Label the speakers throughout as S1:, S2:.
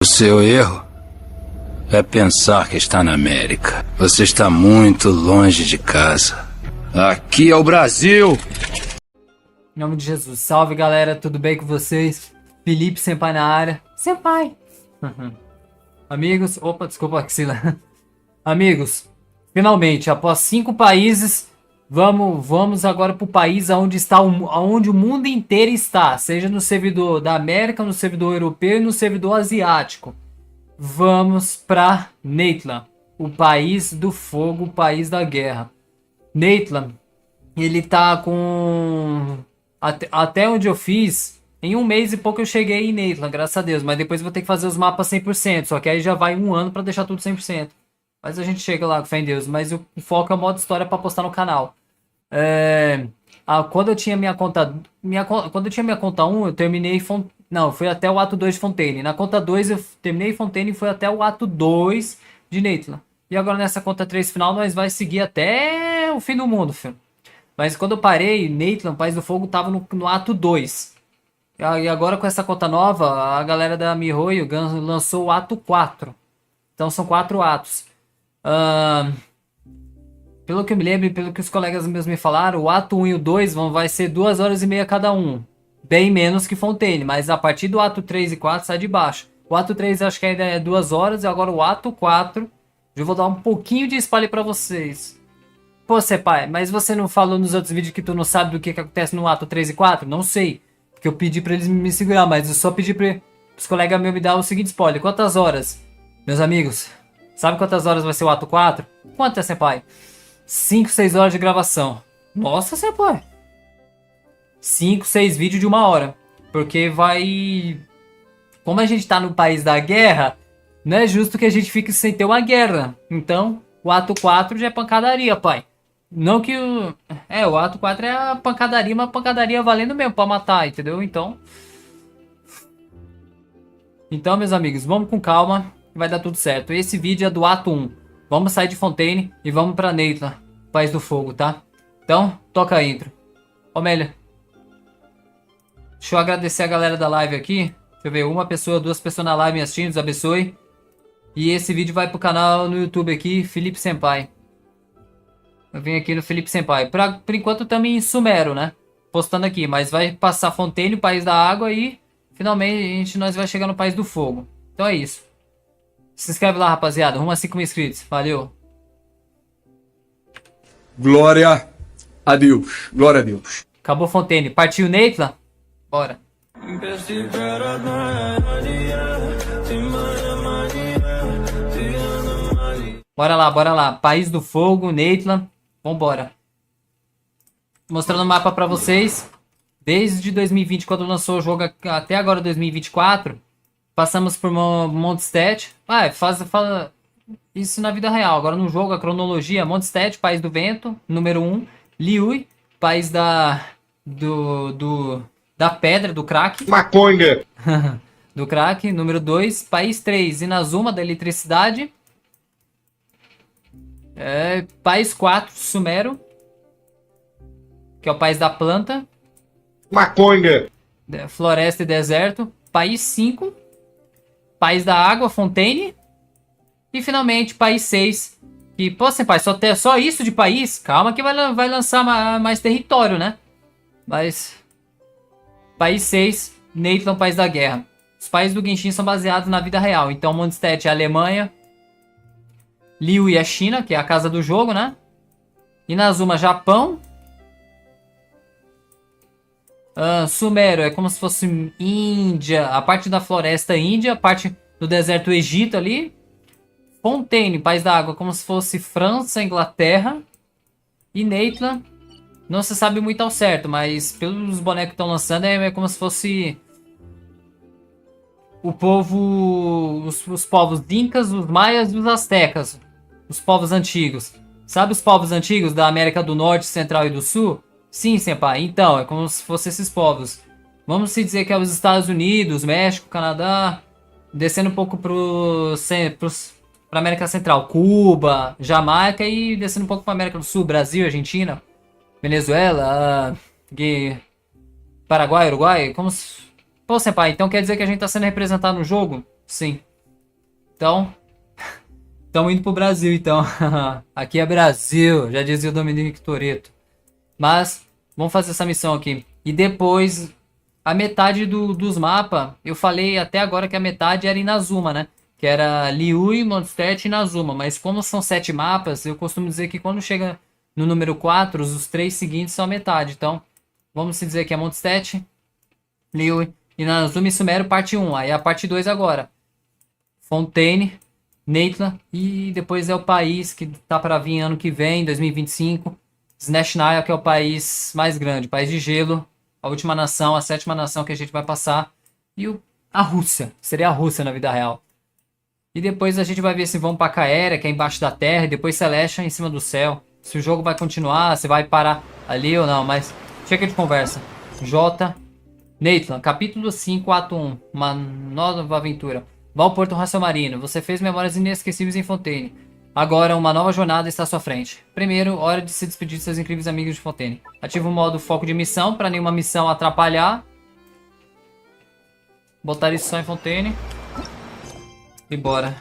S1: O seu erro é pensar que está na América. Você está muito longe de casa. Aqui é o Brasil!
S2: Em nome de Jesus. Salve, galera. Tudo bem com vocês? Felipe SENPAI na área. SENPAI! Amigos... Opa, desculpa, axila. Amigos, finalmente, após 5 países, vamos agora para o país onde o mundo inteiro está. Seja no servidor da América, no servidor europeu e no servidor asiático. Vamos para Natlan, o país do fogo, o país da guerra. Natlan, ele tá com... Até onde eu fiz, em 1 mês e pouco eu cheguei em Natlan, graças a Deus. Mas depois eu vou ter que fazer os mapas 100%, só que aí já vai 1 ano para deixar tudo 100%. Mas a gente chega lá, com fé em Deus. Mas o foco é o modo história para postar no canal. Quando eu tinha minha conta... Quando eu tinha minha conta 1, eu terminei... Não, foi até o ato 2 de Fontaine. Na conta 2 eu terminei Fontaine e foi até o ato 2 de Natlan. E agora nessa conta 3 final nós vai seguir até o fim do mundo, filho. Mas quando eu parei, Natlan, País do Fogo, tava no ato 2. E agora com essa conta nova, a galera da MIHOYO lançou o ato 4. Então são 4 atos. Pelo que eu me lembro e pelo que os colegas meus me falaram, o ato 1 e o 2 vai ser 2 horas e meia cada um. Bem menos que Fontaine, mas a partir do ato 3 e 4 sai de baixo. O ato 3 acho que ainda é 2 horas e agora o ato 4 eu vou dar um pouquinho de spoiler pra vocês. Pô, SENPAI, mas você não falou nos outros vídeos que tu não sabe do que acontece no ato 3 e 4? Não sei, porque eu pedi pra eles me segurar, mas eu só pedi para os colegas meus me dar o seguinte spoiler. Quantas horas, meus amigos? Sabe quantas horas vai ser o ato 4? Quanto é, SENPAI? 5, 6 horas de gravação. Nossa, SENPAI. 5, 6 vídeos de 1 hora. Porque vai... Como a gente tá no país da guerra, não é justo que a gente fique sem ter uma guerra. Então, o ato 4 já é pancadaria, pai. Não que o... o ato 4 é a pancadaria, uma pancadaria valendo mesmo pra matar, entendeu? Então, meus amigos, vamos com calma. Vai dar tudo certo. Esse vídeo é do ato 1. Vamos sair de Fontaine e vamos pra Natlan, País do Fogo, tá? Então, toca a intro. Ô, Melha. Deixa eu agradecer a galera da live aqui. Deixa eu ver, 1 pessoa, 2 pessoas na live me assistindo, Deus abençoe. E esse vídeo vai pro canal no YouTube aqui, Felipe SENPAI. Eu vim aqui no Felipe SENPAI. Por enquanto também em Sumero, né? Postando aqui, mas vai passar Fontaine, o País da Água e finalmente nós vai chegar no País do Fogo. Então é isso. Se inscreve lá, rapaziada. Rumo a 5 mil inscritos. Valeu.
S3: Glória a Deus. Glória a Deus.
S2: Acabou Fontaine. Partiu Natlan? Bora. Bora lá, bora lá. País do Fogo, Natlan. Vambora. Mostrando o mapa pra vocês. Desde 2020, quando lançou o jogo, até agora 2024... Passamos por Mondstadt. Fala isso na vida real. Agora no jogo, a cronologia. Mondstadt, País do Vento, número 1. Liyue, País da Pedra, do Crack.
S3: Maconha.
S2: Do Crack, número 2. País 3, Inazuma, da Eletricidade. País 4, Sumero, que é o País da Planta.
S3: Maconha.
S2: Floresta e Deserto. País 5. País da Água, Fontaine. E finalmente, País 6. Que, pô, SENPAI, só isso de país? Calma que vai lançar mais território, né? Mas... País 6, Natlan, País da Guerra. Os países do Genshin são baseados na vida real. Então, Mondstadt é a Alemanha. Liyue é a China, que é a casa do jogo, né? Inazuma, Japão. Sumero é como se fosse Índia, a parte da floresta Índia, a parte do deserto Egito ali. Fontaine, País da Água, como se fosse França, Inglaterra. E Natlan, não se sabe muito ao certo, mas pelos bonecos que estão lançando é como se fosse o povo, os povos incas, os maias e os astecas, os povos antigos. Sabe os povos antigos da América do Norte, Central e do Sul? Sim, SENPAI. Então, é como se fossem esses povos. Vamos se dizer que é os Estados Unidos, México, Canadá, descendo um pouco pra América Central, Cuba, Jamaica e descendo um pouco pra América do Sul, Brasil, Argentina, Venezuela, Paraguai, Uruguai. Pô, SENPAI, então quer dizer que a gente tá sendo representado no jogo? Sim. Então, estamos indo pro Brasil, então. Aqui é Brasil, já dizia o Dominique Toretto. Mas, vamos fazer essa missão aqui. E depois, a metade dos mapas, eu falei até agora que a metade era Inazuma, né? Que era Liyue, Mondstadt e Inazuma. Mas como são 7 mapas, eu costumo dizer que quando chega no número 4, os 3 seguintes são a metade. Então, vamos dizer que é Mondstadt, Liyue, Inazuma e Sumero, parte 1. Aí a parte 2 agora. Fontaine, Natlan e depois é o país que tá para vir ano que vem, 2025. Snatchnaya, que é o país mais grande, o país de gelo, a última nação, a 7ª nação que a gente vai passar. E a Rússia, seria a Rússia na vida real. E depois a gente vai ver se vão para Caera, que é embaixo da terra, e depois Celestia em cima do céu. Se o jogo vai continuar, se vai parar ali ou não, mas chega de conversa. J. Natlan, capítulo 5, ato 1, uma nova aventura. Vá ao Porto Racial Marino, você fez memórias inesquecíveis em Fontaine. Agora uma nova jornada está à sua frente. Primeiro, hora de se despedir de seus incríveis amigos de Fontaine. Ativa o modo foco de missão, para nenhuma missão atrapalhar. Botar isso só em Fontaine. E bora.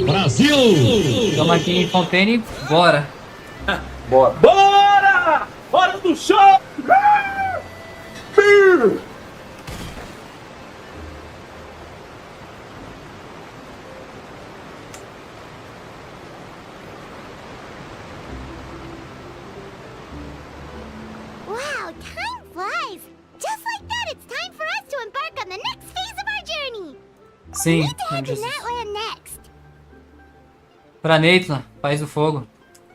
S4: Brasil!
S2: Estamos aqui em Fontaine, bora.
S3: Bora.
S4: Bora! Hora do show!
S5: Wow, time flies! Just like that, it's time for us to embark on the next phase of our journey!
S2: Sim,
S5: We need to head to Natlan next.
S2: para Natlan, País do Fogo.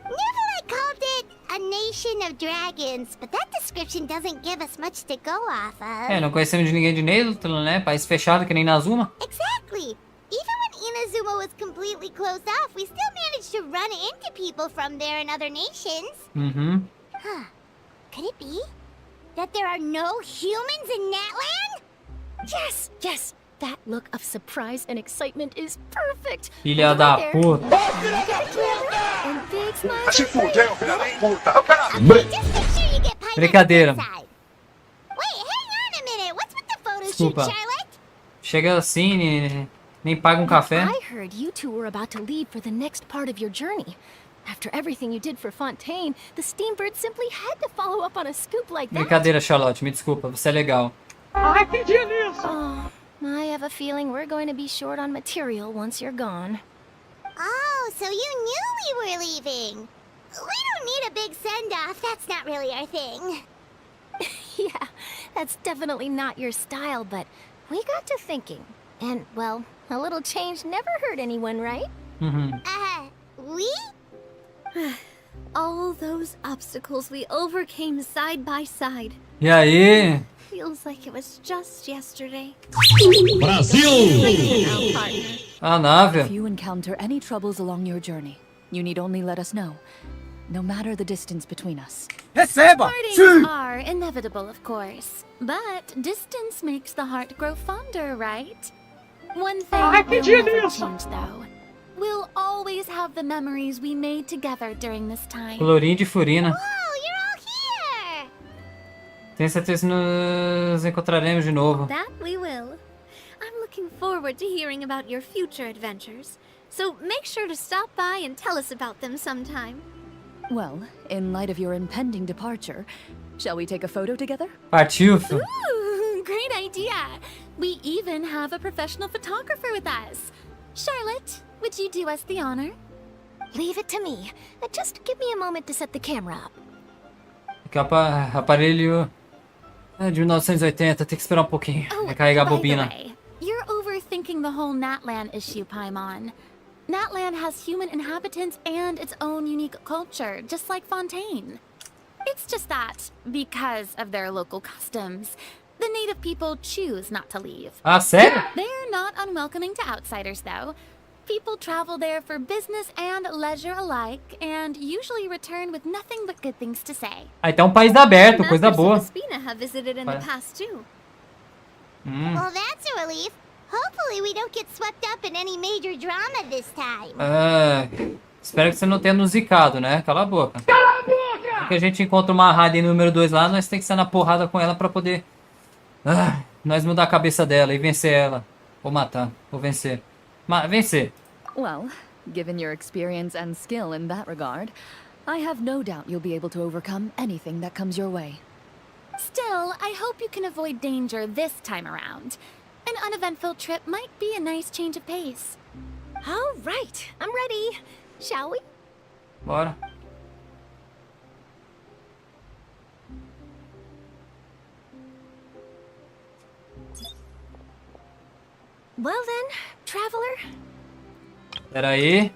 S5: Never called it a nation of dragons, but that description doesn't give us much to go off of.
S2: É, não conhecemos de ninguém de Natlan, né? País fechado que nem Inazuma.
S5: Exactly! Even when Inazuma was completely closed off, we still managed to run into people from there in other nations.
S2: Uhum.
S5: Huh. Could it be that there are no humans in Natlan?
S6: Yes, yes. That look of surprise and excitement is perfect.
S2: Filha da puta.
S6: And big smiles.
S3: Se fudeu, filha da puta.
S5: Just make sure you get pineapple
S2: Brincadeira.
S5: inside. Wait, hang on a minute. What's with the photo
S2: Desculpa.
S5: shoot, Charlotte?
S2: Chega assim, nem paga um café.
S6: I heard you two were about to leave for the next part of your journey. After everything you did for Fontaine, the Steambird simply had to follow up on a scoop like that.
S2: Brincadeira, Charlotte, me desculpa, você é legal.
S6: Oh, I have a feeling we're going to be short on material once you're gone.
S5: Oh, so you knew we were leaving. We don't need a big send-off. That's not really our thing.
S6: Yeah, that's definitely not your style, but we got to thinking. And, well, a little change never hurt anyone, right?
S2: Uhum.
S5: We?
S7: All those obstacles we overcame side by side.
S2: E aí?
S7: Feels like it was just yesterday.
S4: Brasil!
S7: Our partner.
S2: A nave.
S8: If you encounter any troubles along your journey, you need only let us know, no matter the distance between us.
S7: Partings are inevitable, of course. But distance makes the heart grow fonder, right? One thing will never change, though. We'll always have the memories we made together during this time.
S2: Colorinho de Furina.
S5: Oh, you're all here!
S2: Tenho certeza que nos encontraremos de novo.
S7: That we will. I'm looking forward to hearing about your future adventures. So make sure to stop by and tell us about them sometime.
S8: Well, in light of your impending departure, shall we take a photo together?
S2: Partiu, filho.
S7: Ooh, great idea! We even have a professional photographer with us. Charlotte, would you do us the honor?
S6: Leave it to me. Just give me a moment to set the camera up.
S2: Aqui é o aparelho de 1980, tem que esperar um pouquinho. Vai carregar a
S7: by the
S2: bobina.
S7: way, you're overthinking the whole Natlan issue, Paimon. Natlan has human inhabitants and its own unique culture, just like Fontaine. It's just that, because of their local customs, the native people choose not to leave.
S2: Ah, sério?
S7: They're not unwelcoming to outsiders, though. People travel there for business and leisure alike, and usually return with nothing but good things to say.
S2: Ah, então é um país aberto, coisa
S7: Masters
S2: boa.
S7: of Espina have visited in the
S2: Vai.
S7: past, too.
S5: Well, that's a relief. Hopefully we don't get swept up in any major drama this time.
S2: Espero que você não tenha nos zicado, né? Cala a boca. Cala a boca! Porque a gente encontra uma Raiden número 2 lá, nós temos que sair na porrada com ela pra poder... nós mudar a cabeça dela e vencer ela. Ou matar, ou vencer. vencer.
S8: Well, given your experience and skill in that regard, I have no doubt you'll be able to overcome anything that comes your way.
S7: Still, I hope you can avoid danger this time around. An uneventful trip might be a nice change of pace.
S6: All right, I'm ready. Shall we?
S2: Bora.
S6: Well then, traveler.
S2: Pera aí.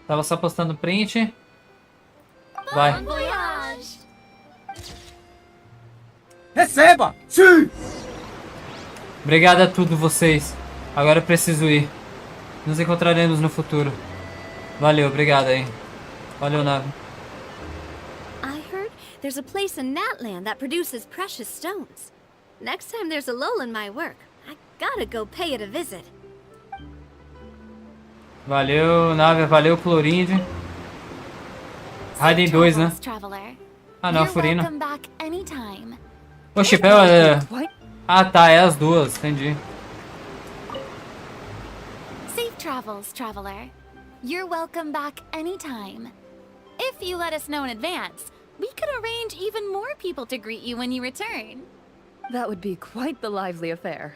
S2: Tava só postando print. Vai.
S7: Bon voyage!
S3: Receba! Sim!
S2: Obrigado a tudo vocês. Agora eu preciso ir. Nos encontraremos no futuro. Valeu, obrigado aí. Valeu, nave.
S9: I heard there's a place in Natlan that produces precious stones. Next time there's a lull in my work, I gotta go pay it a visit.
S2: Valeu, nave. Valeu, Clorinde. Raiden 2, né?
S7: Traveler.
S2: Ah, não,
S7: You're
S2: Furina.
S7: welcome back anytime.
S2: Oxe, pera. Ah, tá. É as duas. Entendi.
S7: Safe travels, traveler. You're welcome back anytime. If you let us know in advance, we could arrange even more people to greet you when you return.
S8: That would be quite the lively affair.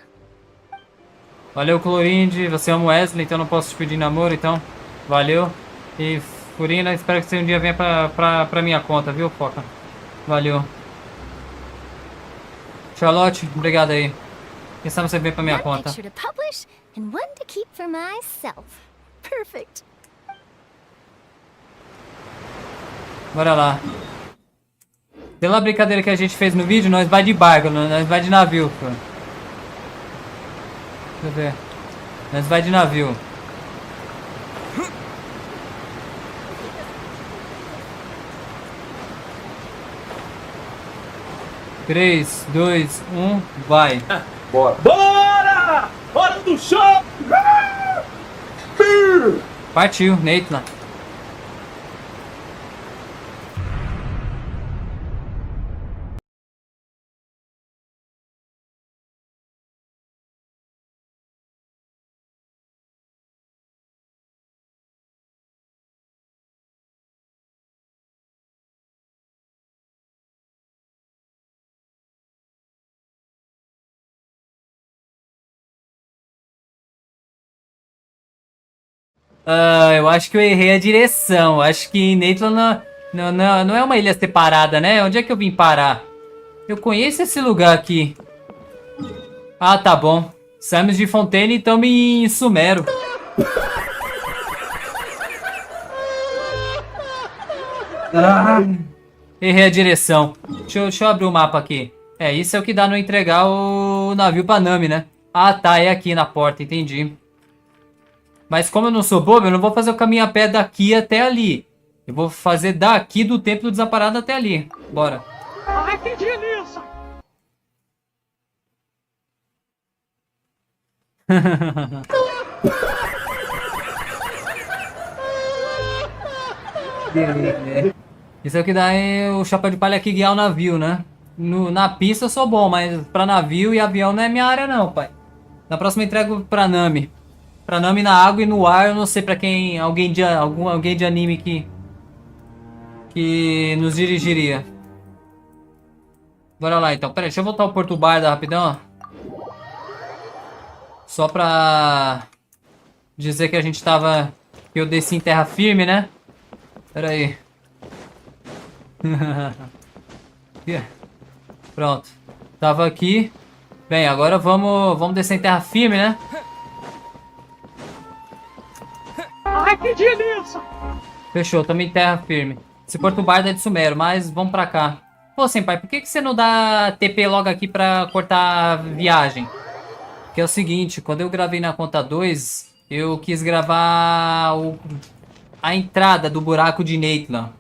S2: Valeu, Clorinde. Você ama o Wesley, então não posso te pedir namoro, então. Valeu. E Furina, espero que você um dia venha pra minha conta, viu, Foca? Valeu. Charlotte, obrigado aí. Quem sabe você vem pra minha
S6: One
S2: conta.
S6: picture to publish and one to keep for myself. Perfect.
S2: Bora lá. Pela brincadeira que a gente fez no vídeo, nós vai de barco, nós vai de navio, pô. Deixa eu ver. Nós vai de navio. Três, dois, vai.
S3: Bora!
S4: Bora! Hora do show!
S2: Partiu, Natlan. Eu acho que eu errei a direção. Acho que Natlan não é uma ilha separada, né? Onde é que eu vim parar? Eu conheço esse lugar aqui. Ah, tá bom. Saímos de Fontaine e estamos em Sumero. Errei a direção. Deixa eu abrir o mapa aqui. É, isso é o que dá no entregar o navio pra Nami, né? Ah, tá. É aqui na porta. Entendi. Mas como eu não sou bobo, eu não vou fazer o caminho a pé daqui até ali. Eu vou fazer daqui do Templo Desamparado até ali. Bora.
S4: Ai, que delícia!
S2: Isso é o que dá o chapéu de palha aqui guiar o navio, né? Na pista eu sou bom, mas pra navio e avião não é minha área não, pai. Na próxima eu entrego pra Nami. Pra Nami na água e no ar, eu não sei pra quem... Alguém de anime que nos dirigiria. Bora lá então. Pera aí, deixa eu voltar ao Porto Barda rapidão. Só pra dizer que a gente tava... Que eu desci em terra firme, né? Pera aí. Pronto. Tava aqui. Bem, agora vamos descer em terra firme, né?
S4: Ai, que delícia!
S2: Fechou, tamo em terra firme. Esse Porto Barda é de Sumero, mas vamos pra cá. Pô, Senpai, por que você não dá TP logo aqui pra cortar a viagem? Que é o seguinte, quando eu gravei na conta 2, eu quis gravar a entrada do buraco de Natlan.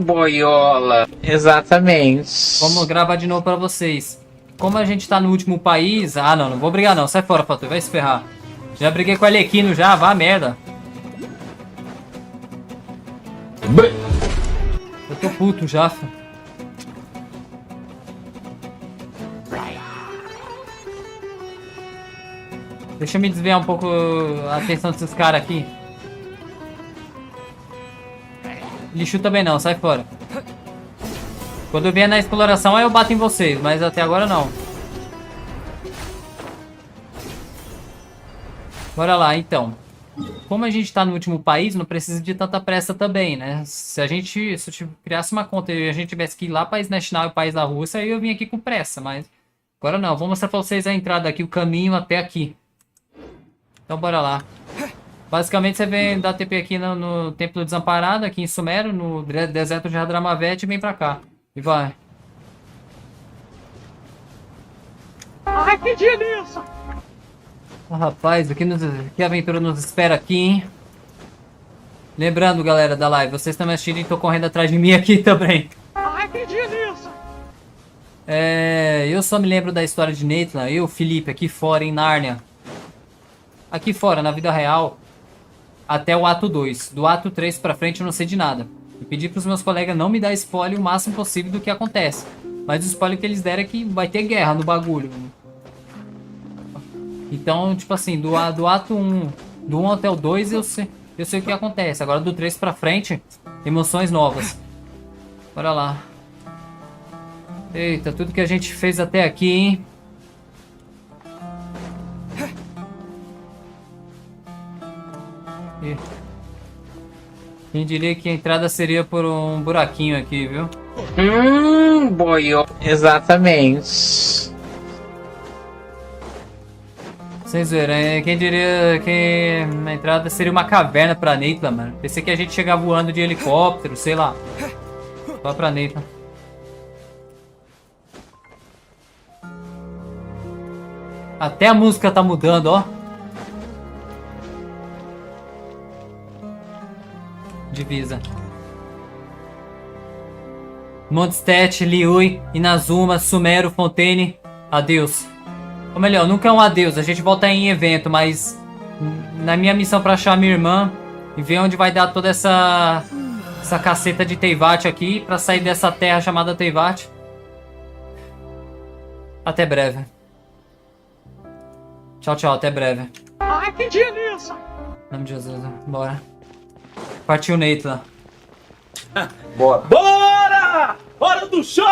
S10: Boiola. Exatamente.
S2: Vamos gravar de novo pra vocês. Como a gente tá no último país... Ah, não vou brigar não. Sai fora, Fator, vai se ferrar. Já briguei com o Arlequino já, vá merda. Eu tô puto já, filho. Deixa eu me desviar um pouco a atenção desses caras aqui. Lixo também não, sai fora. Quando eu vier na exploração, aí eu bato em vocês, mas até agora não. Bora lá, então. Como a gente tá no último país, não precisa de tanta pressa também, né? Se eu criasse uma conta e a gente tivesse que ir lá país nacional e país da Rússia, aí eu vim aqui com pressa, mas agora não. Vou mostrar pra vocês a entrada aqui, o caminho até aqui. Então bora lá. Basicamente você vem dar TP aqui no Templo Desamparado, aqui em Sumero, no deserto de Hadramavet, e vem pra cá. E vai.
S4: Ai, que delícia!
S2: Ah, rapaz, que aventura nos espera aqui, hein? Lembrando, galera da live, vocês estão me assistindo e estão correndo atrás de mim aqui também.
S4: Ai, que delícia!
S2: Eu só me lembro da história de Natlan, eu, Felipe, aqui fora em Nárnia. Aqui fora, na vida real, até o ato 2. Do ato 3 pra frente eu não sei de nada. Eu pedi pros meus colegas não me dar spoiler o máximo possível do que acontece. Mas o spoiler que eles deram é que vai ter guerra no bagulho. Então, tipo assim, do ato 1, do 1 até o 2 eu sei o que acontece. Agora do 3 pra frente, emoções novas. Bora lá. Eita, tudo que a gente fez até aqui, hein? Quem diria que a entrada seria por um buraquinho aqui, viu?
S10: Boiou. Exatamente.
S2: Sem zoeira, quem diria que a entrada seria uma caverna pra Natlan, mano. Pensei que a gente chegava voando de helicóptero, sei lá. Só pra Natlan. Até a música tá mudando, ó. Divisa. Mondstadt, Liyue, Inazuma, Sumero, Fontaine. Adeus. Ou melhor, nunca é um adeus. A gente volta em evento, mas na minha missão pra achar minha irmã e ver onde vai dar toda essa caceta de Teyvat aqui pra sair dessa terra chamada Teyvat. Até breve. Tchau, tchau. Até breve.
S4: Ai, que delícia!
S2: Em nome de Jesus. Bora. Partiu Natlan.
S3: Bora.
S4: Bora! Hora do show!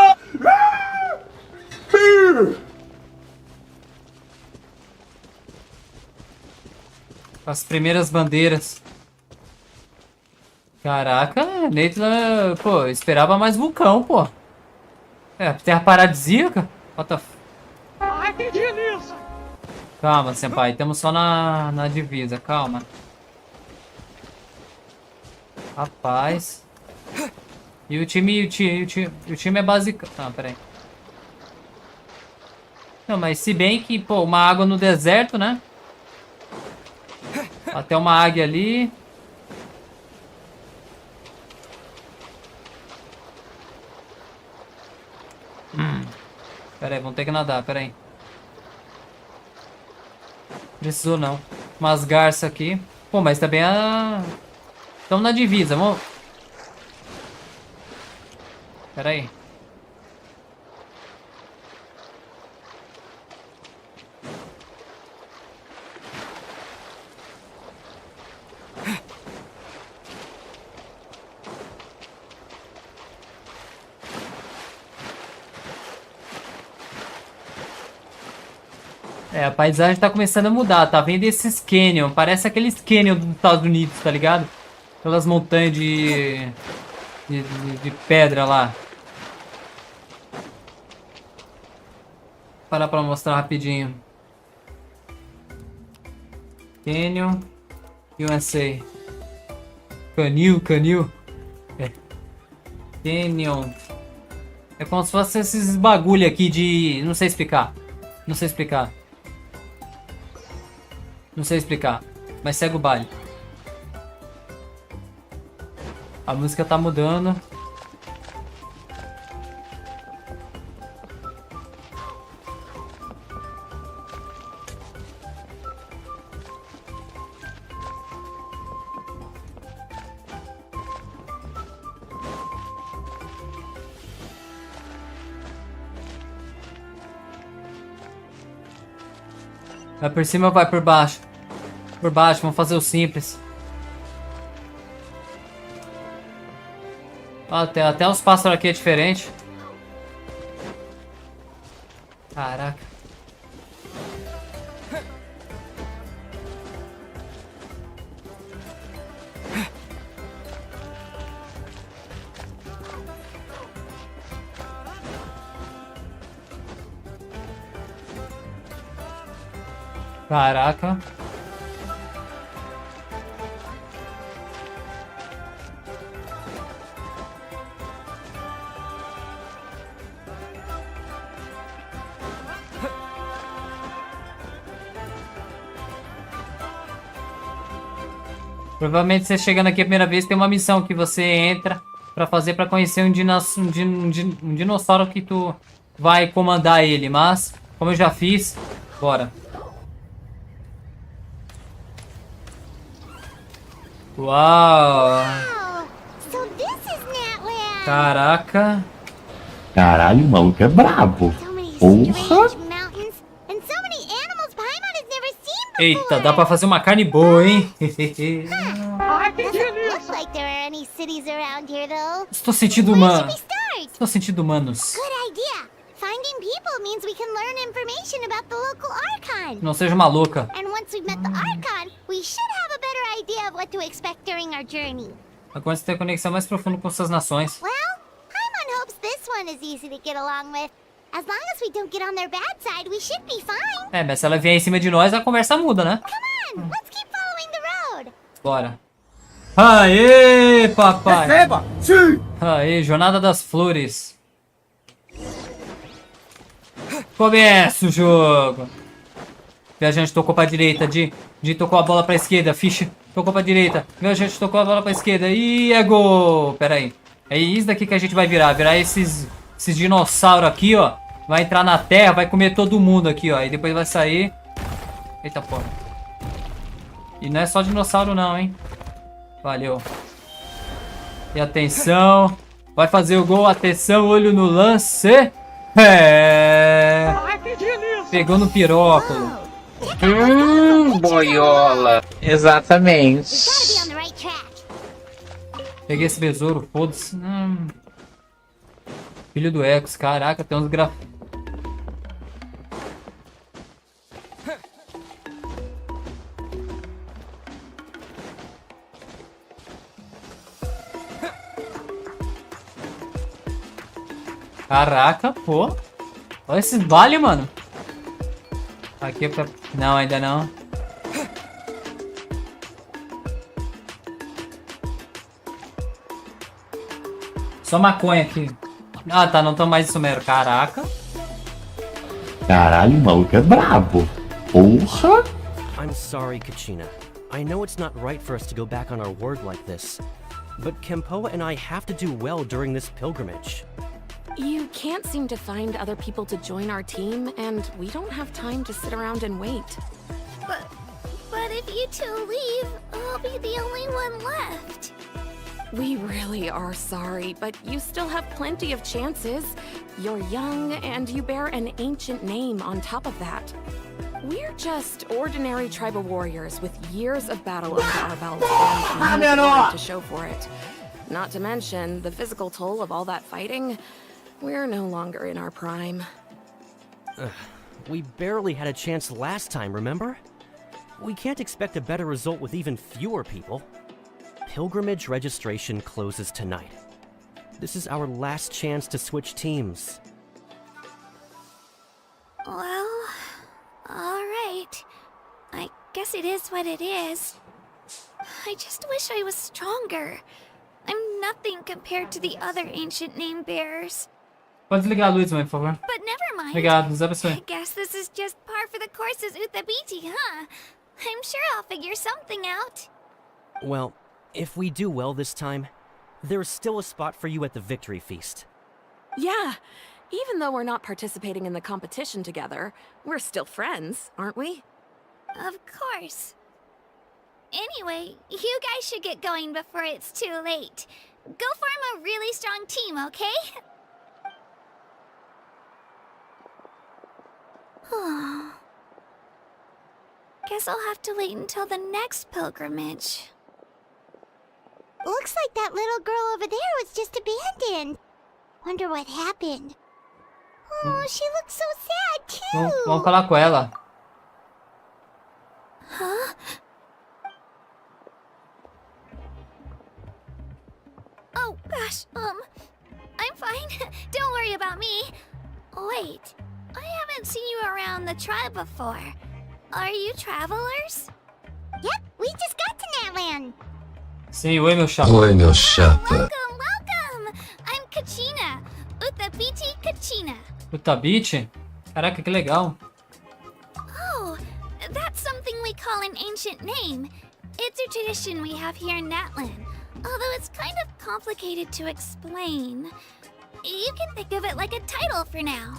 S2: As primeiras bandeiras. Caraca, Natlan, pô, esperava mais vulcão, pô. Terra paradisíaca? What the f...
S4: Ai, que delícia!
S2: Calma, senpai, estamos só na divisa, calma. Rapaz. E o time é básico. Ah, peraí. Não, mas se bem que, pô, uma água no deserto, né? Até uma águia ali. Pera aí, vamos ter que nadar, pera aí. Precisou não. Umas garças aqui. Pô, mas também a... Estamos na divisa, vamos... Pera aí. A paisagem tá começando a mudar, tá vendo esses canyon, parece aqueles canyon dos Estados Unidos, tá ligado? Aquelas montanhas de pedra lá. Parar pra mostrar rapidinho. Canyon USA. Canil. Canyon. É como se fosse esses bagulho aqui de... Não sei explicar. Não sei explicar. Mas segue o baile. A música tá mudando. Vai por cima ou vai por baixo? Por baixo, vamos fazer o simples. Ó, até os pássaros aqui é diferente. Caraca. Caraca. Provavelmente você chegando aqui a primeira vez tem uma missão que você entra pra fazer pra conhecer um dinossauro que tu vai comandar ele, mas como eu já fiz, bora. Uau!
S5: So this is Natlan.
S2: Caraca!
S10: Caralho, o maluco é brabo.
S5: So many
S10: Porra!
S5: strange mountains and so many animals Paimon has never seen before.
S2: Eita, dá pra fazer uma carne boa, hein?
S4: Ai, que
S5: Doesn't look
S4: delícia!
S5: like there are any cities around here though.
S2: Estou sentindo
S5: Where
S2: uma...
S5: should we start?
S2: Estou sentindo humanos.
S5: Good idea. Finding people means we can learn information about the local Archon.
S2: Não seja uma louca.
S5: And once we've met the Archon, we should have a better idea of what to expect during our journey.
S2: Agora você tem a conexão mais profunda com suas nações.
S5: Well, Paimon hopes this one is easy to get along with. As long as we don't get on their bad side, we should be fine.
S2: É, mas se ela vier em cima de nós, a conversa muda, né?
S5: Come on, let's keep following the road.
S2: Bora. Aê, papai!
S3: Receba! Sim!
S2: Aê, Jornada das Flores. Começa o jogo. Viajante tocou pra direita, Di tocou a bola pra esquerda, Fish tocou pra direita, Viajante tocou a bola pra esquerda e é gol. Pera aí. É isso daqui que a gente vai virar esses dinossauros aqui, ó. Vai entrar na terra, vai comer todo mundo aqui, ó. E depois vai sair. Eita porra. E não é só dinossauro não, hein. Valeu. E atenção. Vai fazer o gol, atenção, olho no lance. É.
S4: Ai, que delícia!
S2: Pegou no piróculo.
S10: Boiola. Exatamente.
S5: We gotta be on the right track.
S2: Peguei esse besouro, foda-se. Filho do Ecos, caraca, tem uns graf... Caraca, pô. Olha esses vale, mano. Aqui é pra... Não, ainda não. Só maconha aqui. Ah, tá, não tão mais isso mesmo. Caraca.
S10: Caralho, o maluco é brabo. Porra!
S11: I'm sorry, Kachina. I know it's not right for us to go back on our word like this. But Kempoa and I have to do well during this pilgrimage.
S12: You can't seem to find other people to join our team, and we don't have time to sit around and wait.
S5: But if you two leave, I'll be the only one left.
S12: We really are sorry, but you still have plenty of chances. You're young, and you bear an ancient name on top of that. We're just ordinary tribal warriors with years of battle under our belts and glory to show for it. Not to mention the physical toll of all that fighting. We're no longer in our prime.
S11: We barely had a chance last time, remember? We can't expect a better result with even fewer people. Pilgrimage registration closes tonight. This is our last chance to switch teams.
S5: Well, alright. I guess it is what it is. I just wish I was stronger. I'm nothing compared to the other ancient name bearers.
S2: Pode desligar a luz, mãe, por favor.
S5: But never mind.
S2: Obrigado, Deus abençoe.
S5: I guess this is just par for the course as Uthabiti, huh? I'm sure I'll figure something out.
S11: Well, if we do well this time, there's still a spot for you at the victory feast.
S12: Yeah, even though we're not participating in the competition together, we're still friends, aren't we?
S5: Of course. Anyway, you guys should get going before it's too late. Go form a really strong team, okay? Guess I'll have to wait until the next pilgrimage.
S6: Looks like that little girl over there was just abandoned. Wonder what happened. Oh, she looks so sad too.
S2: Vamos falar com ela.
S5: Huh? Oh gosh, I'm fine. Don't worry about me. Wait, I haven't seen you around the tribe before. Are you travelers?
S6: Yep, we just got to Natlan.
S2: Sim, oi meu chapa.
S1: Oi, meu chapa.
S5: Welcome! I'm KACHINA, Utabiti KACHINA.
S2: Utabiti? Caraca, que legal.
S5: Oh, that's something we call an ancient name. It's a tradition we have here in Natlan, although it's kind of complicated to explain. You can think of it like a title for now.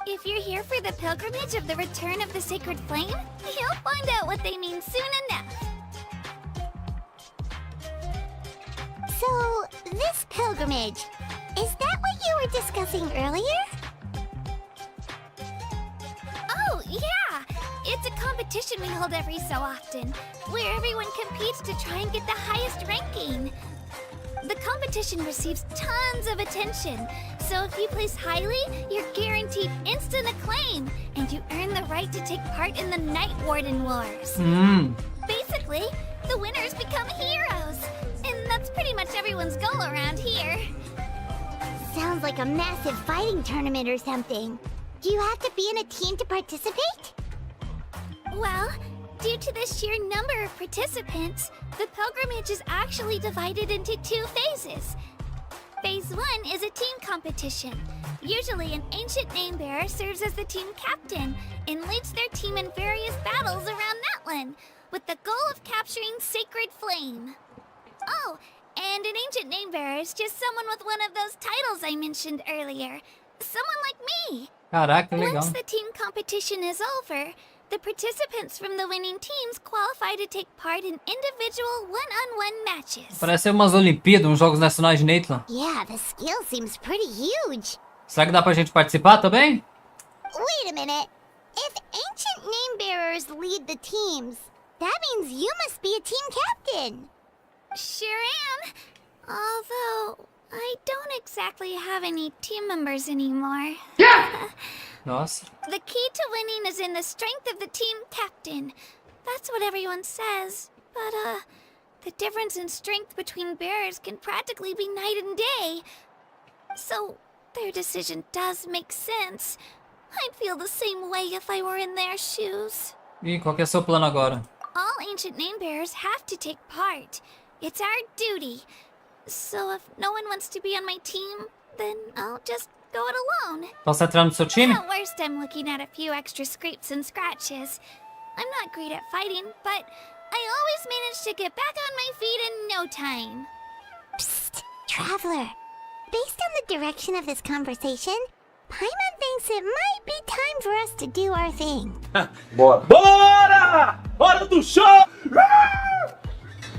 S5: If you're here for the pilgrimage of the return of the sacred flame, you'll find out what they mean soon enough.
S6: So, this pilgrimage, is that what you were discussing earlier?
S5: Oh, yeah! It's a competition we hold every so often, where everyone competes to try and get the highest ranking. The competition receives tons of attention, so if you place highly, you're guaranteed instant acclaim, and you earn the right to take part in the Night Warden Wars. Basically, the winners become heroes, and that's pretty much everyone's goal around here.
S6: Sounds like a massive fighting tournament or something. Do you have to be in a team to participate?
S5: Well, due to the sheer number of participants, the pilgrimage is actually divided into 2 phases. Phase 1 is a team competition. Usually an ancient name bearer serves as the team captain and leads their team in various battles around Natlan, with the goal of capturing Sacred Flame. Oh, and an ancient name bearer is just someone with one of those titles I mentioned earlier. Someone like me.
S2: Caraca, legal.
S5: Once the team competition is over, the participants from the winning teams qualify to take part in individual one-on-one matches.
S2: Parece umas Olimpíadas, uns Jogos Nacionais de Natlan.
S6: Yeah, the skill seems pretty huge.
S2: Será que dá pra gente participar também?
S6: Wait a minute. If ancient name bearers lead the teams, that means you must be a team captain.
S5: Sure am. Although, I don't exactly have any team members anymore.
S2: Nossa.
S5: The key to winning is in the strength of the team captain. That's what everyone says. But, the difference in strength between bearers can practically be night and day. So, their decision does make sense. I'd feel the same way if I were in their shoes.
S2: Ih, qual que é o seu plano agora?
S5: All ancient name bearers have to take part. It's our duty. So if no one wants to be on my team, then I'll just go it alone.
S2: Posso entrar no seu time?
S5: At worst, I'm looking at a few extra scrapes and scratches. I'm not great at fighting, but I always manage to get back on my feet in no time.
S6: Psst, Traveler. Based on the direction of this conversation, Paimon thinks it might be time for us to do our thing.
S3: Bora! Bora! Hora do show!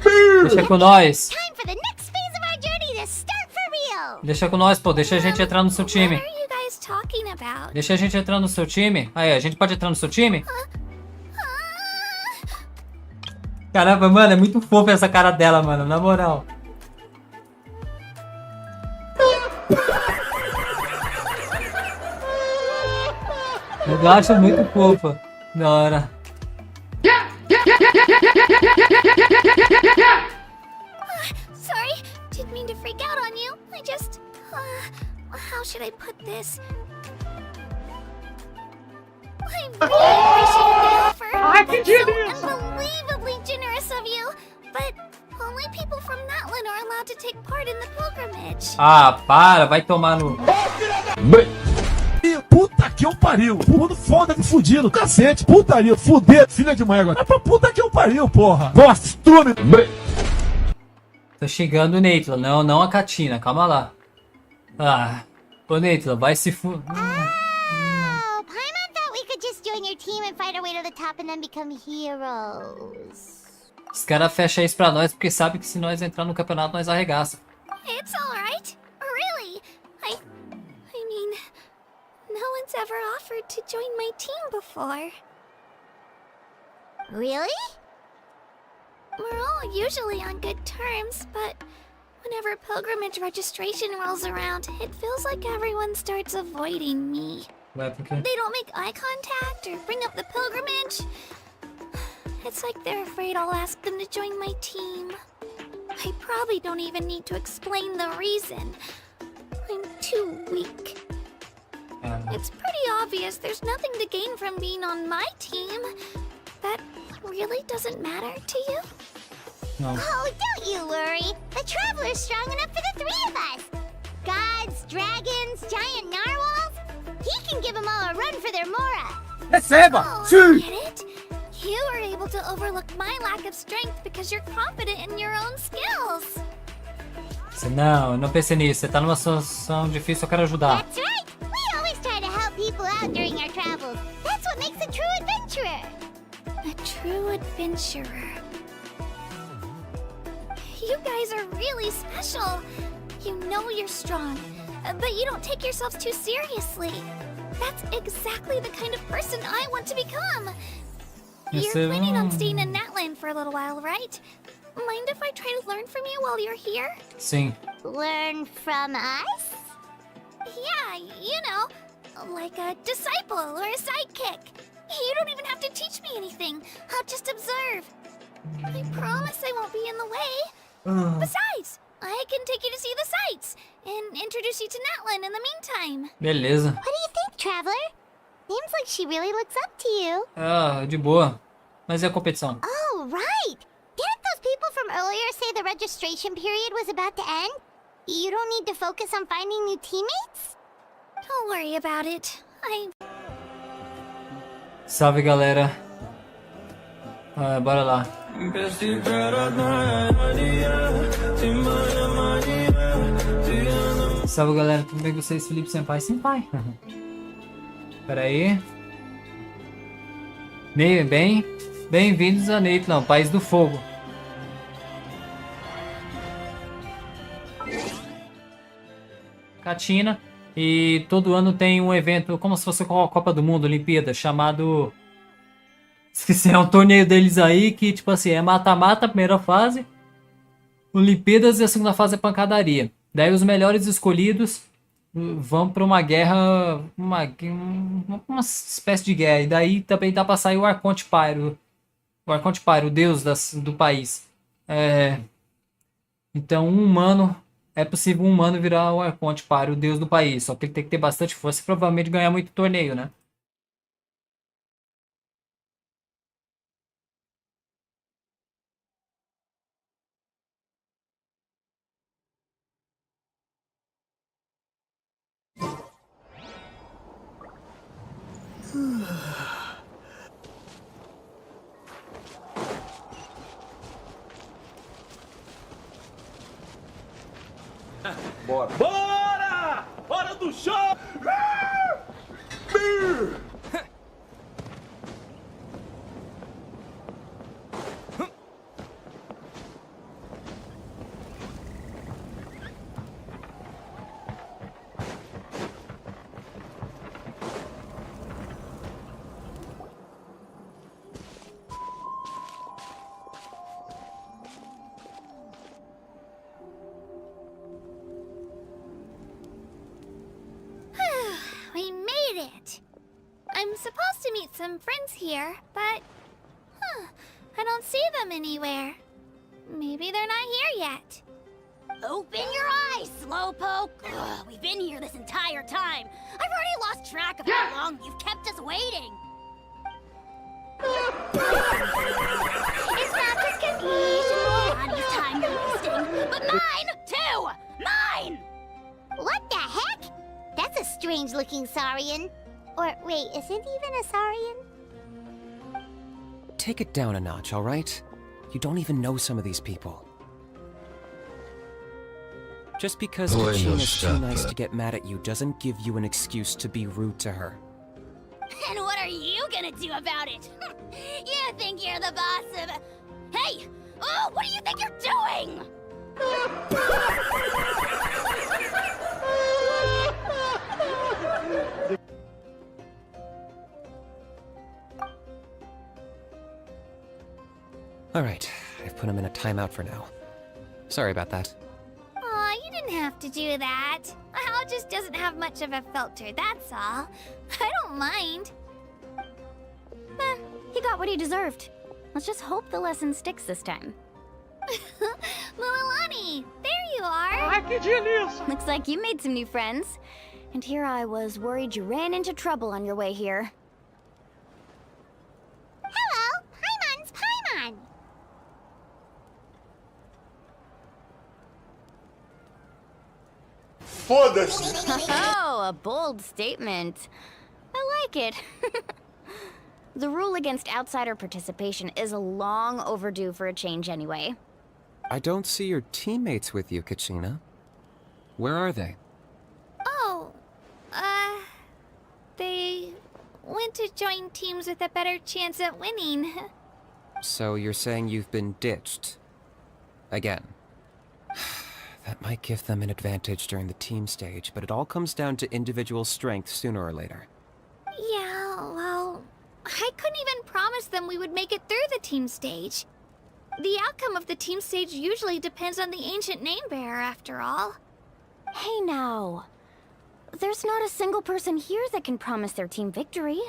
S2: Deixa com nós.
S6: Time for the next phase of our journey to start for real.
S2: Deixa com nós, pô. Deixa a gente entrar no seu time.
S5: What are you guys talking about?
S2: Deixa a gente entrar no seu time. Aí, a gente pode entrar no seu time? Caramba, mano, é muito fofa essa cara dela, mano. Na moral. Eu acho muito fofa. Da hora.
S5: Sorry, didn't mean to freak out on you. I just... how should I put this? I really appreciate the offer. That's so unbelievably generous of you. But only people from Natlan are allowed to take part in the pilgrimage.
S2: Ah, para. Vai tomar no...
S13: Puta que eu pariu. Mundo foda de fudido. Cacete. Putaria. Fuder. Filha de mãe agora. É pra puta que eu pariu, porra. Costume.
S2: Tô xingando o Natlan. Não a KACHINA. Calma lá. Ah. Ô, Natlan, vai se fu...
S6: Oh, Paimon thought we could just join your team and fight our way to the top and then become heroes.
S2: Os caras fecham isso pra nós porque sabem que se nós entrar no campeonato, nós arregaça.
S5: It's alright. Really. I mean... No one's ever offered to join my team before.
S6: Really?
S5: We're all usually on good terms, but whenever pilgrimage registration rolls around, it feels like everyone starts avoiding me.
S2: Ué, por quê?
S5: They don't make eye contact or bring up the pilgrimage. It's like they're afraid I'll ask them to join my team. I probably don't even need to explain the reason. I'm too weak. It's pretty obvious there's nothing to gain from being on my team. That really doesn't matter to you?
S2: No.
S6: Oh, don't you worry. The Traveler's strong enough for the three of us. Gods, dragons, giant narwhals. He can give them all a run for their mora.
S13: Receba!
S5: Oh,
S13: Sim!
S5: get it? You are able to overlook my lack of strength because you're confident in your own skills.
S2: Não, eu não pensei nisso. Você tá numa situação difícil, eu quero ajudar.
S6: That's right. We always try to help people out during our travels. That's what makes a true adventurer.
S5: A true adventurer. You guys are really special. You know you're strong, but you don't take yourselves too seriously. That's exactly the kind of person I want to become. You're planning on staying in Natlan for a little while, right? Mind if I try to learn from you while you're here?
S2: Sim.
S6: Learn from us?
S5: Yeah, you know, like a disciple or a sidekick. You don't even have to teach me anything. I'll just observe. I promise I won't be in the way. Besides, I can take you to see the sights and introduce you to Natlan in the meantime.
S2: Beleza.
S6: What do you think, Traveler? Seems like she really looks up to you.
S2: Ah, de boa. Mas e a competição?
S6: Oh, right. Didn't those people from earlier say the registration period was about to end? You don't need to focus on finding new teammates?
S5: Don't worry about it.
S2: Salve, galera. Bora lá. Salve, galera. Tudo bem com vocês? Felipe Senpai. Senpai. Pera aí. Bem-vindos a Natlan, País do Fogo. KACHINA. E todo ano tem um evento, como se fosse a Copa do Mundo, Olimpíada, chamado... Esqueci, é um torneio deles aí que, tipo assim, é mata-mata a primeira fase, Olimpíadas e a segunda fase é pancadaria. Daí os melhores escolhidos vão para uma guerra, uma espécie de guerra. E daí também dá para sair o Arconte Pyro, o deus do país. Então é possível um humano virar o Arconte Pyro, o deus do país. Só que ele tem que ter bastante força e provavelmente ganhar muito torneio, né?
S13: Bora! Bora! Hora do show!
S5: We made it! I'm supposed to meet some friends here, but... I don't see them anywhere. Maybe they're not here yet.
S14: Open your eyes, Slowpoke! Ugh, we've been here this entire time. I've already lost track of how long you've kept us waiting.
S6: It's not just confusion.
S14: Bonnie's time you're wasting, but mine, too! Mine!
S6: What the heck? That's a strange-looking Saurian. Or, wait, is it even a Saurian?
S15: Take it down a notch, all right? You don't even know some of these people. Just because Kachina's too nice to get mad at you doesn't give you an excuse to be rude to her.
S14: And what are you gonna do about it? You think you're the boss of... Hey! Oh, what do you think you're doing?
S15: Alright, I've put him in a timeout for now. Sorry about that.
S5: Aw, you didn't have to do that. Hal just doesn't have much of a filter, that's all. I don't mind.
S14: He got what he deserved. Let's just hope the lesson sticks this time.
S5: Mulalani, there you are.
S4: Aqui,
S14: Looks like you made some new friends. And here I was worried you ran into trouble on your way here.
S6: Hello, Paimon's Paimon.
S10: Foda-se!
S14: Oh, a bold statement. I like it. The rule against outsider participation is long overdue for a change anyway.
S15: I don't see your teammates with you, KACHINA. Where are they?
S5: Oh, they went to join teams with a better chance at winning.
S15: So you're saying you've been ditched? Again. That might give them an advantage during the team stage, but it all comes down to individual strength sooner or later.
S5: Yeah, well, I couldn't even promise them we would make it through the team stage. The outcome of the team stage usually depends on the ancient name bearer, after all.
S14: Hey now. There's not a single person here that can promise their team victory.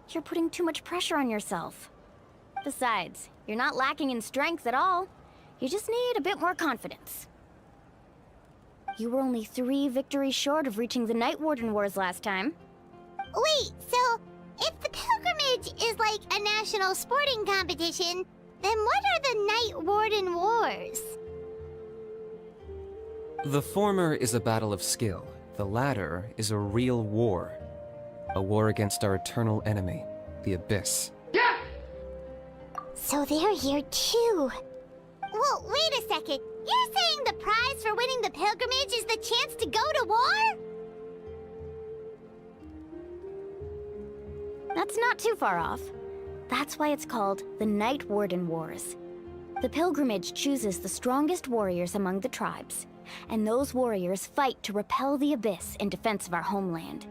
S14: You're putting too much pressure on yourself. Besides, you're not lacking in strength at all. You just need a bit more confidence. You were only 3 victories short of reaching the Night Warden Wars last time.
S6: Wait, so if the pilgrimage is like a national sporting competition, then what are the Night Warden Wars?
S15: The former is a battle of skill. The latter is a real war. A war against our eternal enemy, the Abyss.
S6: So they're here too. Well, wait a second. You're saying the prize for winning the pilgrimage is the chance to go to war?
S14: That's not too far off. That's why it's called the Night Warden Wars. The pilgrimage chooses the strongest warriors among the tribes, and those warriors fight to repel the Abyss in defense of our homeland.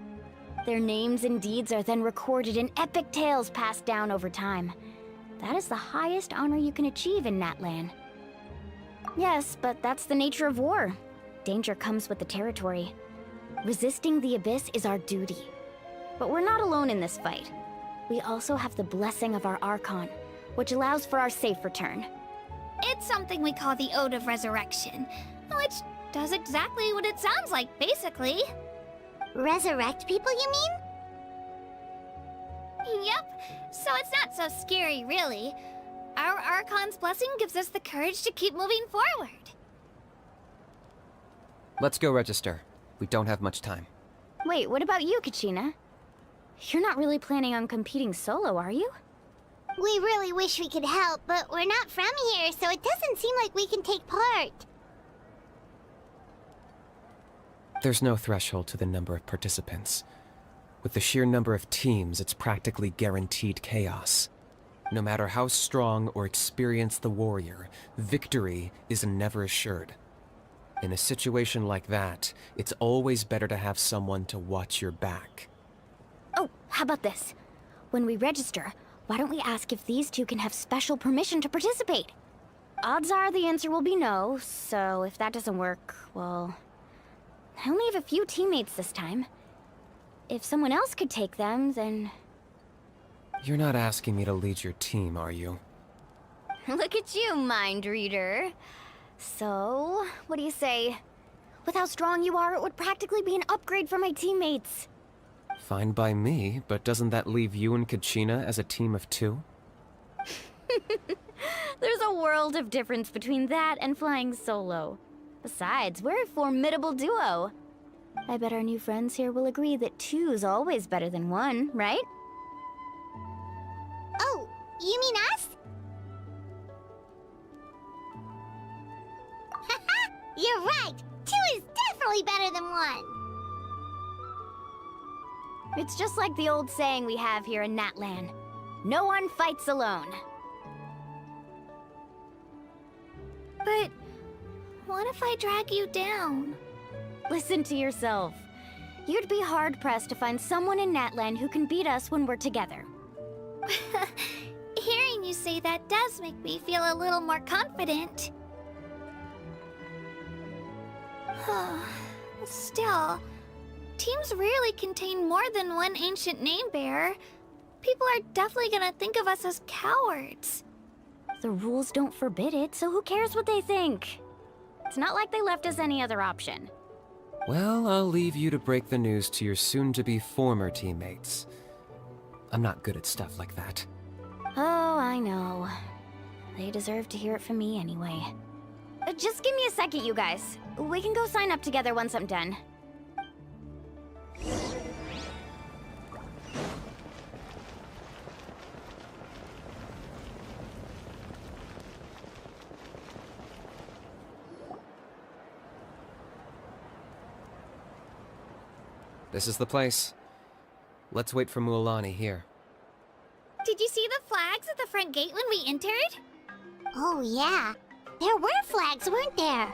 S14: Their names and deeds are then recorded in epic tales passed down over time. That is the highest honor you can achieve in Natlan. Yes, but that's the nature of war. Danger comes with the territory. Resisting the Abyss is our duty. But we're not alone in this fight. We also have the blessing of our Archon, which allows for our safe return.
S5: It's something we call the Ode of Resurrection, which does exactly what it sounds like, basically.
S6: Resurrect people, you mean?
S5: Yep, so it's not so scary, really. Our Archon's blessing gives us the courage to keep moving forward.
S15: Let's go register. We don't have much time.
S14: Wait, what about you, KACHINA? You're not really planning on competing solo, are you?
S6: We really wish we could help, but we're not from here, so it doesn't seem like we can take part.
S15: There's no threshold to the number of participants. With the sheer number of teams, it's practically guaranteed chaos. No matter how strong or experienced the warrior, victory is never assured. In a situation like that, it's always better to have someone to watch your back.
S14: Oh, how about this? When we register, why don't we ask if these two can have special permission to participate? Odds are the answer will be no, so if that doesn't work, well... I only have a few teammates this time. If someone else could take them, then...
S15: You're not asking me to lead your team, are you?
S14: Look at you, mind reader. So, what do you say? With how strong you are, it would practically be an upgrade for my teammates.
S15: Fine by me, but doesn't that leave you and KACHINA as a team of 2?
S14: There's a world of difference between that and flying solo. Besides, we're a formidable duo. I bet our new friends here will agree that 2's always better than 1, right?
S6: Oh, you mean us? Haha, you're right! 2 is definitely better than 1!
S14: It's just like the old saying we have here in Natlan. No one fights alone.
S5: But what if I drag you down?
S14: Listen to yourself. You'd be hard-pressed to find someone in Natlan who can beat us when we're together.
S5: Hearing you say that does make me feel a little more confident. Still, teams rarely contain more than one ancient name bearer. People are definitely gonna think of us as cowards.
S14: The rules don't forbid it, so who cares what they think? It's not like they left us any other option.
S15: Well, I'll leave you to break the news to your soon-to-be former teammates. I'm not good at stuff like that.
S14: Oh, I know. They deserve to hear it from me anyway. Just give me a second, you guys. We can go sign up together once I'm done.
S15: This is the place. Let's wait for Mualani here.
S5: Did you see the flags at the front gate when we entered?
S6: Oh, yeah. There were flags, weren't there?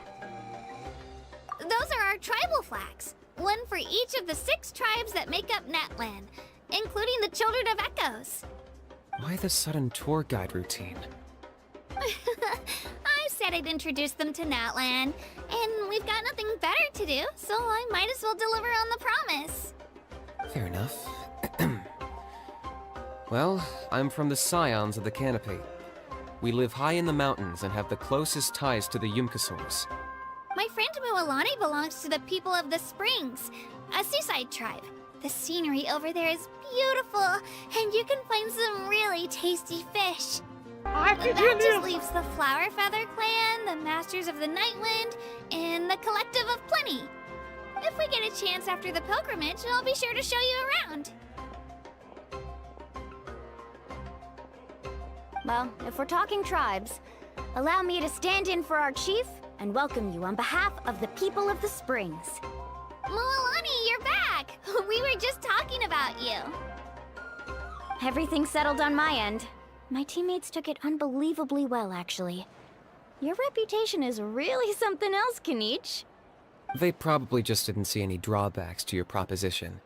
S5: Those are our tribal flags. One for each of the 6 tribes that make up Natlan, including the Children of Echoes.
S15: Why the sudden tour guide routine?
S5: I said I'd introduce them to Natlan, and we've got nothing better to do, so I might as well deliver on the promise.
S15: Fair enough. Well, I'm from the Scions of the Canopy. We live high in the mountains and have the closest ties to the Yumkasaurs.
S5: My friend Mualani belongs to the people of the Springs, a seaside tribe. The scenery over there is beautiful, and you can find some really tasty fish. That just leaves the Flower Feather Clan, the Masters of the Nightwind, and the Collective of Plenty. If we get a chance after the pilgrimage, I'll be sure to show you around.
S14: Well, if we're talking tribes, allow me to stand in for our chief and welcome you on behalf of the people of the Springs.
S5: Mualani, you're back! We were just talking about you.
S14: Everything's settled on my end. My teammates took it unbelievably well, actually. Your reputation is really something else, Kanich.
S15: They probably just didn't see any drawbacks to your proposition.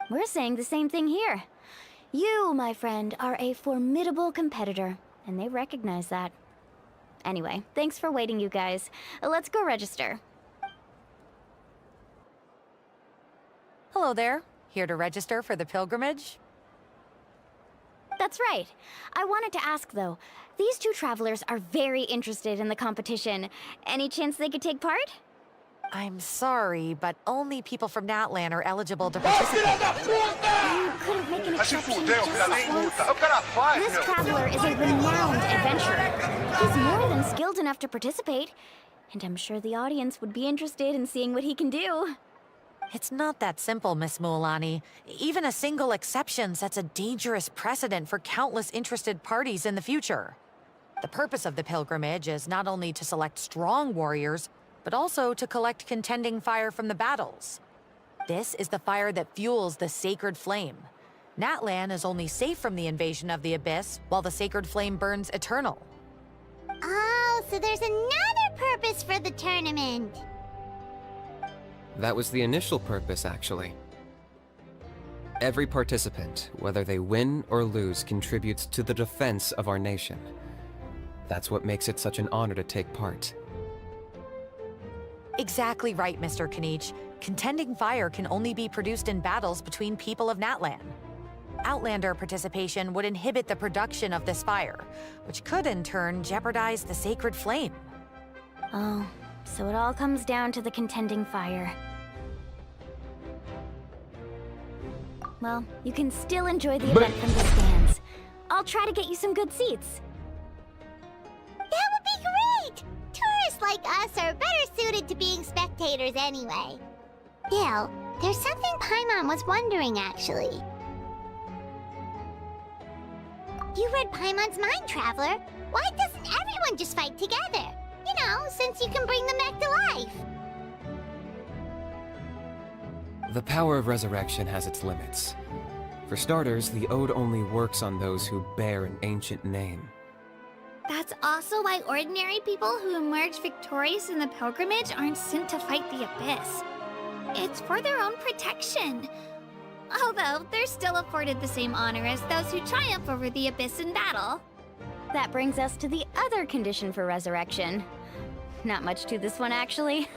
S14: We're saying the same thing here. You, my friend, are a formidable competitor, and they recognize that. Anyway, thanks for waiting, you guys. Let's go register.
S16: Hello there. Here to register for the pilgrimage?
S14: That's right. I wanted to ask, though. These 2 travelers are very interested in the competition. Any chance they could take part?
S16: I'm sorry, but only people from Natlan are eligible to participate.
S14: You couldn't make an exception just once? This traveler is a renowned adventurer. He's more than skilled enough to participate, and I'm sure the audience would be interested in seeing what he can do.
S16: It's not that simple, Miss Mualani. Even a single exception sets a dangerous precedent for countless interested parties in the future. The purpose of the pilgrimage is not only to select strong warriors, but also to collect contending fire from the battles. This is the fire that fuels the sacred flame. Natlan is only safe from the invasion of the Abyss, while the sacred flame burns eternal.
S6: Oh, so there's another purpose for the tournament.
S15: That was the initial purpose, actually. Every participant, whether they win or lose, contributes to the defense of our nation. That's what makes it such an honor to take part.
S16: Exactly right, Mr. Kanich. Contending fire can only be produced in battles between people of Natlan. Outlander participation would inhibit the production of this fire, which could in turn jeopardize the sacred flame.
S14: Oh, so it all comes down to the contending fire. Well, you can still enjoy the event from the stands. I'll try to get you some good seats.
S6: That would be great! Tourists like us are better suited to being spectators anyway. Still, there's something Paimon was wondering, actually. You read Paimon's mind, Traveler. Why doesn't everyone just fight together? You know, since you can bring them back to life.
S15: The power of resurrection has its limits. For starters, the ode only works on those who bear an ancient name.
S5: That's also why ordinary people who emerge victorious in the pilgrimage aren't sent to fight the Abyss. It's for their own protection. Although, they're still afforded the same honor as those who triumph over the Abyss in battle.
S14: That brings us to the other condition for resurrection. Not much to this one, actually.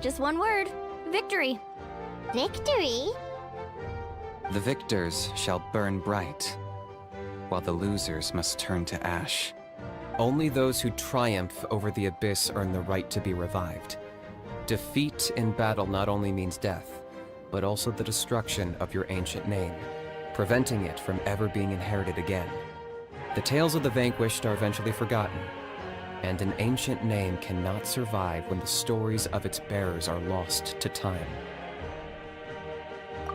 S14: Just one word. Victory.
S6: Victory?
S15: The victors shall burn bright, while the losers must turn to ash. Only those who triumph over the abyss earn the right to be revived. Defeat in battle not only means death, but also the destruction of your ancient name, preventing it from ever being inherited again. The tales of the vanquished are eventually forgotten, and an ancient name cannot survive when the stories of its bearers are lost to time.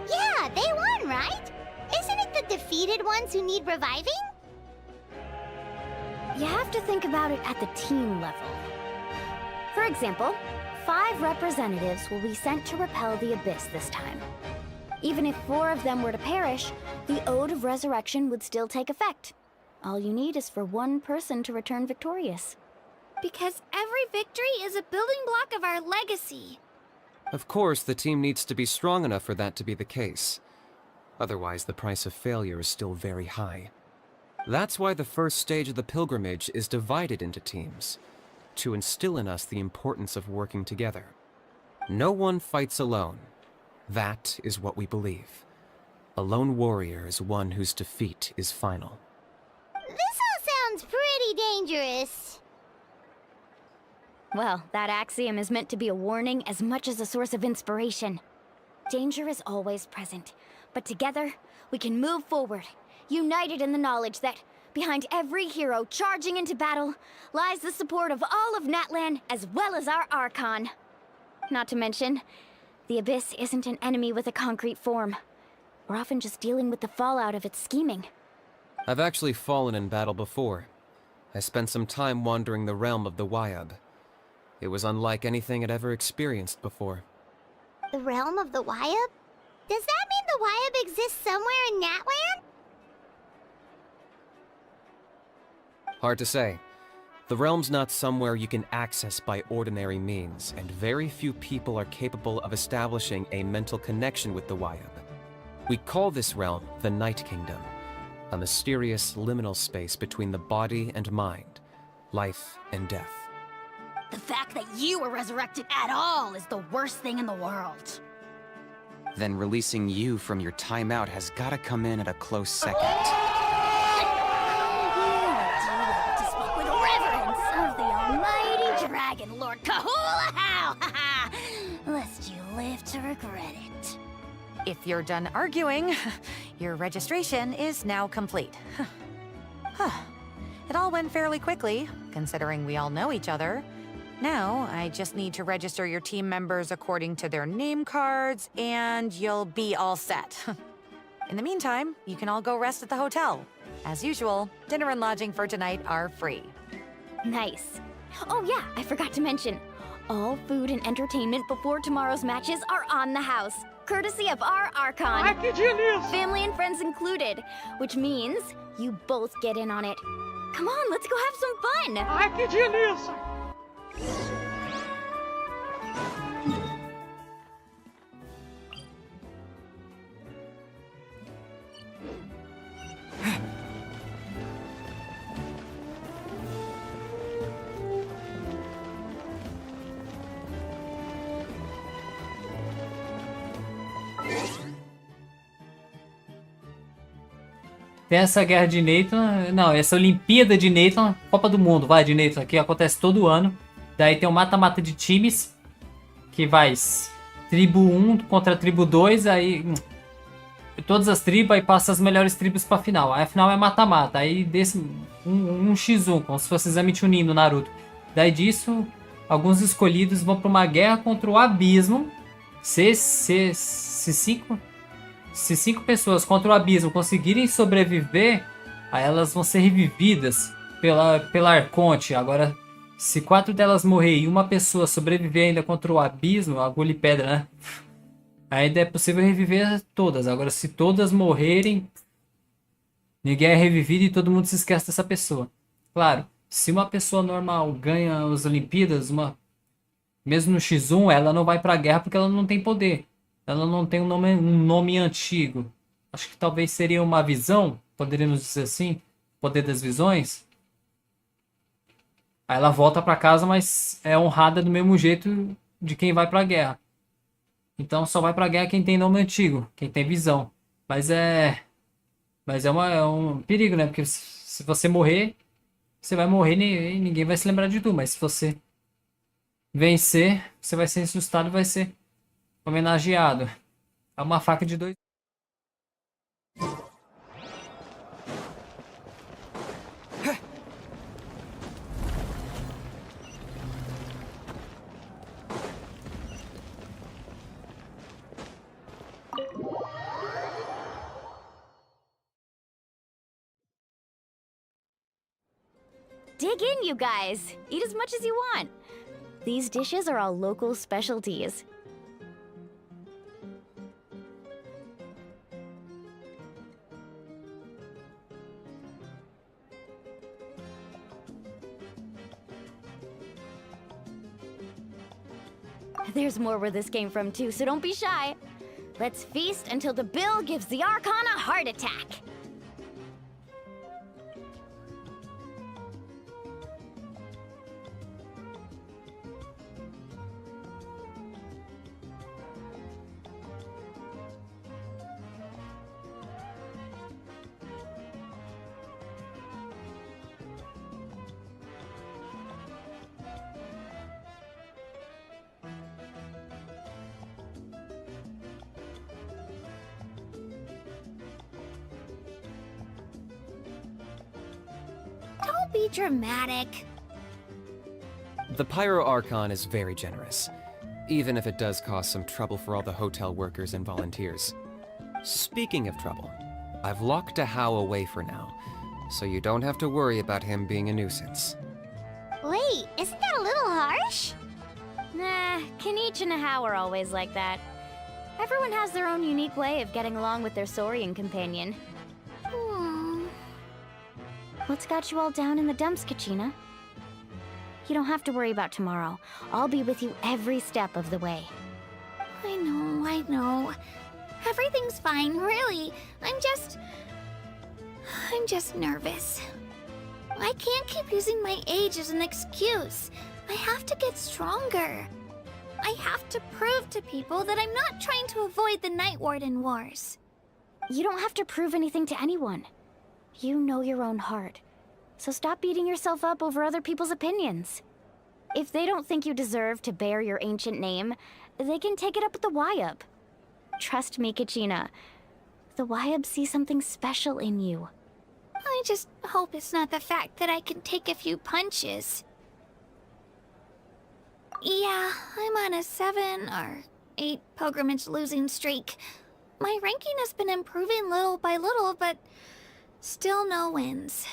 S6: Yeah, they won, right? Isn't it the defeated ones who need reviving?
S14: You have to think about it at the team level. For example, 5 representatives will be sent to repel the abyss this time. Even if 4 of them were to perish, the Ode of Resurrection would still take effect. All you need is for 1 person to return victorious.
S5: Because every victory is a building block of our legacy.
S15: Of course, the team needs to be strong enough for that to be the case. Otherwise, the price of failure is still very high. That's why the first stage of the pilgrimage is divided into teams, to instill in us the importance of working together. No one fights alone. That is what we believe. A lone warrior is one whose defeat is final.
S6: This all sounds pretty dangerous.
S14: Well, that axiom is meant to be a warning as much as a source of inspiration. Danger is always present, but together, we can move forward, united in the knowledge that behind every hero charging into battle lies the support of all of Natlan as well as our Archon. Not to mention, the Abyss isn't an enemy with a concrete form. We're often just dealing with the fallout of its scheming.
S15: I've actually fallen in battle before. I spent some time wandering the realm of the Wyab. It was unlike anything I'd ever experienced before.
S6: The realm of the Wyab? Does that mean the Wyab exists somewhere in Natlan?
S15: Hard to say. The realm's not somewhere you can access by ordinary means, and very few people are capable of establishing a mental connection with the Wyab. We call this realm the Night Kingdom, a mysterious liminal space between the body and mind, life and death.
S17: The fact that you were resurrected at all is the worst thing in the world.
S15: Then releasing you from your timeout has gotta come in at a close second.
S17: To speak with reverence of the almighty dragon, Lord Kahula How! Lest you live to regret it.
S16: If you're done arguing, your registration is now complete. It all went fairly quickly, considering we all know each other. Now, I just need to register your team members according to their name cards, and you'll be all set. In the meantime, you can all go rest at the hotel. As usual, dinner and lodging for tonight are free.
S14: Nice. Oh yeah, I forgot to mention. All food and entertainment before tomorrow's matches are on the house, courtesy of our Archon. Family and friends included, which means you both get in on it. Come on, let's go have some fun!
S2: Tem essa guerra de Natlan, não, essa Olimpíada de Natlan, Copa do Mundo, vai, de Natlan, que acontece todo ano. Daí tem o mata-mata de times, que vai tribo 1 contra tribo 2, aí todas as tribos, aí passa as melhores tribos pra final. Aí a final é mata-mata, aí desse um x1, como se fosse exame Chunin no Naruto. Daí disso, alguns escolhidos vão pra uma guerra contra o abismo. Se 5 pessoas contra o abismo conseguirem sobreviver, aí elas vão ser revividas pela Arconte. Agora, se 4 delas morrer e uma pessoa sobreviver ainda contra o abismo, agulha e pedra, né? Ainda é possível reviver todas. Agora, se todas morrerem, ninguém é revivido e todo mundo se esquece dessa pessoa. Claro, se uma pessoa normal ganha as Olimpíadas, mesmo no X1, ela não vai pra guerra porque ela não tem poder. Ela não tem um nome antigo. Acho que talvez seria uma visão, poderíamos dizer assim, poder das visões. Aí ela volta pra casa, mas é honrada do mesmo jeito de quem vai pra guerra. Então só vai pra guerra quem tem nome antigo, quem tem visão. Mas é um perigo, né? Porque se você morrer, você vai morrer e ninguém vai se lembrar de tu. Mas se você vencer, você vai ser assustado e vai ser homenageado. É uma faca de dois.
S14: Dig in, you guys! Eat as much as you want. These dishes are all local specialties. There's more where this came from too, so don't be shy. Let's feast until the bill gives the Archon a heart attack.
S5: Don't be dramatic.
S15: The Pyro Archon is very generous, even if it does cause some trouble for all the hotel workers and volunteers. Speaking of trouble, I've locked Ahau away for now, so you don't have to worry about him being a nuisance.
S6: Wait, isn't that a little harsh?
S14: Nah, Kenichi and Ahau are always like that. Everyone has their own unique way of getting along with their Saurian companion. What's got you all down in the dumps, Kachina? You don't have to worry about tomorrow. I'll be with you every step of the way.
S5: I know. Everything's fine, really. I'm just nervous. I can't keep using my age as an excuse. I have to get stronger. I have to prove to people that I'm not trying to avoid the Night Warden Wars.
S14: You don't have to prove anything to anyone. You know your own heart. So stop beating yourself up over other people's opinions. If they don't think you deserve to bear your ancient name, they can take it up with the Wyab. Trust me, Kachina. The Wyab see something special in you.
S5: I just hope it's not the fact that I can take a few punches. Yeah, I'm on a 7 or 8 pilgrimage losing streak. My ranking has been improving little by little, but still no wins.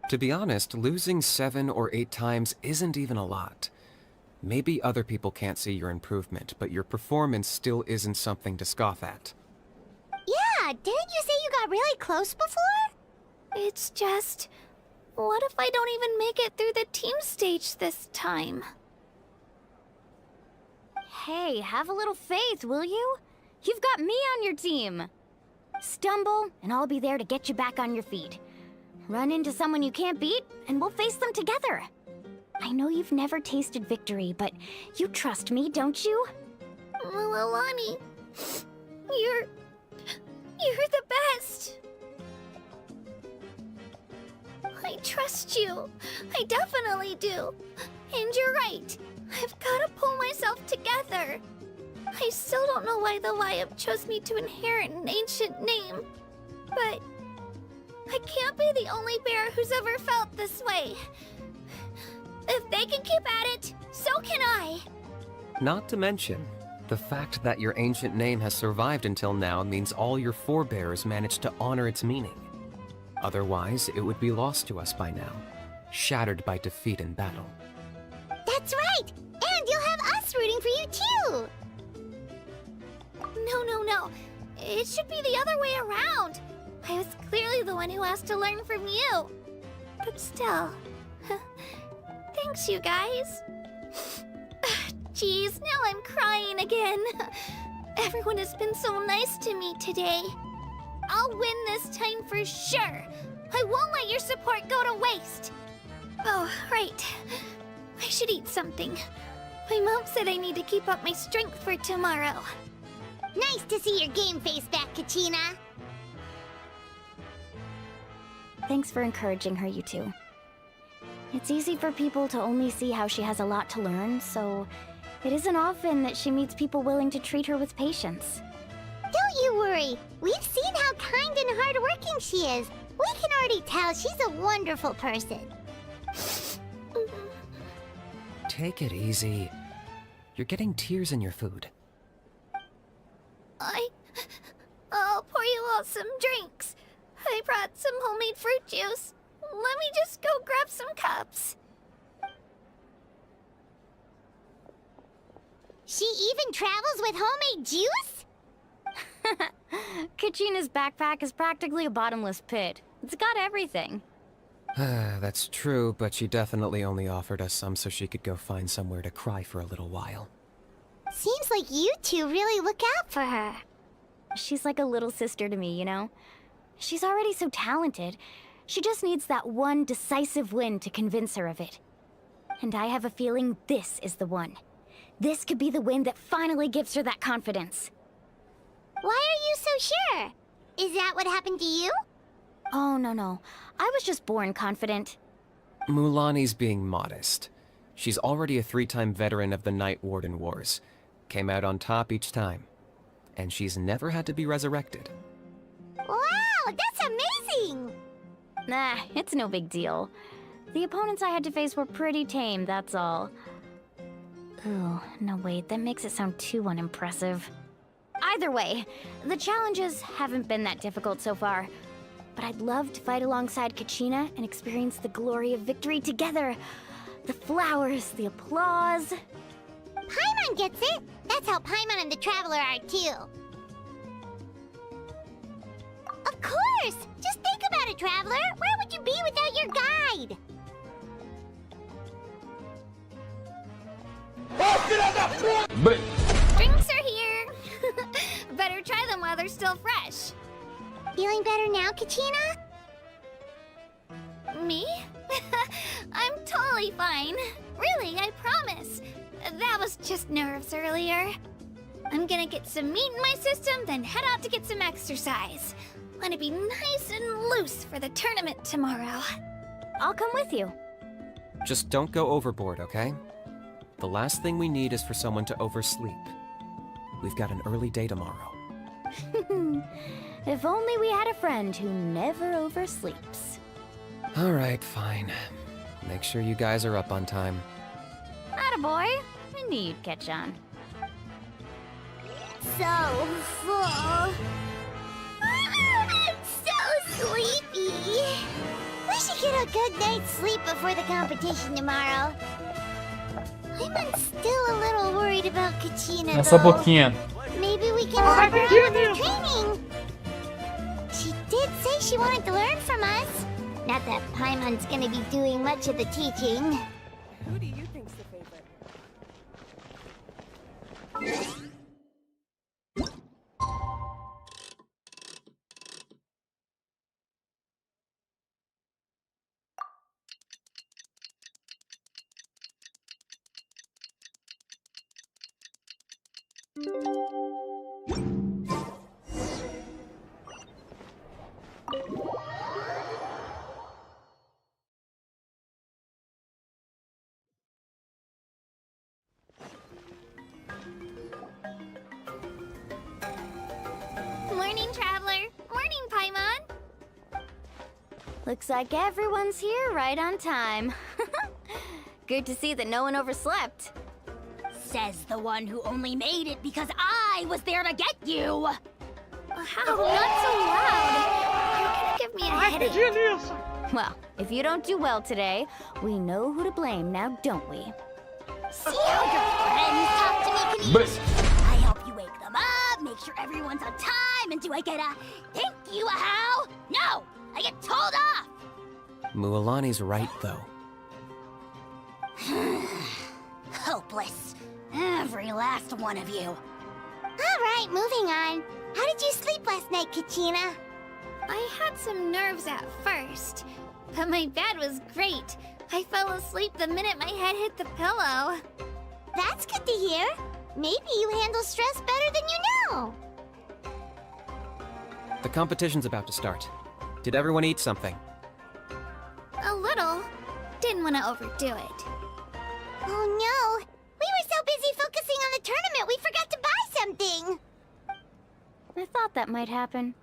S15: To be honest, losing 7 or 8 times isn't even a lot. Maybe other people can't see your improvement, but your performance still isn't something to scoff at.
S6: Yeah, didn't you say you got really close before?
S5: It's just... what if I don't even make it through the team stage this time?
S14: Hey, have a little faith, will you? You've got me on your team. Stumble, and I'll be there to get you back on your feet. Run into someone you can't beat, and we'll face them together. I know you've never tasted victory, but you trust me, don't you?
S5: Alani, you're the best. I trust you. I definitely do. And you're right. I've got to pull myself together. I still don't know why the Wyab chose me to inherit an ancient name. But I can't be the only bear who's ever felt this way. If they can keep at it, so can I.
S15: Not to mention, the fact that your ancient name has survived until now means all your forebears managed to honor its meaning. Otherwise, it would be lost to us by now, shattered by defeat in battle.
S6: That's right! And you'll have us rooting for you too!
S5: No. It should be the other way around. I was clearly the one who asked to learn from you. But still... thanks, you guys. Jeez, now I'm crying again. Everyone has been so nice to me today. I'll win this time for sure. I won't let your support go to waste. Oh, right. I should eat something. My mom said I need to keep up my strength for tomorrow.
S6: Nice to see your game face back, Kachina.
S14: Thanks for encouraging her, you two. It's easy for people to only see how she has a lot to learn, so it isn't often that she meets people willing to treat her with patience.
S6: Don't you worry. We've seen how kind and hardworking she is. We can already tell she's a wonderful person.
S15: Take it easy. You're getting tears in your food.
S5: I'll pour you all some drinks. I brought some homemade fruit juice. Let me just go grab some cups.
S6: She even travels with homemade juice?
S14: Kachina's backpack is practically a bottomless pit. It's got everything.
S15: That's true, but she definitely only offered us some so she could go find somewhere to cry for a little while.
S6: Seems like you two really look out for her.
S14: She's like a little sister to me, you know? She's already so talented. She just needs that one decisive win to convince her of it. And I have a feeling this is the one. This could be the win that finally gives her that confidence.
S6: Why are you so sure? Is that what happened to you?
S14: Oh, no. I was just born confident.
S15: Mulani's being modest. She's already a 3-time veteran of the Night Warden Wars. Came out on top each time. And she's never had to be resurrected.
S6: Wow, that's amazing!
S14: Nah, it's no big deal. The opponents I had to face were pretty tame, that's all. Ooh, no wait, that makes it sound too unimpressive. Either way, the challenges haven't been that difficult so far. But I'd love to fight alongside Kachina and experience the glory of victory together. The flowers, the applause.
S6: Paimon gets it! That's how Paimon and the Traveler are too. Of course! Just think about it, Traveler! Where would you be without your guide?
S5: Drinks are here! Better try them while they're still fresh.
S6: Feeling better now, Kachina?
S5: Me? I'm totally fine. Really, I promise. That was just nerves earlier. I'm gonna get some meat in my system, then head out to get some exercise. Want to be nice and loose for the tournament tomorrow.
S14: I'll come with you.
S15: Just don't go overboard, okay? The last thing we need is for someone to oversleep. We've got an early day tomorrow.
S14: If only we had a friend who never oversleeps.
S15: Alright, fine. Make sure you guys are up on time.
S14: Attaboy! I knew you'd catch on.
S6: So full. I'm so sleepy. We should get a good night's sleep before the competition tomorrow. I'm still a little worried about Kachina,
S2: Essa
S6: though.
S2: boquinha.
S6: Maybe we can help her out with her training. She did say she wanted to learn from us. Not that Paimon's gonna be doing much of the teaching.
S12: Who do you think's the favorite?
S5: Morning, Traveler. Morning, Paimon.
S14: Looks like everyone's here right on time. Good to see that no one overslept.
S17: Says the one who only made it because I was there to get you!
S5: How? Not so loud. You're gonna give me a headache.
S14: Well, if you don't do well today, we know who to blame now, don't we?
S17: See how your friends talk to me, Kanish? I help you wake them up, make sure everyone's on time, and do I get a thank you, how? No! I get told off!
S15: Mualani's right, though.
S17: Hopeless. Every last one of you.
S6: Alright, moving on. How did you sleep last night, Kachina?
S5: I had some nerves at first, but my bed was great. I fell asleep the minute my head hit the pillow.
S6: That's good to hear. Maybe you handle stress better than you know.
S15: The competition's about to start. Did everyone eat something?
S5: A little. Didn't want to overdo it.
S6: Oh no! We were so busy focusing on the tournament we forgot to buy something!
S14: I thought that might happen.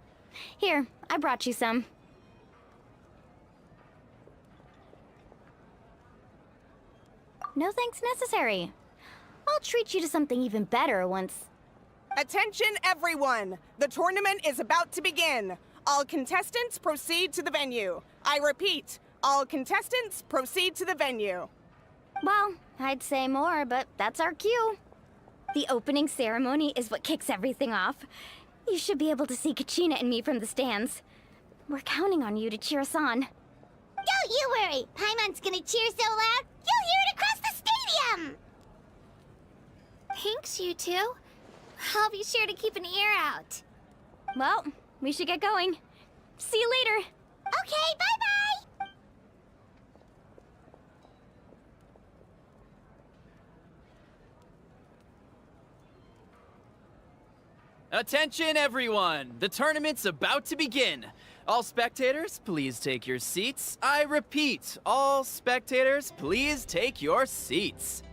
S14: Here, I brought you some. No thanks necessary. I'll treat you to something even better once...
S18: Attention everyone! The tournament is about to begin. All contestants proceed to the venue. I repeat, all contestants proceed to the venue.
S14: Well, I'd say more, but that's our cue. The opening ceremony is what kicks everything off. You should be able to see KACHINA and me from the stands. We're counting on you to cheer us on.
S6: Don't you worry! Paimon's gonna cheer so loud, you'll hear it across the stadium!
S5: Thanks, you two. I'll be sure to keep an ear out.
S14: Well, we should get going. See you later.
S6: Okay, bye-bye!
S19: Attention everyone! The tournament's about to begin. All spectators, please take your seats. I repeat, all spectators, please take your seats.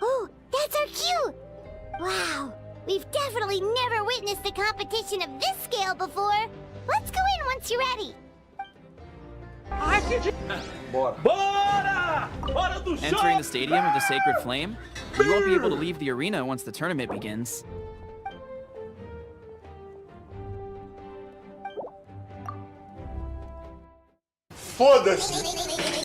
S6: Oh, that's our cue! Wow, we've definitely never witnessed a competition of this scale before. Let's go in once you're ready.
S3: Bora. Bora! Bora do show!
S19: Entering the stadium of the Sacred Flame, you won't be able to leave the arena once the tournament begins.
S3: Foda-se!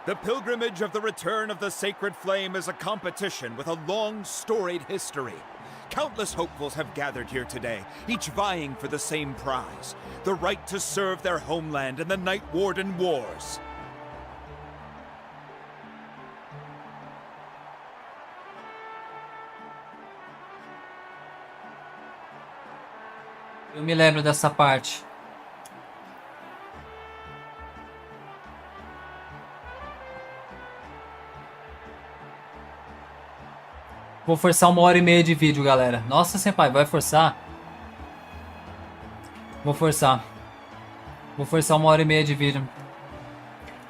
S20: The pilgrimage of the return of the Sacred Flame is a competition with a long, storied history. Countless hopefuls have gathered here today, each vying for the same prize, the right to serve their homeland in the Night Warden Wars.
S2: Eu me lembro dessa parte. Vou forçar 1h30 de vídeo, galera. Nossa, Senpai, vai forçar? Vou forçar. Vou forçar 1h30 de vídeo.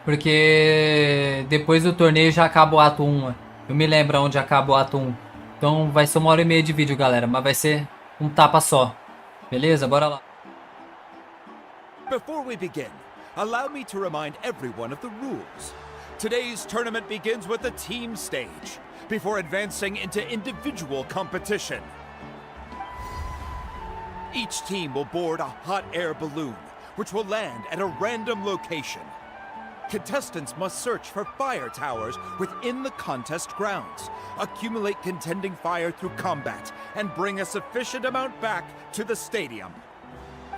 S2: Porque depois do torneio já acaba o ato 1. Eu me lembro onde acaba o ato 1. Então vai ser 1h30 de vídeo, galera. Mas vai ser um tapa só. Beleza? Bora lá.
S20: Before we begin, allow me to remind everyone of the rules. Today's tournament begins with the team stage, before advancing into individual competition. Each team will board a hot air balloon, which will land at a random location. Contestants must search for fire towers within the contest grounds, accumulate contending fire through combat, and bring a sufficient amount back to the stadium.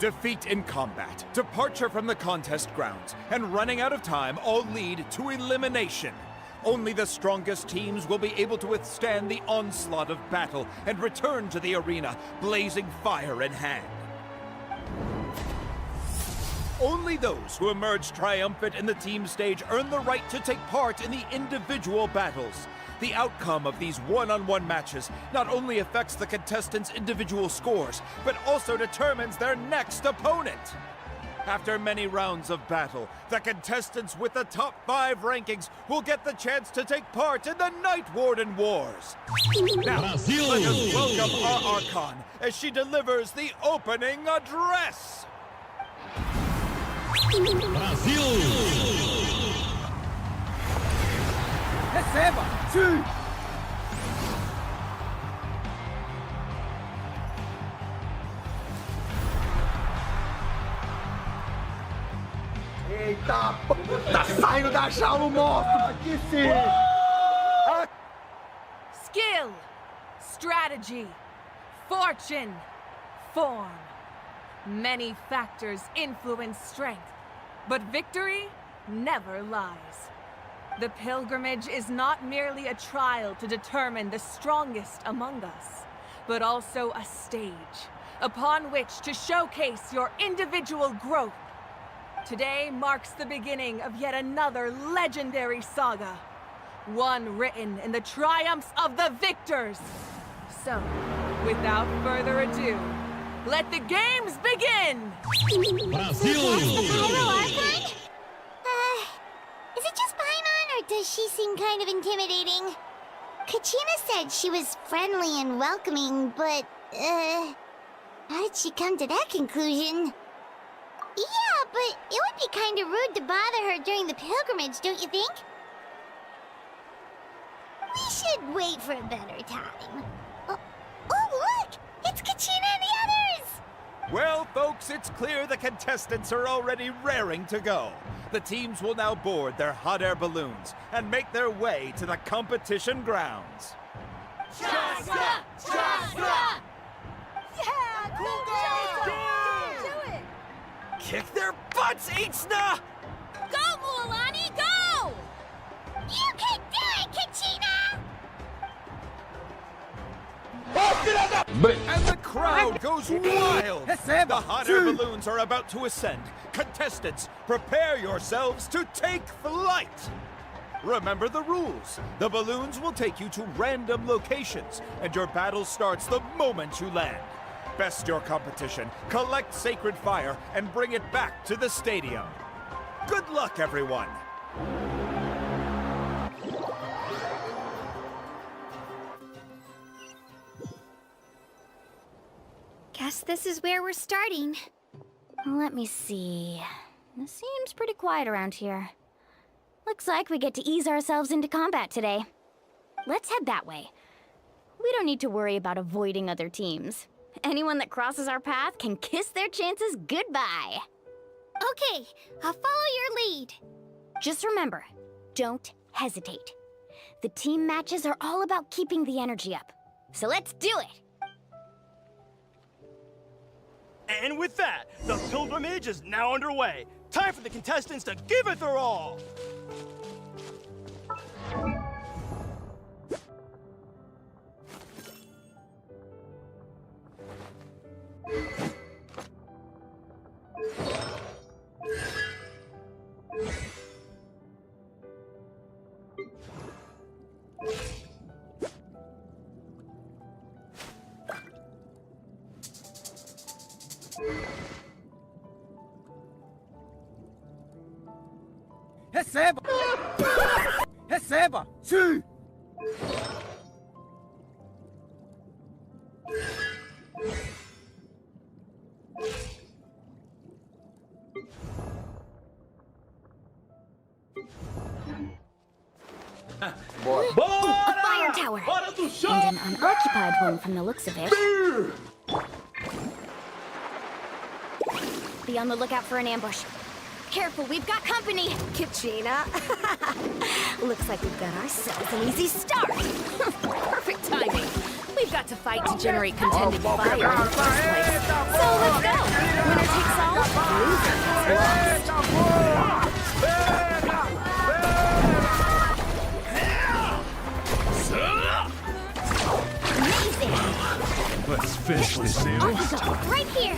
S20: Defeat in combat, departure from the contest grounds, and running out of time all lead to elimination. Only the strongest teams will be able to withstand the onslaught of battle and return to the arena, blazing fire in hand. Only those who emerge triumphant in the team stage earn the right to take part in the individual battles. The outcome of these one-on-one matches not only affects the contestants' individual scores, but also determines their next opponent. After many rounds of battle, the contestants with the top 5 rankings will get the chance to take part in the Night Warden Wars. Now,
S13: Brasil.
S20: let us welcome our Archon as she delivers the opening address.
S13: Brasil!
S3: Receba! Sim! Eita, tá saindo da jaula o monstro! Aqui sim!
S21: Skill, strategy, fortune, form. Many factors influence strength, but victory never lies. The pilgrimage is not merely a trial to determine the strongest among us, but also a stage, upon which to showcase your individual growth. Today marks the beginning of yet another legendary saga, one written in the triumphs of the victors. So, without further ado, let the games begin!
S6: Hello, Arco? Is it just Paimon, or does she seem kind of intimidating? Kachina said she was friendly and welcoming, but, how did she come to that conclusion? Yeah, but it would be kind of rude to bother her during the pilgrimage, don't you think? We should wait for a better time. Oh, look! It's Kachina and the others!
S20: Well, folks, it's clear the contestants are already raring to go. The teams will now board their hot air balloons and make their way to the competition grounds.
S17: Chaska! Chaska!
S21: Yeah! Cool
S17: girl!
S21: Do it!
S11: Kick their butts, Ichna!
S17: Go, Mualani, go!
S6: You can do it, Kachina!
S20: And the crowd goes wild! The hot air balloons are about to ascend. Contestants, prepare yourselves to take flight! Remember the rules. The balloons will take you to random locations, and your battle starts the moment you land. Best your competition, collect sacred fire, and bring it back to the stadium. Good luck, everyone!
S5: Guess this is where we're starting.
S14: Let me see. It seems pretty quiet around here. Looks like we get to ease ourselves into combat today. Let's head that way. We don't need to worry about avoiding other teams. Anyone that crosses our path can kiss their chances goodbye.
S5: Okay, I'll follow your lead.
S14: Just remember, don't hesitate. The team matches are all about keeping the energy up. So let's do it!
S9: And with that, the pilgrimage is now underway. Time for the contestants to give it their all!
S13: Receba! Receba! Sim!
S14: A fire tower! And an unoccupied one from the looks of it. Be on the lookout for an ambush. Careful, we've got company!
S12: Kachina.
S14: Looks like we've got ourselves an easy start!
S12: Perfect timing. We've got to fight to generate contended fire in the first place. So let's go. Winner takes all, loser gets lost.
S14: Amazing!
S13: Let's finish this
S14: Off you go, right here!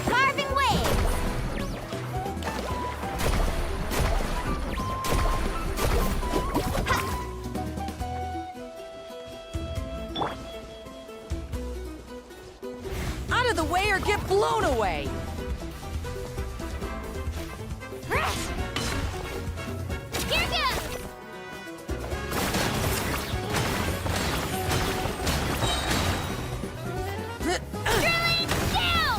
S14: Carving waves!
S12: Out of the way or get blown away!
S6: Here goes! Drilling down!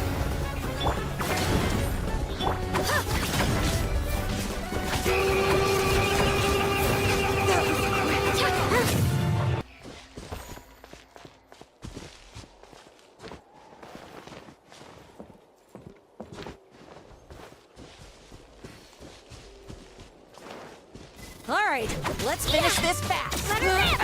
S12: All right, let's finish this fast.
S6: Let her rip!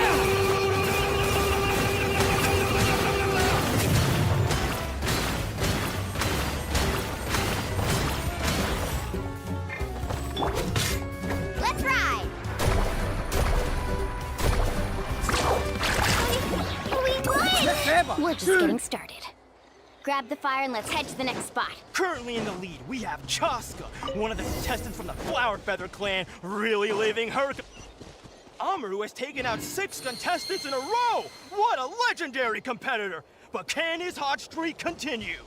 S14: just getting started. Grab the fire and let's head to the next spot.
S9: Currently in the lead, we have Chaska, one of the contestants from the Flower Feather clan, really living her... Amaru has taken out 6 contestants in a row! What a legendary competitor! But can his hot streak continue?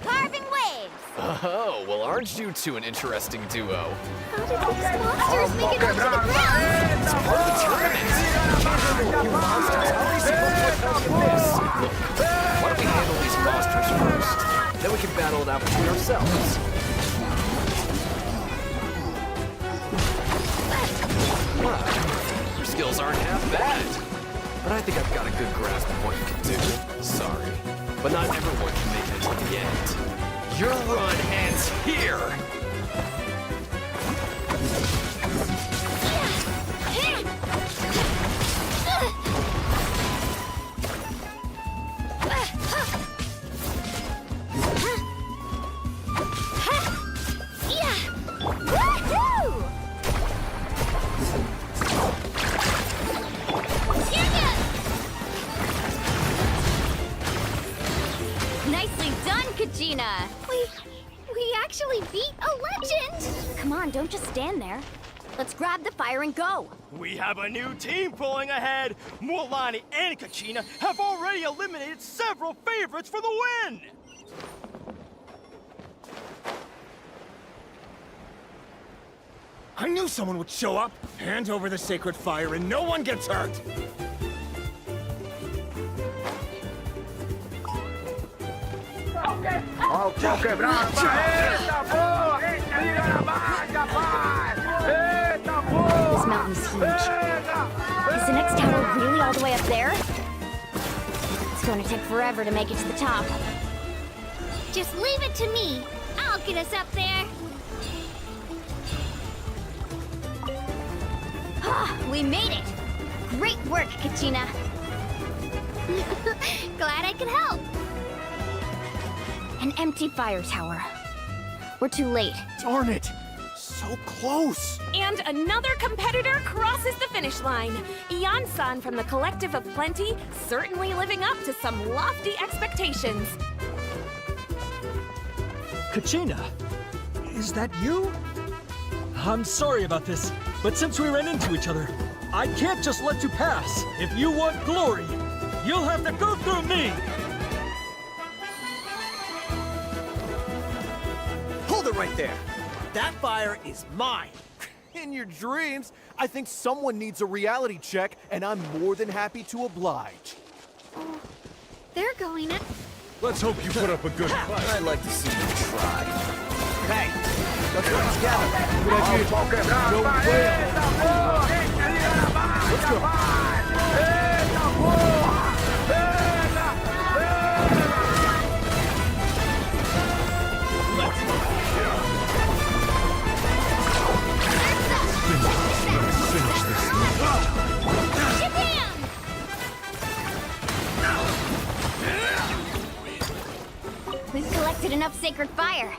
S6: Carving waves!
S7: Oh, well, aren't you two an interesting duo?
S6: How did these monsters make it onto the ground?
S7: It's part of the tournament. You monsters, how are you supposed to account for this? Look, why don't we handle these monsters first? Then we can battle it out between ourselves. Your skills aren't half bad. But I think I've got a good grasp of what you can do. Sorry. But not everyone can make it to the end. Your run ends here!
S14: Nicely done, Kachina!
S6: We actually beat a legend!
S14: Come on, don't just stand there. Let's grab the fire and go.
S9: We have a new team pulling ahead. Mualani and Kachina have already eliminated several favorites for the win.
S22: I knew someone would show up. Hand over the sacred fire and no one gets hurt.
S14: This mountain's huge. Is the next tower really all the way up there? It's going to take forever to make it to the top.
S6: Just leave it to me. I'll get us up there.
S14: We made it! Great work, Kachina.
S6: Glad I could help.
S14: An empty fire tower. We're too late.
S22: Darn it! So close!
S12: And another competitor crosses the finish line. Ian-san from the Collective of Plenty, certainly living up to some lofty expectations.
S23: Kachina, is that you? I'm sorry about this, but since we ran into each other, I can't just let you pass. If you want glory, you'll have to go through me!
S22: Hold it right there! That fire is mine! In your dreams, I think someone needs a reality check, and I'm more than happy to oblige.
S6: Oh, they're going in.
S22: Let's hope you put up a good fight.
S7: I'd like to see you try.
S22: Hey, let's work together. Good idea. No way. Let's go.
S23: Finish this.
S14: We've collected enough sacred fire.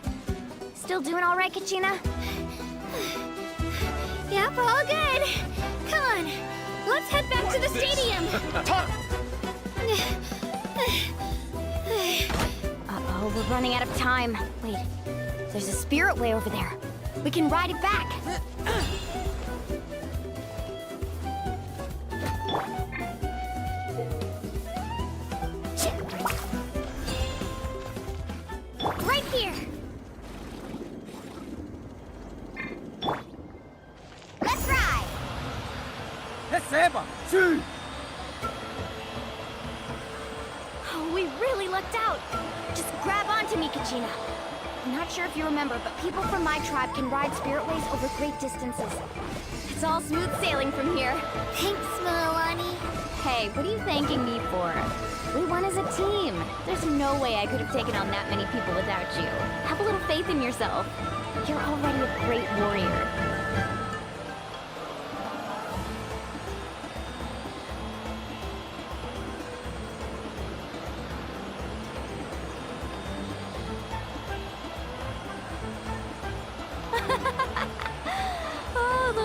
S14: Still doing all right, Kachina?
S6: Yep, all good. Come on, let's head back to the stadium.
S14: Uh-oh, we're running out of time. Wait, there's a spirit way over there. We can ride it back.
S6: Right here. Let's ride.
S22: Receba! Sim!
S14: Oh, we really lucked out. Just grab onto me, Kachina. I'm not sure if you remember, but people from my tribe can ride spiritways over great distances. It's all smooth sailing from here.
S6: Thanks, Mualani.
S14: Hey, what are you thanking me for? We won as a team. There's no way I could have taken on that many people without you. Have a little faith in yourself. You're already a great warrior.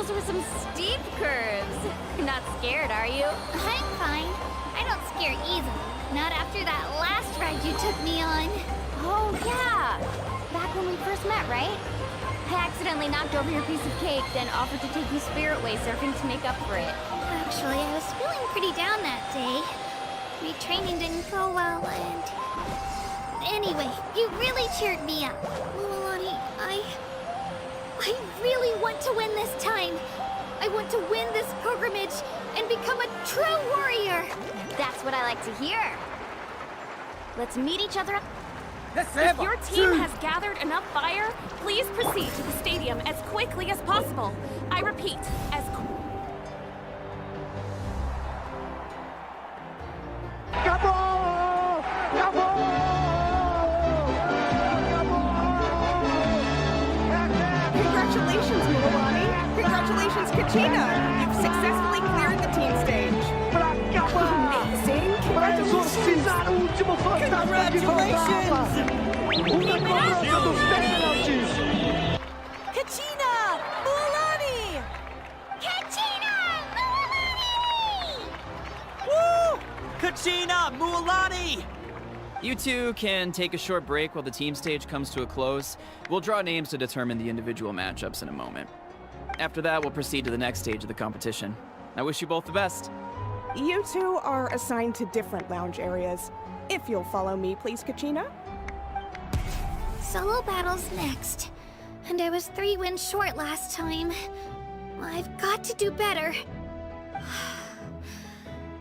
S14: Those were some steep curves. You're not scared, are you?
S6: I'm fine. I don't scare easily. Not after that last ride you took me on.
S14: Oh, yeah. Back when we first met, right? I accidentally knocked over your piece of cake, then offered to take you spirit way surfing to make up for it.
S6: Actually, I was feeling pretty down that day. My training didn't go well, and... Anyway, you really cheered me up. Mulani, I really want to win this time. I want to win this pilgrimage and become a true warrior.
S14: That's what I like to hear. Let's meet each other.
S12: If your team has gathered enough fire, please proceed to the stadium as quickly as possible. I repeat, as
S18: Congratulations, Mulani. Congratulations, Kachina. You've successfully cleared the team stage. Amazing. Congratulations.
S21: Kachina! Mulani!
S6: Kachina! Mulani!
S19: Woo! Kachina! Mulani! You two can take a short break while the team stage comes to a close. We'll draw names to determine the individual matchups in a moment. After that, we'll proceed to the next stage of the competition. I wish you both the best.
S18: You two are assigned to different lounge areas. If you'll follow me, please, Kachina.
S6: Solo battle's next. And I was 3 wins short last time. I've got to do better.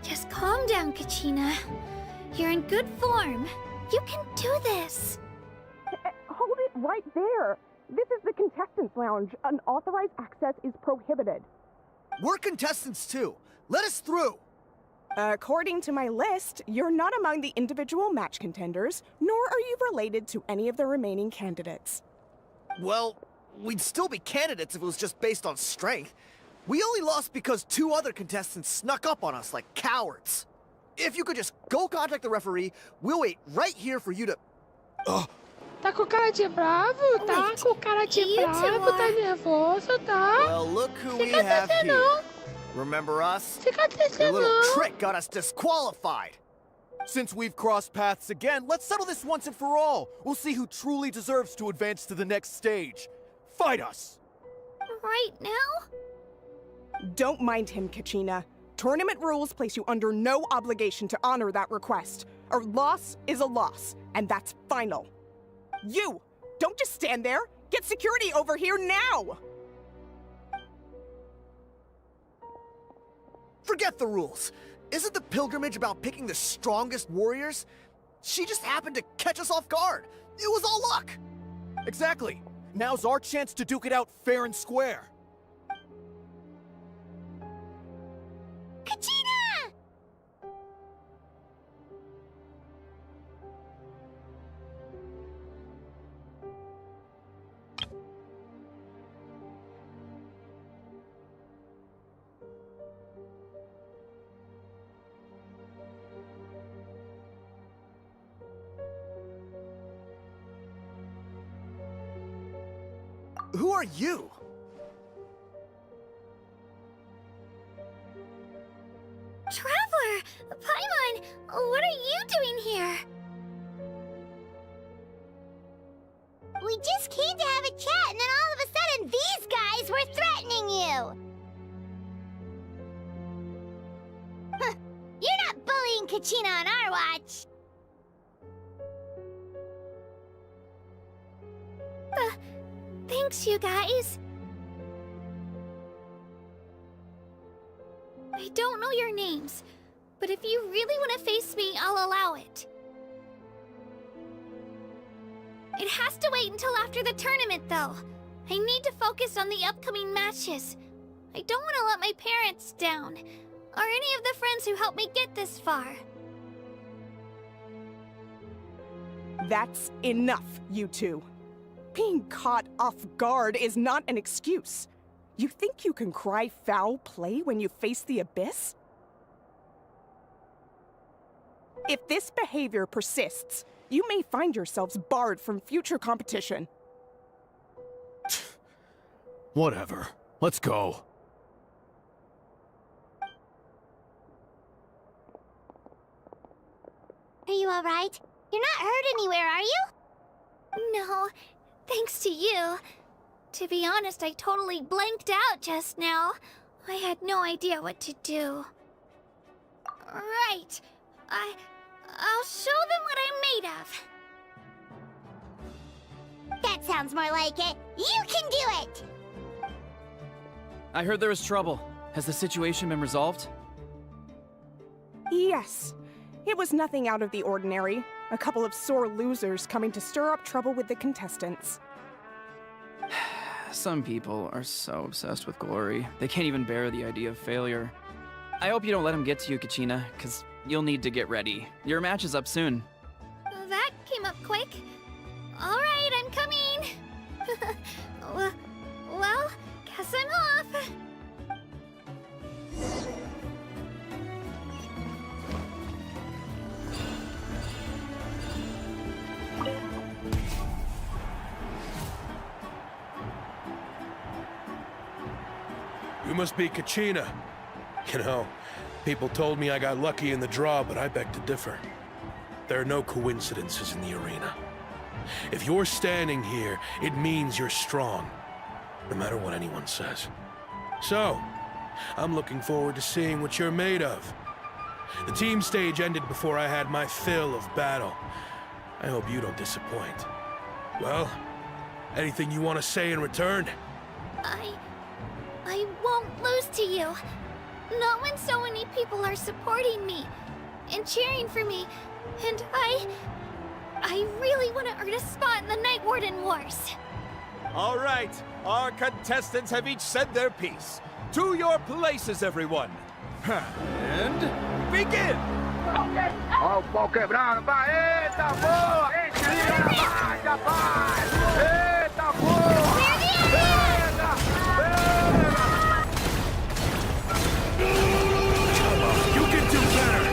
S6: Just calm down, Kachina. You're in good form. You can do this.
S18: Hold it right there. This is the contestants' lounge. Unauthorized access is prohibited.
S22: We're contestants too. Let us through.
S18: According to my list, you're not among the individual match contenders, nor are you related to any of the remaining candidates.
S22: Well, we'd still be candidates if it was just based on strength. We only lost because 2 other contestants snuck up on us like cowards. If you could just go contact the referee, we'll wait right here for you to...
S1: Tá com cara de bravo? Tá com cara de bravo? Tá nervoso, tá?
S22: Well, look who we have here. Remember us? Your little trick got us disqualified. Since we've crossed paths again, let's settle this once and for all. We'll see who truly deserves to advance to the next stage. Fight us!
S6: Right now?
S18: Don't mind him, Kachina. Tournament rules place you under no obligation to honor that request. A loss is a loss, and that's final. You! Don't just stand there! Get security over here now!
S22: Forget the rules. Isn't the pilgrimage about picking the strongest warriors? She just happened to catch us off guard. It was all luck. Exactly. Now's our chance to duke it out fair and square.
S6: Kachina!
S22: Who are you?
S6: Traveler! Paimon! What are you doing here? We just came to have a chat, and then all of a sudden these guys were threatening you! Huh. You're not bullying Kachina on our watch! Thanks, you guys. I don't know your names, but if you really want to face me, I'll allow it. It has to wait until after the tournament, though. I need to focus on the upcoming matches. I don't want to let my parents down, or any of the friends who helped me get this far.
S18: That's enough, you two. Being caught off guard is not an excuse. You think you can cry foul play when you face the abyss? If this behavior persists, you may find yourselves barred from future competition.
S20: Whatever. Let's go.
S6: Are you alright? You're not hurt anywhere, are you?
S5: No, thanks to you. To be honest, I totally blanked out just now. I had no idea what to do. Right. I'll show them what I'm made of.
S6: That sounds more like it. You can do it!
S19: I heard there was trouble. Has the situation been resolved?
S18: Yes. It was nothing out of the ordinary. A couple of sore losers coming to stir up trouble with the contestants.
S19: Some people are so obsessed with glory, they can't even bear the idea of failure. I hope you don't let them get to you, Kachina, because you'll need to get ready. Your match is up soon.
S5: That came up quick. Alright, I'm coming. Well, guess I'm off.
S4: You must be Kachina. You know, people told me I got lucky in the draw, but I beg to differ. There are no coincidences in the arena. If you're standing here, it means you're strong, no matter what anyone says. So, I'm looking forward to seeing what you're made of. The team stage ended before I had my fill of battle. I hope you don't disappoint. Well, anything you want to say in return?
S5: I won't lose to you. Not when so many people are supporting me and cheering for me. And I really want to earn a spot in the Night Warden Wars.
S20: All right, our contestants have each said their piece. To your places, everyone. And begin!
S8: Ó o pau quebrando, vai! Eita porra! Vai, rapaz! Eita porra! Pega!
S4: Come on, you can do better!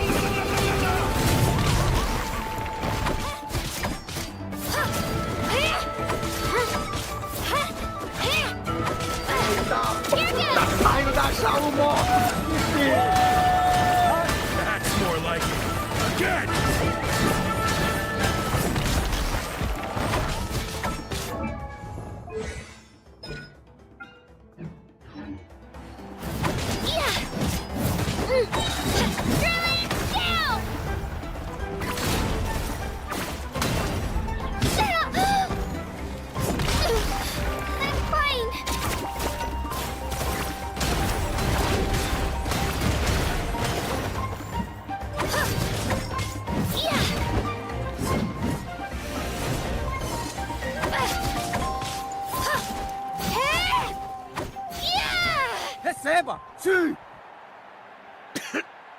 S8: Tá saindo da jaula morto!
S4: That's more like it. Again!
S8: Receba! Sim!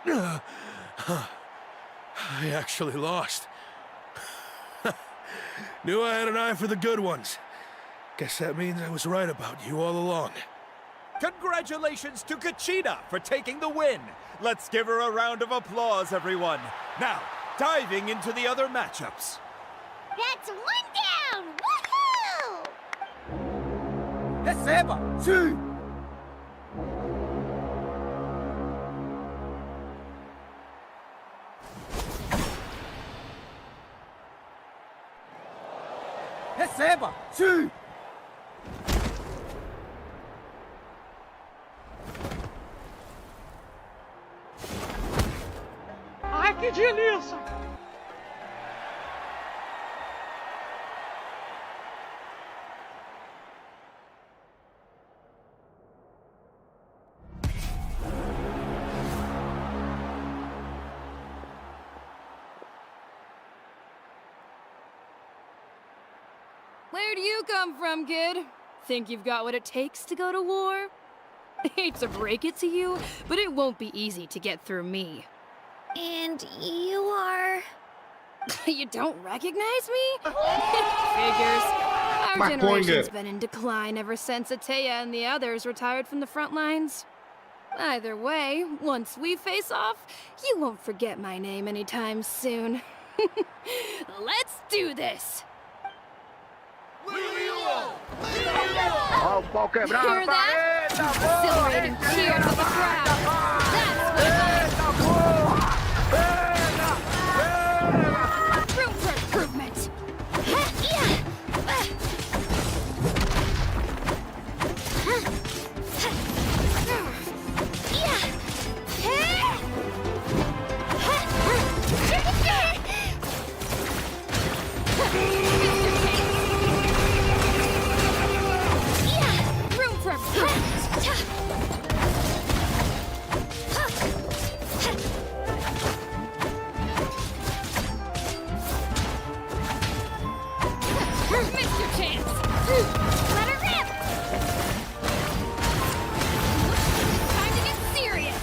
S4: I actually lost. Knew I had an eye for the good ones. Guess that means I was right about you all along.
S20: Congratulations to Kachina for taking the win. Let's give her a round of applause, everyone. Now, diving into the other matchups.
S6: That's one down! Woohoo!
S8: Receba! Sim! Receba! Sim!
S1: Ai, que delícia!
S10: Where do you come from, kid? Think you've got what it takes to go to war? Hate to break it to you, but it won't be easy to get through me.
S5: And you are...
S10: You don't recognize me? Figures. Our generation's been in decline ever since Ateya and the others retired from the front lines. Either way, once we face off, you won't forget my name anytime soon. Let's do this!
S8: Ó o pau quebrando,
S10: Hear that? Exhilarating cheer to the crowd. That's what
S5: Let her rip! Time to get serious!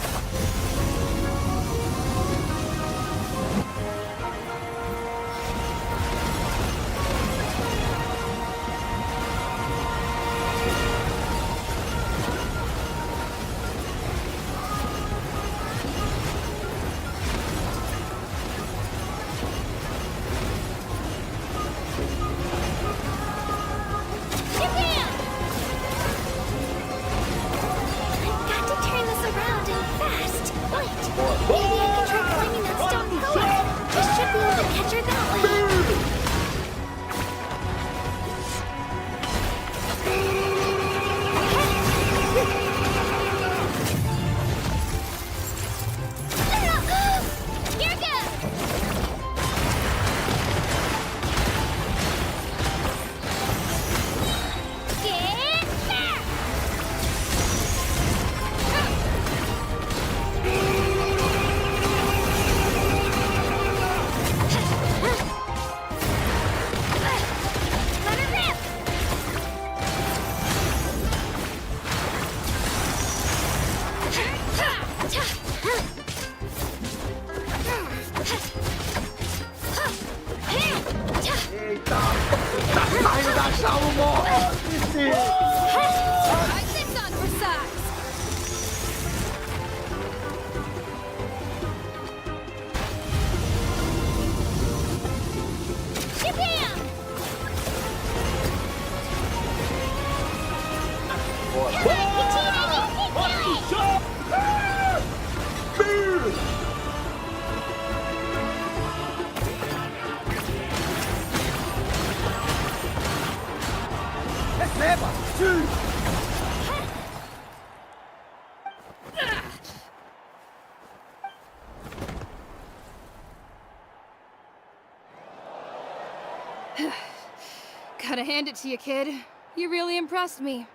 S10: Gotta hand it to you, kid. You really impressed me.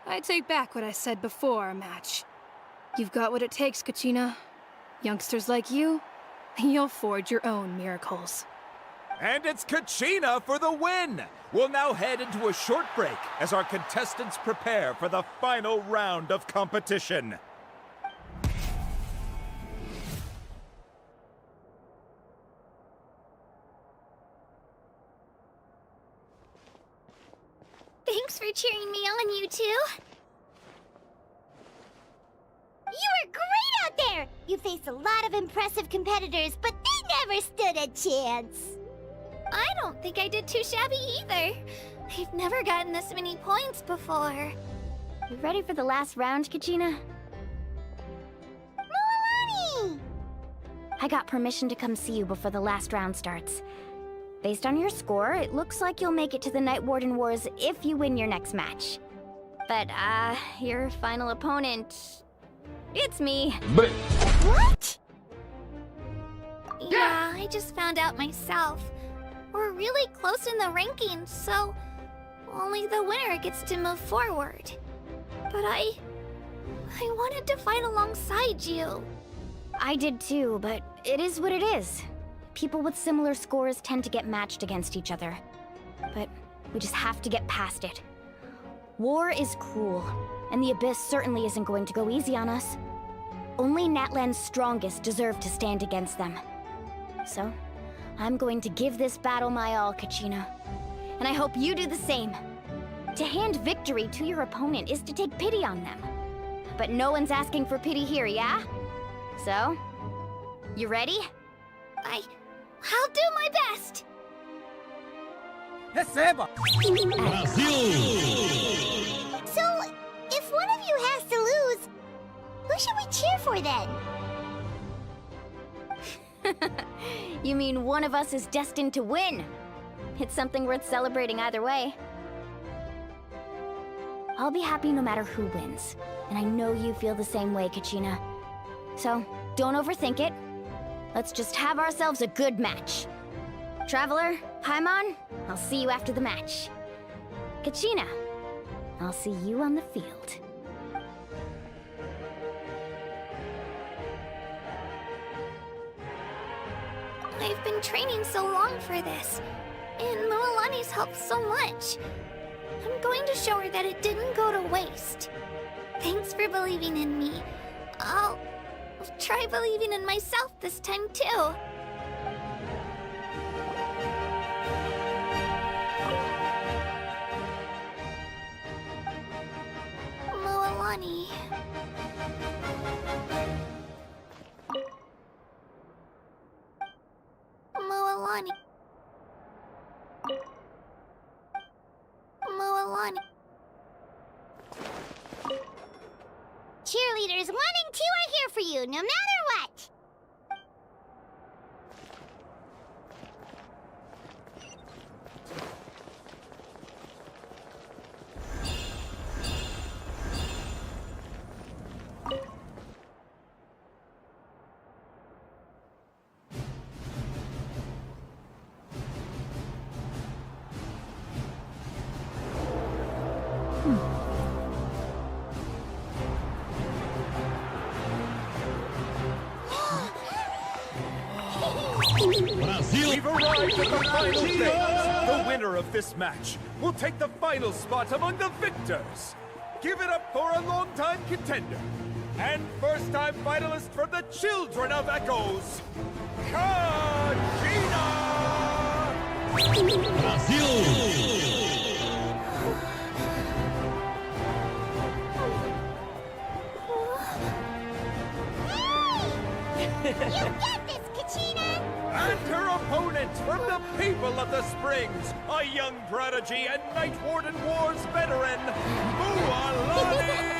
S10: I take back what I said before our match. You've got what it takes, KACHINA. Youngsters like you, you'll forge your own miracles.
S20: And it's KACHINA for the win! We'll now head into a short break as our contestants prepare for the final round of competition.
S6: Thanks for cheering me on, you two. You were great out there! You faced a lot of impressive competitors, but they never stood a chance.
S5: I don't think I did too shabby either. I've never gotten this many points before.
S14: You ready for the last round, KACHINA?
S6: Milani!
S14: I got permission to come see you before the last round starts. Based on your score, it looks like you'll make it to the Night Warden Wars if you win your next match. But, your final opponent... It's me.
S6: But... What?
S5: Yeah, I just found out myself. We're really close in the rankings, so... only the winner gets to move forward. But I wanted to fight alongside you.
S14: I did too, but it is what it is. People with similar scores tend to get matched against each other. But we just have to get past it. War is cruel, and the Abyss certainly isn't going to go easy on us. Only Natlan's strongest deserve to stand against them. So, I'm going to give this battle my all, KACHINA. And I hope you do the same. To hand victory to your opponent is to take pity on them. But no one's asking for pity here, yeah? So, you ready?
S5: I'll do my best!
S8: Receba!
S6: So, if one of you has to lose, who should we cheer for then?
S14: You mean one of us is destined to win? It's something worth celebrating either way. I'll be happy no matter who wins. And I know you feel the same way, KACHINA. So, don't overthink it. Let's just have ourselves a good match. Traveler, Paimon, I'll see you after the match. KACHINA, I'll see you on the field.
S5: I've been training so long for this, and Milani's helped so much. I'm going to show her that it didn't go to waste. Thanks for believing in me. I'll try believing in myself this time too. Moalani. Moalani. Moalani.
S6: Cheerleaders 1 and 2 are here for you, no matter what.
S20: Brazil! We've arrived at the final phase. The winner of this match will take the final spot among the victors. Give it up for a long-time contender and first-time finalist from the Children of Echoes, KACHINA!
S13: Brasil!
S6: You get this, KACHINA!
S20: And her opponent from the people of the Springs, a young prodigy and Night Warden Wars veteran, Moalani!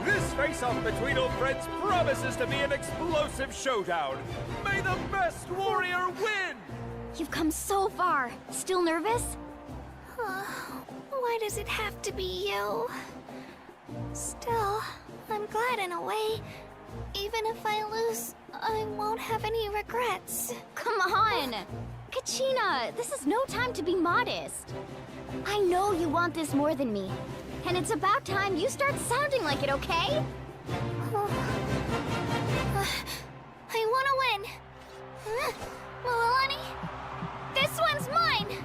S20: This face-off between old friends promises to be an explosive showdown. May the best warrior win!
S14: You've come so far. Still nervous?
S5: Why does it have to be you? Still, I'm glad in a way. Even if I lose, I won't have any regrets.
S14: Come on! KACHINA, this is no time to be modest. I know you want this more than me. And it's about time you start sounding like it, okay?
S5: I want to win. Moalani, this one's mine.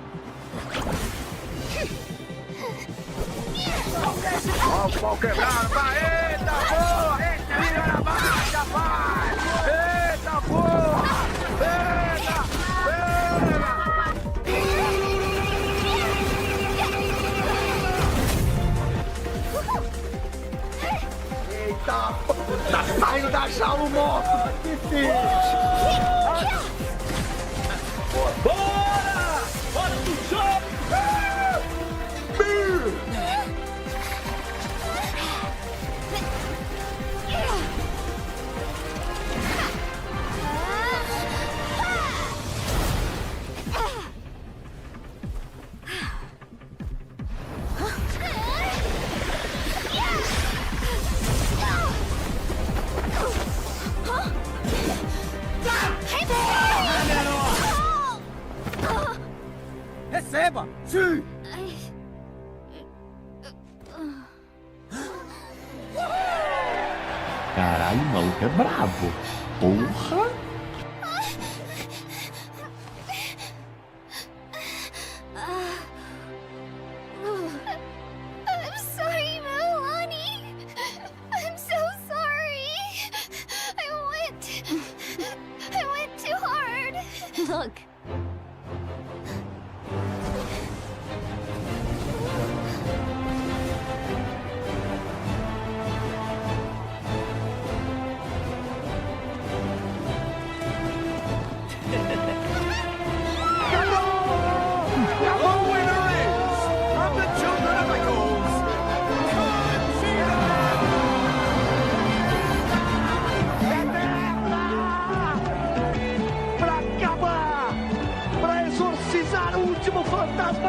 S8: Ó o pau quebrado, vai! Eita porra! Eita, liga na marcha, vai! Eita porra! Eita! Eita! Tá saindo da jaula o monstro! Que fixe!
S13: Bora! Bora pro jogo!
S8: Receba! Sim!
S13: Caralho, o maluco é brabo. Porra!
S5: I'm sorry, Moalani. I'm so sorry. I went too hard.
S14: Look.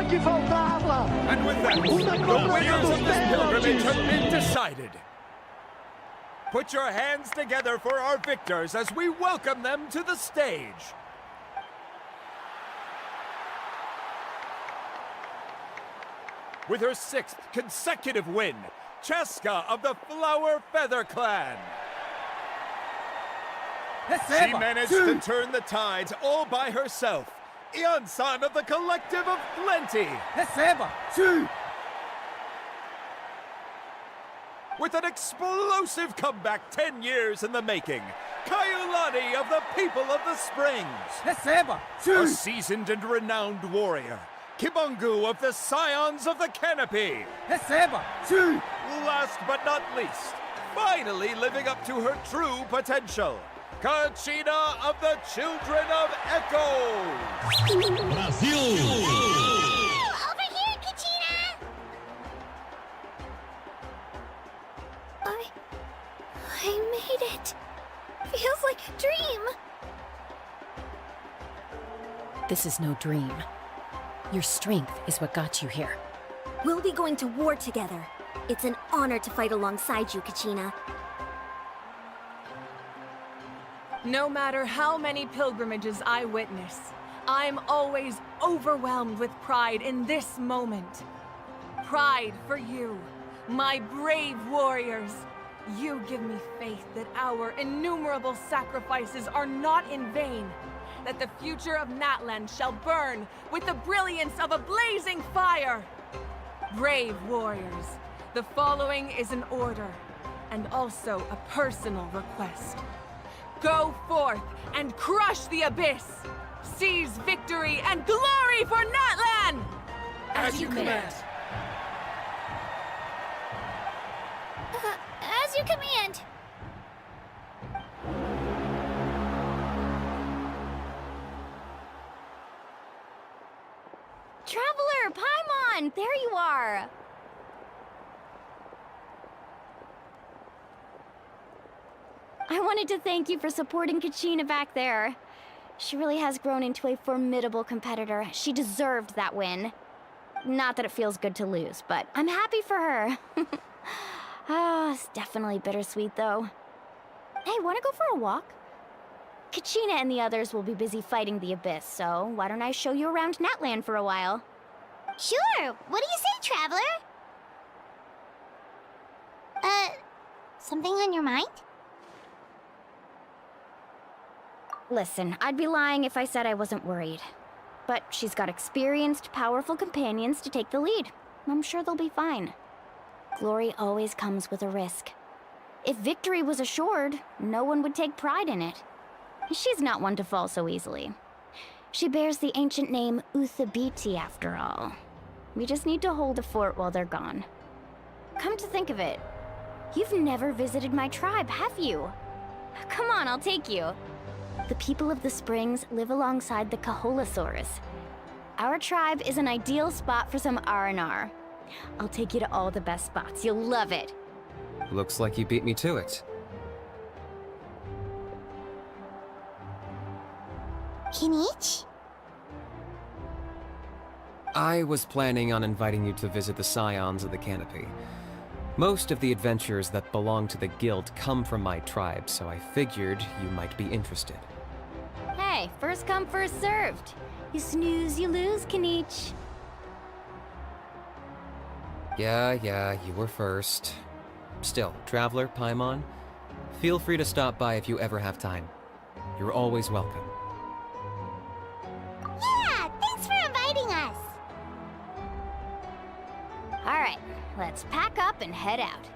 S8: Que faltava!
S20: And with that, the winners of this pilgrimage have been decided. Put your hands together for our victors as we welcome them to the stage. With her 6th consecutive win, Cheska of the Flower Feather Clan. She managed to turn the tides all by herself. Ian-san of the Collective of Plenty.
S8: Receba! Sim!
S20: with an explosive comeback 10 years in the making. Kaiulani of the People of the Springs.
S8: Receba!
S20: A seasoned and renowned warrior. Kibangu of the Scions of the Canopy.
S8: Receba!
S20: Last but not least, finally living up to her true potential. Kachina of the Children of Echo.
S13: Brasil!
S6: Over here, Kachina!
S5: I made it. Feels like a dream.
S2: This is no dream. Your strength is what got you here.
S14: We'll be going to war together. It's an honor to fight alongside you, Kachina.
S21: No matter how many pilgrimages I witness, I'm always overwhelmed with pride in this moment. Pride for you, my brave warriors. You give me faith that our innumerable sacrifices are not in vain, that the future of Natlan shall burn with the brilliance of a blazing fire. Brave warriors, the following is an order, and also a personal request. Go forth and crush the abyss! Seize victory and glory for Natlan!
S4: As you command.
S6: As you command.
S14: Traveler, Paimon, there you are. I wanted to thank you for supporting Kachina back there. She really has grown into a formidable competitor. She deserved that win. Not that it feels good to lose, but I'm happy for her. It's definitely bittersweet, though. Hey, wanna go for a walk? Kachina and the others will be busy fighting the Abyss, so why don't I show you around Natlan for a while?
S6: Sure. What do you say, traveler? Something on your mind?
S14: Listen, I'd be lying if I said I wasn't worried. But she's got experienced, powerful companions to take the lead. I'm sure they'll be fine. Glory always comes with a risk. If victory was assured, no one would take pride in it. She's not one to fall so easily. She bears the ancient name Uthabiti, after all. We just need to hold the fort while they're gone. Come to think of it, you've never visited my tribe, have you? Come on, I'll take you. The people of the Springs live alongside the Kaholasaurus. Our tribe is an ideal spot for some R&R. I'll take you to all the best spots. You'll love it.
S7: Looks like you beat me to it.
S6: Kinich?
S7: I was planning on inviting you to visit the Scions of the Canopy. Most of the adventurers that belong to the guild come from my tribe, so I figured you might be interested.
S14: Hey, first come, first served. You snooze, you lose, Kinich.
S7: Yeah, you were first. Still, Traveler, Paimon, feel free to stop by if you ever have time. You're always welcome.
S6: Yeah, thanks for inviting us.
S14: All right, let's pack up and head out.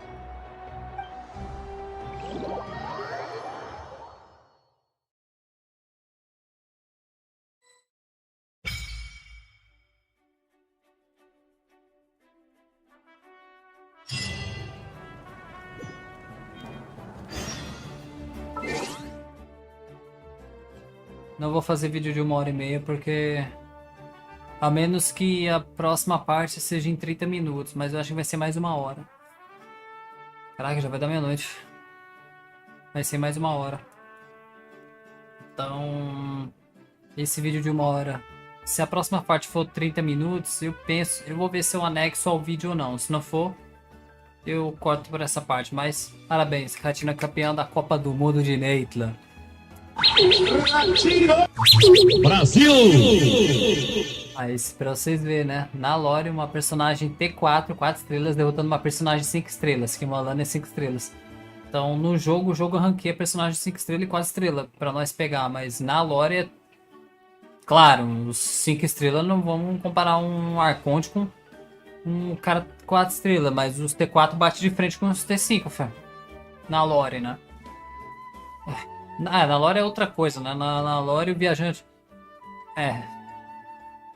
S15: Não vou fazer vídeo de 1h30 porque... A menos que a próxima parte seja em 30 minutos, mas eu acho que vai ser mais 1 hora. Caraca, já vai dar meia-noite. Vai ser mais 1 hora. Então... Esse vídeo de 1 hora. Se a próxima parte for 30 minutos, eu vou ver se eu anexo ao vídeo ou não. Se não for, eu corto por essa parte. Mas, parabéns, Kachina campeã da Copa do Mundo de Natlan.
S13: Brasil!
S15: Aí, pra vocês verem, né? Na lore, uma personagem T4, 4 estrelas, derrotando uma personagem 5 estrelas, que Malana é 5 estrelas. Então, no jogo, o jogo ranqueia personagem 5 estrelas e 4 estrelas, pra nós pegar. Mas na lore, é... claro, os 5 estrelas não vamos comparar um Arconte com um cara 4 estrelas, mas os T4 bate de frente com os T5, fé. Na lore, né? Na lore é outra coisa, né? Na lore o viajante...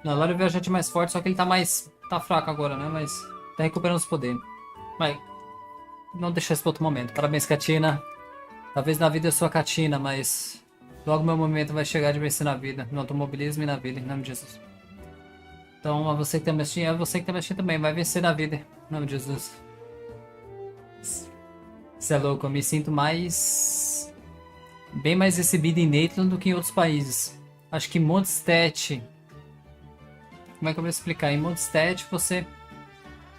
S15: Na lore o viajante é mais forte, só que ele tá mais... Tá fraco agora, né? Mas tá recuperando os poderes. Mas... Não deixar isso pra outro momento. Parabéns, Katina. Talvez na vida eu sou a Katina, mas... Logo meu momento vai chegar de vencer na vida. No automobilismo e na vida, em nome de Jesus. Então, a você que tá me assistindo, é você que tá me assistindo também. Vai vencer na vida, em nome de Jesus. Você é louco, eu me sinto mais... Bem mais recebido em Natlan do que em outros países. Acho que em Mondstadt... Como é que eu vou explicar? Em Mondstadt você...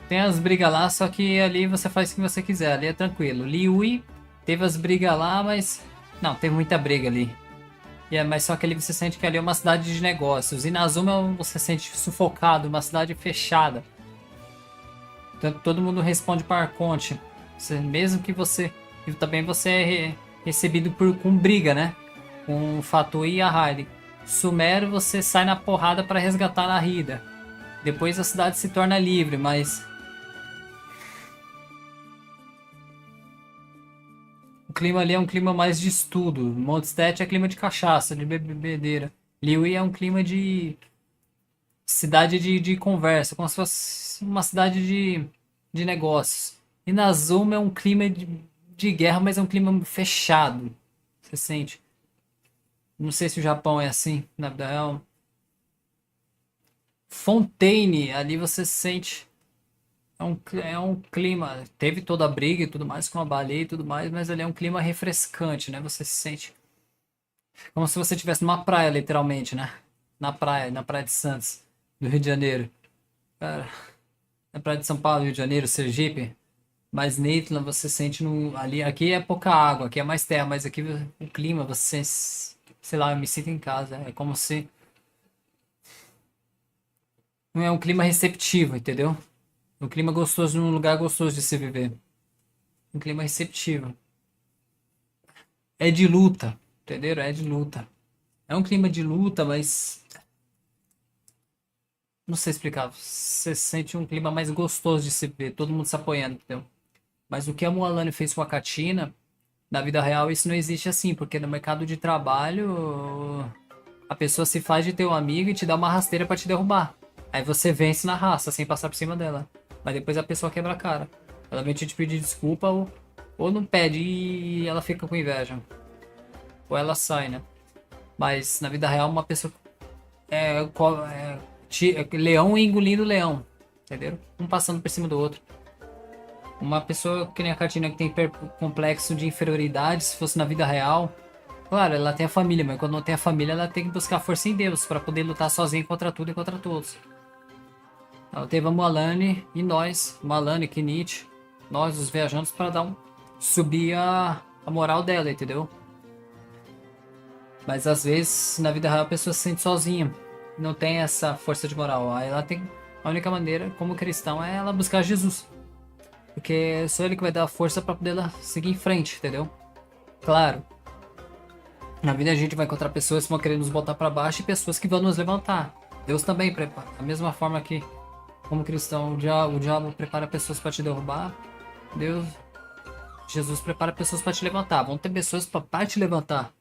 S15: Tem as brigas lá, só que ali você faz o que você quiser. Ali é tranquilo. Liui teve as brigas lá, mas... Não, teve muita briga ali. Mas só que ali você sente que ali é uma cidade de negócios. E na Zuma você sente sufocado, uma cidade fechada. Então, todo mundo responde para Arconte. Mesmo que você... E também você é recebido com briga, né? Com o Fatui e a Haile. Sumero você sai na porrada para resgatar a Rida. Depois a cidade se torna livre, mas... O clima ali é um clima mais de estudo. Mondstadt é clima de cachaça, de bebedeira. Liui é um clima de... Cidade de conversa, como se fosse uma cidade de negócios. E na Zuma é um clima de guerra, mas é um clima fechado. Você sente. Não sei se o Japão é assim, na vida real. Fontaine, ali você sente... É um clima... Teve toda a briga e tudo mais, com a baleia e tudo mais, mas ali é um clima refrescante, né? Você se sente... Como se você estivesse numa praia, literalmente, né? Na praia de Santos, do Rio de Janeiro. Cara, na praia de São Paulo, Rio de Janeiro, Sergipe. Mas Natlan você sente ali... Aqui é pouca água, aqui é mais terra, mas aqui o clima, você... Sei lá, eu me sinto em casa. É como se... Não é um clima receptivo, entendeu? Um clima gostoso num lugar gostoso de se viver. Um clima receptivo. É de luta, entendeu? É de luta. É um clima de luta, mas... Não sei explicar. Você sente um clima mais gostoso de se ver. Todo mundo se apoiando, entendeu? Mas o que a Mualani fez com a Katina, na vida real isso não existe assim. Porque no mercado de trabalho, a pessoa se faz de teu amigo e te dá uma rasteira pra te derrubar. Aí você vence na raça, sem passar por cima dela. Mas depois a pessoa quebra a cara. Ela vem te pedir desculpa ou não pede e ela fica com inveja. Ou ela sai, né? Mas na vida real uma pessoa... leão engolindo leão. Entendeu? Um passando por cima do outro. Uma pessoa que nem a Katina que tem complexo de inferioridade, se fosse na vida real... Claro, ela tem a família, mas quando não tem a família ela tem que buscar força em Deus para poder lutar sozinha contra tudo e contra todos. Ela teve a Mualani e nós, Mualani, Kinich, nós, os viajantes, para subir a moral dela, entendeu? Mas às vezes, na vida real, a pessoa se sente sozinha, não tem essa força de moral. Aí ela tem, a única maneira, como cristão, é ela buscar Jesus. Porque é só ele que vai dar a força para poder ela seguir em frente, entendeu? Claro. Na vida a gente vai encontrar pessoas que vão querer nos botar para baixo e pessoas que vão nos levantar. Deus também prepara. Da mesma forma que, como cristão, o diabo prepara pessoas para te derrubar, Jesus prepara pessoas para te levantar. Vão ter pessoas para te levantar.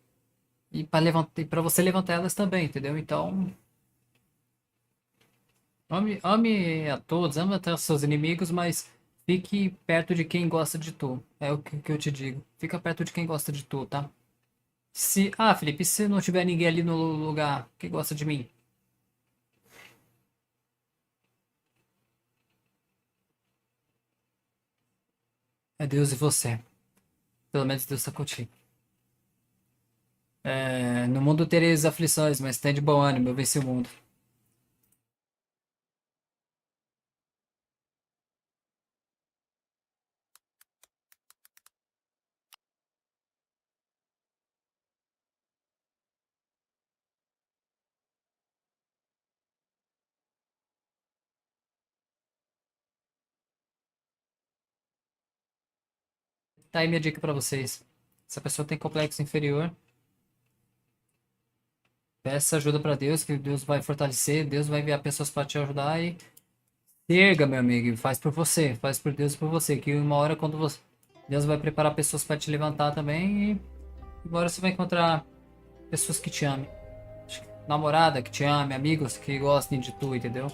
S15: E para você levantar elas também, entendeu? Então, ame a todos, ame até os seus inimigos, mas fique perto de quem gosta de tu. É o que eu te digo. Fica perto de quem gosta de tu, tá? Felipe, se não tiver ninguém ali no lugar que gosta de mim? É Deus e você. Pelo menos Deus está contigo. No mundo tereis aflições, mas tem de bom ânimo, eu venci o mundo. Tá aí minha dica pra vocês. Se a pessoa tem complexo inferior, peça ajuda pra Deus, que Deus vai fortalecer, Deus vai enviar pessoas pra te ajudar e Se erga, meu amigo, e faz por você, faz por Deus e por você, que uma hora quando você... Deus vai preparar pessoas para te levantar também e uma hora você vai encontrar pessoas que te amem. Namorada que te ame, amigos que gostem de tu, entendeu?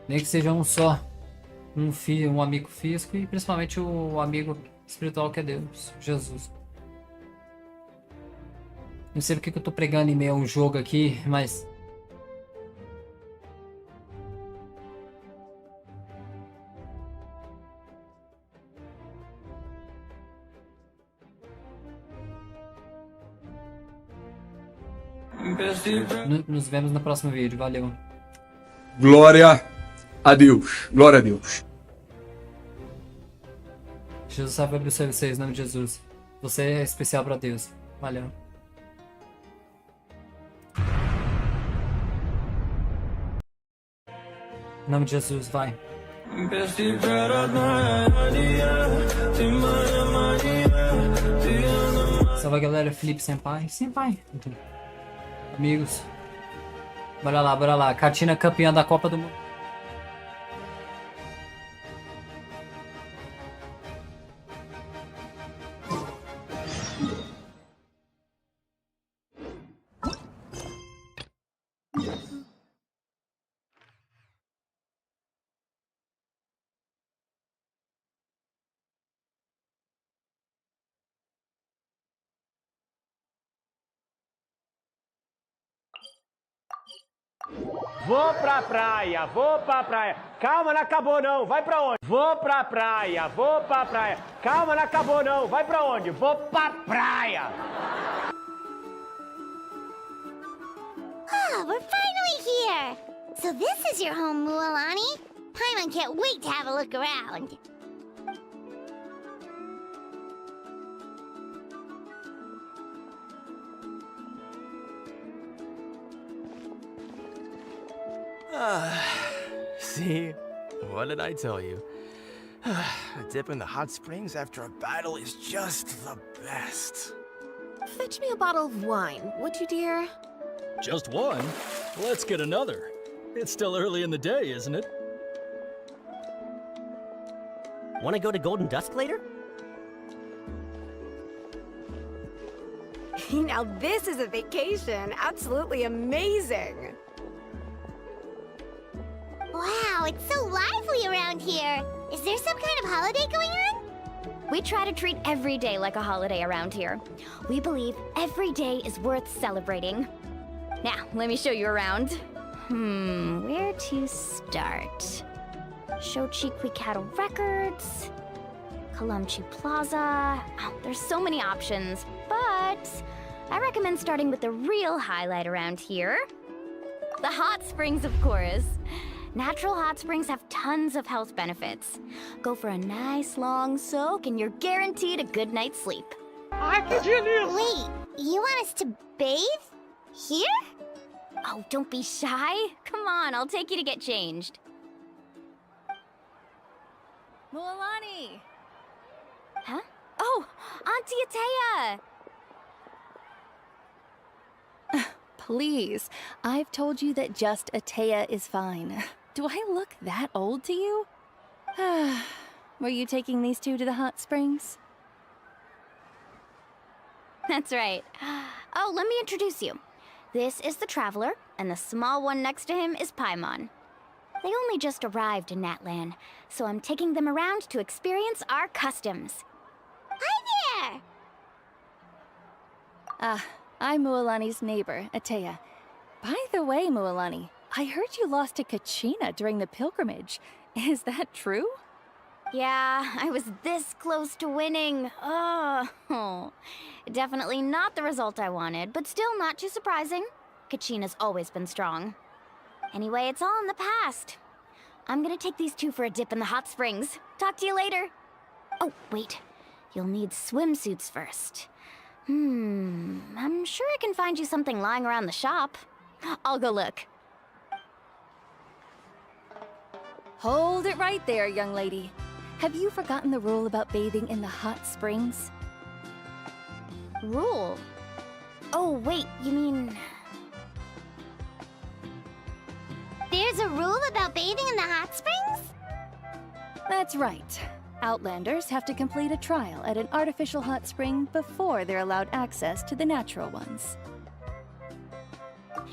S15: Nem que seja um só, um amigo físico e principalmente o amigo espiritual que é Deus, Jesus. Não sei porque que eu tô pregando em meio a um jogo aqui, mas... Nos vemos no próximo vídeo, valeu.
S3: Glória a Deus. Glória a Deus.
S15: Jesus sabe abençoar vocês, em nome de Jesus. Você é especial para Deus. Valeu. Em nome de Jesus, vai. Salve galera, Felipe SENPAI. SENPAI. Amigos. Bora lá, bora lá. KACHINA campeã da Copa do Mundo.
S11: Vou pra praia, vou pra praia. Calma, não acabou não, vai pra onde? Vou pra praia, vou pra praia. Calma, não acabou não, vai pra onde? Vou pra praia.
S6: Ah, we're finally here! So this is your home, Mualani? Paimon can't wait to have a look around.
S9: See? What did I tell you? A dip in the hot springs after a battle is just the best.
S16: Fetch me a bottle of wine, would you, dear?
S23: Just one? Let's get another. It's still early in the day, isn't it?
S24: Want to go to Golden Dusk later?
S16: Now this is a vacation. Absolutely amazing.
S6: Wow, it's so lively around here. Is there some kind of holiday going on?
S14: We try to treat every day like a holiday around here. We believe every day is worth celebrating. Now, let me show you around. Where to start? Shochiqui Cattle Records, Kalumchi Plaza. Oh, there's so many options, but I recommend starting with the real highlight around here. The hot springs, of course. Natural hot springs have tons of health benefits. Go for a nice long soak and you're guaranteed a good night's sleep.
S6: Wait, you want us to bathe? Here?
S14: Oh, don't be shy. Come on, I'll take you to get changed.
S16: Mualani!
S14: Huh? Oh, Auntie Atea!
S25: Please, I've told you that just Atea is fine. Do I look that old to you? Were you taking these two to the hot springs?
S14: That's right. Oh, let me introduce you. This is the Traveler, and the small one next to him is Paimon. They only just arrived in Natlan, so I'm taking them around to experience our customs.
S6: Hi there!
S25: I'm Mualani's neighbor, Atea. By the way, Mualani, I heard you lost to KACHINA during the pilgrimage. Is that true?
S14: Yeah, I was this close to winning. Oh, definitely not the result I wanted, but still not too surprising. KACHINA's always been strong. Anyway, it's all in the past. I'm gonna take these two for a dip in the hot springs. Talk to you later. Oh, wait. You'll need swimsuits first. I'm sure I can find you something lying around the shop. I'll go look.
S25: Hold it right there, young lady. Have you forgotten the rule about bathing in the hot springs?
S14: Rule? Oh, wait, you mean...
S6: There's a rule about bathing in the hot springs?
S25: That's right. Outlanders have to complete a trial at an artificial hot spring before they're allowed access to the natural ones.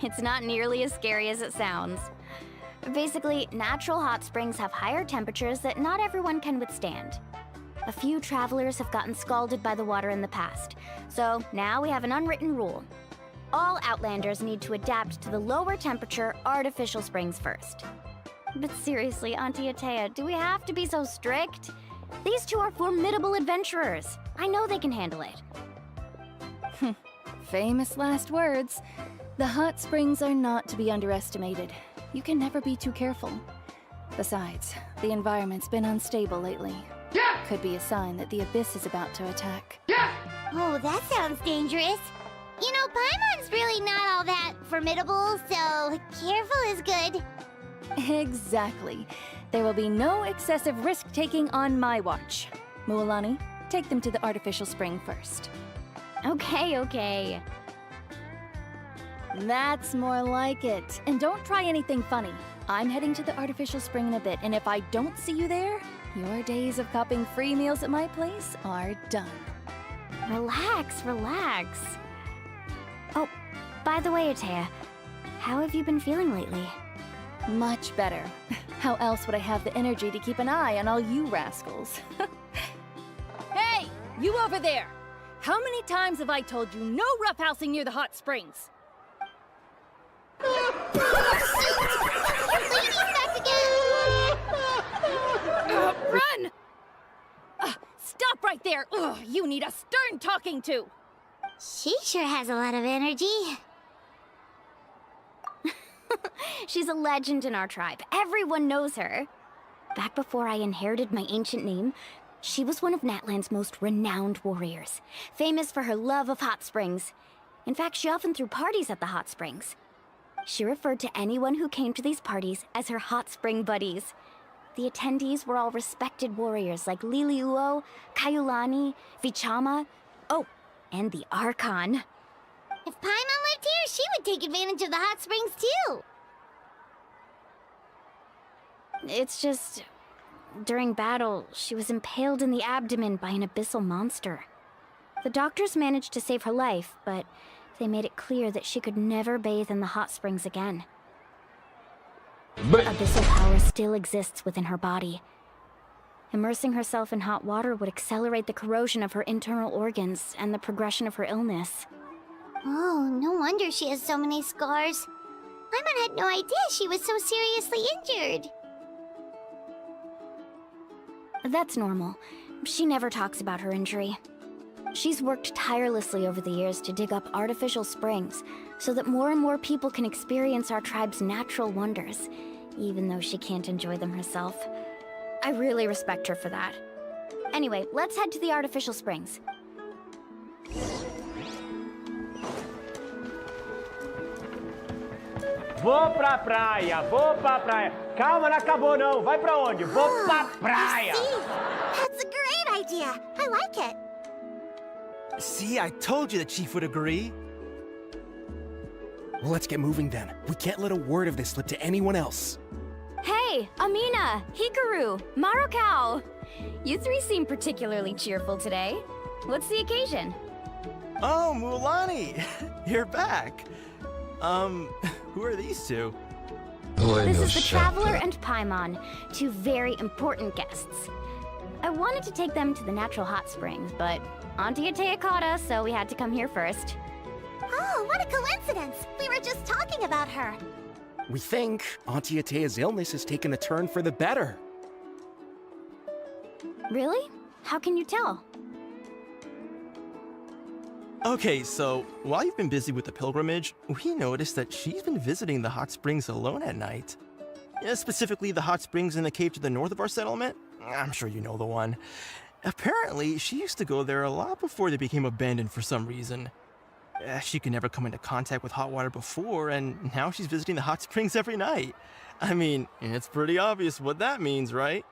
S14: It's not nearly as scary as it sounds. Basically, natural hot springs have higher temperatures that not everyone can withstand. A few travelers have gotten scalded by the water in the past, so now we have an unwritten rule. All Outlanders need to adapt to the lower temperature artificial springs first. But seriously, Auntie Atea, do we have to be so strict? These two are formidable adventurers. I know they can handle it.
S25: Famous last words. The hot springs are not to be underestimated. You can never be too careful. Besides, the environment's been unstable lately. Could be a sign that the abyss is about to attack.
S6: Oh, that sounds dangerous. You know, Paimon's really not all that formidable, so careful is good.
S25: Exactly. There will be no excessive risk-taking on my watch. Mualani, take them to the artificial spring first.
S14: Okay.
S25: That's more like it. And don't try anything funny. I'm heading to the artificial spring in a bit, and if I don't see you there, your days of copping free meals at my place are done.
S14: Relax. Oh, by the way, Atea, how have you been feeling lately?
S25: Much better. How else would I have the energy to keep an eye on all you rascals? Hey, you over there! How many times have I told you no roughhousing near the hot springs? Run! Stop right there! Ugh, you need a stern talking to!
S6: She sure has a lot of energy.
S14: She's a legend in our tribe. Everyone knows her. Back before I inherited my ancient name, she was one of Natlan's most renowned warriors, famous for her love of hot springs. In fact, she often threw parties at the hot springs. She referred to anyone who came to these parties as her hot spring buddies. The attendees were all respected warriors like Liliuo, Kaiulani, Vichama, oh, and the Archon.
S6: If Paimon lived here, she would take advantage of the hot springs too.
S14: It's just, during battle, she was impaled in the abdomen by an abyssal monster. The doctors managed to save her life, but they made it clear that she could never bathe in the hot springs again. Abyssal power still exists within her body. Immersing herself in hot water would accelerate the corrosion of her internal organs and the progression of her illness.
S6: Oh, no wonder she has so many scars. Paimon had no idea she was so seriously injured.
S14: That's normal. She never talks about her injury. She's worked tirelessly over the years to dig up artificial springs so that more and more people can experience our tribe's natural wonders, even though she can't enjoy them herself. I really respect her for that. Anyway, let's head to the artificial springs.
S11: Vou pra praia. Calma, não acabou não. Vai pra onde? Vou pra praia.
S6: See? That's a great idea. I like it.
S9: See, I told you the chief would agree.
S12: Well, let's get moving then. We can't let a word of this slip to anyone else.
S14: Hey, Amina, Hikaru, Marukao. You three seem particularly cheerful today. What's the occasion?
S9: Oh, Mualani, you're back. Who are these two?
S14: This is the Traveler and Paimon, two very important guests. I wanted to take them to the natural hot springs, but Auntie Atea caught us, so we had to come here first.
S6: Oh, what a coincidence! We were just talking about her.
S12: We think Auntie Atea's illness has taken a turn for the better.
S14: Really? How can you tell?
S9: Okay, so while you've been busy with the pilgrimage, we noticed that she's been visiting the hot springs alone at night. Specifically, the hot springs in the cave to the north of our settlement. I'm sure you know the one. Apparently, she used to go there a lot before they became abandoned for some reason. She could never come into contact with hot water before, and now she's visiting the hot springs every night. I mean, it's pretty obvious what that means, right?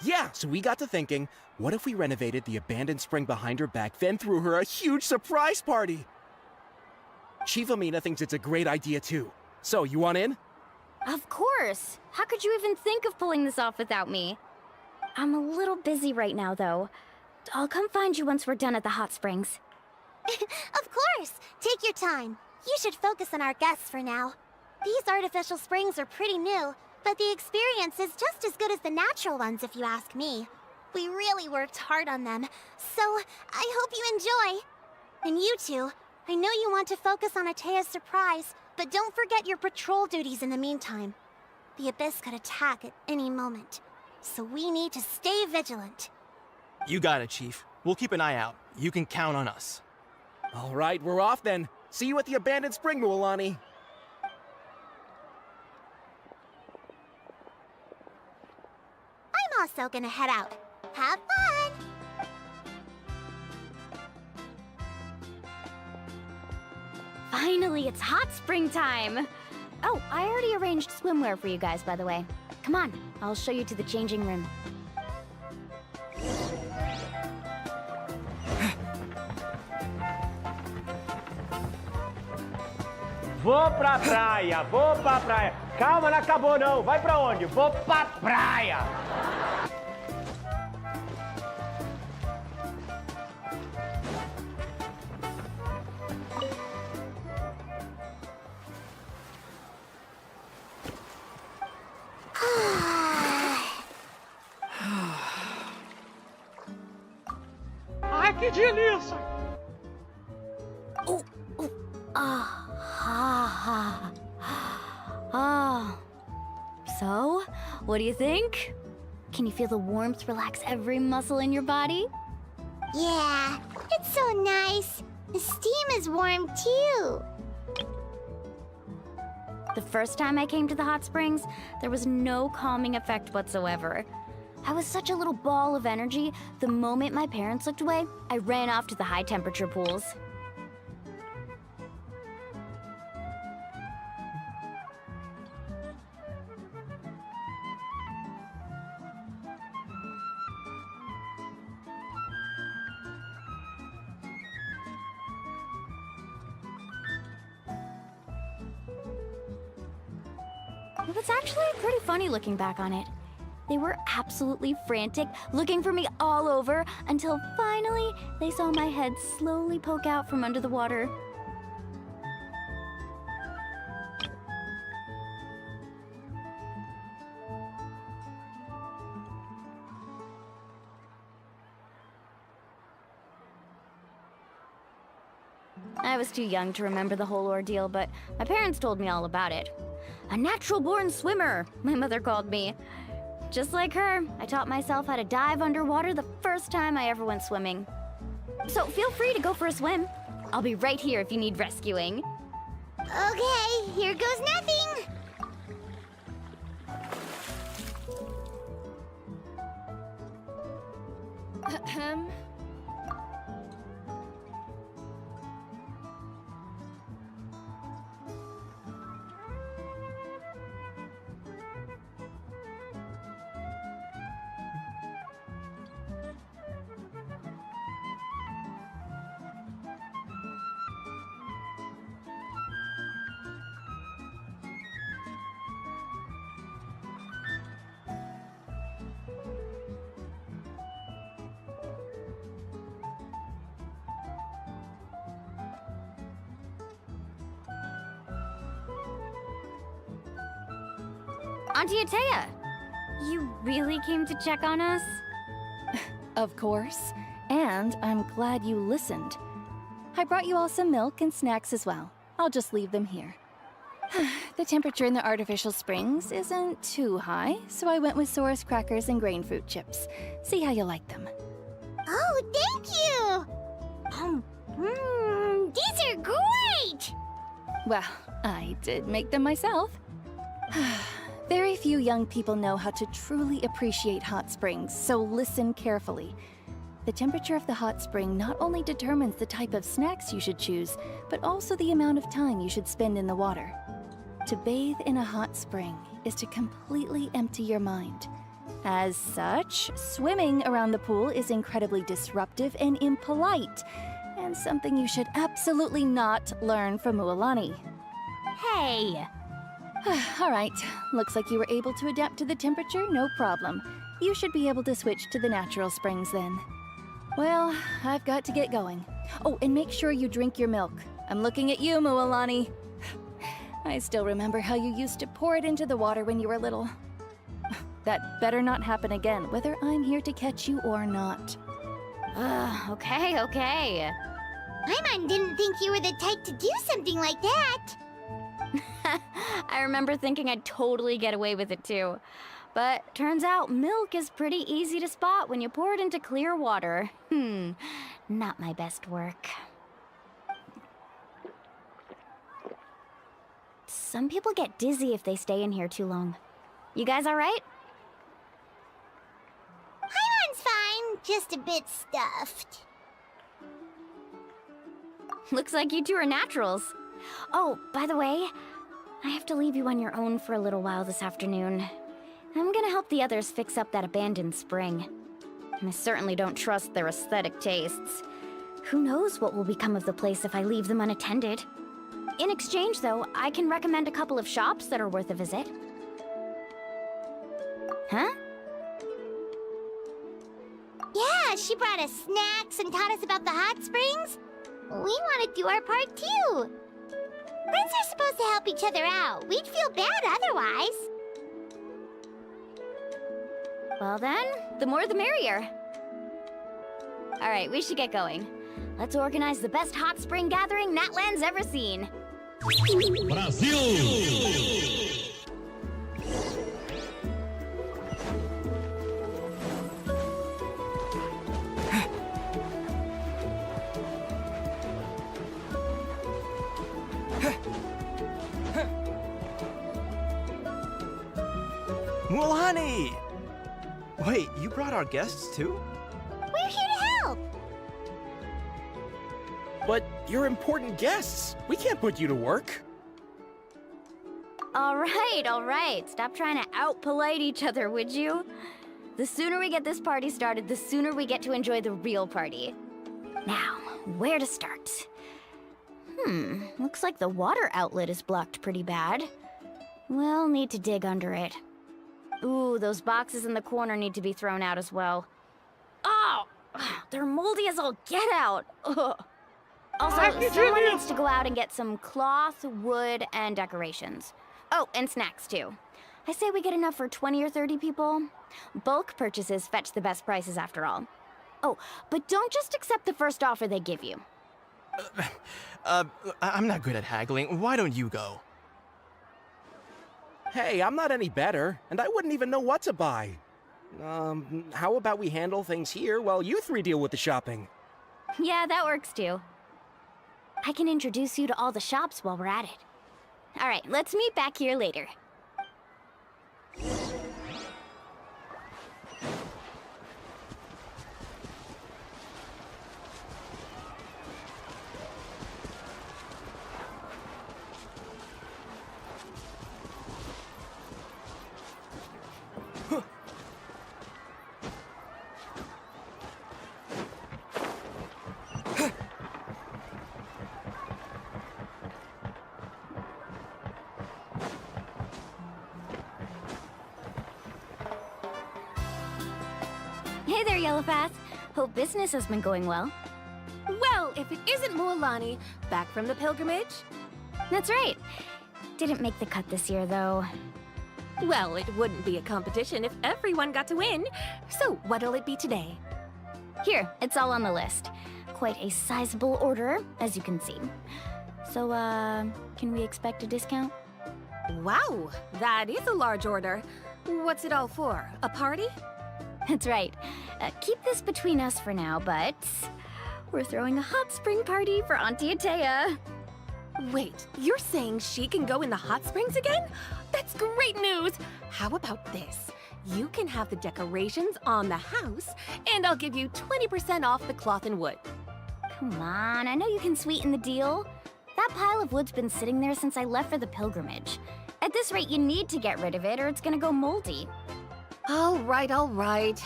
S12: Yeah, so we got to thinking, what if we renovated the abandoned spring behind her back, then threw her a huge surprise party? Chief Amina thinks it's a great idea too. So, you want in?
S14: Of course! How could you even think of pulling this off without me? I'm a little busy right now, though. I'll come find you once we're done at the hot springs.
S6: Of course! Take your time. You should focus on our guests for now. These artificial springs are pretty new, but the experience is just as good as the natural ones if you ask me. We really worked hard on them, so I hope you enjoy. And you two, I know you want to focus on Atea's surprise, but don't forget your patrol duties in the meantime. The Abyss could attack at any moment, so we need to stay vigilant.
S9: You got it, Chief. We'll keep an eye out. You can count on us.
S12: All right, we're off then. See you at the abandoned spring, Mualani.
S6: I'm also gonna head out. Have fun!
S14: Finally, it's hot spring time! Oh, I already arranged swimwear for you guys, by the way. Come on, I'll show you to the changing room.
S11: Vou pra praia, vou pra praia. Calma, não acabou não. Vai pra onde? Vou pra praia.
S23: Ai, que delícia!
S14: So, what do you think? Can you feel the warmth relax every muscle in your body?
S6: Yeah, it's so nice. The steam is warm too.
S14: The first time I came to the hot springs, there was no calming effect whatsoever. I was such a little ball of energy, the moment my parents looked away, I ran off to the high temperature pools. It was actually pretty funny looking back on it. They were absolutely frantic, looking for me all over, until finally they saw my head slowly poke out from under the water. I was too young to remember the whole ordeal, but my parents told me all about it. A natural-born swimmer, my mother called me. Just like her, I taught myself how to dive underwater the first time I ever went swimming. So feel free to go for a swim. I'll be right here if you need rescuing.
S6: Okay, here goes nothing.
S10: Ahem.
S14: Auntie Atea! You really came to check on us?
S25: Of course. And I'm glad you listened. I brought you all some milk and snacks as well. I'll just leave them here. The temperature in the artificial springs isn't too high, so I went with Saurus crackers and grain fruit chips. See how you like them.
S6: Oh, thank you! These are great!
S25: Well, I did make them myself. Very few young people know how to truly appreciate hot springs, so listen carefully. The temperature of the hot spring not only determines the type of snacks you should choose, but also the amount of time you should spend in the water. To bathe in a hot spring is to completely empty your mind. As such, swimming around the pool is incredibly disruptive and impolite, and something you should absolutely not learn from Mualani.
S14: Hey!
S25: All right. Looks like you were able to adapt to the temperature, no problem. You should be able to switch to the natural springs then. Well, I've got to get going. Oh, and make sure you drink your milk. I'm looking at you, Mualani. I still remember how you used to pour it into the water when you were little. That better not happen again, whether I'm here to catch you or not.
S6: Okay. Paimon didn't think you were the type to do something like that.
S14: I remember thinking I'd totally get away with it too. But turns out milk is pretty easy to spot when you pour it into clear water. Not my best work. Some people get dizzy if they stay in here too long. You guys all right?
S6: Paimon's fine, just a bit stuffed.
S14: Looks like you two are naturals. Oh, by the way, I have to leave you on your own for a little while this afternoon. I'm gonna help the others fix up that abandoned spring. I certainly don't trust their aesthetic tastes. Who knows what will become of the place if I leave them unattended? In exchange, though, I can recommend a couple of shops that are worth a visit. Huh?
S6: Yeah, she brought us snacks and taught us about the hot springs. We want to do our part too. Friends are supposed to help each other out. We'd feel bad otherwise.
S14: Well then, the more the merrier. Alright, we should get going. Let's organize the best hot spring gathering Natlan's ever seen.
S13: Brasil!
S9: Mualani! Wait, you brought our guests too?
S6: We're here to help.
S12: But you're important guests. We can't put you to work.
S14: All right. Stop trying to out-polite each other, would you? The sooner we get this party started, the sooner we get to enjoy the real party. Now, where to start? Looks like the water outlet is blocked pretty bad. We'll need to dig under it. Ooh, those boxes in the corner need to be thrown out as well. Oh! They're moldy as all get out! Ugh. Also, someone needs to go out and get some cloth, wood, and decorations. Oh, and snacks too. I say we get enough for 20 or 30 people. Bulk purchases fetch the best prices after all. Oh, but don't just accept the first offer they give you.
S9: I'm not good at haggling. Why don't you go?
S12: Hey, I'm not any better, and I wouldn't even know what to buy. How about we handle things here while you three deal with the shopping?
S14: Yeah, that works too. I can introduce you to all the shops while we're at it. All right, let's meet back here later. Hey there, Yellowpath. Hope business has been going well.
S1: Well, if it isn't Mualani, back from the pilgrimage?
S14: That's right. Didn't make the cut this year, though.
S1: Well, it wouldn't be a competition if everyone got to win. So, what'll it be today?
S14: Here, it's all on the list. Quite a sizable order, as you can see. So, can we expect a discount?
S1: Wow, that is a large order. What's it all for? A party?
S14: That's right. Keep this between us for now, but we're throwing a hot spring party for Auntie Atea.
S1: Wait, you're saying she can go in the hot springs again? That's great news! How about this? You can have the decorations on the house, and I'll give you 20% off the cloth and wood.
S14: Come on, I know you can sweeten the deal. That pile of wood's been sitting there since I left for the pilgrimage. At this rate, you need to get rid of it or it's gonna go moldy.
S1: All right.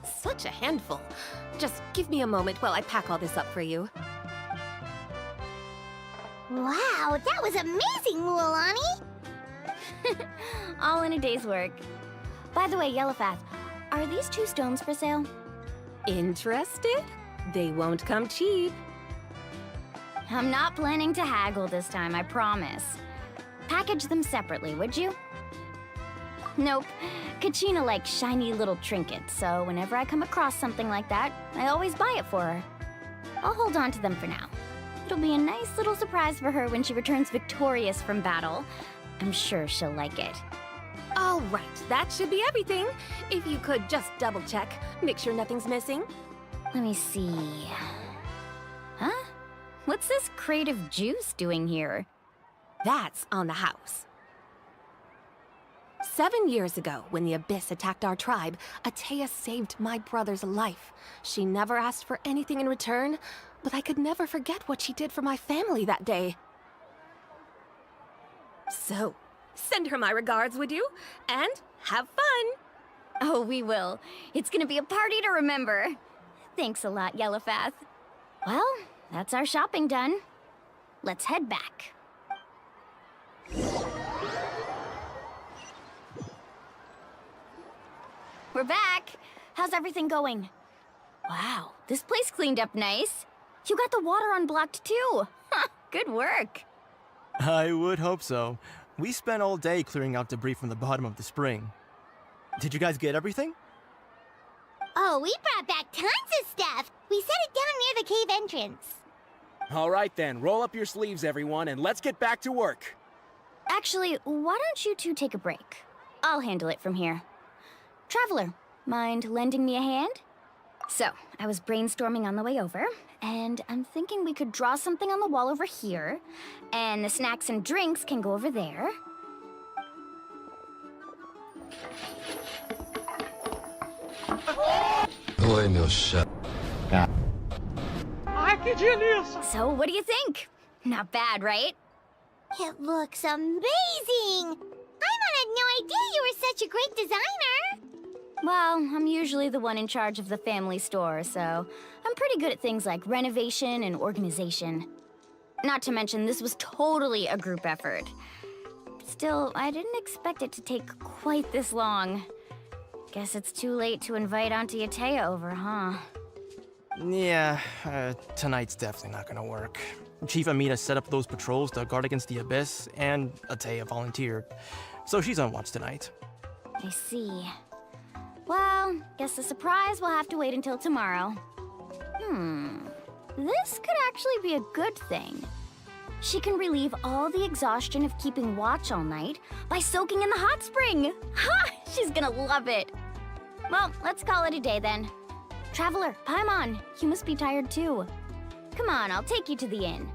S1: Such a handful. Just give me a moment while I pack all this up for you.
S6: Wow, that was amazing, Mualani!
S14: All in a day's work. By the way, Yellowfath, are these 2 stones for sale?
S1: Interested? They won't come cheap.
S14: I'm not planning to haggle this time, I promise. Package them separately, would you? Nope. KACHINA likes shiny little trinkets, so whenever I come across something like that, I always buy it for her. I'll hold on to them for now. It'll be a nice little surprise for her when she returns victorious from battle. I'm sure she'll like it.
S1: All right, that should be everything. If you could just double check, make sure nothing's missing.
S14: Let me see. Huh? What's this crate of juice doing here?
S1: That's on the house. 7 years ago, when the Abyss attacked our tribe, Atea saved my brother's life. She never asked for anything in return, but I could never forget what she did for my family that day. So, send her my regards, would you? And have fun!
S14: Oh, we will. It's gonna be a party to remember. Thanks a lot, Yellowfath. Well, that's our shopping done. Let's head back. We're back! How's everything going? Wow, this place cleaned up nice. You got the water unblocked too. Good work.
S9: I would hope so. We spent all day clearing out debris from the bottom of the spring. Did you guys get everything?
S6: Oh, we brought back tons of stuff. We set it down near the cave entrance.
S12: All right then, roll up your sleeves, everyone, and let's get back to work.
S14: Actually, why don't you two take a break? I'll handle it from here. Traveler, mind lending me a hand? So, I was brainstorming on the way over, and I'm thinking we could draw something on the wall over here, and the snacks and drinks can go over there.
S3: Oi, meu chá.
S14: Ai, que delícia! So, what do you think? Not bad, right?
S6: It looks amazing! I had no idea you were such a great designer!
S14: Well, I'm usually the one in charge of the family store, so I'm pretty good at things like renovation and organization. Not to mention, this was totally a group effort. Still, I didn't expect it to take quite this long. Guess it's too late to invite Auntie Atea over, huh?
S9: Yeah, tonight's definitely not gonna work. Chief Amina set up those patrols to guard against the Abyss, and Atea volunteered. So she's on watch tonight.
S14: I see. Well, guess the surprise will have to wait until tomorrow. This could actually be a good thing. She can relieve all the exhaustion of keeping watch all night by soaking in the hot spring. Ha! She's gonna love it. Well, let's call it a day then. Traveler, Paimon, you must be tired too. Come on, I'll take you to the inn.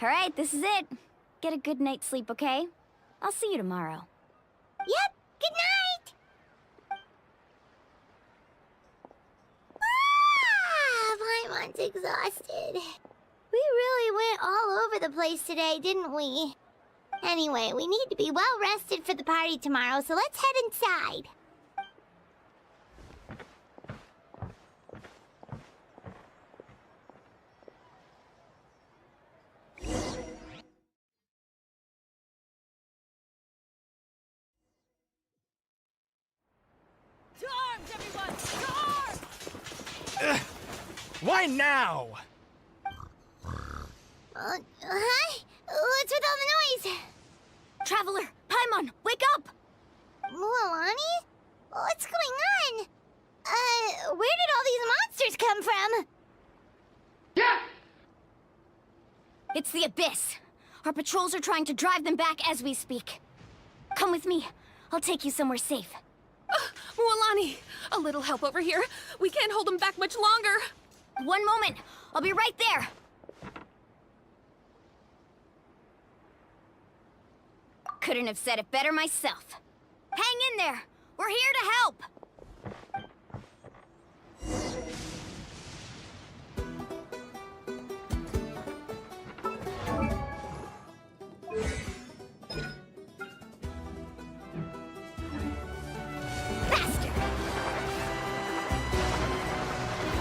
S14: All right, this is it. Get a good night's sleep, okay? I'll see you tomorrow.
S6: Yep, good night! Paimon's exhausted. We really went all over the place today, didn't we? Anyway, we need to be well rested for the party tomorrow, so let's head inside.
S21: To arms, everyone! To arms!
S9: Why now?
S6: Huh? What's with all the noise?
S14: Traveler, Paimon, wake up!
S6: Mualani? What's going on? Where did all these monsters come from?
S14: It's the Abyss. Our patrols are trying to drive them back as we speak. Come with me. I'll take you somewhere safe.
S1: Mualani, a little help over here. We can't hold them back much longer.
S14: One moment. I'll be right there. Couldn't have said it better myself. Hang in there. We're here to help.
S6: Faster!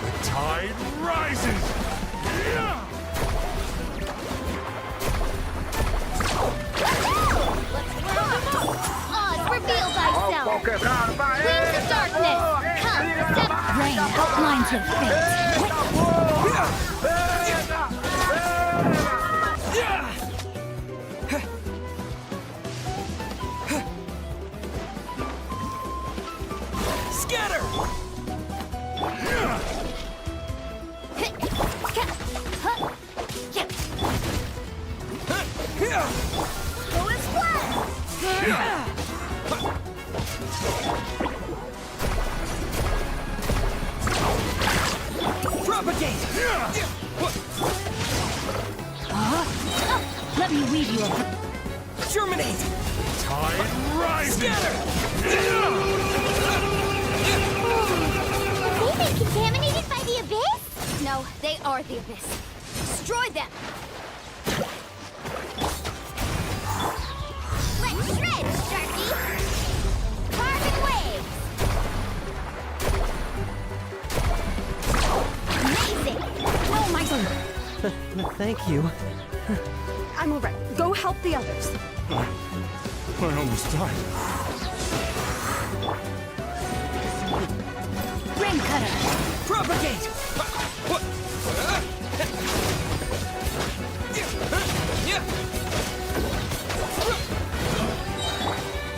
S13: The tide rises!
S6: Odds reveal thyself! Wings of darkness! Come, step! Rain outlines your fate!
S12: Scatter!
S6: Go and splash!
S12: Propagate!
S6: Let me weave you a...
S12: Germinate!
S13: Tide rises!
S12: Scatter!
S6: Have they been contaminated by the Abyss?
S14: No, they are the Abyss. Destroy them!
S6: Let's shred, Sharky! Carbon waves! Amazing! Oh my god!
S7: Thank you.
S16: I'm alright. Go help the others.
S13: I almost died.
S14: Ring cutter!
S12: Propagate!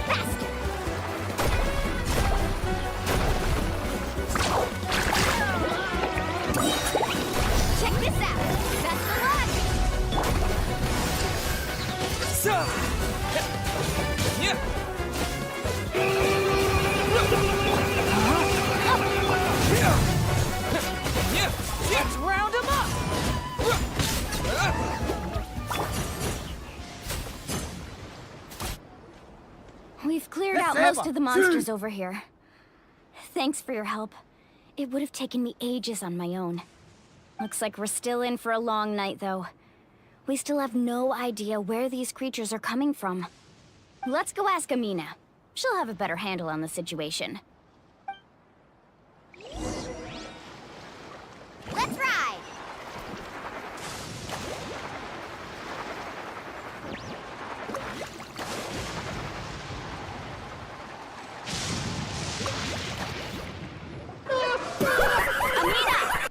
S6: Faster! Check this out! Best of luck!
S21: Let's round them up!
S14: We've cleared out most of the monsters over here. Thanks for your help. It would have taken me ages on my own. Looks like we're still in for a long night, though. We still have no idea where these creatures are coming from. Let's go ask Amina. She'll have a better handle on the situation.
S6: Let's ride!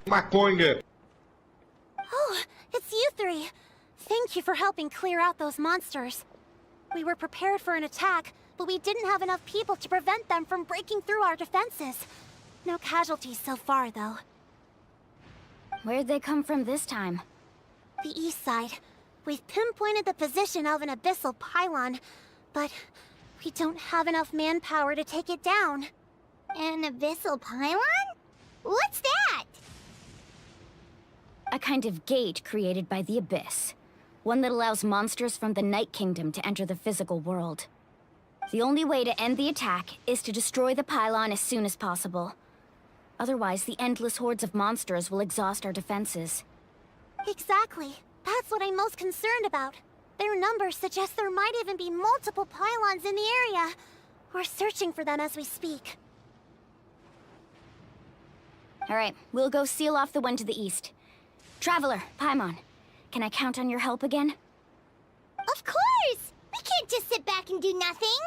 S13: Maconha!
S1: Oh, it's you three. Thank you for helping clear out those monsters. We were prepared for an attack, but we didn't have enough people to prevent them from breaking through our defenses. No casualties so far, though.
S14: Where'd they come from this time?
S1: The east side. We've pinpointed the position of an abyssal pylon, but we don't have enough manpower to take it down.
S6: An abyssal pylon? What's that?
S14: A kind of gate created by the Abyss. One that allows monsters from the Night Kingdom to enter the physical world. The only way to end the attack is to destroy the pylon as soon as possible. Otherwise, the endless hordes of monsters will exhaust our defenses.
S1: Exactly. That's what I'm most concerned about. Their numbers suggest there might even be multiple pylons in the area. We're searching for them as we speak.
S14: Alright, we'll go seal off the one to the east. Traveler, Paimon, can I count on your help again?
S6: Of course! We can't just sit back and do nothing!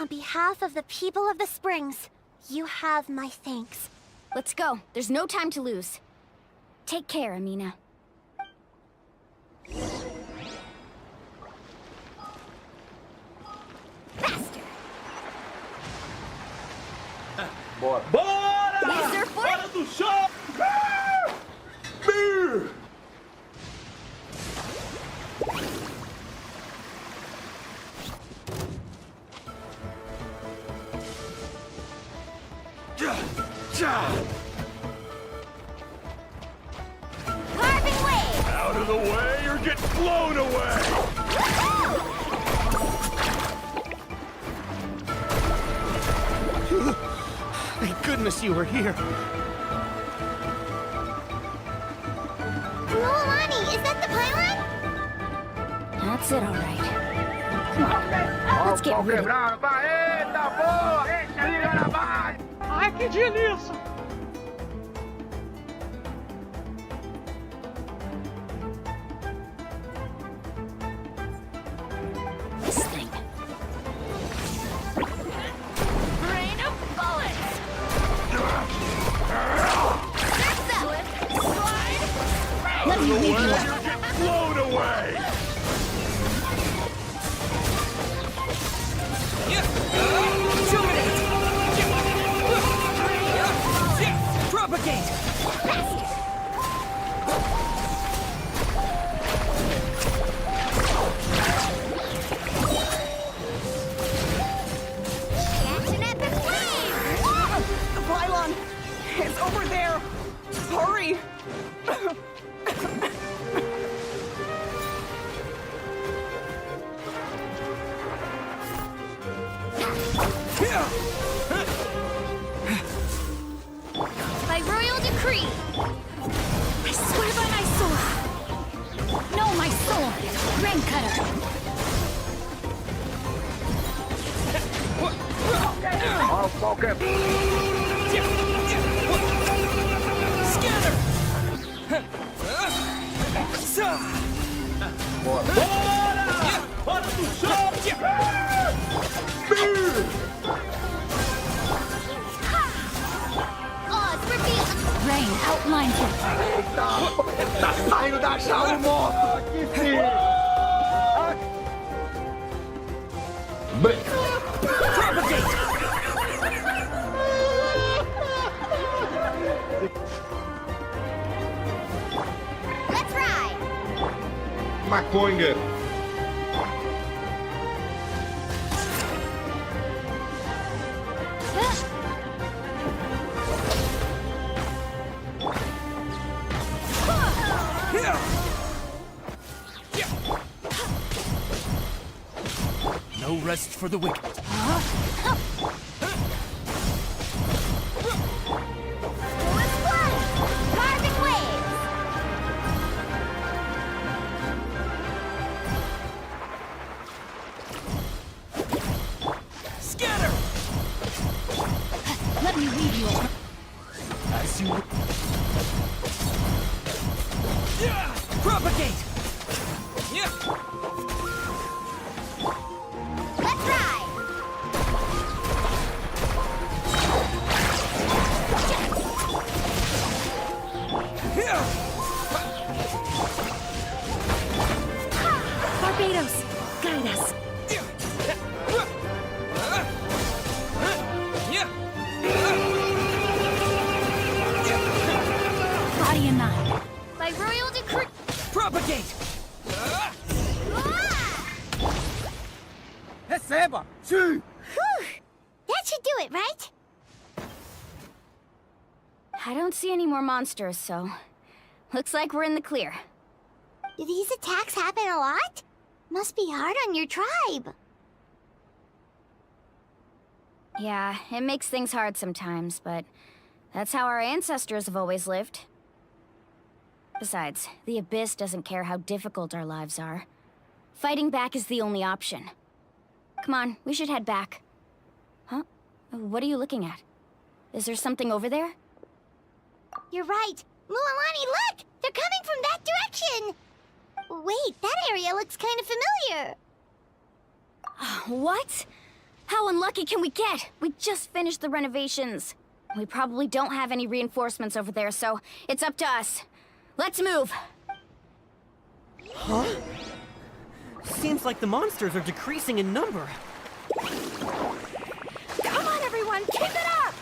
S1: On behalf of the people of the Springs, you have my thanks.
S14: Let's go. There's no time to lose. Take care, Amina.
S13: Bora! Bora do show!
S6: Carving wave!
S13: Out of the way or get blown away!
S9: Thank goodness you were here.
S6: Lualani, is that the pylon?
S14: That's it, all right. Come on, let's get rid of it.
S13: Ai, que delícia!
S14: This thing.
S6: Rain of bullets! Slide!
S14: Let me leave you.
S13: Get blown away!
S12: Propagate!
S6: Catch an epic wave!
S21: The pylon! It's over there! Hurry!
S6: By royal decree!
S14: I swear by my sword. No, my sword. Rain cutter.
S13: Bora do show!
S6: Oz, reveal!
S14: Rain outline him.
S13: Tá saindo da jaula, morto! Aqui sim! Bem...
S6: Let's ride!
S13: Maconha!
S12: No rest for the wicked.
S6: Carving waves!
S12: Scatter!
S14: Let me leave you.
S12: As you... Propagate!
S6: Let's ride!
S14: Barbados, guide us. Body and mind.
S6: By royal decree...
S12: Propagate!
S13: Receba! Sim!
S6: Whew! That should do it, right?
S14: I don't see any more monsters, so... Looks like we're in the clear.
S6: Do these attacks happen a lot? Must be hard on your tribe.
S14: Yeah, it makes things hard sometimes, but... That's how our ancestors have always lived. Besides, the Abyss doesn't care how difficult our lives are. Fighting back is the only option. Come on, we should head back. Huh? What are you looking at? Is there something over there?
S6: You're right. Lualani, look! They're coming from that direction! Wait, that area looks kind of familiar.
S14: What? How unlucky can we get? We just finished the renovations. We probably don't have any reinforcements over there, so it's up to us. Let's move!
S12: Huh? Seems like the monsters are decreasing in number.
S21: Come on, everyone, keep it up!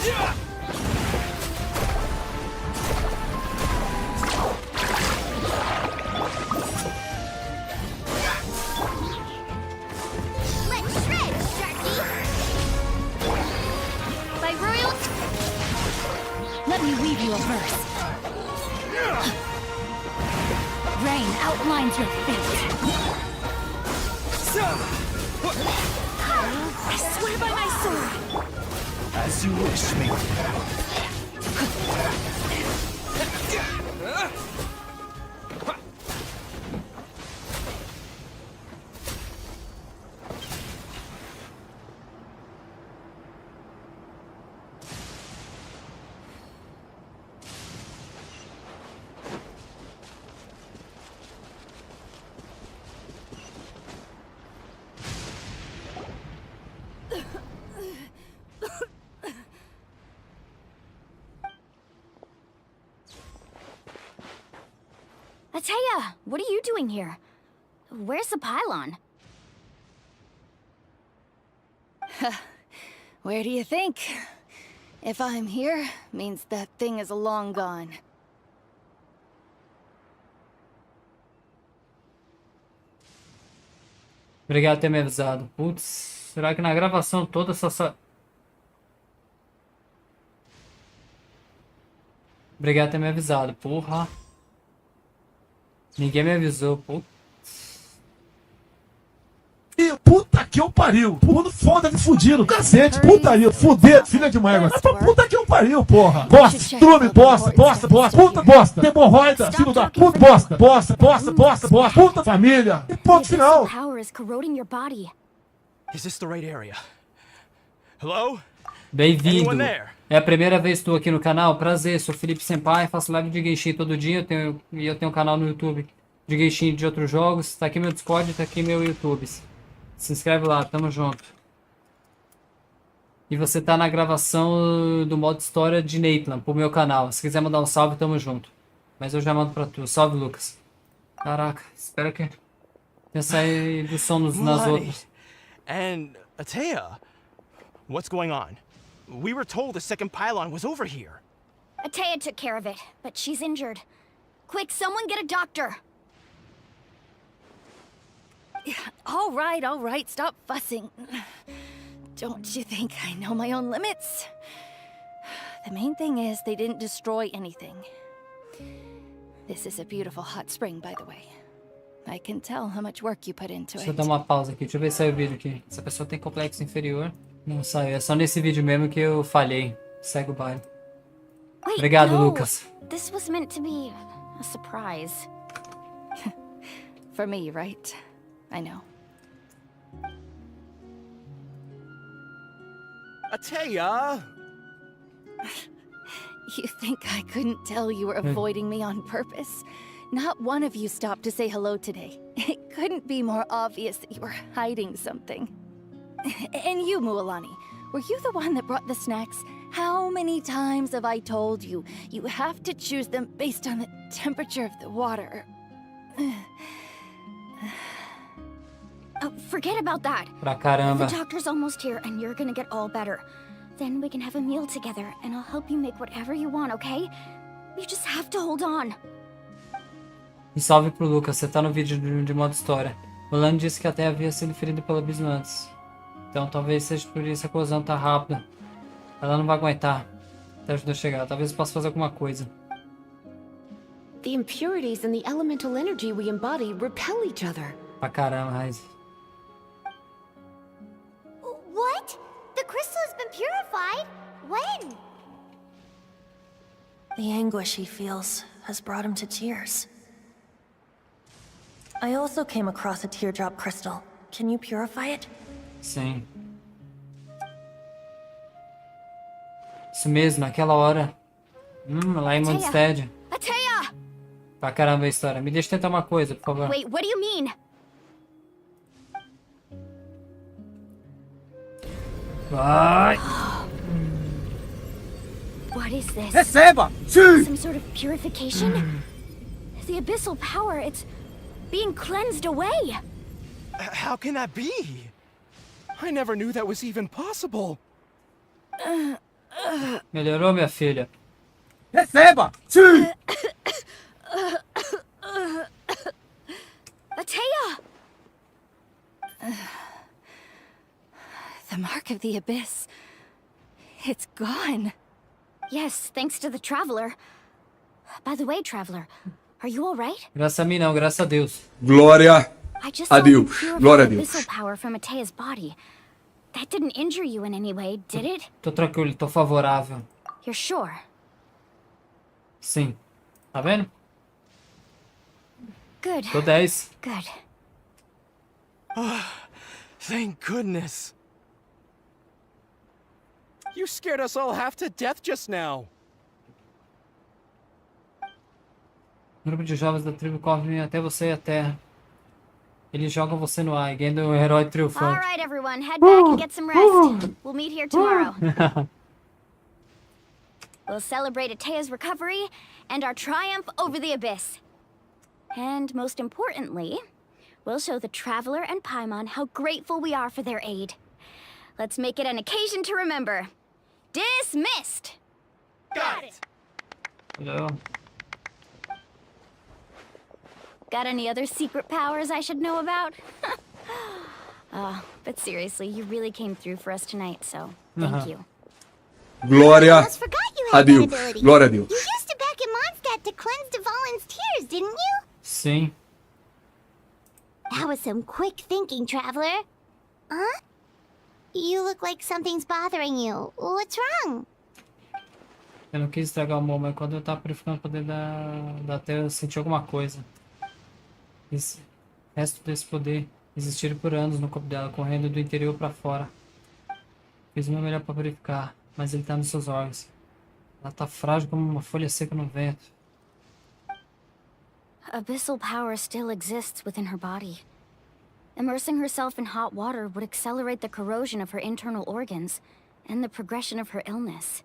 S6: Let's shred, Sharky! By royal...
S14: Let me weave you a verse. Rain outlines your fate. I swear by my sword.
S23: As you wish, me.
S14: Ateya, what are you doing here? Where's the pylon?
S10: Where do you think? If I'm here, means that thing is long gone.
S15: Obrigado por ter me avisado. Putz, será que na gravação toda só... Obrigado por ter me avisado, porra. Ninguém me avisou, putz.
S13: Puta que eu pariu. Mundo foda de fudido. Cacete, putaria, fuder, filha de uma égua. Puta que eu pariu, porra. Bosta, estrume, bosta, bosta, bosta, puta, bosta. Hemorroida, filho da puta, bosta, bosta, bosta, bosta, bosta, puta, família. E ponto final.
S14: Power is corroding your body.
S9: Is this the right area? Hello?
S15: Bem-vindo.
S9: Anyone there?
S15: É a primeira vez que estou aqui no canal. Prazer, sou Felipe SENPAI, faço live de Genshin todo dia. Eu tenho um canal no YouTube de Genshin e de outros jogos. Tá aqui meu Discord, tá aqui meu YouTube. Se inscreve lá, tamo junto. E você tá na gravação do modo história de Natlan pro meu canal. Se quiser mandar um salve, tamo junto. Mas eu já mando pra tu. Salve, Lucas. Caraca, espero que tenha saído do som nas outras.
S9: And Ateya, what's going on? We were told the second pylon was over here.
S14: Ateya took care of it, but she's injured. Quick, someone get a doctor.
S10: All right, stop fussing. Don't you think I know my own limits? The main thing is they didn't destroy anything. This is a beautiful hot spring, by the way. I can tell how much work you put into it.
S15: Deixa eu dar uma pausa aqui, deixa eu ver se saiu o vídeo aqui. Essa pessoa tem complexo inferior. Não saiu, é só nesse vídeo mesmo que eu falhei. Segue o baile.
S14: Wait,
S15: Obrigado,
S14: no.
S15: Lucas.
S14: This was meant to be a surprise.
S10: For me, right? I know.
S12: Ateya!
S10: You think I couldn't tell you were avoiding me on purpose? Not one of you stopped to say hello today. It couldn't be more obvious that you were hiding something. And you, Mualani, were you the one that brought the snacks? How many times have I told you, you have to choose them based on the temperature of the water?
S14: Oh, forget about that.
S15: Pra caramba.
S14: The doctor's almost here and you're gonna get all better. Then we can have a meal together and I'll help you make whatever you want, okay? You just have to hold on.
S15: E salve pro Lucas, você tá no vídeo de modo história. O Lan disse que até havia sido ferido pelo abismo antes. Então talvez seja por isso a colisão tá rápida. Ela não vai aguentar até ajudar a chegar. Talvez eu possa fazer alguma coisa.
S1: The impurities and the elemental energy we embody repel each other.
S15: Pra caramba, Raiz.
S6: What? The crystal has been purified? When?
S8: The anguish he feels has brought him to tears. I also came across a teardrop crystal. Can you purify it?
S15: Sim. Isso mesmo, naquela hora. Lá em Modo Estreia.
S14: Ateya!
S15: Pra caramba a história. Me deixa tentar uma coisa, por favor.
S14: Wait, what do you mean?
S15: Vai!
S14: What is this?
S3: Receba! Sim!
S14: Some sort of purification? The abyssal power, it's being cleansed away.
S9: How can that be?
S12: I never knew that was even possible.
S15: Melhorou, minha filha?
S13: Receba! Sim!
S5: Ateya!
S25: The mark of the abyss. It's gone.
S14: Yes, thanks to the Traveler. By the way, Traveler, are you alright?
S15: Graças a mim não, graças a Deus.
S3: Glória
S14: I just
S3: a
S14: saw you
S3: Deus.
S14: purify
S3: Glória a Deus.
S14: abyssal power from Atea's body. That didn't injure you in any way, did it?
S15: Tô tranquilo, tô favorável.
S14: You're sure?
S15: Sim. Tá vendo?
S14: Good.
S15: Tô 10.
S14: Good.
S12: Thank goodness. You scared us all half to death just now.
S15: Um grupo de jovens da tribo corre até você e a terra. Eles jogam você no ar, erguendo um herói triunfante.
S14: Alright, everyone, head back and get some rest. We'll meet here tomorrow. We'll celebrate Atea's recovery and our triumph over the abyss. And most importantly, we'll show the Traveler and Paimon how grateful we are for their aid. Let's make it an occasion to remember. Dismissed!
S12: Got it!
S15: Hello.
S14: Got any other secret powers I should know about? But seriously, you really came through for us tonight, so thank you.
S3: Glória
S6: I forgot you
S3: a
S6: had that
S3: Deus.
S6: ability.
S3: Glória a Deus.
S6: You used it back in Mondstadt to cleanse Dvalin's tears, didn't you?
S15: Sim.
S6: That was some quick thinking, Traveler. Huh? You look like something's bothering you. What's wrong?
S15: Eu não quis estragar o humor, mas quando eu tava purificando o poder da terra, eu senti alguma coisa. Esse resto desse poder existir por anos no corpo dela, correndo do interior pra fora. Fiz o meu melhor pra purificar, mas ele tá nos seus órgãos. Ela tá frágil como uma folha seca no vento.
S14: Abyssal power still exists within her body. Immersing herself in hot water would accelerate the corrosion of her internal organs and the progression of her illness.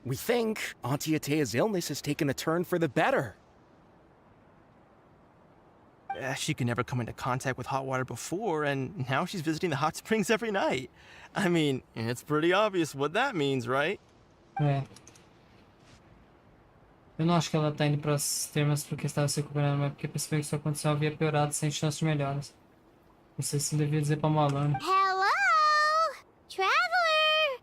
S12: We think Auntie Atea's illness has taken a turn for the better.
S9: She could never come into contact with hot water before, and now she's visiting the hot springs every night. I mean, it's pretty obvious what that means, right?
S15: É. Eu não acho que ela tá indo para as termas porque estava se recuperando, mas porque percebeu que sua condição havia piorado sem chance de melhoras. Não sei se devia dizer para Malone.
S6: Hello? Traveler?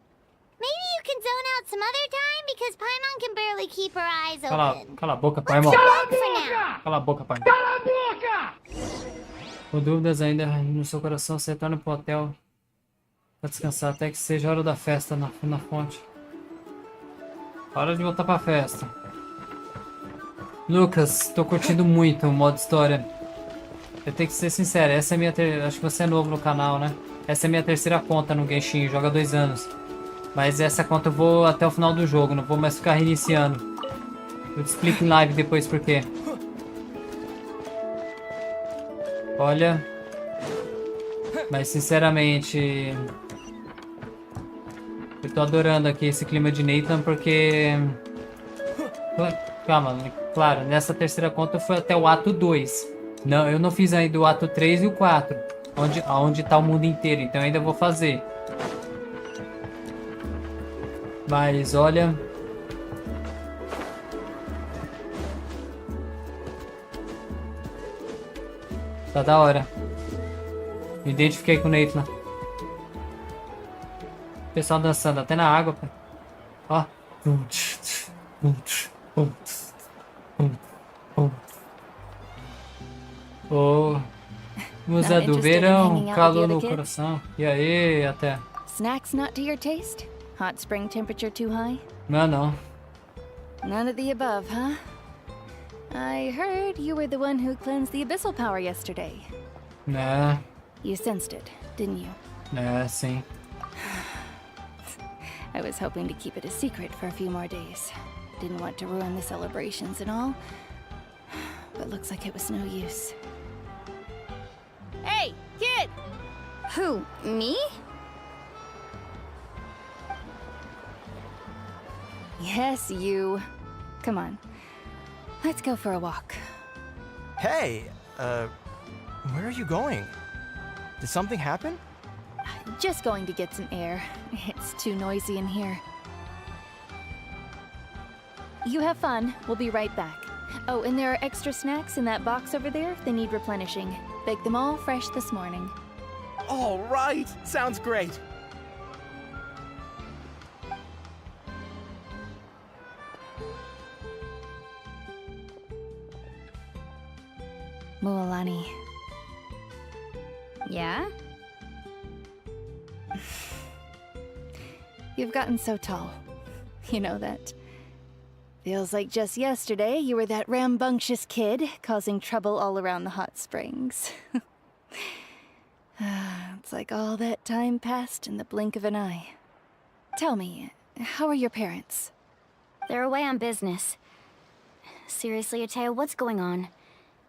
S6: Maybe you can zone out some other time because Paimon can barely keep her eyes open.
S15: Cala a boca, Paimon. Cala a boca, Paimon.
S6: Cala a boca!
S15: Com dúvidas ainda no seu coração, você retorna pro hotel para descansar até que seja a hora da festa na fonte. Hora de voltar pra festa. Lucas, tô curtindo muito o modo história. Eu tenho que ser sincero, essa é minha acho que você é novo no canal, né? Essa é minha terceira conta no Genshin, joga 2 anos. Mas essa conta eu vou até o final do jogo, não vou mais ficar reiniciando. Eu te explico em live depois por quê. Olha, mas sinceramente, eu tô adorando aqui esse clima de Natlan porque... Calma, claro, nessa terceira conta eu fui até o ato 2. Não, eu não fiz ainda o ato 3 e o 4, onde tá o mundo inteiro, então eu ainda vou fazer. Mas olha... Tá da hora. Me identifiquei com o Natlan. O pessoal dançando até na água, pô. Ó. Oh. Musa do verão, calor no coração. E aí, até.
S25: Snacks not to your taste? Hot spring temperature too high?
S15: Não.
S25: None of the above, huh? I heard you were the one who cleansed the abyssal power yesterday.
S15: Né.
S25: You sensed it, didn't you?
S15: É, sim.
S25: I was hoping to keep it a secret for a few more days. Didn't want to ruin the celebrations and all. But looks like it was no use.
S5: Hey, kid!
S14: Who, me?
S25: Yes, you. Come on. Let's go for a walk.
S9: Hey, where are you going? Did something happen?
S25: Just going to get some air. It's too noisy in here. You have fun. We'll be right back. Oh, and there are extra snacks in that box over there if they need replenishing. Baked them all fresh this morning.
S12: All right, sounds great.
S25: Mualani.
S14: Yeah?
S25: You've gotten so tall. You know that. Feels like just yesterday you were that rambunctious kid causing trouble all around the hot springs. It's like all that time passed in the blink of an eye. Tell me, how are your parents?
S14: They're away on business. Seriously, Atea, what's going on?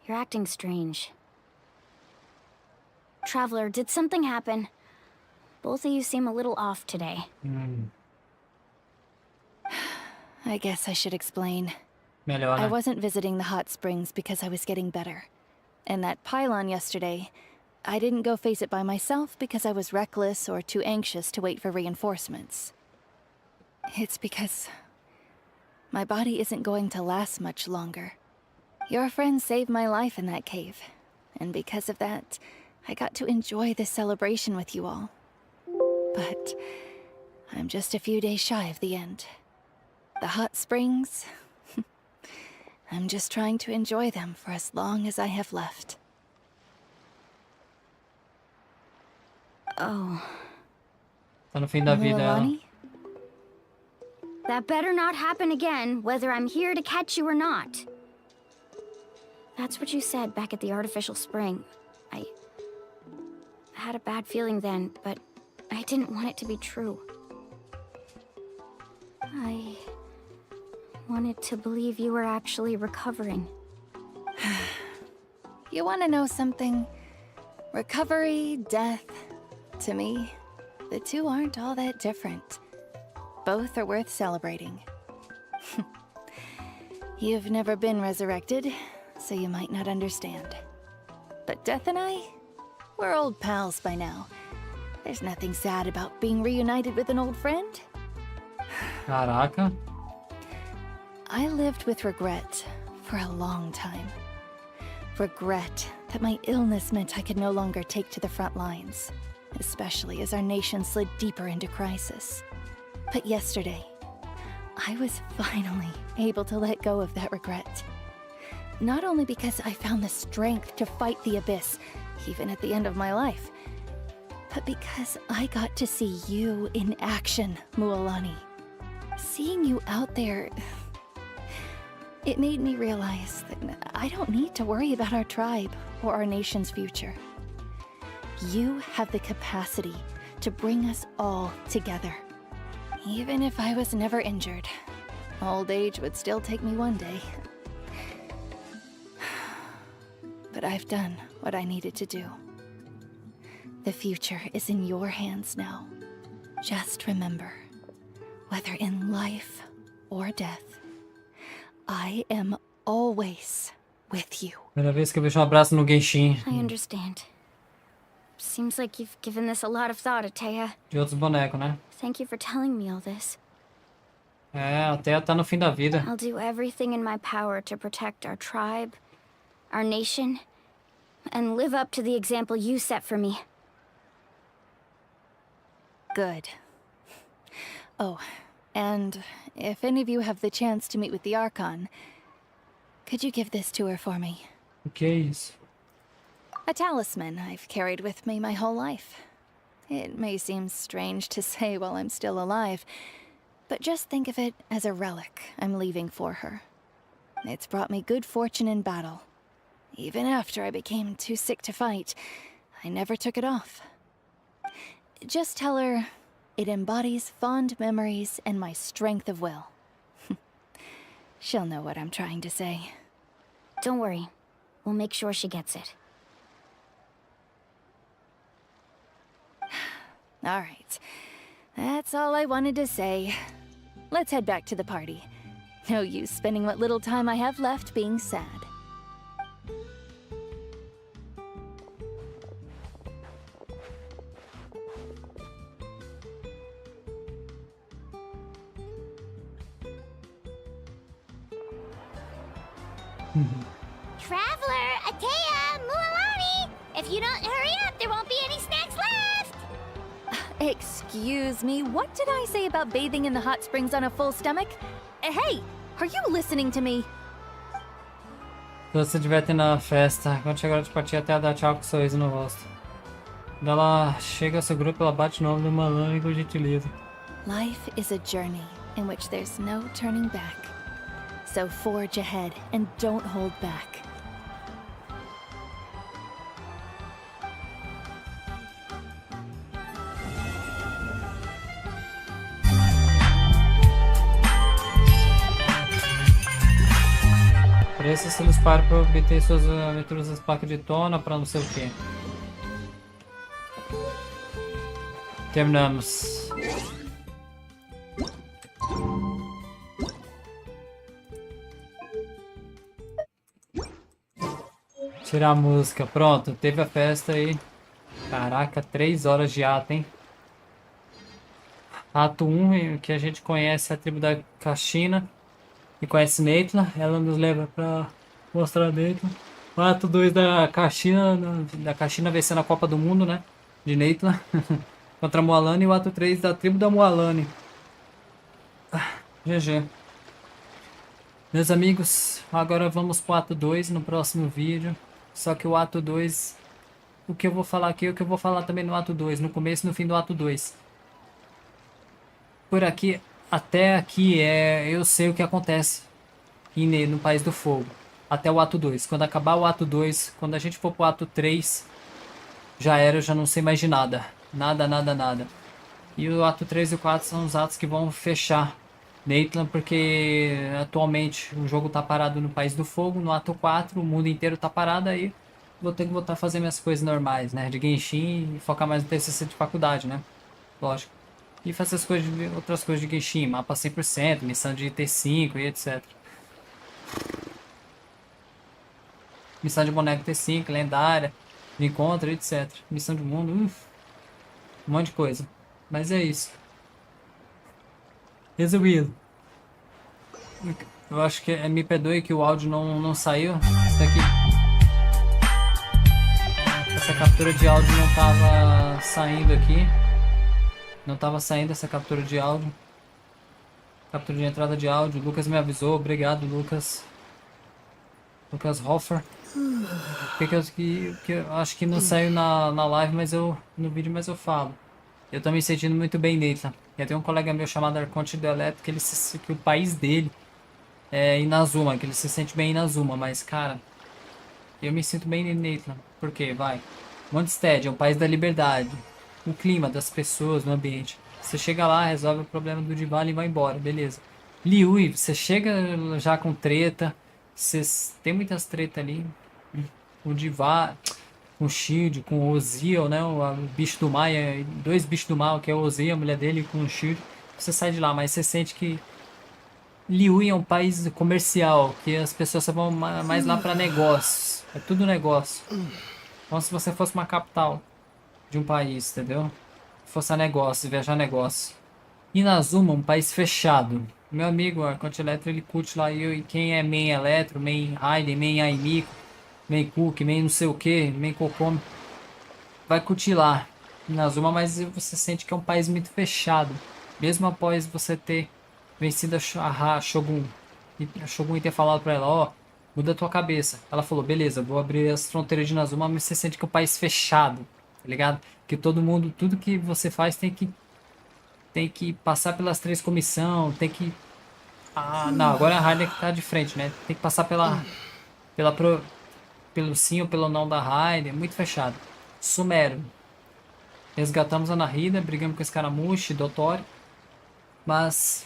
S14: You're acting strange. Traveler, did something happen? Both of you seem a little off today.
S25: I guess I should explain.
S15: Melhor, né?
S25: I wasn't visiting the hot springs because I was getting better. And that pylon yesterday, I didn't go face it by myself because I was reckless or too anxious to wait for reinforcements. It's because my body isn't going to last much longer. Your friend saved my life in that cave, and because of that, I got to enjoy this celebration with you all. But I'm just a few days shy of the end. The hot springs, I'm just trying to enjoy them for as long as I have left.
S14: Oh.
S15: Tá no fim da vida ela.
S25: Mualani?
S14: That better not happen again, whether I'm here to catch you or not. That's what you said back at the artificial spring. I had a bad feeling then, but I didn't want it to be true. I wanted to believe you were actually recovering.
S25: You want to know something? Recovery, death, to me, the two aren't all that different. Both are worth celebrating. You've never been resurrected, so you might not understand. But Death and I, we're old pals by now. There's nothing sad about being reunited with an old friend.
S15: Caraca.
S25: I lived with regret for a long time. Regret that my illness meant I could no longer take to the front lines, especially as our nation slid deeper into crisis. But yesterday, I was finally able to let go of that regret. Not only because I found the strength to fight the abyss, even at the end of my life, but because I got to see you in action, Mualani. Seeing you out there, it made me realize that I don't need to worry about our tribe or our nation's future. You have the capacity to bring us all together. Even if I was never injured, old age would still take me one day. But I've done what I needed to do. The future is in your hands now. Just remember, whether in life or death, I am always with you.
S15: Primeira vez que eu vejo abraço no Genshin.
S14: I understand. Seems like you've given this a lot of thought, Atea.
S15: De outros bonecos, né?
S14: Thank you for telling me all this.
S15: É, até tá no fim da vida.
S14: I'll do everything in my power to protect our tribe, our nation, and live up to the example you set for me.
S25: Good. Oh, and if any of you have the chance to meet with the Archon, could you give this to her for me?
S15: O que é isso?
S25: A talisman I've carried with me my whole life. It may seem strange to say while I'm still alive, but just think of it as a relic I'm leaving for her. It's brought me good fortune in battle. Even after I became too sick to fight, I never took it off. Just tell her it embodies fond memories and my strength of will. She'll know what I'm trying to say.
S14: Don't worry. We'll make sure she gets it.
S25: All right. That's all I wanted to say. Let's head back to the party. No use spending what little time I have left being sad.
S6: Traveler, Atea, Mualani! If you don't hurry up, there won't be any snacks left!
S25: Excuse me, what did I say about bathing in the hot springs on a full stomach? Hey, are you listening to me?
S15: Se você estiver tendo a festa, quando chegar de partir até dar tchau com um sorriso no rosto. Quando ela chega ao seu grupo, ela bate no ombro do malandro com gentileza.
S25: Life is a journey in which there's no turning back. So forge ahead and don't hold back.
S15: Preço se eles param para obter suas aventuras das placas de tona para não sei o que. Terminamos. Tirar a música. Pronto, teve a festa aí. Caraca, 3 horas de ato, hein? Ato 1, que a gente conhece a tribo da KACHINA. E conhece Natlan, ela nos leva pra mostrar Natlan. O ato 2 da KACHINA vencendo a Copa do Mundo, né? De Natlan contra a Mualani. E o ato 3 da tribo da Mualani. GG. Meus amigos, agora vamos pro ato 2 no próximo vídeo. Só que o ato 2, o que eu vou falar aqui é o que eu vou falar também no ato 2, no começo e no fim do ato 2. Por aqui, até aqui, eu sei o que acontece no País do Fogo. Até o ato 2. Quando acabar o ato 2, quando a gente for pro ato 3, já era, eu já não sei mais de nada. Nada. E o ato 3 e o 4 são os atos que vão fechar Natlan, porque atualmente o jogo tá parado no País do Fogo. No ato 4, o mundo inteiro tá parado, aí vou ter que voltar a fazer minhas coisas normais, né? De Genshin e focar mais no TCC de faculdade, né? Lógico. E fazer as coisas outras coisas de Genshin, mapa 100%, missão de T5 e etc. Missão de boneco T5, lendária, de encontro, etc. Missão de mundo, um monte de coisa. Mas é isso. Resumido. Eu acho que me perdoe que o áudio não saiu. Isso daqui. Essa captura de áudio não tava saindo aqui. Não tava saindo essa captura de áudio. Captura de entrada de áudio. O Lucas me avisou. Obrigado, Lucas. Lucas Hoffer. Que eu acho que não saiu na live, mas no vídeo, mas eu falo. Eu tô me sentindo muito bem Natlan. Eu tenho um colega meu chamado Arco que o país dele é Inazuma, que ele se sente bem em Inazuma, mas cara, eu me sinto bem em Natlan. Por quê? Vai. Mondstadt é um país da liberdade. O clima das pessoas, no ambiente. Você chega lá, resolve o problema do Dival e vai embora, beleza. Liyue, você chega já com treta. Tem muitas tretas ali. O Dival, com o Shield, com o Ozil, né? O bicho do mar, dois bichos do mal, que é o Ozil, a mulher dele, com o Shield. Você sai de lá, mas você sente que Liyue é um país comercial, que as pessoas só vão mais lá para negócios. É tudo negócio. Como se você fosse uma capital de um país, entendeu? Fosse a negócio, viajar a negócio. Inazuma, um país fechado. Meu amigo, o Arco, ele curte lá, e quem é main Eletro, main Raiden, main Aimiko, main Cook, main não sei o que, main Kokomi, vai curtir lá, Inazuma, mas você sente que é um país muito fechado. Mesmo após você ter vencido a Shogun, e a Shogun ter falado pra ela, ó, muda a tua cabeça. Ela falou, beleza, vou abrir as fronteiras de Inazuma, mas você sente que é um país fechado. Tá ligado? Que todo mundo, tudo que você faz tem que passar pelas 3 comissões, tem que... não, agora a Raiden que tá de frente, né? Tem que passar pelo sim ou pelo não da Raiden, muito fechado. Sumero. Resgatamos a Nahida, brigamos com Escaramuche, Dotori, mas...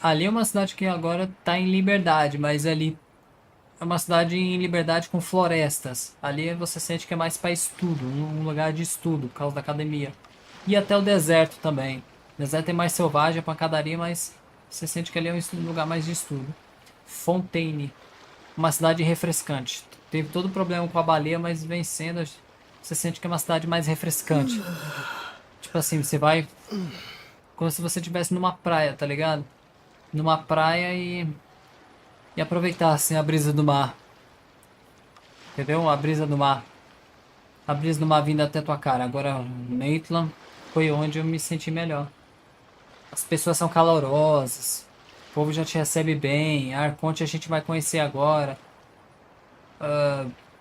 S15: ali é uma cidade que agora tá em liberdade, mas ali... é uma cidade em liberdade com florestas. Ali você sente que é mais para estudo, um lugar de estudo, por causa da academia. E até o deserto também. O deserto é mais selvagem, é pancadaria, mas você sente que ali é um lugar mais de estudo. Fontaine, uma cidade refrescante. Teve todo o problema com a baleia, mas vencendo, você sente que é uma cidade mais refrescante. Tipo assim, você vai como se você estivesse numa praia, tá ligado? Numa praia e E aproveitar assim a brisa do mar. Entendeu? A brisa do mar. A brisa do mar vindo até tua cara. Agora, Natlan foi onde eu me senti melhor. As pessoas são calorosas. O povo já te recebe bem. Arco a gente vai conhecer agora.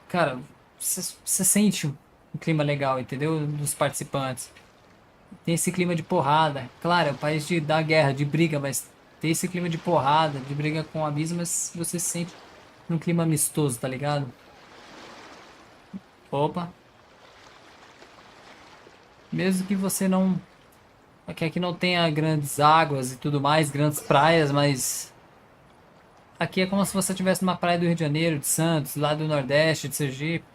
S15: Cara, você sente um clima legal, entendeu? Dos participantes. Tem esse clima de porrada. Claro, é o país da guerra, de briga, mas tem esse clima de porrada, de briga com o abismo, mas você se sente num clima amistoso, tá ligado? Opa. Mesmo que você não... Que aqui não tenha grandes águas e tudo mais, grandes praias, mas... Aqui é como se você estivesse numa praia do Rio de Janeiro, de Santos, lá do Nordeste, de Sergipe,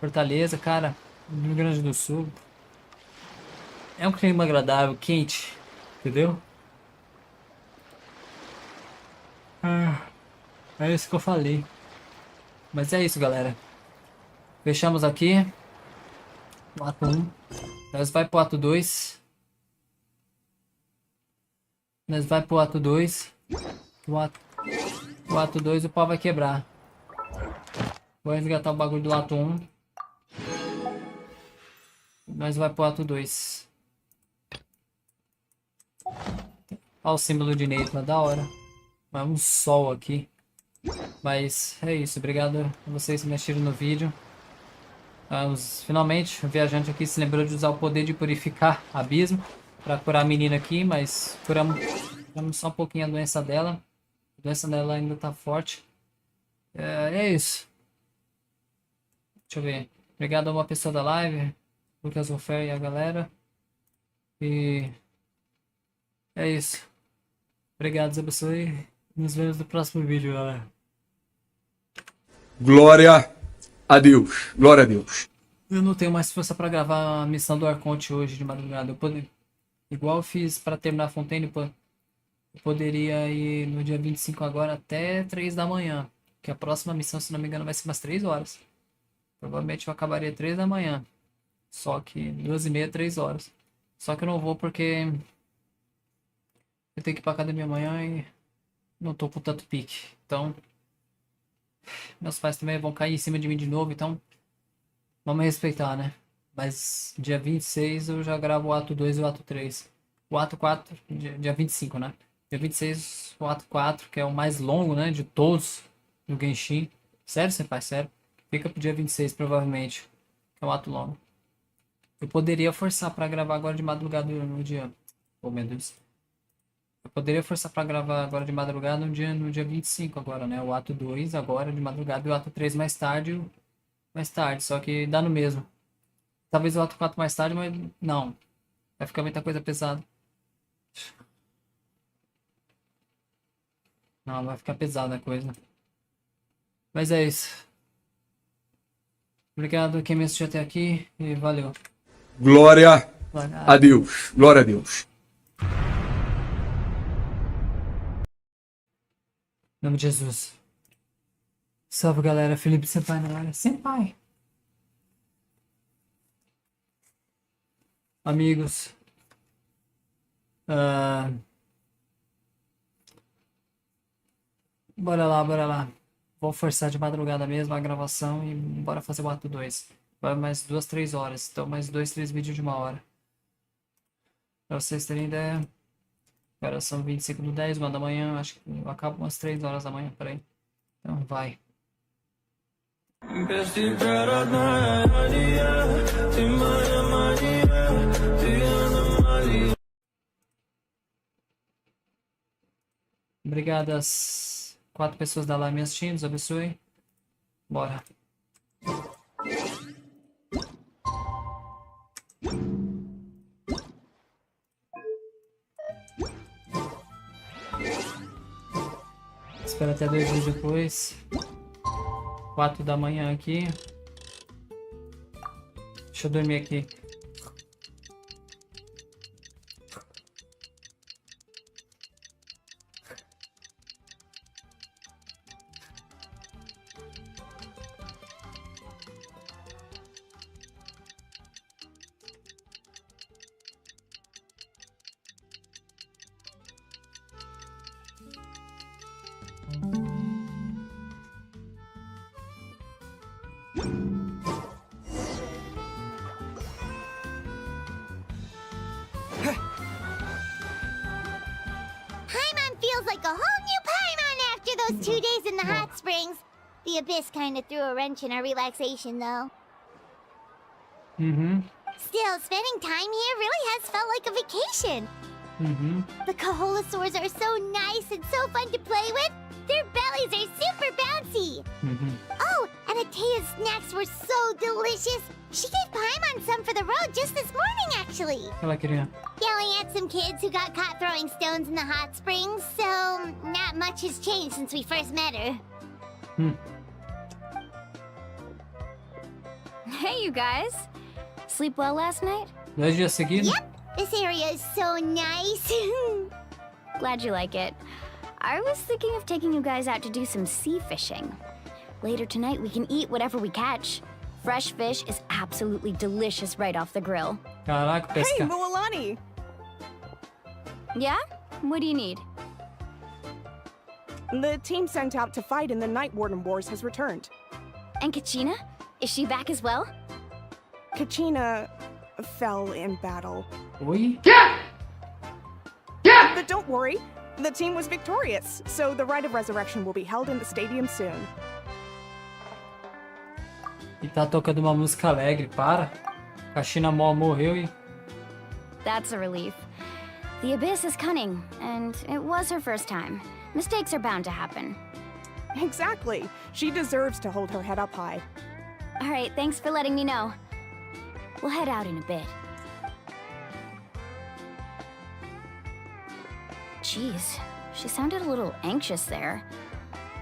S15: Fortaleza, cara, do Rio Grande do Sul. É um clima agradável, quente, entendeu? É isso que eu falei. Mas é isso, galera. Fechamos aqui o ato 1. Nós vai pro ato 2. Nós vai pro ato 2. O ato 2 o pau vai quebrar. Vou resgatar o bagulho do ato 1. Nós vai pro ato 2. Olha o símbolo de Natlan, da hora. É um sol aqui. Mas é isso, obrigado a vocês que me assistiram no vídeo. Finalmente, o viajante aqui se lembrou de usar o poder de purificar abismo para curar a menina aqui, mas curamos só um pouquinho a doença dela. A doença dela ainda tá forte. É isso. Deixa eu ver. Obrigado a uma pessoa da live, Lucas Ofer e a galera. E é isso. Obrigado, Deus abençoe. Nos vemos no próximo vídeo, galera.
S3: Glória a Deus. Glória a Deus.
S15: Eu não tenho mais força pra gravar a missão do Arconte hoje de madrugada. Igual eu fiz pra terminar a Fontaine, eu poderia ir no dia 25 agora até 3 da manhã. Que a próxima missão, se não me engano, vai ser umas 3 horas. Provavelmente eu acabaria 3 da manhã. Só que 2h30, 3 horas. Só que eu não vou porque eu tenho que ir pra academia amanhã e não tô com tanto pique. Então, meus pais também vão cair em cima de mim de novo, então vamos respeitar, né? Mas dia 26 eu já gravo o ato 2 e o ato 3. O ato 4, dia 25, né? Dia 26, o ato 4, que é o mais longo, né? De todos do Genshin. Sério, senpai, sério. Fica pro dia 26, provavelmente. Que é o ato longo. Eu poderia forçar pra gravar agora de madrugada no dia... Oh, meu Deus. Eu poderia forçar pra gravar agora de madrugada no dia 25 agora, né? O ato 2 agora de madrugada e o ato 3 mais tarde. Só que dá no mesmo. Talvez o ato 4 mais tarde, mas não. Vai ficar muita coisa pesada. Não, vai ficar pesada a coisa. Mas é isso. Obrigado a quem me assistiu até aqui e valeu.
S3: Glória a Deus. Glória a Deus.
S15: Em nome de Jesus. Salve, galera. Felipe Senpai na área. Senpai. Amigos. Bora lá. Vou forçar de madrugada mesmo a gravação e bora fazer o ato 2. Vai mais 2, 3 horas. Então mais 2, 3 vídeos de 1 hora. Pra vocês terem ideia. Agora são 25/10, 1 da manhã. Acho que eu acabo umas 3 horas da manhã, por aí. Então vai. Obrigado às 4 pessoas da live me assistindo. Deus abençoe. Bora. Espero até 2 dias depois. 4 da manhã aqui. Deixa eu dormir aqui.
S6: those 2 days in the hot springs. The Abyss kind of threw a wrench in our relaxation, though. Still, spending time here really has felt like a vacation. The Kaholasaurs are so nice and so fun to play with. Their bellies are super bouncy. Oh, and Atea's snacks were so delicious. She gave Paimon some for the road just this morning, actually.
S15: Ela queria.
S6: Yelling at some kids who got caught throwing stones in the hot springs, so not much has changed since we first met her.
S14: Hey, you guys. Sleep well last night?
S15: 2 dias seguidos?
S6: Yep, this area is so nice.
S14: Glad you like it. I was thinking of taking you guys out to do some sea fishing. Later tonight, we can eat whatever we catch. Fresh fish is absolutely delicious right off the grill.
S15: Caraca, pesca.
S16: Hey, Mualani!
S14: Yeah? What do you need?
S16: The team sent out to fight in the Night Warden Wars has returned.
S14: And KACHINA? Is she back as well?
S16: KACHINA fell in battle.
S15: Oi?
S16: But don't worry, the team was victorious, so the rite of resurrection will be held in the stadium soon.
S15: E tá tocando uma música alegre, para. KACHINA morreu e...
S14: That's a relief. The Abyss is cunning, and it was her first time. Mistakes are bound to happen.
S16: Exactly. She deserves to hold her head up high.
S14: All right, thanks for letting me know. We'll head out in a bit. Jeez, she sounded a little anxious there.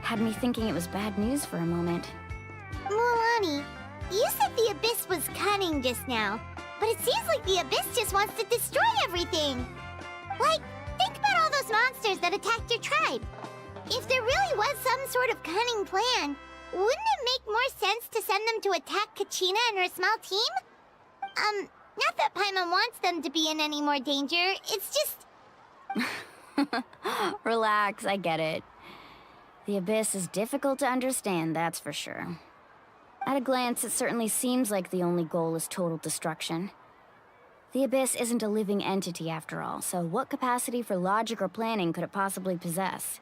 S14: Had me thinking it was bad news for a moment.
S6: Mualani, you said the Abyss was cunning just now, but it seems like the Abyss just wants to destroy everything. Like, think about all those monsters that attacked your tribe. If there really was some sort of cunning plan, wouldn't it make more sense to send them to attack KACHINA and her small team? Not that Paimon wants them to be in any more danger, it's just...
S14: Relax, I get it. The Abyss is difficult to understand, that's for sure. At a glance, it certainly seems like the only goal is total destruction. The Abyss isn't a living entity after all, so what capacity for logic or planning could it possibly possess?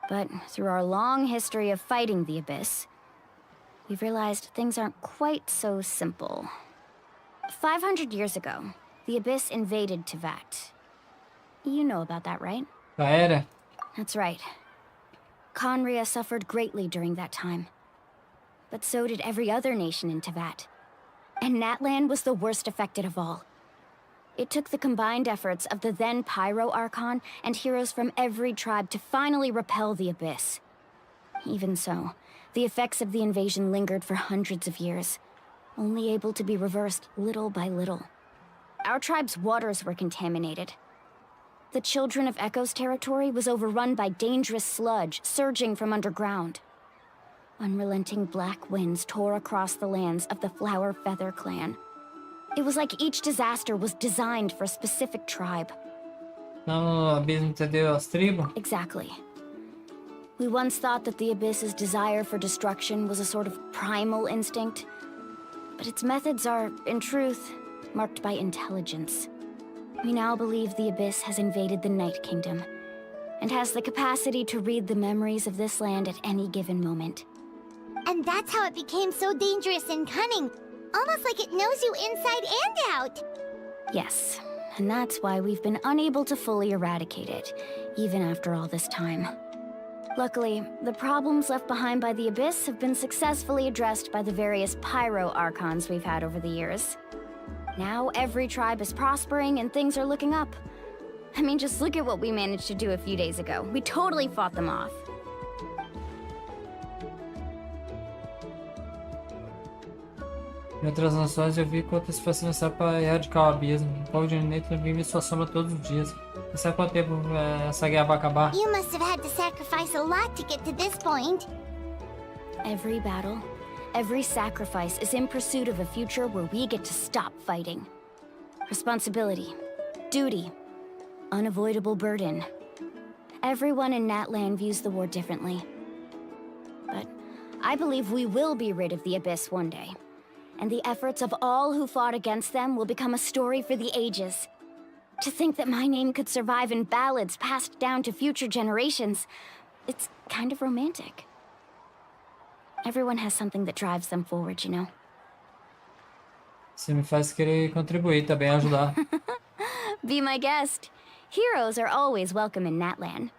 S14: But through our long history of fighting the Abyss, we've realized things aren't quite so simple. 500 years ago, the Abyss invaded Teyvat. You know about that, right?
S15: Era.
S14: That's right. Khaenri'ah suffered greatly during that time. But so did every other nation in Teyvat. And Natlan was the worst affected of all. It took the combined efforts of the then Pyro Archon and heroes from every tribe to finally repel the Abyss. Even so, the effects of the invasion lingered for hundreds of years, only able to be reversed little by little. Our tribe's waters were contaminated. The Children of Echo's territory was overrun by dangerous sludge surging from underground. Unrelenting black winds tore across the lands of the Flower Feather clan. It was like each disaster was designed for a specific tribe.
S15: Não, o abismo entendeu as tribos?
S14: Exactly. We once thought that the Abyss's desire for destruction was a sort of primal instinct, but its methods are, in truth, marked by intelligence. We now believe the Abyss has invaded the Night Kingdom, and has the capacity to read the memories of this land at any given moment.
S6: And that's how it became so dangerous and cunning. Almost like it knows you inside and out.
S14: Yes, and that's why we've been unable to fully eradicate it, even after all this time. Luckily, the problems left behind by the Abyss have been successfully addressed by the various Pyro Archons we've had over the years. Now every tribe is prospering and things are looking up. I mean, just look at what we managed to do a few days ago. We totally fought them off.
S15: Em outras nações eu vi quantas foi necessário para erradicar o abismo. O povo de Natlan vive sua sombra todos os dias. Não sabe quanto tempo essa guerra vai acabar.
S6: You must have had to sacrifice a lot to get to this point.
S14: Every battle, every sacrifice is in pursuit of a future where we get to stop fighting. Responsibility, duty, unavoidable burden. Everyone in Natlan views the war differently. But I believe we will be rid of the Abyss one day. And the efforts of all who fought against them will become a story for the ages. To think that my name could survive in ballads passed down to future generations, It's kind of romantic. Everyone has something that drives them forward, you know?
S15: Você me faz querer contribuir também, ajudar.
S14: Be my guest. Heroes are always welcome in Natlan.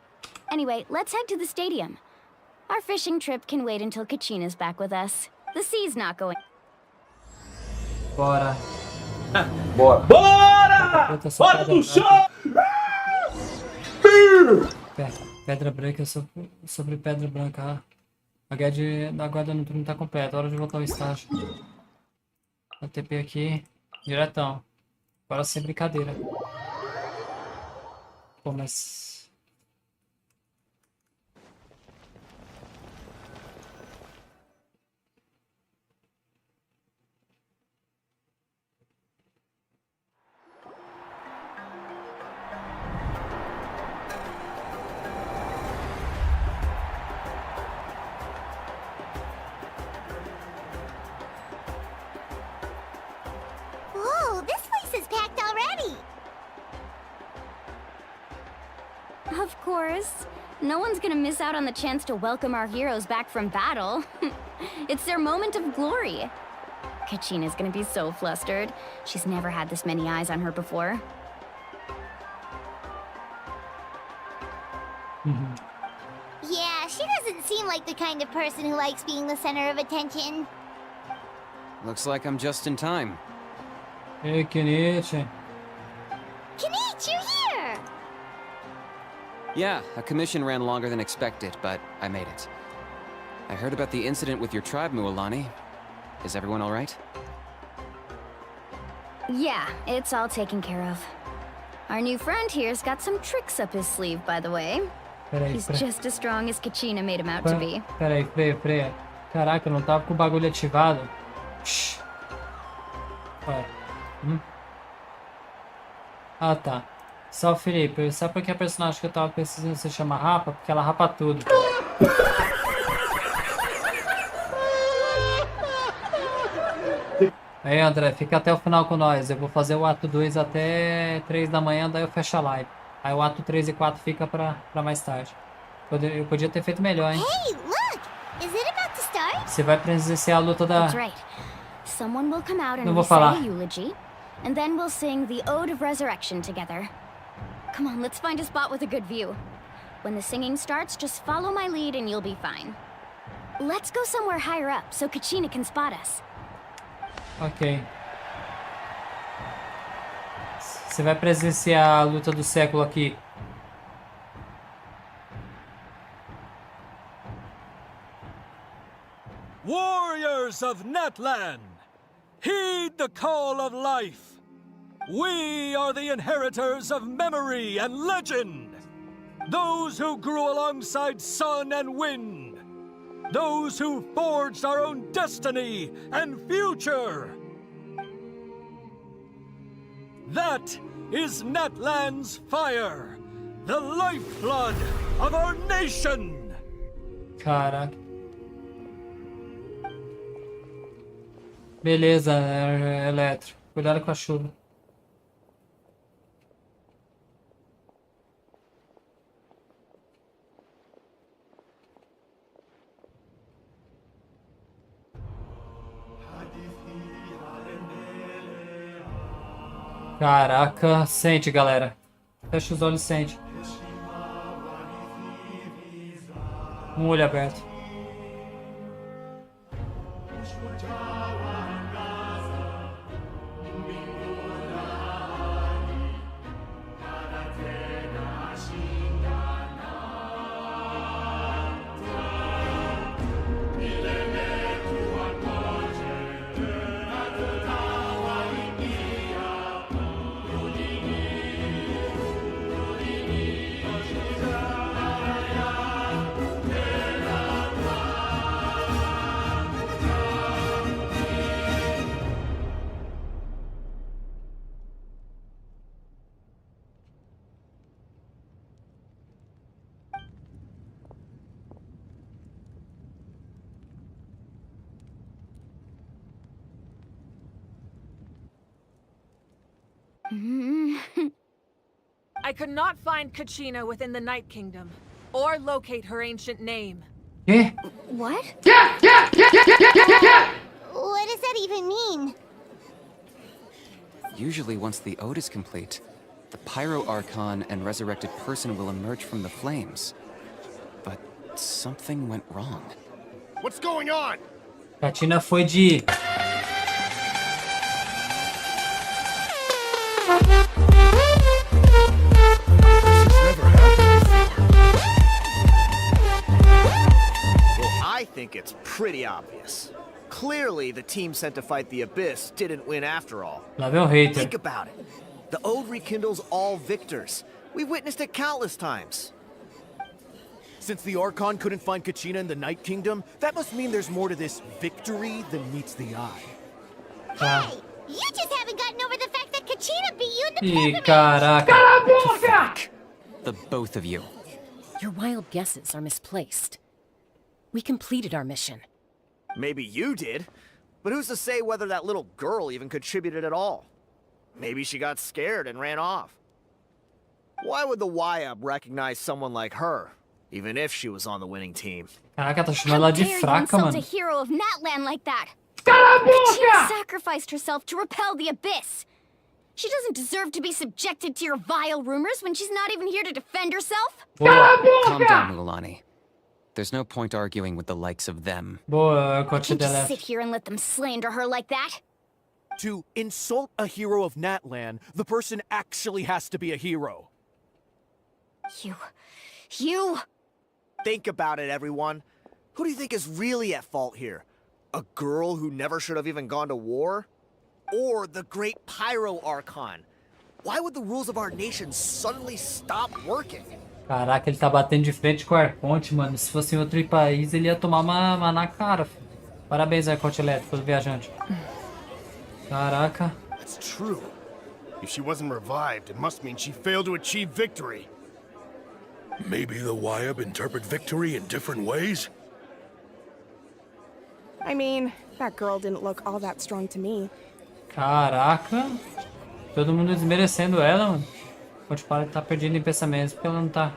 S14: Anyway, let's head to the stadium. Our fishing trip can wait until KACHINA's back with us. The sea's not going...
S15: Bora.
S13: Bora! Bora! Bora do chão!
S15: Pedra branca sobre pedra branca. A guia da guarda noturna tá completa. Hora de voltar ao estágio. Vou TP aqui. Diretão. Agora sem brincadeira. Pô, mas...
S6: Whoa, this place is packed already.
S14: Of course. No one's gonna miss out on the chance to welcome our heroes back from battle. It's their moment of glory. KACHINA's gonna be so flustered. She's never had this many eyes on her before.
S6: Yeah, she doesn't seem like the kind of person who likes being the center of attention.
S7: Looks like I'm just in time.
S15: Hey, Kenichi.
S6: Kenichi, you're here!
S7: Yeah, a commission ran longer than expected, but I made it. I heard about the incident with your tribe, Mualani. Is everyone all right?
S14: Yeah, it's all taken care of. Our new friend here's got some tricks up his sleeve, by the way. He's just as strong as KACHINA made him out to be.
S15: Peraí, freia. Caraca, eu não tava com o bagulho ativado. Shhh. Ué. Ah, tá. Só, Felipe, sabe por que a personagem que eu tava precisando se chama Rapa? Porque ela rapa tudo. Aí, André, fica até o final com nós. Eu vou fazer o ato 2 até 3 da manhã, daí eu fecho a live. Aí o ato 3 e 4 fica pra mais tarde. Eu podia ter feito melhor, hein?
S6: Hey, look! Is it about to start?
S15: Você vai presenciar a luta da...
S14: That's right. Someone will come out and
S15: Não vou
S14: recite
S15: falar.
S14: a eulogy, and then we'll sing the Ode of Resurrection together. Come on, let's find a spot with a good view. When the singing starts, just follow my lead and you'll be fine. Let's go somewhere higher up so KACHINA can spot us.
S15: Ok. Você vai presenciar a luta do século aqui.
S23: Warriors of Natlan, heed the call of life. We are the inheritors of memory and legend. Those who grew alongside sun and wind. Those who forged our own destiny and future. That is Natlan's fire, the lifeblood of our nation.
S15: Caraca. Beleza, Eletro. Cuidado com a chuva. Caraca, sente, galera. Fecha os olhos e sente. Um olho aberto.
S21: I could not find KACHINA within the Night Kingdom. or locate her ancient name.
S15: Yeah.
S14: What?
S6: What does that even mean?
S7: Usually once the ode is complete, the Pyro Archon and resurrected person will emerge from the flames. But something went wrong.
S17: What's going on?
S15: Kachina foi de...
S9: I think it's pretty obvious. Clearly, the team sent to fight the Abyss didn't win after all.
S15: Lá vem o hater.
S9: Think about it. The Ode rekindles all victors. We've witnessed it countless times. Since the Archon couldn't find Kachina in the Night Kingdom, that must mean there's more to this victory than meets the eye.
S6: Hey, you just haven't gotten over the fact that Kachina beat you in the
S15: Ih,
S6: pilgrimage.
S15: caraca.
S7: The both of you.
S2: Your wild guesses are misplaced. We completed our mission.
S9: Maybe you did, but who's to say whether that little girl even contributed at all? Maybe she got scared and ran off. Why would the YUB recognize someone like her, even if she was on the winning team?
S15: Caraca, tá chamando ela de
S14: Dare you
S15: fraca,
S14: insult
S15: mano.
S14: a hero of Natlan like that? Kachina sacrificed herself to repel the Abyss. She doesn't deserve to be subjected to your vile rumors when she's not even here to defend herself.
S7: Calm down, Mulani. There's no point arguing with the likes of them.
S15: Boa, coach
S14: Can't
S15: dela.
S14: just sit here and let them slander her like that.
S12: To insult a hero of Natlan, the person actually has to be a hero.
S14: You...
S9: Think about it, everyone. Who do you think is really at fault here? A girl who never should have even gone to war? Or the great Pyro Archon? Why would the rules of our nation suddenly stop working?
S15: Caraca, ele tá batendo de frente com o Arconte, mano. Se fosse em outro país, ele ia tomar uma na cara, filho. Parabéns, Arconte Elétrico, do viajante. Caraca.
S17: That's true. If she wasn't revived, it must mean she failed to achieve victory.
S4: Maybe the YUB interpret victory in different ways?
S16: I mean, that girl didn't look all that strong to me.
S15: Caraca. Todo mundo desmerecendo ela, mano. Pode parar de estar perdido em pensamentos, porque ela não tá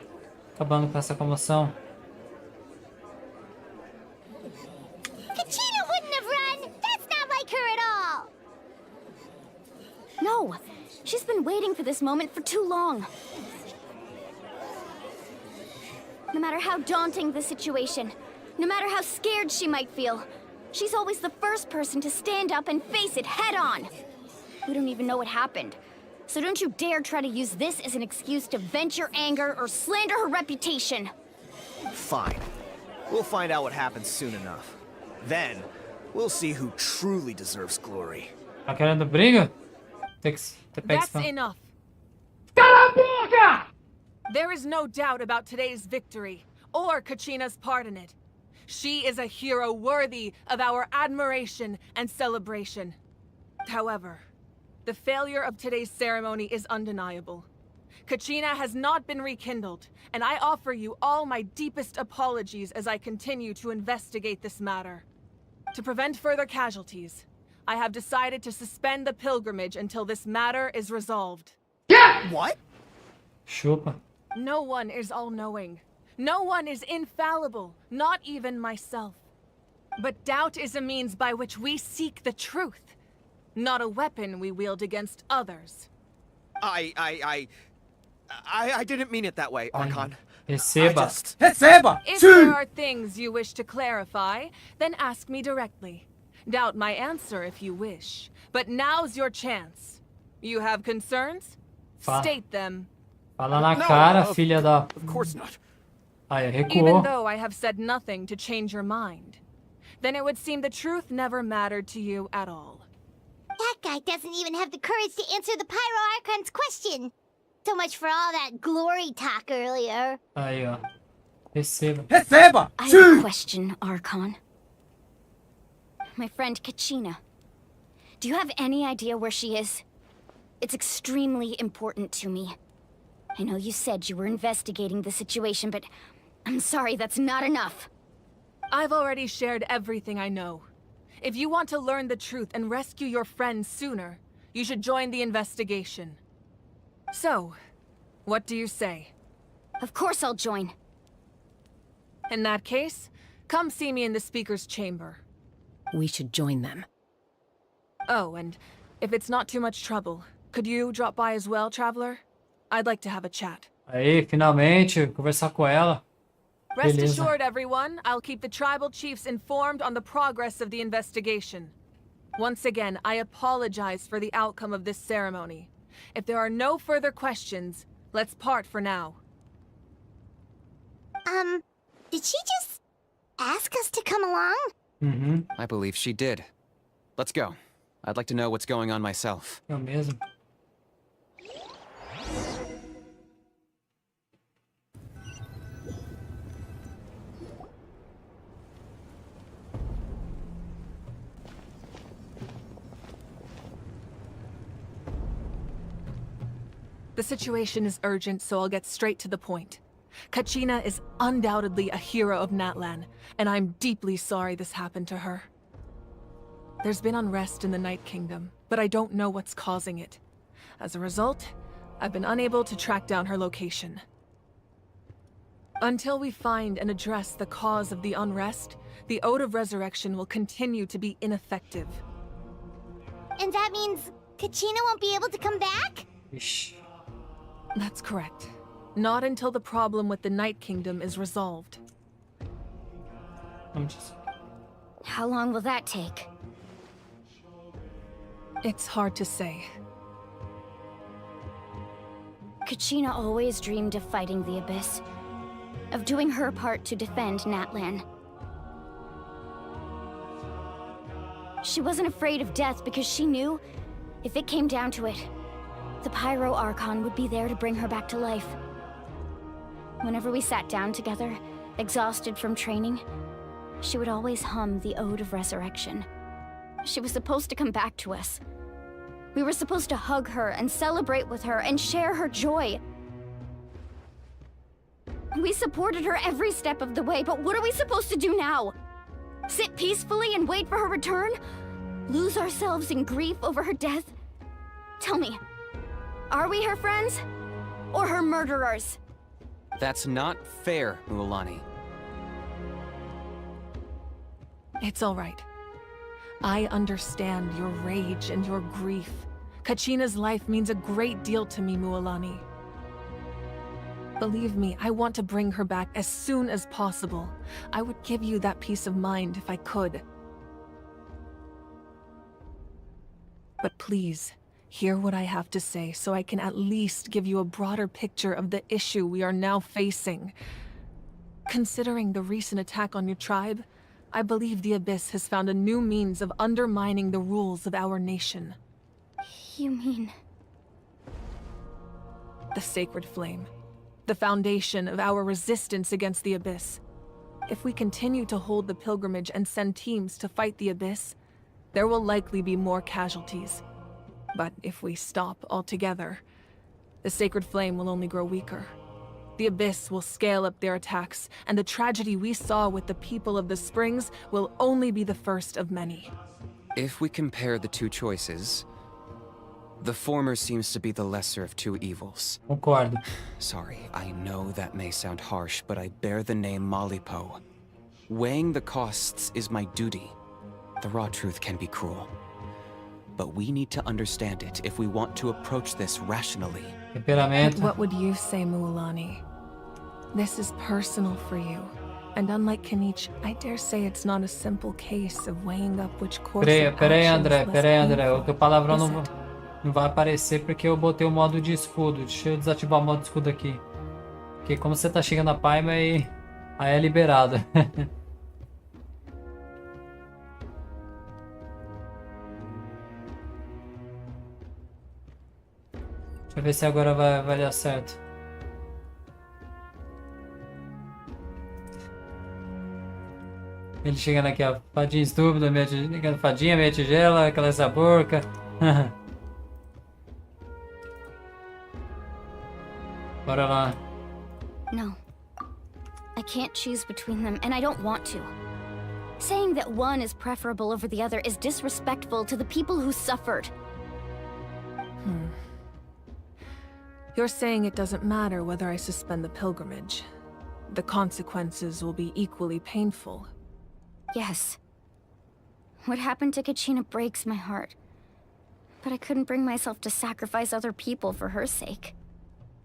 S15: acabando com essa comoção.
S6: Kachina wouldn't have run. That's not like her at all.
S14: No, she's been waiting for this moment for too long. No matter how daunting the situation, no matter how scared she might feel, she's always the first person to stand up and face it head on. We don't even know what happened. So don't you dare try to use this as an excuse to vent your anger or slander her reputation.
S9: Fine. We'll find out what happens soon enough. Then, we'll see who truly deserves glory.
S15: Tá querendo briga?
S21: That's enough. There is no doubt about today's victory, or Kachina's part in it. She is a hero worthy of our admiration and celebration. However, the failure of today's ceremony is undeniable. Kachina has not been rekindled, and I offer you all my deepest apologies as I continue to investigate this matter. To prevent further casualties, I have decided to suspend the pilgrimage until this matter is resolved.
S9: What?
S15: Chupa.
S21: No one is all-knowing. No one is infallible, not even myself. But doubt is a means by which we seek the truth, not a weapon we wield against others.
S9: I didn't mean it that way, Archon.
S15: Receba.
S21: If there are things you wish to clarify, then ask me directly. Doubt my answer if you wish. But now's your chance. You have concerns? State them.
S15: Fala na cara, filha da...
S9: Of course not.
S15: Aí,
S21: Even
S15: recuou.
S21: though I have said nothing to change your mind, then it would seem the truth never mattered to you at all.
S6: That guy doesn't even have the courage to answer the Pyro Archon's question. So much for all that glory talk earlier.
S15: Aí, ó. Receba.
S14: I have a question, Archon. My friend Kachina. Do you have any idea where she is? It's extremely important to me. I know you said you were investigating the situation, but I'm sorry, that's not enough.
S21: I've already shared everything I know. If you want to learn the truth and rescue your friend sooner, you should join the investigation. So, what do you say?
S14: Of course I'll join.
S21: In that case, come see me in the speaker's chamber.
S2: We should join them.
S21: Oh, and if it's not too much trouble, could you drop by as well, Traveler? I'd like to have a chat.
S15: Aí, finalmente, conversar com ela.
S21: Rest
S15: Beleza.
S21: assured, everyone, I'll keep the tribal chiefs informed on the progress of the investigation. Once again, I apologize for the outcome of this ceremony. If there are no further questions, let's part for now.
S6: Did she just ask us to come along?
S7: I believe she did. Let's go. I'd like to know what's going on myself.
S15: Eu mesmo.
S21: The situation is urgent, so I'll get straight to the point. KACHINA is undoubtedly a hero of Natlan, and I'm deeply sorry this happened to her. There's been unrest in the Night Kingdom, but I don't know what's causing it. As a result, I've been unable to track down her location. Until we find and address the cause of the unrest, the Ode of Resurrection will continue to be ineffective.
S6: And that means KACHINA won't be able to come back?
S21: That's correct. Not until the problem with the Night Kingdom is resolved.
S14: How long will that take?
S21: It's hard to say.
S14: KACHINA always dreamed of fighting the Abyss, of doing her part to defend Natlan. She wasn't afraid of death because she knew, if it came down to it, the Pyro Archon would be there to bring her back to life. Whenever we sat down together, exhausted from training, she would always hum the Ode of Resurrection. She was supposed to come back to us. We were supposed to hug her and celebrate with her and share her joy. We supported her every step of the way, but what are we supposed to do now? Sit peacefully and wait for her return? Lose ourselves in grief over her death? Tell me, are we her friends? Or her murderers?
S7: That's not fair, Mualani.
S21: It's all right. I understand your rage and your grief. KACHINA's life means a great deal to me, Mualani. Believe me, I want to bring her back as soon as possible. I would give you that peace of mind if I could. But please, hear what I have to say so I can at least give you a broader picture of the issue we are now facing. Considering the recent attack on your tribe, I believe the Abyss has found a new means of undermining the rules of our nation.
S14: You mean...
S21: The Sacred Flame. The foundation of our resistance against the Abyss. If we continue to hold the pilgrimage and send teams to fight the Abyss, there will likely be more casualties. But if we stop altogether, the Sacred Flame will only grow weaker. The Abyss will scale up their attacks, and the tragedy we saw with the people of the Springs will only be the first of many.
S7: If we compare the two choices, the former seems to be the lesser of two evils.
S15: Concordo.
S7: Sorry, I know that may sound harsh, but I bear the name Malipo. Weighing the costs is my duty. The raw truth can be cruel. But we need to understand it if we want to approach this rationally.
S21: What would you say, Mualani? This is personal for you. And unlike Kanich, I dare say it's not a simple case of weighing up which course of
S15: Peraí,
S21: action
S15: André,
S21: is less
S15: peraí, André. O
S21: painful.
S15: teu palavrão
S21: Is
S15: não vai aparecer porque eu botei o modo de escudo. Deixa eu desativar o modo de escudo aqui. Porque como você tá chegando a Paima, aí é liberado. Deixa eu ver se agora vai dar certo. Ele chegando aqui, ó. Fadinha estúpida, fadinha, meia tigela, aquela essa porca. Bora lá.
S14: No. I can't choose between them, and I don't want to. Saying that one is preferable over the other is disrespectful to the people who suffered.
S21: You're saying it doesn't matter whether I suspend the pilgrimage. the consequences will be equally painful.
S14: Yes. What happened to KACHINA breaks my heart. But I couldn't bring myself to sacrifice other people for her sake.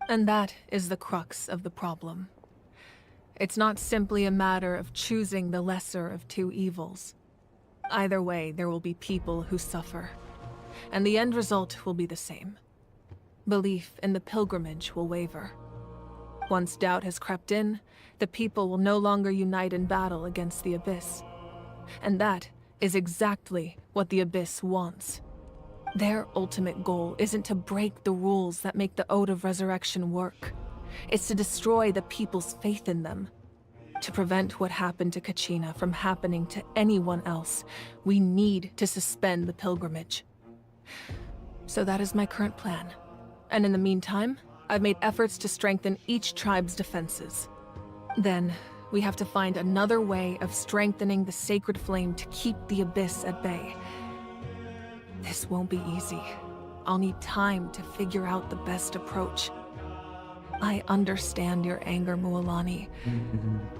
S21: And that is the crux of the problem. It's not simply a matter of choosing the lesser of two evils. Either way, there will be people who suffer. And the end result will be the same. Belief in the pilgrimage will waver. Once doubt has crept in, the people will no longer unite in battle against the Abyss. And that is exactly what the Abyss wants. Their ultimate goal isn't to break the rules that make the Ode of Resurrection work. It's to destroy the people's faith in them. To prevent what happened to KACHINA from happening to anyone else, we need to suspend the pilgrimage. So that is my current plan. And in the meantime, I've made efforts to strengthen each tribe's defenses. Then, we have to find another way of strengthening the sacred flame to keep the Abyss at bay. This won't be easy. I'll need time to figure out the best approach. I understand your anger, Mualani,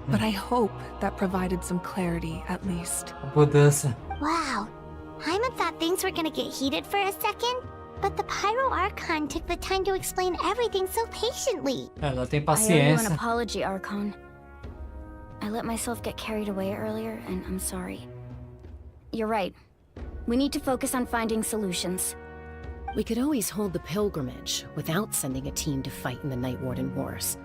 S21: but I hope that provided some clarity at least.
S6: Wow. Hyman thought things were gonna get heated for a second, but the Pyro Archon took the time to explain everything so patiently.
S15: Ela tem
S14: I owe you an
S15: paciência.
S14: apology, Archon. I let myself get carried away earlier, and I'm sorry. You're right. We need to focus on finding solutions.
S2: We could always hold the pilgrimage without sending a team to fight in the Night Warden Wars.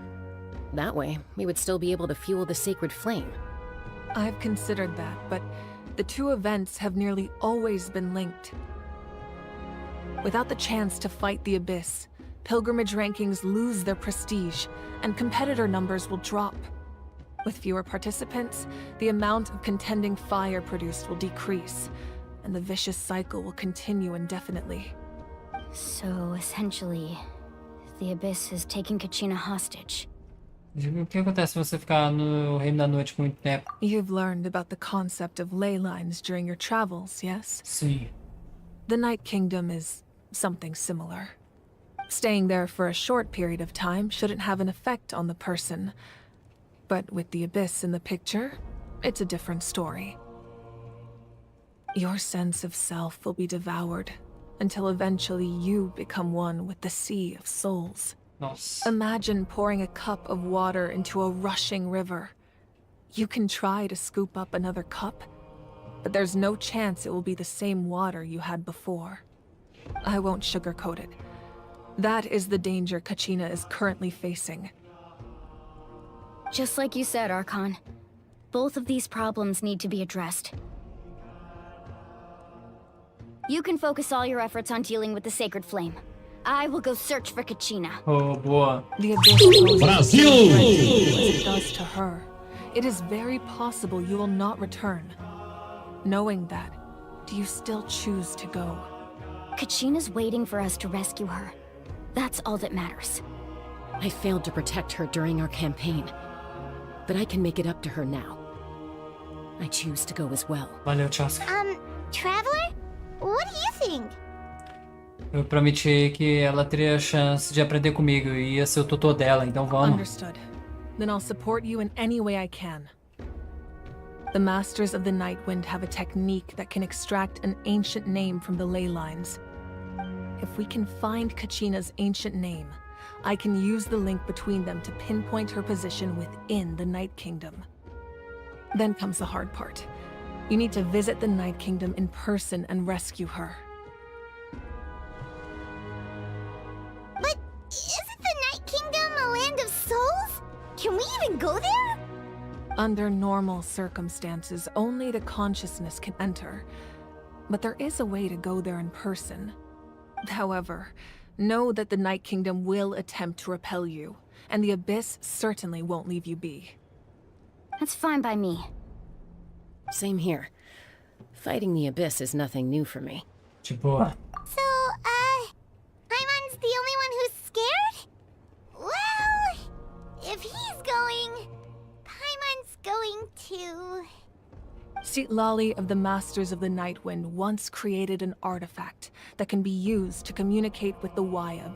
S2: That way, we would still be able to fuel the sacred flame.
S21: I've considered that, but the two events have nearly always been linked. Without the chance to fight the Abyss, pilgrimage rankings lose their prestige, and competitor numbers will drop. With fewer participants, the amount of contending fire produced will decrease, and the vicious cycle will continue indefinitely.
S14: So, essentially, the Abyss is taking KACHINA hostage.
S15: O que acontece se você ficar no Reino da Noite por muito tempo?
S21: You've learned about the concept of ley lines during your travels, yes?
S15: Sim.
S21: The Night Kingdom is something similar. Staying there for a short period of time shouldn't have an effect on the person. But with the Abyss in the picture, it's a different story. Your sense of self will be devoured, until eventually you become one with the sea of souls.
S15: Nossa.
S21: Imagine pouring a cup of water into a rushing river. You can try to scoop up another cup, but there's no chance it will be the same water you had before. I won't sugarcoat it. That is the danger KACHINA is currently facing.
S14: Just like you said, Archon. Both of these problems need to be addressed. You can focus all your efforts on dealing with the sacred flame. I will go search for KACHINA.
S15: Oh, boa.
S21: The Abyss
S15: Brasil!
S21: as it does to her. It is very possible you will not return. Knowing that, do you still choose to go?
S14: KACHINA's waiting for us to rescue her. That's all that matters.
S2: I failed to protect her during our campaign, but I can make it up to her now. I choose to go as well.
S15: Valeu, Chaska.
S6: Traveler? What do you think?
S15: Eu prometi que ela teria a chance de aprender comigo e ia ser o tutor dela, então vamos.
S21: Understood. Then I'll support you in any way I can. The Masters of the Nightwind have a technique that can extract an ancient name from the ley lines. If we can find KACHINA's ancient name, I can use the link between them to pinpoint her position within the Night Kingdom. Then comes the hard part. You need to visit the Night Kingdom in person and rescue her.
S6: But isn't the Night Kingdom a land of souls? Can we even go there?
S21: Under normal circumstances, only the consciousness can enter. But there is a way to go there in person. However, know that the Night Kingdom will attempt to repel you, and the Abyss certainly won't leave you be.
S14: That's fine by me.
S2: Same here. Fighting the Abyss is nothing new for me.
S15: Tipo,
S6: So, Hyman's the only one who's scared? Well, if he's going, Hyman's going too.
S21: Lali of the Masters of the Nightwind once created an artifact that can be used to communicate with the Wyab.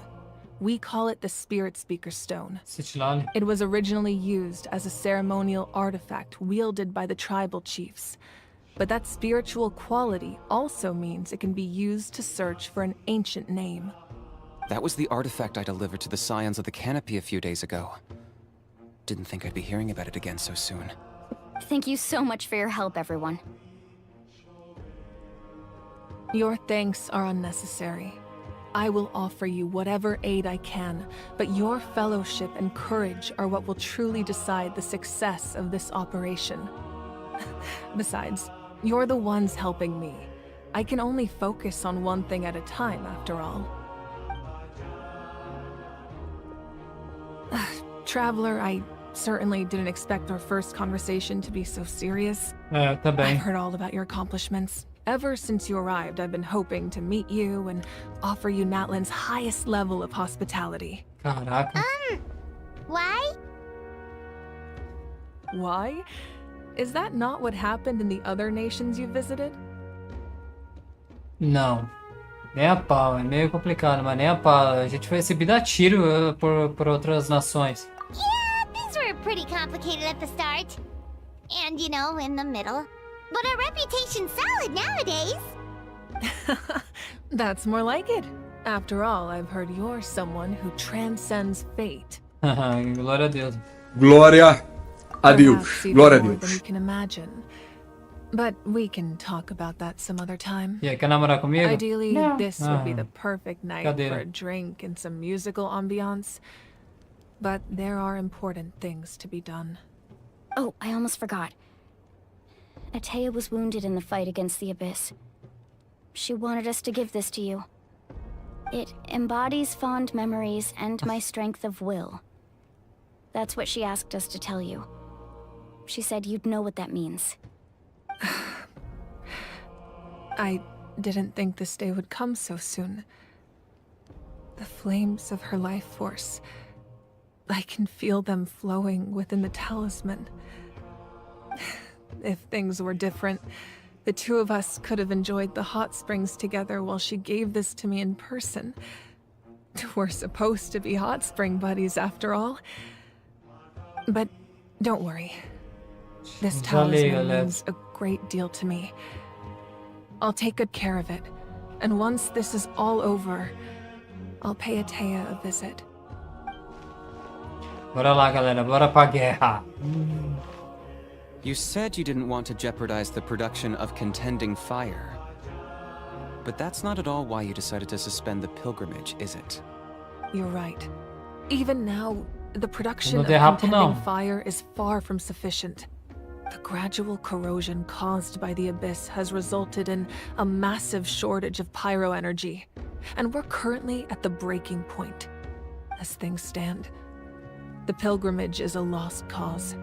S21: We call it the Spirit Speaker Stone.
S15: Sitilale.
S21: It was originally used as a ceremonial artifact wielded by the tribal chiefs. But that spiritual quality also means it can be used to search for an ancient name.
S7: That was the artifact I delivered to the Scions of the Canopy a few days ago. Didn't think I'd be hearing about it again so soon.
S14: Thank you so much for your help, everyone.
S21: Your thanks are unnecessary. I will offer you whatever aid I can, but your fellowship and courage are what will truly decide the success of this operation. Besides, you're the ones helping me. I can only focus on one thing at a time, after all. Traveler, I certainly didn't expect our first conversation to be so serious.
S15: Também.
S21: I've heard all about your accomplishments. Ever since you arrived, I've been hoping to meet you and offer you Natlan's highest level of hospitality.
S15: Caraca.
S6: Why?
S21: Why? Is that not what happened in the other nations you visited?
S15: Não. Nem a pau. É meio complicado, mas nem a pau. A gente foi recebido a tiro por outras nações.
S6: Yeah, things were pretty complicated at the start. And, you know, in the middle. But our reputation's solid nowadays.
S21: That's more like it. After all, I've heard you're someone who transcends fate.
S15: Glória a Deus.
S3: Glória a Deus.
S21: Perhaps even
S3: Glória a
S21: more
S3: Deus.
S21: than you can imagine. But we can talk about that some other time.
S15: E aí, quer namorar comigo?
S21: Ideally,
S15: Não.
S21: this would be the perfect night
S15: Cadeira.
S21: for a drink and some musical ambiance. But there are important things to be done.
S14: Oh, I almost forgot. Atea was wounded in the fight against the Abyss. She wanted us to give this to you. It embodies fond memories and my strength of will. That's what she asked us to tell you. She said you'd know what that means.
S21: I didn't think this day would come so soon. The flames of her life force. I can feel them flowing within the talisman. If things were different, the two of us could have enjoyed the hot springs together while she gave this to me in person. We're supposed to be hot spring buddies after all. But don't worry. This talisman means a great deal to me. I'll take good care of it. And once this is all over, I'll pay Atea a visit.
S15: Bora lá, galera. Bora pra guerra.
S7: You said you didn't want to jeopardize the production of contending fire. But that's not at all why you decided to suspend the pilgrimage, is it?
S21: You're right. Even now, the production
S15: Não
S21: of
S15: derrapo,
S21: contending
S15: não.
S21: fire is far from sufficient. The gradual corrosion caused by the Abyss has resulted in a massive shortage of pyro energy, and we're currently at the breaking point. As things stand, the pilgrimage is a lost cause.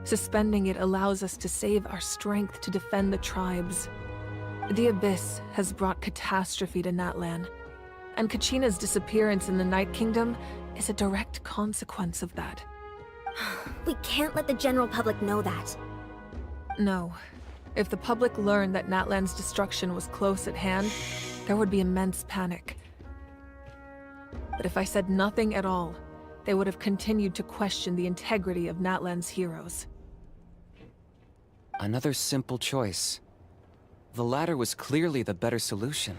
S21: Suspending it allows us to save our strength to defend the tribes. The Abyss has brought catastrophe to Natlan, and KACHINA's disappearance in the Night Kingdom is a direct consequence of that.
S18: We can't let the general public know that.
S21: No. If the public learned that Natlan's destruction was close at hand, there would be immense panic. But if I said nothing at all, they would have continued to question the integrity of Natlan's heroes.
S7: Another simple choice. The latter was clearly the better solution.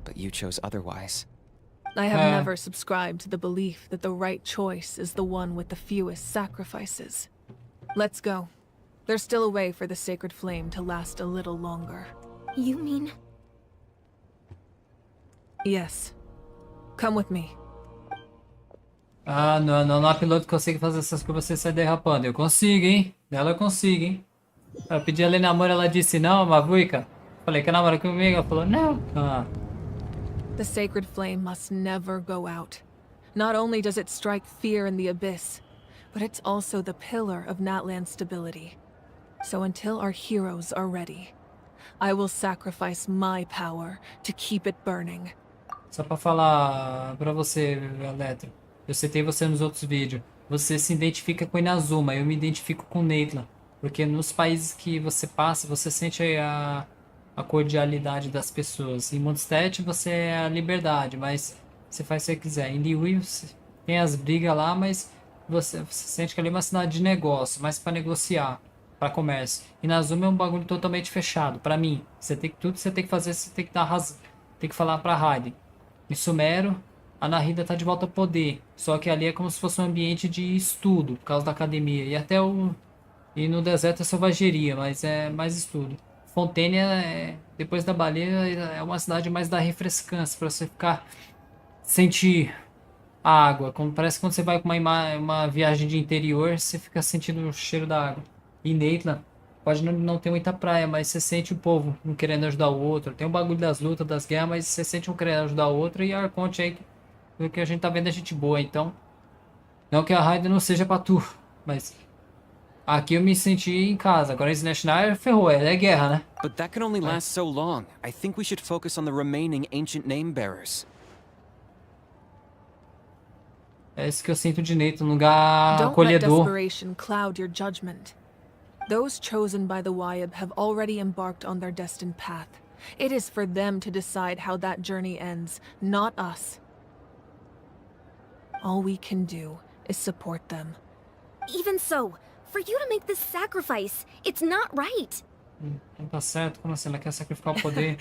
S7: But you chose otherwise.
S21: I have never subscribed to the belief that the right choice is the one with the fewest sacrifices. Let's go. There's still a way for the sacred flame to last a little longer.
S18: You mean?
S21: Yes. Come with me.
S15: Ah, não há piloto que consiga fazer essas coisas você sai derrapando. Eu consigo, hein? Dela eu consigo, hein? Eu pedi ela em namoro, ela disse não, Mavuika. Falei, quer namorar comigo? Ela falou, não. Ah.
S21: The sacred flame must never go out. Not only does it strike fear in the Abyss, but it's also the pillar of Natlan's stability. So until our heroes are ready, I will sacrifice my power to keep it burning.
S15: Só pra falar pra você, Eletro. Eu citei você nos outros vídeos. Você se identifica com Inazuma, eu me identifico com Natlan. Porque nos países que você passa, você sente a cordialidade das pessoas. Em Mondstadt você é a liberdade, mas você faz o que você quiser. Em Liyue tem as brigas lá, mas você sente que ali é uma cidade de negócio, mais pra negociar, pra comércio. E na Azuma é um bagulho totalmente fechado, pra mim. Tudo que você tem que fazer, você tem que dar razão, tem que falar pra Raiden. Em Sumero, a Nahida tá de volta ao poder, só que ali é como se fosse um ambiente de estudo, por causa da academia. E no deserto é selvageria, mas é mais estudo. Fontaine, depois da baleia, é uma cidade mais da refrescância, pra você sentir a água. Parece que quando você vai com uma viagem de interior, você fica sentindo o cheiro da água. E Natlan, pode não ter muita praia, mas você sente o povo um querendo ajudar o outro. Tem o bagulho das lutas, das guerras, mas você sente um querendo ajudar o outro. E a Arconte aí, o que a gente tá vendo é gente boa, então... Não que a Raiden não seja pra tu, mas... Aqui eu me senti em casa. Agora esse National ferrou, é guerra, né?
S7: But that can only last so long. I think we should focus on the remaining ancient name bearers.
S15: É isso que eu sinto de Natlan, um lugar
S21: Don't let
S15: acolhedor.
S21: desperation cloud your judgment. Those chosen by the Wayab have already embarked on their destined path. It is for them to decide how that journey ends, not us. All we can do is support them.
S18: Even so, for you to make this sacrifice, it's not right.
S15: Não tá certo, como assim? Ela quer sacrificar o poder?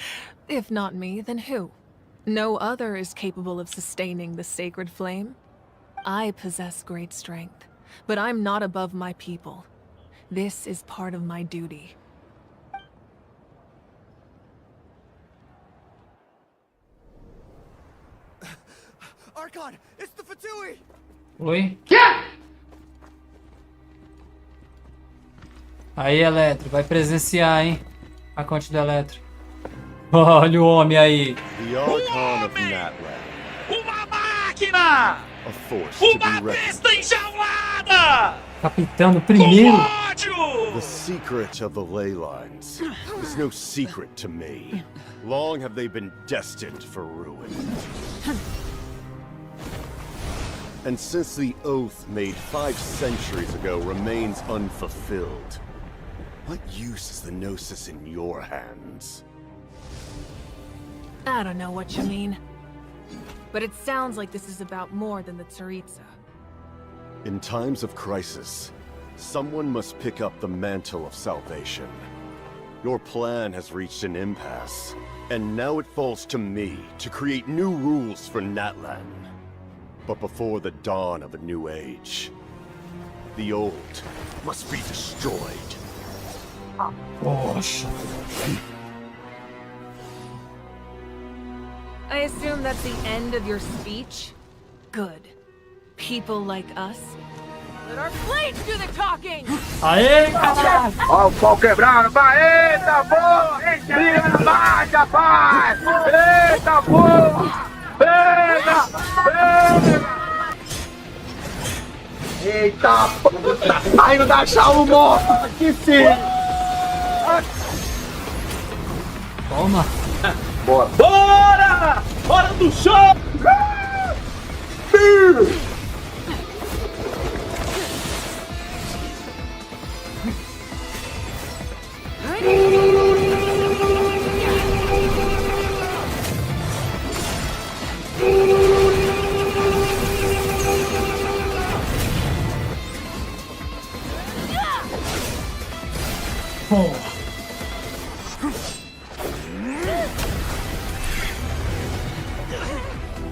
S21: If not me, then who? No other is capable of sustaining the sacred flame. I possess great strength, but I'm not above my people. This is part of my duty.
S9: Archon, it's the Fatui!
S15: Oi? Aí, Eletro, vai presenciar, hein? A conta do Eletro. Olha o homem aí.
S17: The Archon of Natlan.
S13: Uma máquina!
S17: A force to
S13: Uma
S17: be reckoned.
S13: besta enjaulada!
S15: Capitano primeiro.
S17: The secret of the ley lines is no secret to me. Long have they been destined for ruin. And since the oath made 5 centuries ago remains unfulfilled, what use is the Gnosis in your hands?
S21: I don't know what you mean. But it sounds like this is about more than the Tsaritsa.
S17: In times of crisis, someone must pick up the mantle of salvation. Your plan has reached an impasse, and now it falls to me to create new rules for Natlan. But before the dawn of a new age, the old must be destroyed.
S15: Poxa.
S21: I assume that's the end of your speech? Good. People like us. Let our blades do the talking!
S13: Aê, caralho! Ó o pau quebrando, vai! Eita, porra! Briga na base, rapaz! Eita, porra! Pega! Pega! Eita, porra! Saindo da chave morto aqui, filho!
S15: Toma!
S13: Bora! Bora! Hora do show!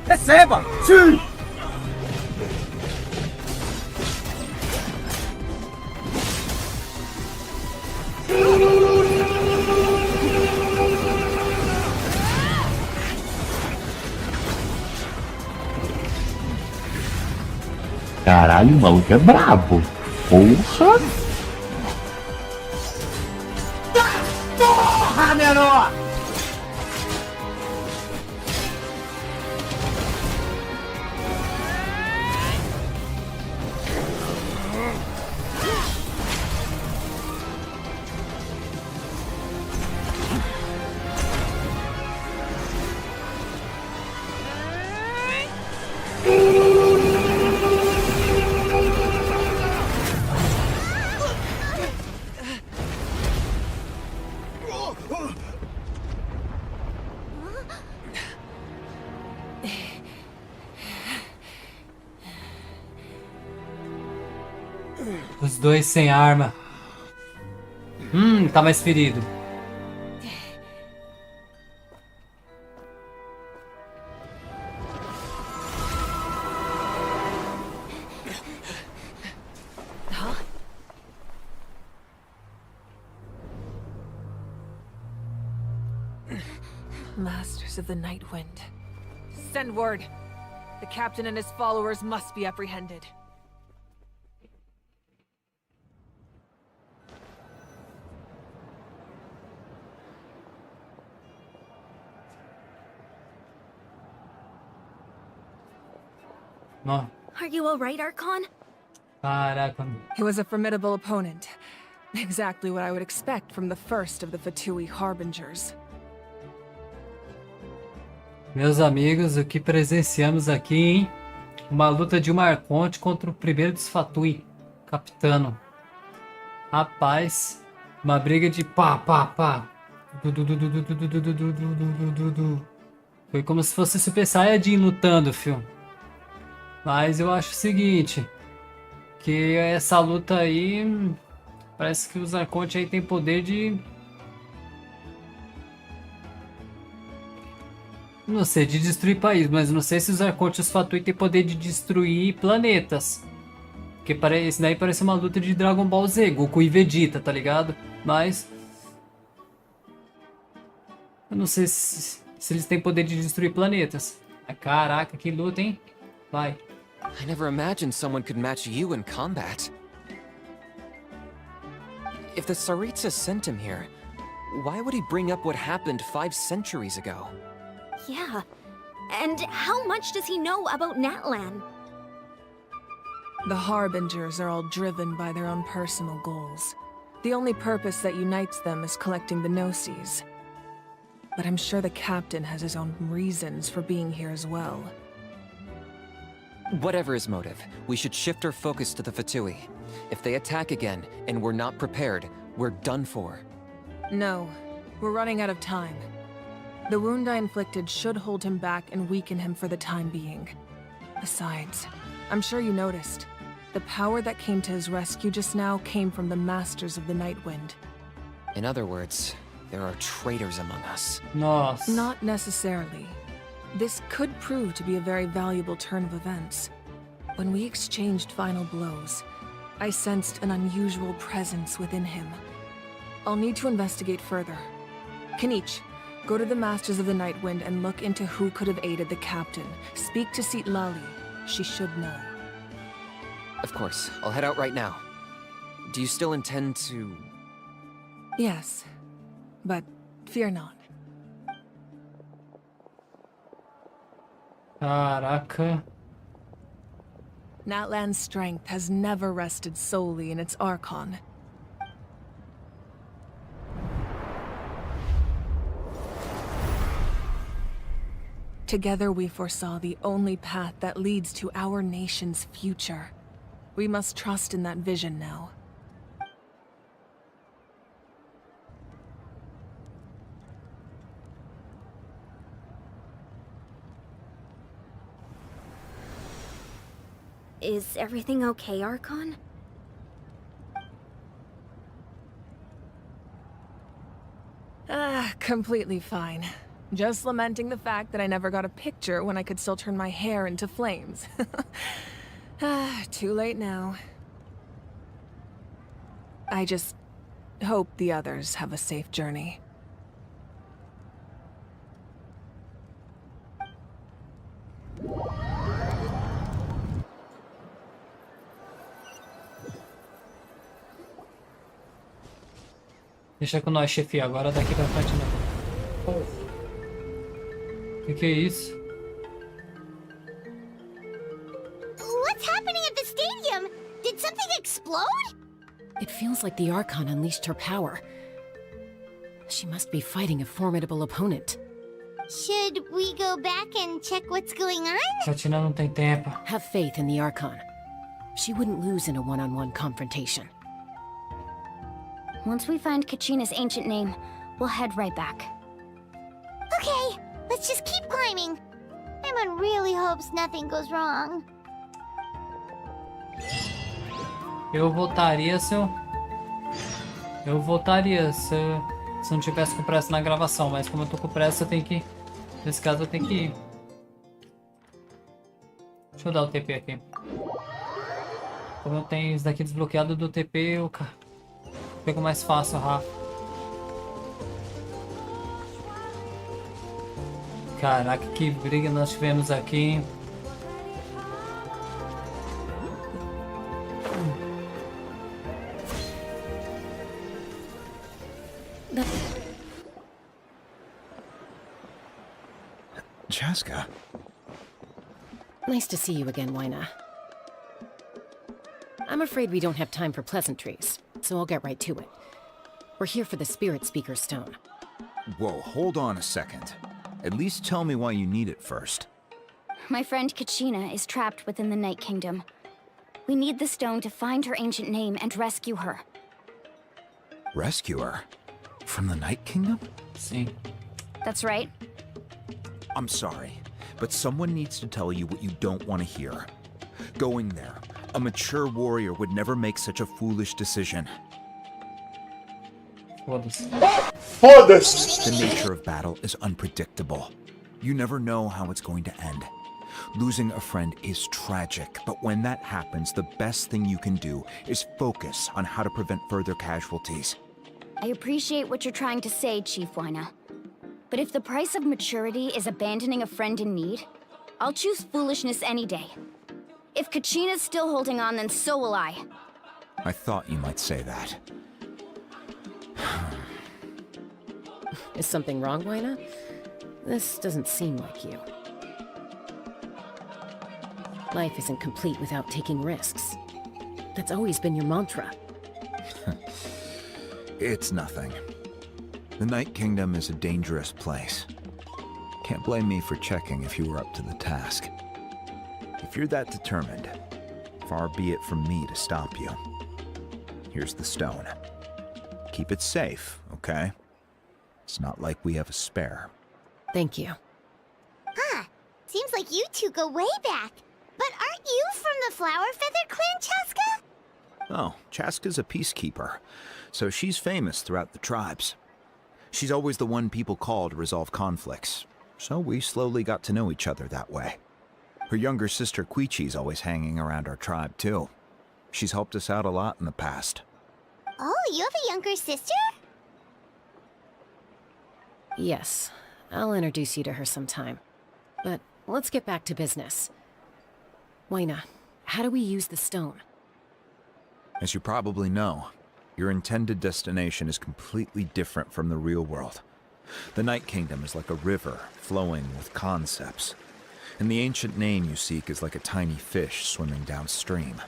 S13: Receba! Sim! Caralho, o maluco é brabo. Porra! Porra, menor!
S15: Os dois sem arma. Tá mais ferido.
S21: Masters of the Night Wind. Send word. The captain and his followers must be apprehended.
S15: No.
S18: Are you alright, Archon?
S15: Caraca.
S21: He was a formidable opponent. Exactly what I would expect from the first of the Fatui Harbingers.
S15: Meus amigos, o que presenciamos aqui, hein? Uma luta de uma Arconte contra o primeiro dos Fatui, Capitano. Rapaz, uma briga de pá. Foi como se fosse Super Saiyajin lutando, fio. Mas eu acho o seguinte, que essa luta aí, parece que os Arconte aí tem poder de... Não sei, de destruir país, mas não sei se os Arconte e os Fatui têm poder de destruir planetas. Porque esse daí parece uma luta de Dragon Ball Z, Goku e Vegeta, tá ligado? Mas... eu não sei se eles têm poder de destruir planetas. Caraca, que luta, hein? Vai.
S7: I never imagined someone could match you in combat. If the Tsaritsa sent him here, why would he bring up what happened 5 centuries ago?
S18: Yeah. And how much does he know about Natlan?
S21: The Harbingers are all driven by their own personal goals. The only purpose that unites them is collecting the Gnosis. But I'm sure the captain has his own reasons for being here as well.
S7: Whatever his motive, we should shift our focus to the Fatui. If they attack again, and we're not prepared, we're done for.
S21: No, we're running out of time. The wound I inflicted should hold him back and weaken him for the time being. Besides, I'm sure you noticed, the power that came to his rescue just now came from the Masters of the Night Wind.
S7: In other words, there are traitors among us.
S15: Nossa.
S21: Not necessarily. This could prove to be a very valuable turn of events. When we exchanged final blows, I sensed an unusual presence within him. I'll need to investigate further. Kenichi, go to the Masters of the Night Wind and look into who could have aided the captain. Speak to Seat Lali. She should know.
S7: Of course, I'll head out right now. Do you still intend to...
S21: Yes, but fear not.
S15: Caraca.
S21: Natlan's strength has never rested solely in its Archon. Together we foresaw the only path that leads to our nation's future. We must trust in that vision now.
S18: Is everything okay, Archon?
S21: Completely fine. Just lamenting the fact that I never got a picture when I could still turn my hair into flames. Too late now. I just hope the others have a safe journey.
S15: Deixa com nós, chefia. Agora daqui pra frente não. Que é isso?
S6: What's happening at the stadium? Did something explode?
S2: It feels like the Archon unleashed her power. She must be fighting a formidable opponent.
S6: Should we go back and check what's going on?
S15: KACHINA não tem tempo.
S2: Have faith in the Archon. She wouldn't lose in a one-on-one confrontation.
S14: Once we find Kachina's ancient name, we'll head right back.
S6: Okay, let's just keep climbing. Everyone really hopes nothing goes wrong.
S15: Eu votaria se eu... Eu votaria se não tivesse com pressa na gravação, mas como eu tô com pressa, eu tenho que... Nesse caso, eu tenho que ir. Deixa eu dar o TP aqui. Como eu tenho isso daqui desbloqueado do TP, eu pego mais fácil, Rafa. Caraca, que briga nós tivemos aqui.
S11: Chaska.
S2: Nice to see you again, Wyna. I'm afraid we don't have time for pleasantries, so I'll get right to it. We're here for the Spirit Speaker Stone.
S11: Whoa, hold on a second. At least tell me why you need it first.
S14: My friend KACHINA is trapped within the Night Kingdom. We need the stone to find her ancient name and rescue her.
S11: Rescue her? From the Night Kingdom?
S15: See.
S14: That's right.
S11: I'm sorry, but someone needs to tell you what you don't want to hear. Going there, a mature warrior would never make such a foolish decision.
S13: Foda-se!
S11: The nature of battle is unpredictable. You never know how it's going to end. Losing a friend is tragic, but when that happens, the best thing you can do is focus on how to prevent further casualties.
S14: I appreciate what you're trying to say, Chief Wyna. But if the price of maturity is abandoning a friend in need, I'll choose foolishness any day. If KACHINA's still holding on, then so will I.
S11: I thought you might say that.
S2: Is something wrong, Wyna? This doesn't seem like you. Life isn't complete without taking risks. That's always been your mantra.
S11: It's nothing. The Night Kingdom is a dangerous place. Can't blame me for checking if you were up to the task. If you're that determined, far be it from me to stop you. Here's the stone. Keep it safe, okay? It's not like we have a spare.
S2: Thank you.
S6: Huh. Seems like you two go way back. But aren't you from the Flower Feather Clan, Chaska?
S11: Oh, Chaska's a peacekeeper, so she's famous throughout the tribes. She's always the one people call to resolve conflicts, so we slowly got to know each other that way. Her younger sister Quichi's always hanging around our tribe, too. She's helped us out a lot in the past.
S6: Oh, you have a younger sister?
S2: Yes, I'll introduce you to her sometime. But let's get back to business. Wyna, how do we use the stone?
S11: As you probably know, your intended destination is completely different from the real world. The Night Kingdom is like a river flowing with concepts, and the ancient name you seek is like a tiny fish swimming downstream.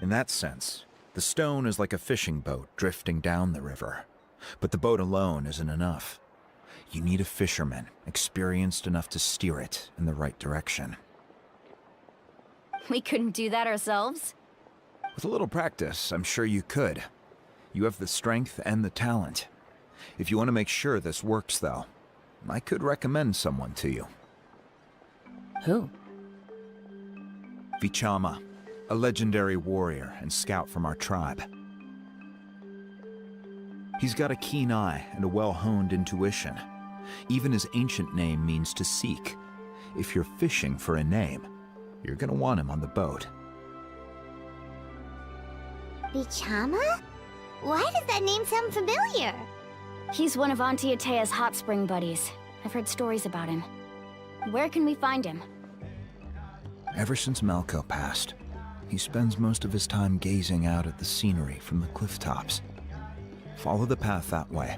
S11: In that sense, the stone is like a fishing boat drifting down the river, but the boat alone isn't enough. You need a fisherman experienced enough to steer it in the right direction.
S14: We couldn't do that ourselves?
S11: With a little practice, I'm sure you could. You have the strength and the talent. If you want to make sure this works, though, I could recommend someone to you.
S2: Who?
S11: Vichama, a legendary warrior and scout from our tribe. He's got a keen eye and a well-honed intuition. Even his ancient name means to seek. If you're fishing for a name, you're gonna want him on the boat.
S6: Vichama? Why does that name sound familiar?
S14: He's one of Auntie Atea's hot spring buddies. I've heard stories about him. Where can we find him?
S11: Ever since Malco passed, he spends most of his time gazing out at the scenery from the cliff tops. Follow the path that way,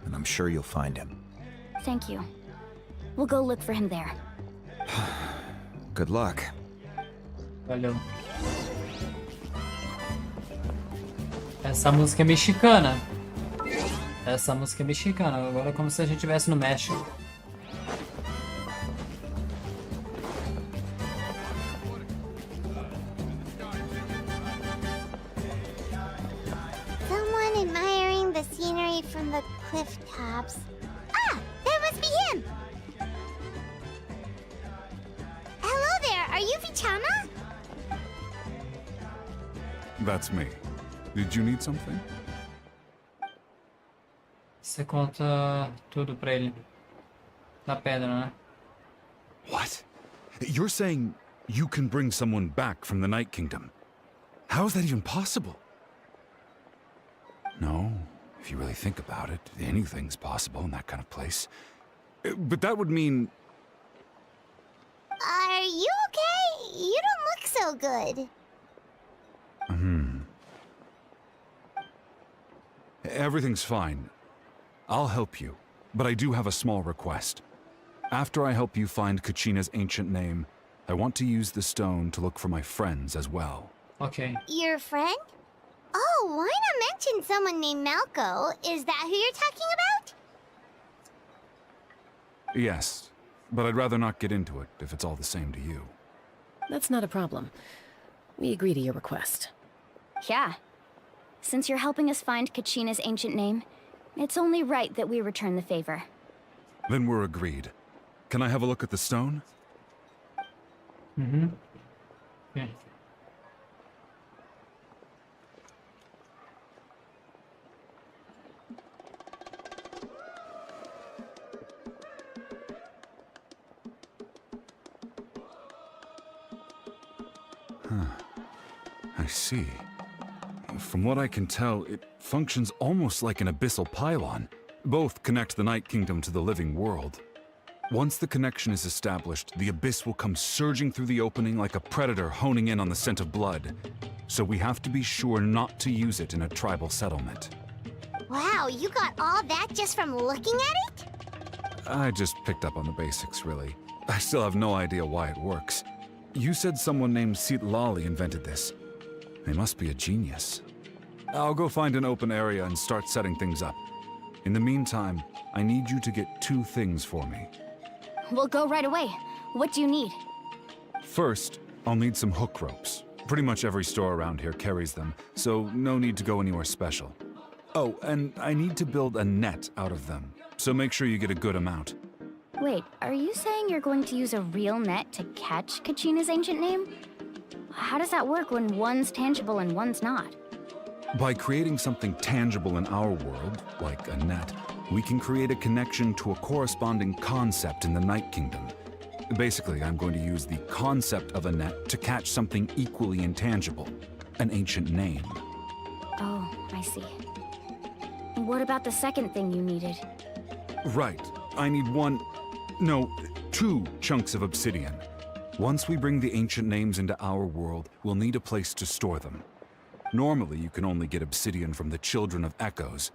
S11: and I'm sure you'll find him.
S14: Thank you. We'll go look for him there.
S11: Good luck.
S15: Valeu. Essa música é mexicana. Essa música é mexicana. Agora é como se a gente estivesse no México.
S6: Someone admiring the scenery from the cliff tops. Ah! That must be him! Hello there! Are you Vichama?
S10: That's me. Did you need something?
S15: Você conta tudo pra ele. Da pedra, né?
S10: What? You're saying you can bring someone back from the Night Kingdom? How is that even possible? No, if you really think about it, anything's possible in that kind of place. But that would mean...
S6: Are you okay? You don't look so good.
S10: Everything's fine. I'll help you, but I do have a small request. After I help you find KACHINA's ancient name, I want to use the stone to look for my friends as well.
S15: Okay.
S6: Your friend? Oh, why not mention someone named Malco? Is that who you're talking about?
S10: Yes, but I'd rather not get into it if it's all the same to you.
S2: That's not a problem. We agree to your request.
S14: Yeah. Since you're helping us find KACHINA's ancient name, it's only right that we return the favor.
S10: Then we're agreed. Can I have a look at the stone?
S15: Okay.
S10: I see. From what I can tell, it functions almost like an abyssal pylon. Both connect the Night Kingdom to the living world. Once the connection is established, the abyss will come surging through the opening like a predator honing in on the scent of blood. So we have to be sure not to use it in a tribal settlement.
S6: Wow, you got all that just from looking at it?
S10: I just picked up on the basics, really. I still have no idea why it works. You said someone named Lali invented this. They must be a genius. I'll go find an open area and start setting things up. In the meantime, I need you to get 2 things for me.
S14: We'll go right away. What do you need?
S10: First, I'll need some hook ropes. Pretty much every store around here carries them, so no need to go anywhere special. Oh, and I need to build a net out of them, so make sure you get a good amount.
S14: Wait, are you saying you're going to use a real net to catch KACHINA's ancient name? How does that work when one's tangible and one's not?
S10: By creating something tangible in our world, like a net, we can create a connection to a corresponding concept in the Night Kingdom. Basically, I'm going to use the concept of a net to catch something equally intangible, an ancient name.
S14: Oh, I see. What about the second thing you needed?
S10: Right. I need 2 chunks of obsidian. Once we bring the ancient names into our world, we'll need a place to store them. Normally, you can only get obsidian from the Children of Echoes,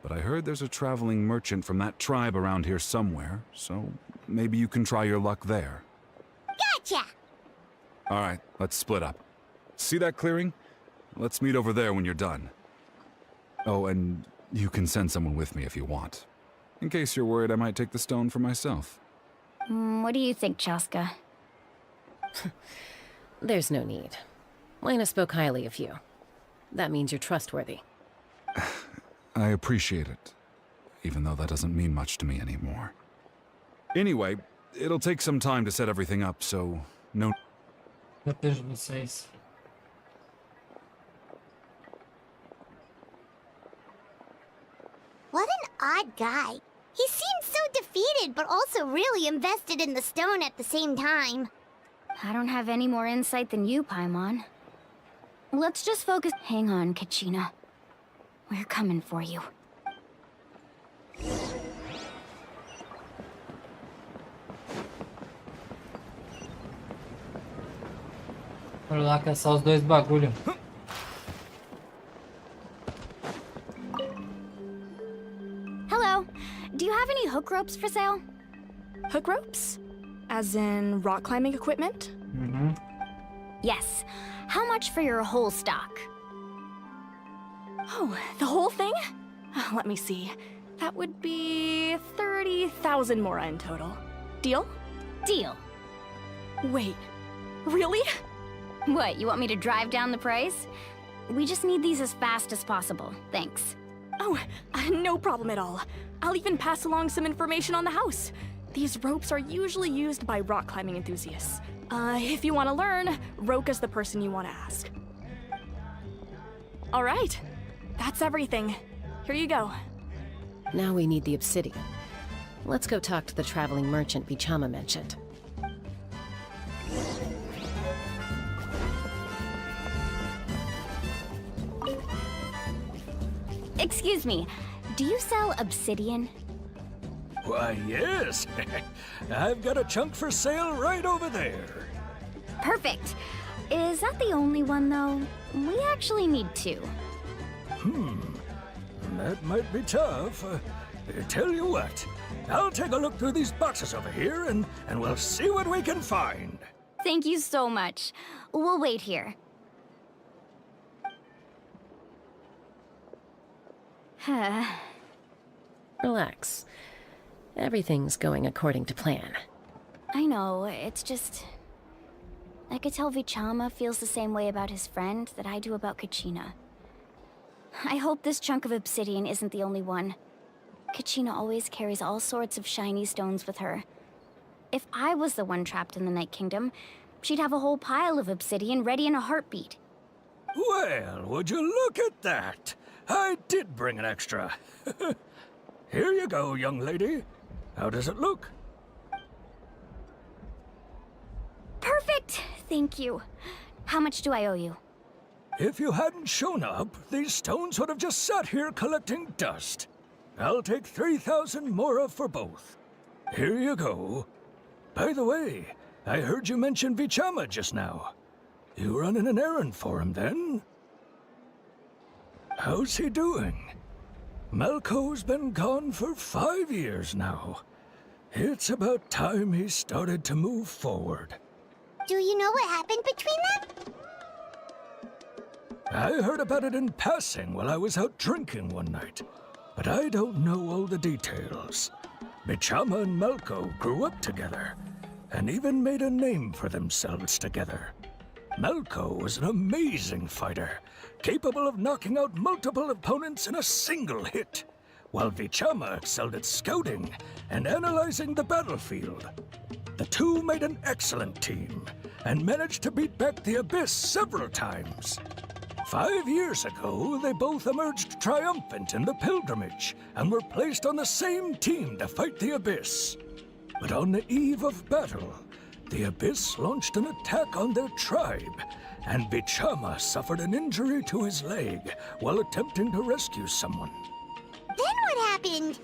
S10: but I heard there's a traveling merchant from that tribe around here somewhere, so maybe you can try your luck there.
S6: Gotcha!
S10: All right, let's split up. See that clearing? Let's meet over there when you're done. Oh, and you can send someone with me if you want. In case you're worried I might take the stone for myself.
S14: What do you think, Chaska?
S2: There's no need. Lena spoke highly of you. That means you're trustworthy.
S10: I appreciate it, even though that doesn't mean much to me anymore. Anyway, it'll take some time to set everything up, so no...
S15: Depois de vocês.
S6: What an odd guy. He seems so defeated, but also really invested in the stone at the same time.
S14: I don't have any more insight than you, Paimon. Let's just focus. Hang on, KACHINA. We're coming for you.
S15: Vou lá caçar os 2 bagulho.
S14: Hello. Do you have any hook ropes for sale?
S16: Hook ropes? As in rock climbing equipment?
S14: Yes. How much for your whole stock?
S16: Oh, the whole thing? Let me see. That would be 30,000 mora in total. Deal?
S14: Deal.
S16: Wait, really?
S14: What, you want me to drive down the price? We just need these as fast as possible. Thanks.
S16: Oh, no problem at all. I'll even pass along some information on the house. These ropes are usually used by rock climbing enthusiasts. If you want to learn, Roka's the person you want to ask. All right. That's everything. Here you go.
S2: Now we need the obsidian. Let's go talk to the traveling merchant Vichama mentioned.
S14: Excuse me, do you sell obsidian?
S23: Why, yes. I've got a chunk for sale right over there.
S14: Perfect. Is that the only one, though? We actually need two.
S23: That might be tough. Tell you what, I'll take a look through these boxes over here and we'll see what we can find.
S14: Thank you so much. We'll wait here.
S2: Relax. Everything's going according to plan.
S14: I know, it's just... I could tell Vichama feels the same way about his friend that I do about KACHINA. I hope this chunk of obsidian isn't the only one. KACHINA always carries all sorts of shiny stones with her. If I was the one trapped in the Night Kingdom, she'd have a whole pile of obsidian ready in a heartbeat.
S23: Well, would you look at that? I did bring an extra. Here you go, young lady. How does it look?
S14: Perfect! Thank you. How much do I owe you?
S23: If you hadn't shown up, these stones would have just sat here collecting dust. I'll take 3,000 mora for both. Here you go. By the way, I heard you mention Vichama just now. You running an errand for him, then? How's he doing? Malco's been gone for 5 years now. It's about time he started to move forward.
S6: Do you know what happened between them?
S23: I heard about it in passing while I was out drinking one night, but I don't know all the details. Vichama and Malco grew up together, and even made a name for themselves together. Malco was an amazing fighter, capable of knocking out multiple opponents in a single hit, while Vichama excelled at scouting and analyzing the battlefield. The two made an excellent team, and managed to beat back the Abyss several times. 5 years ago, they both emerged triumphant in the pilgrimage, and were placed on the same team to fight the Abyss. But on the eve of battle, the Abyss launched an attack on their tribe, and Vichama suffered an injury to his leg while attempting to rescue someone.
S6: Then what happened?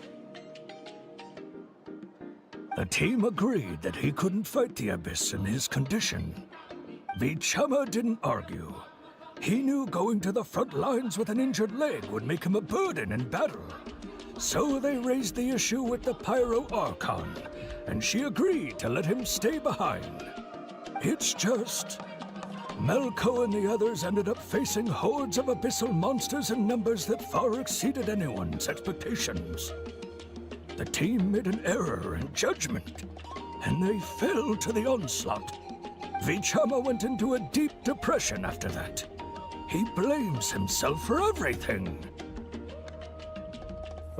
S23: The team agreed that he couldn't fight the Abyss in his condition. Vichama didn't argue. He knew going to the front lines with an injured leg would make him a burden in battle. So they raised the issue with the Pyro Archon, and she agreed to let him stay behind. It's just... Malco and the others ended up facing hordes of abyssal monsters in numbers that far exceeded anyone's expectations. The team made an error in judgment, and they fell to the onslaught. Vichama went into a deep depression after that. He blames himself for everything.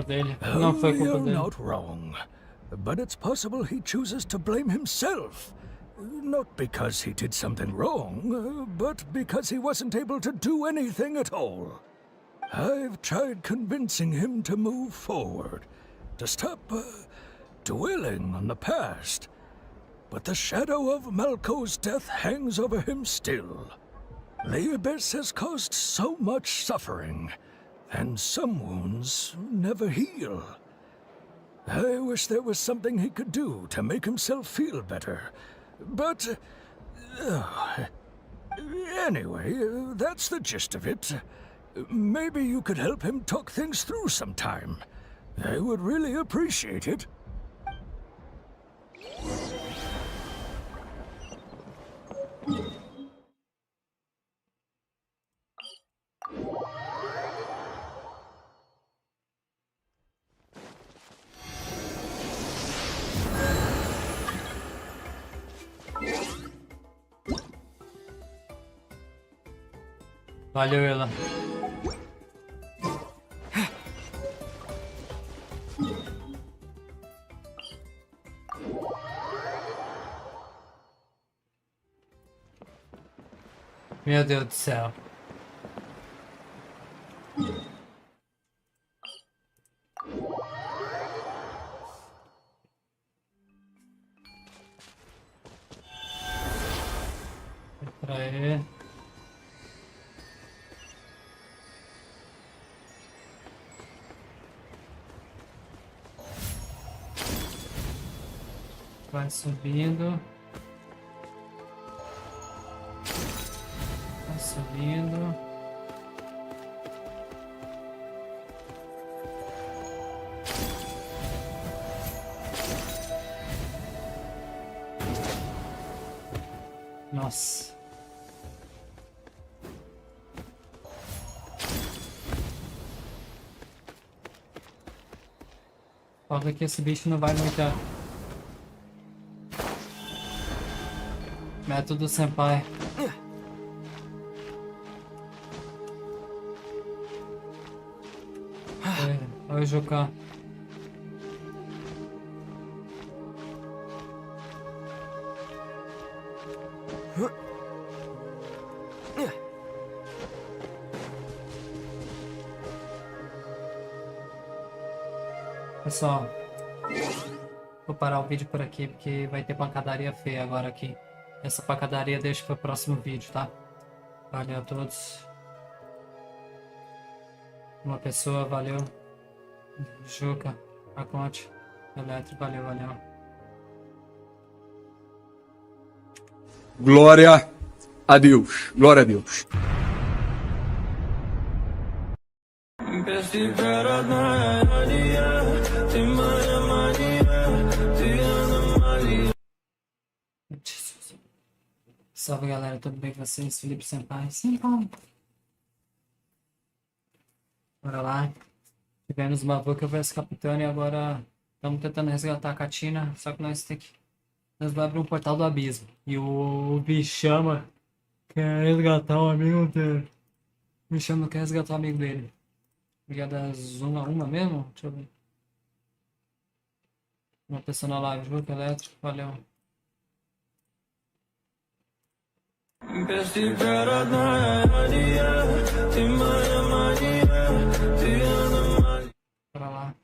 S23: You're not wrong, but it's possible he chooses to blame himself. Not because he did something wrong, but because he wasn't able to do anything at all. I've tried convincing him to move forward, to stop dwelling on the past. But the shadow of Malco's death hangs over him still. The Abyss has caused so much suffering, and some wounds never heal. I wish there was something he could do to make himself feel better. But... anyway, that's the gist of it. Maybe you could help him talk things through sometime. I would really appreciate it.
S15: Valeu, ela. Meu Deus do céu. Vai subindo. Vai subindo. Nossa. Foda que esse bicho não vai muito. Método SENPAI. Oi, Juca. Pessoal, vou parar o vídeo por aqui porque vai ter pancadaria feia agora aqui. Essa pancadaria deixa para o próximo vídeo, tá? Valeu a todos. Uma pessoa, valeu. Juca, a conte. Eletro, valeu, valeu.
S3: Glória a Deus. Glória a Deus.
S15: Salve galera, tudo bem com vocês? Felipe SENPAI. SENPAI. Bora lá. Tivemos Mavuika vs Capitano e agora estamos tentando resgatar a KACHINA. Só que nós temos que. Nós vamos abrir um portal do abismo. E o bichama quer resgatar o amigo dele. O bichama quer resgatar o amigo dele. Liga das 1 a 1 mesmo? Deixa eu ver. Uma pessoa na live, jogo elétrico, valeu. Bora lá.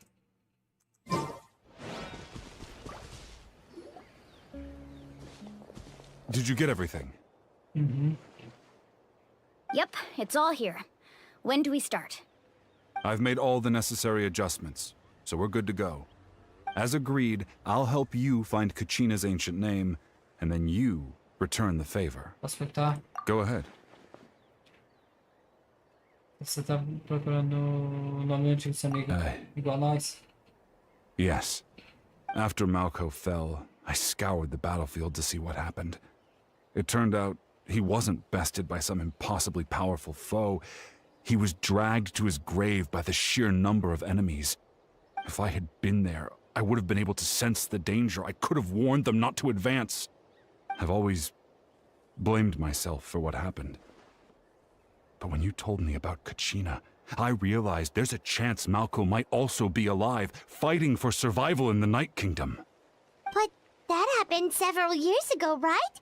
S10: Did you get everything?
S14: Yep, it's all here. When do we start?
S10: I've made all the necessary adjustments, so we're good to go. As agreed, I'll help you find KACHINA's ancient name, and then you return the favor.
S15: Posso apertar?
S10: Go ahead.
S15: Você tá procurando o nome antigo do seu amigo, igual nós?
S10: Yes. After Malco fell, I scoured the battlefield to see what happened. It turned out he wasn't bested by some impossibly powerful foe. He was dragged to his grave by the sheer number of enemies. If I had been there, I would have been able to sense the danger. I could have warned them not to advance. I've always blamed myself for what happened. But when you told me about KACHINA, I realized there's a chance Malco might also be alive, fighting for survival in the Night Kingdom.
S6: But that happened several years ago, right?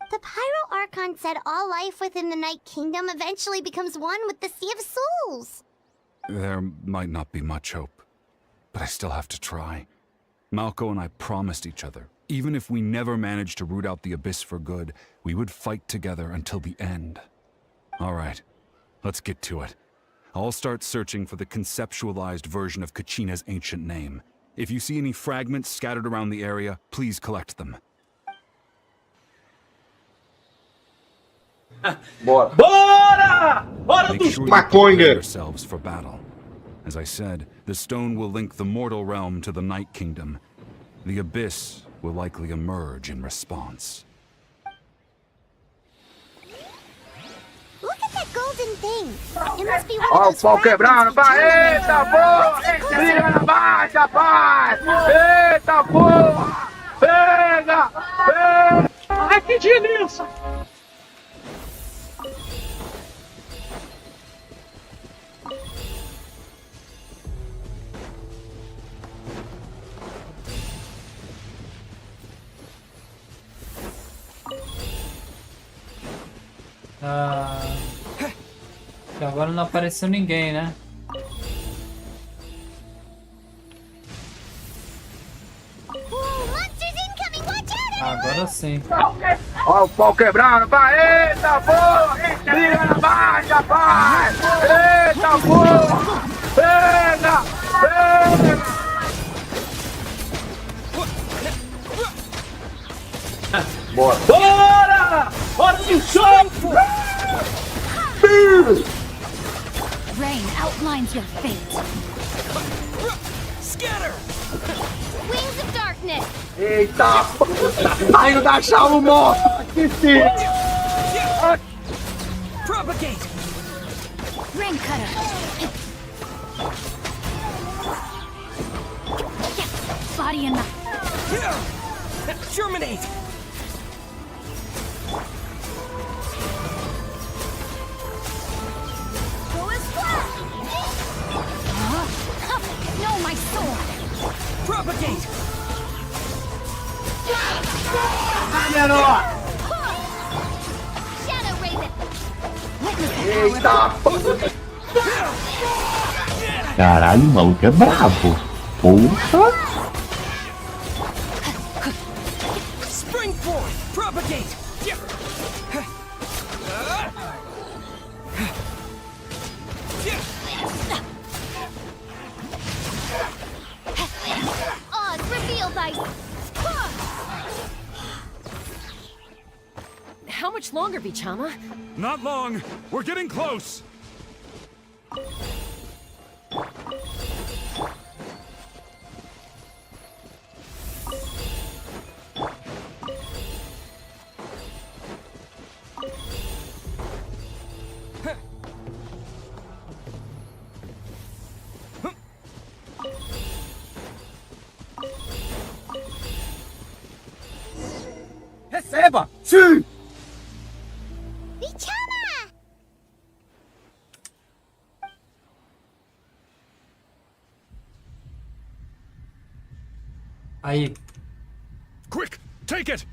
S6: The Pyro Archon said all life within the Night Kingdom eventually becomes one with the Sea of Souls.
S10: There might not be much hope, but I still have to try. Malco and I promised each other, even if we never managed to root out the Abyss for good, we would fight together until the end. All right, let's get to it. I'll start searching for the conceptualized version of KACHINA's ancient name. If you see any fragments scattered around the area, please collect them.
S3: Bora!
S13: Bora! Bora
S10: Make
S13: dos
S10: sure you prepare
S13: maconha!
S10: yourselves for battle. As I said, the stone will link the mortal realm to the Night Kingdom. The Abyss will likely emerge in response.
S6: Look at that golden thing. It must be one
S3: Ó,
S6: of
S3: o
S6: those
S3: pau
S6: fragments
S3: quebrando, pai!
S6: determined
S3: Eita
S6: by
S3: porra!
S6: the
S3: Briga na baixa, pai! Eita porra! Pega! Pega!
S13: Ai, que delícia!
S15: E agora não apareceu ninguém, né? Agora sim.
S3: Ó, o pau quebrando, pai! Eita porra! Briga na baixa, pai! Eita porra! Pega! Pega! Bora! Bora! Bora do show!
S14: Rain outlines your fate.
S21: Scatter!
S14: Wings of darkness.
S3: Eita! Tá indo da chave, morto! Esqueci!
S21: Propagate!
S14: Rain cutter. Body and
S21: Germinate!
S14: No, my sword.
S21: Propagate!
S14: Shadow Raven.
S3: Eita! Caralho, o maluco é brabo. Porra!
S21: Spring forward! Propagate!
S14: Oz, reveal thy...
S2: How much longer, Vichama?
S10: Not long. We're getting close.
S3: Receba! Sim!
S6: Vichama!
S15: Aí.
S10: Quick, take it!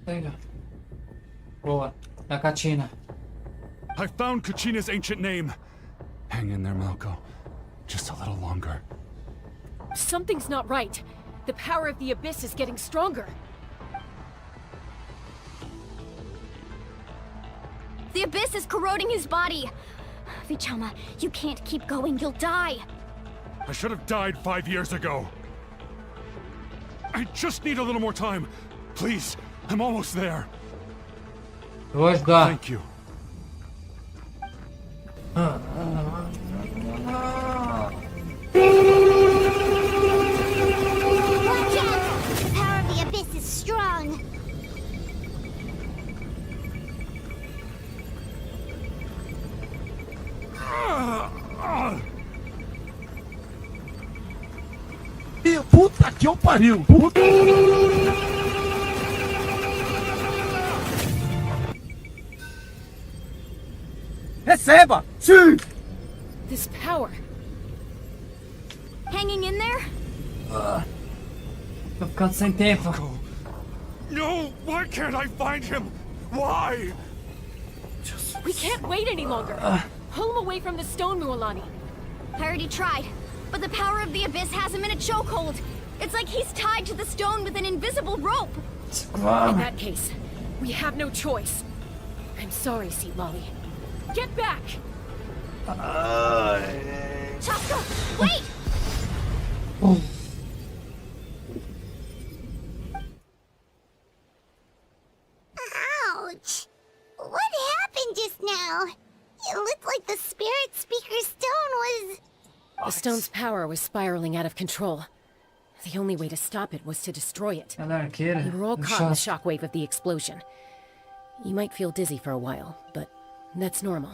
S15: Pega. Boa. Da KACHINA.
S10: I found KACHINA's ancient name. Hang in there, Malco. Just a little longer.
S2: Something's not right. The power of the Abyss is getting stronger.
S14: The Abyss is corroding his body. Vichama, you can't keep going. You'll die.
S10: I should have died 5 years ago. I just need a little more time. Please, I'm almost there. Thank you.
S6: Watch out! The power of the Abyss is strong.
S13: Ih, puta que eu pariu! Puta...
S3: Receba! Sim!
S2: This power.
S14: Hanging in there?
S15: Tô ficando sem tempo.
S10: No! Why can't I find him? Why?
S2: We can't wait any longer. Pull him away from the stone, Mualani.
S14: I already tried, but the power of the Abyss has him in a chokehold. It's like he's tied to the stone with an invisible rope.
S2: In that case, we have no choice. I'm sorry, Seat Lolly. Get back!
S14: Chaska, wait!
S6: Ouch! What happened just now? It looked like the Spirit Speaker's stone was...
S2: The stone's power was spiraling out of control. The only way to stop it was to destroy it.
S15: Ela é arqueira.
S2: We were all caught in the shockwave of the explosion. You might feel dizzy for a while, but that's normal.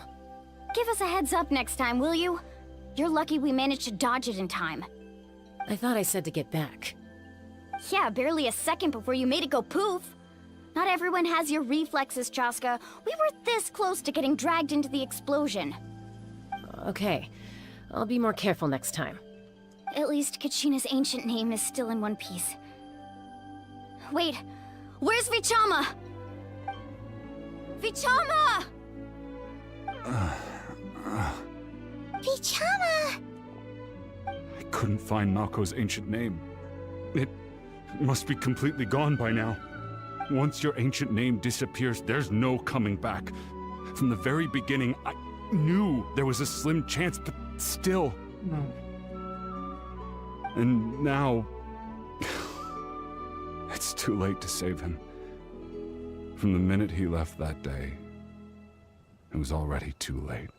S14: Give us a heads up next time, will you? You're lucky we managed to dodge it in time.
S2: I thought I said to get back.
S14: Yeah, barely a second before you made it go poof. Not everyone has your reflexes, Chaska. We were this close to getting dragged into the explosion.
S2: Okay, I'll be more careful next time.
S14: At least KACHINA's ancient name is still in one piece. Wait, where's Vichama? Vichama!
S6: Vichama!
S10: I couldn't find Malco's ancient name. It must be completely gone by now. Once your ancient name disappears, there's no coming back. From the very beginning, I knew there was a slim chance, but still. And now... It's too late to save him. From the minute he left that day, it was already too late.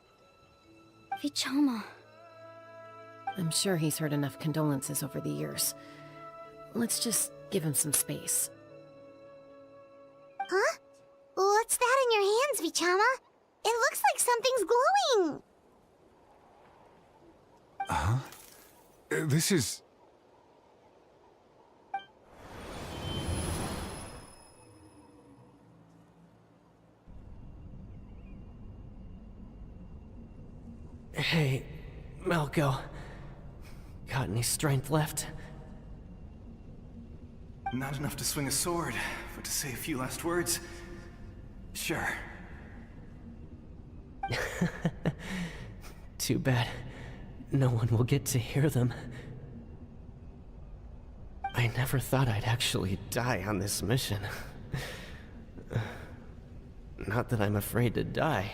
S14: Vichama.
S2: I'm sure he's heard enough condolences over the years. Let's just give him some space.
S6: Huh? What's that in your hands, Vichama? It looks like something's glowing!
S10: Huh? This is...
S9: Hey, Malco. Got any strength left?
S1: Not enough to swing a sword, but to say a few last words? Sure.
S9: Too bad. No one will get to hear them. I never thought I'd actually die on this mission. Not that I'm afraid to die.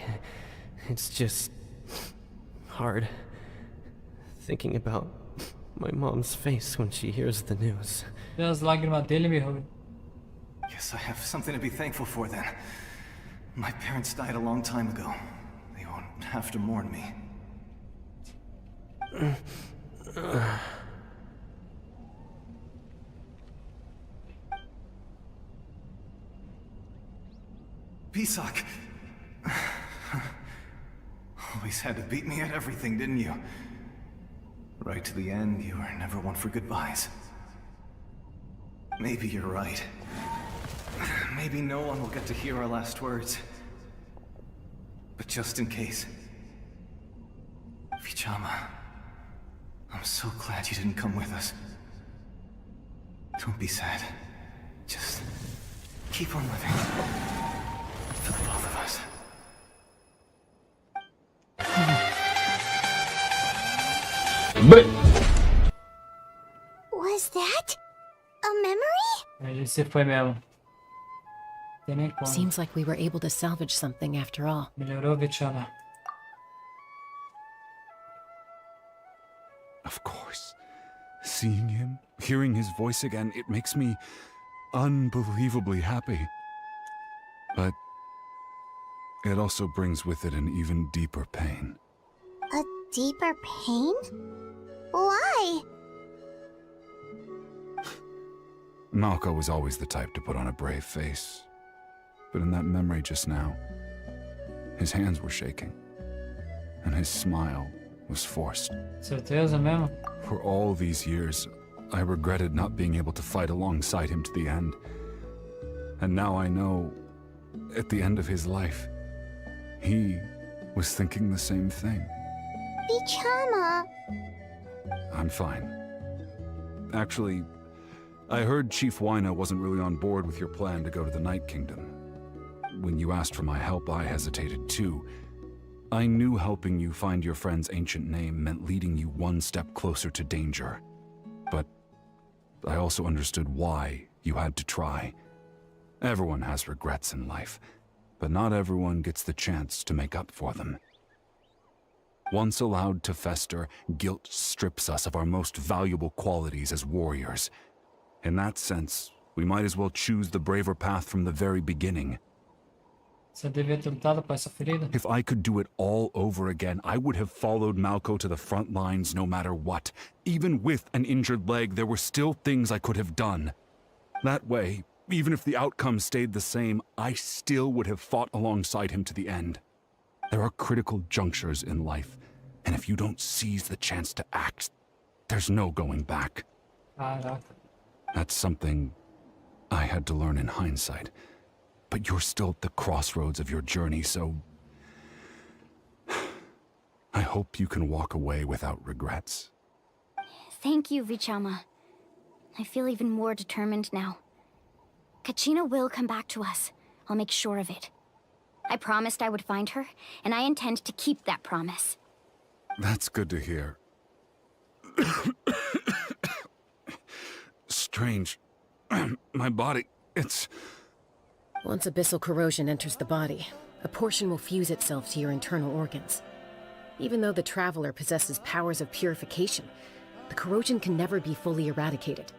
S9: It's just... hard. Thinking about my mom's face when she hears the news.
S15: As lágrimas dele me roubam.
S1: Guess I have something to be thankful for then. My parents died a long time ago. They won't have to mourn me. Pisak! Always had to beat me at everything, didn't you? Right to the end, you were never one for goodbyes. Maybe you're right. Maybe no one will get to hear our last words. But just in case... Vichama, I'm so glad you didn't come with us. Don't be sad. Just keep on living. For the both of us.
S6: Was that a memory?
S15: Esse foi mesmo. Tem nem como.
S2: Seems like we were able to salvage something after all.
S15: Melhorou, Vichama.
S10: Of course. Seeing him, hearing his voice again, it makes me unbelievably happy. But it also brings with it an even deeper pain.
S6: A deeper pain? Why?
S10: Malco was always the type to put on a brave face. But in that memory just now, his hands were shaking. And his smile was forced.
S15: Certeza mesmo?
S10: For all these years, I regretted not being able to fight alongside him to the end. And now I know, at the end of his life, he was thinking the same thing.
S6: Vichama.
S10: I'm fine. Actually, I heard Chief Wina wasn't really on board with your plan to go to the Night Kingdom. When you asked for my help, I hesitated too. I knew helping you find your friend's ancient name meant leading you one step closer to danger. But I also understood why you had to try. Everyone has regrets in life, but not everyone gets the chance to make up for them. Once allowed to fester, guilt strips us of our most valuable qualities as warriors. In that sense, we might as well choose the braver path from the very beginning.
S15: Você devia ter lutado com essa ferida.
S10: If I could do it all over again, I would have followed Malco to the front lines no matter what. Even with an injured leg, there were still things I could have done. That way, even if the outcome stayed the same, I still would have fought alongside him to the end. There are critical junctures in life, and if you don't seize the chance to act, there's no going back.
S15: Caraca.
S10: That's something I had to learn in hindsight. But you're still at the crossroads of your journey, so... I hope you can walk away without regrets.
S14: Thank you, Vichama. I feel even more determined now. KACHINA will come back to us. I'll make sure of it. I promised I would find her, and I intend to keep that promise.
S10: That's good to hear. Strange. My body, it's...
S2: Once abyssal corrosion enters the body, a portion will fuse itself to your internal organs. Even though the Traveler possesses powers of purification, the corrosion can never be fully eradicated.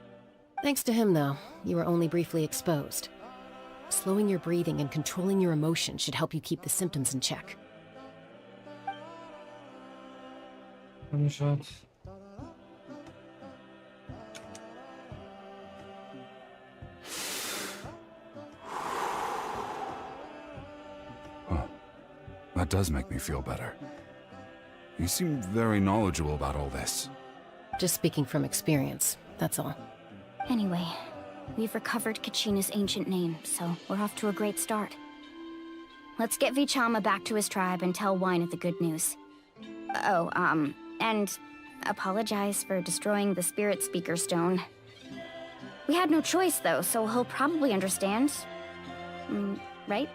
S2: Thanks to him, though, you were only briefly exposed. Slowing your breathing and controlling your emotions should help you keep the symptoms in check.
S15: One shot.
S10: That does make me feel better. You seem very knowledgeable about all this.
S2: Just speaking from experience, that's all.
S14: Anyway, we've recovered KACHINA's ancient name, so we're off to a great start. Let's get Vichama back to his tribe and tell Wyneth the good news. Oh, and apologize for destroying the Spirit Speaker Stone. We had no choice, though, so he'll probably understand. Right?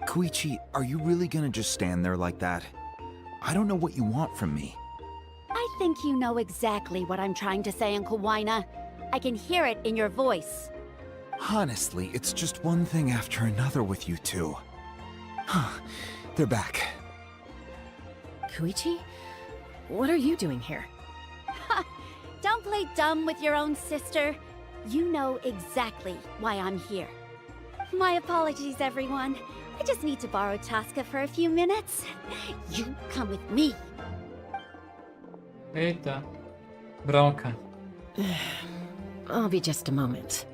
S11: Koichi, are you really gonna just stand there like that? I don't know what you want from me.
S8: I think you know exactly what I'm trying to say, Uncle Wyna. I can hear it in your voice.
S11: Honestly, it's just one thing after another with you two. They're back.
S2: Koichi? What are you doing here?
S8: Don't play dumb with your own sister. You know exactly why I'm here. My apologies, everyone. I just need to borrow Chaska for a few minutes. You come with me.
S15: Eita. Bronca.
S2: I'll be just a moment.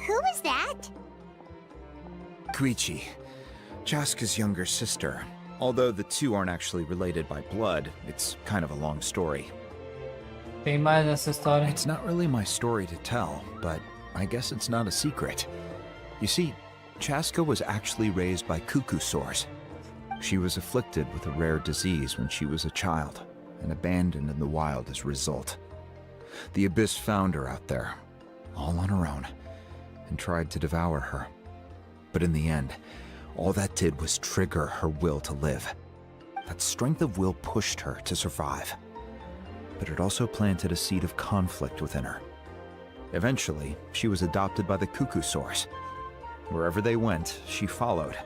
S6: Who was that?
S11: Koichi, Chaska's younger sister. Although the two aren't actually related by blood, it's kind of a long story.
S15: Tem mais nessa história.
S11: It's not really my story to tell, but I guess it's not a secret. You see, Chaska was actually raised by cuckoo sores. She was afflicted with a rare disease when she was a child, and abandoned in the wild as a result. The Abyss found her out there, all on her own, and tried to devour her. But in the end, all that did was trigger her will to live. That strength of will pushed her to survive. But it also planted a seed of conflict within her. Eventually, she was adopted by the cuckoo sores. Wherever they went, she followed,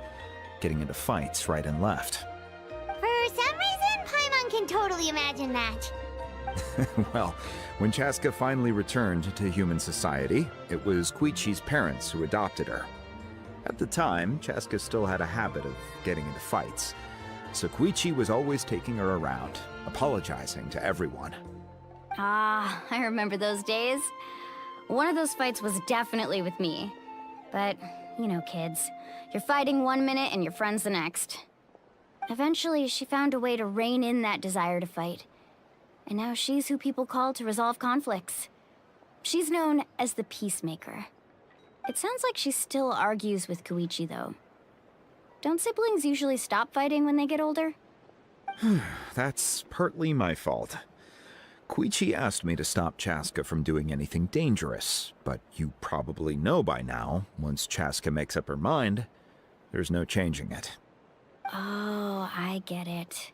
S11: getting into fights right and left.
S6: For some reason, Paimon can totally imagine that.
S11: Well, when Chaska finally returned to human society, it was Koichi's parents who adopted her. At the time, Chaska still had a habit of getting into fights, so Koichi was always taking her around, apologizing to everyone.
S14: Ah, I remember those days. One of those fights was definitely with me. But, you know, kids. You're fighting one minute and your friend's the next. Eventually, she found a way to rein in that desire to fight. And now she's who people call to resolve conflicts. She's known as the Peacemaker. It sounds like she still argues with Koichi, though. Don't siblings usually stop fighting when they get older?
S11: That's partly my fault. Koichi asked me to stop Chaska from doing anything dangerous, but you probably know by now, once Chaska makes up her mind, there's no changing it.
S14: Oh, I get it.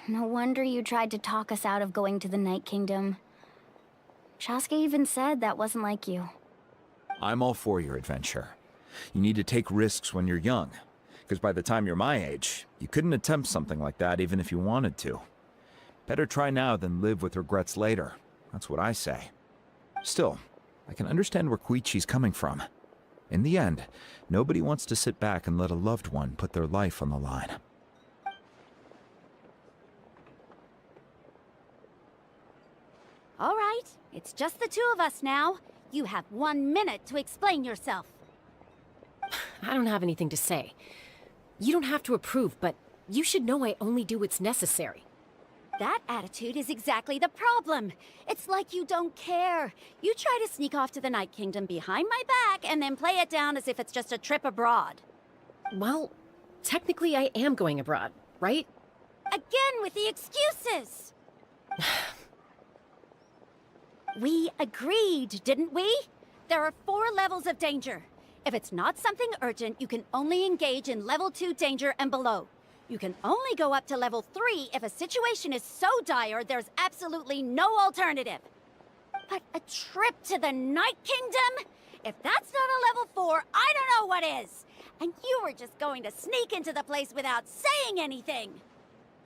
S14: No wonder you tried to talk us out of going to the Night Kingdom. Chaska even said that wasn't like you.
S11: I'm all for your adventure. You need to take risks when you're young, because by the time you're my age, you couldn't attempt something like that even if you wanted to. Better try now than live with regrets later. That's what I say. Still, I can understand where Koichi's coming from. In the end, nobody wants to sit back and let a loved one put their life on the line.
S8: All right, it's just the two of us now. You have 1 minute to explain yourself.
S2: I don't have anything to say. You don't have to approve, but you should know I only do what's necessary.
S8: That attitude is exactly the problem. It's like you don't care. You try to sneak off to the Night Kingdom behind my back and then play it down as if it's just a trip abroad.
S2: Well, technically I am going abroad, right?
S8: Again with the excuses! We agreed, didn't we? There are 4 levels of danger. If it's not something urgent, you can only engage in level 2 danger and below. You can only go up to level 3 if a situation is so dire there's absolutely no alternative. But a trip to the Night Kingdom? If that's not a level 4, I don't know what is! And you were just going to sneak into the place without saying anything!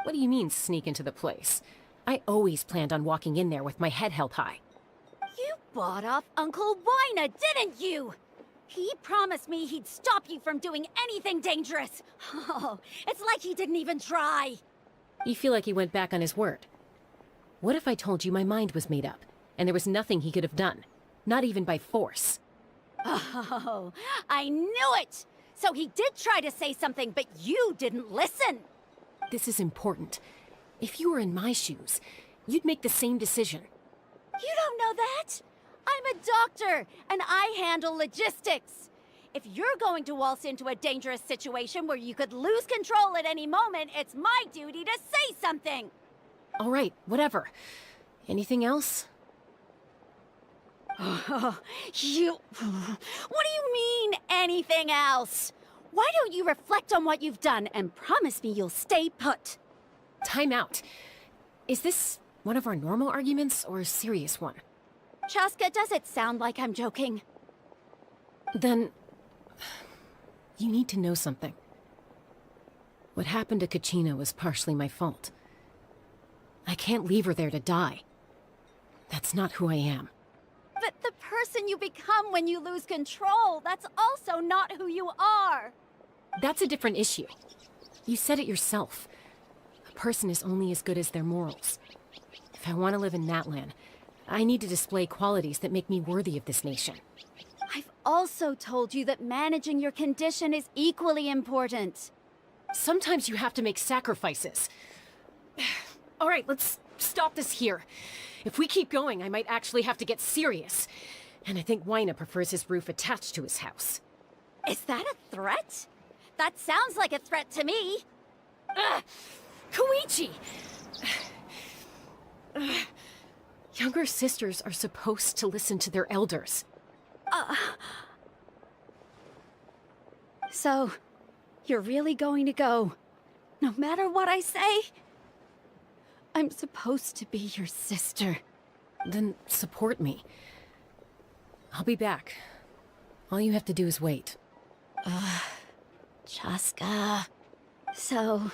S2: What do you mean, sneak into the place? I always planned on walking in there with my head held high.
S8: You bought off Uncle Wina, didn't you? He promised me he'd stop you from doing anything dangerous. Oh, it's like he didn't even try.
S2: You feel like he went back on his word. What if I told you my mind was made up, and there was nothing he could have done? Not even by force.
S8: Oh, I knew it! So he did try to say something, but you didn't listen.
S2: This is important. If you were in my shoes, you'd make the same decision.
S8: You don't know that? I'm a doctor, and I handle logistics. If you're going to waltz into a dangerous situation where you could lose control at any moment, it's my duty to say something.
S2: All right, whatever. Anything else?
S8: What do you mean, anything else? Why don't you reflect on what you've done and promise me you'll stay put?
S2: Time out. Is this one of our normal arguments or a serious one?
S8: Chaska, does it sound like I'm joking?
S2: Then you need to know something. What happened to KACHINA was partially my fault. I can't leave her there to die. That's not who I am.
S8: But the person you become when you lose control, that's also not who you are.
S2: That's a different issue. You said it yourself. A person is only as good as their morals. If I want to live in Natlan, I need to display qualities that make me worthy of this nation.
S8: I've also told you that managing your condition is equally important.
S2: Sometimes you have to make sacrifices. All right, let's stop this here. If we keep going, I might actually have to get serious. And I think Wina prefers his roof attached to his house.
S8: Is that a threat? That sounds like a threat to me.
S2: Koichi! Younger sisters are supposed to listen to their elders.
S8: So, you're really going to go, no matter what I say? I'm supposed to be your sister.
S2: Then support me. I'll be back. All you have to do is wait.
S8: Chaska. So,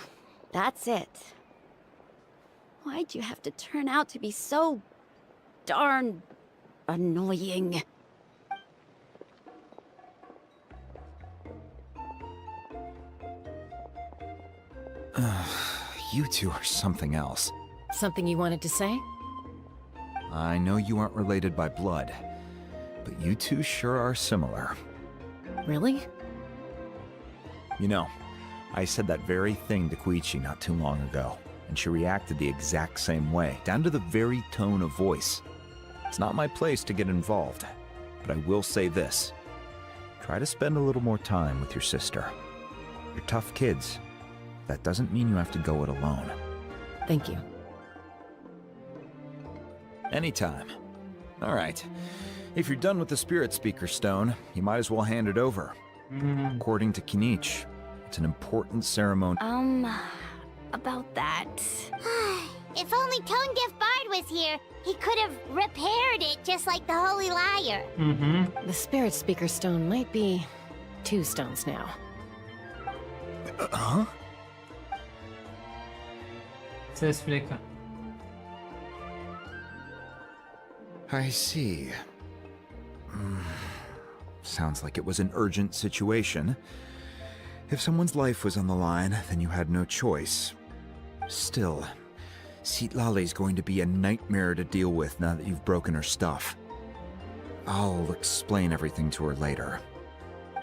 S8: that's it. Why'd you have to turn out to be so darn annoying?
S11: You two are something else.
S2: Something you wanted to say?
S11: I know you aren't related by blood, but you two sure are similar.
S2: Really?
S11: You know, I said that very thing to Koichi not too long ago, and she reacted the exact same way, down to the very tone of voice. It's not my place to get involved, but I will say this. Try to spend a little more time with your sister. You're tough kids. That doesn't mean you have to go it alone.
S2: Thank you.
S11: Anytime. All right. If you're done with the Spirit Speaker Stone, you might as well hand it over. According to Kinich, it's an important ceremony.
S14: About that.
S6: If only Tone Deaf Bard was here, he could have repaired it just like the Holy Liar.
S2: The Spirit Speaker Stone might be 2 stones now.
S11: Huh?
S15: Se explica.
S11: I see. Sounds like it was an urgent situation. If someone's life was on the line, then you had no choice. Still, Citlali's going to be a nightmare to deal with now that you've broken her stuff. I'll explain everything to her later.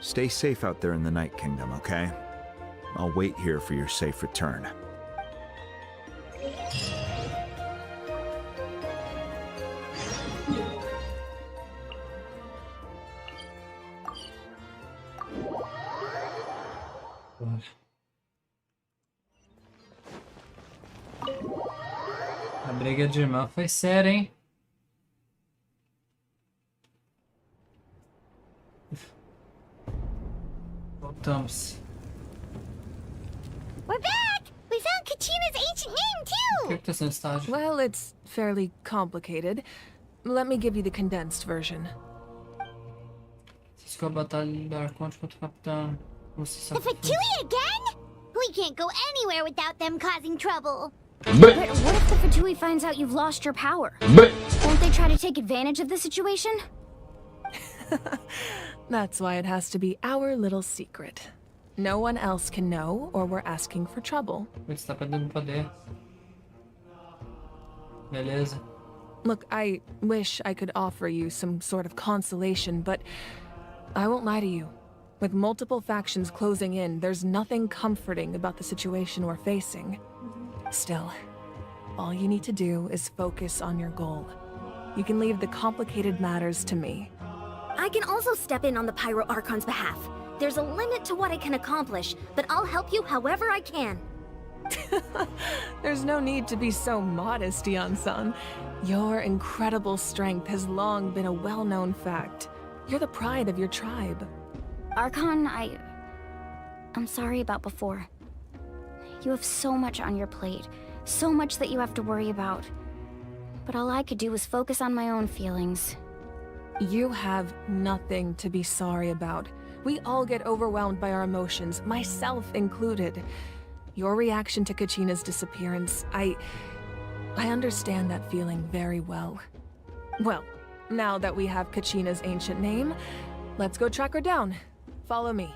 S11: Stay safe out there in the Night Kingdom, okay? I'll wait here for your safe return.
S15: A briga de irmã foi séria, hein? Voltamos.
S6: We're back! We found Kachina's ancient name, too!
S15: O que tá sendo estágio?
S16: Well, it's fairly complicated.
S21: let me give you the condensed version.
S15: A batalha do Arco contra o Capitano.
S6: The Fatui again? We can't go anywhere without them causing trouble.
S14: But what if the Fatui finds out you've lost your power? Won't they try to take advantage of the situation?
S21: That's why it has to be our little secret. No one else can know, or we're asking for trouble.
S15: Está perdendo poder. Beleza.
S21: Look, I wish I could offer you some sort of consolation, but I won't lie to you. With multiple factions closing in, there's nothing comforting about the situation we're facing. Still, all you need to do is focus on your goal. You can leave the complicated matters to me.
S18: I can also step in on the Pyro Archon's behalf. There's a limit to what I can accomplish, but I'll help you however I can.
S21: There's no need to be so modest, Dion-san. Your incredible strength has long been a well-known fact. You're the pride of your tribe.
S14: Archon, I'm sorry about before. You have so much on your plate, so much that you have to worry about. But all I could do was focus on my own feelings.
S21: You have nothing to be sorry about. We all get overwhelmed by our emotions, myself included. Your reaction to Kachina's disappearance, I understand that feeling very well. Well, now that we have Kachina's ancient name, let's go track her down. Follow me.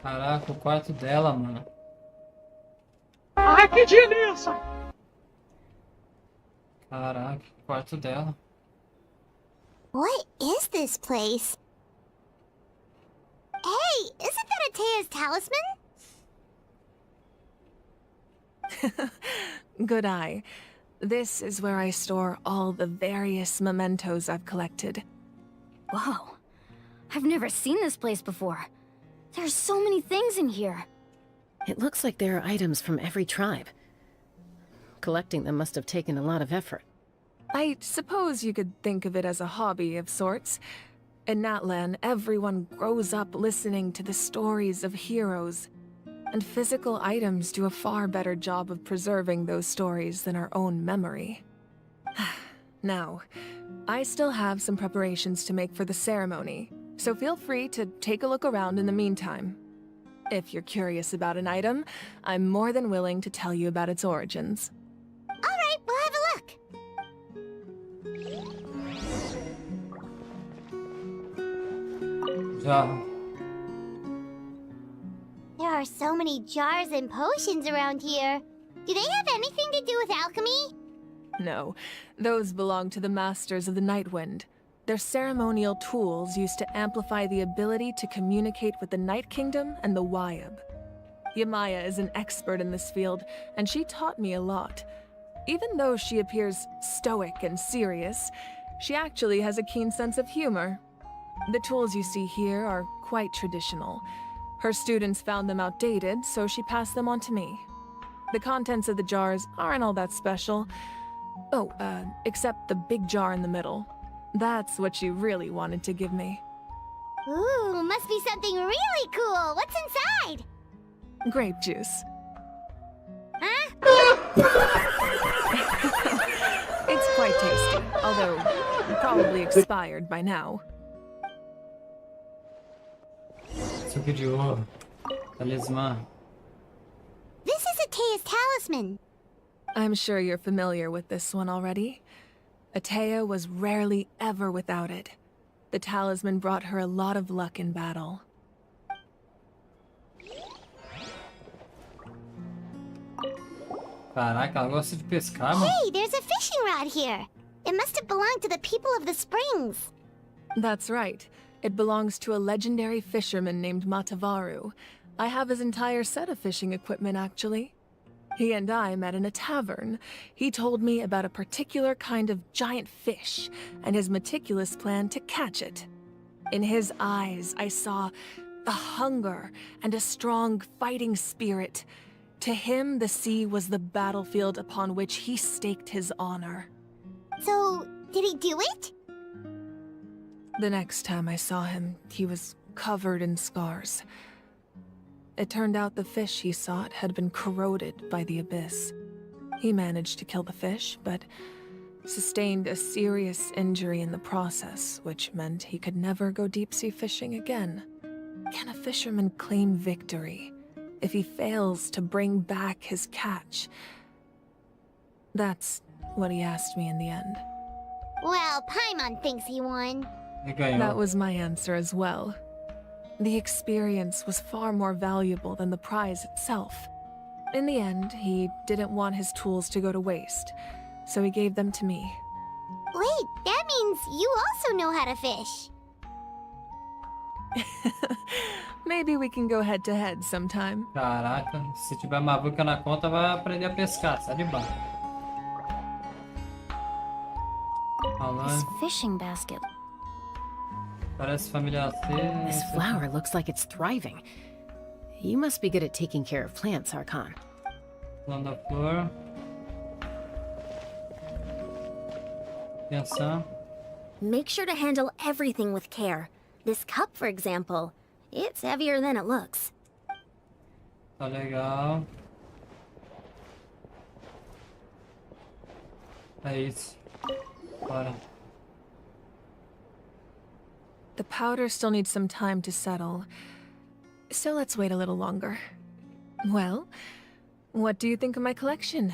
S15: Caraca, o quarto dela, mano.
S3: Ai, que delícia!
S15: Caraca, o quarto dela.
S6: What is this place? Hey, isn't that Atea's talisman?
S21: Good eye. This is where I store all the various mementos I've collected.
S14: Whoa. I've never seen this place before. There's so many things in here.
S2: It looks like there are items from every tribe. Collecting them must have taken a lot of effort.
S21: I suppose you could think of it as a hobby of sorts. In Natlan, everyone grows up listening to the stories of heroes. And physical items do a far better job of preserving those stories than our own memory. Now, I still have some preparations to make for the ceremony, so feel free to take a look around in the meantime. If you're curious about an item, I'm more than willing to tell you about its origins.
S6: Alright, we'll have a look.
S15: Já.
S6: There are so many jars and potions around here. Do they have anything to do with alchemy?
S21: No, those belong to the Masters of the Nightwind. They're ceremonial tools used to amplify the ability to communicate with the Night Kingdom and the Wyab. Yamaya is an expert in this field, and she taught me a lot. Even though she appears stoic and serious, she actually has a keen sense of humor. The tools you see here are quite traditional. Her students found them outdated, so she passed them on to me. The contents of the jars aren't all that special. Oh, except the big jar in the middle. That's what she really wanted to give me.
S6: Ooh, must be something really cool. What's inside?
S21: Grape juice.
S6: Huh?
S21: It's quite tasty, although probably expired by now.
S15: Suco de ouro. Talismã.
S6: This is Atea's talisman.
S21: I'm sure you're familiar with this one already. Atea was rarely ever without it. The talisman brought her a lot of luck in battle.
S15: Caraca, ela gosta de pescar, mano.
S6: Hey, there's a fishing rod here. It must have belonged to the people of the springs.
S21: That's right. It belongs to a legendary fisherman named Matavaru. I have his entire set of fishing equipment, actually. He and I met in a tavern. He told me about a particular kind of giant fish and his meticulous plan to catch it. In his eyes, I saw a hunger and a strong fighting spirit. To him, the sea was the battlefield upon which he staked his honor.
S6: So, did he do it?
S5: The next time I saw him, he was covered in scars. It turned out the fish he sought had been corroded by the abyss. He managed to kill the fish, but sustained a serious injury in the process, which meant he could never go deep-sea fishing again. Can a fisherman claim victory if he fails to bring back his catch? That's what he asked me in the end.
S6: Well, Paimon thinks he won.
S5: That was my answer as well. The experience was far more valuable than the prize itself. In the end, he didn't want his tools to go to waste, so he gave them to me.
S6: Wait, that means you also know how to fish.
S5: Maybe we can go head-to-head sometime.
S15: Caraca, se tiver Mavuika na conta, vai aprender a pescar, sai de baixo.
S14: This fishing basket.
S15: Parece familiar.
S2: This flower looks like it's thriving. You must be good at taking care of plants, Archon.
S15: Plano da flor. Atenção.
S18: Make sure to handle everything with care. This cup, for example, it's heavier than it looks.
S15: Tá legal. É isso. Bora.
S5: The powder still needs some time to settle, so let's wait a little longer. Well, what do you think of my collection?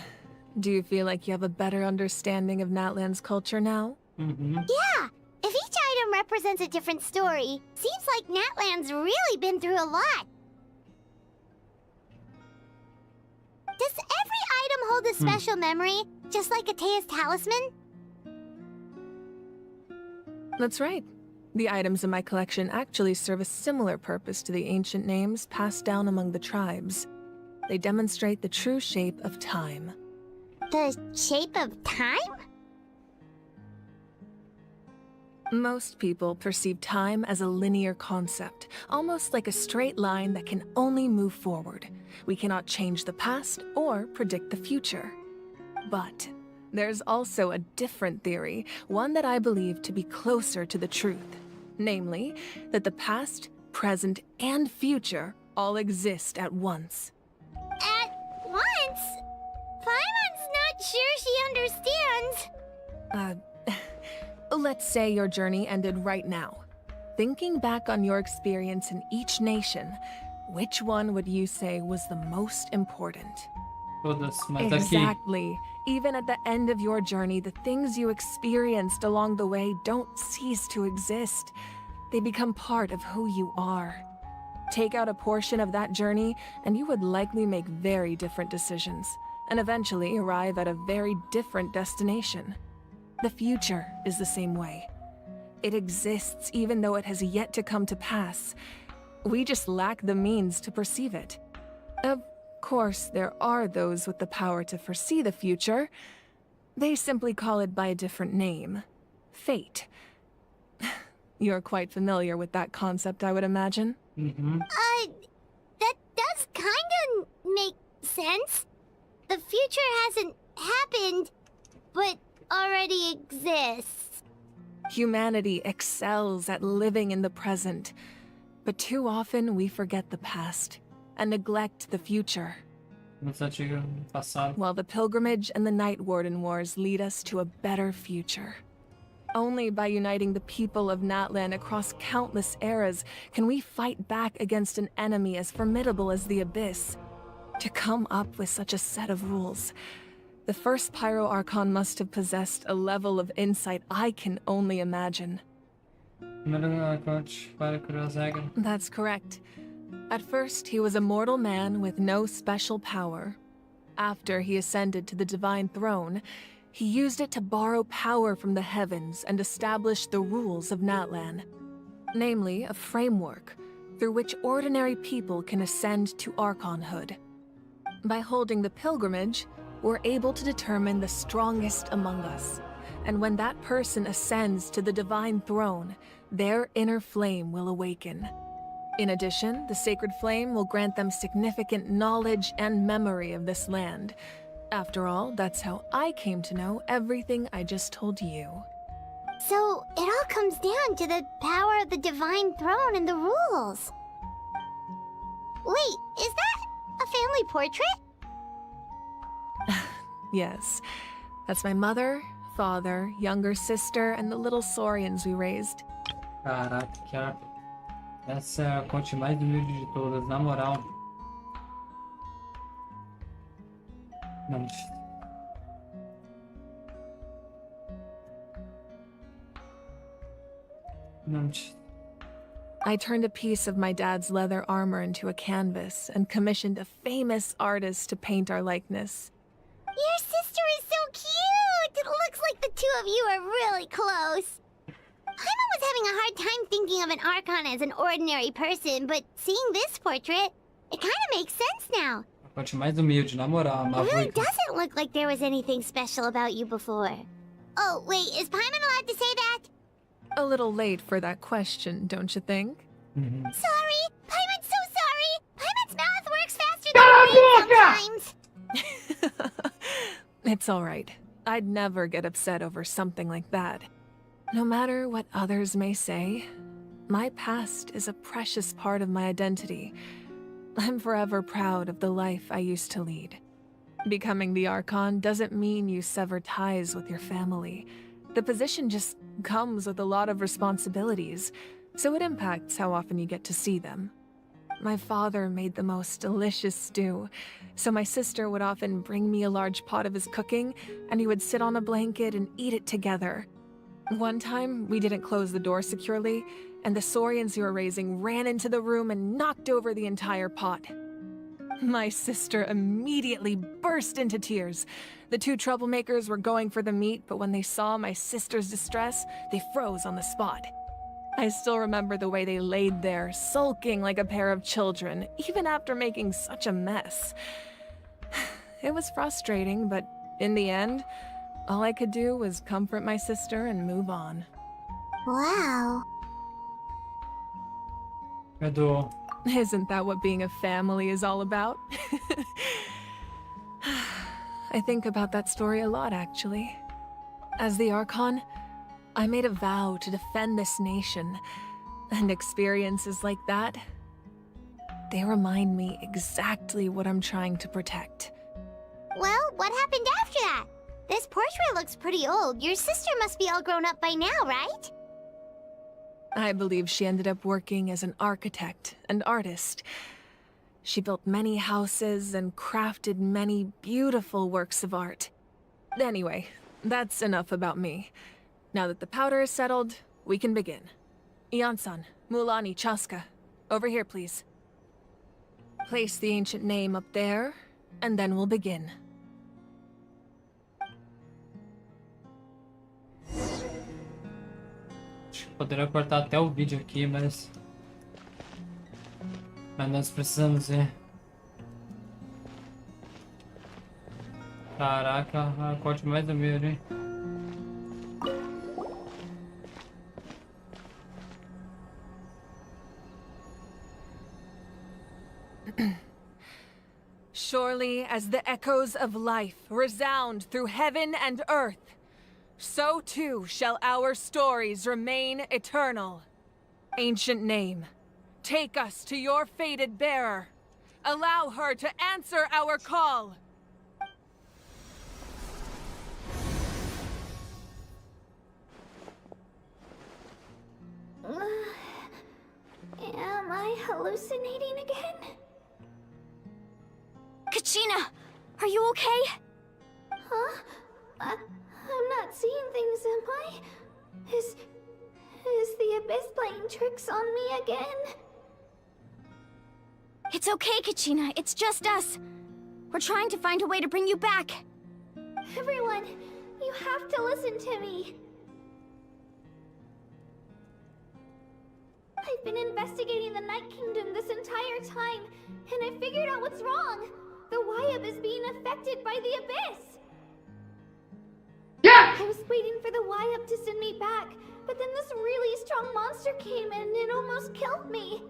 S5: Do you feel like you have a better understanding of Natlan's culture now?
S6: Yeah! If each item represents a different story, seems like Natlan's really been through a lot. Does every item hold a special memory, just like Atea's talisman?
S5: That's right. The items in my collection actually serve a similar purpose to the ancient names passed down among the tribes. They demonstrate the true shape of time.
S6: The shape of time?
S5: Most people perceive time as a linear concept, almost like a straight line that can only move forward. We cannot change the past or predict the future. But there's also a different theory, one that I believe to be closer to the truth. Namely, that the past, present, and future all exist at once.
S6: At once? Paimon's not sure she understands.
S5: Let's say your journey ended right now. Thinking back on your experience in each nation, which one would you say was the most important?
S15: Todas, mas
S5: Exactly. Even at the end of your journey, the things you experienced along the way don't cease to exist. They become part of who you are. Take out a portion of that journey, and you would likely make very different decisions, and eventually arrive at a very different destination. The future is the same way. It exists even though it has yet to come to pass. We just lack the means to perceive it. Of course, there are those with the power to foresee the future. They simply call it by a different name. Fate. You're quite familiar with that concept, I would imagine.
S6: That does kinda make sense. The future hasn't happened, but already exists.
S5: Humanity excels at living in the present, but too often we forget the past and neglect the future. While the pilgrimage and the Night Warden Wars lead us to a better future. Only by uniting the people of Natlan across countless eras can we fight back against an enemy as formidable as the Abyss. To come up with such a set of rules, the first Pyro Archon must have possessed a level of insight I can only imagine. That's correct. At first, he was a mortal man with no special power. After he ascended to the Divine Throne, he used it to borrow power from the heavens and establish the rules of Natlan. Namely, a framework through which ordinary people can ascend to Archonhood. By holding the pilgrimage, we're able to determine the strongest among us. And when that person ascends to the Divine Throne, their inner flame will awaken. In addition, the sacred flame will grant them significant knowledge and memory of this land. After all, that's how I came to know everything I just told you.
S6: So, it all comes down to the power of the Divine Throne and the rules. Wait, is that a family portrait?
S5: Yes. That's my mother, father, younger sister, and the little saurians we raised.
S15: Caraca, essa é a conte mais humilde de todas, na moral. Não. Não.
S5: I turned a piece of my dad's leather armor into a canvas and commissioned a famous artist to paint our likeness.
S6: Your sister is so cute! It looks like the two of you are really close. Paimon was having a hard time thinking of an Archon as an ordinary person, but seeing this portrait, it kind of makes sense now.
S15: A conte mais humilde, na moral,
S6: It really
S15: Mavuika.
S6: doesn't look like there was anything special about you before. Oh, wait, is Paimon allowed to say that?
S5: A little late for that question, don't you think?
S6: Sorry! Paimon's so sorry! Paimon's mouth works faster than my brain sometimes!
S5: It's alright. I'd never get upset over something like that. No matter what others may say, my past is a precious part of my identity. I'm forever proud of the life I used to lead. Becoming the Archon doesn't mean you sever ties with your family. The position just comes with a lot of responsibilities, so it impacts how often you get to see them. My father made the most delicious stew, so my sister would often bring me a large pot of his cooking, and he would sit on a blanket and eat it together. One time, we didn't close the door securely, and the saurians you were raising ran into the room and knocked over the entire pot. My sister immediately burst into tears. The two troublemakers were going for the meat, but when they saw my sister's distress, they froze on the spot. I still remember the way they laid there, sulking like a pair of children, even after making such a mess. It was frustrating, but in the end, all I could do was comfort my sister and move on.
S6: Wow.
S15: Edu.
S5: Isn't that what being a family is all about? I think about that story a lot, actually. As the Archon, I made a vow to defend this nation, and experiences like that, they remind me exactly what I'm trying to protect.
S6: Well, what happened after that? This portrait looks pretty old. Your sister must be all grown up by now, right?
S5: I believe she ended up working as an architect and artist. She built many houses and crafted many beautiful works of art. Anyway, that's enough about me. Now that the powder is settled, we can begin. Ian-san, Mulani, Chaska, over here, please. Place the ancient name up there, and then we'll begin.
S15: Poderia cortar até o vídeo aqui, mas nós precisamos ver. Caraca, a corte mais humilde, hein?
S5: Surely as the echoes of life resound through heaven and earth, so too shall our stories remain eternal. Ancient name, take us to your fated bearer. Allow her to answer our call.
S18: Am I hallucinating again?
S14: Kachina, are you okay?
S18: Huh? I'm not seeing things, am I? Is the Abyss playing tricks on me again?
S14: It's okay, Kachina. It's just us. We're trying to find a way to bring you back.
S18: Everyone, you have to listen to me. I've been investigating the Night Kingdom this entire time, and I figured out what's wrong. The Wyab is being affected by the Abyss. Yeah! I was waiting for the Wyab to send me back, but then this really strong monster came in and it almost killed me.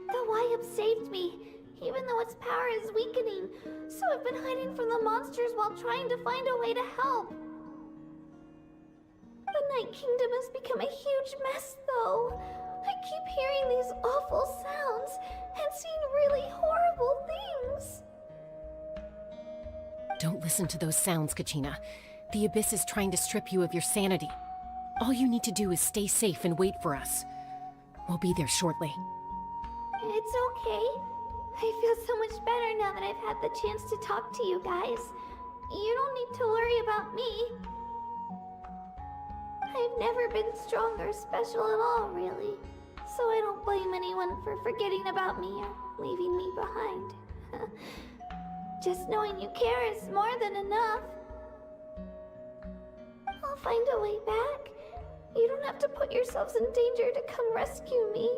S18: The Wyab saved me. even though its power is weakening. So I've been hiding from the monsters while trying to find a way to help. The Night Kingdom has become a huge mess, though. I keep hearing these awful sounds and seeing really horrible things.
S2: Don't listen to those sounds, Kachina. The Abyss is trying to strip you of your sanity. All you need to do is stay safe and wait for us. We'll be there shortly.
S18: It's okay. I feel so much better now that I've had the chance to talk to you guys. You don't need to worry about me. I've never been strong or special at all, really. So I don't blame anyone for forgetting about me or leaving me behind. Just knowing you care is more than enough. I'll find a way back. You don't have to put yourselves in danger to come rescue me.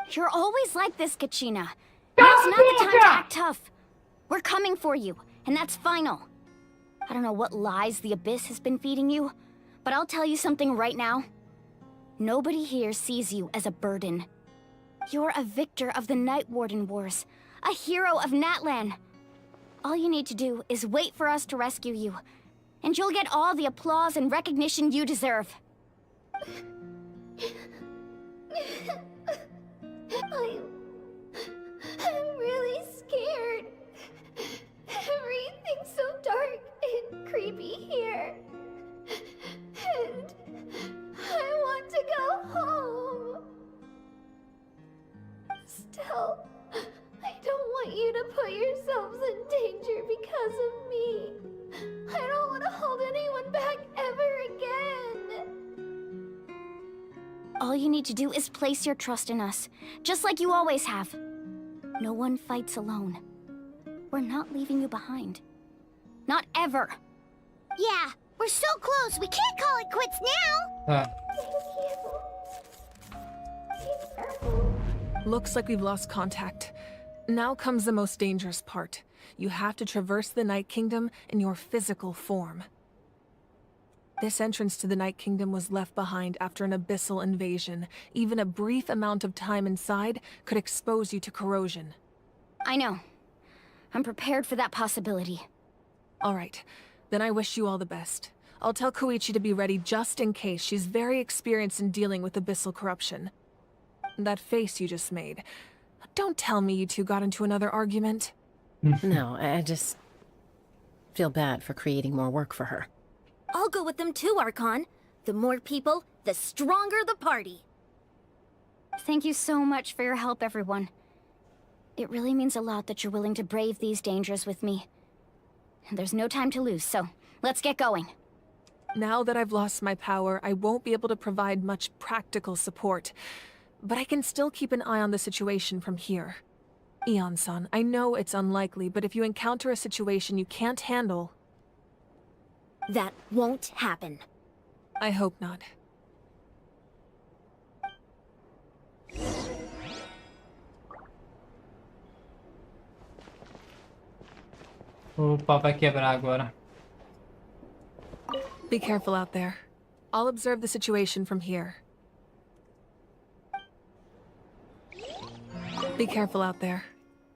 S14: You're always like this, Kachina. Now's not the time to act tough. We're coming for you, and that's final. I don't know what lies the Abyss has been feeding you, but I'll tell you something right now. Nobody here sees you as a burden. You're a victor of the Night Warden Wars, a hero of Natlan. All you need to do is wait for us to rescue you, and you'll get all the applause and recognition you deserve.
S18: I'm really scared. Everything's so dark and creepy here. And I want to go home. Still, I don't want you to put yourselves in danger because of me. I don't want to hold anyone back ever again.
S14: All you need to do is place your trust in us, just like you always have. No one fights alone. We're not leaving you behind. Not ever.
S6: Yeah, we're so close, we can't call it quits now!
S5: Looks like we've lost contact. Now comes the most dangerous part. You have to traverse the Night Kingdom in your physical form. This entrance to the Night Kingdom was left behind after an abyssal invasion. Even a brief amount of time inside could expose you to corrosion.
S14: I know. I'm prepared for that possibility.
S5: All right. Then I wish you all the best. I'll tell Koichi to be ready just in case. She's very experienced in dealing with abyssal corruption. That face you just made. Don't tell me you two got into another argument.
S2: No, I just feel bad for creating more work for her.
S8: I'll go with them too, Archon. The more people, the stronger the party.
S14: Thank you so much for your help, everyone. It really means a lot that you're willing to brave these dangers with me. And there's no time to lose, so let's get going.
S5: Now that I've lost my power, I won't be able to provide much practical support. But I can still keep an eye on the situation from here. Eon-san, I know it's unlikely, but if you encounter a situation you can't handle...
S8: That won't happen.
S5: I hope not.
S15: O pau vai quebrar agora.
S5: Be careful out there. I'll observe the situation from here. Be careful out there.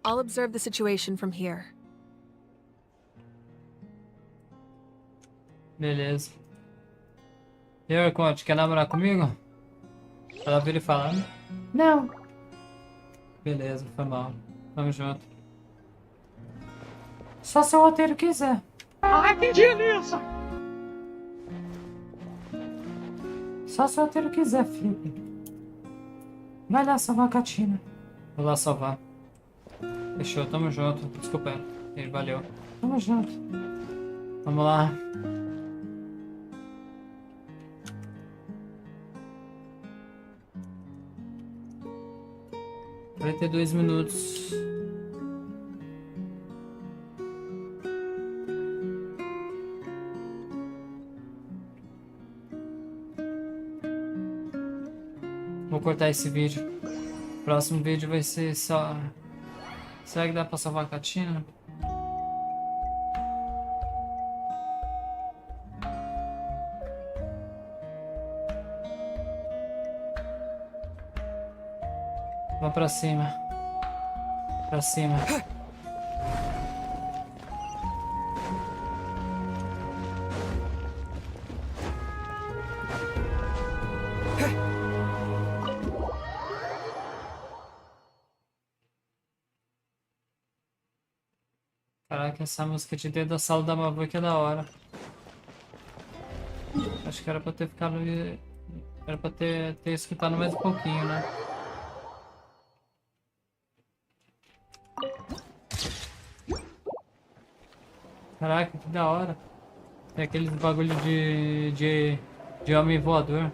S5: I'll observe the situation from here.
S15: Beleza. E aí, Conte, quer namorar comigo? Ela vira falando. Não. Beleza, foi mal. Tamo junto. Só se o roteiro quiser.
S13: Ai, que delícia!
S15: Só se o roteiro quiser, Felipe. Vai lá salvar a Kachina. Vou lá salvar. Fechou, tamo junto. Desculpa aí. Valeu. Tamo junto. Vamos lá. Vai ter 2 minutos. Vou cortar esse vídeo. O próximo vídeo vai ser só... Será que dá pra salvar a Kachina? Vamos pra cima. Pra cima. Caraca, essa música de dentro da sala da Mavuika é da hora. Acho que era pra ter ficado... Era pra ter escutado mais um pouquinho, né? Caraca, que da hora. Tem aqueles bagulho de homem voador.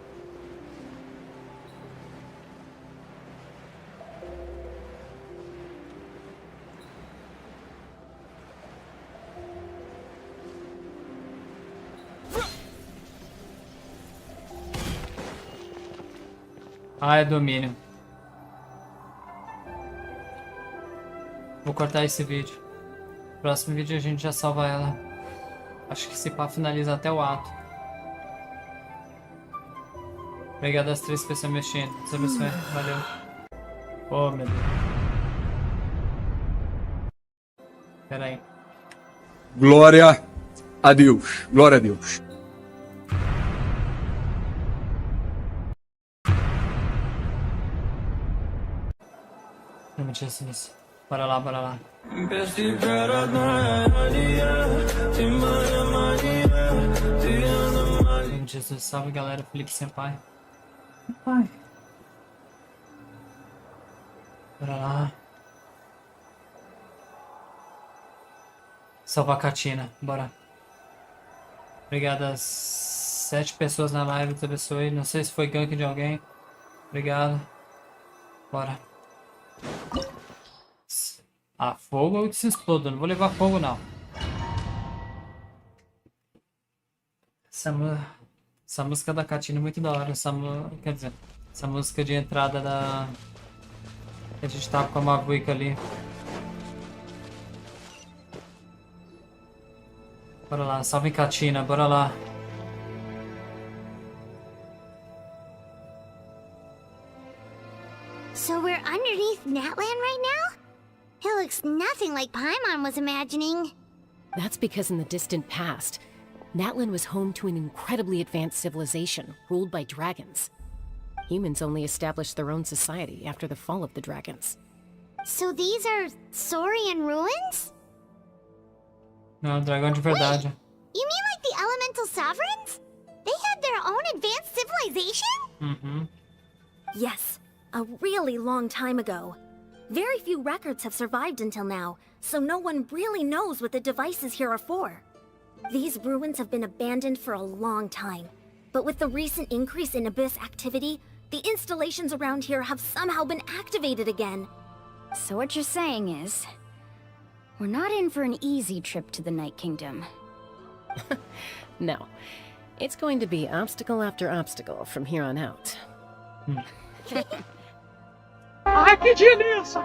S15: Ah, é domínio. Vou cortar esse vídeo. Próximo vídeo a gente já salva ela. Acho que esse pá finaliza até o ato. Obrigado às 3 pessoas mexendo. Deus abençoe. Valeu. Oh, meu Deus. Pera aí.
S19: Glória a Deus. Glória a Deus.
S15: Não Jesus. Bora lá, bora lá. Jesus, salve galera, Felipe SENPAI. Senpai. Bora lá. Salvar a KACHINA, bora. Obrigado às 7 pessoas na live, Deus abençoe. Não sei se foi gank de alguém. Obrigado. Bora. Ah, fogo eu que se exploda, não vou levar fogo não. Essa música da KACHINA é muito da hora. Quer dizer, essa música de entrada da... que a gente tava com a Mavuika ali. Bora lá, salve KACHINA, bora lá.
S6: So we're underneath Natlan right now? It looks nothing like Paimon was imagining.
S2: That's because in the distant past, Natlan was home to an incredibly advanced civilization ruled by dragons. Humans only established their own society after the fall of the dragons.
S6: So these are Saurian ruins?
S15: Não, dragão de verdade.
S6: Wait, you mean like the elemental sovereigns? They had their own advanced civilization?
S15: Mm-hmm.
S14: Yes, a really long time ago. Very few records have survived until now, so no one really knows what the devices here are for. These ruins have been abandoned for a long time, but with the recent increase in Abyss activity, the installations around here have somehow been activated again.
S20: So what you're saying is, we're not in for an easy trip to the Night Kingdom.
S2: No. It's going to be obstacle after obstacle from here on out.
S3: Ai, que delícia!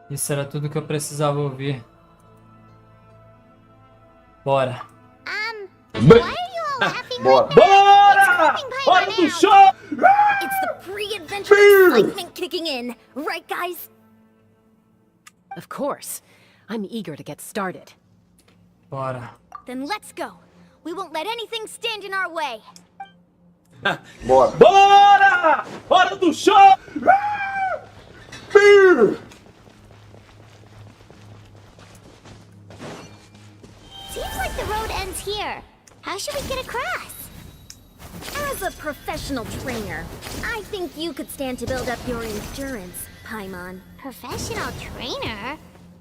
S15: Isso era tudo que eu precisava ouvir. Bora.
S6: Why are you all laughing
S3: Bora!
S6: like that?
S3: Bora!
S6: It's coming
S3: Hora
S6: Paimon
S3: do
S6: out.
S3: show!
S14: It's the pre-adventure excitement kicking in, right guys?
S2: Of course. I'm eager to get started.
S15: Bora.
S14: Then let's go. We won't let anything stand in our way.
S3: Bora! Bora! Hora do show!
S6: Seems like the road ends here. How should we get across?
S14: As a professional trainer, I think you could stand to build up your endurance, Paimon.
S6: Professional trainer?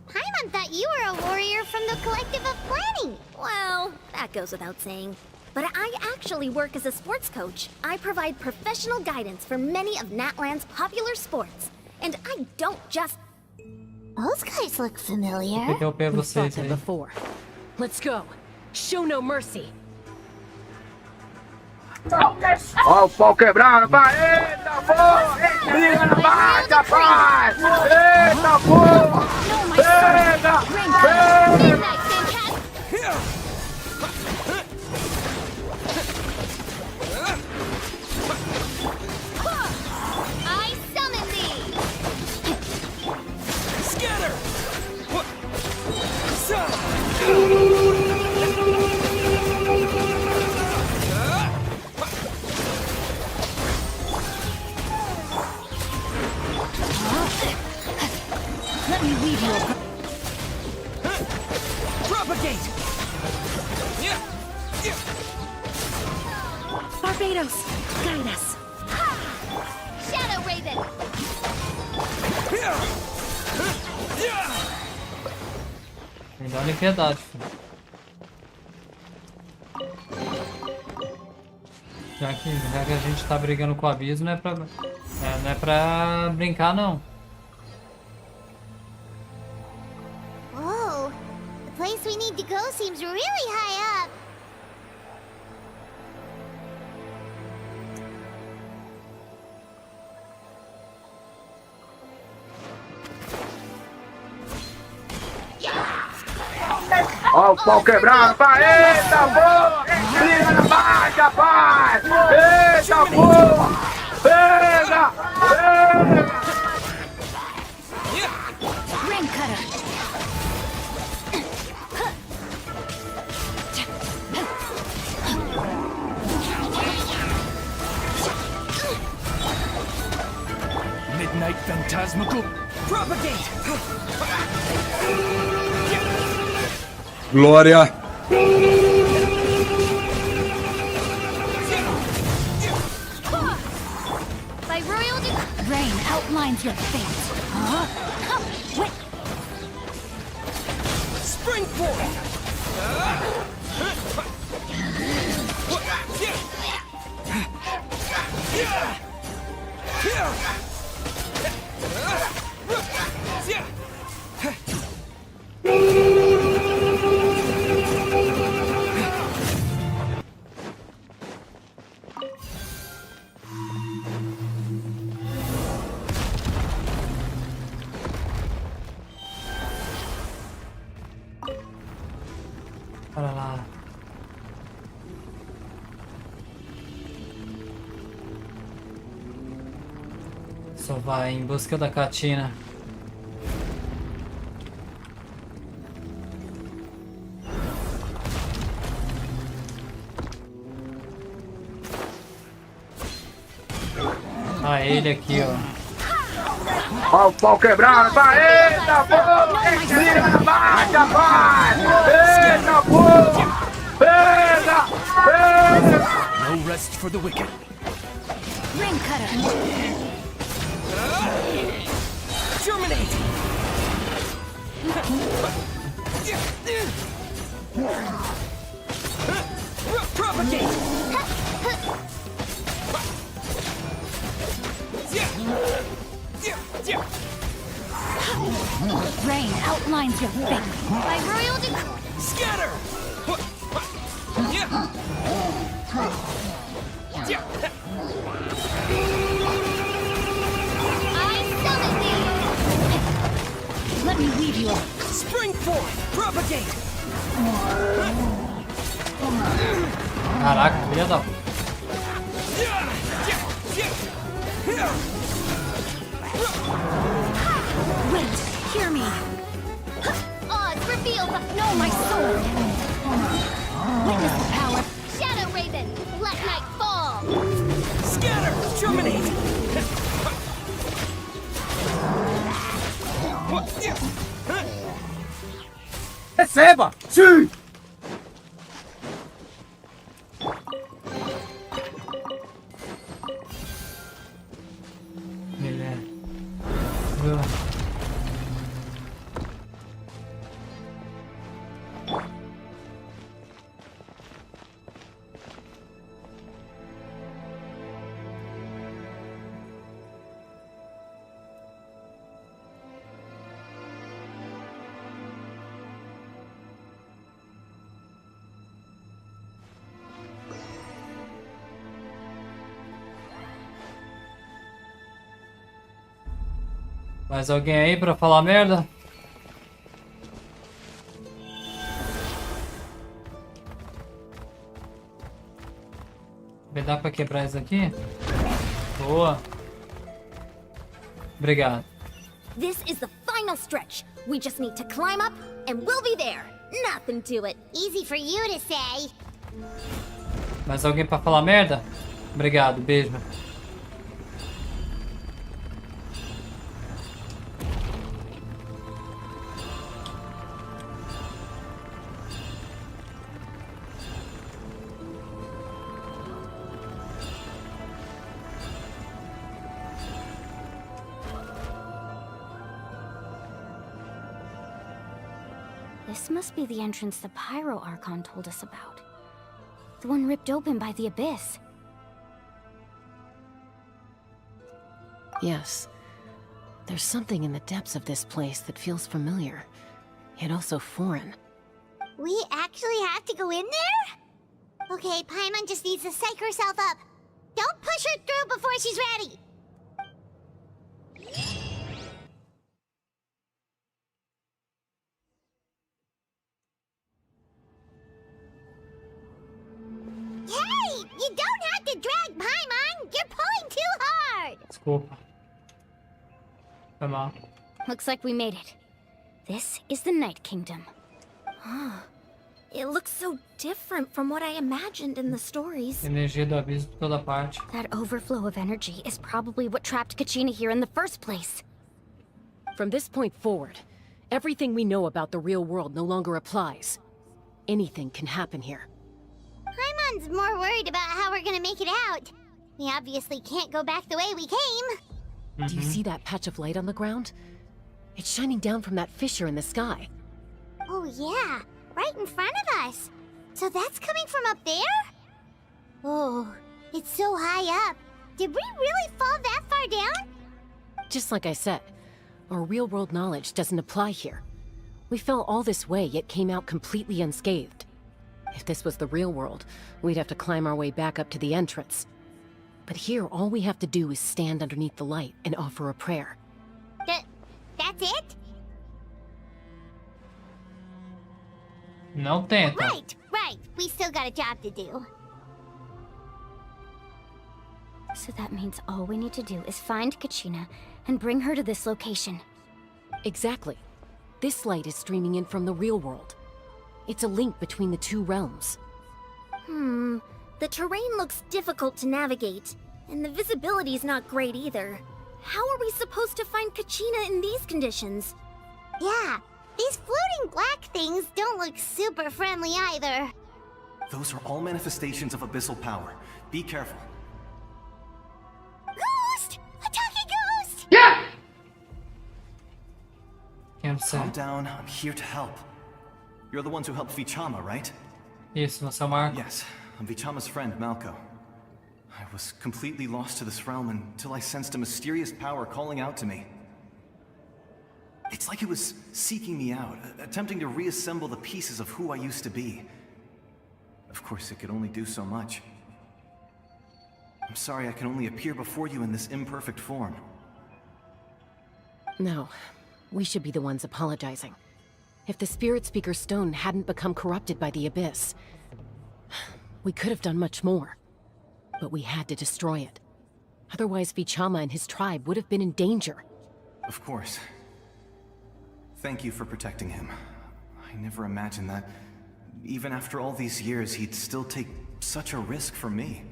S6: Paimon thought you were a warrior from the Collective of Planning.
S14: Well, that goes without saying. But I actually work as a sports coach. I provide professional guidance for many of Natlan's popular sports. And I don't just...
S6: Those guys look familiar.
S15: Por que eu pego
S2: We've fought
S15: vocês
S2: them
S15: aí?
S2: before. Let's go. Show no mercy.
S3: Ó o pau quebrando, vai! Eita porra! Briga na base, rapaz! Eita porra! Pega! Pega!
S6: I summon thee! Guide us. Shadow Raven.
S15: Me dá uma piedade, filho. Já que a gente tá brigando com o abismo, não é pra brincar, não.
S6: Whoa. The place we need to go seems really high up.
S3: Ó o pau quebrando, pai! Eita porra! Liga na baixa, pai! Eita porra! Pega! Pega!
S20: Ring cutter.
S9: Midnight Phantasmical Propagate!
S19: Glória.
S6: By royal
S20: Rain outlines your fate. Huh? Wait.
S9: Spring forth!
S15: Olha lá. Só vai em busca da KACHINA. Ah, ele aqui, ó.
S3: Ó o pau quebrando, pai! Eita porra! Liga na baixa, pai! Eita porra! Pega! Pega!
S9: No rest for the wicked.
S20: Ring cutter.
S9: Terminate! Propagate!
S20: Rain outlines your fate.
S6: By royal
S9: Scatter!
S20: Let me weave you up.
S9: Spring forth! Propagate!
S15: Caraca, filha da...
S20: Wait, hear me.
S6: odds reveal the
S20: No, my sword. Witness the power.
S6: Shadow Raven. Let night fall.
S9: Scatter! Terminate!
S3: Receba! Sim!
S15: Mais alguém aí pra falar merda? Vai dar pra quebrar isso aqui? Boa. Obrigado.
S6: This is the final stretch. We just need to climb up and we'll be there. Nothing to it. Easy for you to say.
S15: Mais alguém pra falar merda? Obrigado, beijo.
S14: This must be the entrance the Pyro Archon told us about. The one ripped open by the Abyss.
S2: Yes. There's something in the depths of this place that feels familiar, yet also foreign.
S6: We actually have to go in there? Okay, Paimon just needs to psych herself up. Don't push her through before she's ready. Hey! You don't have to drag Paimon! You're pulling too hard!
S15: Desculpa. Foi mal.
S14: Looks like we made it. This is the Night Kingdom.
S16: It looks so different from what I imagined in the stories.
S15: Energia do abismo por toda parte.
S14: That overflow of energy is probably what trapped Kachina here in the first place.
S2: From this point forward, everything we know about the real world no longer applies. Anything can happen here.
S6: Paimon's more worried about how we're gonna make it out. We obviously can't go back the way we came.
S2: Do you see that patch of light on the ground? It's shining down from that fissure in the sky.
S6: Oh yeah, right in front of us. So that's coming from up there? Oh, it's so high up. Did we really fall that far down?
S2: Just like I said, our real-world knowledge doesn't apply here. We fell all this way, yet came out completely unscathed. If this was the real world, we'd have to climb our way back up to the entrance. But here, all we have to do is stand underneath the light and offer a prayer.
S6: That's it?
S15: Não tenta.
S6: Right. We still got a job to do.
S14: So that means all we need to do is find Kachina and bring her to this location.
S2: Exactly. This light is streaming in from the real world. It's a link between the two realms.
S16: The terrain looks difficult to navigate, and the visibility's not great either. How are we supposed to find Kachina in these conditions?
S6: Yeah, these floating black things don't look super friendly either.
S1: Those are all manifestations of abyssal power. Be careful.
S6: Ghost! A talking ghost!
S3: Yeah!
S1: Calm down, I'm here to help. You're the ones who helped Vichama, right?
S15: Isso, você é o Marco.
S1: Yes, I'm Vichama's friend, Malco. I was completely lost to this realm until I sensed a mysterious power calling out to me. It's like it was seeking me out, attempting to reassemble the pieces of who I used to be. Of course, it could only do so much. I'm sorry I can only appear before you in this imperfect form.
S2: No, we should be the ones apologizing. If the Spirit Speaker Stone hadn't become corrupted by the Abyss, we could have done much more. But we had to destroy it. Otherwise, Vichama and his tribe would have been in danger.
S1: Of course. Thank you for protecting him. I never imagined that, even after all these years, he'd still take such a risk for me.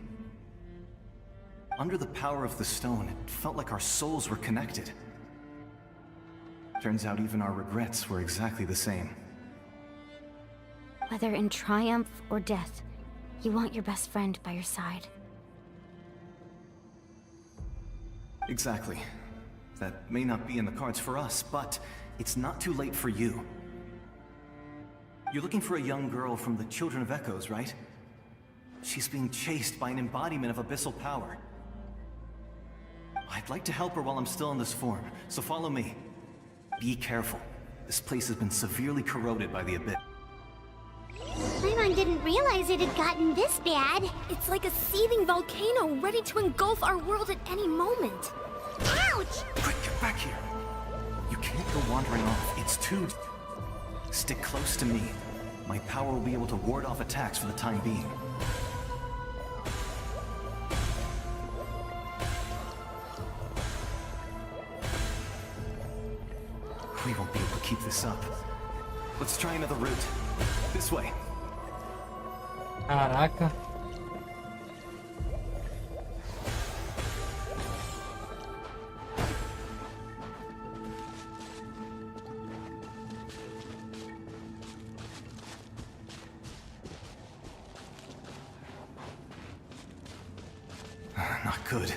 S1: Under the power of the stone, it felt like our souls were connected. Turns out even our regrets were exactly the same.
S14: Whether in triumph or death, you want your best friend by your side.
S1: Exactly. That may not be in the cards for us, but it's not too late for you. You're looking for a young girl from the Children of Echoes, right? She's being chased by an embodiment of abyssal power. I'd like to help her while I'm still in this form, so follow me. Be careful. This place has been severely corroded by the abyss.
S6: Paimon didn't realize it had gotten this bad.
S16: It's like a seething volcano ready to engulf our world at any moment.
S6: Ouch!
S1: Quick, get back here. You can't go wandering off. It's too... Stick close to me. My power will be able to ward off attacks for the time being. We won't be able to keep this up. Let's try another route. This way.
S15: Caraca.
S1: Not good.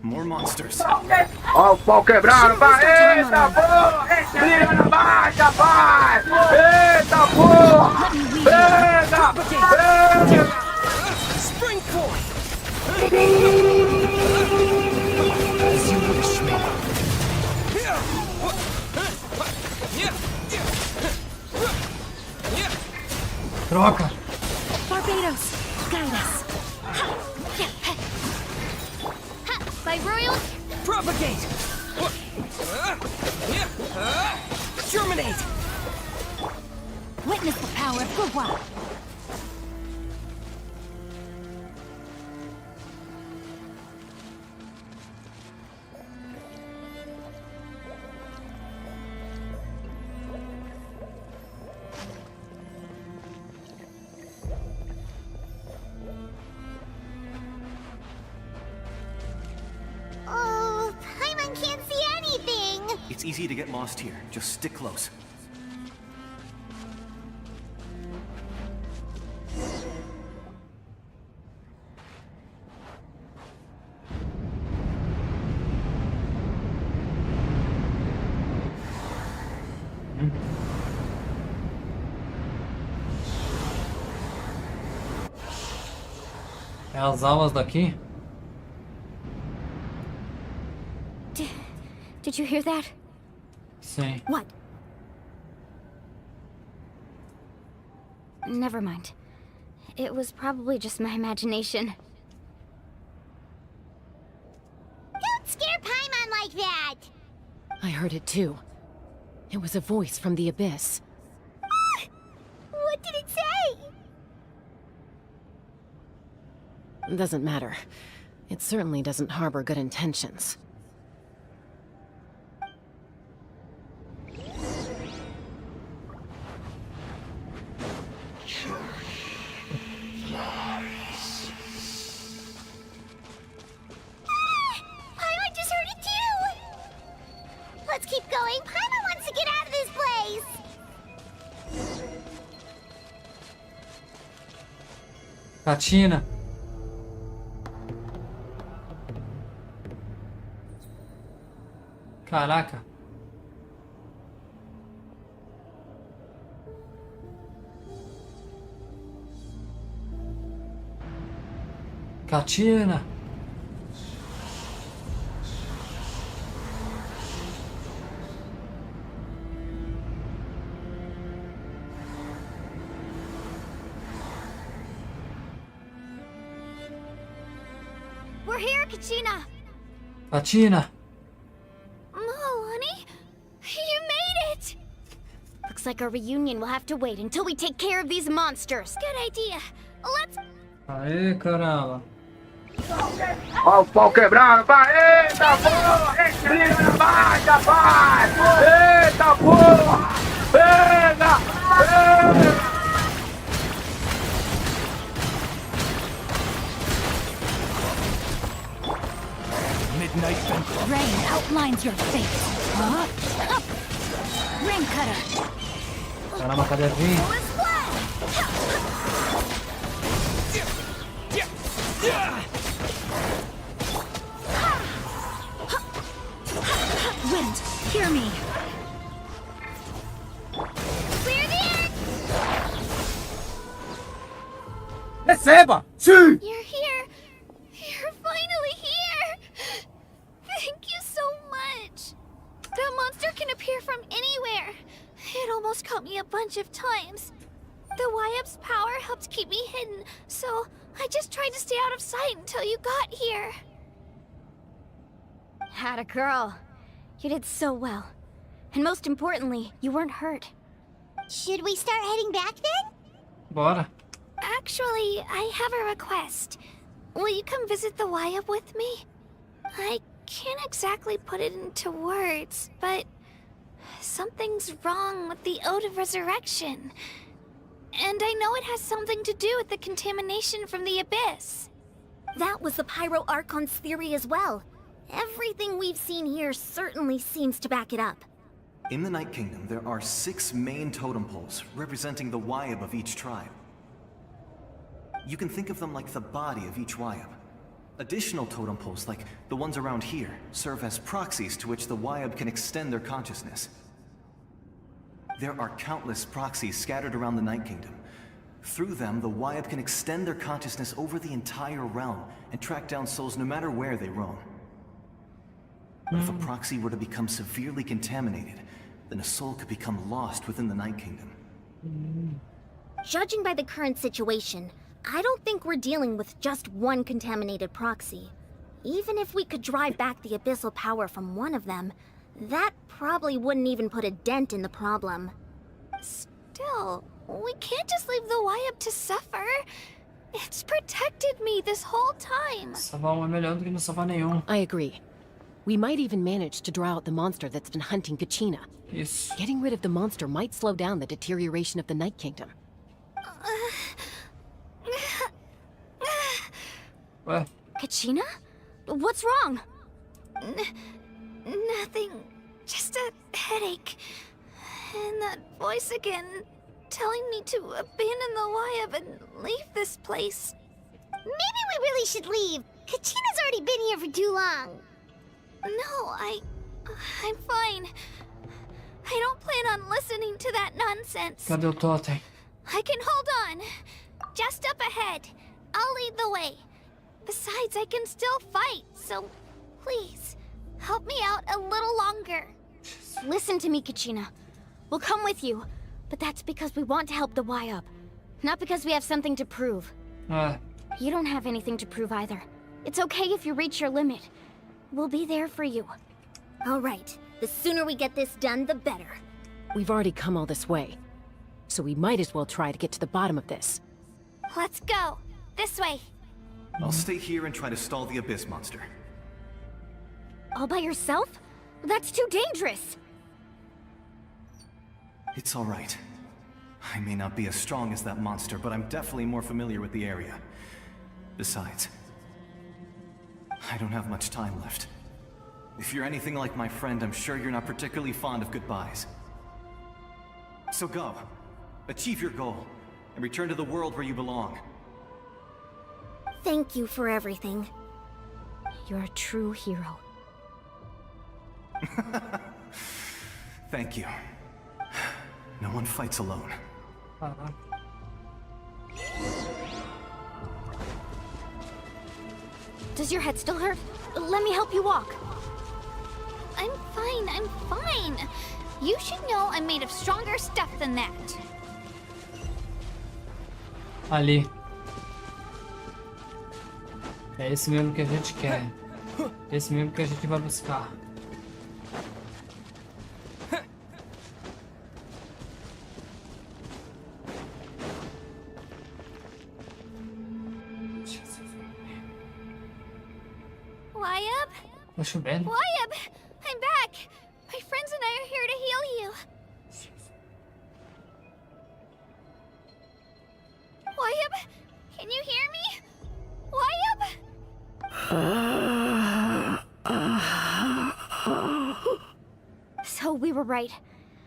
S1: More monsters.
S3: Ó o pau quebrando, pai! Eita porra! Briga na baixa, pai! Eita porra! Pega! Pega!
S9: Spring forth!
S3: As you wish me.
S15: Troca!
S14: Barbados, guide us. By royal...
S9: Propagate! Germinate!
S14: Witness the power of Gurwa.
S6: Oh, Paimon can't see anything!
S1: It's easy to get lost here. Just stick close.
S15: É as almas daqui?
S14: Did you hear that?
S15: Sim.
S14: What? Never mind. It was probably just my imagination.
S6: Don't scare Paimon like that!
S2: I heard it too. It was a voice from the abyss.
S6: What did it say?
S2: Doesn't matter. It certainly doesn't harbor good intentions.
S6: Paimon just heard it too! Let's keep going. Paimon wants to get out of this place!
S15: KACHINA. Caraca. KACHINA.
S14: We're here, KACHINA.
S15: KACHINA.
S14: Honey, you made it! Looks like our reunion will have to wait until we take care of these monsters. Good idea. Let's...
S15: Aê, caramba.
S3: Ó o pau quebrando, pai! Eita porra! Briga na baixa, pai! Eita porra! Pega! Pega!
S9: Midnight Banquet.
S14: Rain outlines your fate. Ring cutter.
S15: Caramba, cadê a Vin?
S14: Wind, hear me.
S6: Clear the air!
S13: Receba! Sim!
S16: You're here! You're finally here! Thank you so much! That monster can appear from anywhere. It almost caught me a bunch of times. The YF's power helped keep me hidden, so I just tried to stay out of sight until you got here.
S14: Had a girl. You did so well. And most importantly, you weren't hurt.
S6: Should we start heading back then?
S15: Bora.
S16: Actually, I have a request. Will you come visit the YF with me? I can't exactly put it into words, but something's wrong with the Ode of Resurrection. And I know it has something to do with the contamination from the Abyss.
S14: That was the Pyro Archon's theory as well. Everything we've seen here certainly seems to back it up.
S1: In the Night Kingdom, there are 6 main totem poles representing the Wyab of each tribe. You can think of them like the body of each Wyab. Additional totem poles, like the ones around here, serve as proxies to which the Wayab can extend their consciousness. There are countless proxies scattered around the Night Kingdom. Through them, the Wayab can extend their consciousness over the entire realm and track down souls no matter where they roam. But if a proxy were to become severely contaminated, then a soul could become lost within the Night Kingdom.
S14: Judging by the current situation, I don't think we're dealing with just one contaminated proxy. Even if we could drive back the abyssal power from one of them, that probably wouldn't even put a dent in the problem.
S18: Still, we can't just leave the Wayab to suffer. It's protected me this whole time.
S15: Salvar um é melhor do que não salvar nenhum.
S2: I agree. We might even manage to draw out the monster that's been hunting KACHINA.
S15: Isso.
S2: Getting rid of the monster might slow down the deterioration of the Night Kingdom.
S15: What?
S14: KACHINA? What's wrong?
S18: Nothing. Just a headache. And that voice again, telling me to abandon the Wayab and leave this place.
S6: Maybe we really should leave. KACHINA's already been here for too long.
S18: No, I'm fine. I don't plan on listening to that nonsense.
S15: Cadê o totem?
S18: I can hold on. Just up ahead. I'll lead the way. Besides, I can still fight, so please, help me out a little longer.
S14: Listen to me, KACHINA. We'll come with you, but that's because we want to help the Wayab, not because we have something to prove. You don't have anything to prove either. It's okay if you reach your limit. We'll be there for you.
S6: All right. The sooner we get this done, the better.
S2: We've already come all this way, so we might as well try to get to the bottom of this.
S18: Let's go. This way.
S1: I'll stay here and try to stall the Abyss monster.
S14: All by yourself? That's too dangerous.
S1: It's all right. I may not be as strong as that monster, but I'm definitely more familiar with the area. Besides, I don't have much time left. If you're anything like my friend, I'm sure you're not particularly fond of goodbyes. So go. Achieve your goal, and return to the world where you belong.
S14: Thank you for everything. You're a true hero.
S1: Thank you. No one fights alone.
S14: Does your head still hurt? Let me help you walk.
S18: I'm fine. You should know I'm made of stronger stuff than that.
S15: Ali. É esse mesmo que a gente quer. Esse mesmo que a gente vai buscar.
S18: Wayab?
S15: Tá chovendo?
S18: Wayab! I'm back! My friends and I are here to heal you. Wayab? Can you hear me? Wayab?
S14: So we were right.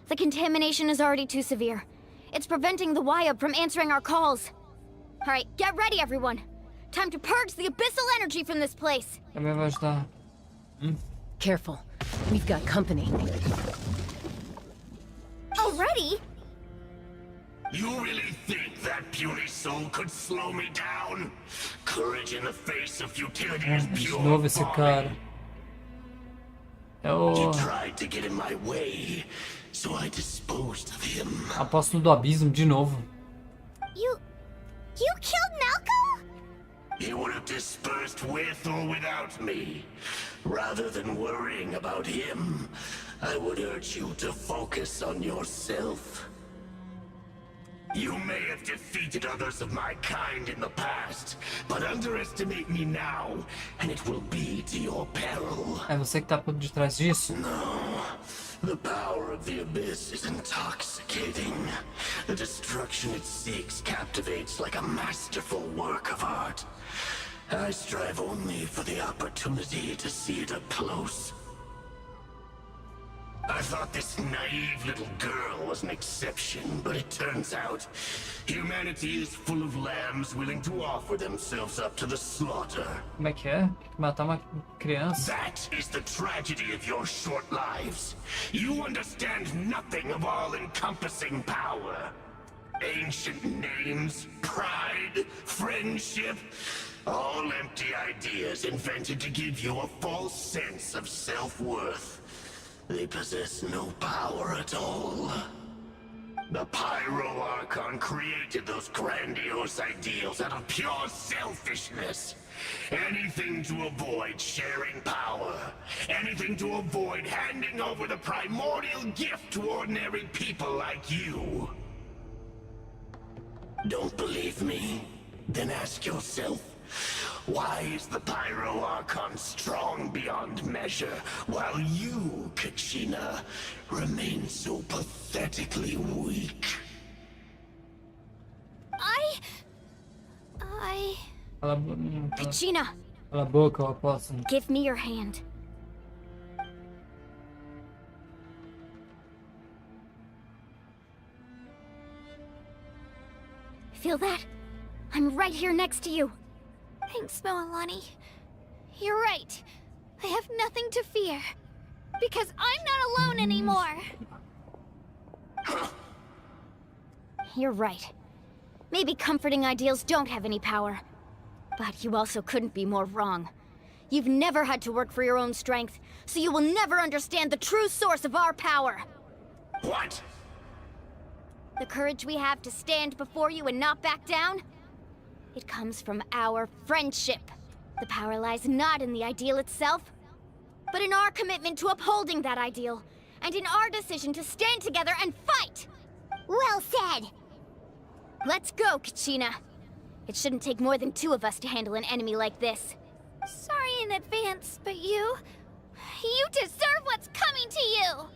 S14: The contamination is already too severe. It's preventing the Wayab from answering our calls. All right, get ready, everyone. Time to purge the abyssal energy from this place.
S15: Também vai ajudar.
S2: Careful. We've got company.
S14: Already?
S4: You really think that puny soul could slow me down? Courage in the face of futility is
S15: De
S4: pure
S15: novo esse cara. É o...
S4: You tried to get in my way, so I disposed of him.
S15: Apóstolo do Abismo de novo.
S6: You killed Malcolm?
S4: He would have dispersed with or without me. Rather than worrying about him, I would urge you to focus on yourself. You may have defeated others of my kind in the past, but underestimate me now, and it will be to your peril.
S15: É você que tá por detrás disso?
S4: No. The power of the Abyss is intoxicating. The destruction it seeks captivates like a masterful work of art. I strive only for the opportunity to see it up close. I thought this naive little girl was an exception, but it turns out humanity is full of lambs willing to offer themselves up to the slaughter.
S15: Como é que é? Matar uma criança?
S4: That is the tragedy of your short lives. You understand nothing of all-encompassing power. Ancient names, pride, friendship, all empty ideas invented to give you a false sense of self-worth. They possess no power at all. The Pyro Archon created those grandiose ideals out of pure selfishness. Anything to avoid sharing power. Anything to avoid handing over the primordial gift to ordinary people like you. Don't believe me? Then ask yourself, why is the Pyro Archon strong beyond measure, while you, KACHINA, remain so pathetically weak?
S14: KACHINA!
S15: Cala a boca, eu aposto.
S14: Give me your hand. Feel that? I'm right here next to you.
S18: Thanks, Moalani. You're right. I have nothing to fear. Because I'm not alone anymore.
S14: You're right. Maybe comforting ideals don't have any power. But you also couldn't be more wrong. You've never had to work for your own strength, so you will never understand the true source of our power.
S4: What?
S14: The courage we have to stand before you and not back down? It comes from our friendship. The power lies not in the ideal itself, but in our commitment to upholding that ideal, and in our decision to stand together and fight!
S6: Well said!
S14: Let's go, KACHINA. It shouldn't take more than 2 of us to handle an enemy like this.
S18: Sorry in advance, but you deserve what's coming to you!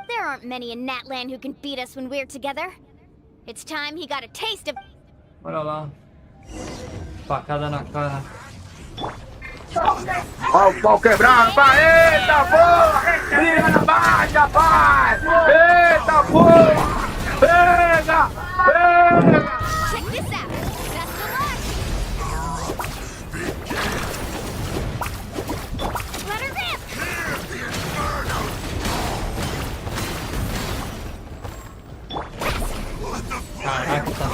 S14: There aren't many in Natlan who can beat us when we're together. It's time he got a taste of...
S15: Bora lá. Facada na cara.
S3: Ó o pau quebrando, vai! Eita porra! Briga na baixa, pai! Eita porra! Pega! Pega!
S14: Check this out! Best of luck! Let her rip!
S15: Caraca, tá.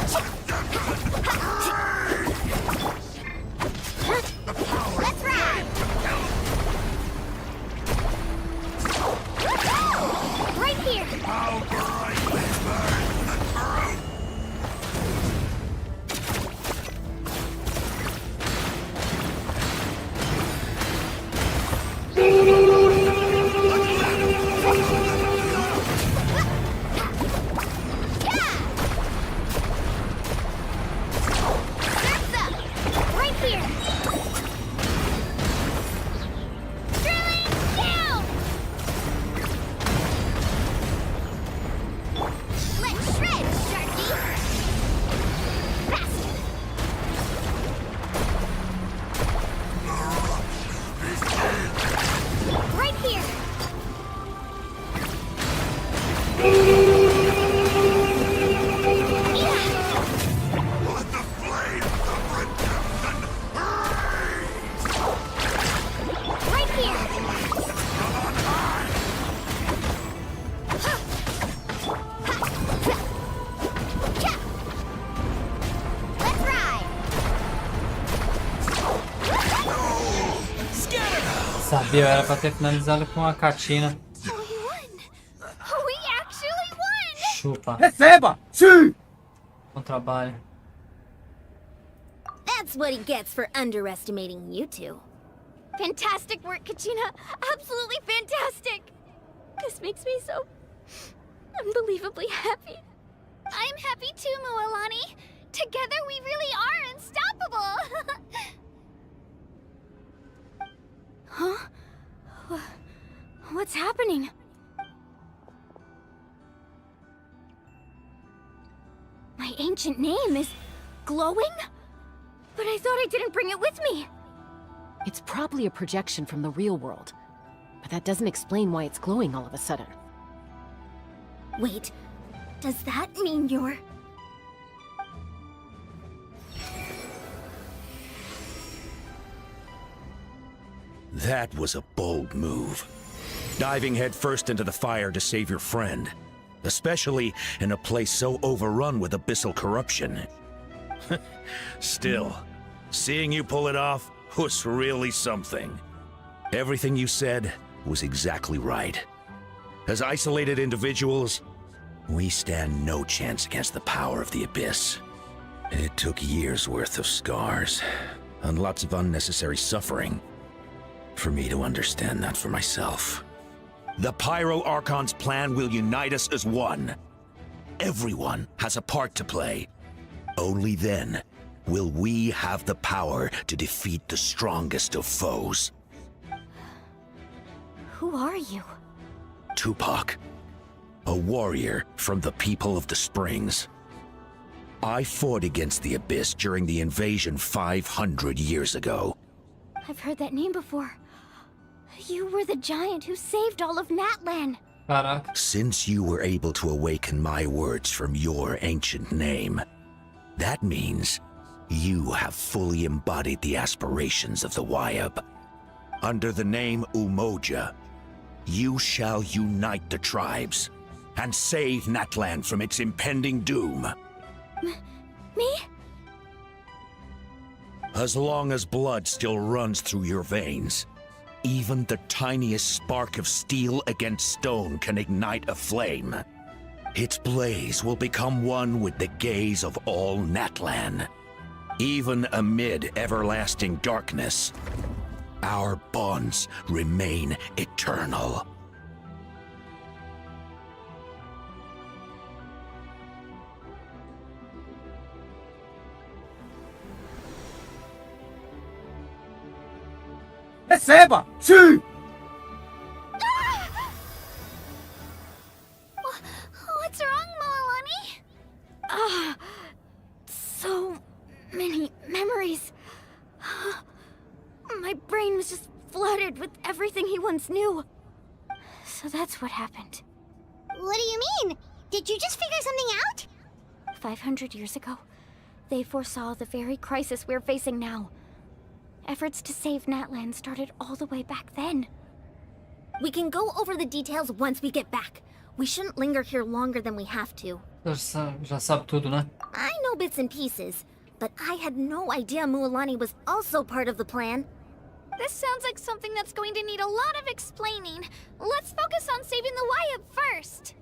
S6: Let's ride!
S14: Right here!
S15: Sabia, era pra ter finalizado com a KACHINA.
S18: We actually won!
S15: Chupa.
S3: Receba! Sim!
S15: Bom trabalho.
S14: That's what he gets for underestimating you two. Fantastic work, KACHINA! Absolutely fantastic! This makes me so... unbelievably happy.
S18: I'm happy too, Moalani. Together we really are unstoppable!
S14: Huh? What's happening? My ancient name is glowing? But I thought I didn't bring it with me.
S2: It's probably a projection from the real world. But that doesn't explain why it's glowing all of a sudden.
S14: Wait, does that mean you're...
S12: That was a bold move. Diving headfirst into the fire to save your friend. Especially in a place so overrun with abyssal corruption. Still, seeing you pull it off was really something. Everything you said was exactly right. As isolated individuals, we stand no chance against the power of the Abyss. It took years' worth of scars, and lots of unnecessary suffering, for me to understand that for myself. The Pyro Archon's plan will unite us as one. Everyone has a part to play. Only then will we have the power to defeat the strongest of foes.
S14: Who are you?
S12: Tupac, a warrior from the people of the Springs. I fought against the Abyss during the invasion 500 years ago.
S14: I've heard that name before. You were the giant who saved all of Natlan.
S12: Since you were able to awaken my words from your ancient name, that means you have fully embodied the aspirations of the Wyab. Under the name Umoja, you shall unite the tribes and save Natlan from its impending doom.
S14: Me?
S12: As long as blood still runs through your veins, even the tiniest spark of steel against stone can ignite a flame. Its blaze will become one with the gaze of all Natlan. Even amid everlasting darkness, our bonds remain eternal.
S3: Receba! Sim!
S14: What's wrong, Moalani? So many memories. My brain was just flooded with everything he once knew. So that's what happened.
S6: What do you mean? Did you just figure something out?
S14: 500 years ago, they foresaw the very crisis we're facing now. Efforts to save Natlan started all the way back then.
S6: We can go over the details once we get back. We shouldn't linger here longer than we have to.
S15: Já sabe tudo, né?
S6: I know bits and pieces, but I had no idea Mualani was also part of the plan.
S18: This sounds like something that's going to need a lot of explaining. Let's focus on saving the Wyab first.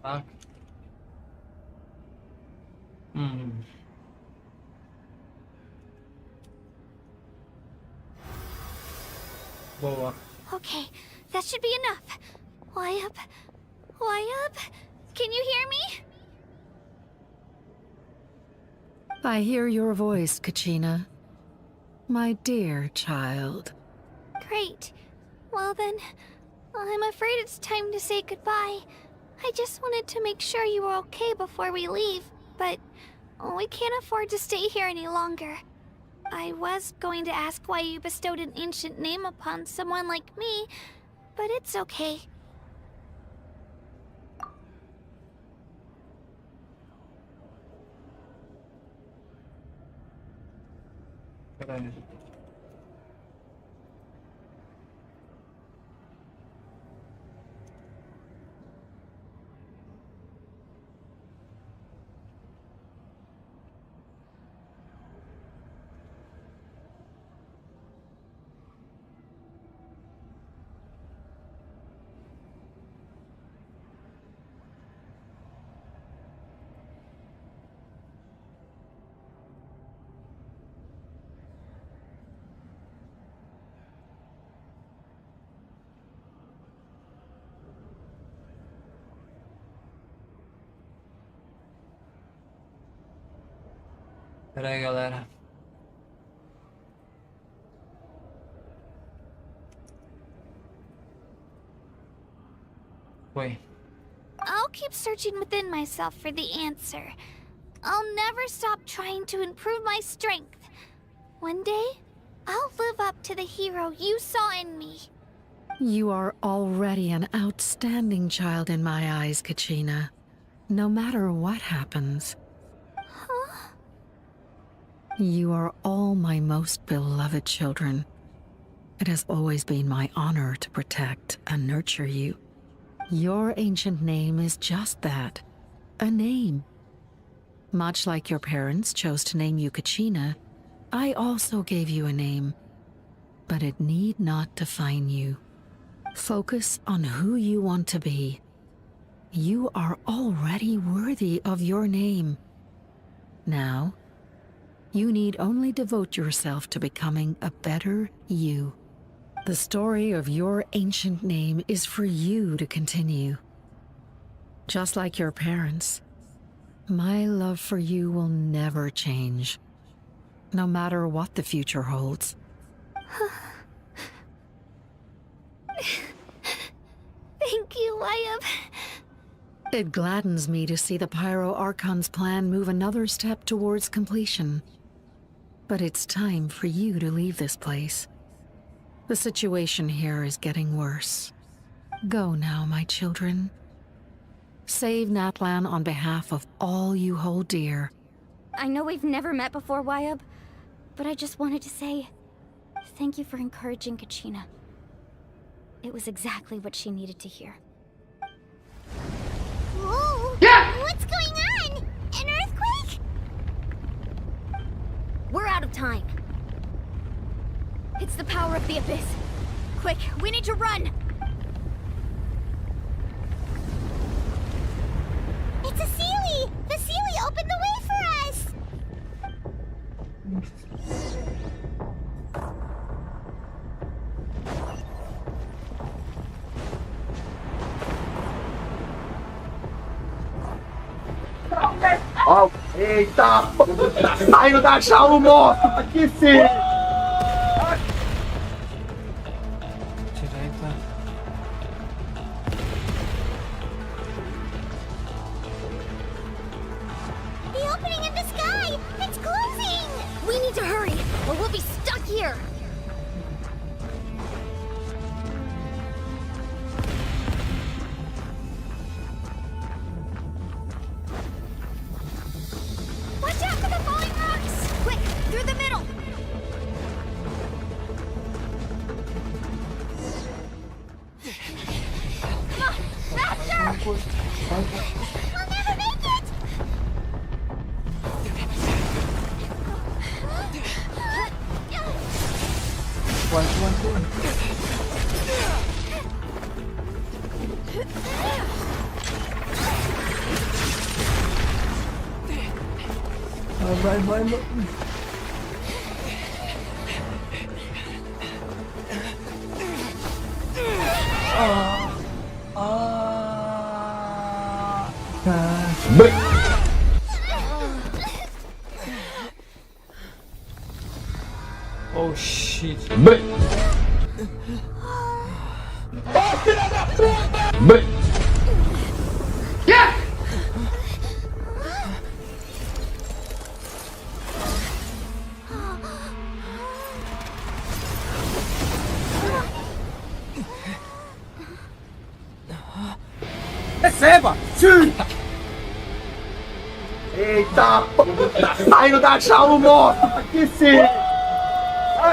S15: Caraca. Boa.
S18: Okay, that should be enough. Wyab? Wyab? Can you hear me?
S17: I hear your voice, KACHINA. My dear child.
S18: Great. Well then, I'm afraid it's time to say goodbye. I just wanted to make sure you were okay before we leave, but we can't afford to stay here any longer. I was going to ask why you bestowed an ancient name upon someone like me, but it's okay.
S15: Peraí. Pera aí, galera. Foi.
S18: I'll keep searching within myself for the answer. I'll never stop trying to improve my strength. One day, I'll live up to the hero you saw in me.
S17: You are already an outstanding child in my eyes, Kachina. No matter what happens.
S18: Huh?
S17: You are all my most beloved children. It has always been my honor to protect and nurture you. Your ancient name is just that, a name. Much like your parents chose to name you Kachina, I also gave you a name, but it need not define you. Focus on who you want to be. You are already worthy of your name. Now, you need only devote yourself to becoming a better you. The story of your ancient name is for you to continue. Just like your parents, my love for you will never change, no matter what the future holds.
S18: Thank you, Wayab.
S17: It gladdens me to see the Pyro Archon's plan move another step towards completion. But it's time for you to leave this place. The situation here is getting worse. Go now, my children. Save Natlan on behalf of all you hold dear.
S14: I know we've never met before, Wayab, but I just wanted to say thank you for encouraging Kachina. It was exactly what she needed to hear.
S6: Whoa! Yeah! What's going on? An earthquake?
S14: We're out of time. It's the power of the abyss. Quick, we need to run!
S6: It's a Sealy! The Sealy opened the way for us!
S3: Ó, eita! Tá saindo da jaula o monstro! Aqui sim!
S15: Direita.
S6: The opening in the sky! It's closing!
S14: We need to hurry, or we'll be stuck here!
S6: Watch out for the falling rocks!
S14: Quick, through the middle!
S6: Come on, faster! We'll never make it!
S13: Vai.
S15: Oh shit.
S3: Receba! Sim! Eita! Tá saindo da jaula o monstro! Aqui sim!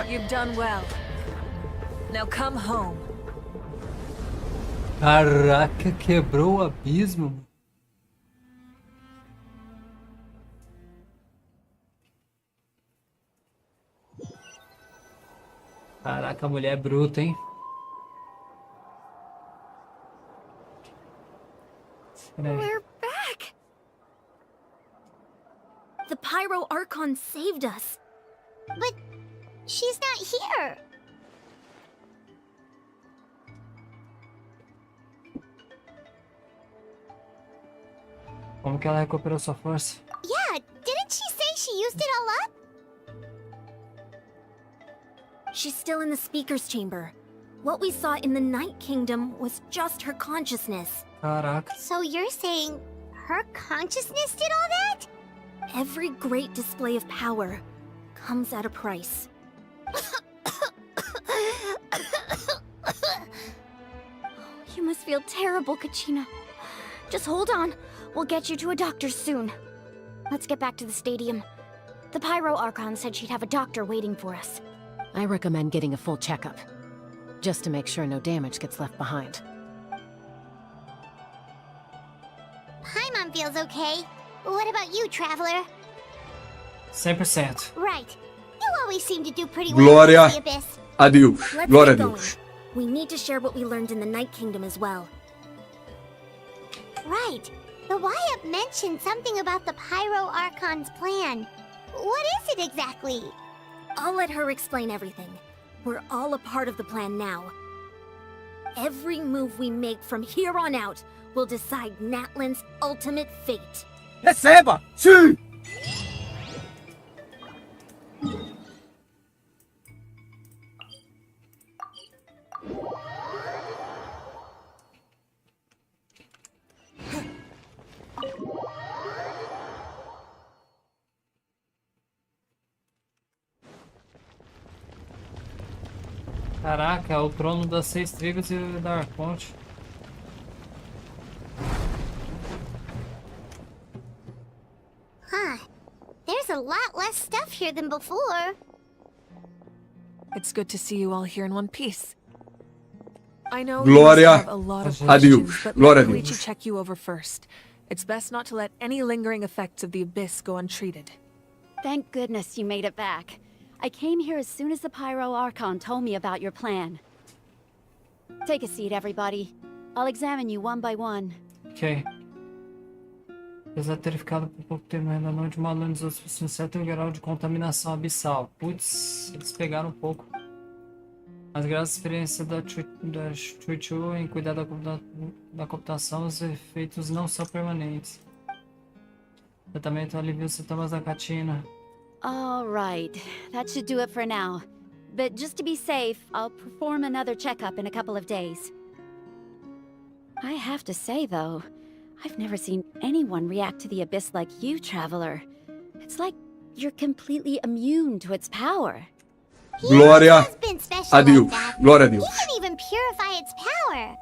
S21: You've done well. Now come home.
S15: Caraca, quebrou o abismo. Caraca, a mulher é bruta, hein?
S14: We're back! The Pyro Archon saved us.
S6: But she's not here.
S15: Como que ela recuperou sua força?
S6: Yeah, didn't she say she used it all up?
S14: She's still in the speaker's chamber. What we saw in the Night Kingdom was just her consciousness.
S15: Caraca.
S6: So you're saying her consciousness did all that?
S14: Every great display of power comes at a price. You must feel terrible, Kachina. Just hold on. We'll get you to a doctor soon. Let's get back to the stadium. The Pyro Archon said she'd have a doctor waiting for us.
S2: I recommend getting a full checkup, just to make sure no damage gets left behind.
S6: Paimon feels okay. What about you, Traveler?
S15: 100%.
S6: Right. You always seem to do pretty well in
S19: Glória
S6: the Abyss.
S19: a Deus.
S14: Let's
S19: Glória a
S14: get going.
S19: Deus.
S14: We need to share what we learned in the Night Kingdom as well.
S6: Right. The Wyatt mentioned something about the Pyro Archon's plan. What is it exactly?
S14: I'll let her explain everything. We're all a part of the plan now. Every move we make from here on out will decide Natlan's ultimate fate.
S3: Receba! Sim!
S15: Caraca, é o trono das 6 tribos e da Arconte.
S6: Huh. There's a lot less stuff here than before.
S5: It's good to see you all here in one piece. I know
S19: Glória
S5: you have a lot of
S19: a
S5: questions,
S19: Deus.
S5: but
S19: Glória a
S5: let
S19: Deus.
S5: Koichi check you over first. It's best not to let any lingering effects of the Abyss go untreated.
S8: Thank goodness you made it back. I came here as soon as the Pyro Archon told me about your plan. Take a seat, everybody. I'll examine you one by one.
S15: Ok. Apesar de ter ficado por pouco tempo ainda não de uma analisou um certo grau de contaminação abissal. Putz, eles pegaram um pouco. Mas graças à experiência da Chuichu em cuidar da computação, os efeitos não são permanentes. Tratamento alivia os sintomas da KACHINA.
S8: All right, that should do it for now. But just to be safe, I'll perform another checkup in a couple of days. I have to say, though, I've never seen anyone react to the Abyss like you, Traveler. It's like you're completely immune to its power.
S19: Glória a Deus. Glória a
S6: He
S19: Deus.
S6: can even purify its power.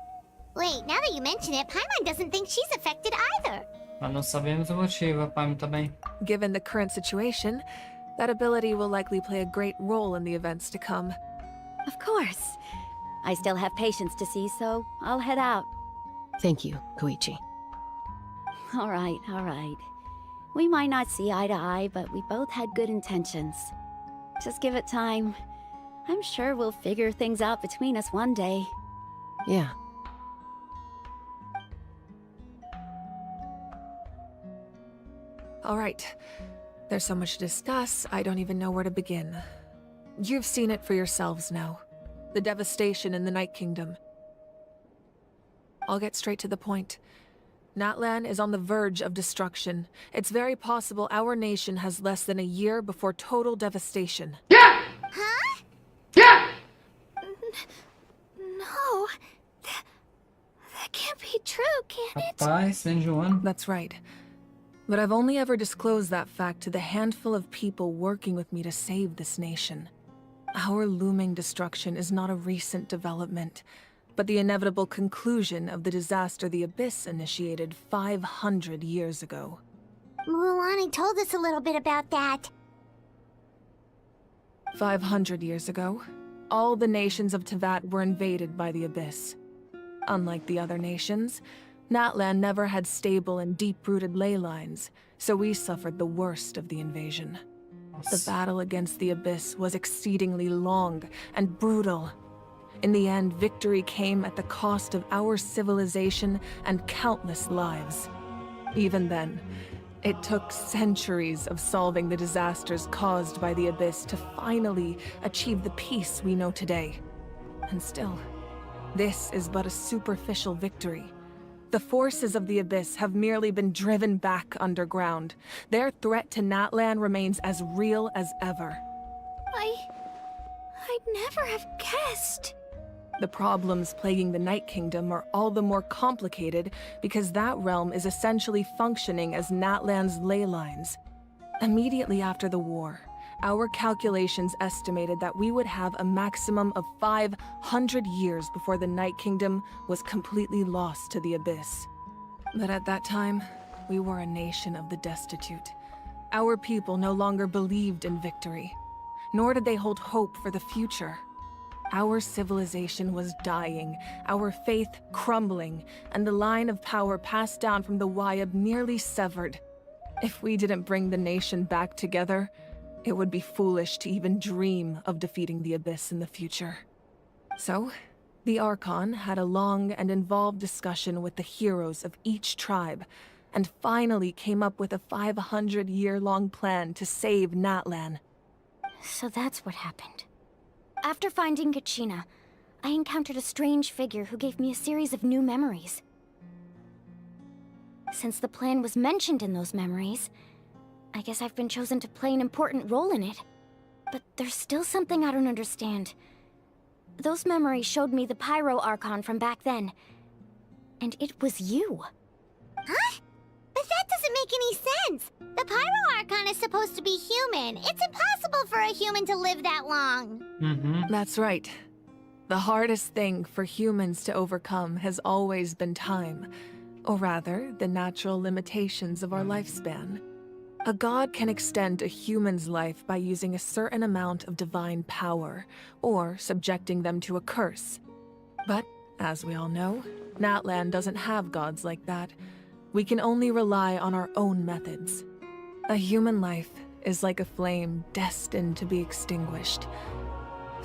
S6: Wait, now that you mention it, Paimon doesn't think she's affected either.
S15: Mas não sabemos o motivo, a Paimon também.
S5: Given the current situation, that ability will likely play a great role in the events to come.
S8: Of course. I still have patients to see, so I'll head out.
S2: Thank you, Koichi.
S8: All right, all right. We might not see eye to eye, but we both had good intentions. Just give it time. I'm sure we'll figure things out between us one day.
S2: Yeah.
S5: All right. There's so much to discuss, I don't even know where to begin. You've seen it for yourselves now. The devastation in the Night Kingdom. I'll get straight to the point. Natlan is on the verge of destruction. It's very possible our nation has less than a year before total devastation.
S6: Huh?
S14: No. That can't be true, can it?
S15: Rapaz, vem Joana.
S5: That's right. But I've only ever disclosed that fact to the handful of people working with me to save this nation. Our looming destruction is not a recent development, but the inevitable conclusion of the disaster the Abyss initiated 500 years ago.
S6: Mulan told us a little bit about that.
S5: 500 years ago, all the nations of Teyvat were invaded by the Abyss. Unlike the other nations, Natlan never had stable and deep-rooted ley lines, so we suffered the worst of the invasion. The battle against the Abyss was exceedingly long and brutal. In the end, victory came at the cost of our civilization and countless lives. Even then, it took centuries of solving the disasters caused by the Abyss to finally achieve the peace we know today. And still, this is but a superficial victory. The forces of the Abyss have merely been driven back underground. Their threat to Natlan remains as real as ever.
S14: I'd never have guessed.
S5: The problems plaguing the Night Kingdom are all the more complicated because that realm is essentially functioning as Natlan's ley lines. Immediately after the war, our calculations estimated that we would have a maximum of 500 years before the Night Kingdom was completely lost to the abyss. But at that time, we were a nation of the destitute. Our people no longer believed in victory, nor did they hold hope for the future. Our civilization was dying, our faith crumbling, and the line of power passed down from the Wayab nearly severed. If we didn't bring the nation back together, it would be foolish to even dream of defeating the Abyss in the future. So, the Archon had a long and involved discussion with the heroes of each tribe, and finally came up with a 500-year-long plan to save Natlan.
S14: So that's what happened. After finding KACHINA, I encountered a strange figure who gave me a series of new memories. Since the plan was mentioned in those memories, I guess I've been chosen to play an important role in it. But there's still something I don't understand. Those memories showed me the Pyro Archon from back then. And it was you.
S6: Huh? But that doesn't make any sense! The Pyro Archon is supposed to be human. It's impossible for a human to live that long.
S5: That's right. The hardest thing for humans to overcome has always been time. Or rather, the natural limitations of our lifespan. A god can extend a human's life by using a certain amount of divine power, or subjecting them to a curse. But, as we all know, Natlan doesn't have gods like that. We can only rely on our own methods. A human life is like a flame destined to be extinguished.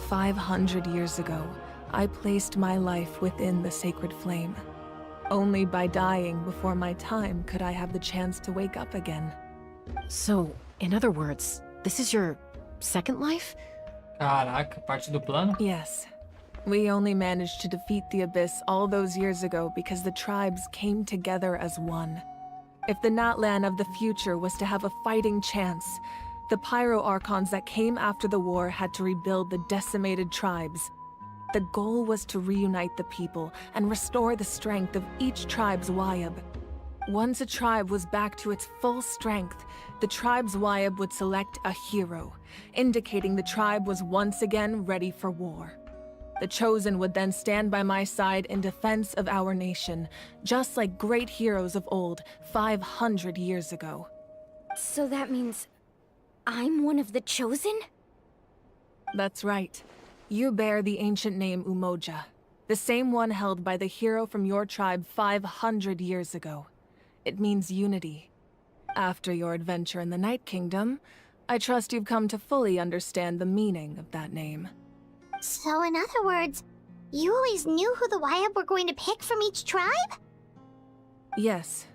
S5: 500 years ago, I placed my life within the sacred flame. Only by dying before my time could I have the chance to wake up again.
S2: So, in other words, this is your second life?
S15: Caraca, parte do plano?
S5: Yes. We only managed to defeat the Abyss all those years ago because the tribes came together as one. If the Natlan of the future was to have a fighting chance, the Pyro Archons that came after the war had to rebuild the decimated tribes. The goal was to reunite the people and restore the strength of each tribe's Wayab. Once a tribe was back to its full strength, the tribe's Wayab would select a hero, indicating the tribe was once again ready for war. The Chosen would then stand by my side in defense of our nation, just like great heroes of old 500 years ago.
S14: So that means I'm one of the Chosen?
S5: That's right. You bear the ancient name Umoja, the same one held by the hero from your tribe 500 years ago. It means unity. After your adventure in the Night Kingdom, I trust you've come to fully understand the meaning of that name.
S6: So in other words, you always knew who the Wayab were going to pick from each tribe?
S5: Yes.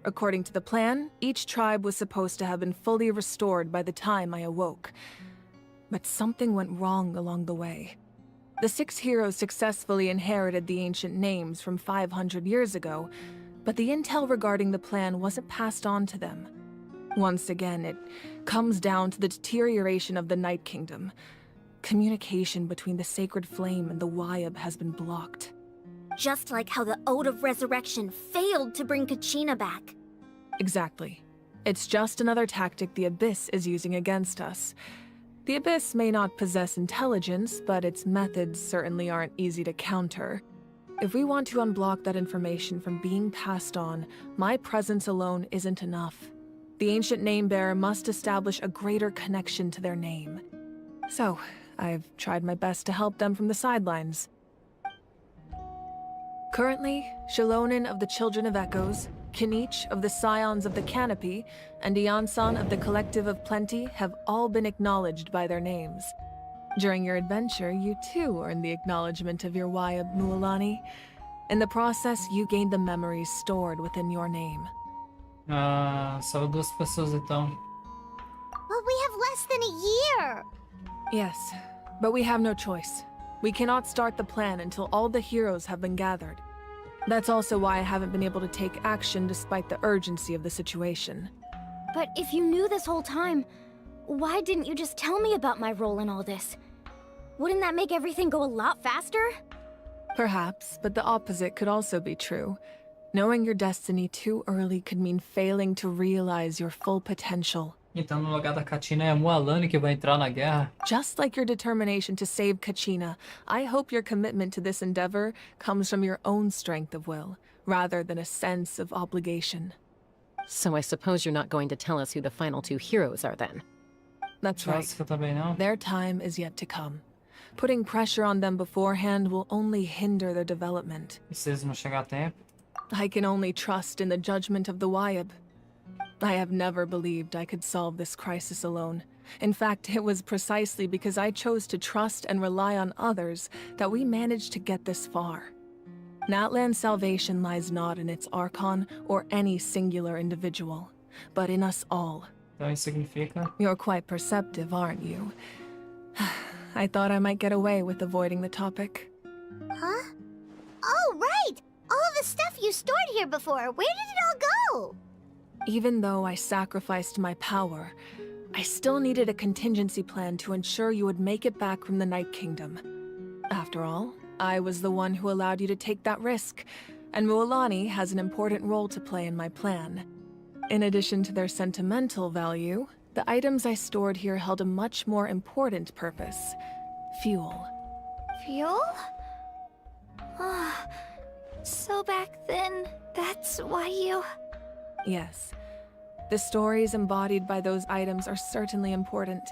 S5: According to the plan, each tribe was supposed to have been fully restored by the time I awoke. But something went wrong along the way. The 6 heroes successfully inherited the ancient names from 500 years ago, but the intel regarding the plan wasn't passed on to them. Once again, it comes down to the deterioration of the Night Kingdom. Communication between the Sacred Flame and the Wayab has been blocked.
S14: Just like how the Ode of Resurrection failed to bring KACHINA back.
S5: Exactly. It's just another tactic the Abyss is using against us. The Abyss may not possess intelligence, but its methods certainly aren't easy to counter. If we want to unblock that information from being passed on, my presence alone isn't enough. The ancient name-bearer must establish a greater connection to their name. So, I've tried my best to help them from the sidelines. Currently, Shilonin of the Children of Echoes, Kinich of the Scions of the Canopy, and Iansan of the Collective of Plenty have all been acknowledged by their names. During your adventure, you too earned the acknowledgement of your Wayab, Mualani. In the process, you gained the memories stored within your name.
S15: Só 2 pessoas então.
S6: But we have less than a year!
S5: Yes, but we have no choice. We cannot start the plan until all the heroes have been gathered. That's also why I haven't been able to take action despite the urgency of the situation.
S14: But if you knew this whole time, why didn't you just tell me about my role in all this? Wouldn't that make everything go a lot faster?
S5: Perhaps, but the opposite could also be true. Knowing your destiny too early could mean failing to realize your full potential.
S15: Então no lugar da KACHINA é a Mualani que vai entrar na guerra.
S5: Just like your determination to save KACHINA, I hope your commitment to this endeavor comes from your own strength of will, rather than a sense of obligation.
S2: So I suppose you're not going to tell us who the final two heroes are then?
S5: That's right. Their time is yet to come. Putting pressure on them beforehand will only hinder their development.
S15: Precisa não chegar a tempo.
S5: I can only trust in the judgment of the Wayab. I have never believed I could solve this crisis alone. In fact, it was precisely because I chose to trust and rely on others that we managed to get this far. Natlan's salvation lies not in its Archon or any singular individual, but in us all.
S15: Então isso significa...
S5: You're quite perceptive, aren't you? I thought I might get away with avoiding the topic.
S6: Huh? Oh, right! All the stuff you stored here before, where did it all go?
S5: Even though I sacrificed my power, I still needed a contingency plan to ensure you would make it back from the Night Kingdom. After all, I was the one who allowed you to take that risk, and Mualani has an important role to play in my plan. In addition to their sentimental value, the items I stored here held a much more important purpose. Fuel.
S18: Fuel? So back then, that's why you...
S5: Yes. The stories embodied by those items are certainly important,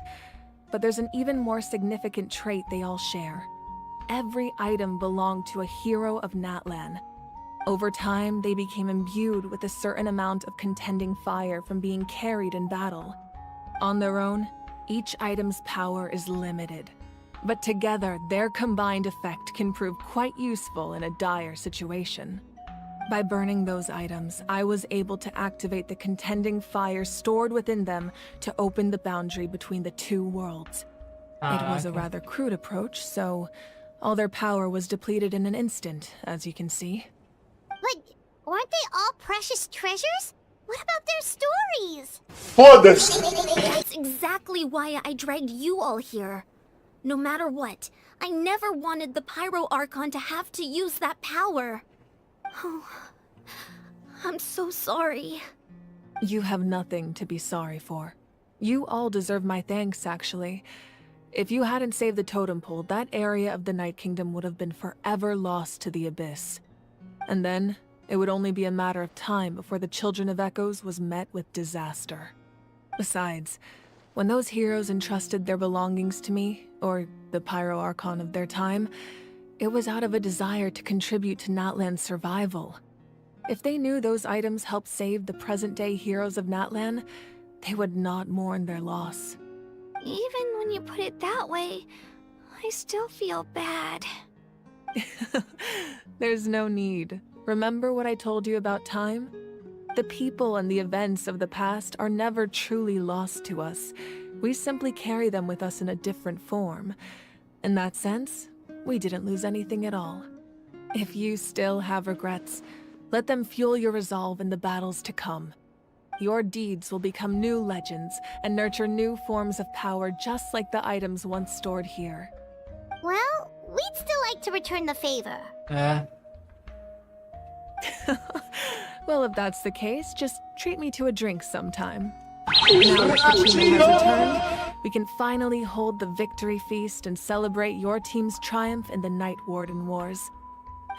S5: but there's an even more significant trait they all share. Every item belonged to a hero of Natlan. Over time, they became imbued with a certain amount of contending fire from being carried in battle. On their own, each item's power is limited, but together, their combined effect can prove quite useful in a dire situation. By burning those items, I was able to activate the contending fire stored within them to open the boundary between the two worlds. It was a rather crude approach, so all their power was depleted in an instant, as you can see.
S6: But weren't they all precious treasures? What about their stories?
S18: Foda-se! That's exactly why I dragged you all here. No matter what, I never wanted the Pyro Archon to have to use that power. Oh, I'm so sorry.
S5: You have nothing to be sorry for. You all deserve my thanks, actually. If you hadn't saved the totem pole, that area of the Night Kingdom would have been forever lost to the abyss. And then, it would only be a matter of time before the Children of Echoes was met with disaster. Besides, when those heroes entrusted their belongings to me, or the Pyro Archon of their time, it was out of a desire to contribute to Natlan's survival. If they knew those items helped save the present-day heroes of Natlan, they would not mourn their loss.
S18: Even when you put it that way, I still feel bad.
S5: There's no need. Remember what I told you about time? The people and the events of the past are never truly lost to us. We simply carry them with us in a different form. In that sense, we didn't lose anything at all. If you still have regrets, let them fuel your resolve in the battles to come. Your deeds will become new legends and nurture new forms of power just like the items once stored here.
S6: Well, we'd still like to return the favor.
S5: Well, if that's the case, just treat me to a drink sometime. Now that KACHINA has returned, we can finally hold the victory feast and celebrate your team's triumph in the Night Warden Wars.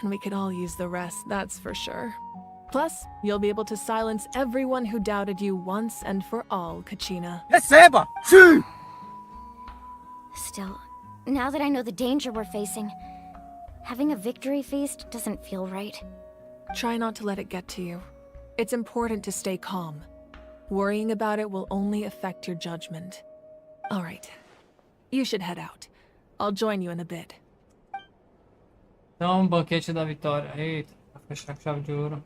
S5: And we could all use the rest, that's for sure. Plus, you'll be able to silence everyone who doubted you once and for all, KACHINA.
S14: Receba! Sim! Still, now that I know the danger we're facing, having a victory feast doesn't feel right.
S5: Try not to let it get to you. It's important to stay calm. Worrying about it will only affect your judgment. All right. You should head out. I'll join you in a bit.
S15: Então, banquete da vitória. Eita, vai fechar com chave de ouro.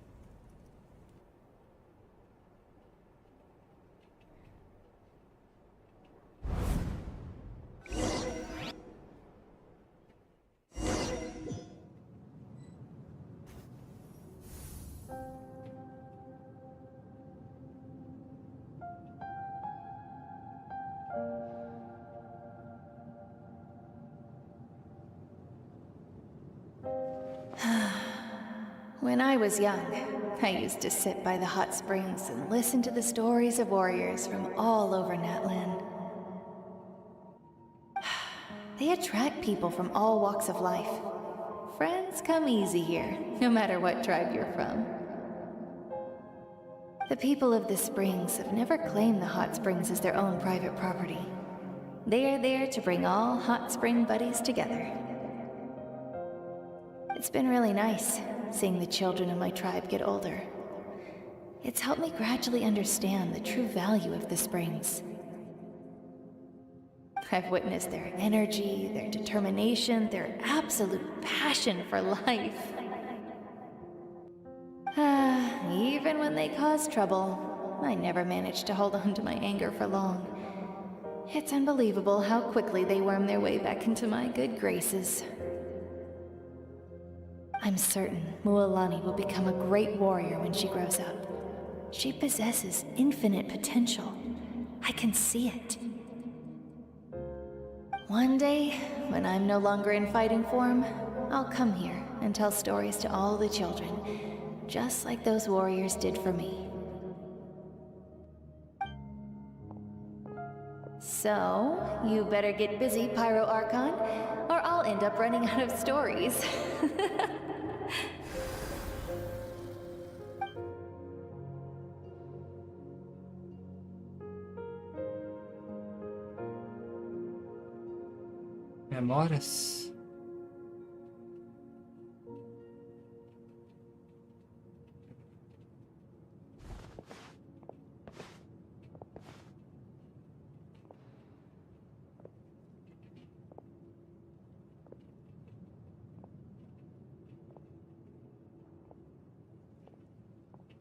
S7: When I was young, I used to sit by the hot springs and listen to the stories of warriors from all over Natlan. They attract people from all walks of life. Friends come easy here, no matter what tribe you're from. The people of the springs have never claimed the hot springs as their own private property. They are there to bring all hot spring buddies together. It's been really nice, seeing the children of my tribe get older. It's helped me gradually understand the true value of the springs. I've witnessed their energy, their determination, their absolute passion for life. Even when they cause trouble, I never managed to hold on to my anger for long. It's unbelievable how quickly they worm their way back into my good graces. I'm certain Mualani will become a great warrior when she grows up. She possesses infinite potential. I can see it. One day, when I'm no longer in fighting form, I'll come here and tell stories to all the children, just like those warriors did for me. So, you better get busy, Pyro Archon, or I'll end up running out of stories.
S15: Memórias?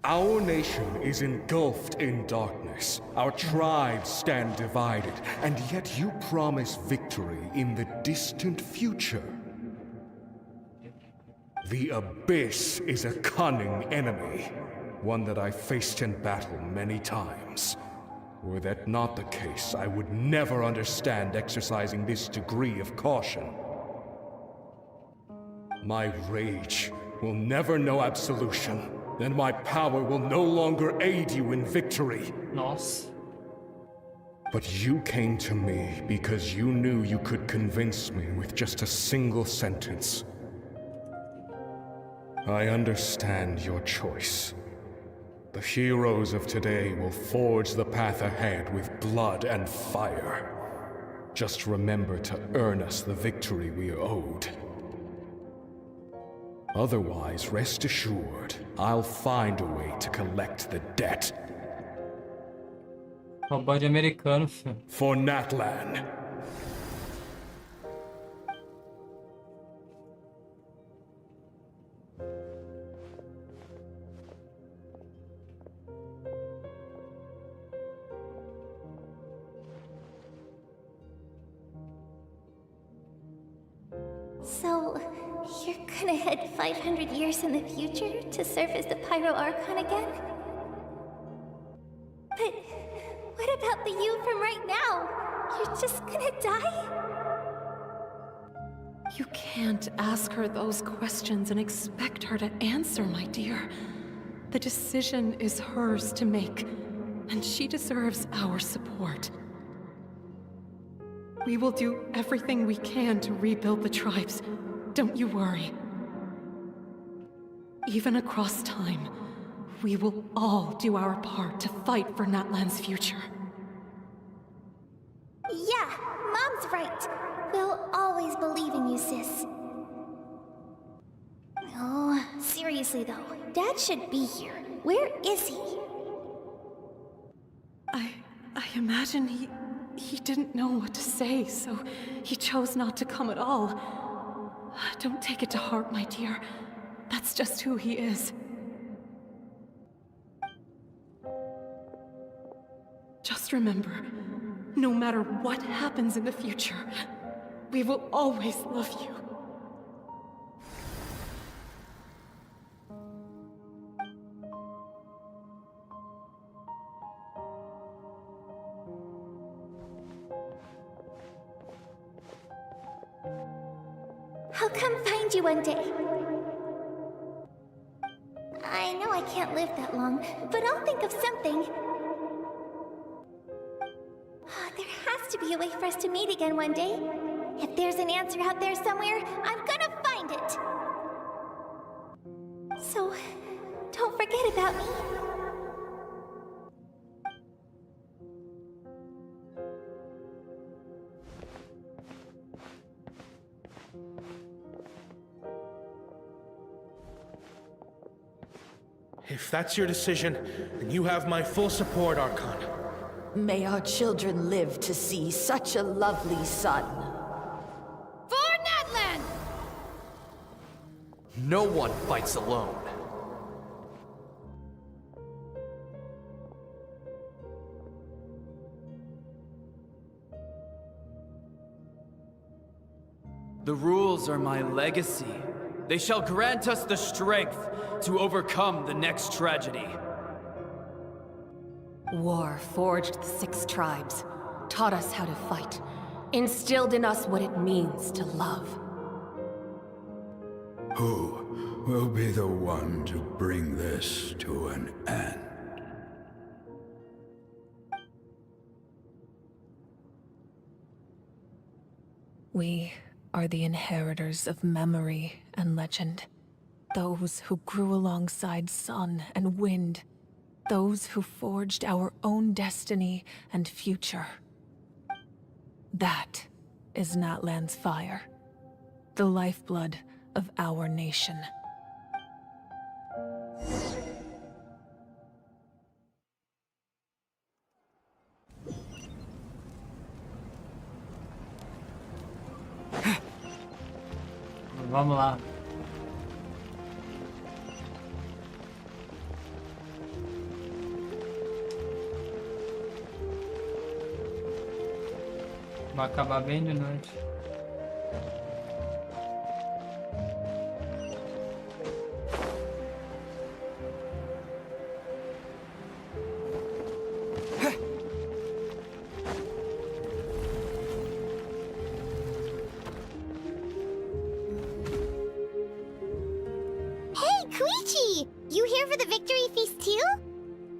S22: Our nation is engulfed in darkness. Our tribes stand divided, and yet you promise victory in the distant future. The Abyss is a cunning enemy, one that I faced in battle many times. Were that not the case, I would never understand exercising this degree of caution. My rage will never know absolution. Then my power will no longer aid you in victory.
S15: Nossa.
S22: But you came to me because you knew you could convince me with just a single sentence. I understand your choice. The heroes of today will forge the path ahead with blood and fire. Just remember to earn us the victory we are owed. Otherwise, rest assured, I'll find a way to collect the debt.
S15: Robô de americano, filho.
S22: For Natlan.
S18: So, you're gonna head 500 years in the future to serve as the Pyro Archon again? But what about the you from right now? You're just gonna die?
S17: You can't ask her those questions and expect her to answer, my dear. The decision is hers to make, and she deserves our support. We will do everything we can to rebuild the tribes. Don't you worry. Even across time, we will all do our part to fight for Natlan's future.
S18: Yeah, Mom's right. We'll always believe in you, sis. Oh, seriously though, Dad should be here. Where is he?
S17: I imagine he didn't know what to say, so he chose not to come at all. Don't take it to heart, my dear. That's just who he is. Just remember, no matter what happens in the future, we will always love you.
S18: I'll come find you one day. I know I can't live that long, but I'll think of something. There has to be a way for us to meet again one day. If there's an answer out there somewhere, I'm gonna find it. So, don't forget about me.
S9: If that's your decision, then you have my full support, Archon.
S10: May our children live to see such a lovely son.
S11: For Natlan!
S23: No one fights alone.
S24: The rules are my legacy. They shall grant us the strength to overcome the next tragedy.
S10: War forged the 6 tribes, taught us how to fight, instilled in us what it means to love.
S25: Who will be the one to bring this to an end?
S5: We are the inheritors of memory and legend. Those who grew alongside sun and wind. Those who forged our own destiny and future. That is Natlan's fire. The lifeblood of our nation.
S15: Vamos lá. Vai acabar bem de noite.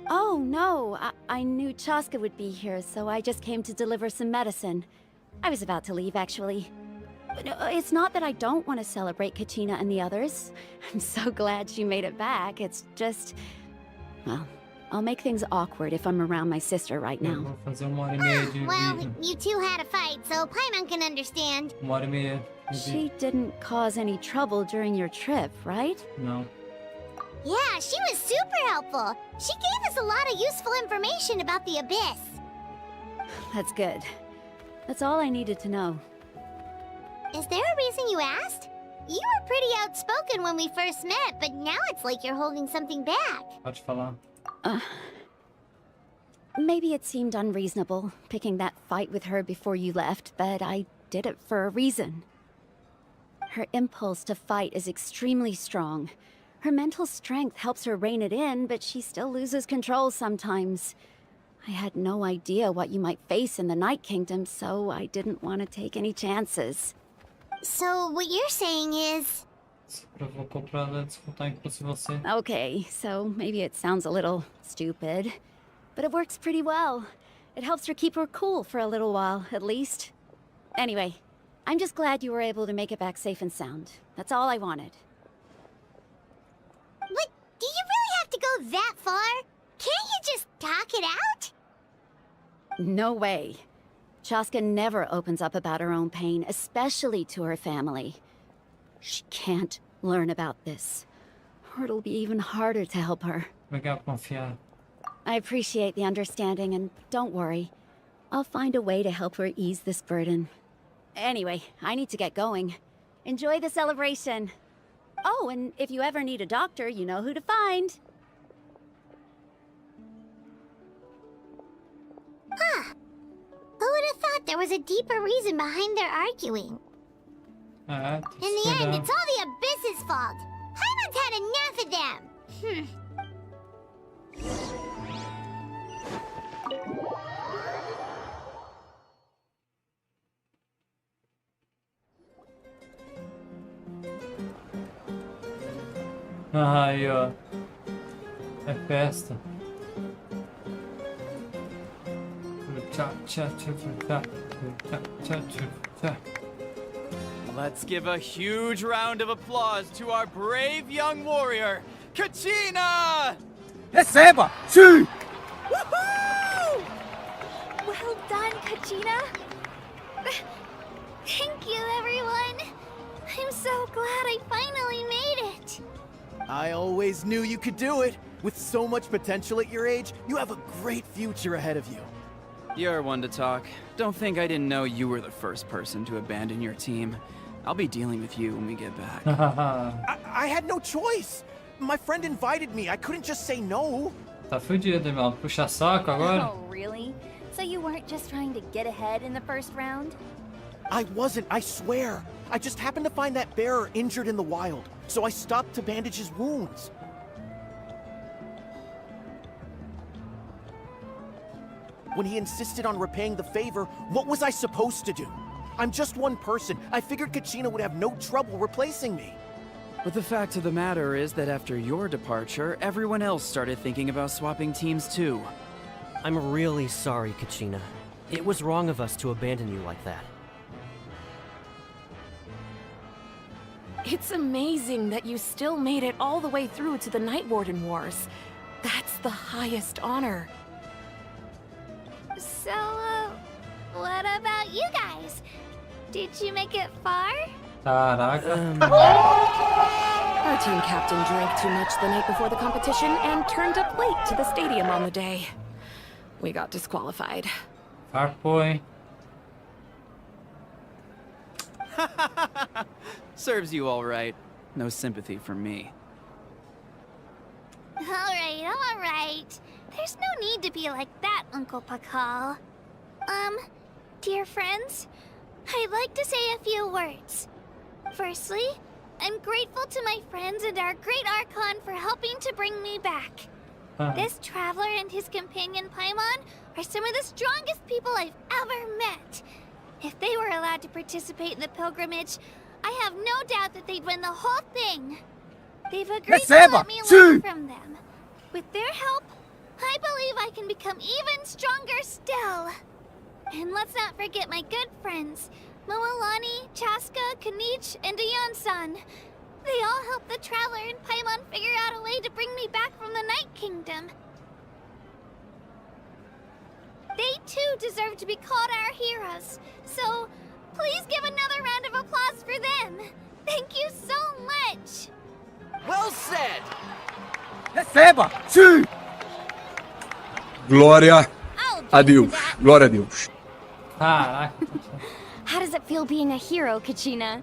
S8: Oh, no. I knew Chaska would be here, so I just came to deliver some medicine. I was about to leave, actually. It's not that I don't want to celebrate Kachina and the others. I'm so glad she made it back. It's just... Well, I'll make things awkward if I'm around my sister right now.
S15: Vou fazer 1h30 de
S6: Well,
S15: vídeo.
S6: you two had a fight, so Paimon can understand.
S15: 1h30 de
S8: She
S15: vídeo.
S8: didn't cause any trouble during your trip, right?
S15: Não.
S6: Yeah, she was super helpful. She gave us a lot of useful information about the Abyss.
S8: That's good. That's all I needed to know.
S6: Is there a reason you asked? You were pretty outspoken when we first met, but now it's like you're holding something back.
S15: Pode falar.
S8: Maybe it seemed unreasonable, picking that fight with her before you left, but I did it for a reason. Her impulse to fight is extremely strong. Her mental strength helps her rein it in, but she still loses control sometimes. I had no idea what you might face in the Night Kingdom, so I didn't want to take any chances.
S6: So what you're saying is...
S15: Se provocou pra ela disputar inclusive você.
S8: Okay, so maybe it sounds a little stupid, but it works pretty well. It helps her keep her cool for a little while, at least. Anyway, I'm just glad you were able to make it back safe and sound. That's all I wanted.
S6: What? Do you really have to go that far? Can't you just talk it out?
S8: No way. Chaska never opens up about her own pain, especially to her family. She can't learn about this, or it'll be even harder to help her.
S15: Legal confiar.
S8: I appreciate the understanding, and don't worry. I'll find a way to help her ease this burden. Anyway, I need to get going. Enjoy the celebration. Oh, and if you ever need a doctor, you know who to find.
S6: Huh. Who would have thought there was a deeper reason behind their arguing?
S15: É,
S6: In the end, it's all the Abyss's fault. Paimon's had enough of them.
S15: Aí, ó. É festa.
S24: Let's give a huge round of applause to our brave young warrior, KACHINA!
S3: Receba! Sim!
S18: Woohoo! Well done, KACHINA. Thank you, everyone. I'm so glad I finally made it.
S9: I always knew you could do it. With so much potential at your age, you have a great future ahead of you.
S24: You're one to talk. Don't think I didn't know you were the first person to abandon your team. I'll be dealing with you when we get back.
S9: I had no choice. My friend invited me. I couldn't just say no.
S15: Tá fudido, irmão. Puxa saco agora.
S14: Oh, really? So you weren't just trying to get ahead in the first round?
S9: I wasn't, I swear. I just happened to find that bearer injured in the wild, so I stopped to bandage his wounds. When he insisted on repaying the favor, what was I supposed to do? I'm just one person. I figured KACHINA would have no trouble replacing me.
S24: But the fact of the matter is that after your departure, everyone else started thinking about swapping teams too.
S1: I'm really sorry, KACHINA. It was wrong of us to abandon you like that.
S10: It's amazing that you still made it all the way through to the Night Warden Wars. That's the highest honor.
S18: So, what about you guys? Did you make it far?
S15: Caraca.
S10: Our team captain drank too much the night before the competition and turned up late to the stadium on the day. We got disqualified.
S15: Arco, hein?
S24: Serves you all right. No sympathy from me.
S18: Alright. There's no need to be like that, Uncle Pakal. Dear friends, I'd like to say a few words. Firstly, I'm grateful to my friends and our great Archon for helping to bring me back. This traveler and his companion Paimon are some of the strongest people I've ever met. If they were allowed to participate in the pilgrimage, I have no doubt that they'd win the whole thing. They've agreed to let me learn from them. With their help, I believe I can become even stronger still. And let's not forget my good friends, Moalani, Chaska, Kanich, and Ayan-san. They all helped the Traveler and Paimon figure out a way to bring me back from the Night Kingdom. They too deserve to be called our heroes, so please give another round of applause for them. Thank you so much.
S9: Well said!
S3: Receba! Sim!
S19: Glória a Deus. Glória a Deus.
S15: Caraca.
S14: How does it feel being a hero, KACHINA?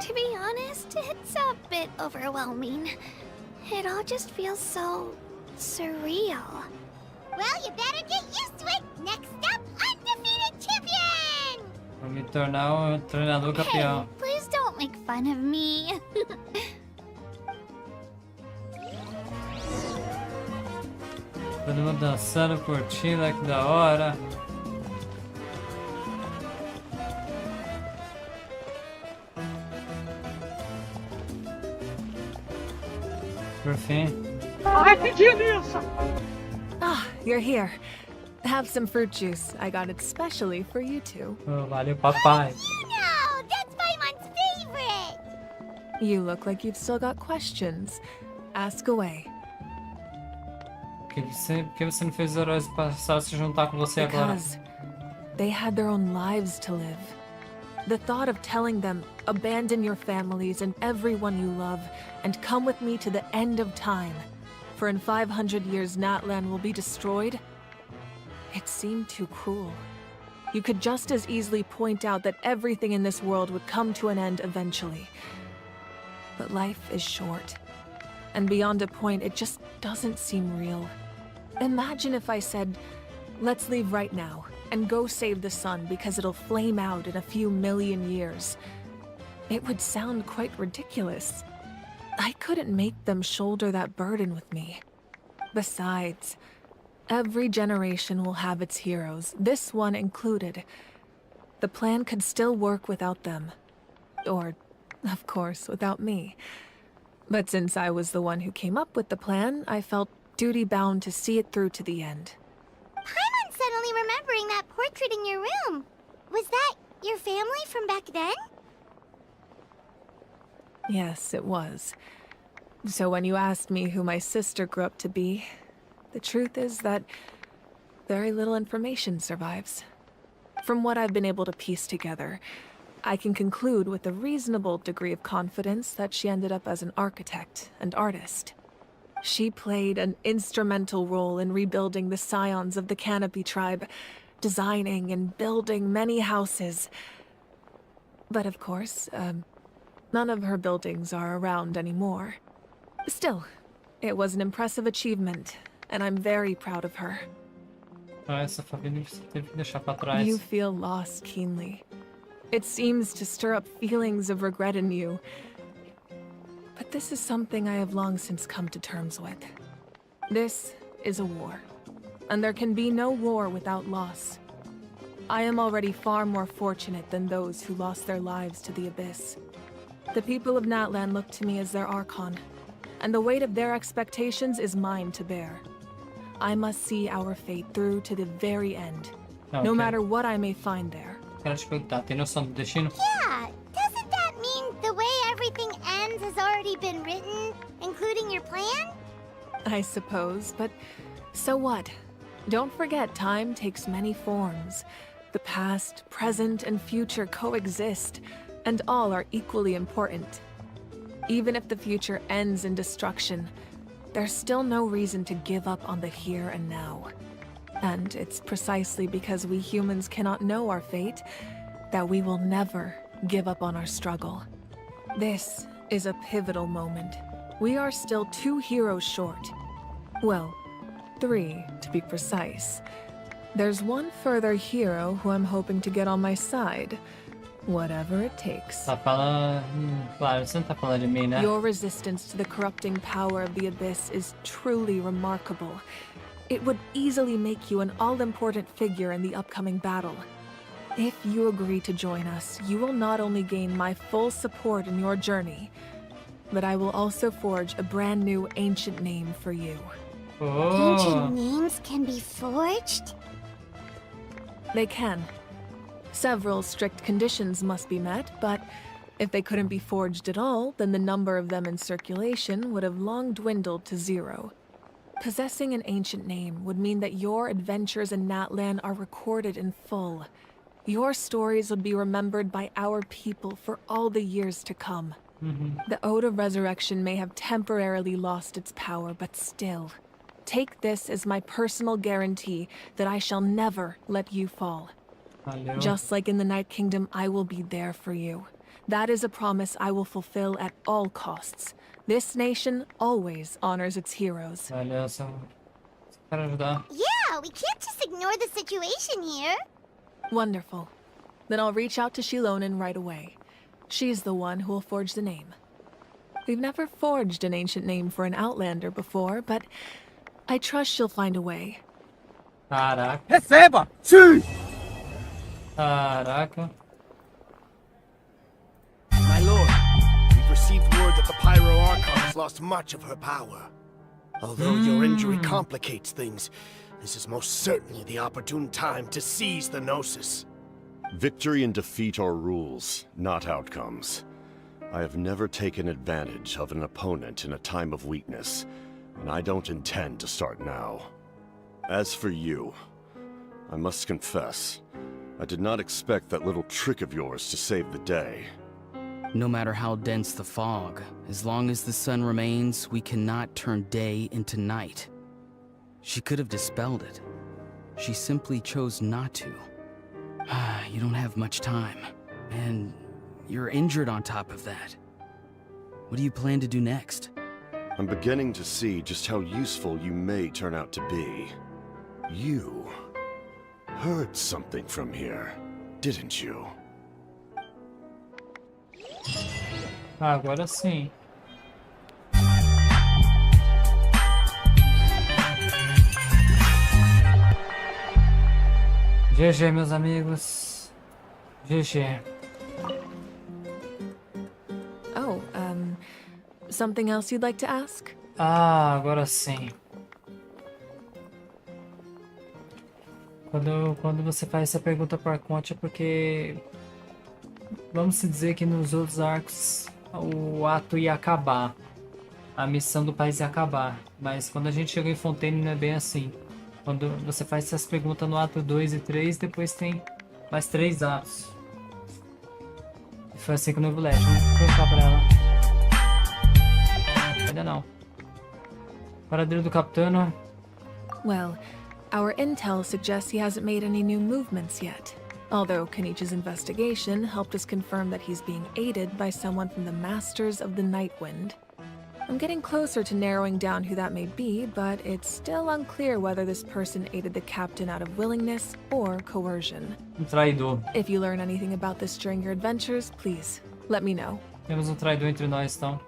S18: To be honest, it's a bit overwhelming. It all just feels so surreal.
S6: Well, you better get used to it. Next up, undefeated champion!
S15: Vou me tornar treinador campeão.
S18: Hey, please don't make fun of me.
S15: Todo mundo dançando, curtindo, que da hora. Por fim.
S21: Ai, que delícia! Ah, you're here. Have some fruit juice. I got it specially for you two.
S15: Oh, valeu, papai.
S6: No, that's Paimon's favorite!
S21: You look like you've still got questions. Ask away.
S15: Por que você não fez os heróis passados se juntar com você agora?
S21: Because they had their own lives to live. The thought of telling them, abandon your families and everyone you love, and come with me to the end of time, for in 500 years Natlan will be destroyed, it seemed too cruel. You could just as easily point out that everything in this world would come to an end eventually. But life is short, and beyond a point, it just doesn't seem real. Imagine if I said, let's leave right now, and go save the sun because it'll flame out in a few million years. It would sound quite ridiculous. I couldn't make them shoulder that burden with me. Besides, every generation will have its heroes, this one included. The plan could still work without them. Or, of course, without me.
S5: But since I was the one who came up with the plan, I felt duty-bound to see it through to the end.
S6: Paimon's suddenly remembering that portrait in your room. Was that your family from back then?
S5: Yes, it was. So when you asked me who my sister grew up to be, the truth is that very little information survives. From what I've been able to piece together, I can conclude with a reasonable degree of confidence that she ended up as an architect and artist. She played an instrumental role in rebuilding the scions of the Canopy tribe, designing and building many houses. But of course, none of her buildings are around anymore. Still, it was an impressive achievement, and I'm very proud of her.
S15: Essa família você teve que deixar pra trás.
S5: You feel loss keenly. It seems to stir up feelings of regret in you. But this is something I have long since come to terms with. This is a war, and there can be no war without loss. I am already far more fortunate than those who lost their lives to the Abyss. The people of Natlan look to me as their Archon, and the weight of their expectations is mine to bear. I must see our fate through to the very end, no matter what I may find there.
S15: Quero te perguntar, tem noção do destino?
S6: Yeah, doesn't that mean the way everything ends has already been written, including your plan?
S5: I suppose, but so what? Don't forget, time takes many forms. The past, present, and future coexist, and all are equally important. Even if the future ends in destruction, there's still no reason to give up on the here and now. And it's precisely because we humans cannot know our fate that we will never give up on our struggle. This is a pivotal moment. We are still 2 heroes short. Well, 3 to be precise. There's one further hero who I'm hoping to get on my side, whatever it takes.
S15: Tá falando... Claro, você não tá falando de mim, né?
S5: Your resistance to the corrupting power of the Abyss is truly remarkable. It would easily make you an all-important figure in the upcoming battle. If you agree to join us, you will not only gain my full support in your journey, but I will also forge a brand new ancient name for you.
S15: Oh.
S6: Ancient names can be forged?
S5: They can. Several strict conditions must be met, but if they couldn't be forged at all, then the number of them in circulation would have long dwindled to 0. Possessing an ancient name would mean that your adventures in Natlan are recorded in full. Your stories would be remembered by our people for all the years to come. The Ode of Resurrection may have temporarily lost its power, but still, take this as my personal guarantee that I shall never let you fall.
S15: Valeu.
S5: Just like in the Night Kingdom, I will be there for you. That is a promise I will fulfill at all costs. This nation always honors its heroes.
S15: Valeu, só quero ajudar.
S6: Yeah, we can't just ignore the situation here.
S5: Wonderful. Then I'll reach out to Shilonen right away. She's the one who will forge the name. We've never forged an ancient name for an Outlander before, but I trust she'll find a way.
S15: Caraca.
S3: Receba! Sim!
S15: Caraca.
S9: My lord, we've received word that the Pyro Archon has lost much of her power. Although your injury complicates things, this is most certainly the opportune time to seize the Gnosis.
S4: Victory and defeat are rules, not outcomes. I have never taken advantage of an opponent in a time of weakness, and I don't intend to start now. As for you, I must confess, I did not expect that little trick of yours to save the day.
S12: No matter how dense the fog, as long as the sun remains, we cannot turn day into night. She could have dispelled it. She simply chose not to. You don't have much time, and you're injured on top of that. What do you plan to do next?
S4: I'm beginning to see just how useful you may turn out to be. You heard something from here, didn't you?
S15: Agora sim. GG, meus amigos. GG.
S5: Oh, Something else you'd like to ask?
S15: Ah, agora sim. Quando você faz essa pergunta para Conte é porque... Vamos dizer que nos outros arcos o ato ia acabar. A missão do país ia acabar. Mas quando a gente chega em Fontaine não é bem assim. Quando você faz essas perguntas no ato 2 e 3, depois tem mais 3 atos. E foi assim com o Novo Leste. Vamos colocar pra ela. Ainda não. Paradeiro do Capitano.
S5: Well, our intel suggests he hasn't made any new movements yet. Although Kenichi's investigation helped us confirm that he's being aided by someone from the Masters of the Nightwind. I'm getting closer to narrowing down who that may be, but it's still unclear whether this person aided the captain out of willingness or coercion.
S15: Traidor.
S5: If you learn anything about this during your adventures, please let me know.
S15: Temos traidor entre nós, então.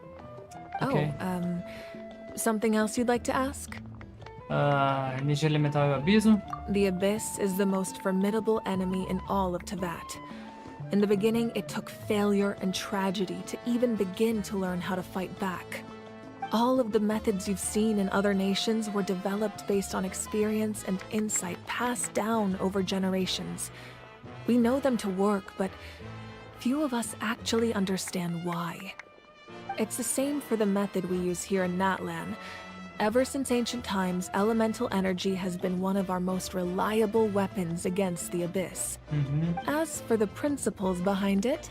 S15: Okay.
S5: Something else you'd like to ask?
S15: Energia elemental e o abismo.
S5: The Abyss is the most formidable enemy in all of Teyvat. In the beginning, it took failure and tragedy to even begin to learn how to fight back. All of the methods you've seen in other nations were developed based on experience and insight passed down over generations. We know them to work, but few of us actually understand why. It's the same for the method we use here in Natlan. Ever since ancient times, elemental energy has been one of our most reliable weapons against the Abyss. As for the principles behind it,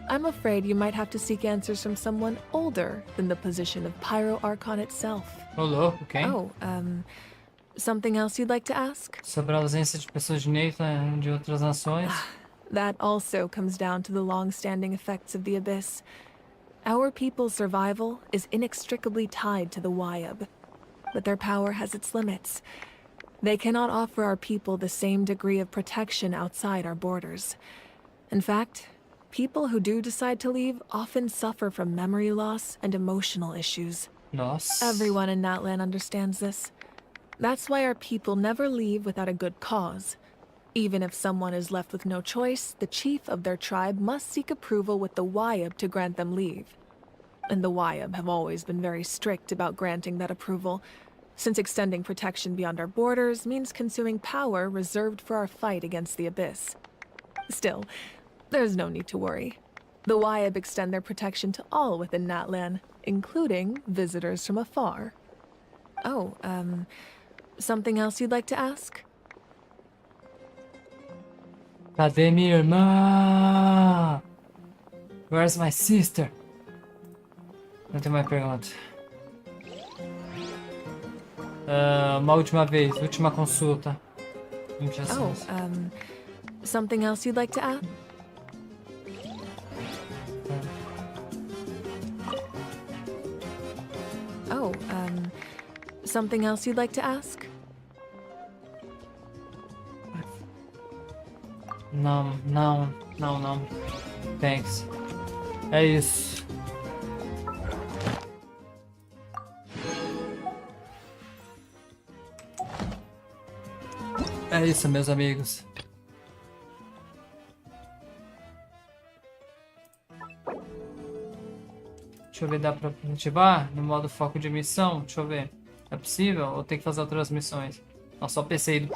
S5: I'm afraid you might have to seek answers from someone older than the position of Pyro Archon itself.
S15: Olô, okay.
S5: Something else you'd like to ask?
S15: Sobre a ausência de pessoas de Natlan de outras nações.
S5: That also comes down to the long-standing effects of the Abyss. Our people's survival is inextricably tied to the Wyab, but their power has its limits. They cannot offer our people the same degree of protection outside our borders. In fact, people who do decide to leave often suffer from memory loss and emotional issues.
S15: Nossa.
S5: Everyone in Natlan understands this. That's why our people never leave without a good cause. Even if someone is left with no choice, the chief of their tribe must seek approval with the Wyab to grant them leave. And the Wyab have always been very strict about granting that approval, since extending protection beyond our borders means consuming power reserved for our fight against the Abyss. Still, there's no need to worry. The Wyab extend their protection to all within Natlan, including visitors from afar. Something else you'd like to ask?
S15: Cadê minha irmã? Where's my sister? Não tem mais pergunta. Uma última vez, última consulta.
S5: Something else you'd like to ask? Something else you'd like to ask?
S15: Não. Thanks. É isso. É isso, meus amigos. Deixa eu ver, dá pra ativar no modo foco de missão? Deixa eu ver. É possível ou tem que fazer outras missões? Não, só PC do...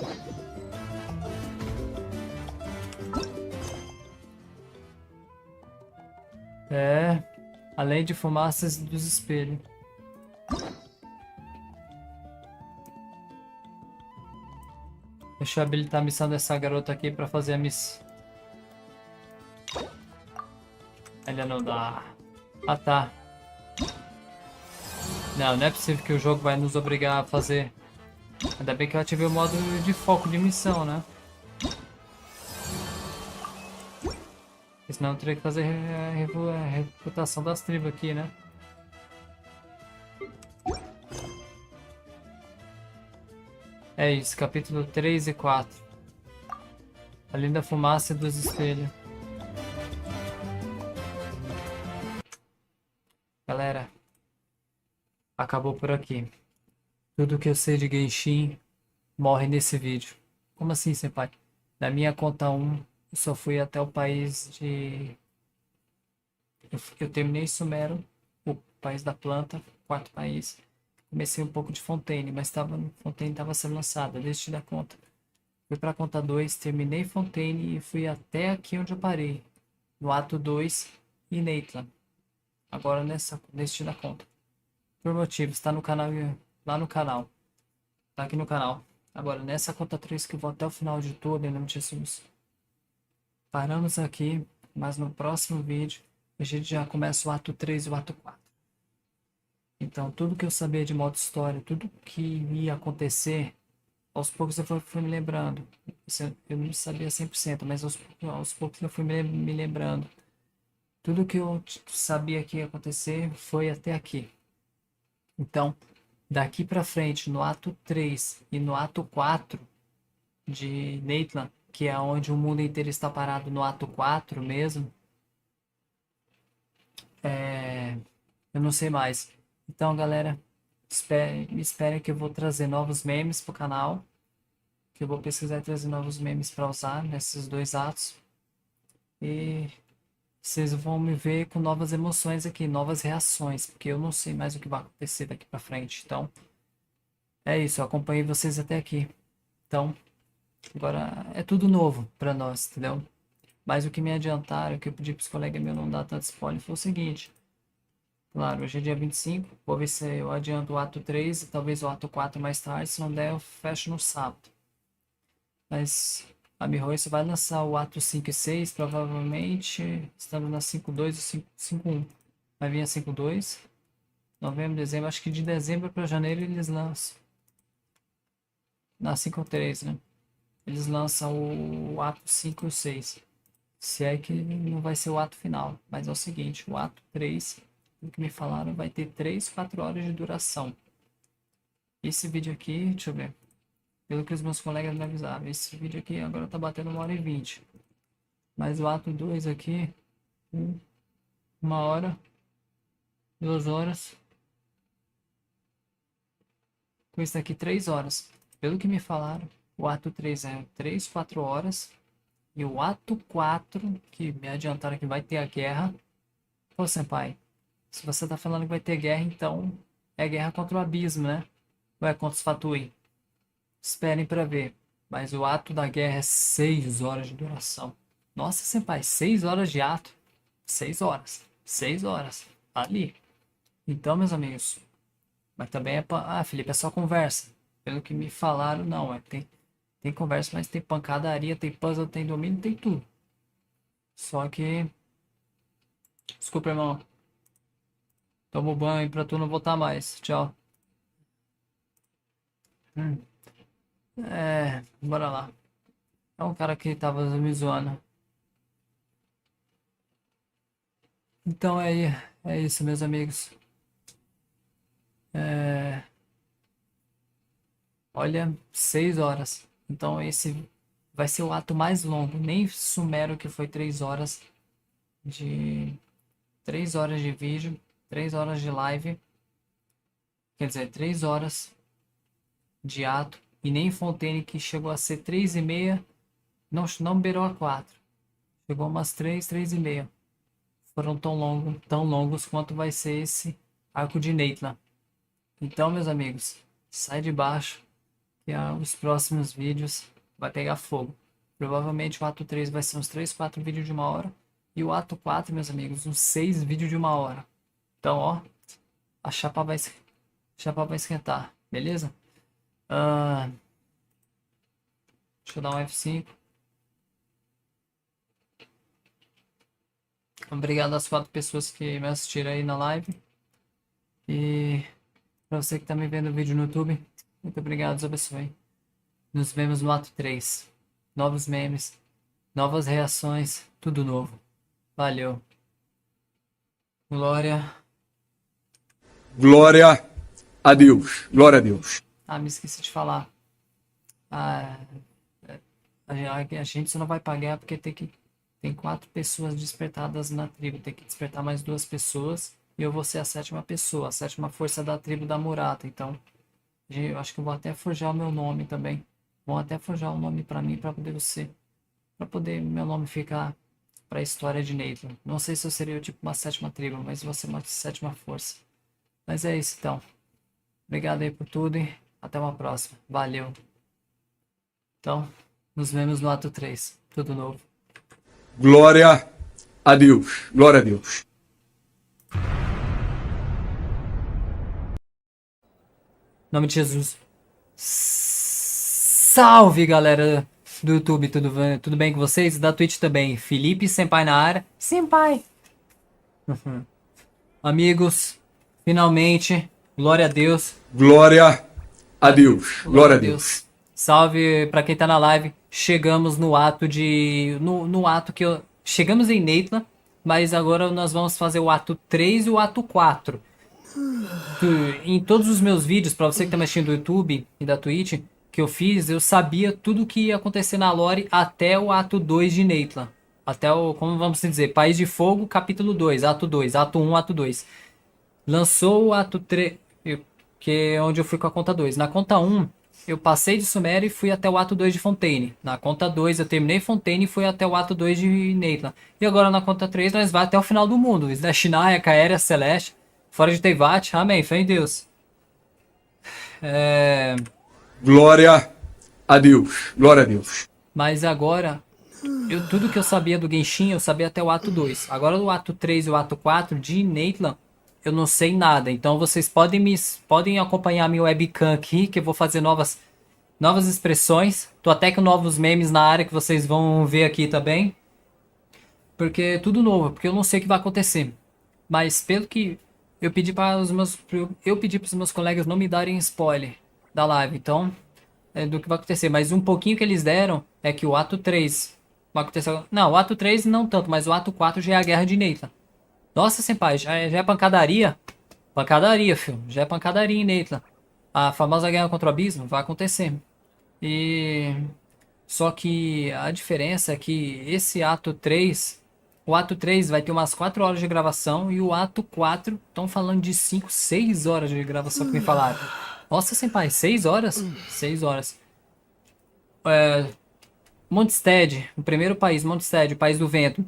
S15: Além de fumaças dos espelhos. Deixa eu habilitar a missão dessa garota aqui pra fazer a missão. Ainda não dá. Ah, tá. Não é possível que o jogo vai nos obrigar a fazer. Ainda bem que eu ativei o modo de foco de missão, né? Senão eu teria que fazer a reputação das tribos aqui, né? É isso, capítulo 3 e 4. Além da fumaça e dos espelhos. Galera, acabou por aqui. Tudo que eu sei de Genshin morre nesse vídeo. Como assim, senpai? Na minha conta 1, eu só fui até o país de... Eu terminei Sumero, país da planta, quarto país. Comecei um pouco de Fontaine, mas Fontaine estava sendo lançada, deixa eu te dar conta. Fui para a conta 2, terminei Fontaine e fui até aqui onde eu parei. No ato 2 e Natlan. Agora deixa eu te dar conta. Por motivos, está no canal, lá no canal. Tá aqui no canal. Agora nessa conta 3 que eu vou até o final de tudo, em nome de Jesus. Paramos aqui, mas no próximo vídeo a gente já começa o ato 3 e o ato 4. Então tudo que eu sabia de modo história, tudo que ia acontecer, aos poucos eu fui me lembrando. Eu não sabia 100%, mas aos poucos eu fui me lembrando. Tudo que eu sabia que ia acontecer foi até aqui. Então, daqui pra frente, no ato 3 e no ato 4 de Natlan, que é onde o mundo inteiro está parado no ato 4 mesmo, eu não sei mais. Então, galera, me esperem que eu vou trazer novos memes pro canal, que eu vou pesquisar e trazer novos memes para usar nesses 2 atos. E vocês vão me ver com novas emoções aqui, novas reações, porque eu não sei mais o que vai acontecer daqui pra frente. Então, é isso, eu acompanhei vocês até aqui. Então, agora é tudo novo pra nós, entendeu? Mas o que me adiantaram, o que eu pedi pros colegas meus não dar tanto spoiler, foi o seguinte. Claro, hoje é dia 25, vou ver se eu adianto o ato 3 e talvez o ato 4 mais tarde, se não der eu fecho no sábado. Mas a MIROIS vai lançar o ato 5 e 6, provavelmente estamos na 5.2 e 5.1. Vai vir a 5.2, novembro, dezembro, acho que de dezembro para janeiro eles lançam. Na 5.3, né? Eles lançam o ato 5 e o 6. Se é que não vai ser o ato final, mas é o seguinte, o ato 3, o que me falaram, vai ter 3, 4 horas de duração. Esse vídeo aqui, deixa eu ver. Pelo que os meus colegas me avisaram, esse vídeo aqui agora tá batendo 1h20. Mas o ato 2 aqui, 1 hora, 2 horas. Com isso aqui, 3 horas. Pelo que me falaram, o ato 3 é 3, 4 horas. E o ato 4, que me adiantaram que vai ter a guerra. Pô, Senpai, se você tá falando que vai ter guerra, então é guerra contra o abismo, né? Ou é contra os Fatui? Esperem pra ver. Mas o ato da guerra é 6 horas de duração. Nossa, Senpai, 6 horas de ato. 6 horas. 6 horas. Ali. Então, meus amigos. Mas também é... Ah, Felipe, é só conversa. Pelo que me falaram, não. Tem conversa, mas tem pancadaria, tem puzzle, tem domínio, tem tudo. Só que... Desculpa, irmão. Toma o banho pra tu não voltar mais. Tchau. Bora lá. É um cara que tava me zoando. Então é isso, meus amigos. Olha, 6 horas. Então esse vai ser o ato mais longo. Nem Sumero, que foi 3 horas de... 3 horas de vídeo, 3 horas de live. Quer dizer, 3 horas de ato. E nem Fontaine, que chegou a ser 3h30, não beirou a 4. Chegou umas 3, 3h30. Foram tão longos quanto vai ser esse arco de Natlan. Então, meus amigos, sai de baixo, que os próximos vídeos vai pegar fogo. Provavelmente o ato 3 vai ser uns 3, 4 vídeos de 1 hora. E o ato 4, meus amigos, uns 6 vídeos de 1 hora. Então, ó, a chapa vai esquentar, beleza? Deixa eu dar um F5. Obrigado às 4 pessoas que me assistiram aí na live. E pra você que tá me vendo o vídeo no YouTube, muito obrigado, Deus abençoe. Nos vemos no ato 3. Novos memes, novas reações, tudo novo. Valeu. Glória.
S19: Glória a Deus. Glória a Deus.
S15: Me esqueci de falar. A gente só não vai pagar porque tem 4 pessoas despertadas na tribo. Tem que despertar mais 2 pessoas. E eu vou ser a 7ª pessoa. A 7ª força da tribo da Murata. Então, eu acho que eu vou até forjar o meu nome também. Vou até forjar um nome pra mim, pra poder meu nome ficar pra história de Natlan. Não sei se eu seria tipo uma 7ª tribo, mas vou ser uma 7ª força. Mas é isso então. Obrigado aí por tudo e até uma próxima. Valeu. Então, nos vemos no ato 3. Tudo novo.
S19: Glória a Deus. Glória a Deus.
S15: Em nome de Jesus. Salve, galera do YouTube. Tudo bem com vocês? Da Twitch também. Felipe SENPAI na área. SENPAI. Amigos, finalmente, glória a Deus.
S19: Glória a Deus. Glória a Deus.
S15: Salve pra quem tá na live. Chegamos no ato de... No ato que eu... Chegamos em Natlan, mas agora nós vamos fazer o ato 3 e o ato 4. Em todos os meus vídeos, pra você que tá mexendo no YouTube e da Twitch, que eu fiz, eu sabia tudo que ia acontecer na lore até o ato 2 de Natlan. Até o, como vamos dizer, País de Fogo, capítulo 2, ato 2, ato 1, ato 2. Lançou o ato 3, que é onde eu fui com a conta 2. Na conta 1, eu passei de Sumério e fui até o ato 2 de Fontaine. Na conta 2, eu terminei Fontaine e fui até o ato 2 de Natlan. E agora na conta 3, nós vamos até o final do mundo. Snashinaya, Kaeria, Celeste, fora de Teyvat. Amém, fé em Deus.
S19: Glória a Deus. Glória a Deus.
S15: Mas agora... tudo que eu sabia do Genshin, eu sabia até o ato 2. Agora o ato 3 e o ato 4 de Natlan, eu não sei nada. Então vocês podem acompanhar a minha webcam aqui, que eu vou fazer novas expressões. Tô até com novos memes na área que vocês vão ver aqui também. Porque é tudo novo, porque eu não sei o que vai acontecer. Mas pelo que eu pedi para os meus colegas não me darem spoiler da live. Então, do que vai acontecer. Mas um pouquinho que eles deram é que o ato 3... vai acontecer... Não, o ato 3 não tanto, mas o ato 4 já é a guerra de Natlan. Nossa, senpai, já é pancadaria. Pancadaria, filho. Já é pancadaria em Natlan. A famosa guerra contra o abismo vai acontecer. Só que a diferença é que esse ato 3... O ato 3 vai ter umas 4 horas de gravação. E o ato 4... Estão falando de 5, 6 horas de gravação que me falaram. Nossa, senpai, 6 horas? 6 horas. Mondstadt, o primeiro país, Mondstadt, o país do vento,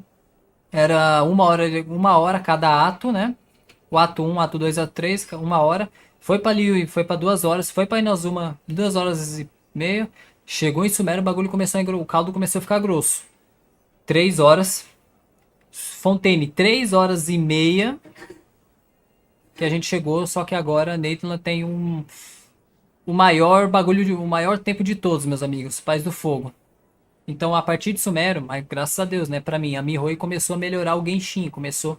S15: era uma hora cada ato, né? O ato 1, ato 2, ato 3, uma hora. Foi pra Liu, foi pra 2 horas, foi pra Inazuma, 2 horas e meia. Chegou em Sumério, o bagulho começou o caldo começou a ficar grosso. 3 horas. Fontaine, 3 horas e meia. Que a gente chegou, só que agora Natlan tem o maior tempo de todos, meus amigos, Pais do Fogo. Então, a partir de Sumério, mas graças a Deus, né, pra mim, a Mihoi começou a melhorar o Genshin, começou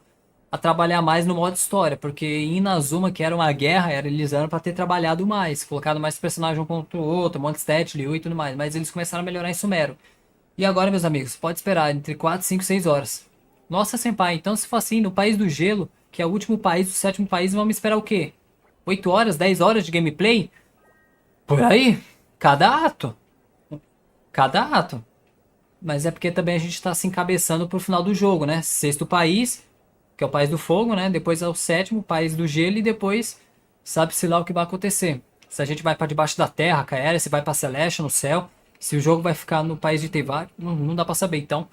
S15: a trabalhar mais no modo história, porque em Inazuma, que era uma guerra, eles eram pra ter trabalhado mais, colocado mais personagem um contra o outro, Mondstadt, Liu e tudo mais, mas eles começaram a melhorar em Sumério. E agora, meus amigos, pode esperar entre 4, 5, 6 horas. Nossa, senpai, então se for assim, no País do Gelo, que é o último país, o 7º país, vamos esperar o quê? 8 horas, 10 horas de gameplay? Por aí? Cada ato. Mas é porque também a gente tá se encabeçando pro final do jogo, né? 6º país, que é o País do Fogo, né? Depois é o 7º, País do Gelo, e depois sabe-se lá o que vai acontecer. Se a gente vai pra debaixo da terra, Kaeria, se vai pra Celeste, no céu, se o jogo vai ficar no País de Teyvat, não dá pra saber. Então,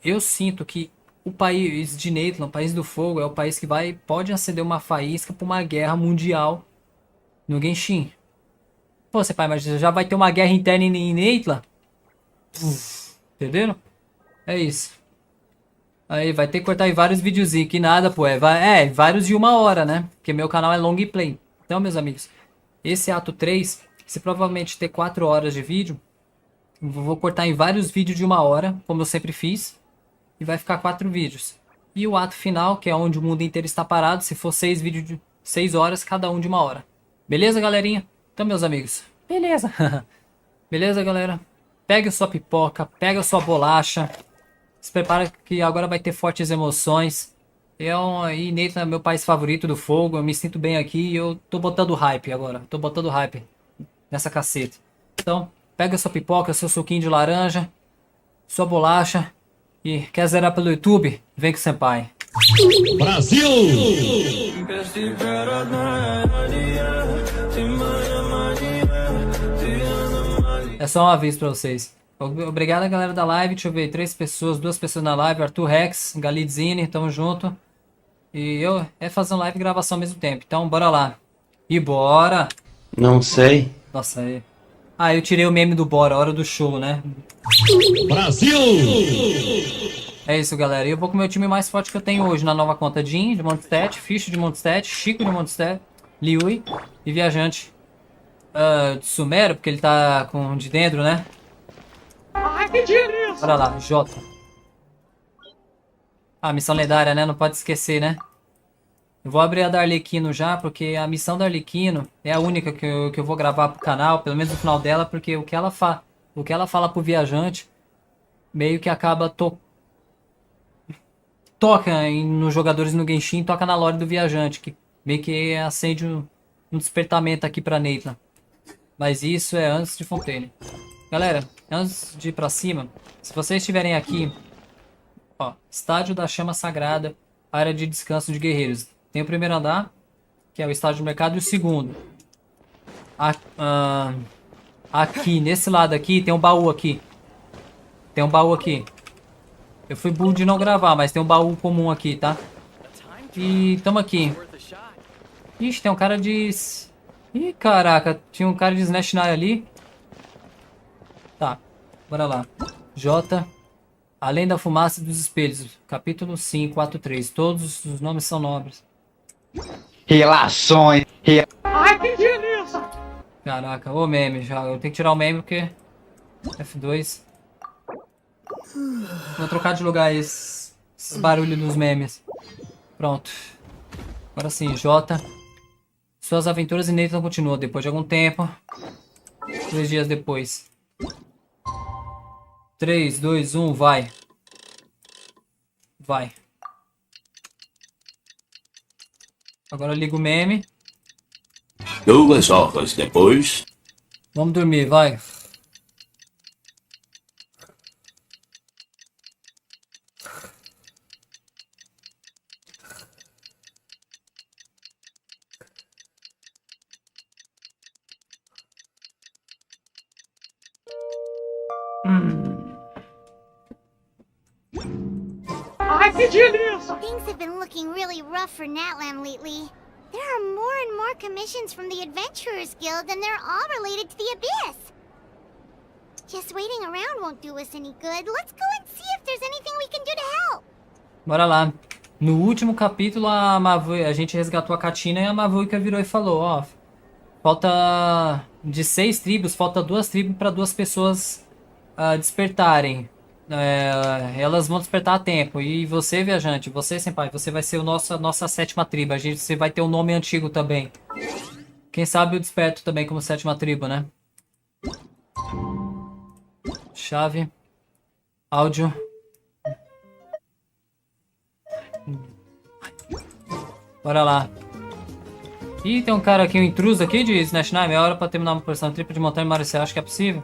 S15: eu sinto que o país de Natlan, o País do Fogo, é o país que pode acender uma faísca pra uma guerra mundial no Genshin. Pô, senpai, mas já vai ter uma guerra interna em Natlan? Entenderam? É isso. Aí vai ter que cortar aí vários videozinhos, que nada, pô. Vários de 1 hora, né? Porque meu canal é long play. Então, meus amigos, esse ato 3, se provavelmente ter 4 horas de vídeo, eu vou cortar em vários vídeos de 1 hora, como eu sempre fiz. E vai ficar 4 vídeos. E o ato final, que é onde o mundo inteiro está parado, se for 6 vídeos de 6 horas, cada um de 1 hora. Beleza, galerinha? Então, meus amigos, beleza. Beleza, galera? Pega sua pipoca, pega sua bolacha. Se prepara que agora vai ter fortes emoções. E Natlan é meu país favorito do fogo. Eu me sinto bem aqui e eu tô botando hype agora. Tô botando hype nessa caceta. Então, pega sua pipoca, seu suquinho de laranja, sua bolacha. E quer zerar pelo YouTube? Vem com o senpai.
S2: Brasil!
S15: É só um aviso pra vocês. Obrigado, galera da live. Deixa eu ver, 3 pessoas, 2 pessoas na live. Arthur Rex, Galidzine, tamo junto. E eu fazendo live e gravação ao mesmo tempo. Então, bora lá. E bora!
S2: Não sei.
S15: Nossa, aí. Ah, eu tirei o meme do bora, hora do show, né?
S7: Brasil!
S15: É isso, galera. E eu vou com o meu time mais forte que eu tenho hoje na nova conta. Jin, de Mondstadt, Fish de Mondstadt, Chico de Mondstadt, Liui e Viajante de Sumero, porque ele tá com de dentro, né?
S7: Ai, que delícia!
S15: Bora lá, Jota. Ah, missão lendária, né? Não pode esquecer, né? Eu vou abrir a da Arlequino já, porque a missão da Arlequino é a única que eu vou gravar pro canal, pelo menos no final dela, porque o que ela fala pro viajante meio que acaba toca nos jogadores no Genshin, toca na lore do viajante, que meio que acende um despertamento aqui pra Natlan. Mas isso é antes de Fontaine. Galera, antes de ir pra cima, se vocês estiverem aqui, ó, estádio da chama sagrada, área de descanso de guerreiros. Tem o primeiro andar, que é o estádio do mercado, e o segundo. Aqui, nesse lado aqui, tem um baú aqui. Tem um baú aqui. Eu fui burro de não gravar, mas tem um baú comum aqui, tá? E tamo aqui. Ixi, tem um cara de... Ih, caraca, tinha um cara de Slash ali. Tá, bora lá. J. Além da fumaça dos espelhos. Capítulo 5, ato 3. Todos os nomes são nobres.
S7: Relações. Ai, que delícia!
S15: Caraca, ô meme já. Eu tenho que tirar o meme porque... F2. Vou trocar de lugar esses barulhos dos memes. Pronto. Agora sim, J. Suas aventuras em Natlan continuam depois de algum tempo. 3 dias depois. 3, 2, 1, vai. Vai. Agora liga o meme.
S7: 2 horas depois.
S15: Vamos dormir, vai.
S7: Ai, que delícia!
S6: Things have been looking really rough for Natlan lately. There are more and more commissions from the Adventurers Guild, and they're all related to the Abyss. Just waiting around won't do us any good. Let's go and see if there's anything we can do to help.
S15: Bora lá. No último capítulo, a gente resgatou a KACHINA e a Mavuika virou e falou, ó, falta de 6 tribos, falta 2 tribos para 2 pessoas despertarem. Elas vão despertar a tempo. E você, viajante, você, senpai, você vai ser a nossa 7ª tribo. Você vai ter um nome antigo também. Quem sabe eu desperto também como 7ª tribo, né? Chave. Áudio. Bora lá. Ih, tem um cara aqui, um intruso aqui de Slash 9. É hora pra terminar uma porção tripla de montanha mar. Você acha que é possível?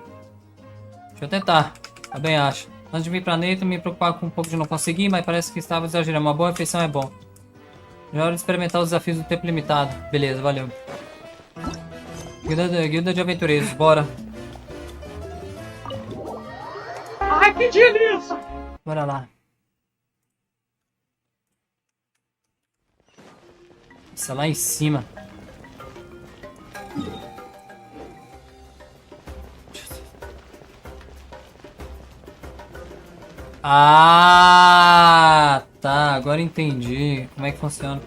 S15: Deixa eu tentar. Também acho. Antes de vir pra Natlan, me preocupava com um pouco de não conseguir, mas parece que estava exagerando. Uma boa refeição é bom. Já é hora de experimentar os desafios do tempo limitado. Beleza, valeu. Guilda de aventureiros, bora.
S7: Ai, que delícia!
S15: Bora lá. Isso é lá em cima. Ah, tá. Agora entendi. Como é que funciona?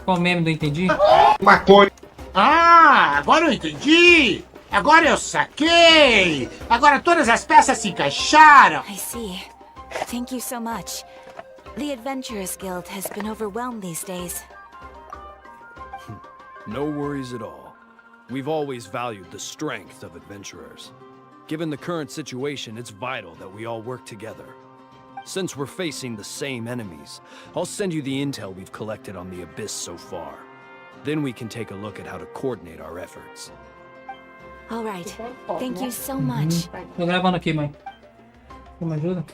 S15: Qual o meme do entendi?
S7: Maconha. Ah, agora eu entendi! Agora eu saquei! Agora todas as peças se encaixaram!
S13: I see. Thank you so much. The Adventurers Guild has been overwhelmed these days.
S16: No worries at all. We've always valued the strength of adventurers. Given the current situation, it's vital that we all work together. Since we're facing the same enemies, I'll send you the intel we've collected on the Abyss so far. Then we can take a look at how to coordinate our efforts.
S13: All right. Thank you so much.
S15: Tô gravando aqui, mãe. Me ajuda?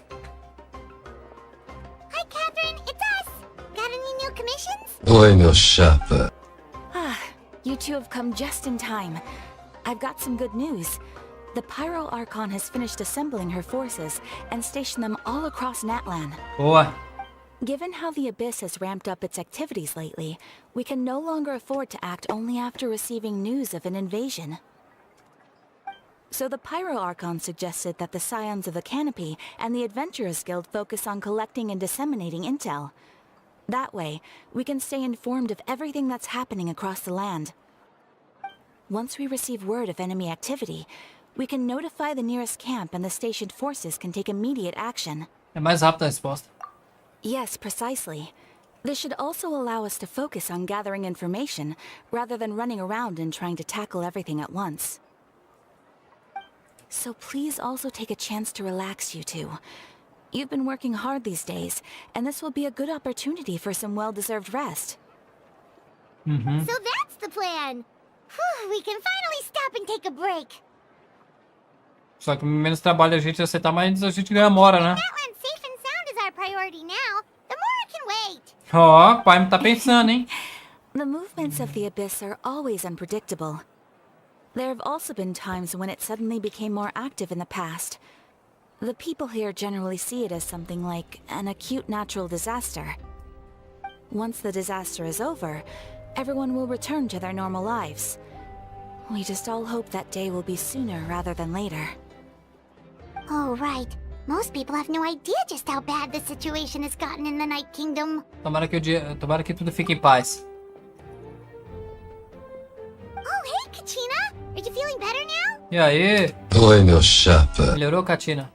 S6: Hi, Catherine. It's us. Got any new commissions?
S20: Oi, meu chapa.
S13: You two have come just in time. I've got some good news. The Pyro Archon has finished assembling her forces and stationed them all across Natlan.
S15: Boa.
S13: Given how the Abyss has ramped up its activities lately, we can no longer afford to act only after receiving news of an invasion. So the Pyro Archon suggested that the Scions of the Canopy and the Adventurers Guild focus on collecting and disseminating intel. That way, we can stay informed of everything that's happening across the land. Once we receive word of enemy activity, we can notify the nearest camp and the stationed forces can take immediate action.
S15: É mais rápida a resposta.
S13: Yes, precisely. This should also allow us to focus on gathering information, rather than running around and trying to tackle everything at once. So please also take a chance to relax, you two. You've been working hard these days, and this will be a good opportunity for some well-deserved rest.
S6: So that's the plan. Whew, we can finally stop and take a break.
S15: Só que menos trabalho a gente aceitar, mais a gente ganha mora, né?
S6: Natlan safe and sound is our priority now. The more I can wait.
S15: Ó, pai tá pensando, hein?
S13: The movements of the Abyss are always unpredictable. There have also been times when it suddenly became more active in the past. The people here generally see it as something like an acute natural disaster. Once the disaster is over, everyone will return to their normal lives. We just all hope that day will be sooner rather than later.
S6: Oh, right. Most people have no idea just how bad the situation has gotten in the Night Kingdom.
S15: Tomara que tudo fique em paz.
S6: Oh, hey, Kachina! Are you feeling better now?
S15: E aí?
S25: Oi, meu chapa.
S15: Melhorou, Katina?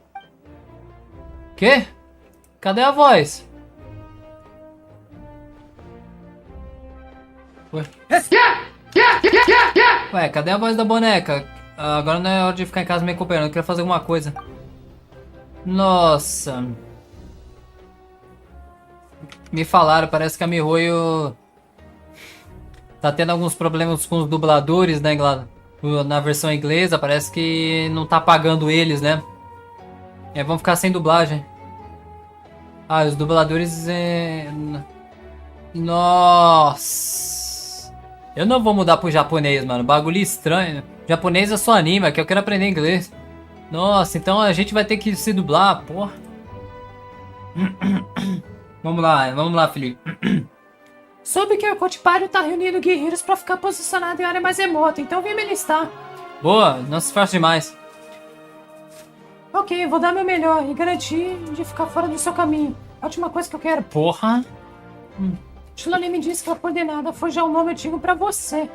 S15: Quê? Cadê a voz? Ué? Ué, cadê a voz da boneca? Agora não é hora de ficar em casa me acompanhando, eu quero fazer alguma coisa. Nossa. Me falaram, parece que a Mihoyo tá tendo alguns problemas com os dubladores, né, na versão inglesa, parece que não tá pagando eles, né? É, vão ficar sem dublagem. Ah, os dubladores Nossa. Eu não vou mudar pro japonês, mano. Bagulho estranho. Japonês é só anime, que eu quero aprender inglês. Nossa, então a gente vai ter que se dublar, porra. Vamos lá, Felipe. Soube que o Cotipario tá reunindo guerreiros pra ficar posicionado em área mais remota, então vem me listar. Boa, não se esforce demais. Ok, vou dar meu melhor e garantir de ficar fora do seu caminho. A última coisa que eu quero. Porra. Shilane me disse que a coordenada foi já um nome antigo pra você.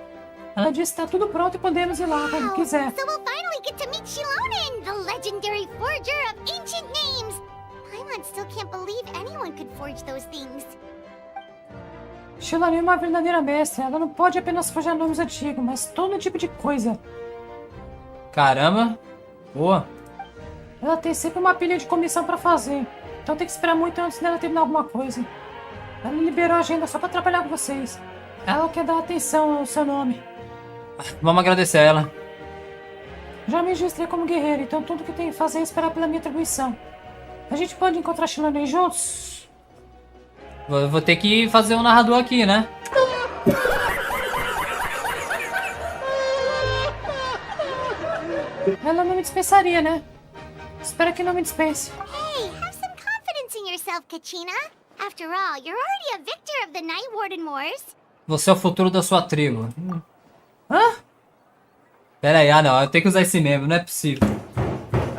S15: Ela disse que tá tudo pronto e podemos ir lá quando quiser.
S6: So we'll finally get to meet Shilonen, the legendary forger of ancient names. Paimon still can't believe anyone could forge those things.
S15: Shilane é uma verdadeira mestra. Ela não pode apenas forjar nomes antigos, mas todo tipo de coisa. Caramba. Boa. Ela tem sempre uma pilha de comissão pra fazer. Então tem que esperar muito antes dela terminar alguma coisa. Ela liberou a agenda só pra trabalhar com vocês. Ela quer dar atenção ao seu nome. Vamos agradecer a ela. Já me registrei como guerreiro, então tudo que tenho que fazer é esperar pela minha atribuição. A gente pode encontrar Shilane juntos? Vou ter que fazer um narrador aqui, né? Ela não me dispensaria, né? Espero que não me dispense.
S6: Hey, have some confidence in yourself, Kachina. After all, you're already a victor of the Night Warden Wars.
S15: Você é o futuro da sua tribo. Hã? Pera aí, não, eu tenho que usar esse membro, não é possível.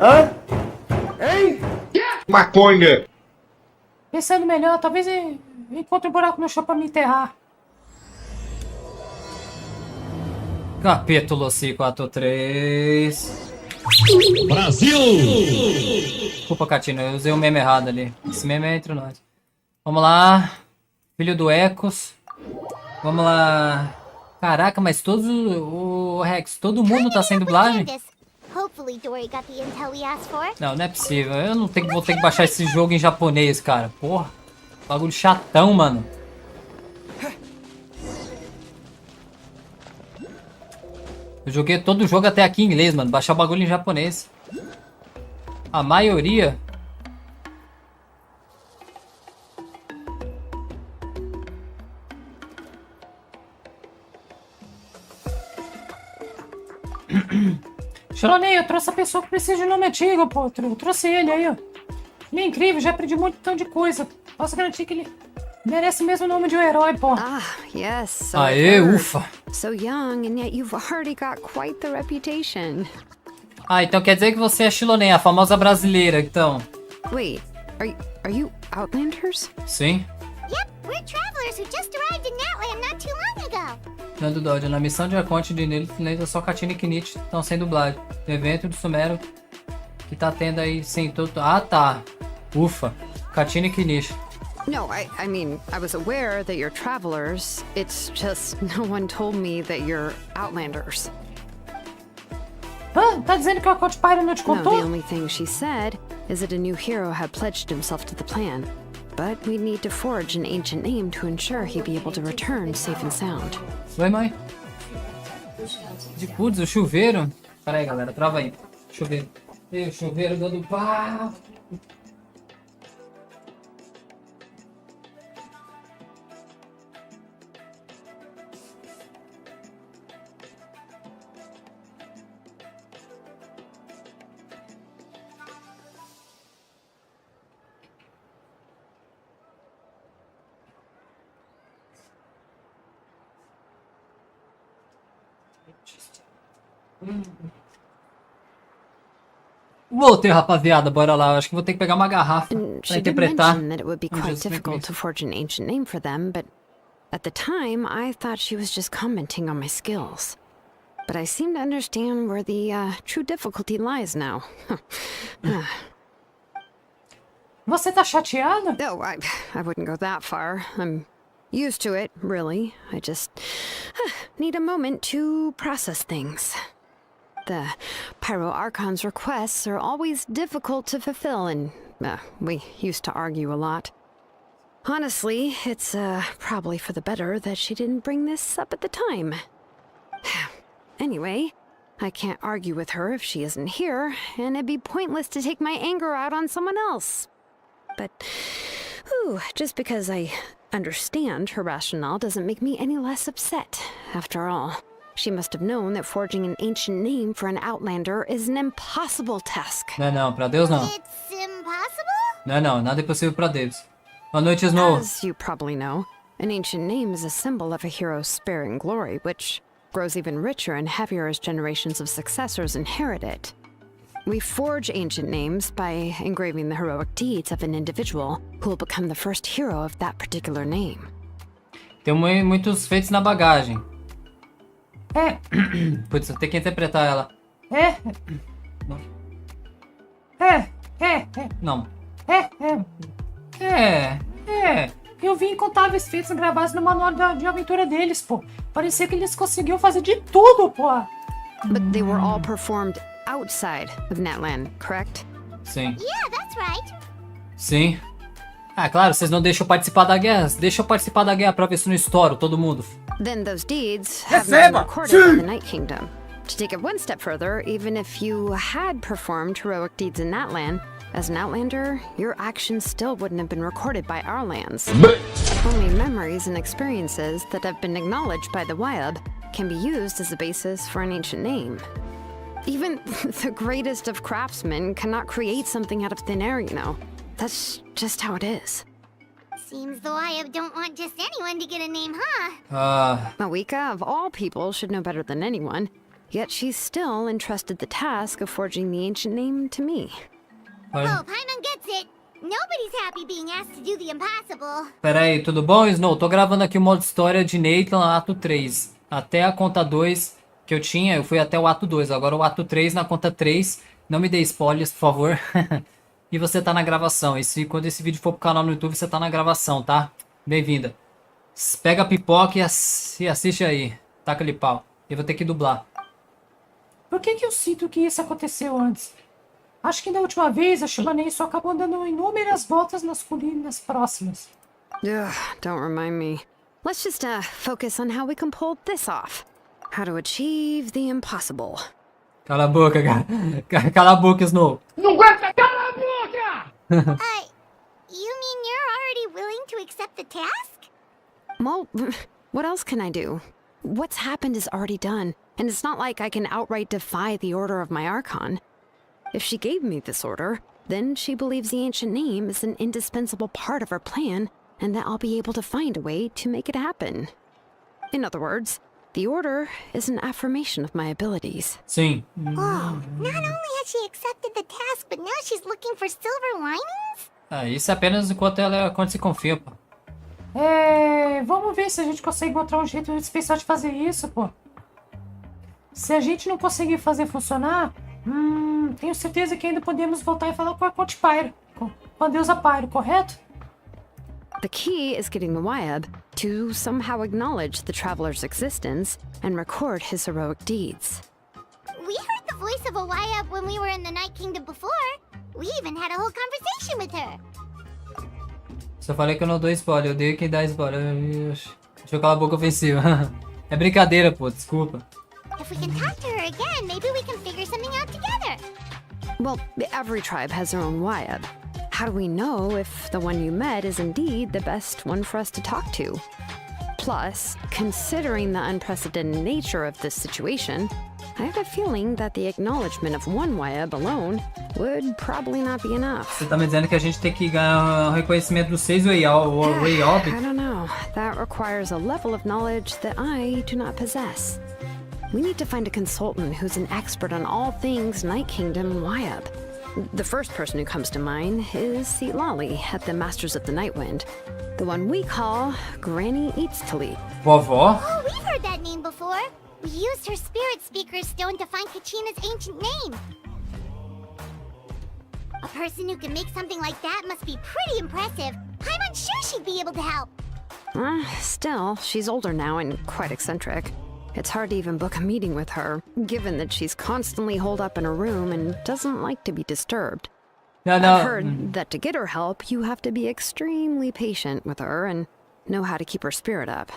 S3: Hã? Hein? Maconha!
S15: Pensando melhor, talvez eu encontre um buraco no chão pra me enterrar. Capítulo 543.
S2: Brasil!
S15: Desculpa, Katina, eu usei o meme errado ali. Esse meme é entre nós. Vamos lá. Filho do Ecos. Vamos lá. Caraca, mas todos o Rex, todo mundo tá sem dublagem? Não, não é possível. Eu não tenho, vou ter que baixar esse jogo em japonês, cara. Porra. Bagulho chatão, mano. Eu joguei todo o jogo até aqui em inglês, mano. Baixar o bagulho em japonês. A maioria... Shilane, eu trouxe a pessoa que precisa de um nome antigo, pô. Eu trouxe ele aí, ó. Ele é incrível, já aprendi um montão de coisa. Posso garantir que ele merece mesmo o nome de um herói, pô.
S2: Ah, yes. So
S15: Aê, ufa.
S2: So young, and yet you've already got quite the reputation.
S15: Ah, então quer dizer que você é Chiloné, a famosa brasileira, então.
S2: Wait, are you Outlanders?
S15: Sim.
S6: Yep, we're travelers who just arrived in Natlan not too long ago.
S15: Nando Dodge, na missão de Arconte de Natlan, só KACHINA e Kinich estão sem dublagem. O evento do Sumero que tá tendo aí sem todo... Ah, tá. Ufa. KACHINA e Kinich.
S2: No, I mean, I was aware that you're travelers. It's just no one told me that you're Outlanders.
S15: Ah, tá dizendo que o Arconte Pyro não te
S2: No,
S15: contou?
S2: the only thing she said is that a new hero had pledged himself to the plan. But we'd need to forge an ancient name to ensure he'd be able to return safe and sound.
S15: Oi, mãe. Putz, o chuveiro. Pera aí, galera, trava aí. Chuveiro. E o chuveiro dando pau. Voltei, rapaziada, bora lá. Acho que vou ter que pegar uma garrafa pra
S2: She did
S15: interpretar.
S2: mention that it would be quite difficult to forge an ancient name for them, but at the time, I thought she was just commenting on my skills. But I seem to understand where the true difficulty lies now.
S15: Você tá chateada?
S2: No, I wouldn't go that far. I'm used to it, really. I just need a moment to process things. The Pyro Archon's requests are always difficult to fulfill, and we used to argue a lot. Honestly, it's probably for the better that she didn't bring this up at the time. Anyway, I can't argue with her if she isn't here, and it'd be pointless to take my anger out on someone else. But, just because I understand her rationale doesn't make me any less upset, after all. She must have known that forging an ancient name for an Outlander is an impossible task.
S15: Não, pra Deus não.
S6: It's impossible?
S15: Não, nada é possível pra Deus. Boa noite, Snow.
S2: As you probably know, an ancient name is a symbol of a hero's sparing glory, which grows even richer and heavier as generations of successors inherit it. We forge ancient names by engraving the heroic deeds of an individual who will become the first hero of that particular name.
S15: Tem muitos feitos na bagagem. Putz, eu tenho que interpretar ela. Não. Eu vi incontáveis feitos gravados no manual de aventura deles, pô. Parecia que eles conseguiam fazer de tudo, pô.
S2: But they were all performed outside of Natlan, correct?
S15: Sim.
S6: Yeah, that's right.
S15: Sim. Ah, claro, vocês não deixam eu participar da guerra. Deixa eu participar da guerra pra ver se não estouro todo mundo.
S2: Then those deeds have been recorded by the Night Kingdom. To take it one step further, even if you had performed heroic deeds in Natlan, as an Outlander, your actions still wouldn't have been recorded by our lands. Only memories and experiences that have been acknowledged by the WALLPAPER can be used as a basis for an ancient name. Even the greatest of craftsmen cannot create something out of thin air, you know. That's just how it is.
S6: Seems the YF don't want just anyone to get a name, huh?
S2: Mavuika, of all people, should know better than anyone. Yet she's still entrusted the task of forging the ancient name to me.
S6: Oh, Paimon gets it. Nobody's happy being asked to do the impossible.
S15: Pera aí, tudo bom, Snow? Tô gravando aqui o modo história de Natlan, ato 3. Até a conta 2 que eu tinha, eu fui até o ato 2. Agora o ato 3 na conta 3. Não me dê spoilers, por favor. E você tá na gravação. Quando esse vídeo for pro canal no YouTube, você tá na gravação, tá? Bem-vinda. Pega a pipoca e assiste aí. Taca-lhe pau. Eu vou ter que dublar. Por que eu sinto que isso aconteceu antes? Acho que da última vez a Chilanense só acabou dando inúmeras voltas nas colinas próximas.
S2: Ugh, don't remind me. Let's just focus on how we can pull this off. How to achieve the impossible.
S15: Cala a boca, cara. Cala a boca, Snow.
S7: Não aguenta, cala a boca!
S6: You mean you're already willing to accept the task?
S2: Well, what else can I do? What's happened is already done, and it's not like I can outright defy the order of my Archon. If she gave me this order, then she believes the ancient name is an indispensable part of her plan, and that I'll be able to find a way to make it happen. In other words, the order is an affirmation of my abilities.
S15: Sim.
S6: Oh, not only has she accepted the task, but now she's looking for silver linings?
S15: Isso é apenas quando se confia, pô.
S11: Vamos ver se a gente consegue encontrar um jeito especial de fazer isso, pô. Se a gente não conseguir fazer funcionar, tenho certeza que ainda podemos voltar e falar com a Conte Pyro, com a deusa Pyro, correto?
S2: The key is getting the Wyab to somehow acknowledge the traveler's existence and record his heroic deeds.
S6: We heard the voice of a Wyab when we were in the Night Kingdom before. We even had a whole conversation with her.
S15: Só falei que eu não dou spoiler, eu odeio quem dá spoiler. Deixa eu calar a boca ofensiva. É brincadeira, pô, desculpa.
S6: If we can talk to her again, maybe we can figure something out together.
S2: Well, every tribe has their own Wyab. How do we know if the one you met is indeed the best one for us to talk to? Plus, considering the unprecedented nature of this situation, I have a feeling that the acknowledgement of one Wyab alone would probably not be enough.
S15: Você tá me dizendo que a gente tem que ganhar o reconhecimento dos 6 Wyab?
S2: I don't know. That requires a level of knowledge that I do not possess. We need to find a consultant who's an expert on all things Night Kingdom Wyab. The first person who comes to mind is Lali at the Masters of the Nightwind. The one we call Granny Eats-to-Lead.
S15: Vovó?
S6: Oh, we've heard that name before. We used her spirit speaker stone to find Kachina's ancient name. A person who can make something like that must be pretty impressive. I'm unsure she'd be able to help.
S2: Still, she's older now and quite eccentric. It's hard to even book a meeting with her, given that she's constantly holed up in her room and doesn't like to be disturbed. I've heard that to get her help, you have to be extremely patient with her and know how to keep her spirit up.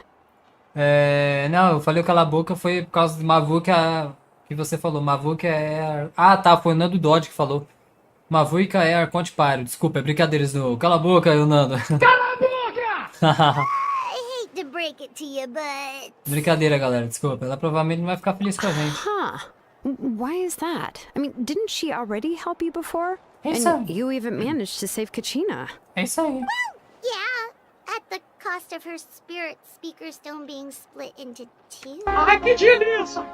S15: Não, eu falei calar a boca foi por causa de Mavuika que você falou. Mavuika é... tá, foi o Nando Dodge que falou. Mavuika é a Conte Pyro. Desculpa, é brincadeira, Snow. Cala a boca, eu Nando.
S6: Cala a boca! To break it to you, but...
S15: Brincadeira, galera, desculpa. Ela provavelmente não vai ficar feliz com a gente.
S2: Why is that? I mean, didn't she already help you before? And you even managed to save Kachina.
S15: É isso aí.
S6: Well, yeah, at the cost of her spirit speaker stone being split into two.
S11: Ai, que delícia!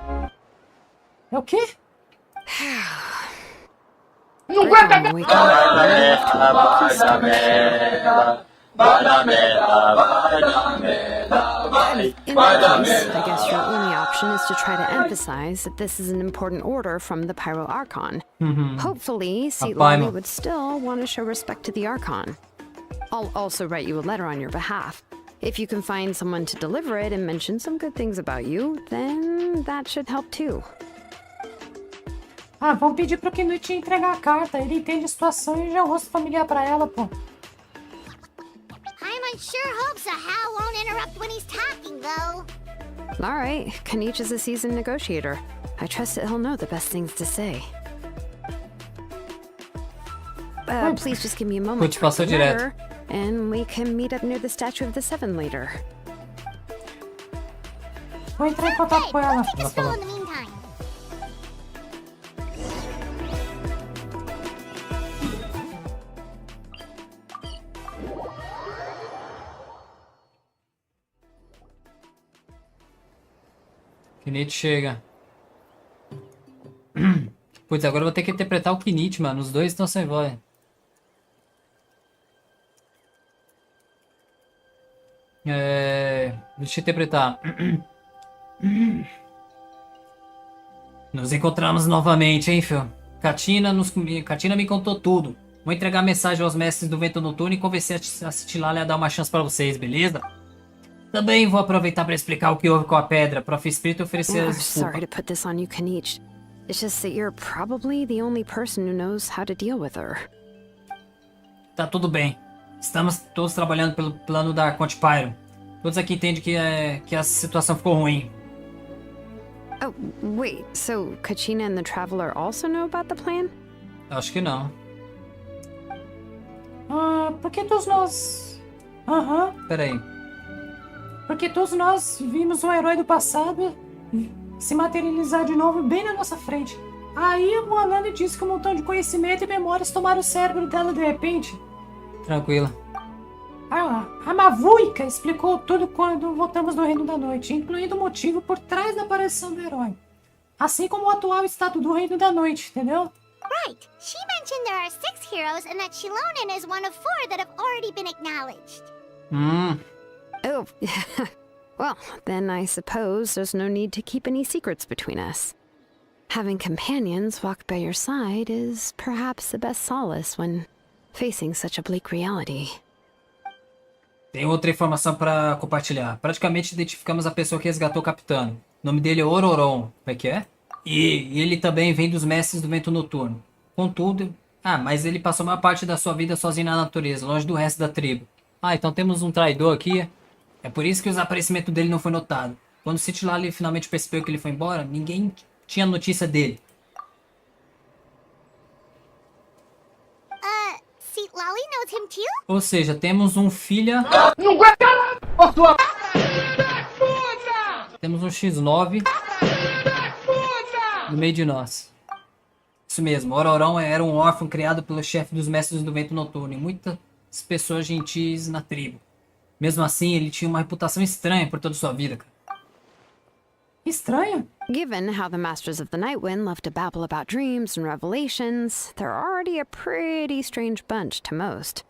S11: É o quê?
S3: Não aguenta mais!
S2: In that case, I guess your only option is to try to emphasize that this is an important order from the Pyro Archon. Hopefully, Lali would still want to show respect to the Archon. I'll also write you a letter on your behalf. If you can find someone to deliver it and mention some good things about you, then that should help too.
S11: Vamos pedir pro Knut entregar a carta. Ele entende a situação e já é um rosto familiar pra ela, pô.
S6: I'm unsure hopes a Hal won't interrupt when he's talking, though.
S2: All right, Kanich is a seasoned negotiator. I trust that he'll know the best things to say. Please just give me a moment to write the letter, and we can meet up near the statue of the Seven later.
S11: Vou entrar em contato com ela.
S6: Take a stroll in the meantime.
S15: Knit chega. Putz, agora eu vou ter que interpretar o Knit, mano. Os dois estão sem voz. Deixa eu interpretar. Nos encontramos novamente, hein, Phil? Kachina me contou tudo. Vou entregar a mensagem aos mestres do Vento Noturno e convencer a Citilale a dar uma chance pra vocês, beleza? Também vou aproveitar para explicar o que houve com a pedra. Prof. Espírito oferecer as desculpas.
S2: Sorry to put this on you, Kanich. It's just that you're probably the only person who knows how to deal with her.
S15: Tá tudo bem. Estamos todos trabalhando pelo plano da Conte Pyro. Todos aqui entendem que a situação ficou ruim.
S2: Oh, wait. So Kachina and the Traveler also know about the plan?
S15: Acho que não.
S11: Porque todos nós...
S15: Peraí.
S11: Porque todos nós vimos um herói do passado se materializar de novo bem na nossa frente. Aí a Moalane disse que um montão de conhecimento e memórias tomaram o cérebro dela de repente.
S15: Tranquila.
S11: A Mavuika explicou tudo quando voltamos do Reino da Noite, incluindo o motivo por trás da aparição do herói. Assim como o atual estado do Reino da Noite, entendeu?
S6: Right. She mentioned there are 6 heroes and that Shilonen is one of 4 that have already been acknowledged.
S2: Oh, well, then I suppose there's no need to keep any secrets between us. Having companions walk by your side is perhaps the best solace when facing such a bleak reality.
S15: Tem outra informação para compartilhar. Praticamente identificamos a pessoa que resgatou o Capitano. O nome dele é ORORON. Como é que é? E ele também vem dos Mestres do Vento Noturno. Contudo... mas ele passou a maior parte da sua vida sozinho na natureza, longe do resto da tribo. Então temos um traidor aqui. É por isso que o desaparecimento dele não foi notado. Quando Citlali finalmente percebeu que ele foi embora, ninguém tinha notícia dele.
S6: Citlali knows him too?
S15: Ou seja, temos um filha...
S3: Não aguenta lá, sua...
S15: Temos um X9 no meio de nós. Isso mesmo, ORORON era um órfão criado pelo chefe dos Mestres do Vento Noturno e muitas pessoas gentis na tribo. Mesmo assim, ele tinha uma reputação estranha por toda sua vida.
S11: Estranha?
S2: Given how the Masters of the Nightwind love to babble about dreams and revelations, they're already a pretty strange bunch to most.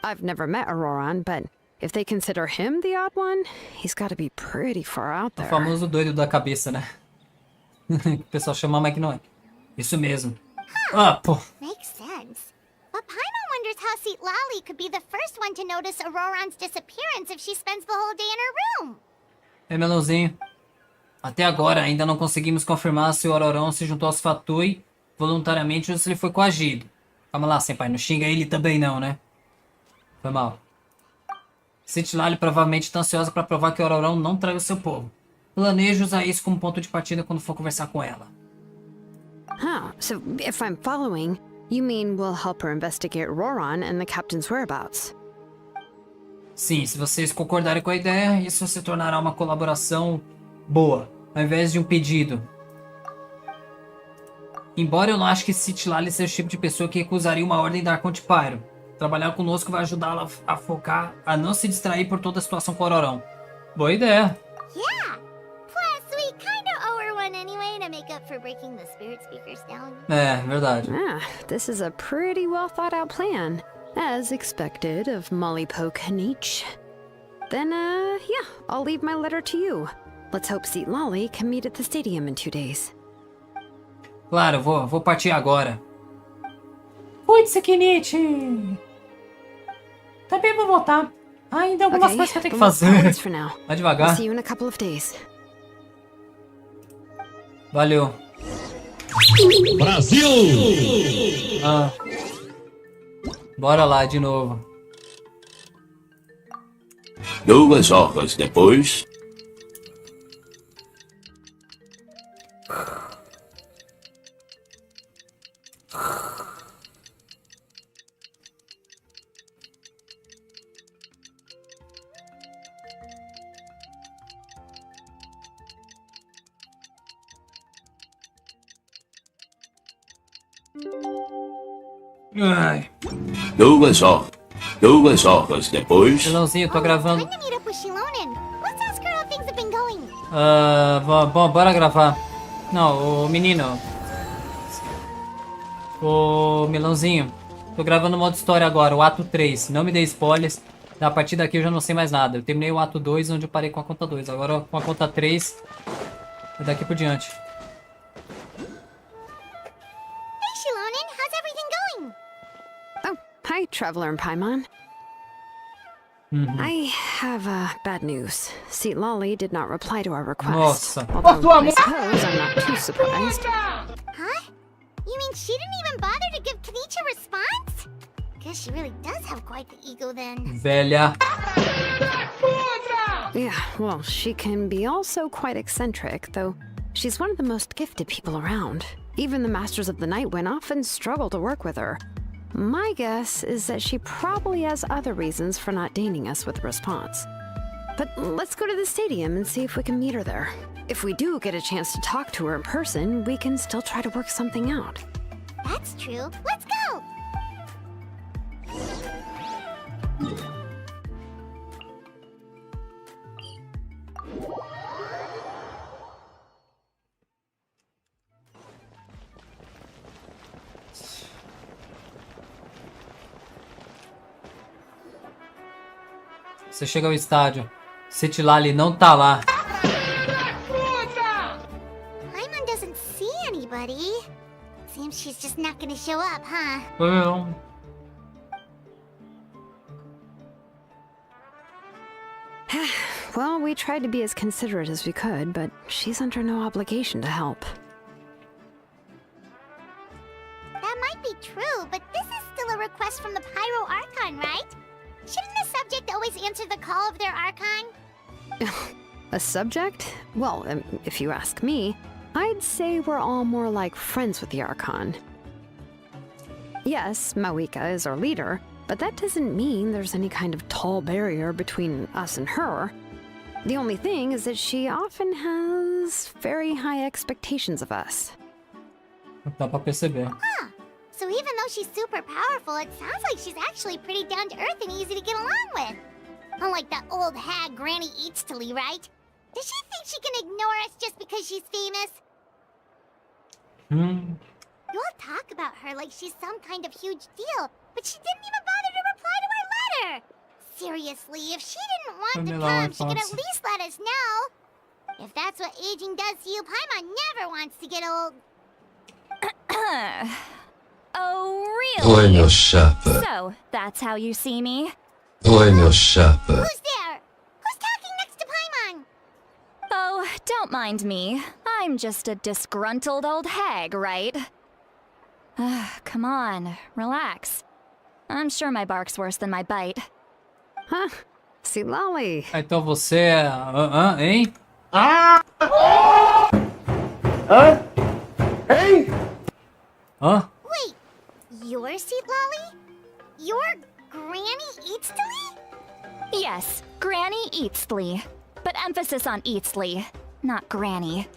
S2: I've never met ORORON, but if they consider him the odd one, he's got to be pretty far out there.
S15: O famoso doido da cabeça, né? O pessoal chama, mas que não é. Isso mesmo. Pô.
S6: Makes sense. But Paimon wonders how Citlali could be the first one to notice Auroron's disappearance if she spends the whole day in her room.
S15: Melãozinho. Até agora ainda não conseguimos confirmar se o ORORON se juntou aos Fatui voluntariamente ou se ele foi coagido. Calma lá, senpai, não xinga ele também não, né? Foi mal. Citlali provavelmente está ansiosa para provar que o ORORON não traiu seu povo. Planejo usar isso como ponto de partida quando for conversar com ela.
S2: So if I'm following, you mean we'll help her investigate ORORON and the captain's whereabouts?
S15: Sim, se vocês concordarem com a ideia, isso se tornará uma colaboração boa, ao invés de um pedido. Embora eu não ache que Citlali seja o tipo de pessoa que recusaria uma ordem da Arconte Pyro, trabalhar conosco vai ajudá-la a focar, a não se distrair por toda a situação com o ORORON. Boa ideia.
S6: Yeah. Plus, we kinda owe her one anyway to make up for breaking the spirit speakers down.
S15: Verdade.
S2: This is a pretty well thought out plan, as expected of Molly Poke Nietzsche. Then, yeah, I'll leave my letter to you. Let's hope Citlali can meet at the stadium in 2 days.
S15: Claro, vou partir agora.
S11: Cuide-se, Kinichi! Também vou voltar. Ainda algumas coisas que eu tenho que fazer.
S15: Vai devagar.
S2: See you in a couple of days.
S15: Valeu.
S8: Brasil!
S15: Bora lá de novo.
S8: 2 horas depois.
S15: Ai.
S8: 2 horas depois.
S15: Melãozinho, tô gravando.
S6: Time to meet up with Shilonen. Let's ask her how things have been going.
S15: Bom, bora gravar. Não, o menino. O Melãozinho. Tô gravando o modo história agora, o ato 3. Não me dê spoilers. A partir daqui eu já não sei mais nada. Eu terminei o ato 2, onde eu parei com a conta 2. Agora com a conta 3, é daqui por diante.
S6: Hey, Shilonen, how's everything going?
S2: Oh, hi, Traveler and Paimon. I have bad news. Citlali did not reply to our request.
S15: Nossa.
S2: Although I suppose I'm not too surprised.
S6: Huh? You mean she didn't even bother to give Kenichi a response? Guess she really does have quite the ego then.
S15: Velha.
S2: Yeah, well, she can be also quite eccentric, though she's one of the most gifted people around. Even the Masters of the Nightwind often struggle to work with her. My guess is that she probably has other reasons for not deigning us with a response. But let's go to the stadium and see if we can meet her there. If we do get a chance to talk to her in person, we can still try to work something out.
S6: That's true. Let's go!
S15: Você chega ao estádio. Se Lali não tá lá.
S6: Paimon doesn't see anybody. Seems she's just not gonna show up, huh?
S15: Well.
S2: Well, we tried to be as considerate as we could, but she's under no obligation to help.
S6: That might be true, but this is still a request from the Pyro Archon, right? Shouldn't the subject always answer the call of their Archon?
S2: A subject? Well, if you ask me, I'd say we're all more like friends with the Archon. Yes, Mavuika is our leader, but that doesn't mean there's any kind of tall barrier between us and her. The only thing is that she often has very high expectations of us.
S15: Dá pra perceber.
S6: Huh. So even though she's super powerful, it sounds like she's actually pretty down to earth and easy to get along with. Unlike that old hag Granny Eatstily, right? Does she think she can ignore us just because she's famous? You all talk about her like she's some kind of huge deal, but she didn't even bother to reply to our letter! Seriously, if she didn't want to come, she could at least let us know. If that's what aging does to you, Paimon never wants to get old.
S14: Oh, really?
S1: Oi, meu chapa.
S14: So, that's how you see me?
S1: Oi, meu chapa.
S6: Who's there? Who's talking next to Paimon?
S14: Oh, don't mind me. I'm just a disgruntled old hag, right? Come on, relax. I'm sure my bark's worse than my bite.
S2: Huh? See, Lolly.
S15: Então você é... hein?
S3: Hein?
S15: Hã?
S6: Wait, you're Seat Lolly? You're Granny Eatstily?
S14: Yes, Granny Eatstily. But emphasis on Eatstily, not Granny.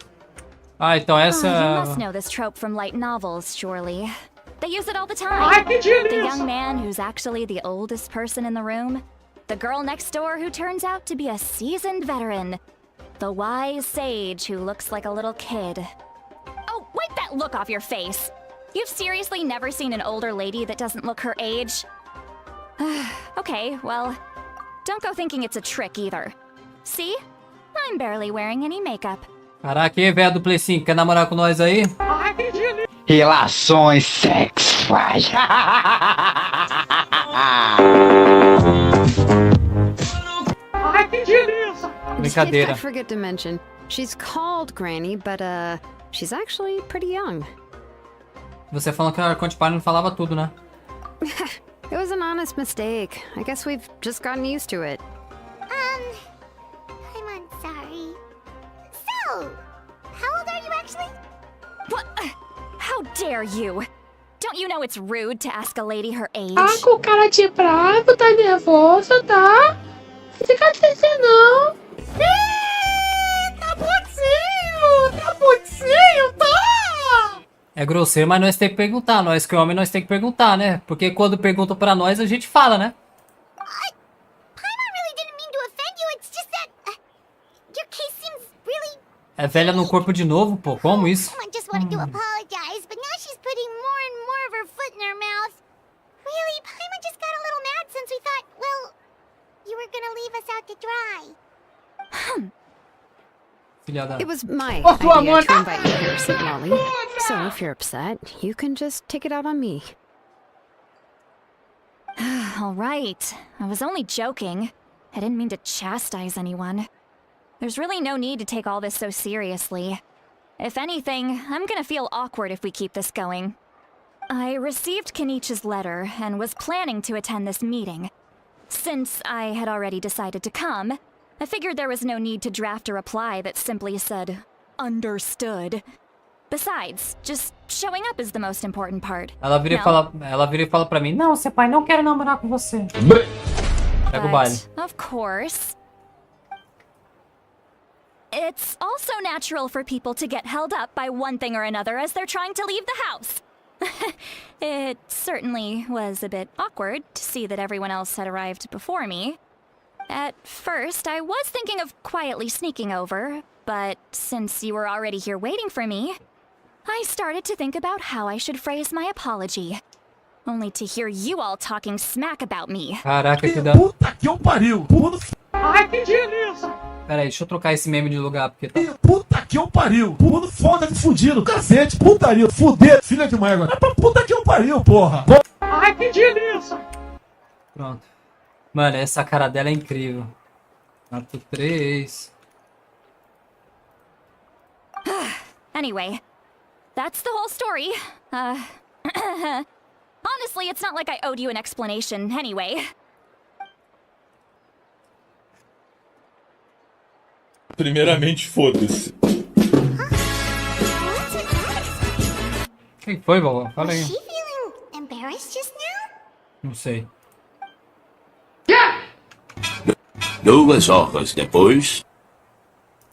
S15: Ah, então essa...
S14: You must know this trope from light novels, surely. They use it all the time. The young man who's actually the oldest person in the room. The girl next door who turns out to be a seasoned veteran. The wise sage who looks like a little kid. Oh, wipe that look off your face! You've seriously never seen an older lady that doesn't look her age? Okay, well, don't go thinking it's a trick either. See? I'm barely wearing any makeup.
S15: Caraca, e aí, velho do Play 5, quer namorar com nós aí?
S3: Relações sexuais. Ai, que delícia!
S15: Brincadeira.
S2: I forget to mention, she's called Granny, but she's actually pretty young.
S15: Você falando que a Arco não falava tudo, né?
S2: It was an honest mistake. I guess we've just gotten used to it.
S6: I'm sorry. So, how old are you actually?
S14: What? How dare you? Don't you know it's rude to ask a lady her age?
S11: Ah, com cara de bravo, tá nervoso, tá? Fica triste não. Tá putinho, tá?
S15: É grosseiro, mas nós tem que perguntar. Nós que é homem, nós tem que perguntar, né? Porque quando perguntam pra nós, a gente fala, né?
S6: Paimon really didn't mean to offend you, it's just that... your case seems really...
S15: É velha no corpo de novo, pô. Como isso?
S6: Paimon just wanted to apologize, but now she's putting more and more of her foot in her mouth. Really, Paimon just got a little mad since we thought, well, you were gonna leave us out to dry.
S15: Filha da...
S2: It was my idea to invite you here, St. Lolly. So if you're upset, you can just take it out on me.
S14: All right. I was only joking. I didn't mean to chastise anyone. There's really no need to take all this so seriously. If anything, I'm gonna feel awkward if we keep this going. I received Kenichi's letter and was planning to attend this meeting. Since I had already decided to come, I figured there was no need to draft a reply that simply said, understood. Besides, just showing up is the most important part.
S15: Ela vira e fala pra mim,
S11: Não, Senpai, não quero namorar com você.
S15: Pega o baile.
S14: Of course.
S13: It's also natural for people to get held up by one thing or another as they're trying to leave the house. It certainly was a bit awkward to see that everyone else had arrived before me. At first, I was thinking of quietly sneaking over, but since you were already here waiting for me, I started to think about how I should phrase my apology. Only to hear you all talking smack about me.
S15: Caraca, que da...
S7: Puta que eu pariu! Ai, que delícia!
S15: Pera aí, deixa eu trocar esse meme de lugar, porque tá...
S7: Puta que eu pariu! Tudo foda de fudido, cacete, putaria, fuder, filha de mãe agora. É pra puta que eu pariu, porra! Ai, que delícia!
S15: Pronto. Mano, essa cara dela é incrível. Arco 3.
S13: Anyway, that's the whole story. Honestly, it's not like I owed you an explanation anyway.
S10: Primeiramente, foda-se.
S15: Quem foi, vovó? Fala aí.
S6: Was she feeling embarrassed just now?
S15: Não sei.
S8: 2 horas depois.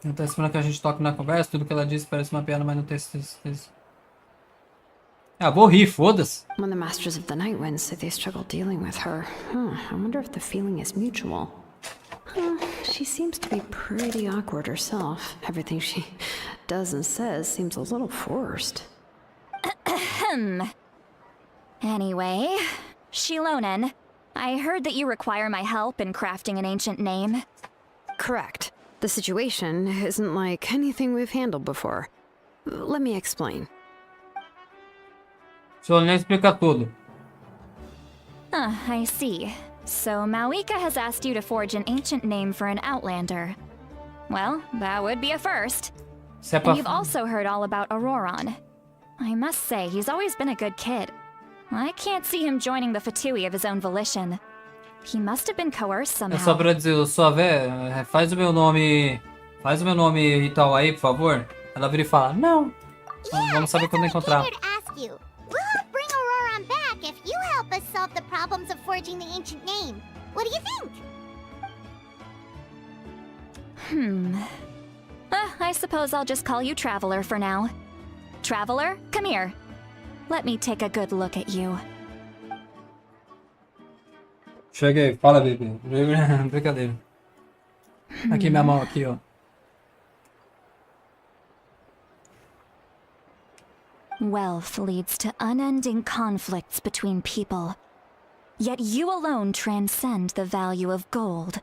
S15: Não tá esperando que a gente toque na conversa, tudo que ela disse parece uma piada, mas não tem certeza. Ah, vou rir, foda-se.
S2: When the Masters of the Night Winds say they struggle dealing with her, I wonder if the feeling is mutual. She seems to be pretty awkward herself. Everything she does and says seems a little forced.
S13: Anyway, Shilonen, I heard that you require my help in crafting an ancient name.
S2: Correct. The situation isn't like anything we've handled before. Let me explain.
S15: Shilonen explica tudo.
S13: I see. So Mavuika has asked you to forge an ancient name for an outlander. Well, that would be a first. And you've also heard all about ORORON. I must say, he's always been a good kid. I can't see him joining the Fatui of his own volition. He must have been coerced somehow.
S15: É só pra dizer, só faz o meu nome ritual aí, por favor. Ela vira e fala, não. Vamos saber quando encontrar.
S6: We'll help bring ORORON back if you help us solve the problems of forging the ancient name. What do you think?
S13: I suppose I'll just call you Traveler for now. Traveler, come here. Let me take a good look at you.
S15: Cheguei, fala, bebê. Brincadeira. Aqui, minha mão, aqui, ó.
S13: Wealth leads to unending conflicts between people. Yet you alone transcend the value of gold.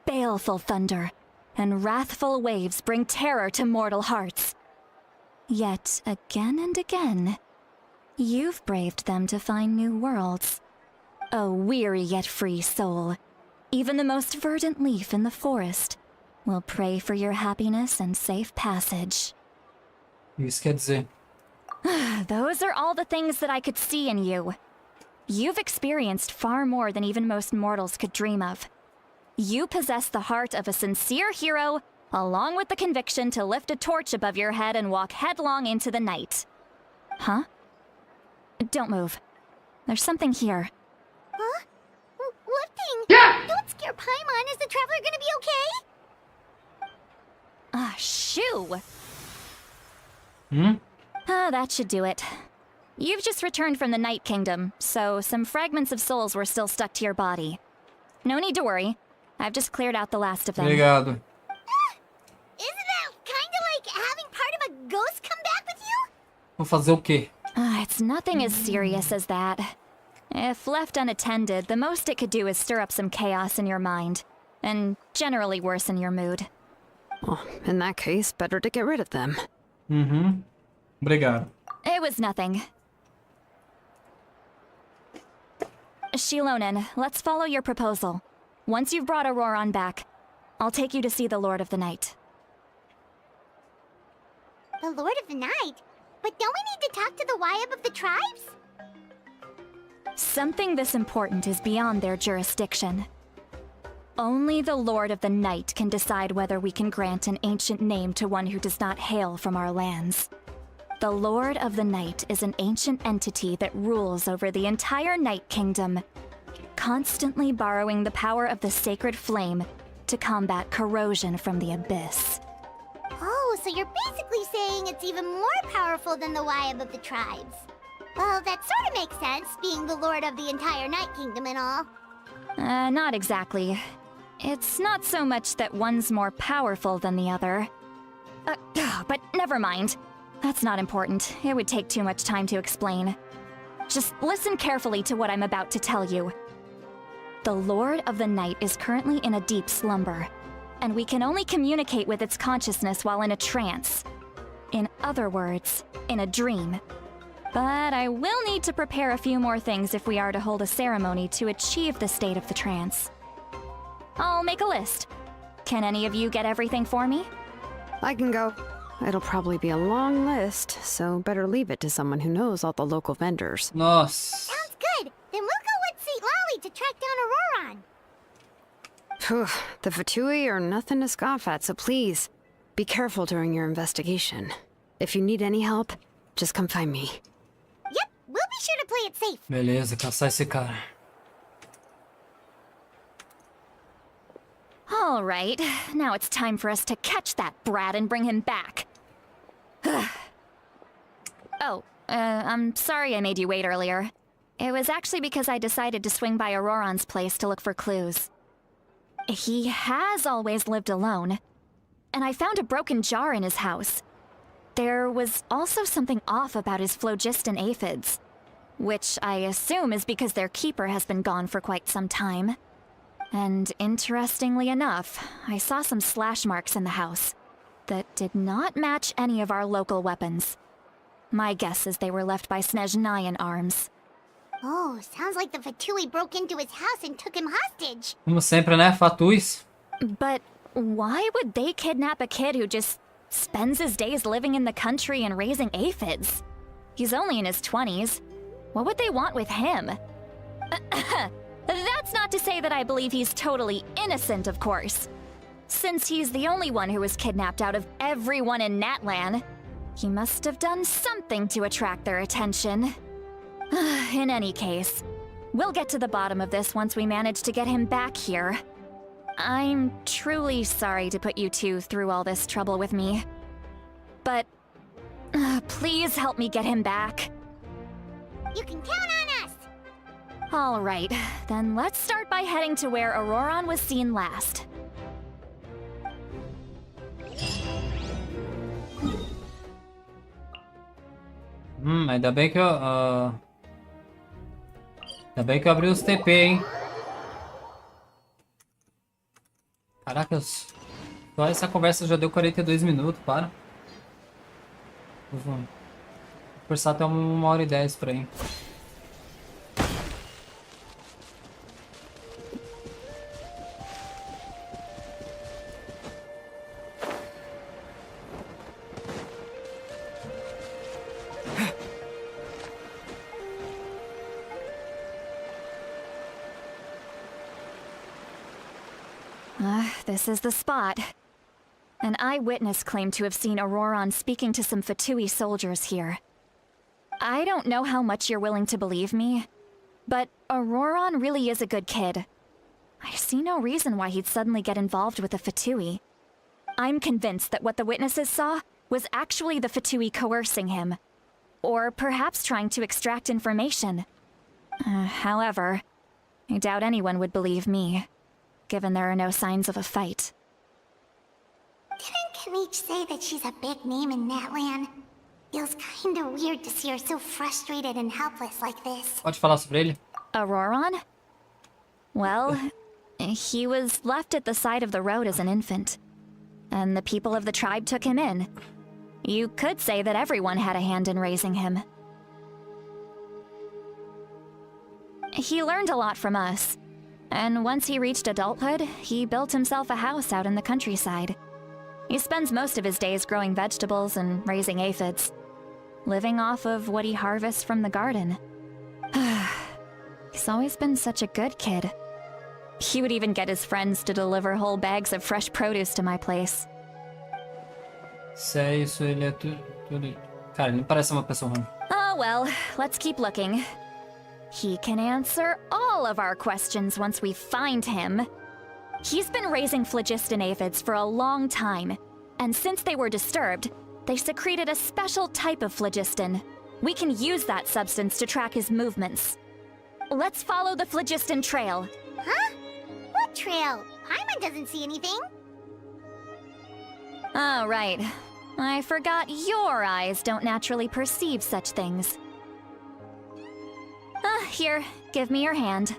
S13: Baleful thunder and wrathful waves bring terror to mortal hearts. Yet again and again, you've braved them to find new worlds. O weary yet free soul, even the most verdant leaf in the forest will pray for your happiness and safe passage.
S15: Isso quer dizer...
S13: Those are all the things that I could see in you. You've experienced far more than even most mortals could dream of. You possess the heart of a sincere hero, along with the conviction to lift a torch above your head and walk headlong into the night. Huh? Don't move. There's something here.
S6: Huh? What thing? Yeah! Don't scare Paimon. Is the traveler gonna be okay?
S13: Shoo!
S15: Hmm?
S13: That should do it. You've just returned from the Night Kingdom, so some fragments of souls were still stuck to your body. No need to worry. I've just cleared out the last of them.
S15: Obrigado.
S6: Isn't that kinda like having part of a ghost come back with you?
S15: Vou fazer o quê?
S13: It's nothing as serious as that. If left unattended, the most it could do is stir up some chaos in your mind, and generally worsen your mood.
S2: Well, in that case, better to get rid of them.
S15: Obrigado.
S13: It was nothing. Shilonen, let's follow your proposal. Once you've brought ORORON back, I'll take you to see the Lord of the Night.
S6: The Lord of the Night? But don't we need to talk to the Wayab of the tribes?
S13: Something this important is beyond their jurisdiction. Only the Lord of the Night can decide whether we can grant an ancient name to one who does not hail from our lands. The Lord of the Night is an ancient entity that rules over the entire Night Kingdom, constantly borrowing the power of the sacred flame to combat corrosion from the abyss.
S6: Oh, so you're basically saying it's even more powerful than the Wyab of the tribes. Well, that sort of makes sense, being the lord of the entire Night Kingdom and all.
S17: Not exactly. It's not so much that one's more powerful than the other. But never mind. That's not important. It would take too much time to explain. Just listen carefully to what I'm about to tell you. The Lord of the Night is currently in a deep slumber, and we can only communicate with its consciousness while in a trance. In other words, in a dream. But I will need to prepare a few more things if we are to hold a ceremony to achieve the state of the trance. I'll make a list. Can any of you get everything for me?
S2: I can go. It'll probably be a long list, so better leave it to someone who knows all the local vendors.
S15: Nossa.
S6: Sounds good. Then we'll go with St. Lolly to track down Auroron.
S2: Phew, the Fatui are nothing to scoff at, so please, be careful during your investigation. If you need any help, just come find me.
S6: Yep, we'll be sure to play it safe.
S15: Beleza, caçar esse cara.
S17: All right, now it's time for us to catch that brat and bring him back. I'm sorry I made you wait earlier. It was actually because I decided to swing by Auroron's place to look for clues. He has always lived alone, and I found a broken jar in his house. There was also something off about his phlogiston aphids, which I assume is because their keeper has been gone for quite some time. And interestingly enough, I saw some slash marks in the house that did not match any of our local weapons. My guess is they were left by Snezhnayan arms.
S6: Oh, sounds like the Fatui broke into his house and took him hostage.
S15: Como sempre, né? Fatuis.
S17: But why would they kidnap a kid who just spends his days living in the country and raising aphids? He's only in his 20s. What would they want with him? That's not to say that I believe he's totally innocent, of course. Since he's the only one who was kidnapped out of everyone in Natlan, he must have done something to attract their attention. In any case, we'll get to the bottom of this once we manage to get him back here. I'm truly sorry to put you two through all this trouble with me. But please help me get him back.
S6: You can count on us!
S17: All right, then let's start by heading to where Auroron was seen last.
S15: Ainda bem que eu... Ainda bem que eu abri os TP, hein? Caraca, só essa conversa já deu 42 minutos, para. Vou forçar até 1h10 por aí.
S17: This is the spot. An eyewitness claimed to have seen Auroron speaking to some Fatui soldiers here. I don't know how much you're willing to believe me, but Auroron really is a good kid. I see no reason why he'd suddenly get involved with the Fatui. I'm convinced that what the witnesses saw was actually the Fatui coercing him, or perhaps trying to extract information. However, I doubt anyone would believe me, given there are no signs of a fight.
S6: Didn't Kanich say that she's a big name in Natlan? Feels kinda weird to see her so frustrated and helpless like this.
S15: Pode falar sobre ele?
S17: Auroron? Well, he was left at the side of the road as an infant, and the people of the tribe took him in. You could say that everyone had a hand in raising him. He learned a lot from us, and once he reached adulthood, he built himself a house out in the countryside. He spends most of his days growing vegetables and raising aphids, living off of what he harvests from the garden. He's always been such a good kid. He would even get his friends to deliver whole bags of fresh produce to my place.
S15: Se é isso, ele é tudo... Cara, ele não parece uma pessoa ruim.
S17: Oh well, let's keep looking. He can answer all of our questions once we find him. He's been raising phlogiston aphids for a long time, And since they were disturbed, they secreted a special type of phlogiston. We can use that substance to track his movements. Let's follow the phlogiston trail.
S6: Huh? What trail? Paimon doesn't see anything.
S17: Oh, right. I forgot your eyes don't naturally perceive such things. Here, give me your hand.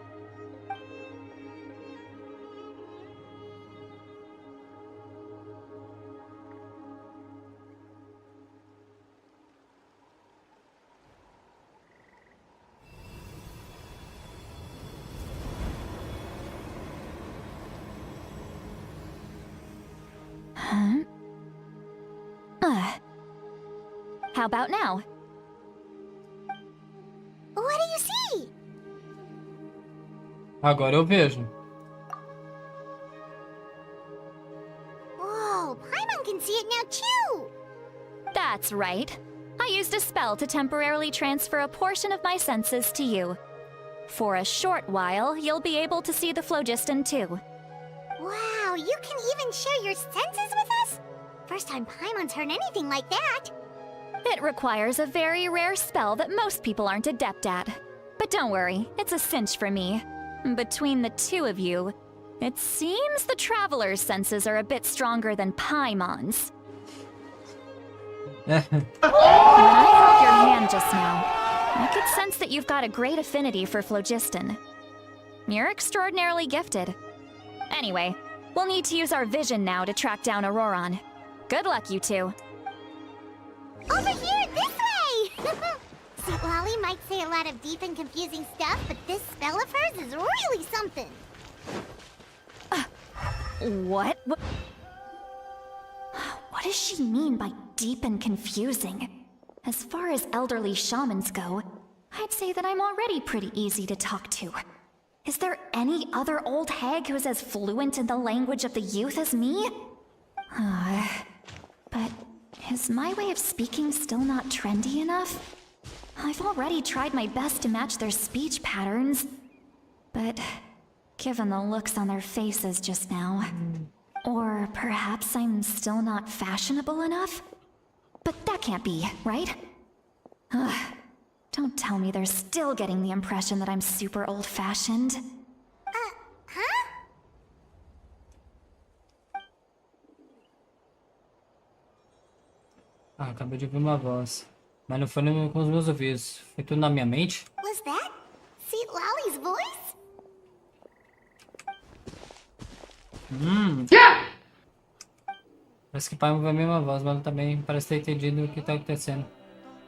S17: Huh? How about now?
S6: What do you see?
S15: Agora eu vejo.
S6: Whoa, Paimon can see it now too!
S17: That's right. I used a spell to temporarily transfer a portion of my senses to you. For a short while, you'll be able to see the phlogiston too.
S6: Wow, you can even share your senses with us? First time Paimon's heard anything like that.
S17: It requires a very rare spell that most people aren't adept at. But don't worry, it's a cinch for me. Between the two of you, it seems the Traveler's senses are a bit stronger than Paimon's. When I held your hand just now, I could sense that you've got a great affinity for phlogiston. You're extraordinarily gifted. Anyway, we'll need to use our vision now to track down ORORON. Good luck, you two.
S6: Over here, this way! Sweet Lolly might say a lot of deep and confusing stuff, but this spell of hers is really something.
S17: What? What does she mean by deep and confusing? As far as elderly shamans go, I'd say that I'm already pretty easy to talk to. Is there any other old hag who's as fluent in the language of the youth as me? But is my way of speaking still not trendy enough? I've already tried my best to match their speech patterns. But given the looks on their faces just now, or perhaps I'm still not fashionable enough? But that can't be, right? Don't tell me they're still getting the impression that I'm super old-fashioned.
S6: Huh?
S15: Acabei de ouvir uma voz. Mas não foi com os meus ouvidos. Foi tudo na minha mente.
S6: Was that Sweet Lolly's voice?
S15: Parece que o pai ouviu a mesma voz, mas também parece ter entendido o que está acontecendo.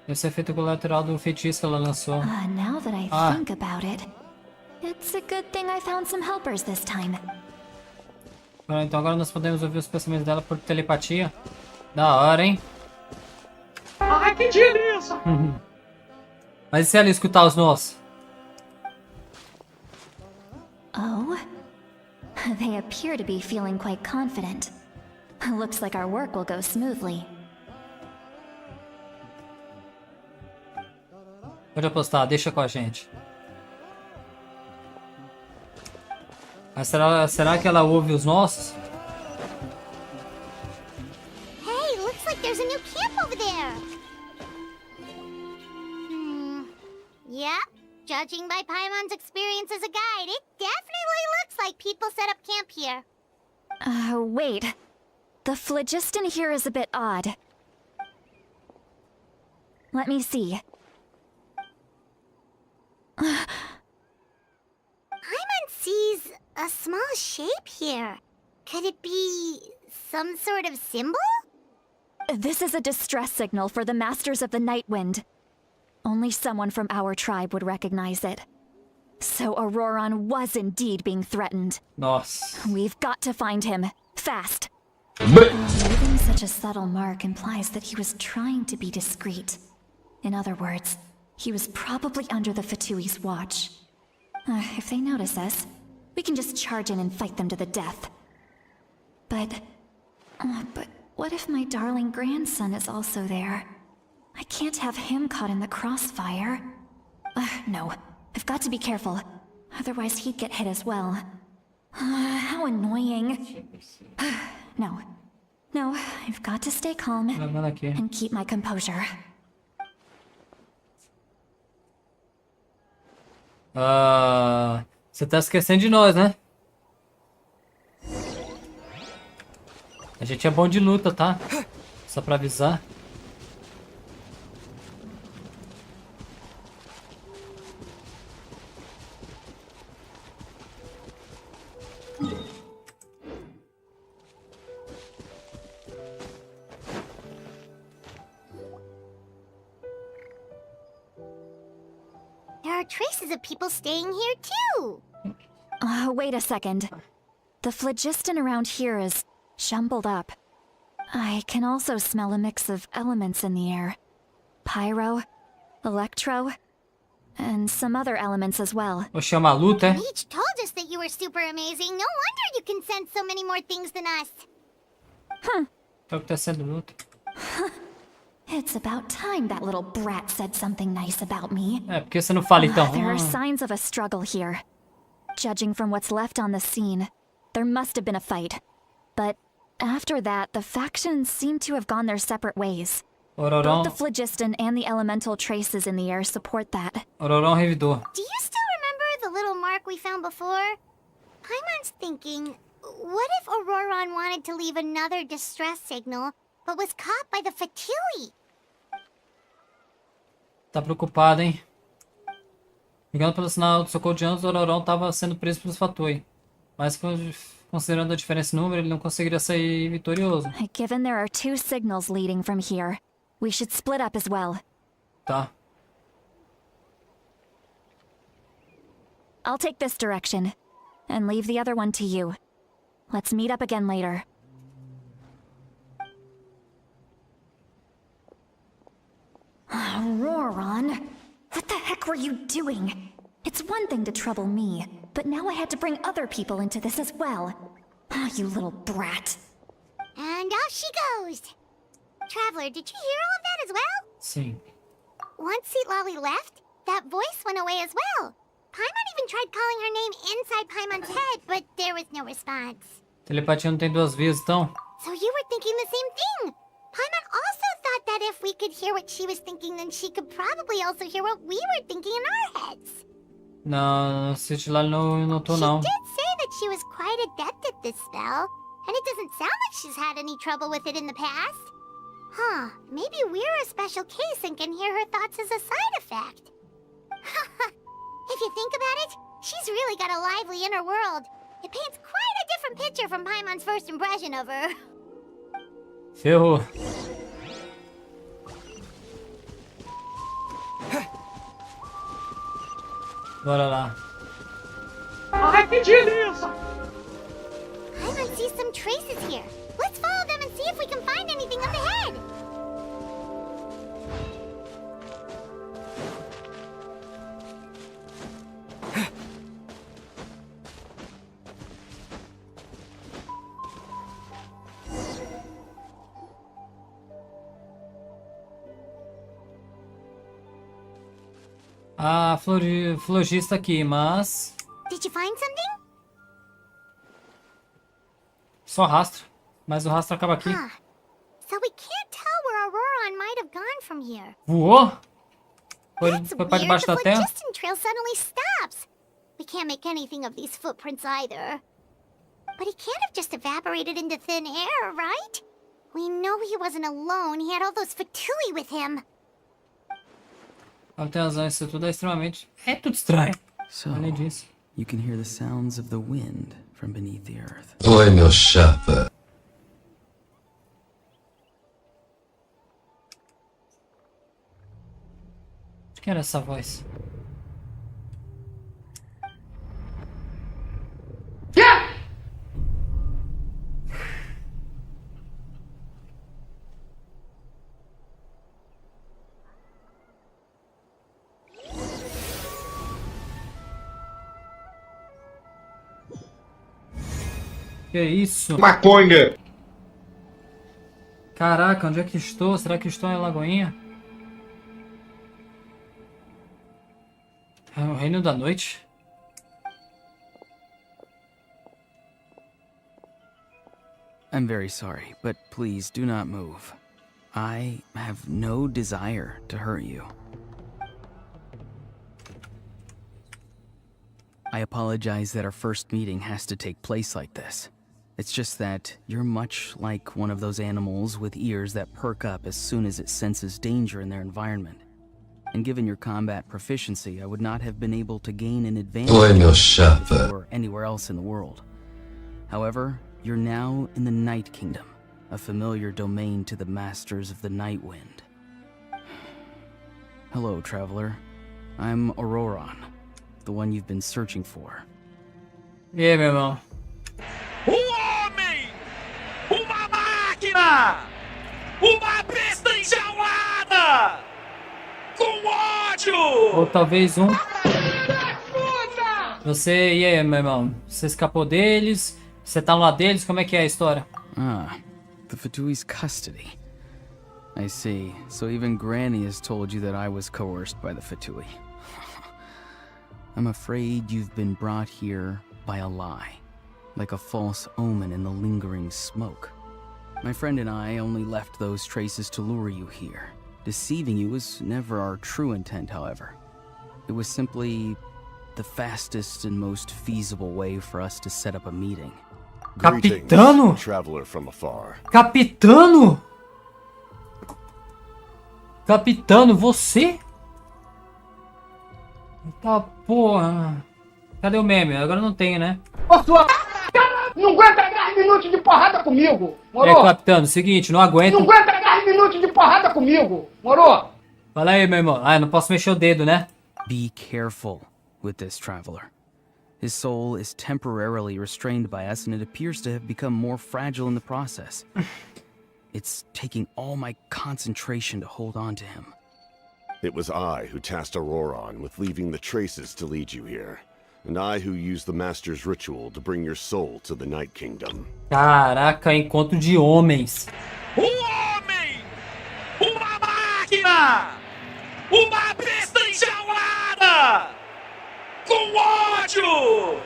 S15: Esse é o efeito colateral do feitiço que ela lançou.
S17: Now that I think about it, it's a good thing I found some helpers this time.
S15: Então agora nós podemos ouvir os pensamentos dela por telepatia. Da hora, hein?
S11: Ai, que delícia!
S15: Mas e se ela escutar os nossos?
S17: Oh? They appear to be feeling quite confident. Looks like our work will go smoothly.
S15: Pode apostar, deixa com a gente. Mas será que ela ouve os nossos?
S6: Hey, looks like there's a new camp over there. Yep, judging by Paimon's experience as a guide, it definitely looks like people set up camp here.
S17: Wait. The phlogiston here is a bit odd. Let me see.
S6: Paimon sees a small shape here. Could it be some sort of symbol?
S17: This is a distress signal for the Masters of the Night Wind. Only someone from our tribe would recognize it. So ORORON was indeed being threatened.
S15: Nossa.
S17: We've got to find him. Fast. Leaving such a subtle mark implies that he was trying to be discreet. In other words, he was probably under the Fatui's watch. If they notice us, we can just charge in and fight them to the death. But what if my darling grandson is also there? I can't have him caught in the crossfire. No, I've got to be careful. Otherwise he'd get hit as well. How annoying. No, No, I've got to stay calm and keep my composure.
S15: Você tá esquecendo de nós, né? A gente é bom de luta, tá? Só pra avisar.
S6: There are traces of people staying here too.
S17: Wait a second. The phlogiston around here is jumbled up. I can also smell a mix of elements in the air. Pyro, electro, and some other elements as well.
S15: Oxe, é uma luta, é?
S6: Leech told us that you were super amazing. No wonder you can sense so many more things than us.
S15: Tá acontecendo luta.
S17: It's about time that little brat said something nice about me.
S15: É, por que você não fala então?
S17: There are signs of a struggle here. Judging from what's left on the scene, there must have been a fight. But after that, the factions seem to have gone their separate ways.
S15: ORORON.
S17: Both the phlogiston and the elemental traces in the air support that.
S15: ORORON revidou.
S6: Do you still remember the little mark we found before? Paimon's thinking, what if ORORON wanted to leave another distress signal, but was caught by the Fatui?
S15: Tá preocupado, hein? Ligando pelo sinal de socorro de anos, o ORORON estava sendo preso pelos Fatui. Mas considerando a diferença em número, ele não conseguiria sair vitorioso.
S17: Given there are 2 signals leading from here, we should split up as well.
S15: Tá.
S17: I'll take this direction, and leave the other one to you. Let's meet up again later. Auroron, what the heck were you doing? It's one thing to trouble me, but now I had to bring other people into this as well. Ah, you little brat.
S6: And off she goes. Traveler, did you hear all of that as well?
S15: Sim.
S6: Once Lolly left, that voice went away as well. Paimon even tried calling her name inside Paimon's head, but there was no response.
S15: Telepatia não tem 2 vias, então?
S6: So you were thinking the same thing. Paimon also thought that if we could hear what she was thinking, then she could probably also hear what we were thinking in our heads.
S15: Não, Lolly não notou, não.
S6: She did say that she was quite adept at this spell, and it doesn't sound like she's had any trouble with it in the past. Huh, maybe we're a special case and can hear her thoughts as a side effect. If you think about it, she's really got a lively inner world. It paints quite a different picture from Paimon's first impression of her.
S15: Ferrou. Bora lá.
S7: Ai, que delícia!
S6: Paimon sees some traces here. Let's follow them and see if we can find anything up ahead.
S15: A florista aqui, mas...
S6: Did you find something?
S15: Só rastro. Mas o rastro acaba aqui.
S6: So we can't tell where Auroron might have gone from here.
S15: Voou? Foi para
S6: Weird,
S15: debaixo
S6: the
S15: da terra?
S6: phlogiston trail suddenly stops. We can't make anything of these footprints either. But he can't have just evaporated into thin air, right? We know he wasn't alone. He had all those Fatui with him.
S15: Ela tem razão, isso tudo é extremamente... É tudo estranho.
S12: So,
S15: Além disso.
S12: you can hear the sounds of the wind from beneath the earth.
S1: Oi, meu chapa.
S15: De quem era essa voz? Que isso?
S7: Maconha!
S15: Caraca, onde é que estou? Será que estou em Lagoinha? É o Reino da Noite?
S12: I'm very sorry, but please do not move. I have no desire to hurt you. I apologize that our first meeting has to take place like this. It's just that you're much like one of those animals with ears that perk up as soon as it senses danger in their environment. And given your combat proficiency, I would not have been able to gain an advantage if you were anywhere else in the world. However, you're now in the Night Kingdom, a familiar domain to the masters of the Night Wind. Hello, traveler. I'm ORORON, the one you've been searching for.
S15: E aí, meu irmão?
S7: Homem! Uma máquina! Uma besta enjaulada! Com ódio!
S15: Ou talvez um... Você, e aí, meu irmão? Você escapou deles? Você tá lá deles? Como é que é a história?
S12: Ah, the Fatui's custody. I see. So even Granny has told you that I was coerced by the Fatui. I'm afraid you've been brought here by a lie, like a false omen in the lingering smoke. My friend and I only left those traces to lure you here. Deceiving you was never our true intent, however. It was simply the fastest and most feasible way for us to set up a meeting.
S15: Capitano?
S4: Traveler from afar.
S15: Capitano? Capitano, você? Tá porra. Cadê o meme? Agora não tem, né?
S3: Ô, sua... Não aguenta 10 minutos de porrada comigo, moro?
S15: É, Capitano, seguinte, não aguento.
S3: Não aguenta 10 minutos de porrada comigo, moro?
S15: Fala aí, meu irmão. Ah, não posso mexer o dedo, né?
S12: Be careful with this traveler. His soul is temporarily restrained by us, and it appears to have become more fragile in the process. It's taking all my concentration to hold on to him.
S4: It was I who tasked ORORON with leaving the traces to lead you here, and I who used the Master's ritual to bring your soul to the Night Kingdom.
S15: Caraca, encontro de homens.
S7: Homem! Uma máquina! Uma besta enjaulada! Com ódio!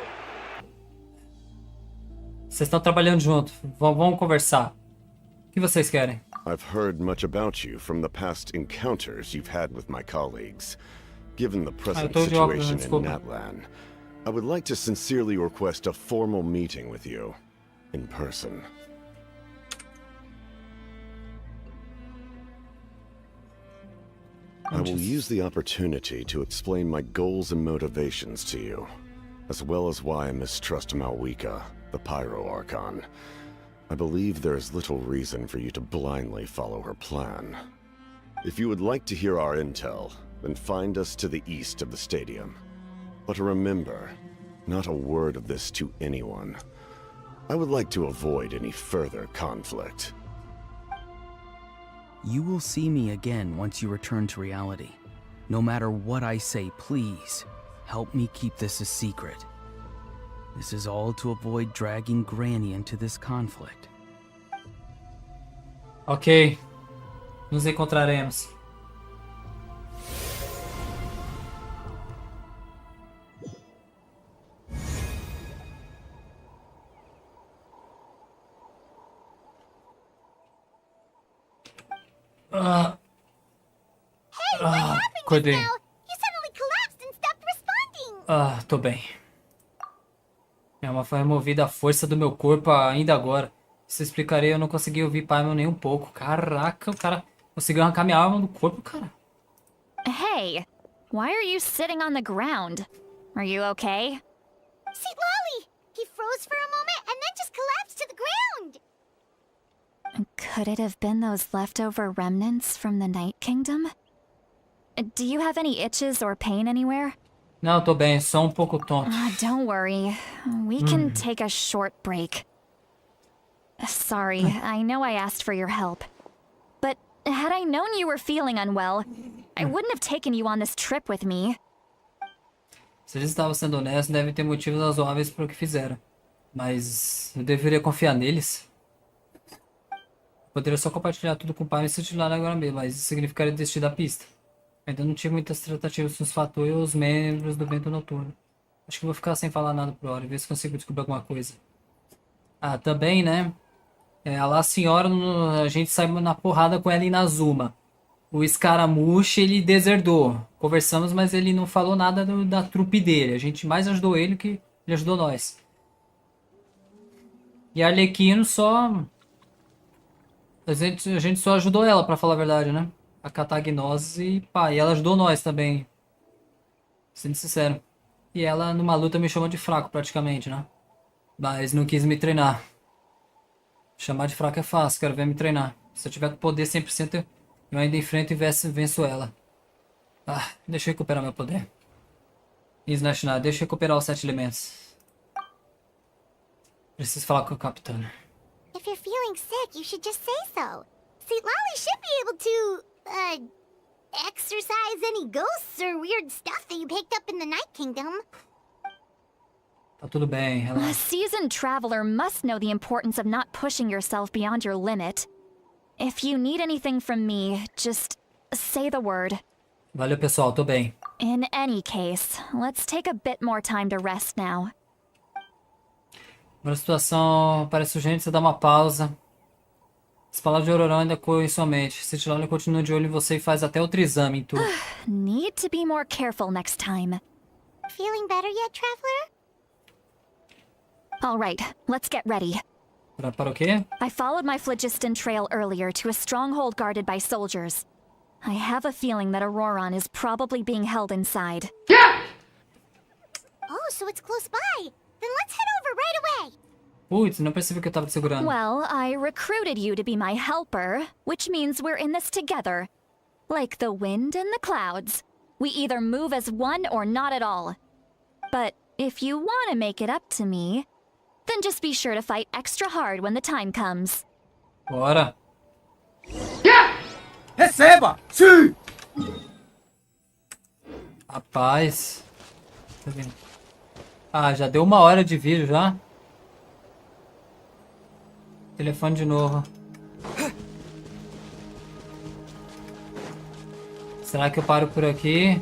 S15: Vocês estão trabalhando junto. Vamos conversar. O que vocês querem?
S4: I've heard much about you from the past encounters you've had with my colleagues. Given the present situation in Natlan, I would like to sincerely request a formal meeting with you, in person. I will use the opportunity to explain my goals and motivations to you, as well as why I mistrust Mavuika, the Pyro Archon. I believe there is little reason for you to blindly follow her plan. If you would like to hear our intel, then find us to the east of the stadium. But remember, not a word of this to anyone. I would like to avoid any further conflict.
S12: You will see me again once you return to reality. No matter what I say, please, help me keep this a secret. This is all to avoid dragging Granny into this conflict.
S15: Ok. Nos encontraremos. Acordei. Tô bem. Minha alma foi removida a força do meu corpo ainda agora. Se eu explicarei, eu não consegui ouvir Paimon nem um pouco. Caraca, o cara conseguiu arrancar minha alma do corpo, cara.
S17: Hey, why are you sitting on the ground? Are you okay?
S6: See Lolly! He froze for a moment and then just collapsed to the ground!
S17: Could it have been those leftover remnants from the Night Kingdom? Do you have any itches or pain anywhere?
S15: Não, tô bem, só um pouco tonto.
S17: Don't worry. We can take a short break. Sorry, I know I asked for your help. But had I known you were feeling unwell, I wouldn't have taken you on this trip with me.
S15: Se eles estavam sendo honestos, devem ter motivos razoáveis para o que fizeram. Mas eu deveria confiar neles. Poderia só compartilhar tudo com o pai e se titular agora mesmo, mas isso significaria desistir da pista. Ainda não tive muitas tratativas com os Fatui e os membros do Vento Noturno. Acho que vou ficar sem falar nada por hora e ver se consigo descobrir alguma coisa. Ah, também, né? Lá a senhora, a gente saiu na porrada com ela em Nazuma. O escaramuche, ele deserdou. Conversamos, mas ele não falou nada da trupe dele. A gente mais ajudou ele que ele ajudou nós. E a Arlequino só... A gente só ajudou ela, pra falar a verdade, né? A catar a gnose e pá. E ela ajudou nós também. Sendo sincero. E ela, numa luta, me chamou de fraco, praticamente, né? Mas não quis me treinar. Chamar de fraco é fácil, quero ver me treinar. Se eu tiver poder 100%, eu ainda enfrento e venço ela. Deixa eu recuperar meu poder. Deixa eu recuperar os 7 elementos. Preciso falar com o Capitano.
S6: If you're feeling sick, you should just say so. See, Lolly should be able to, exorcise any ghosts or weird stuff that you picked up in the Night Kingdom.
S15: Tá tudo bem, relaxa.
S17: A seasoned traveler must know the importance of not pushing yourself beyond your limit. If you need anything from me, just say the word.
S15: Valeu, pessoal, tô bem.
S17: In any case, let's take a bit more time to rest now.
S15: Agora a situação parece urgente, você dá uma pausa. As palavras de ORORON ainda coam em sua mente. Se Natlan continua de olho em você e faz até outro exame em tudo.
S17: Need to be more careful next time.
S6: Feeling better yet, traveler?
S17: All right, let's get ready.
S15: Para o quê?
S17: I followed my phlogiston trail earlier to a stronghold guarded by soldiers. I have a feeling that ORORON is probably being held inside.
S6: Oh, so it's close by. Then let's head over right away.
S15: Putz, não percebi que eu tava te segurando.
S17: Well, I recruited you to be my helper, which means we're in this together. Like the wind and the clouds. We either move as one or not at all. But if you want to make it up to me, then just be sure to fight extra hard when the time comes.
S15: Bora.
S3: Receba! Sim!
S15: Rapaz. Tá vendo? Já deu 1 hora de vídeo já. Telefone de novo. Será que eu paro por aqui?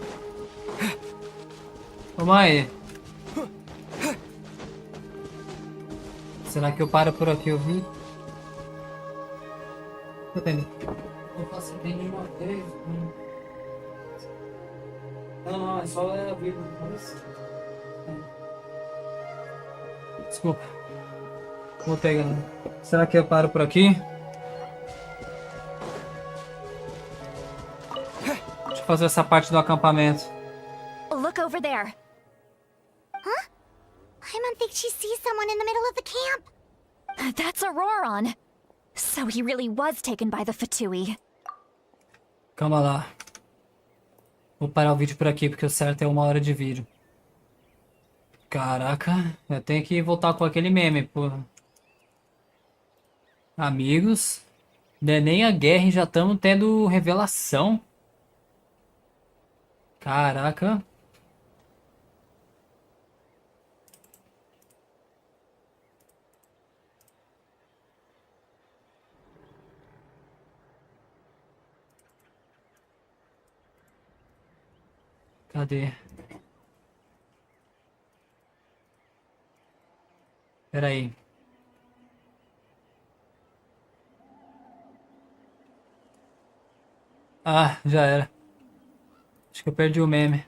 S15: Ô mãe. Será que eu paro por aqui o vídeo? Tô entendendo. Eu faço bem de uma vez. Não, é só a vídeo. Desculpa. Vou pegando. Será que eu paro por aqui? Deixa eu fazer essa parte do acampamento.
S17: Look over there.
S6: Huh? Paimon thinks she sees someone in the middle of the camp.
S17: That's ORORON. So he really was taken by the Fatui.
S15: Calma lá. Vou parar o vídeo por aqui, porque o certo é 1 hora de vídeo. Caraca, eu tenho que voltar com aquele meme, pô. Amigos, nem a guerra e já estamos tendo revelação. Caraca. Cadê? Pera aí. Já era. Acho que eu perdi o meme.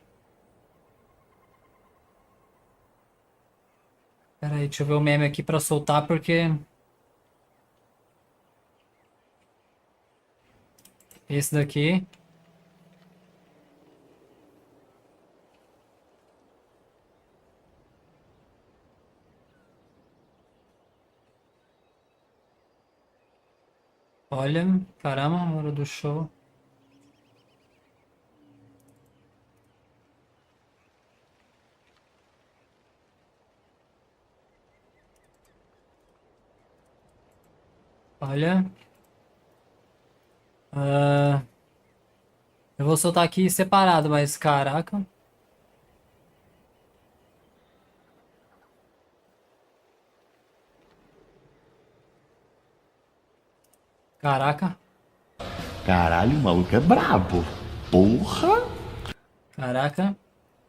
S15: Pera aí, deixa eu ver o meme aqui pra soltar, porque... Esse daqui... Olha, caramba, hora do show. Olha. Eu vou soltar aqui separado, mas caraca. Caraca.
S18: Caralho, o maluco é brabo. Porra.
S15: Caraca.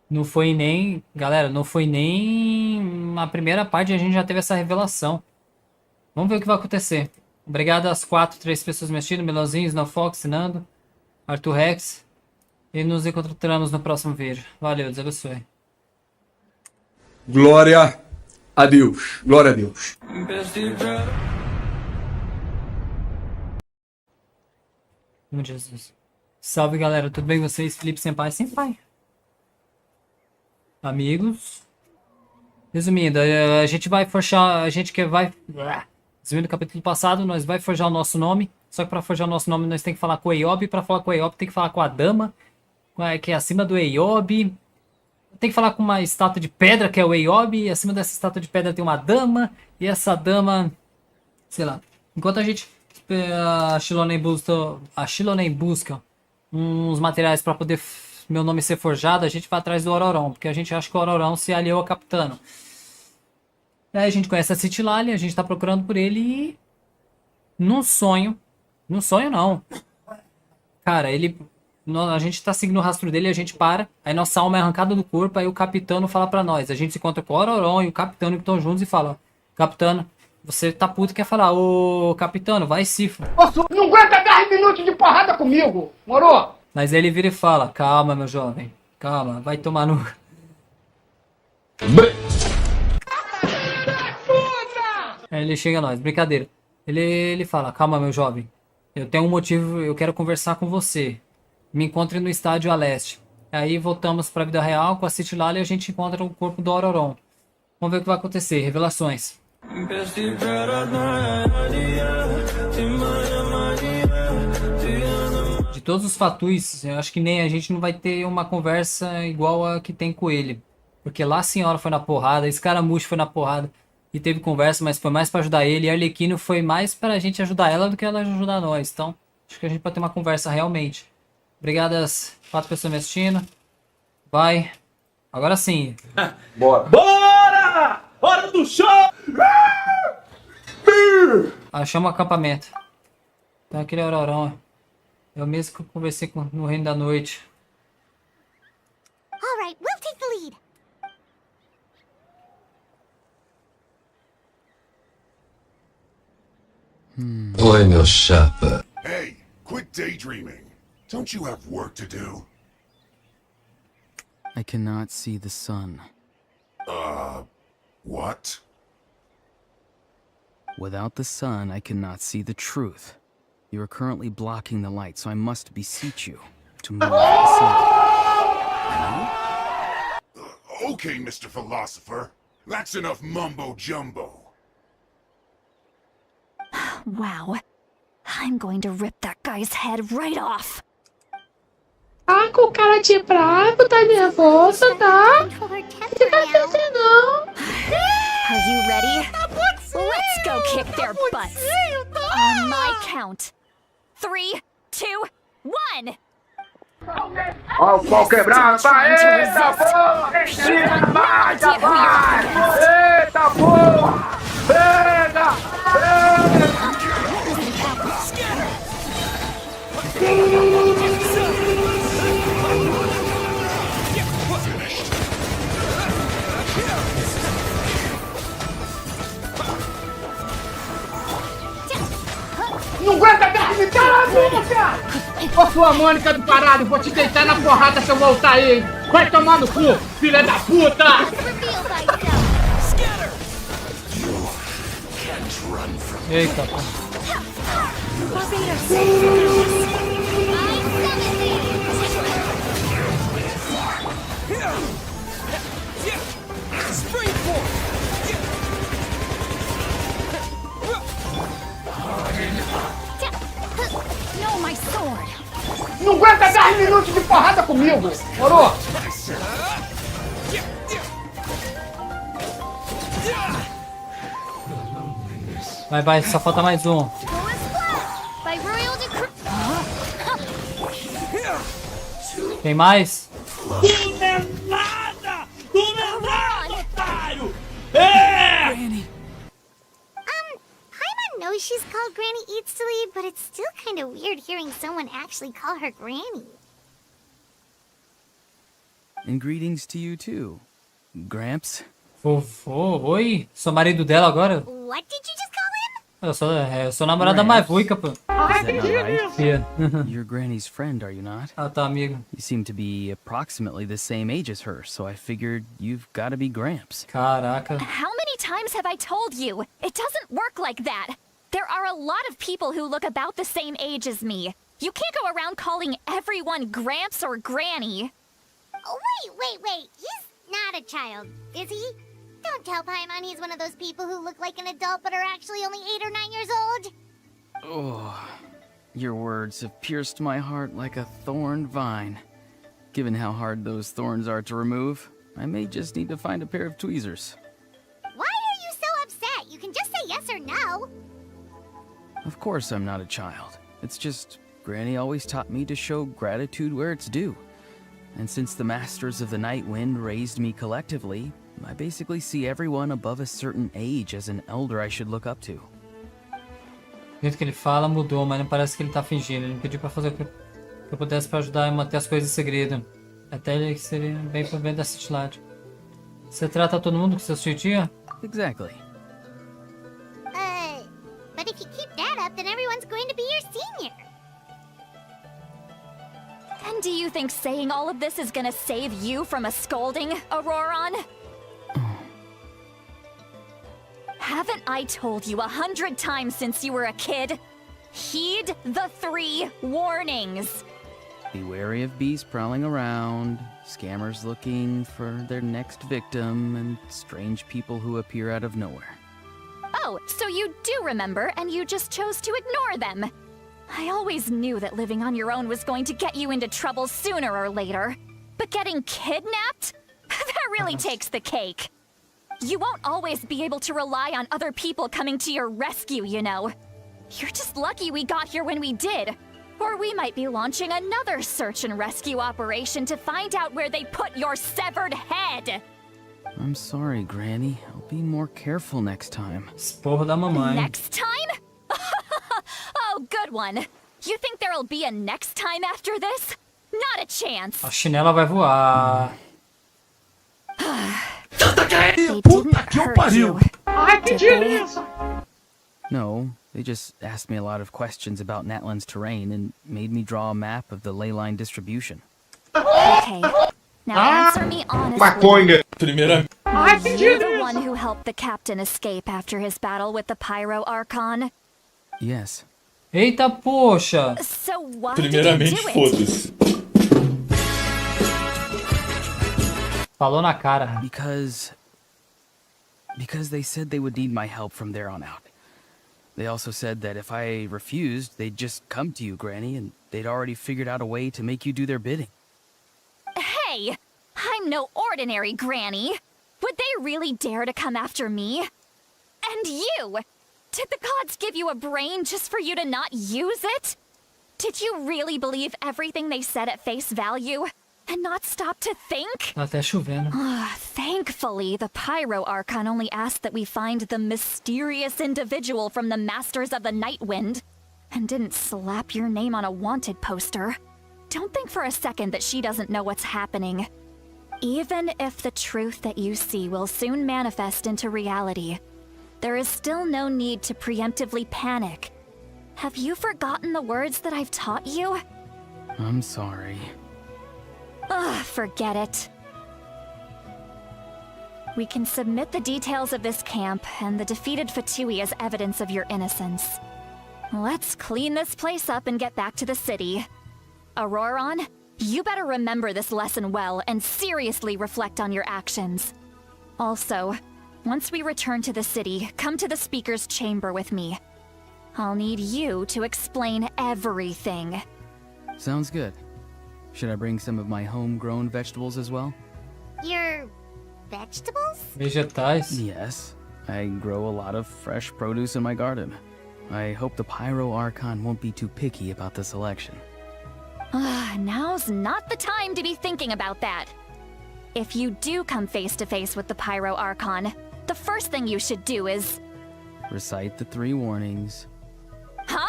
S15: Não foi nem... Galera, não foi nem... Na primeira parte a gente já teve essa revelação. Vamos ver o que vai acontecer. Obrigado às 3 pessoas me assistindo. Melãozinho, Snowfox, Nando, Arthur Rex. E nos encontramos no próximo vídeo. Valeu, Deus abençoe.
S19: Glória a Deus. Glória a Deus.
S15: Meu Jesus. Salve, galera. Tudo bem com vocês? Felipe SENPAI. SENPAI. Amigos. Resumindo, a gente vai forjar... A gente que vai... Resumindo o capítulo passado, nós vai forjar o nosso nome. Só que para forjar o nosso nome, nós tem que falar com o Eiob. Para falar com o Eiob, tem que falar com a dama, que é acima do Eiob. Tem que falar com uma estátua de pedra, que é o Eiob. E acima dessa estátua de pedra tem uma dama. E essa dama... Sei lá. Enquanto a gente... A Shilonen busca uns materiais para poder meu nome ser forjado, a gente vai atrás do ORORON, porque a gente acha que o ORORON se aliou ao Capitano. Aí a gente conhece a Citilale, a gente tá procurando por ele e... Num sonho não. Cara, a gente tá seguindo o rastro dele, a gente para, aí nossa alma é arrancada do corpo, aí o Capitano fala pra nós. A gente se encontra com o ORORON e o Capitano que estão juntos e fala: Capitano, você tá puto, quer falar? Ô, Capitano, vai cifra.
S3: Não aguenta 10 minutos de porrada comigo, moro?
S15: Mas aí ele vira e fala: calma, meu jovem, calma, vai tomar no... Aí ele chega a nós, brincadeira. Ele fala: calma, meu jovem, eu tenho um motivo, eu quero conversar com você. Me encontre no estádio a leste. Aí voltamos pra vida real com a Citilale e a gente encontra o corpo do ORORON. Vamos ver o que vai acontecer, revelações. De todos os fatuis, eu acho que nem a gente não vai ter uma conversa igual a que tem com ele. Porque lá a senhora foi na porrada, Escaramucho foi na porrada e teve conversa, mas foi mais pra ajudar ele. E a Arlequino foi mais pra gente ajudar ela do que ela ajudar nós. Então, acho que a gente pode ter uma conversa realmente. Obrigado às 4 pessoas me assistindo. Vai. Agora sim.
S3: Bora! Bora! Hora do show!
S15: Achamos o acampamento. Então aquele ORORON. É o mesmo que eu conversei no Reino da Noite.
S6: All right, we'll take the lead.
S1: Oi, meu chapa.
S20: Hey, quit daydreaming. Don't you have work to do?
S12: I cannot see the sun.
S20: What?
S12: Without the sun, I cannot see the truth. You are currently blocking the light, so I must beseech you to move aside.
S20: Okay, Mr. Philosopher. That's enough mumbo-jumbo.
S17: Wow. I'm going to rip that guy's head right off.
S11: Tá com cara de bravo, tá nervoso, tá? Não fica assim, não.
S17: Are you ready? Let's go kick their butts. On my count. 3, 2, 1.
S3: Ó o pau quebrando, vai! Eita porra! Vai, vai! Eita porra! Pega! Não aguenta 10 minutos! Cala a boca! Ô sua Mônica do parado, vou te deitar na porrada se eu voltar aí, hein? Vai tomar no cu, filha da puta!
S15: Eita.
S3: Não aguenta 10 minutos de porrada comigo, moro?
S15: Vai, só falta mais um. Tem mais?
S7: Tu não é nada! Tu não é nada, otário! É!
S6: Paimon knows she's called Granny Eats to Lead, but it's still kind of weird hearing someone actually call her Granny.
S12: And greetings to you too, Gramps.
S15: Oi, sou marido dela agora?
S6: What did you just call him?
S15: Eu sou namorado da Mavuika, pô.
S12: Is that not right?
S15: Yeah.
S12: You're Granny's friend, are you not?
S15: Ah, tá, amigo.
S12: You seem to be approximately the same age as her, so I figured you've got to be Gramps.
S15: Caraca.
S17: How many times have I told you? It doesn't work like that. There are a lot of people who look about the same age as me. You can't go around calling everyone Gramps or Granny.
S6: Oh, wait. He's not a child, is he? Don't tell Paimon he's one of those people who look like an adult but are actually only 8 or 9 years old.
S12: Oh, your words have pierced my heart like a thorn vine. Given how hard those thorns are to remove, I may just need to find a pair of tweezers.
S6: Why are you so upset? You can just say yes or no.
S12: Of course I'm not a child. It's just Granny always taught me to show gratitude where it's due. And since the Masters of the Night Wind raised me collectively, I basically see everyone above a certain age as an elder I should look up to.
S15: O jeito que ele fala mudou, mas não parece que ele tá fingindo. Ele me pediu pra fazer o que eu pudesse pra ajudar a manter as coisas em segredo. Até ele seria bem por bem da cidade. Você trata todo mundo com seu titia?
S12: Exactly.
S6: But if you keep that up, then everyone's going to be your senior.
S17: And do you think saying all of this is gonna save you from a scolding, Auroron? Haven't I told you 100 times since you were a kid? Heed the 3 warnings.
S12: Be wary of beasts prowling around, scammers looking for their next victim, and strange people who appear out of nowhere.
S17: Oh, so you do remember, and you just chose to ignore them. I always knew that living on your own was going to get you into trouble sooner or later. But getting kidnapped? That really takes the cake. You won't always be able to rely on other people coming to your rescue, you know. You're just lucky we got here when we did. Or we might be launching another search and rescue operation to find out where they put your severed head.
S12: I'm sorry, Granny. I'll be more careful next time.
S15: Esporro da mamãe.
S17: Next time? Oh, good one. You think there'll be a next time after this? Not a chance.
S15: A chinela vai voar.
S17: They didn't hurt you, did they?
S12: No, they just asked me a lot of questions about Natlan's terrain and made me draw a map of the ley line distribution.
S17: Okay, now answer me honestly.
S10: Primeira.
S17: You're the one who helped the captain escape after his battle with the Pyro Archon?
S12: Yes.
S15: Eita, poxa!
S17: So why did you
S10: Primeiramente,
S17: do it?
S10: foda-se.
S15: Falou na cara.
S12: Because they said they would need my help from there on out. They also said that if I refused, they'd just come to you, Granny, and they'd already figured out a way to make you do their bidding.
S17: Hey, I'm no ordinary Granny. Would they really dare to come after me? And you! Did the gods give you a brain just for you to not use it? Did you really believe everything they said at face value? And not stop to think?
S15: Tá até chovendo.
S17: Thankfully, the Pyro Archon only asked that we find the mysterious individual from the Masters of the Night Wind, and didn't slap your name on a wanted poster. Don't think for a second that she doesn't know what's happening. Even if the truth that you see will soon manifest into reality, there is still no need to preemptively panic. Have you forgotten the words that I've taught you?
S12: I'm sorry.
S17: Forget it. We can submit the details of this camp and the defeated Fatui as evidence of your innocence. Let's clean this place up and get back to the city. Auroron, you better remember this lesson well and seriously reflect on your actions. Also, once we return to the city, come to the speaker's chamber with me. I'll need you to explain everything.
S12: Sounds good. Should I bring some of my homegrown vegetables as well?
S6: Your vegetables?
S15: Vegetais?
S12: Yes. I grow a lot of fresh produce in my garden. I hope the Pyro Archon won't be too picky about the selection.
S17: Now's not the time to be thinking about that. If you do come face to face with the Pyro Archon, the first thing you should do is...
S12: Recite the 3 warnings.
S17: Huh?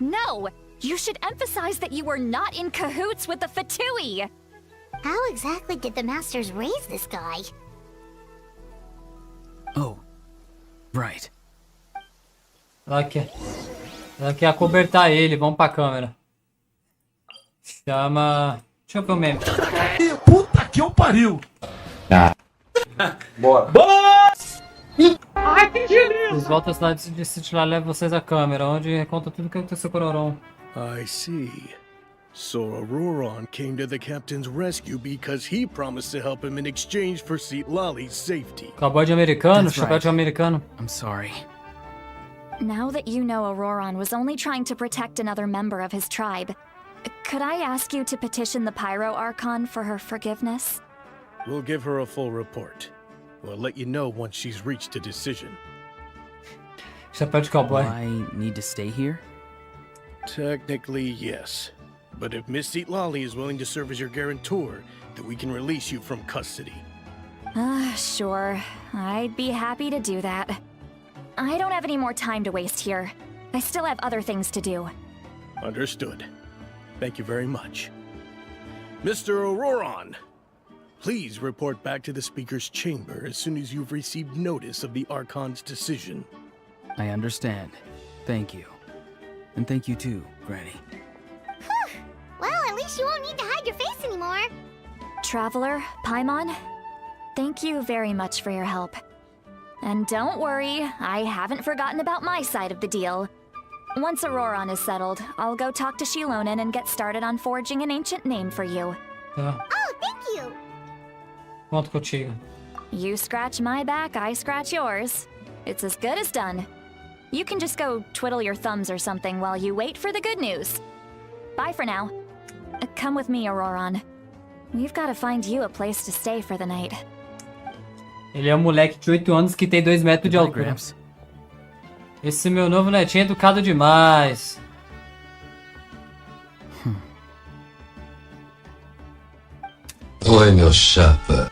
S17: No! You should emphasize that you were not in cahoots with the Fatui!
S6: How exactly did the Masters raise this guy?
S12: Oh, right.
S15: Ela quer acobertar ele. Vamos pra câmera. Chama... Deixa eu ver o meme.
S7: Puta que eu pariu!
S3: Bora.
S11: Ai, que delícia!
S15: Vocês voltam à cidade de Citila, leva vocês à câmera, onde conta tudo o que aconteceu com o ORORON.
S9: I see. So ORORON came to the captain's rescue because he promised to help him in exchange for Citlali's safety.
S15: Cowboy de americano,
S12: That's
S15: chapéu de americano.
S12: I'm sorry.
S17: Now that you know ORORON was only trying to protect another member of his tribe, could I ask you to petition the Pyro Archon for her forgiveness?
S9: We'll give her a full report. We'll let you know once she's reached a decision.
S15: Chapéu de cowboy.
S12: Do I need to stay here?
S9: Technically, yes. But if Miss Citlali is willing to serve as your guarantor, then we can release you from custody.
S17: Sure. I'd be happy to do that. I don't have any more time to waste here. I still have other things to do.
S9: Understood. Thank you very much. Mr. ORORON, please report back to the Speaker's chamber as soon as you've received notice of the Archon's decision.
S12: I understand. Thank you. And thank you too, Granny.
S6: Well, at least you won't need to hide your face anymore.
S17: Traveler, Paimon, thank you very much for your help. And don't worry, I haven't forgotten about my side of the deal. Once ORORON is settled, I'll go talk to Shilonen and get started on forging an ancient name for you.
S15: Tá.
S6: Oh, thank you.
S15: Conto contigo.
S17: You scratch my back, I scratch yours. It's as good as done. You can just go twiddle your thumbs or something while you wait for the good news. Bye for now. Come with me, ORORON. We've got to find you a place to stay for the night.
S15: Ele é um moleque de 8 anos que tem 2 metros de altura. Esse meu novo netinho é educado demais.
S1: Oi, meu chapa.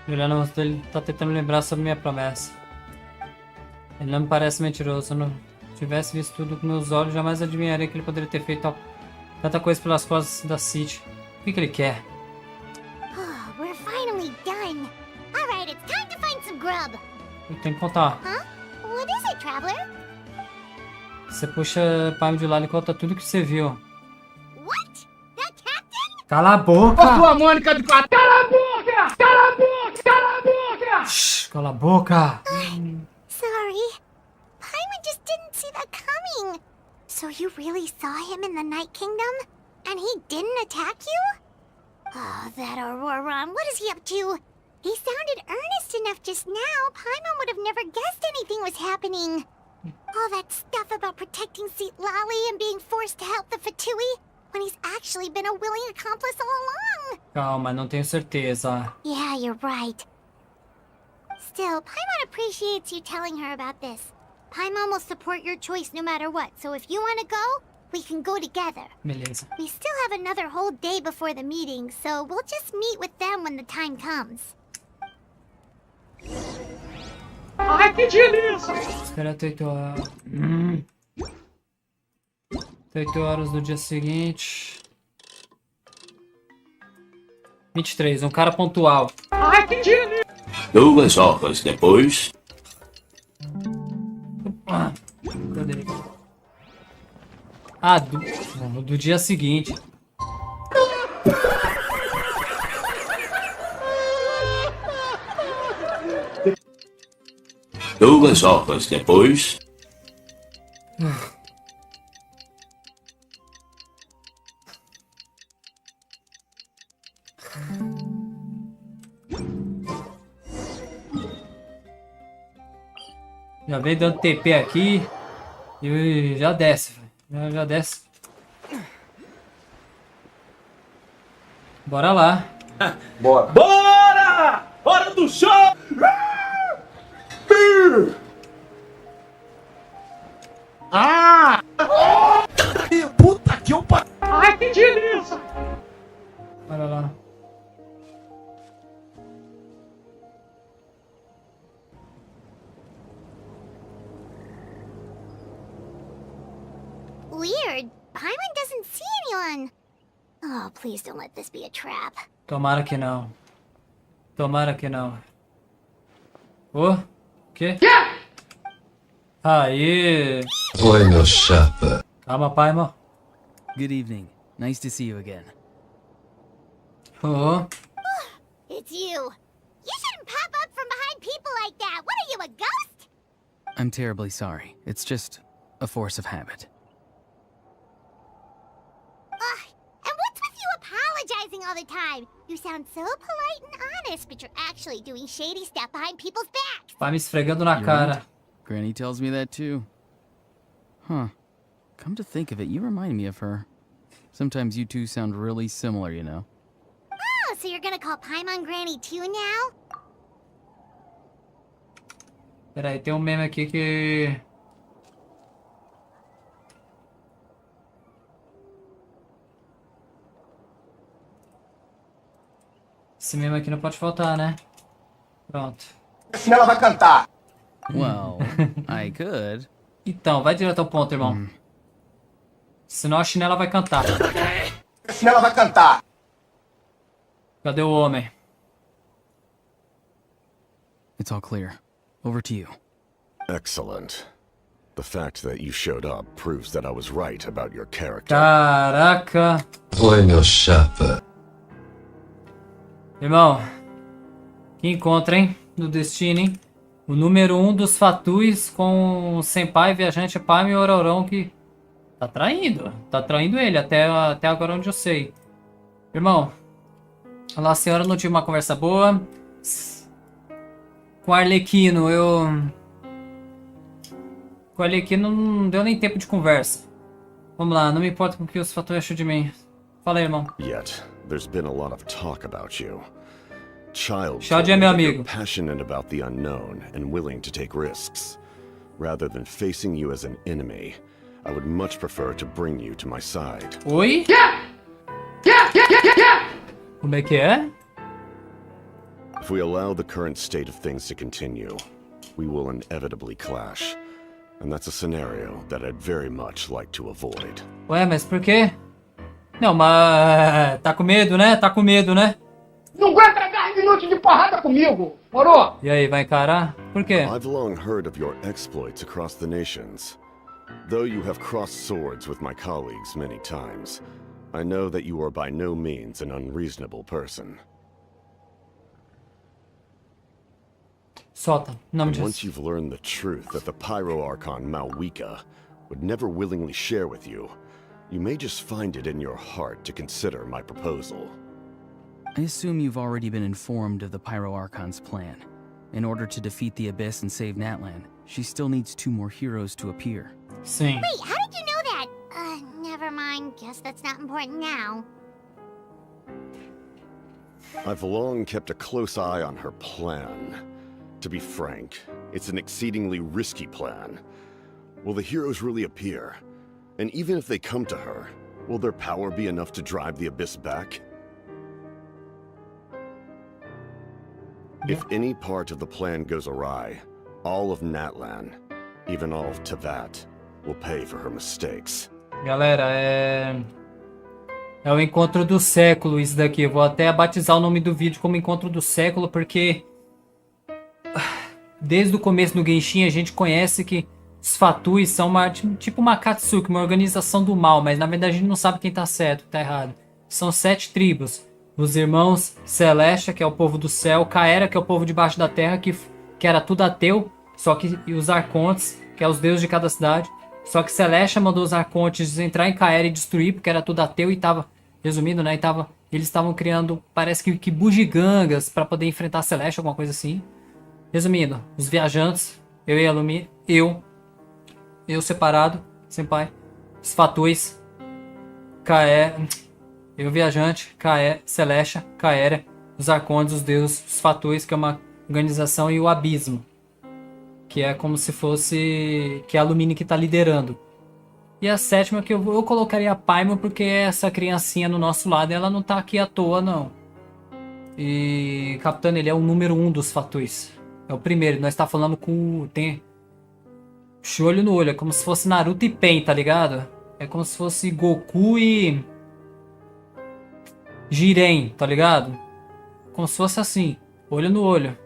S15: Olhando o rosto dele, tá tentando lembrar sobre minha promessa. Ele não me parece mentiroso. Se eu não tivesse visto tudo com meus olhos, jamais adivinharia que ele poderia ter feito tanta coisa pelas costas da City. O que ele quer?
S6: Oh, we're finally done. All right, it's time to find some grub.
S15: Eu tenho que contar.
S6: Huh? What is it, traveler?
S15: Você puxa Paimon de lado e conta tudo que você viu.
S6: What? The captain?
S15: Cala a boca!
S7: A sua Mônica de quatro. Cala a boca! Cala a boca! Cala a boca!
S15: Shhh, cala a boca!
S6: Sorry. Paimon just didn't see that coming. So you really saw him in the Night Kingdom? And he didn't attack you? Oh, that ORORON, what is he up to? He sounded earnest enough just now. Paimon would have never guessed anything was happening. All that stuff about protecting Citlali and being forced to help the Fatui, when he's actually been a willing accomplice all along.
S15: Calma, não tenho certeza.
S6: Yeah, you're right. Still, Paimon appreciates you telling her about this. Paimon will support your choice no matter what, so if you want to go, we can go together.
S15: Beleza.
S6: We still have another whole day before the meeting, so we'll just meet with them when the time comes.
S11: Ai, que delícia!
S15: Espera até 8 horas. 8 horas do dia seguinte. 23, um cara pontual.
S11: Ai, que delícia!
S8: 2 horas depois.
S15: Cadê ele? Ah, do dia seguinte.
S8: Duas horas depois.
S15: Já vem dando TP aqui e já desce. Já desce. Bora lá.
S3: Bora.
S7: Bora! Hora do show! Ah! Puta que eu pariu!
S11: Ai, que delícia!
S15: Bora lá.
S6: Weird. Paimon doesn't see anyone. Oh, please don't let this be a trap.
S15: Tomara que não. Tomara que não. Ô? Quê? Aê!
S1: Oi, meu chapa.
S15: Calma, Paimon.
S12: Good evening. Nice to see you again.
S15: Oh.
S6: It's you. You shouldn't pop up from behind people like that. What are you, a ghost?
S12: I'm terribly sorry. It's just a force of habit.
S6: Ugh, and what's with you apologizing all the time? You sound so polite and honest, but you're actually doing shady stuff behind people's backs.
S15: Vai me esfregando na cara.
S12: Right. Granny tells me that too. Huh. Come to think of it, you remind me of her. Sometimes you two sound really similar, you know.
S6: Oh, so you're gonna call Paimon Granny too now?
S15: Peraí, tem um meme aqui que... Esse meme aqui não pode faltar, né? Pronto.
S3: Senão ela vai cantar.
S12: Well, I could.
S15: Então, vai direto ao ponto, irmão. Senão a chinela vai cantar.
S3: Senão ela vai cantar.
S15: Cadê o homem?
S12: It's all clear. Over to you.
S4: Excellent. The fact that you showed up proves that I was right about your character.
S15: Caraca.
S1: Oi, meu chapa.
S15: Irmão, que encontro, hein? No destino, hein? O número 1 dos fatuis com o Senpai, Viajante, Paimon e ORORON que tá traindo. Tá traindo ele, até agora onde eu sei. Irmão, lá a senhora não tive uma conversa boa. Com o Arlequino, Com o Arlequino não deu nem tempo de conversa. Vamos lá, não me importa com o que os fatuis acham de mim. Fala aí, irmão.
S4: Yet, there's been a lot of talk about you. Child
S15: é meu amigo.
S4: Passionate about the unknown and willing to take risks. Rather than facing you as an enemy, I would much prefer to bring you to my side.
S15: Oi? Como é que é?
S4: If we allow the current state of things to continue, we will inevitably clash. And that's a scenario that I'd very much like to avoid.
S15: Ué, mas por quê? Não, mas... Tá com medo, né? Tá com medo, né?
S3: Não aguenta 10 minutos de porrada comigo, moro?
S15: E aí, vai encarar? Por quê?
S4: I've long heard of your exploits across the nations. Though you have crossed swords with my colleagues many times, I know that you are by no means an unreasonable person.
S15: Solta, não me
S4: And
S15: diz.
S4: once you've learned the truth that the Pyro Archon Mavuika would never willingly share with you, you may just find it in your heart to consider my proposal.
S12: I assume you've already been informed of the Pyro Archon's plan. In order to defeat the Abyss and save Natlan, she still needs 2 more heroes to appear.
S15: Sim.
S6: Wait, how did you know that? Never mind. Guess that's not important now.
S4: I've long kept a close eye on her plan. To be frank, it's an exceedingly risky plan. Will the heroes really appear? And even if they come to her, will their power be enough to drive the Abyss back? If any part of the plan goes awry, all of Natlan, even all of Tevat, will pay for her mistakes.
S15: Galera, é o encontro do século isso daqui. Eu vou até batizar o nome do vídeo como encontro do século, porque desde o começo do Genshin a gente conhece que os fatuis são tipo uma Katsuki, uma organização do mal, mas na verdade a gente não sabe quem tá certo, tá errado. São 7 tribos. Os irmãos Celestia, que é o povo do céu, Caera, que é o povo debaixo da terra, que era tudo ateu, só que e os Arcontes, que é os deuses de cada cidade. Só que Celestia mandou os Arcontes entrar em Caera e destruir, porque era tudo ateu e tava, resumindo, né, eles estavam criando, parece que bugigangas para poder enfrentar Celestia, alguma coisa assim. Resumindo, os viajantes, eu e a Lumi, eu separado, Senpai, os fatuis, eu viajante, Celestia, Caera, os Arcontes, os deuses, os fatuis, que é uma organização, e o Abismo, que é como se fosse, que é a Lumine que tá liderando. E a 7ª que eu colocaria a Paimon, porque essa criancinha no nosso lado, ela não tá aqui à toa, não. E Capitano, ele é o número 1 dos fatuis. É o primeiro, nós tá falando com... tem olho no olho, é como se fosse Naruto e Pen, tá ligado? É como se fosse Goku e Jiren, tá ligado? Como se fosse assim, olho no olho.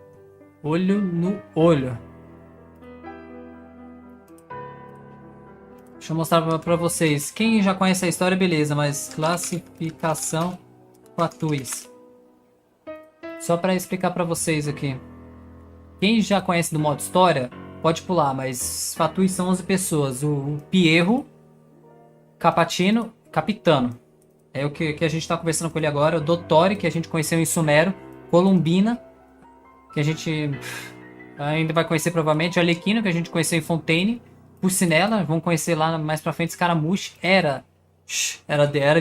S15: Olho no olho. Deixa eu mostrar pra vocês. Quem já conhece a história, beleza, mas classificação fatuis. Só pra explicar pra vocês aqui. Quem já conhece do modo história, pode pular, mas fatuis são 11 pessoas. O Pierro, Capitano. É o que a gente tá conversando com ele agora. O Dottore, que a gente conheceu em Sumero. Columbina, que a gente ainda vai conhecer provavelmente. Arlequino, que a gente conheceu em Fontaine. Pulcinella, vamos conhecer lá mais pra frente. Scaramouche, era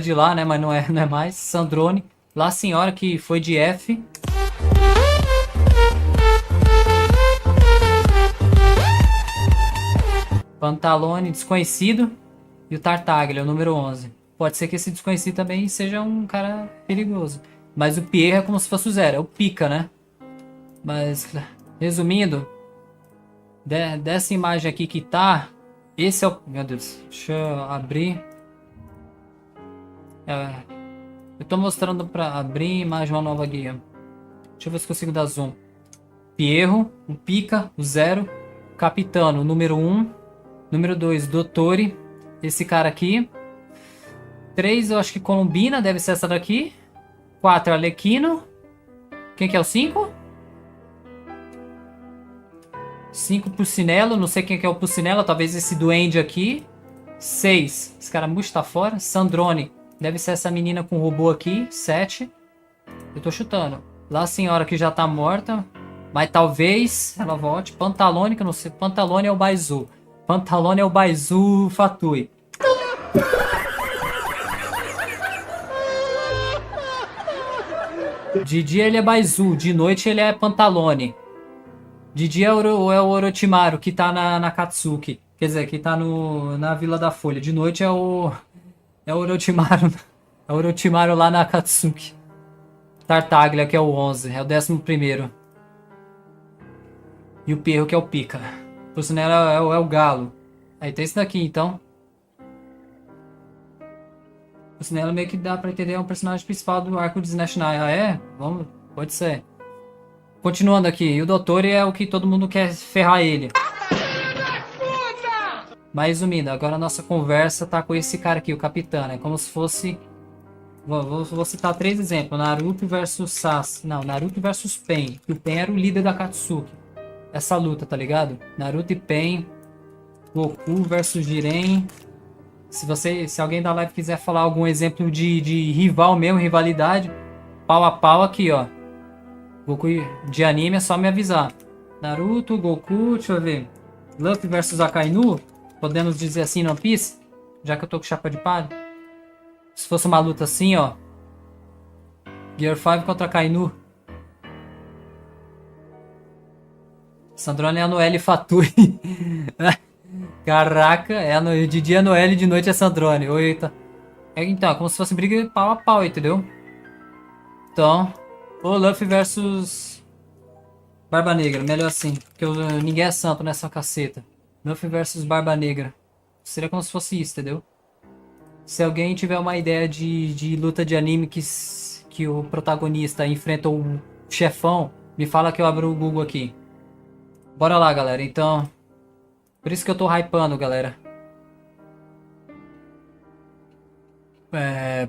S15: de lá, né? Mas não é mais. Sandrone, La Senhora, que foi de F. Pantalone, desconhecido. E o Tartaglia, o número 11. Pode ser que esse desconhecido também seja um cara perigoso. Mas o Pierre é como se fosse o Zero, é o pica, né? Mas, resumindo, dessa imagem aqui que tá, esse é o... Meu Deus, deixa eu abrir. Eu tô mostrando pra abrir mais uma nova guia. Deixa eu ver se consigo dar zoom. Pierro, o pica, o Zero. Capitano, número 1. Número 2, Dottore. Esse cara aqui. 3, eu acho que Columbina, deve ser essa daqui. 4, Arlequino. Quem que é o 5? 5, Pulcinella. Não sei quem que é o Pulcinella. Talvez esse duende aqui. 6, Scaramouche tá fora. Sandrone. Deve ser essa menina com o robô aqui. 7. Eu tô chutando. Lá a senhora que já tá morta. Mas talvez ela volte. Pantalone, que eu não sei. Pantalone é o Baizu. Pantalone é o Baizu Fatui. De dia ele é Baizu, de noite ele é Pantalone. De dia é o Orochimaru, que tá na Katsuki. Quer dizer, que tá na Vila da Folha. De noite é o Orochimaru. É o Orochimaru lá na Katsuki. Tartaglia, que é o 11. É o 11º. E o Perro, que é o Pica. O Pulcinella é o Galo. Aí tem esse daqui, então. O Pulcinella meio que dá pra entender, é um personagem principal do arco de Slash Nine. Ah, é? Vamos, pode ser. Continuando aqui. E o Dottore é o que todo mundo quer ferrar ele. Mas resumindo, agora a nossa conversa tá com esse cara aqui, o Capitano. É como se fosse... Vou citar 3 exemplos. Naruto versus Sasuke. Não, Naruto versus Pain. E o Pain era o líder da Katsuki. Essa luta, tá ligado? Naruto e Pain. Goku versus Jiren. Se alguém da live quiser falar algum exemplo de rival mesmo, rivalidade, pau a pau aqui, ó. Goku de anime é só me avisar. Naruto, Goku, deixa eu ver. Luffy versus Akainu. Podemos dizer assim no One Piece? Já que eu tô com chapa de palha. Se fosse uma luta assim, ó. Gear 5 contra Akainu. Sandrone é a Noelle Fatui. Caraca, de dia é Noelle, de noite é Sandrone. Eita. Então, é como se fosse briga pau a pau, entendeu? Então, o Luffy versus Barba Negra, melhor assim. Porque ninguém é santo nessa caceta. Luffy versus Barba Negra. Seria como se fosse isso, entendeu? Se alguém tiver uma ideia de luta de anime que o protagonista enfrenta o chefão, me fala que eu abro o Google aqui. Bora lá, galera. Então, por isso que eu tô hypando, galera.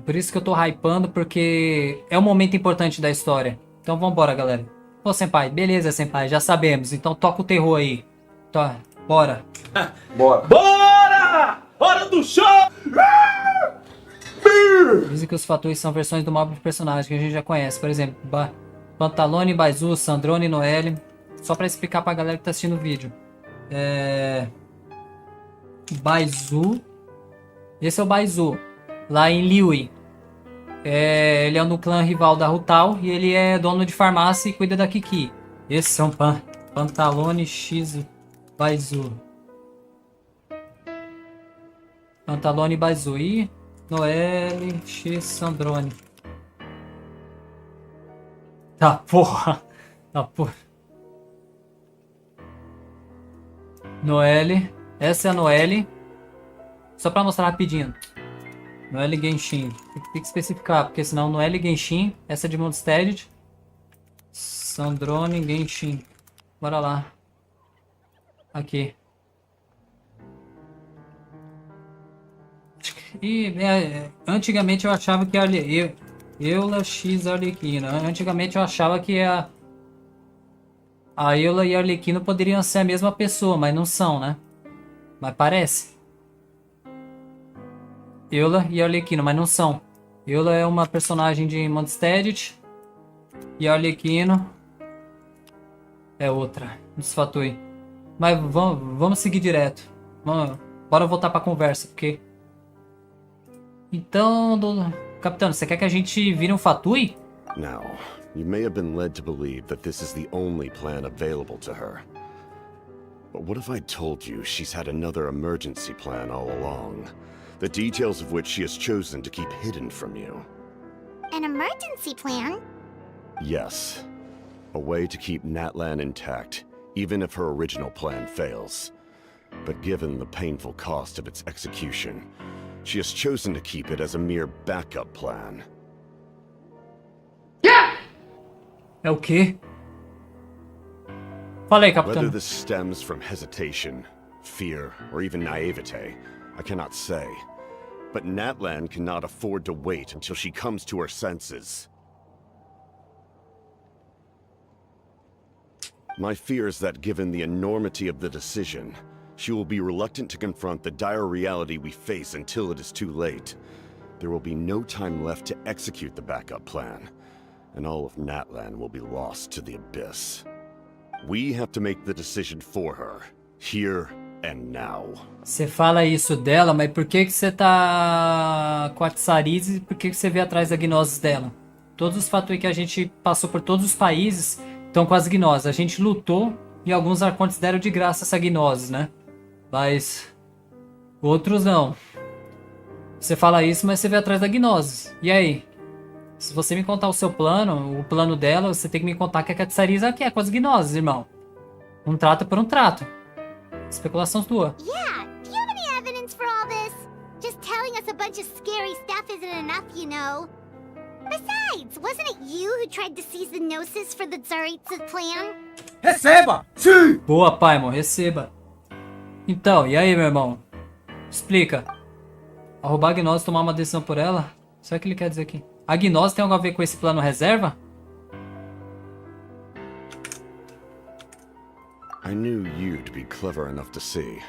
S15: Por isso que eu tô hypando, porque é um momento importante da história. Então vambora, galera. Ô, Senpai, beleza, Senpai, já sabemos. Então toca o terror aí. Tá, bora.
S3: Bora. Bora! Hora do show!
S15: Dizem que os fatores são versões do mapa de personagem que a gente já conhece. Por exemplo, Pantalone, Baizu, Sandrone, Noelle. Só pra explicar pra galera que tá assistindo o vídeo. Baizu. Esse é o Baizu. Lá em Liui. Ele é no clã rival da Rutal. E ele é dono de farmácia e cuida da Kiki. Esses são Pantalone X Baizu. Pantalone Baizu. E Noelle X Sandrone. Tá porra. Tá porra. Noelle. Essa é a Noelle. Só pra mostrar rapidinho. Noelle Genshin. Tem que especificar, porque senão Noelle Genshin. Essa é de Mondstadt. Sandrone Genshin. Bora lá. Aqui. E antigamente eu achava que Eula X Arlequina. Antigamente eu achava que a Eula e a Arlequino poderiam ser a mesma pessoa, mas não são, né? Mas parece. Eula e Arlequino, mas não são. Eula é uma personagem de Mondstadt e Arlequino é outra, dos Fatui. Mas vamos seguir direto. Bora voltar pra conversa, porque... Então, Capitano, você quer que a gente vire um Fatui?
S4: Now, you may have been led to believe that this is the only plan available to her. But what if I told you she's had another emergency plan all along? The details of which she has chosen to keep hidden from you.
S6: An emergency plan?
S4: Yes. A way to keep Natlan intact, even if her original plan fails. But given the painful cost of its execution, she has chosen to keep it as a mere backup plan.
S15: É o quê? Fala aí, Capitão.
S4: Whether this stems from hesitation, fear, or even naivete, I cannot say. But Natlan cannot afford to wait until she comes to her senses. My fear is that given the enormity of the decision, she will be reluctant to confront the dire reality we face until it is too late. There will be no time left to execute the backup plan, and all of Natlan will be lost to the abyss. We have to make the decision for her, here and now.
S15: Você fala isso dela, mas por que você tá com a Tsariz e por que você vê atrás da Gnosis dela? Todos os Fatui que a gente passou por todos os países estão com as Gnosis. A gente lutou e alguns Arcontes deram de graça essa Gnosis, né? Mas outros não. Você fala isso, mas você vê atrás da Gnosis. E aí? Se você me contar o seu plano, o plano dela, você tem que me contar que a Tsariz quer com as Gnosis, irmão. Um trato por um trato. Especulação tua.
S6: Yeah, do you have any evidence for all this? Just telling us a bunch of scary stuff isn't enough, you know. Besides, wasn't it you who tried to seize the Gnosis for the Tsaritsa's plan?
S3: Receba! Sim!
S15: Boa, Paimon, receba. Então, e aí, meu irmão? Explica. A roubar a Gnosis e tomar uma decisão por ela? Só o que ele quer dizer aqui. A Gnosis tem algo a ver com esse plano reserva?
S4: I knew you'd be clever enough to see.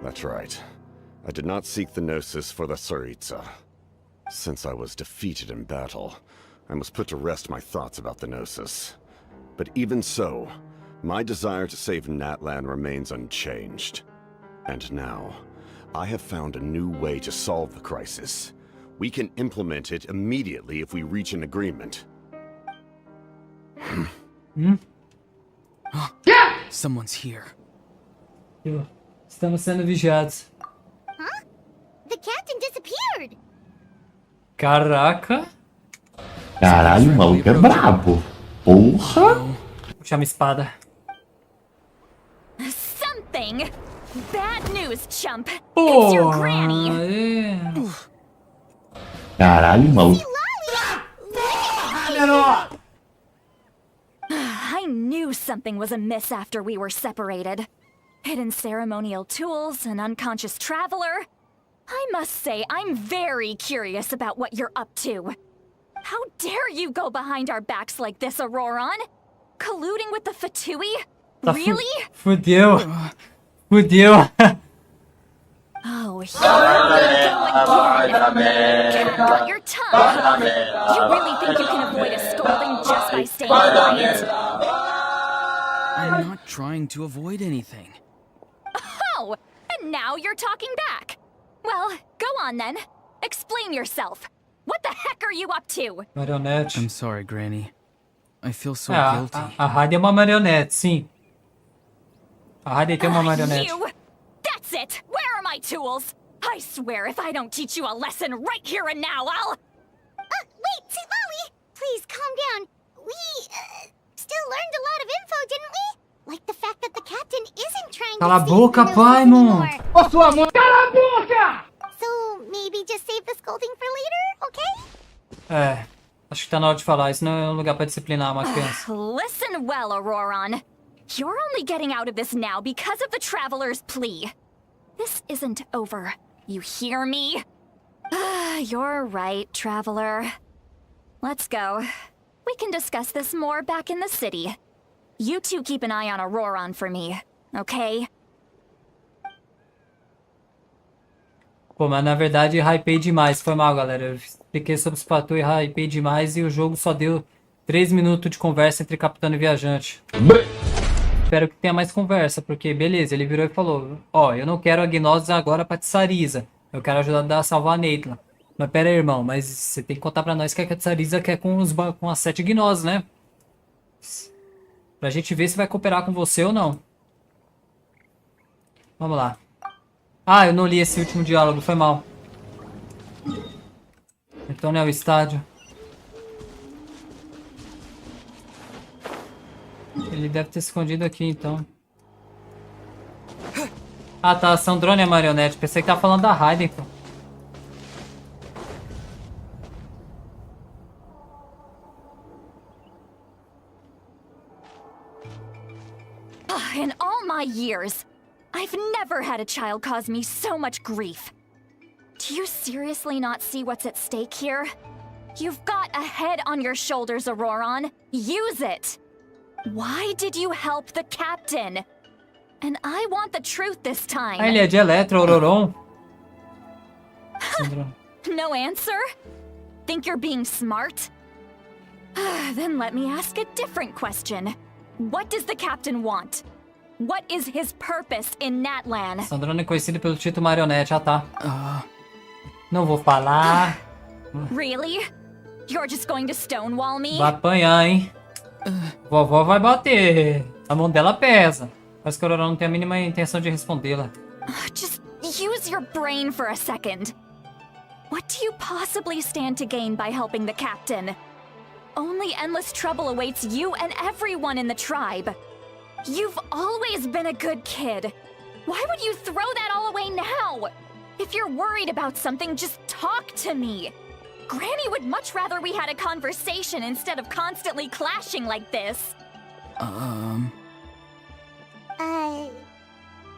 S4: That's right. I did not seek the Gnosis for the Tsaritsa. Since I was defeated in battle, I must put to rest my thoughts about the Gnosis. But even so, my desire to save Natlan remains unchanged. And now, I have found a new way to solve the crisis. We can implement it immediately if we reach an agreement.
S12: Someone's here.
S15: Estamos sendo vigiados.
S6: Huh? The captain disappeared!
S15: Caraca.
S18: Caralho, o maluco é brabo. Porra!
S15: Puxa minha espada.
S17: Something! Bad news, chump! It's your granny!
S18: Caralho, o maluco.
S17: I knew something was amiss after we were separated. Hidden ceremonial tools, an unconscious traveler. I must say, I'm very curious about what you're up to. How dare you go behind our backs like this, Auroron? Colluding with the Fatui? Really?
S15: Fudeu. Fudeu.
S17: Oh, here we go again. Got your tongue, huh? You really think you can avoid a scolding just by staying quiet?
S12: I'm not trying to avoid anything.
S17: Oh, and now you're talking back. Well, go on then. Explain yourself. What the heck are you up to?
S15: Marionete.
S12: I'm sorry, Granny. I feel so guilty.
S15: A Heidi é uma marionete, sim. A Heidi tem uma marionete.
S17: You! That's it! Where are my tools? I swear if I don't teach you a lesson right here and now, I'll...
S6: Wait, Tsilawi! Please, calm down. We, still learned a lot of info, didn't we? Like the fact that the captain isn't trying
S15: Cala a
S6: to
S15: boca, Paimon!
S3: Ô, sua mãe! Cala a boca!
S6: So, maybe just save the scolding for later, okay?
S15: É, acho que tá na hora de falar. Isso não é um lugar pra disciplinar uma criança.
S17: Listen well, Auroron. You're only getting out of this now because of the Traveler's plea. This isn't over. You hear me? You're right, traveler. Let's go. We can discuss this more back in the city. You two keep an eye on Auroron for me, okay?
S15: Pô, mas na verdade hypei demais. Foi mal, galera. Eu expliquei sobre os fatores e hypei demais e o jogo só deu 3 minutos de conversa entre capitão e viajante. Espero que tenha mais conversa, porque beleza, ele virou e falou: ó, eu não quero a Gnose agora pra Tsariza. Eu quero ajudar a salvar a Natlan. Mas pera aí, irmão, mas você tem que contar pra nós que a Tsariza quer com as 7 Gnoses, né? Pra gente ver se vai cooperar com você ou não. Vamos lá. Ah, eu não li esse último diálogo, foi mal. Então, né, o estádio. Ele deve ter escondido aqui, então. Ah, tá, são drone e marionete. Pensei que tava falando da Raiden, pô.
S17: In all my years, I've never had a child cause me so much grief. Do you seriously not see what's at stake here? You've got a head on your shoulders, Auroron. Use it! Why did you help the captain? And I want the truth this time.
S15: Ah, ele é de Eletro, Auroron.
S17: No answer? Think you're being smart? Then let me ask a different question. What does the captain want? What is his purpose in Natlan?
S15: Sandrone é conhecido pelo título marionete, ah tá. Não vou falar.
S17: Really? You're just going to stonewall me?
S15: Vai apanhar, hein? Vovó vai bater. A mão dela pesa. Mas que a Aurora não tem a mínima intenção de respondê-la.
S17: Just use your brain for a second. What do you possibly stand to gain by helping the captain? Only endless trouble awaits you and everyone in the tribe. You've always been a good kid. Why would you throw that all away now? If you're worried about something, just talk to me. Granny would much rather we had a conversation instead of constantly clashing like this.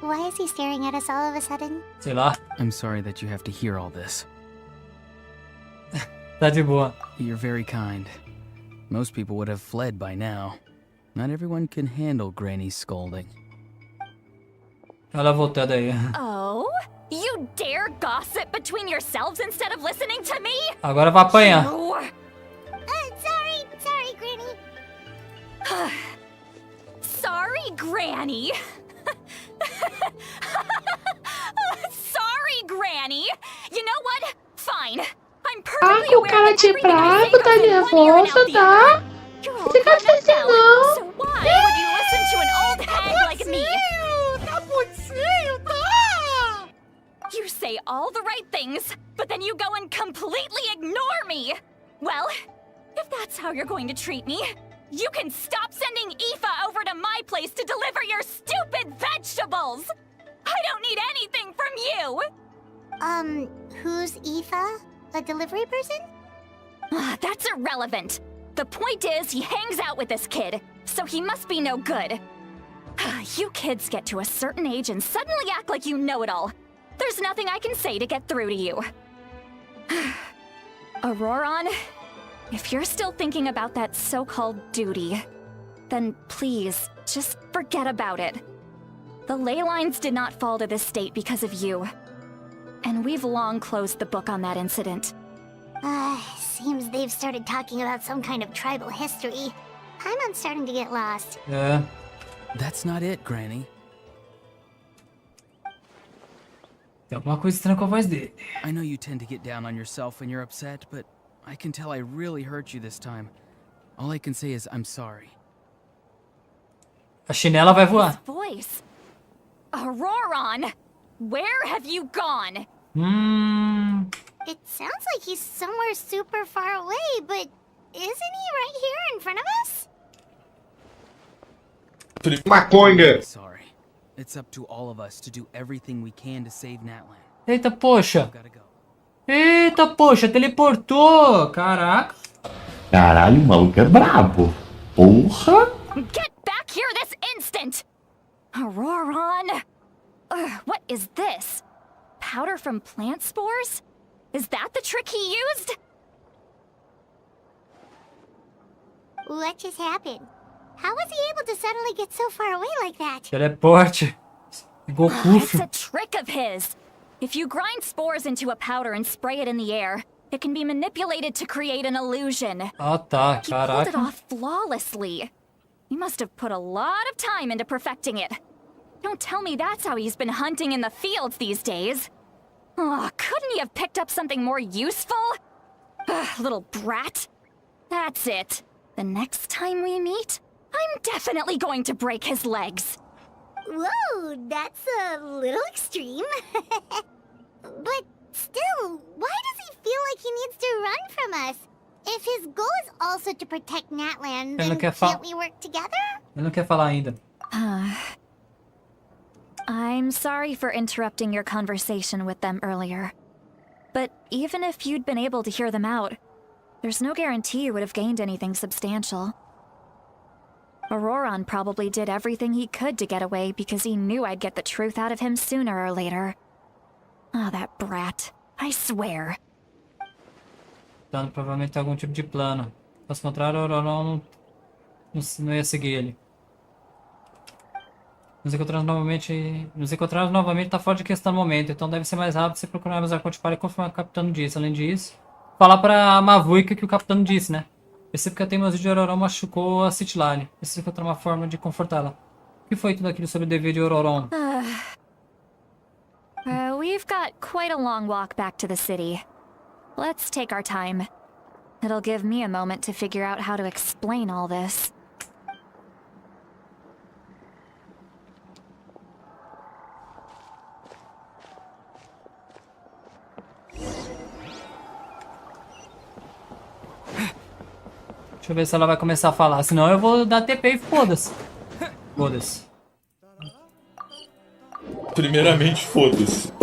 S6: Why is he staring at us all of a sudden?
S15: Sei lá.
S12: I'm sorry that you have to hear all this.
S15: Tá de boa.
S12: You're very kind. Most people would have fled by now. Not everyone can handle Granny's scolding.
S15: Ela voltando aí.
S17: Oh? You dare gossip between yourselves instead of listening to me?
S15: Agora vai apanhar.
S6: Sorry, Granny.
S17: Sorry, Granny. Sorry, Granny. You know what? Fine. I'm perfectly
S11: O
S17: aware
S11: cara
S17: that
S11: de
S17: everything I say
S11: bravo, tá
S17: goes in one ear and
S11: nervoso,
S17: out the
S11: tá?
S17: other. You're all grown up now, so why would you listen to an old hag like me? You say all the right things, but then you go and completely ignore me! Well, if that's how you're going to treat me, you can stop sending Aoife over to my place to deliver your stupid vegetables! I don't need anything from you!
S6: Who's Aoife? A delivery person?
S17: That's irrelevant. The point is, he hangs out with this kid, so he must be no good. You kids get to a certain age and suddenly act like you know it all. There's nothing I can say to get through to you. Auroron, if you're still thinking about that so-called duty, then please, just forget about it. The ley lines did not fall to this state because of you. And we've long closed the book on that incident.
S6: Seems they've started talking about some kind of tribal history. I'm starting to get lost.
S15: Yeah.
S12: That's not it, Granny.
S15: Tem alguma coisa estranha com a voz dele.
S12: I know you tend to get down on yourself when you're upset, but I can tell I really hurt you this time. All I can say is I'm sorry.
S15: A chinela vai voar.
S17: His voice. Auroron, where have you gone?
S6: It sounds like he's somewhere super far away, but isn't he right here in front of us?
S19: Maconha!
S12: Sorry. It's up to all of us to do everything we can to save Natlan.
S15: Eita, poxa. Eita, poxa, teleportou. Caraca.
S18: Caralho, o maluco é brabo. Porra.
S17: Get back here this instant! Auroron! What is this? Powder from plant spores? Is that the trick he used?
S6: What just happened? How was he able to suddenly get so far away like that?
S15: Teleporte. Goku.
S17: It's a trick of his. If you grind spores into a powder and spray it in the air, it can be manipulated to create an illusion.
S15: Ah, tá.
S17: He pulled it
S15: Caraca.
S17: off flawlessly. He must have put a lot of time into perfecting it. Don't tell me that's how he's been hunting in the fields these days. Oh, couldn't he have picked up something more useful? Ugh, little brat. That's it. The next time we meet, I'm definitely going to break his legs.
S6: Whoa, that's a little extreme. But still, why does he feel like he needs to run from us? If his goal is also to protect Natlan, then can't we work together?
S15: Ele não quer falar ainda.
S17: I'm sorry for interrupting your conversation with them earlier. But even if you'd been able to hear them out, there's no guarantee you would have gained anything substantial. ORORON probably did everything he could to get away because he knew I'd get the truth out of him sooner or later. Oh, that brat. I swear.
S15: Então, provavelmente tem algum tipo de plano. Caso contrário, ORORON não ia seguir ele. Nos encontramos novamente tá fora de questão no momento, então deve ser mais rápido se procurarmos a Parte e confirmar o que o Capitano disse. Além disso, falar pra Mavuika que o Capitano disse, né? Percebo que a teimosia de ORORON machucou a Natlan. Preciso encontrar uma forma de confortá-la. O que foi tudo aquilo sobre o dever de ORORON?
S17: We've got quite a long walk back to the city. Let's take our time. It'll give me a moment to figure out how to explain all this.
S15: Deixa eu ver se ela vai começar a falar, senão eu vou dar TP e foda-se. Foda-se.
S10: Primeiramente, foda-se.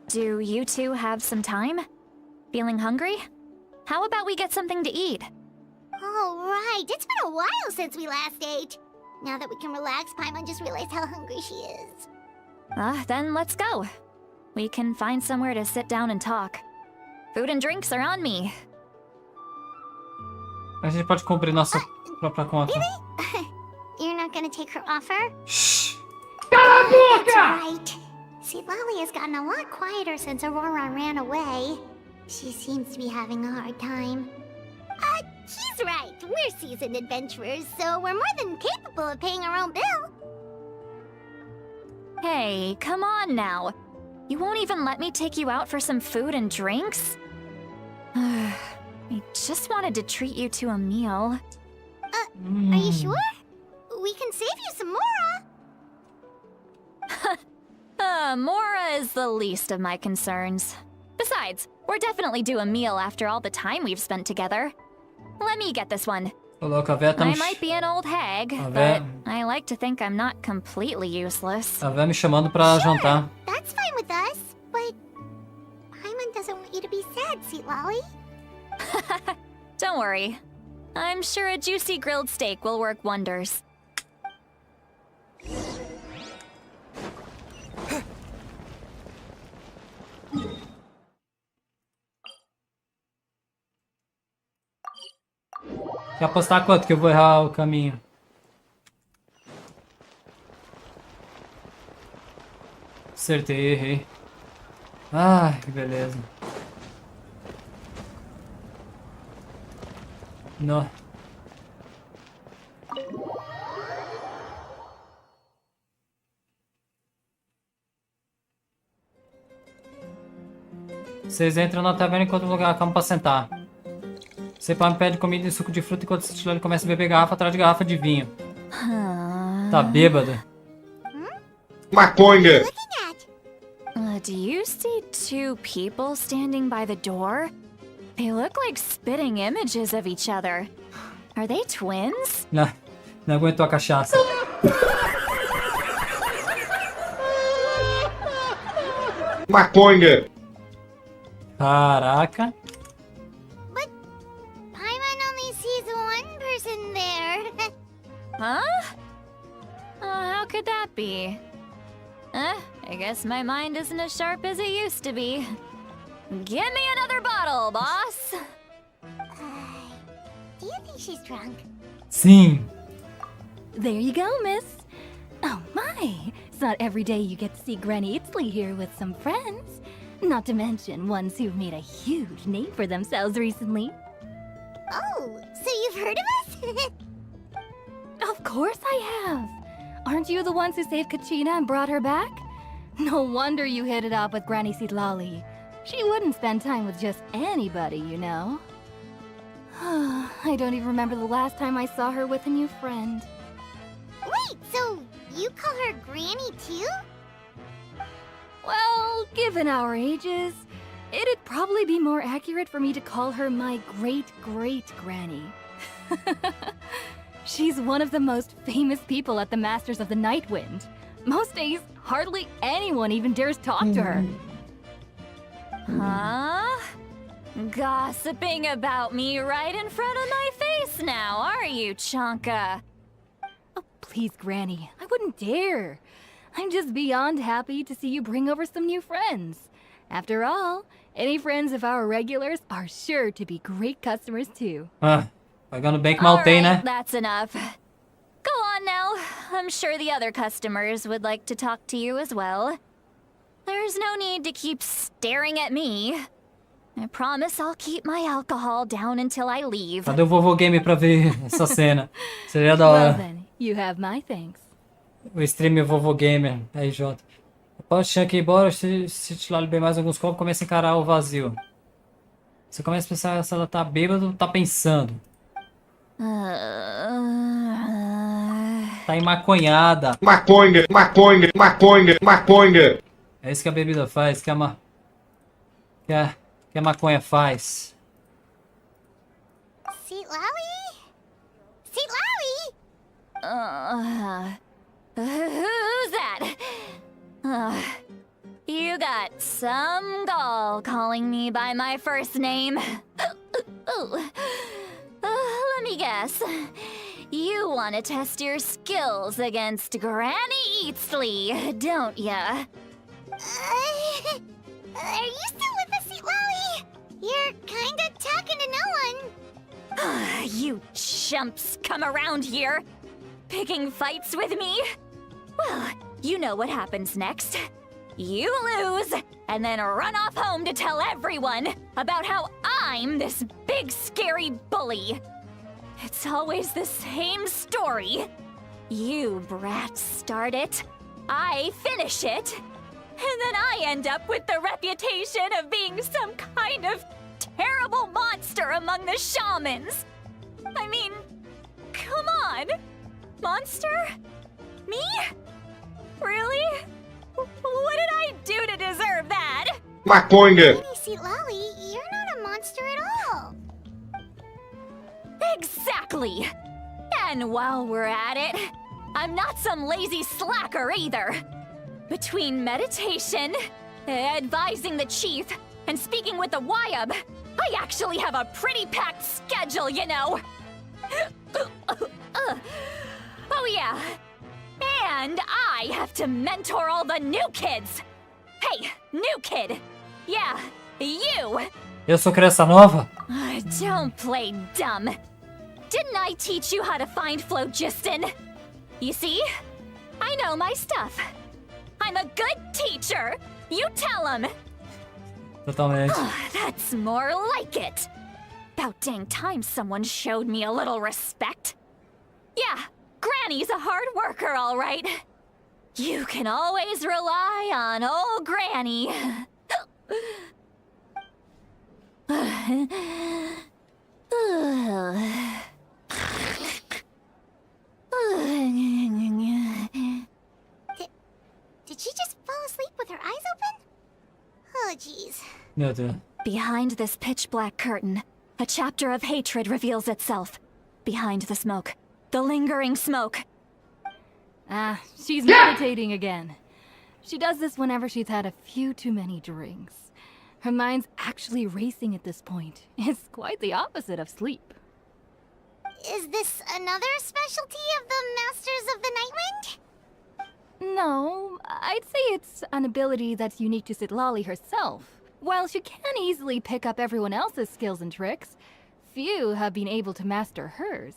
S17: Do you two have some time? Feeling hungry? How about we get something to eat?
S6: Oh, right. It's been a while since we last ate. Now that we can relax, Paimon just realized how hungry she is.
S17: Then let's go. We can find somewhere to sit down and talk. Food and drinks are on me.
S15: A gente pode cumprir nossa própria conta.
S6: Really? You're not gonna take her offer?
S15: Shh.
S6: That's right. See, Lolly has gotten a lot quieter since Aurora ran away. She seems to be having a hard time. He's right. We're seasoned adventurers, so we're more than capable of paying our own bill.
S17: Hey, come on now. You won't even let me take you out for some food and drinks? I just wanted to treat you to a meal.
S6: Are you sure? We can save you some Mora.
S17: Mora is the least of my concerns. Besides, we're definitely due a meal after all the time we've spent together. Let me get this one. I might be an old hag, but I like to think I'm not completely useless.
S15: A Vé me chamando pra jantar.
S6: That's fine with us, but Paimon doesn't want you to be sad, sweet Lolly.
S17: Don't worry. I'm sure a juicy grilled steak will work wonders.
S15: Quer apostar quanto que eu vou errar o caminho? Acertei, errei. Ai, que beleza. Não. Vocês entram na taverna enquanto o lugar calmo pra sentar. SENPAI me pede comida e suco de fruta enquanto o Natlan começa a beber garrafa atrás de garrafa de vinho. Tá bêbado.
S19: Maconha!
S17: Do you see two people standing by the door? They look like spitting images of each other. Are they twins?
S15: Não aguentou a cachaça.
S19: Maconha!
S15: Caraca.
S6: But Paimon only sees one person there.
S17: Huh? How could could that be? I guess my mind isn't as sharp as it used to be. Give me another bottle, boss!
S6: Do you think she's drunk?
S15: Sim.
S5: There you go, miss. Oh my, it's not every day you get to see Granny Itzley here with some friends. Not to mention ones who've made a huge name for themselves recently.
S6: Oh, so you've heard of us?
S5: Of course I have. Aren't you the ones who saved KACHINA and brought her back? No wonder you hit it off with Granny Citlali. She wouldn't spend time with just anybody, you know. I don't even remember the last time I saw her with a new friend.
S6: Wait, so you call her Granny too?
S5: Well, given our ages, it'd probably be more accurate for me to call her my great-great-granny. She's one of the most famous people at the Masters of the Nightwind. Most days, hardly anyone even dares talk to her.
S17: Huh? Gossiping about me right in front of my face now, are you, Chonka?
S5: Oh, please, Granny. I wouldn't dare. I'm just beyond happy to see you bring over some new friends. After all, any friends of our regulars are sure to be great customers too.
S15: Vai gonna bem que mal tem, né?
S17: That's enough. Go on now. I'm sure the other customers would like to talk to you as well. There's no need to keep staring at me. I promise I'll keep my alcohol down until I leave.
S15: Cadê o vovô game pra ver essa cena? Seria da hora.
S5: Well then, you have my thanks.
S15: O stream vovô gamer, RJ. Após tinha que ir embora, se Citlali beber mais alguns copos, começa a encarar o vazio. Você começa a pensar se ela tá bêbada ou tá pensando. Tá emaconhada.
S19: Maconha.
S15: É isso que a bebida faz, que a maconha faz.
S6: Citlali? Citlali?
S17: Who's that? You got some gall calling me by my first name. Let me guess. You want to test your skills against Granny Eatsley, don't ya?
S6: Are you still with us, Citlali? You're kinda talking to no one.
S17: You chumps come around here, picking fights with me? Well, you know what happens next. You lose, and then run off home to tell everyone about how I'm this big scary bully. It's always the same story. You brats start it, I finish it, and then I end up with the reputation of being some kind of terrible monster among the shamans. I mean, come on. Monster? Me? Really? What did I do to deserve that?
S19: Maconha.
S6: Citlali, you're not a monster at all.
S17: Exactly. And while we're at it, I'm not some lazy slacker either. Between meditation, advising the chief, and speaking with the Wyab, I actually have a pretty packed schedule, you know. Oh yeah. And I have to mentor all the new kids. Hey, new kid. Yeah, you.
S15: Eu sou criança nova?
S17: Don't play dumb. Didn't I teach you how to find phlogiston? You see? I know my stuff. I'm a good teacher. You tell him.
S15: Totalmente.
S17: That's more like it. About dang time someone showed me a little respect. Yeah, Granny's a hard worker, all right. You can always rely on old Granny.
S6: Did she just fall asleep with her eyes open? Oh, jeez.
S15: Meu Deus.
S17: Behind this pitch-black curtain, a chapter of hatred reveals itself. Behind the smoke. The lingering smoke.
S5: Ah, she's meditating again. She does this whenever she's had a few too many drinks. Her mind's actually racing at this point. It's quite the opposite of sleep.
S6: Is this another specialty of the Masters of the Nightwind?
S5: No, I'd say it's an ability that's unique to Citlali herself. While she can easily pick up everyone else's skills and tricks, few have been able to master hers.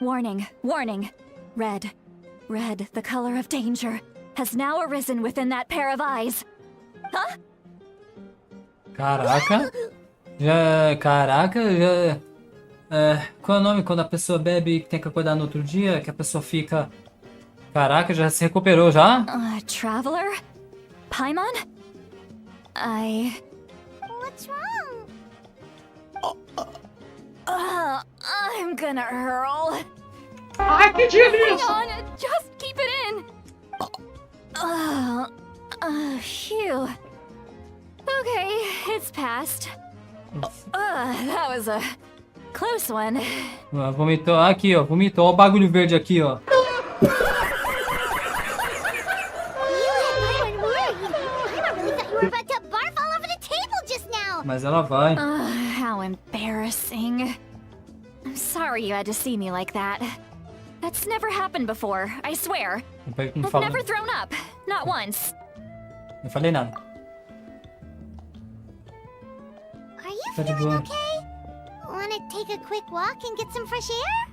S17: Warning, warning. Red, the color of danger, has now arisen within that pair of eyes. Huh?
S15: Caraca. Qual é o nome quando a pessoa bebe e tem que acordar no outro dia? Que a pessoa fica... Caraca, já se recuperou já?
S17: Traveler? Paimon?
S6: What's wrong?
S17: I'm gonna hurl.
S11: Ai, que delícia!
S5: Hang on, just keep it in.
S17: Phew. Okay, it's passed. That was a close one.
S15: Vomitou. Aqui, ó. Vomitou. Ó o bagulho verde aqui, ó. Mas ela vai.
S17: How embarrassing. I'm sorry you had to see me like that. That's never happened before, I swear. I've never thrown up. Not once.
S15: Não falei nada.
S6: Are you feeling okay? Wanna take a quick walk and get some fresh air?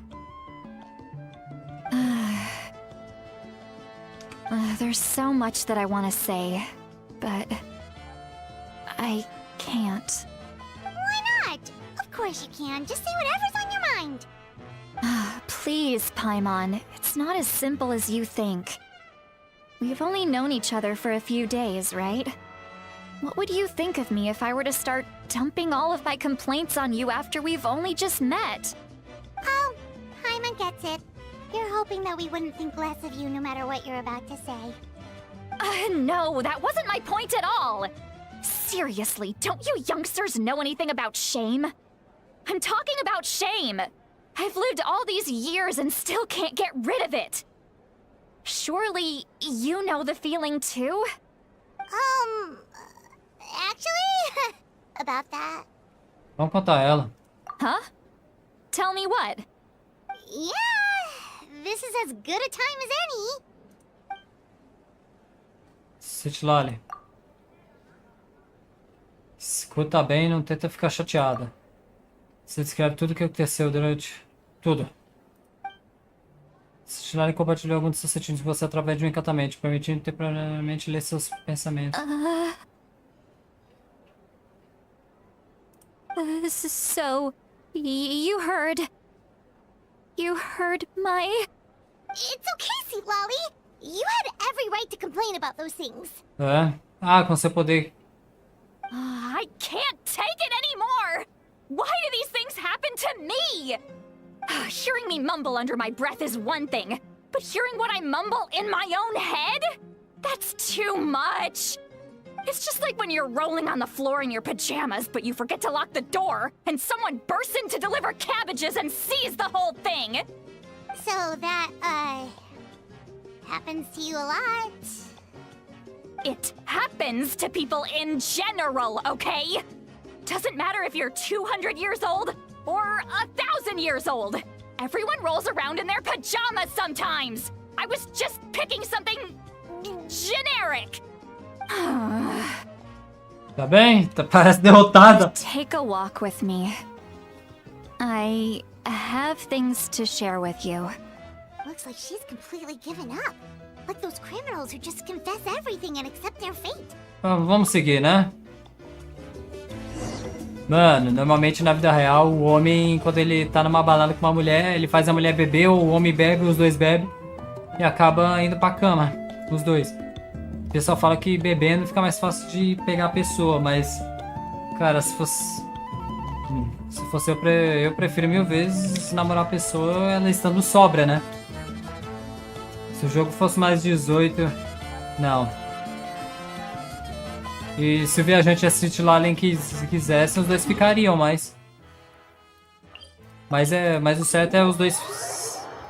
S17: There's so much that I want to say, but I can't.
S6: Why not? Of course you can. Just say whatever's on your mind.
S17: Please, Paimon. It's not as simple as you think. We've only known each other for a few days, right? What would you think of me if I were to start dumping all of my complaints on you after we've only just met?
S6: Oh, Paimon gets it. You're hoping that we wouldn't think less of you no matter what you're about to say.
S17: No, that wasn't my point at all! Seriously, don't you youngsters know anything about shame? I'm talking about shame! I've lived all these years and still can't get rid of it! Surely, you know the feeling too?
S6: Actually, about that.
S15: Vamos contar ela.
S17: Huh? Tell me what?
S6: Yeah, this is as good a time as any.
S15: Citlali. Escuta bem e não tenta ficar chateada. Você descreve tudo o que aconteceu durante... Tudo. Citlali compartilhou alguns de seus sentimentos com você através de um encantamento, permitindo temporariamente ler seus pensamentos.
S17: So... You heard my...
S6: It's okay, Citlali. You had every right to complain about those things.
S15: É? Ah, com seu poder.
S17: I can't take it anymore! Why do these things happen to me? Hearing me mumble under my breath is one thing, but hearing what I mumble in my own head? That's too much! It's just like when you're rolling on the floor in your pajamas, but you forget to lock the door, and someone bursts in to deliver cabbages and sees the whole thing!
S6: So that, happens to you a lot.
S17: It happens to people in general, okay? Doesn't matter if you're 200 years old or 1,000 years old. Everyone rolls around in their pajamas sometimes. I was just picking something generic.
S15: Tá bem? Parece derrotada.
S17: Take a walk with me. I have things to share with you.
S6: Looks like she's completely given up. Like those criminals who just confess everything and accept their fate.
S15: Vamos seguir, né? Mano, normalmente na vida real, o homem, quando ele tá numa balada com uma mulher, ele faz a mulher beber, ou o homem bebe, os dois bebem, e acaba indo pra cama, os dois. O pessoal fala que bebendo fica mais fácil de pegar a pessoa, mas... Cara, se fosse eu prefiro 1000 vezes namorar a pessoa ela estando sóbria, né? Se o jogo fosse mais 18... Não. E se o viajante e a Citlali quisessem, os dois ficariam, mas o certo é os dois...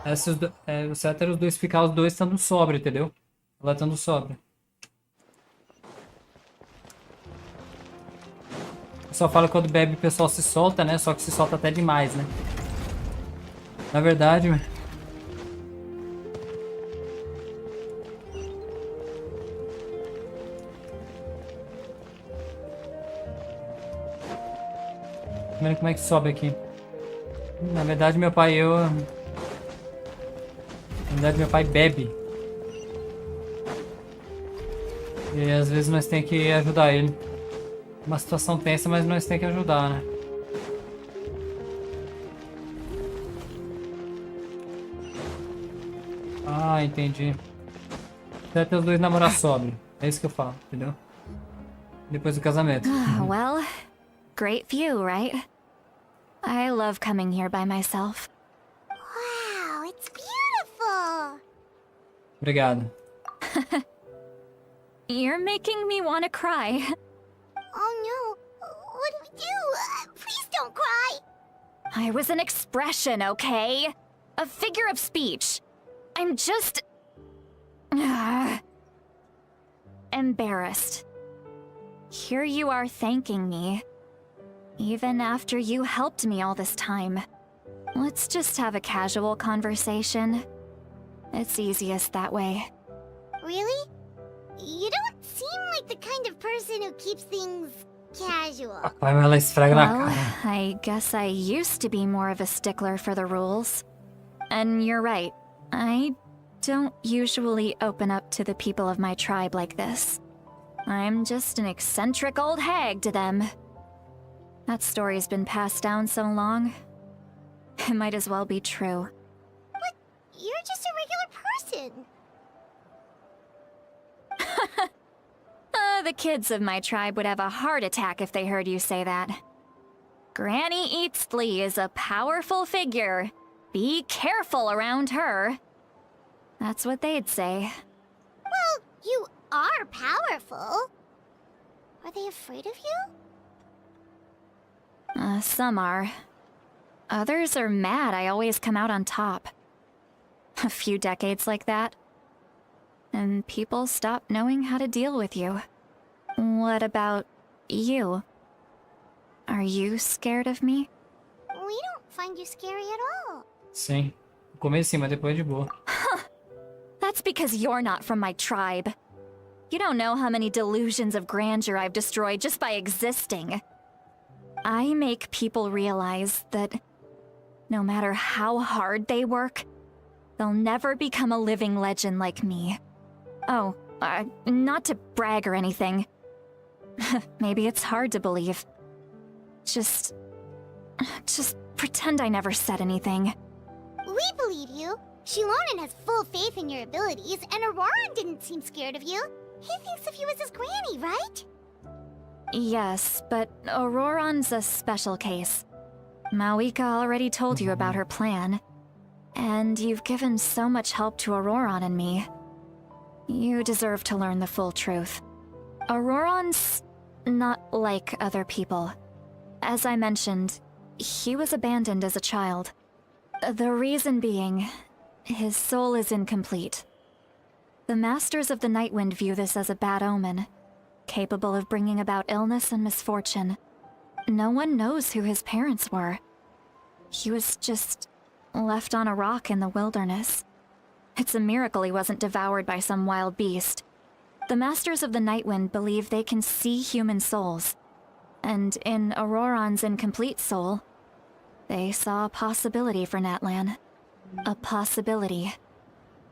S15: o certo era os dois ficar, os dois estando sóbrio, entendeu? Ela estando sóbria. O pessoal fala que quando bebe o pessoal se solta, né? Só que se solta até demais, né? Na verdade... Vendo como é que sobe aqui. Na verdade, meu pai bebe. E às vezes nós tem que ajudar ele. Uma situação tensa, mas nós tem que ajudar, né? Ah, entendi. Até os dois namorar sóbrio. É isso que eu falo, entendeu? Depois do casamento.
S17: Well, great view, right? I love coming here by myself.
S6: Wow, it's beautiful.
S15: Obrigado.
S17: You're making me want to cry.
S6: Oh no, what do we do? Please don't cry.
S17: I was an expression, okay? A figure of speech. I'm just... embarrassed. Here you are thanking me. Even after you helped me all this time. Let's just have a casual conversation. It's easiest that way.
S6: Really? You don't seem like the kind of person who keeps things casual.
S15: Ela esfrega na
S17: Well,
S15: cara.
S17: I guess I used to be more of a stickler for the rules. And you're right. I don't usually open up to the people of my tribe like this. I'm just an eccentric old hag to them. That story's been passed down so long. It might as well be true.
S6: But you're just a regular person.
S17: The kids of my tribe would have a heart attack if they heard you say that. Granny Eatsley is a powerful figure. Be careful around her. That's what they'd say.
S6: Well, you are powerful. Are they afraid of you?
S17: Some are. Others are mad I always come out on top. A few decades like that. And people stop knowing how to deal with you. What about you? Are you scared of me?
S6: We don't find you scary at all.
S15: Sim. No começo, mas depois de boa.
S17: That's because you're not from my tribe. You don't know how many delusions of grandeur I've destroyed just by existing. I make people realize that no matter how hard they work, they'll never become a living legend like me. Oh, not to brag or anything. Maybe it's hard to believe. Just pretend I never said anything.
S6: We believe you. Shilonen has full faith in your abilities, and Auroron didn't seem scared of you. He thinks of you as his granny, right?
S17: Yes, but Auroron's a special case. Mavuika already told you about her plan. And you've given so much help to Auroron and me. You deserve to learn the full truth. Auroron's not like other people. As I mentioned, he was abandoned as a child. The reason being, his soul is incomplete. The Masters of the Nightwind view this as a bad omen, capable of bringing about illness and misfortune. No one knows who his parents were. He was just left on a rock in the wilderness. It's a miracle he wasn't devoured by some wild beast. The Masters of the Nightwind believe they can see human souls. And in Auroron's incomplete soul, they saw a possibility for Natlan. A possibility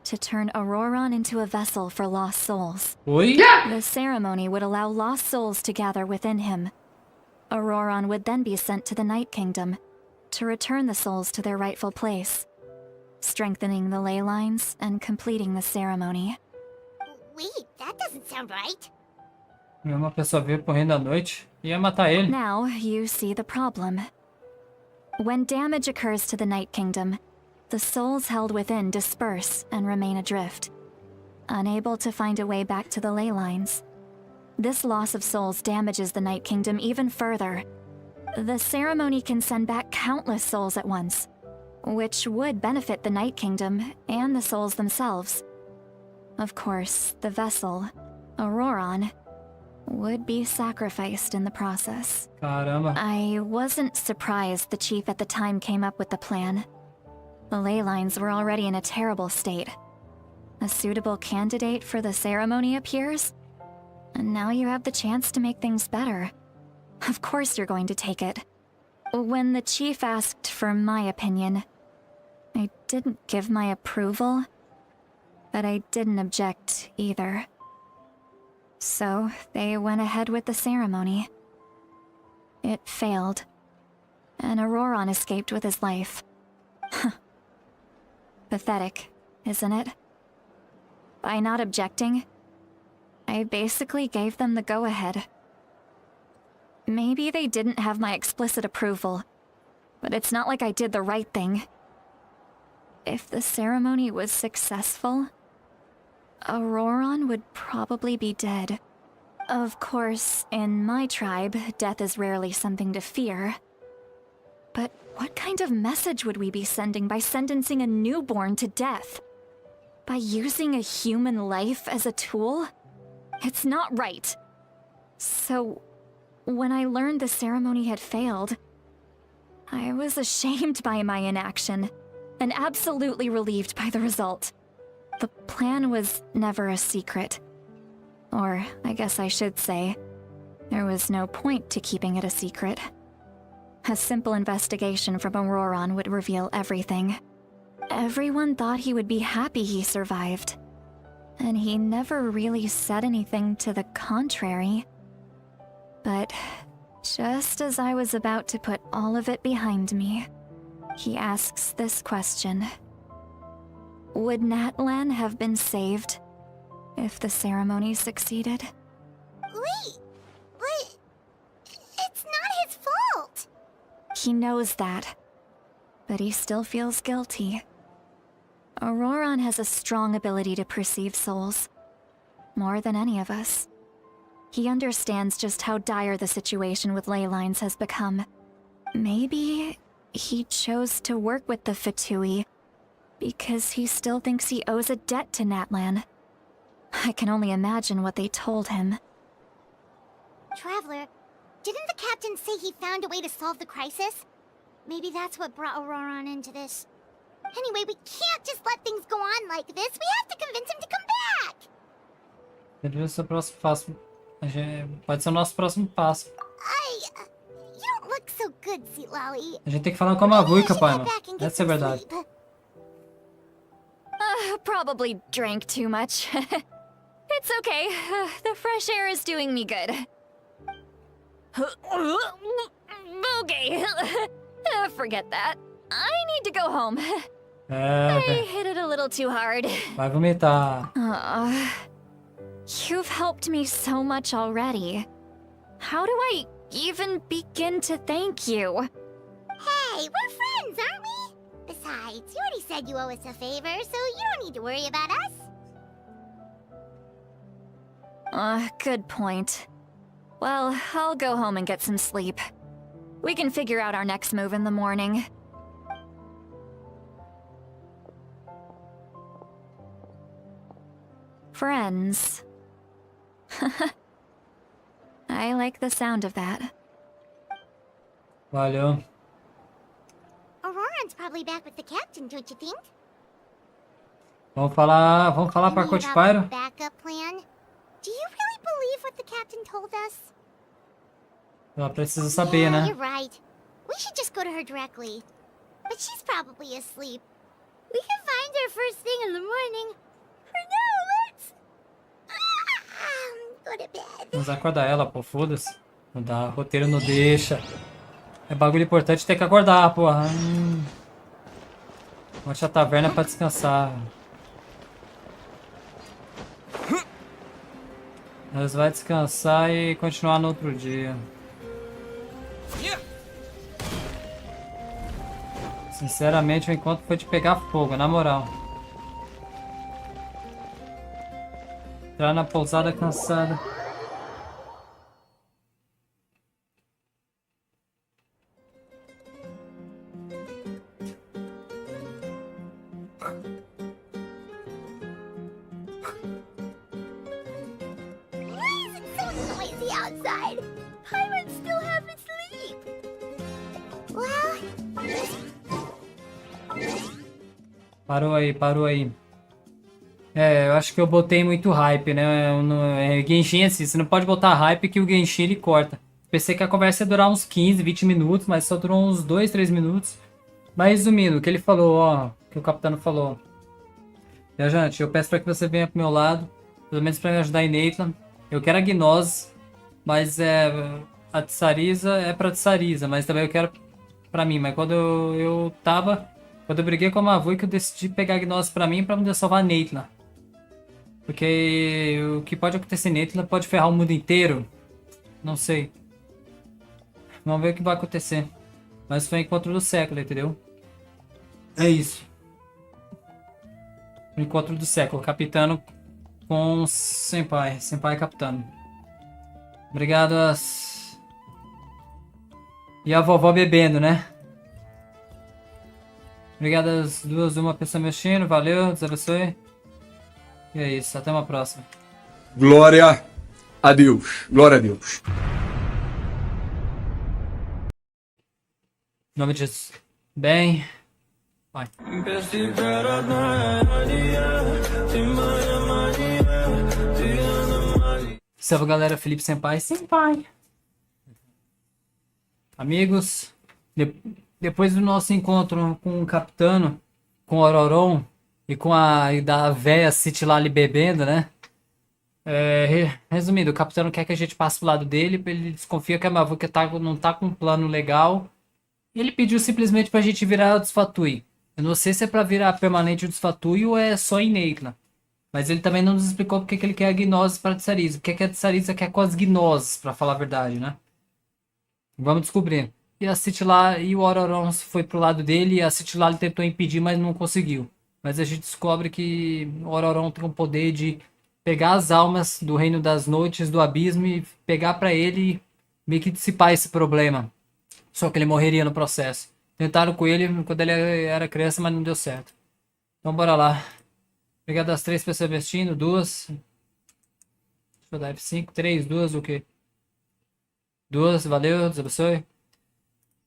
S17: to turn Auroron into a vessel for lost souls.
S15: Oi?
S17: The ceremony would allow lost souls to gather within him. Auroron would then be sent to the Night Kingdom to return the souls to their rightful place, strengthening the ley lines and completing the ceremony.
S6: Wait, that doesn't sound right.
S15: Uma pessoa veio correndo à noite e ia matar ele.
S17: Now you see the problem. When damage occurs to the Night Kingdom, the souls held within disperse and remain adrift, unable to find a way back to the ley lines. This loss of souls damages the Night Kingdom even further. The ceremony can send back countless souls at once, which would benefit the Night Kingdom and the souls themselves. Of course, the vessel, Auroron, would be sacrificed in the process.
S15: Caramba.
S17: I wasn't surprised the chief at the time came up with the plan. The ley lines were already in a terrible state. A suitable candidate for the ceremony appears, and now you have the chance to make things better. Of course you're going to take it. When the chief asked for my opinion, I didn't give my approval, but I didn't object either. So they went ahead with the ceremony. It failed, and Auroron escaped with his life. Pathetic, isn't it? By not objecting, I basically gave them the go-ahead. Maybe they didn't have my explicit approval, but it's not like I did the right thing. If the ceremony was successful, Auroron would probably be dead. Of course, in my tribe, death is rarely something to fear. But what kind of message would we be sending by sentencing a newborn to death? By using a human life as a tool? It's not right. So, when I learned the ceremony had failed, I was ashamed by my inaction, and absolutely relieved by the result. The plan was never a secret. Or, I guess I should say, there was no point to keeping it a secret. A simple investigation from Auroron would reveal everything. Everyone thought he would be happy he survived, and he never really said anything to the contrary. But just as I was about to put all of it behind me, he asks this question. Would Natlan have been saved if the ceremony succeeded?
S6: Wait, but it's not his fault.
S17: He knows that, but he still feels guilty. Auroron has a strong ability to perceive souls, more than any of us. He understands just how dire the situation with ley lines has become. Maybe he chose to work with the Fatui because he still thinks he owes a debt to Natlan. I can only imagine what they told him.
S6: Traveler, didn't the captain say he found a way to solve the crisis? Maybe that's what brought Auroron into this. Anyway, we can't just let things go on like this. We have to convince him to come back.
S15: Deve ser o próximo passo. Pode ser o nosso próximo passo.
S6: You don't look so good, Sweet Lolly.
S15: A gente tem que falar com a Mavuika, pai, mano. Essa é a verdade.
S17: Probably drank too much. It's okay. The fresh air is doing me good. Okay. Forget that. I need to go home. I hit it a little too hard.
S15: Vai vomitar.
S17: You've helped me so much already. How do I even begin to thank you?
S6: Hey, we're friends, aren't we? Besides, you already said you owe us a favor, so you don't need to worry about us.
S17: Good point. Well, I'll go home and get some sleep. We can figure out our next move in the morning. Friends. I like the sound of that.
S15: Valeu.
S6: Auroron's probably back with the captain, don't you think?
S15: Vamos falar para Coach Pyro.
S6: Backup plan? Do you really believe what the captain told us?
S15: Ela precisa saber, né?
S6: You're right. We should just go to her directly. But she's probably asleep. We can find her first thing in the morning. For now, let's go to bed.
S15: Vamos acordar ela, pô, foda-se. Não dá, roteiro não deixa. É bagulho importante ter que acordar, porra. Volte à taverna pra descansar. Nós vai descansar e continuar no outro dia. Sinceramente, o encontro foi de pegar fogo, na moral. Entrar na pousada cansada.
S6: Why is it so noisy outside? Pirates still haven't sleep. Well...
S15: Parou aí. É, eu acho que eu botei muito hype, né? No Genshin, assim, você não pode botar hype que o Genshin ele corta. Pensei que a conversa ia durar uns 15, 20 minutos, mas só durou uns 2, 3 minutos. Mas resumindo, o que ele falou, ó, que o Capitano falou. Viajante, eu peço para que você venha pro meu lado, pelo menos para me ajudar em Natlan. Eu quero a gnose, mas a Tsarisa é pra Tsarisa, mas também eu quero pra mim. Mas quando quando eu briguei com a Mavuika, eu decidi pegar a gnose pra mim pra poder salvar a Natlan. Porque o que pode acontecer em Natlan pode ferrar o mundo inteiro. Não sei. Vamos ver o que vai acontecer. Mas foi o encontro do século, entendeu? É isso. O encontro do século. Capitano com Senpai. Senpai e Capitano. Obrigado. E a vovó bebendo, né? Obrigado às duas, uma pessoa mexendo. Valeu, Deus abençoe. E é isso, até uma próxima.
S19: Glória a Deus. Glória a Deus.
S15: Em nome de Jesus. Bem. Vai. Salve, galera. Felipe Senpai. Senpai. Amigos, depois do nosso encontro com o Capitano, com o ORORON e com a da véia City lá ali bebendo, né? Resumindo, o Capitano quer que a gente passe pro lado dele, ele desconfia que a Mavuika não tá com um plano legal. Ele pediu simplesmente pra gente virar o Desfatui. Eu não sei se é pra virar permanente o Desfatui ou é só em Natlan. Mas ele também não nos explicou porque que ele quer a gnose pra Tsarisa. O que a Tsarisa quer com as gnoses, pra falar a verdade, né? Vamos descobrir. E a City lá e o ORORON foi pro lado dele e a City lá ele tentou impedir, mas não conseguiu. Mas a gente descobre que o ORORON tem o poder de pegar as almas do Reino das Noites, do Abismo e pegar pra ele e meio que dissipar esse problema. Só que ele morreria no processo. Tentaram com ele quando ele era criança, mas não deu certo. Então bora lá. Obrigado às 3 pessoas investindo, 2. Deixa eu dar F5, 3, 2, o quê? 2, valeu, Deus abençoe.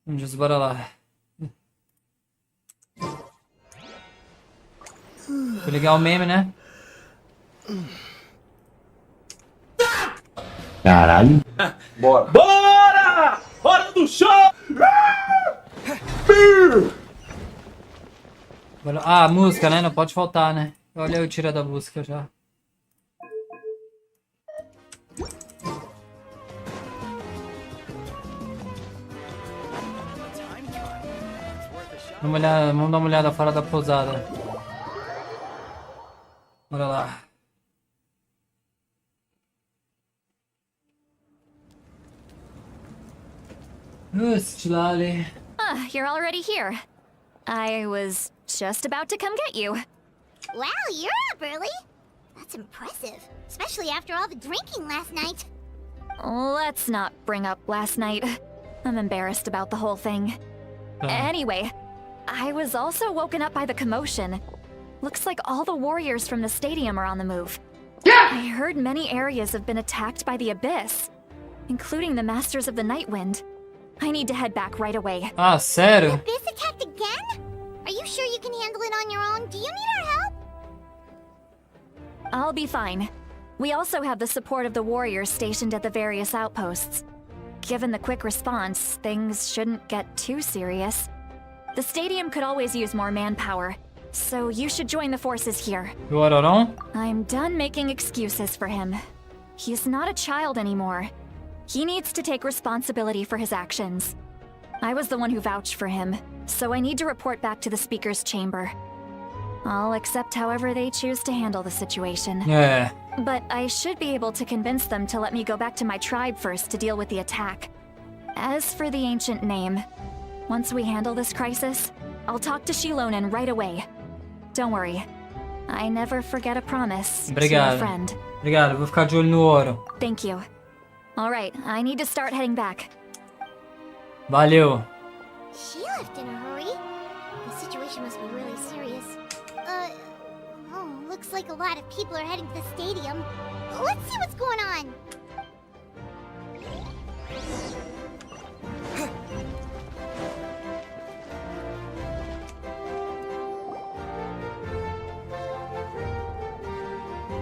S15: Vamos, bora lá. Vou ligar o meme, né?
S18: Caralho.
S19: Bora.
S7: Bora! Hora do show!
S15: Ah, a música, né? Não pode faltar, né? Olha eu tiro da música já. Vamos dar uma olhada fora da pousada. Bora lá. Stilale.
S17: Ah, you're already here. I was just about to come get you.
S6: Wow, you're up early. That's impressive, especially after all the drinking last night.
S17: Let's not bring up last night. I'm embarrassed about the whole thing. Anyway, I was also woken up by the commotion. Looks like all the warriors from the stadium are on the move. Yeah! I heard many areas have been attacked by the Abyss, including the Masters of the Night Wind. I need to head back right away.
S15: Ah, sério?
S6: The Abyss attacked again? Are you sure you can handle it on your own? Do you need our help?
S17: I'll be fine. We also have the support of the warriors stationed at the various outposts. Given the quick response, things shouldn't get too serious. The stadium could always use more manpower, so you should join the forces here.
S15: ORORON?
S17: I'm done making excuses for him. He's not a child anymore. He needs to take responsibility for his actions. I was the one who vouched for him, so I need to report back to the Speaker's chamber. I'll accept however they choose to handle the situation.
S15: Yeah.
S17: But I should be able to convince them to let me go back to my tribe first to deal with the attack. As for the ancient name, once we handle this crisis, I'll talk to Shilonen right away. Don't worry. I never forget a promise to a friend.
S15: Obrigado, vou ficar de olho no ouro.
S17: Thank you. All right, I need to start heading back.
S15: Valeu.
S6: She left in a hurry. The situation must be really serious. Looks like a lot of people are heading to the stadium. Let's see what's going on.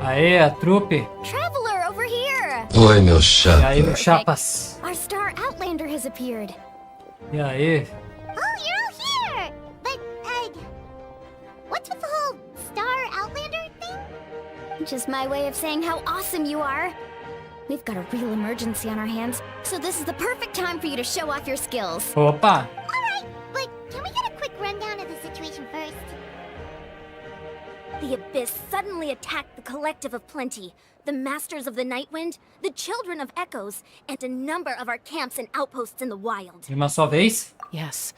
S15: Aê, a trupe.
S6: Traveler over here.
S1: Oi, meu
S15: E aí,
S1: chapa.
S15: meu chapas.
S6: Our star
S14: appeared.
S15: E aí?
S6: Oh, you're all here! But, what's with the whole Star Outlander thing?
S14: Just my way of saying how awesome you are. We've got a real emergency on our hands, so this is the perfect time for you to show off your skills.
S15: Opa!
S6: Alright, but can we get a quick rundown of the situation first?
S14: The Abyss suddenly attacked the Collective of Plenty, the Masters of the Nightwind, the Children of Echoes, and a number of our camps and outposts in the wild.
S15: De uma só vez?
S16: Yes,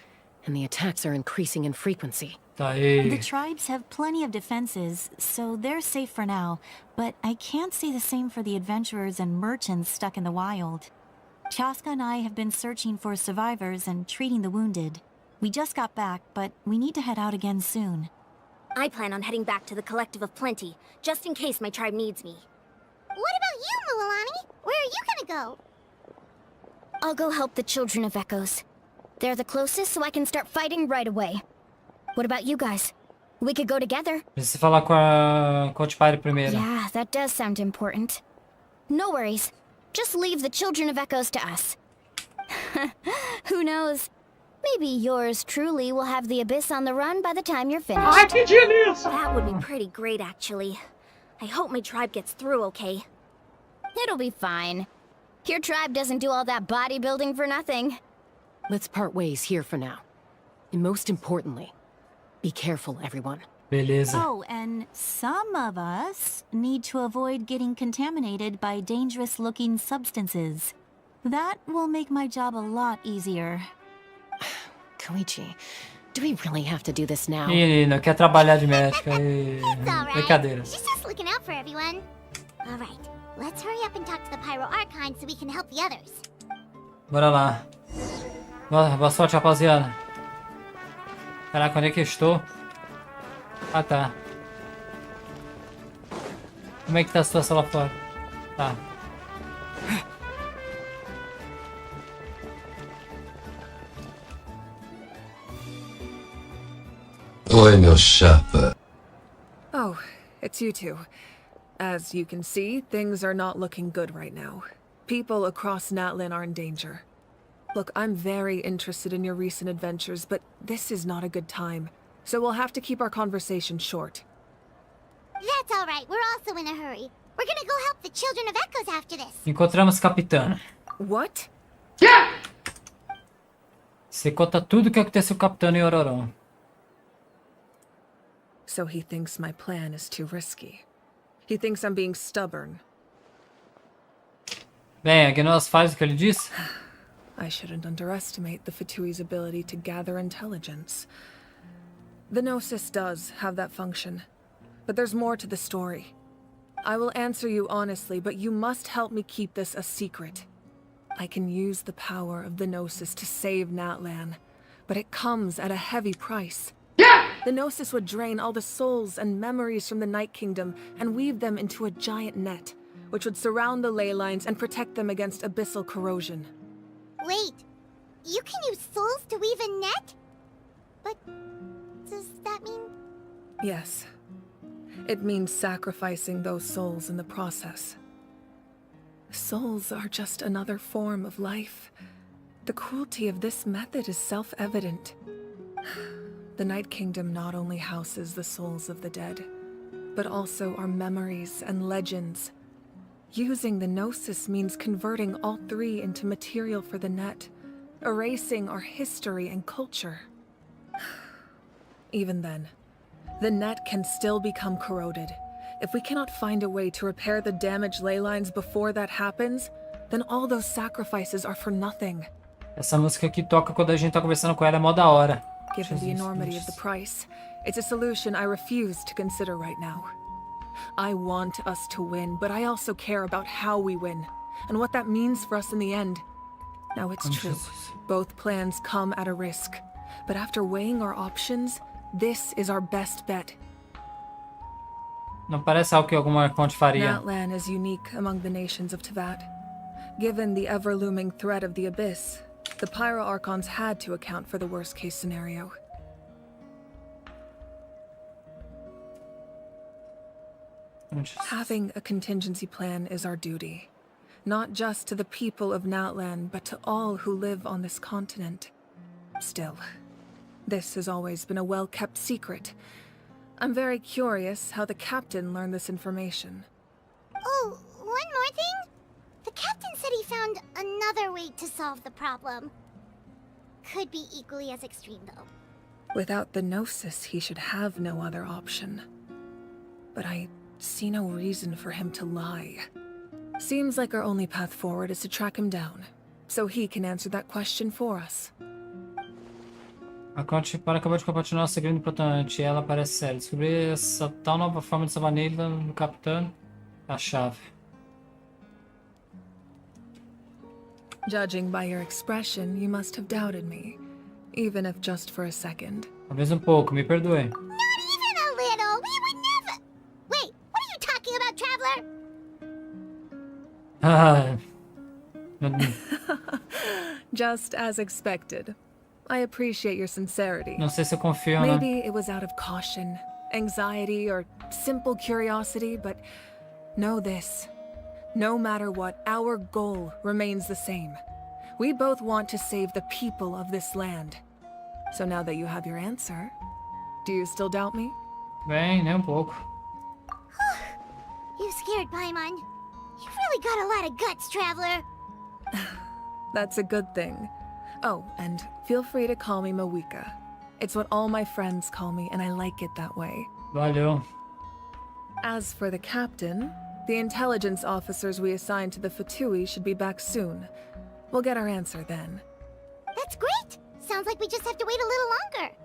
S16: and the attacks are increasing in frequency.
S15: Tá aí.
S13: The tribes have plenty of defenses, so they're safe for now, but I can't say the same for the adventurers and merchants stuck in the wild. Chaska and I have been searching for survivors and treating the wounded. We just got back, but we need to head out again soon.
S14: I plan on heading back to the Collective of Plenty, just in case my tribe needs me.
S6: What about you, Mualani? Where are you gonna go?
S14: I'll go help the Children of Echoes. They're the closest, so I can start fighting right away. What about you guys? We could go together.
S15: Precisa falar com a Coachpire primeiro.
S14: Yeah, that does sound important. No worries. Just leave the Children of Echoes to us. Who knows? Maybe yours truly will have the Abyss on the run by the time you're finished.
S7: Ai, que genius!
S14: That would be pretty great, actually. I hope my tribe gets through okay. It'll be fine. Your tribe doesn't do all that bodybuilding for nothing.
S16: Let's part ways here for now. And most importantly, be careful, everyone.
S15: Beleza.
S13: Oh, and some of us need to avoid getting contaminated by dangerous-looking substances. That will make my job a lot easier.
S16: Koichi, do we really have to do this now?
S15: Menina, quer trabalhar de médica e...
S6: It's alright.
S15: Brincadeira.
S6: She's just looking out for everyone. Alright, let's hurry up and talk to the Pyro Archon so we can help the others.
S15: Bora lá. Boa sorte, rapaziada. Caraca, onde é que eu estou? Ah, tá. Como é que tá a situação lá fora? Tá.
S1: Oi, meu chapa.
S21: Oh, it's you two. As you can see, things are not looking good right now. People across Natlan are in danger. Look, I'm very interested in your recent adventures, but this is not a good time. So we'll have to keep our conversation short.
S6: That's alright, we're also in a hurry. We're gonna go help the Children of Echoes after this.
S15: Encontramos Capitano.
S21: What?
S15: Você conta tudo o que aconteceu com o Capitano e ORORON.
S21: So he thinks my plan is too risky. He thinks I'm being stubborn.
S15: Bem, a Gnos faz o que ele diz?
S21: I shouldn't underestimate the Fatui's ability to gather intelligence. The Gnosis does have that function, but there's more to the story. I will answer you honestly, but you must help me keep this a secret. I can use the power of the Gnosis to save Natlan, but it comes at a heavy price. The Gnosis would drain all the souls and memories from the Night Kingdom and weave them into a giant net, which would surround the ley lines and protect them against abyssal corrosion.
S6: Wait, you can use souls to weave a net? But does that mean...
S21: Yes. It means sacrificing those souls in the process. Souls are just another form of life. The cruelty of this method is self-evident. The Night Kingdom not only houses the souls of the dead, but also our memories and legends. Using the Gnosis means converting all three into material for the net, erasing our history and culture. Even then, the net can still become corroded. If we cannot find a way to repair the damaged ley lines before that happens, then all those sacrifices are for nothing.
S15: Essa música que toca quando a gente tá conversando com ela é mó da hora.
S21: Given the enormity of the price, it's a solution I refuse to consider right now. I want us to win, but I also care about how we win, and what that means for us in the end. Now it's true, both plans come at a risk, but after weighing our options, this is our best bet.
S15: Não parece algo que alguma arconte faria.
S21: Natlan is unique among the nations of Teyvat. Given the ever-looming threat of the Abyss, the Pyro Archons had to account for the worst-case scenario. Having a contingency plan is our duty. not just to the people of Natlan, but to all who live on this continent. Still, this has always been a well-kept secret. I'm very curious how the captain learned this information.
S6: Oh, one more thing? The captain said he found another way to solve the problem. Could be equally as extreme, though.
S21: Without the Gnosis, he should have no other option. But I see no reason for him to lie. Seems like our only path forward is to track him down, so he can answer that question for us.
S15: A Conte para acabou de compartilhar um segredo importante e ela parece séria. Descobrir essa tal nova forma de salvar Natlan no Capitano é a chave.
S21: Judging by your expression, you must have doubted me, even if just for a second.
S15: Talvez um pouco, me perdoe.
S6: Not even a little! We would never... Wait, what are you talking about, Traveler?
S21: Just as expected. I appreciate your sincerity.
S15: Não sei se eu confio, né?
S21: Maybe it was out of caution, anxiety, or simple curiosity, but know this. No matter what, our goal remains the same. We both want to save the people of this land. So now that you have your answer, do you still doubt me?
S15: Bem, nem um pouco.
S6: You scared Paimon. You've really got a lot of guts, Traveler.
S21: That's a good thing. Oh, and feel free to call me Mavuika. It's what all my friends call me, and I like it that way.
S15: Valeu.
S21: As for the captain, the intelligence officers we assigned to the Fatui should be back soon. We'll get our answer then.
S6: That's great! Sounds like we just have to wait a little longer.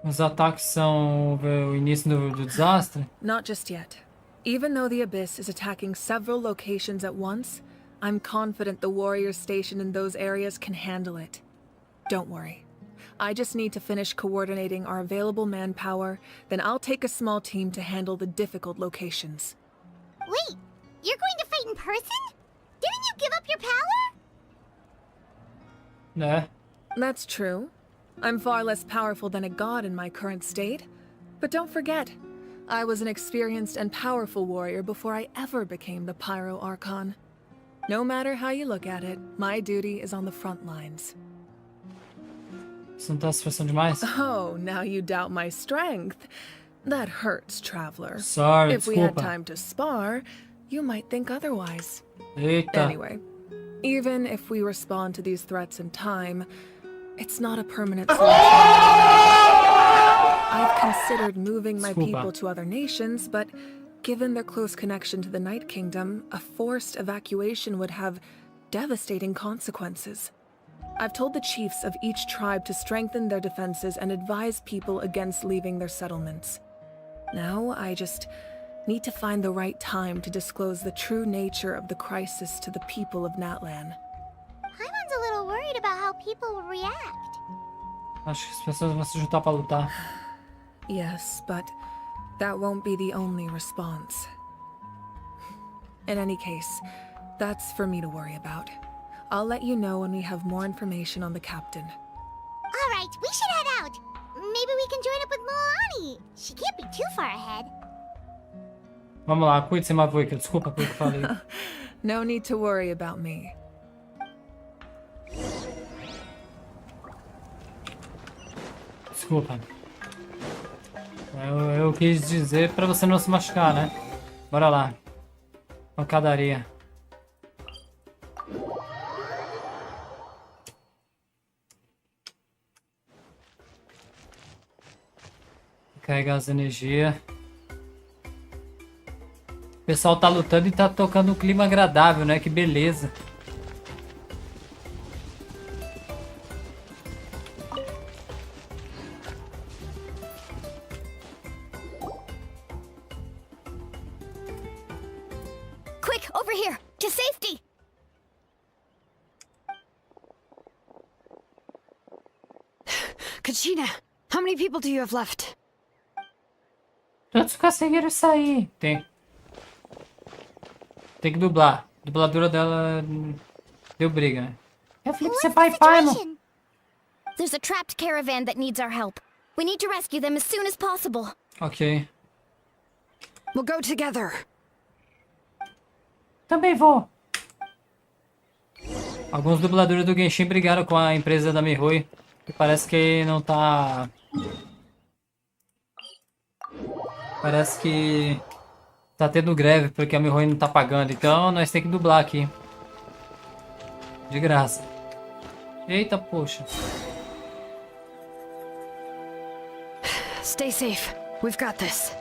S15: Os ataques são o início do desastre?
S21: Not just yet. Even though the Abyss is attacking several locations at once, I'm confident the warriors stationed in those areas can handle it. Don't worry. I just need to finish coordinating our available manpower, then I'll take a small team to handle the difficult locations.
S6: Wait, you're going to fight in person? Didn't you give up your power?
S15: Nah.
S21: That's true. I'm far less powerful than a god in my current state. But don't forget, I was an experienced and powerful warrior before I ever became the Pyro Archon. No matter how you look at it, my duty is on the front lines.
S15: Você não tá se esforçando demais?
S21: Oh, now you doubt my strength. That hurts, Traveler.
S15: Sorry,
S21: If we had
S15: desculpa.
S21: time to spar, you might think otherwise.
S15: Eita.
S21: Anyway, even if we respond to these threats in time, it's not a permanent solution. I've considered moving my
S15: Desculpa.
S21: people to other nations, but given their close connection to the Night Kingdom, a forced evacuation would have devastating consequences. I've told the chiefs of each tribe to strengthen their defenses and advise people against leaving their settlements. Now, I just need to find the right time to disclose the true nature of the crisis to the people of Natlan.
S6: Paimon's a little worried about how people will react.
S15: Acho que as pessoas vão se juntar pra lutar.
S21: Yes, but that won't be the only response. In any case, that's for me to worry about. I'll let you know when we have more information on the captain.
S6: All right, we should head out. Maybe we can join up with Moani. She can't be too far ahead.
S15: Vamos lá, cuide-se, Mavuika. Desculpa pelo que falei.
S21: No need to worry about me.
S15: Desculpa. Eu quis dizer pra você não se machucar, né? Bora lá. Pancadaria. Carregar as energias. O pessoal tá lutando e tá tocando um clima agradável, né? Que beleza.
S14: Quick, over here! To safety!
S16: Kachina, how many people do you have left?
S15: Todos conseguiram sair. Tem que dublar. A dubladora dela deu briga, né?
S14: Paimon. There's a trapped caravan that needs our help. We need to rescue them as soon as possible.
S15: Ok.
S16: We'll go together.
S11: Também vou.
S15: Alguns dubladores do Genshin brigaram com a empresa da MIHOI. E parece que não tá... Parece que tá tendo greve porque a MIHOI não tá pagando. Então nós temos que dublar aqui. De graça. Eita, poxa.
S16: Stay safe. We've got this.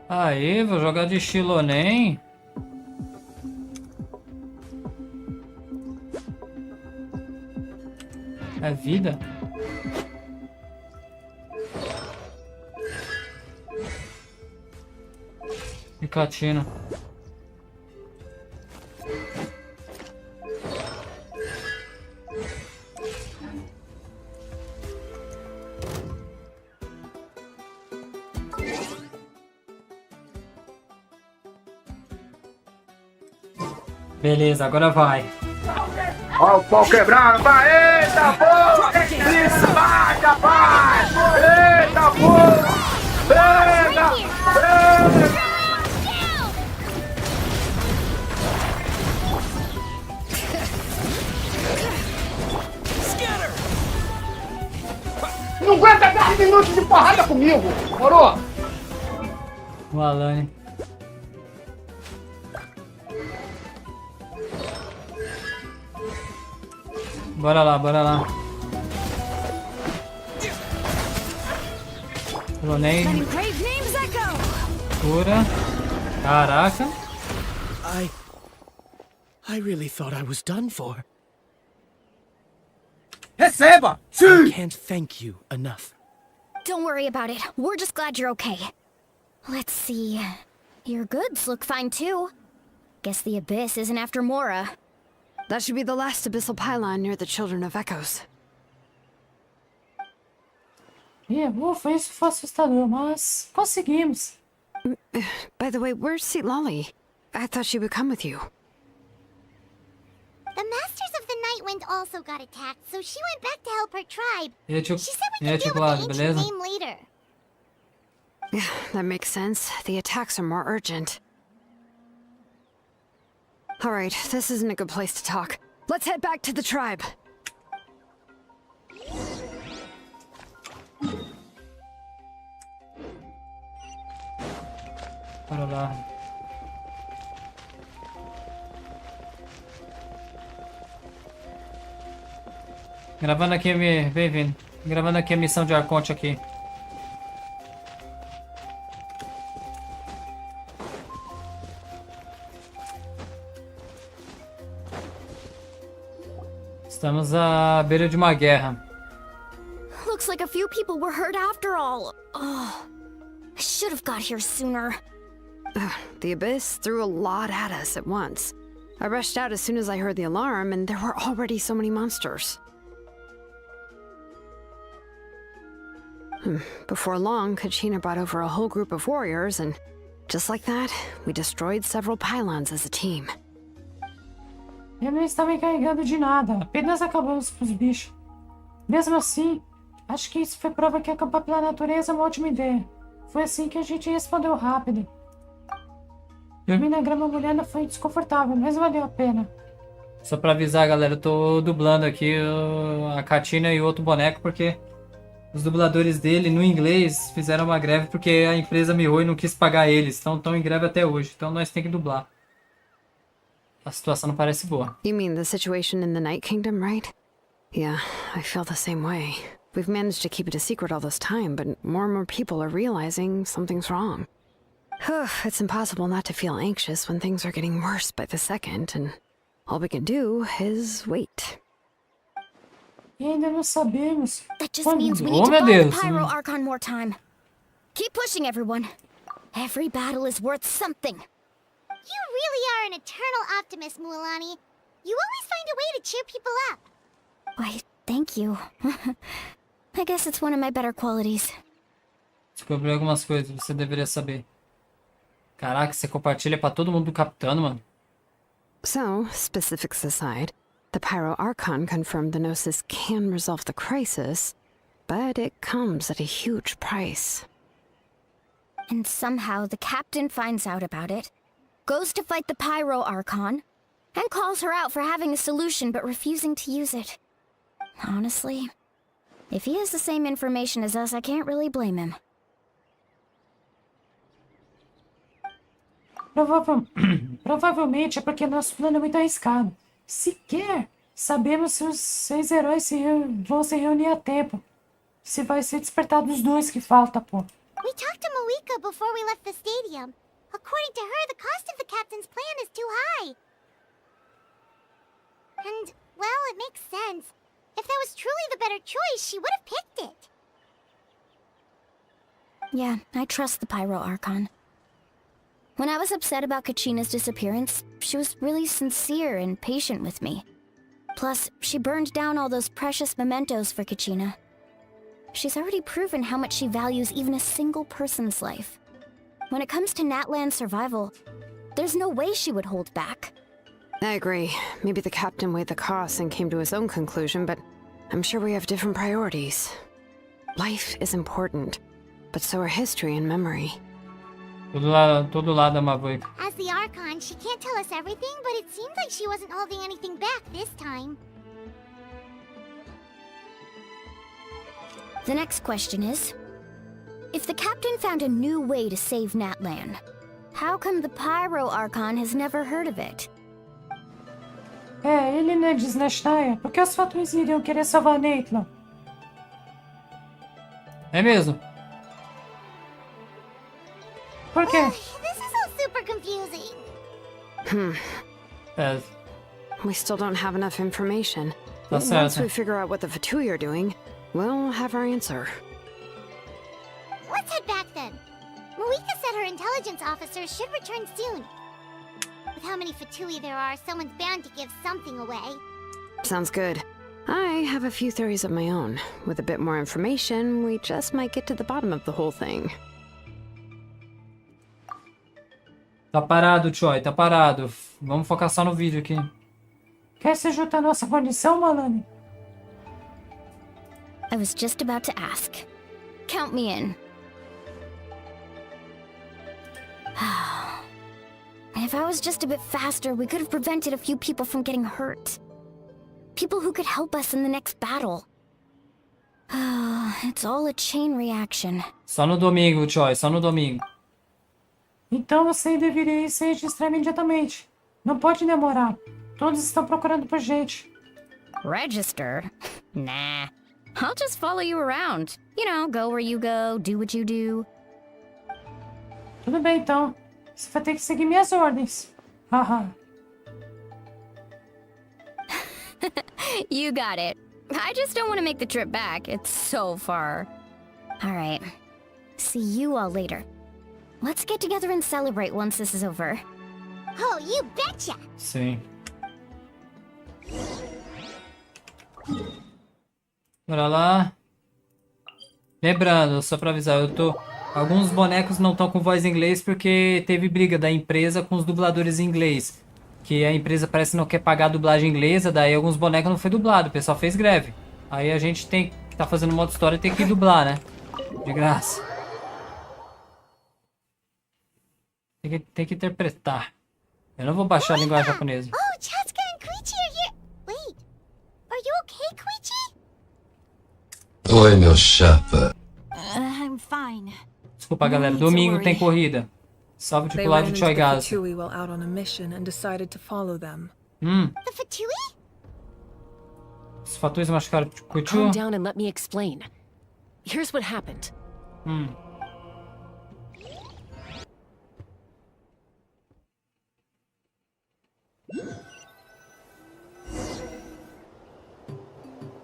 S15: Aí, vou jogar de Shilonen. É vida? E KACHINA. Beleza, agora vai.
S3: Ó o pau quebrando, vai, eita porra! Isso, vai, rapaz! Eita porra! Pega! Pega!
S7: Não aguenta 10 minutos de porrada comigo, moro?
S15: O Alane. Bora lá, bora lá. Shilonen. Cura. Caraca.
S9: I really thought I was done for.
S7: Receba!
S9: I can't thank you enough.
S14: Don't worry about it. We're just glad you're okay. Let's see. Your goods look fine too. Guess the Abyss isn't after Mora.
S16: That should be the last abyssal pylon near the Children of Echoes.
S11: Ufa, isso foi assustador, mas conseguimos.
S16: By the way, where's Lolly? I thought she would come with you.
S6: The Masters of the Night Wind also got attacked, so she went back to help her tribe.
S15: She
S6: said we could deal with the ancient name later.
S16: Yeah, that makes sense. The attacks are more urgent. Alright, this isn't a good place to talk. Let's head back to the tribe.
S15: Bora lá. Gravando aqui, vem vindo. Gravando aqui a missão de Arconte aqui. Estamos à beira de uma guerra.
S14: Looks like a few people were hurt after all. Oh, I should have got here sooner.
S16: The Abyss threw a lot at us at once. I rushed out as soon as I heard the alarm, and there were already so many monsters. Before long, KACHINA brought over a whole group of warriors, and just like that, we destroyed several pylons as a team.
S11: Eu não estava encarregado de nada, apenas acabamos com os bichos. Mesmo assim, acho que isso foi prova que acampar pela natureza é uma ótima ideia. Foi assim que a gente respondeu rápido. Dormir na grama molhada foi desconfortável, mas valeu a pena.
S15: Só pra avisar, galera, eu tô dublando aqui a KACHINA e o outro boneco, porque os dubladores dele, no inglês, fizeram uma greve porque a empresa MIHOI não quis pagar eles. Então estão em greve até hoje. Então nós temos que dublar. A situação não parece boa.
S16: You mean the situation in the Night Kingdom, right? Yeah, I feel the same way. We've managed to keep it a secret all this time, but more and more people are realizing something's wrong. It's impossible not to feel anxious when things are getting worse by the second, and all we can do is wait.
S11: E ainda não sabemos.
S14: That just means we need to buy the Pyro Archon more time. Keep pushing, everyone. Every battle is worth something.
S6: You really are an eternal optimist, Mualani. You always find a way to cheer people up.
S14: Why, thank you. I guess it's one of my better qualities.
S15: Descobri algumas coisas, você deveria saber. Caraca, você compartilha pra todo mundo do Capitano, mano.
S16: So, specifics aside, the Pyro Archon confirmed the Gnosis can resolve the crisis, but it comes at a huge price.
S14: And somehow the captain finds out about it, goes to fight the Pyro Archon, and calls her out for having a solution but refusing to use it. Honestly, if he has the same information as us, I can't really blame him.
S11: Provavelmente é porque nosso plano é muito arriscado. Sequer sabemos se os 6 heróis vão se reunir a tempo. Se vai ser despertado os 2 que falta, pô.
S6: We talked to Mavuika before we left the stadium. According to her, the cost of the captain's plan is too high. And, well, it makes sense. If that was truly the better choice, she would have picked it.
S14: Yeah, I trust the Pyro Archon. When I was upset about KACHINA's disappearance, she was really sincere and patient with me. Plus, she burned down all those precious mementos for KACHINA. She's already proven how much she values even a single person's life. When it comes to Natlan's survival, there's no way she would hold back.
S16: I agree. Maybe the captain weighed the costs and came to his own conclusion, but I'm sure we have different priorities. Life is important, but so are history and memory.
S15: Todo lado da Mavuika.
S6: As the Archon, she can't tell us everything, but it seems like she wasn't holding anything back this time.
S14: The next question is, if the captain found a new way to save Natlan, how come the Pyro Archon has never heard of it?
S11: Ele não é desnecessário. Por que os fatores iriam querer salvar Natlan?
S15: É mesmo?
S11: Por quê?
S6: This is all super confusing.
S16: We still don't have enough information.
S15: Tá
S16: Once
S15: certo.
S16: we figure out what the Fatui are doing, we'll have our answer.
S6: Let's head back then. Mavuika said her intelligence officer should return soon. With how many Fatui there are, someone's bound to give something away.
S16: Sounds good. I have a few theories of my own. With a bit more information, we just might get to the bottom of the whole thing.
S15: Tá parado, Choi, tá parado. Vamos focar só no vídeo aqui.
S11: Quer se juntar à nossa condição, Malani?
S14: I was just about to ask. Count me in. If I was just a bit faster, we could have prevented a few people from getting hurt. People who could help us in the next battle. It's all a chain reaction.
S15: Só no domingo, Choi, só no domingo.
S11: Então você deveria se registrar imediatamente. Não pode demorar. Todos estão procurando por gente.
S14: Register? Nah. I'll just follow you around. You know, go where you go, do what you do.
S11: Tudo bem, então. Você vai ter que seguir minhas ordens. Haha.
S14: You got it. I just don't want to make the trip back. It's so far. Alright. See you all later. Let's get together and celebrate once this is over.
S6: Oh, you betcha!
S15: Sim. Bora lá. Lembrando, só pra avisar, alguns bonecos não estão com voz em inglês porque teve briga da empresa com os dubladores em inglês. Que a empresa parece que não quer pagar a dublagem inglesa, daí alguns bonecos não foi dublado, o pessoal fez greve. Aí a gente que tá fazendo modo história tem que dublar, né? De graça. Tem que interpretar. Eu não vou baixar a linguagem japonesa.
S6: Oh, Chatsuka and Koichi are here. Wait, are you okay, Koichi?
S1: Oi, meu chapa.
S6: I'm fine.
S15: Desculpa, galera. Domingo tem corrida. Salve o
S21: They
S15: tripulado
S21: ran
S15: de
S21: into the
S15: Choigaza.
S21: Fatui while out on a mission and decided to follow them.
S6: The Fatui?
S15: Os fatuis machucaram o
S2: Calm
S15: Kuchu.
S2: down and let me explain. Here's what happened.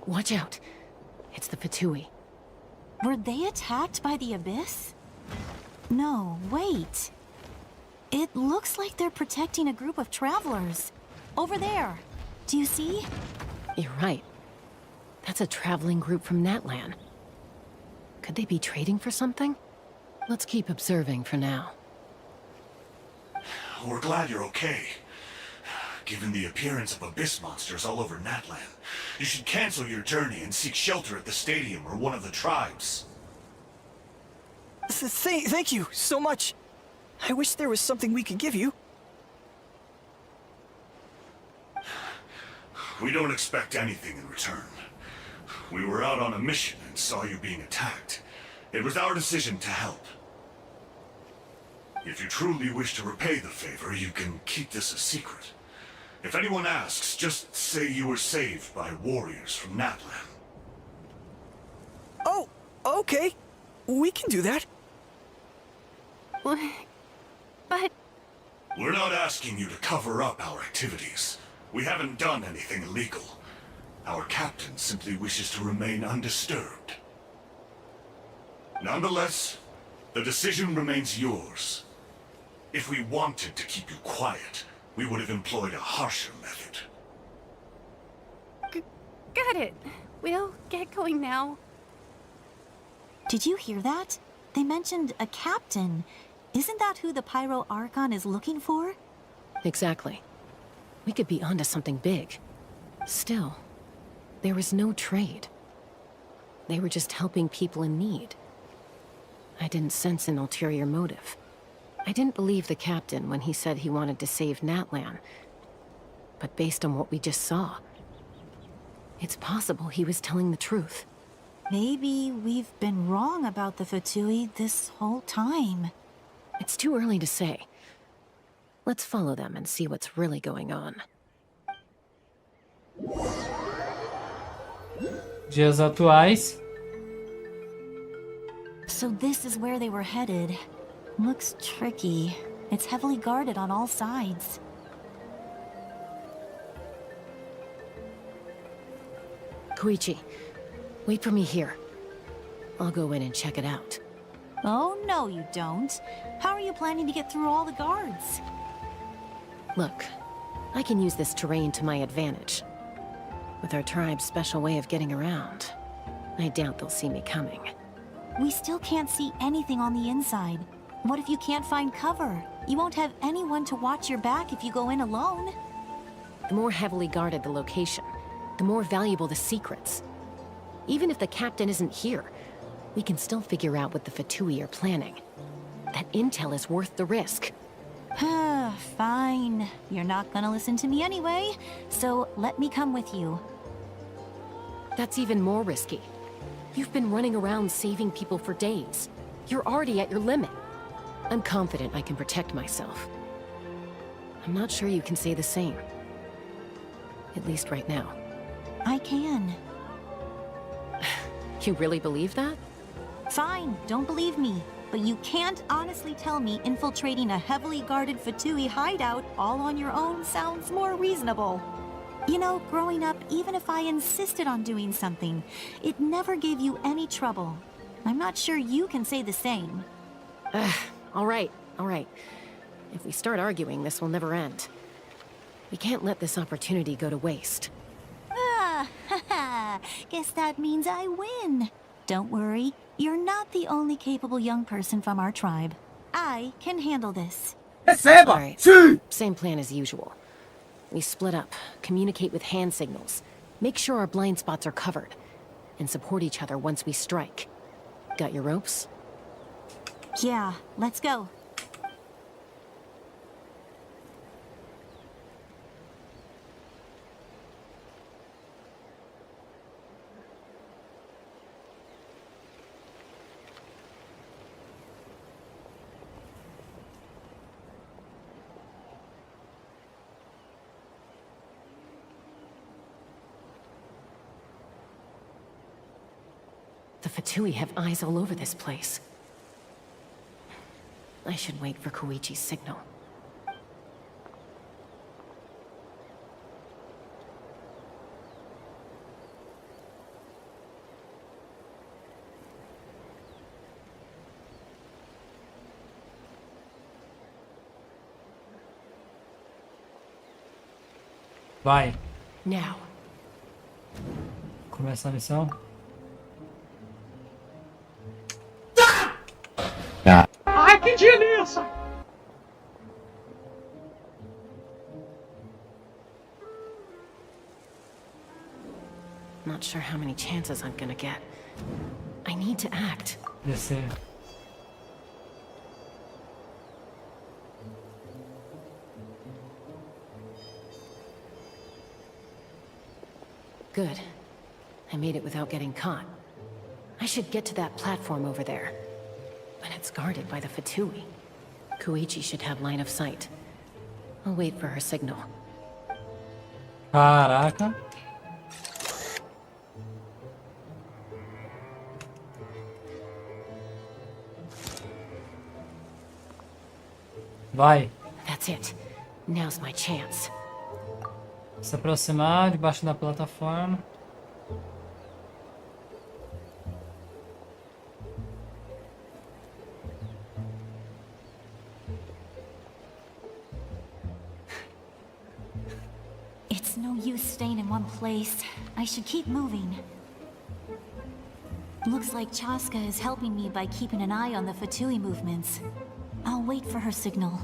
S2: Watch out. It's the Fatui.
S22: Were they attacked by the Abyss? No, wait. It looks like they're protecting a group of travelers. Over there. Do you see?
S2: You're right. That's a traveling group from Natlan. Could they be trading for something? Let's keep observing for now.
S20: We're glad you're okay. Given the appearance of abyss monsters all over Natlan, you should cancel your journey and seek shelter at the stadium or one of the tribes.
S23: Thank you so much. I wish there was something we could give you.
S20: We don't expect anything in return. We were out on a mission and saw you being attacked. It was our decision to help. If you truly wish to repay the favor, you can keep this a secret. If anyone asks, just say you were saved by warriors from Natlan.
S4: Oh, okay. We can do that.
S6: But...
S20: We're not asking you to cover up our activities. We haven't done anything illegal. Our captain simply wishes to remain undisturbed. Nonetheless, the decision remains yours. If we wanted to keep you quiet, we would have employed a harsher method.
S6: Got it. We'll get going now.
S22: Did you hear that? They mentioned a captain. Isn't that who the Pyro Archon is looking for?
S2: Exactly. We could be onto something big. Still, there was no trade. They were just helping people in need. I didn't sense an ulterior motive. I didn't believe the captain when he said he wanted to save Natlan. But based on what we just saw, it's possible he was telling the truth.
S22: Maybe we've been wrong about the Fatui this whole time.
S2: It's too early to say. Let's follow them and see what's really going on.
S15: Dias atuais.
S22: So this is where they were headed. Looks tricky. It's heavily guarded on all sides.
S2: Koichi, wait for me here. I'll go in and check it out.
S22: Oh, no you don't. How are you planning to get through all the guards?
S2: Look, I can use this terrain to my advantage. With our tribe's special way of getting around, I doubt they'll see me coming.
S22: We still can't see anything on the inside. What if you can't find cover? You won't have anyone to watch your back if you go in alone.
S2: The more heavily guarded the location, the more valuable the secrets. Even if the captain isn't here, we can still figure out what the Fatui are planning. That intel is worth the risk.
S22: Fine. You're not gonna listen to me anyway, so let me come with you.
S2: That's even more risky. You've been running around saving people for days. You're already at your limit. I'm confident I can protect myself. I'm not sure you can say the same. At least right now.
S22: I can.
S2: You really believe that?
S22: Fine, don't believe me. But you can't honestly tell me infiltrating a heavily guarded Fatui hideout all on your own sounds more reasonable. You know, growing up, even if I insisted on doing something, it never gave you any trouble. I'm not sure you can say the same.
S2: All right. If we start arguing, this will never end. We can't let this opportunity go to waste.
S22: Guess that means I win. Don't worry, you're not the only capable young person from our tribe. I can handle this.
S2: All right. Same plan as usual. We split up, communicate with hand signals, make sure our blind spots are covered, and support each other once we strike. Got your ropes?
S22: Yeah, let's go.
S2: The Fatui have eyes all over this place. I should wait for Koichi's signal.
S15: Vai.
S2: Now.
S15: Começa a missão.
S7: Ai, que delícia!
S2: Not sure how many chances I'm gonna get. I need to act.
S15: Descer.
S2: Good. I made it without getting caught. I should get to that platform over there. But it's guarded by the Fatui. Koichi should have line of sight. I'll wait for her signal.
S15: Caraca. Vai.
S2: That's it. Now's my chance.
S15: Se aproximar debaixo da plataforma.
S22: It's no use staying in one place. I should keep moving. Looks like Chaska is helping me by keeping an eye on the Fatui movements. I'll wait for her signal.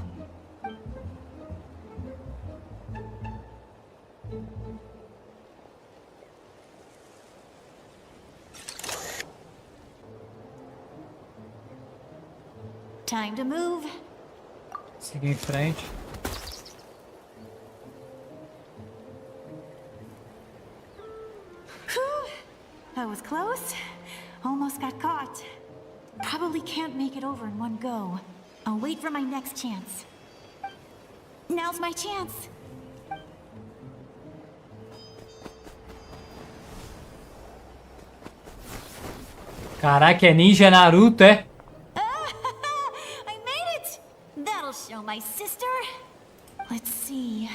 S22: Time to move.
S15: Seguir em frente.
S22: That was close. Almost got caught. Probably can't make it over in one go. I'll wait for my next chance. Now's my chance.
S15: Caraca, é Ninja Naruto, é?
S22: I made it! That'll show my sister. Let's see.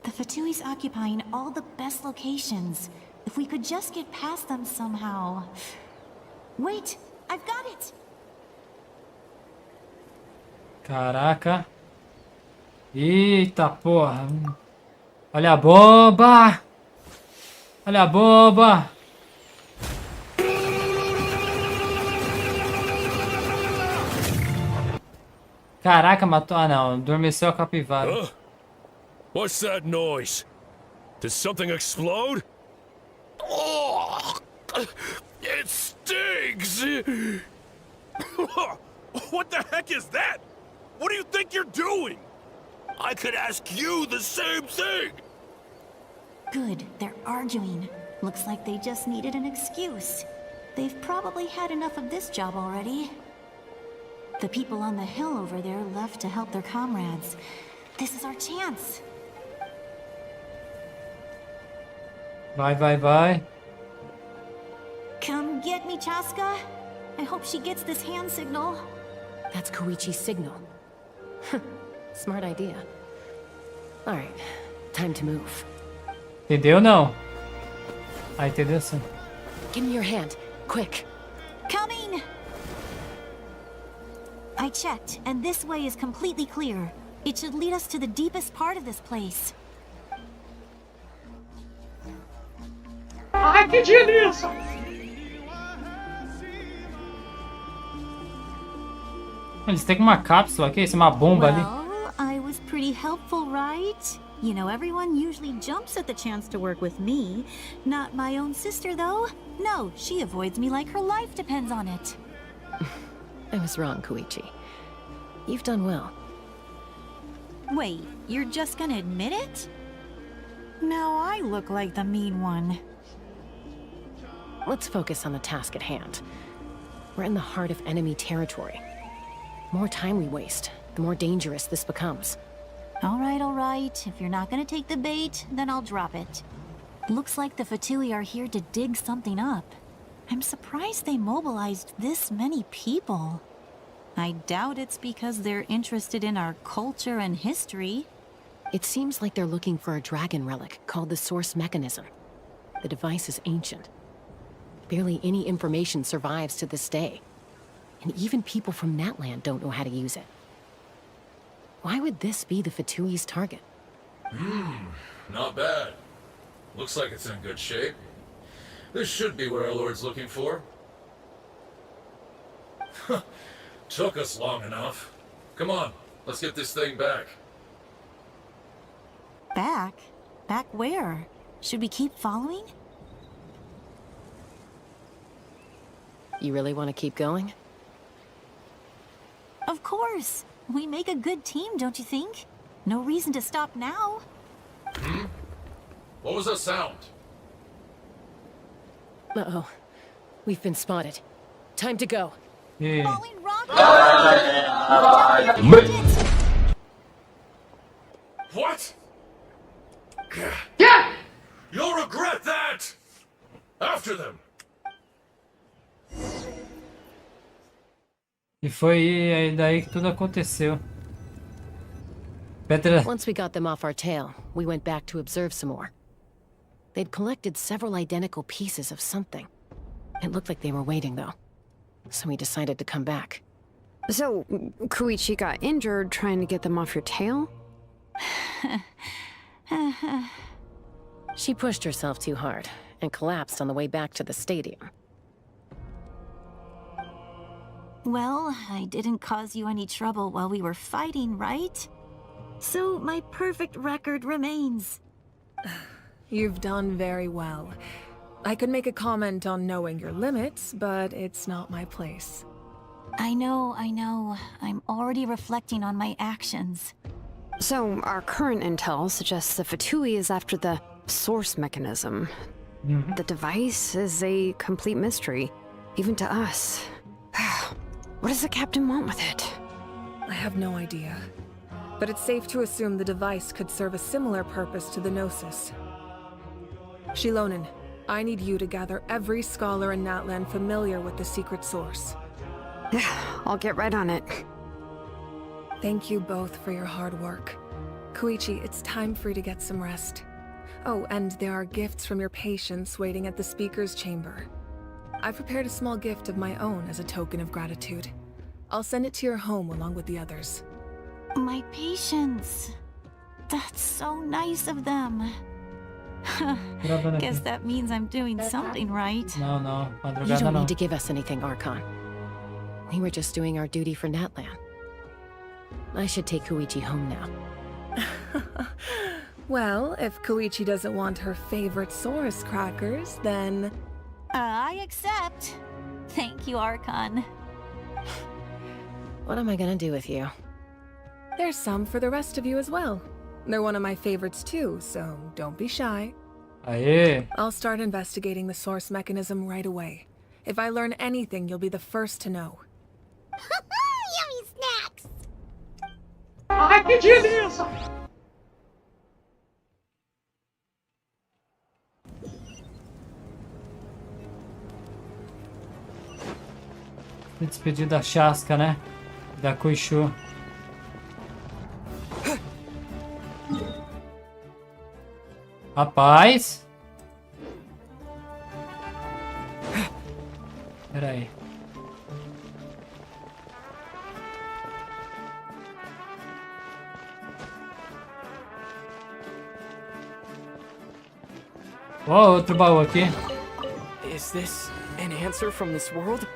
S22: The Fatui's occupying all the best locations. If we could just get past them somehow. Wait, I've got it!
S15: Caraca. Eita porra. Olha a bomba! Olha a bomba! Caraca, matou. Ah não, adormeceu a capivara.
S9: What's that noise? Did something explode? Oh, it stings! What the heck is that? What do you think you're doing? I could ask you the same thing!
S22: Good, they're arguing. Looks like they just needed an excuse. They've probably had enough of this job already. The people on the hill over there left to help their comrades. This is our chance.
S15: Vai, vai, vai.
S22: Come get me, Chaska. I hope she gets this hand signal.
S2: That's Koichi's signal. Smart idea. Alright, time to move.
S15: Entendeu não? Ah, entendeu sim.
S2: Give me your hand, quick.
S22: Coming! I checked, and this way is completely clear. It should lead us to the deepest part of this place.
S11: Ai, que delícia!
S15: Eles têm uma cápsula aqui, isso é uma bomba ali.
S22: Well, I was pretty helpful, right? You know, everyone usually jumps at the chance to work with me. Not my own sister, though. No, she avoids me like her life depends on it.
S2: I was wrong, Koichi. You've done well.
S22: Wait, you're just gonna admit it? Now I look like the mean one.
S2: Let's focus on the task at hand. We're in the heart of enemy territory. The more time we waste, the more dangerous this becomes.
S22: All right. If you're not gonna take the bait, then I'll drop it. Looks like the Fatui are here to dig something up. I'm surprised they mobilized this many people. I doubt it's because they're interested in our culture and history.
S2: It seems like they're looking for a dragon relic called the Source Mechanism. The device is ancient. Barely any information survives to this day. And even people from Natlan don't know how to use it. Why would this be the Fatui's target?
S1: Not bad. Looks like it's in good shape. This should be where our Lord's looking for. Took us long enough. Come on, let's get this thing back.
S22: Back? Back where? Should we keep following?
S2: You really want to keep going?
S22: Of course. We make a good team, don't you think? No reason to stop now.
S1: What was that sound?
S2: Uh-oh. We've been spotted. Time to go.
S15: E...
S1: What? Yeah! You'll regret that! After them!
S15: E foi aí daí que tudo aconteceu. Petra...
S2: Once we got them off our tail, we went back to observe some more. They'd collected several identical pieces of something. It looked like they were waiting, though. So we decided to come back.
S16: So, Koichi got injured trying to get them off your tail?
S2: She pushed herself too hard and collapsed on the way back to the stadium.
S22: Well, I didn't cause you any trouble while we were fighting, right? So my perfect record remains.
S21: You've done very well. I could make a comment on knowing your limits, but it's not my place.
S22: I know. I'm already reflecting on my actions.
S16: So, our current intel suggests the Fatui is after the source mechanism. The device is a complete mystery, even to us. What does the captain want with it?
S21: I have no idea. But it's safe to assume the device could serve a similar purpose to the Gnosis. Shilonen, I need you to gather every scholar in Natlan familiar with the secret source.
S16: I'll get right on it.
S21: Thank you both for your hard work. Koichi, it's time for you to get some rest. Oh, and there are gifts from your patients waiting at the speaker's chamber. I prepared a small gift of my own as a token of gratitude. I'll send it to your home along with the others.
S22: My patients. That's so nice of them. Guess that means I'm doing something right.
S15: No,
S2: You don't need to give us anything, Archon. We were just doing our duty for Natlan. I should take Koichi home now.
S21: Well, if Koichi doesn't want her favorite Saurus crackers, then...
S22: I accept. Thank you, Archon.
S2: What am I gonna do with you?
S21: There's some for the rest of you as well. They're one of my favorites too, so don't be shy.
S15: Aê!
S21: I'll start investigating the source mechanism right away. If I learn anything, you'll be the first to know.
S6: Yummy snacks!
S11: Ai, que delícia!
S15: Se despedir da Chasca, né? Da Koishu. Rapaz! Pera aí. Ó, outro baú aqui.
S4: Is this an answer from this world?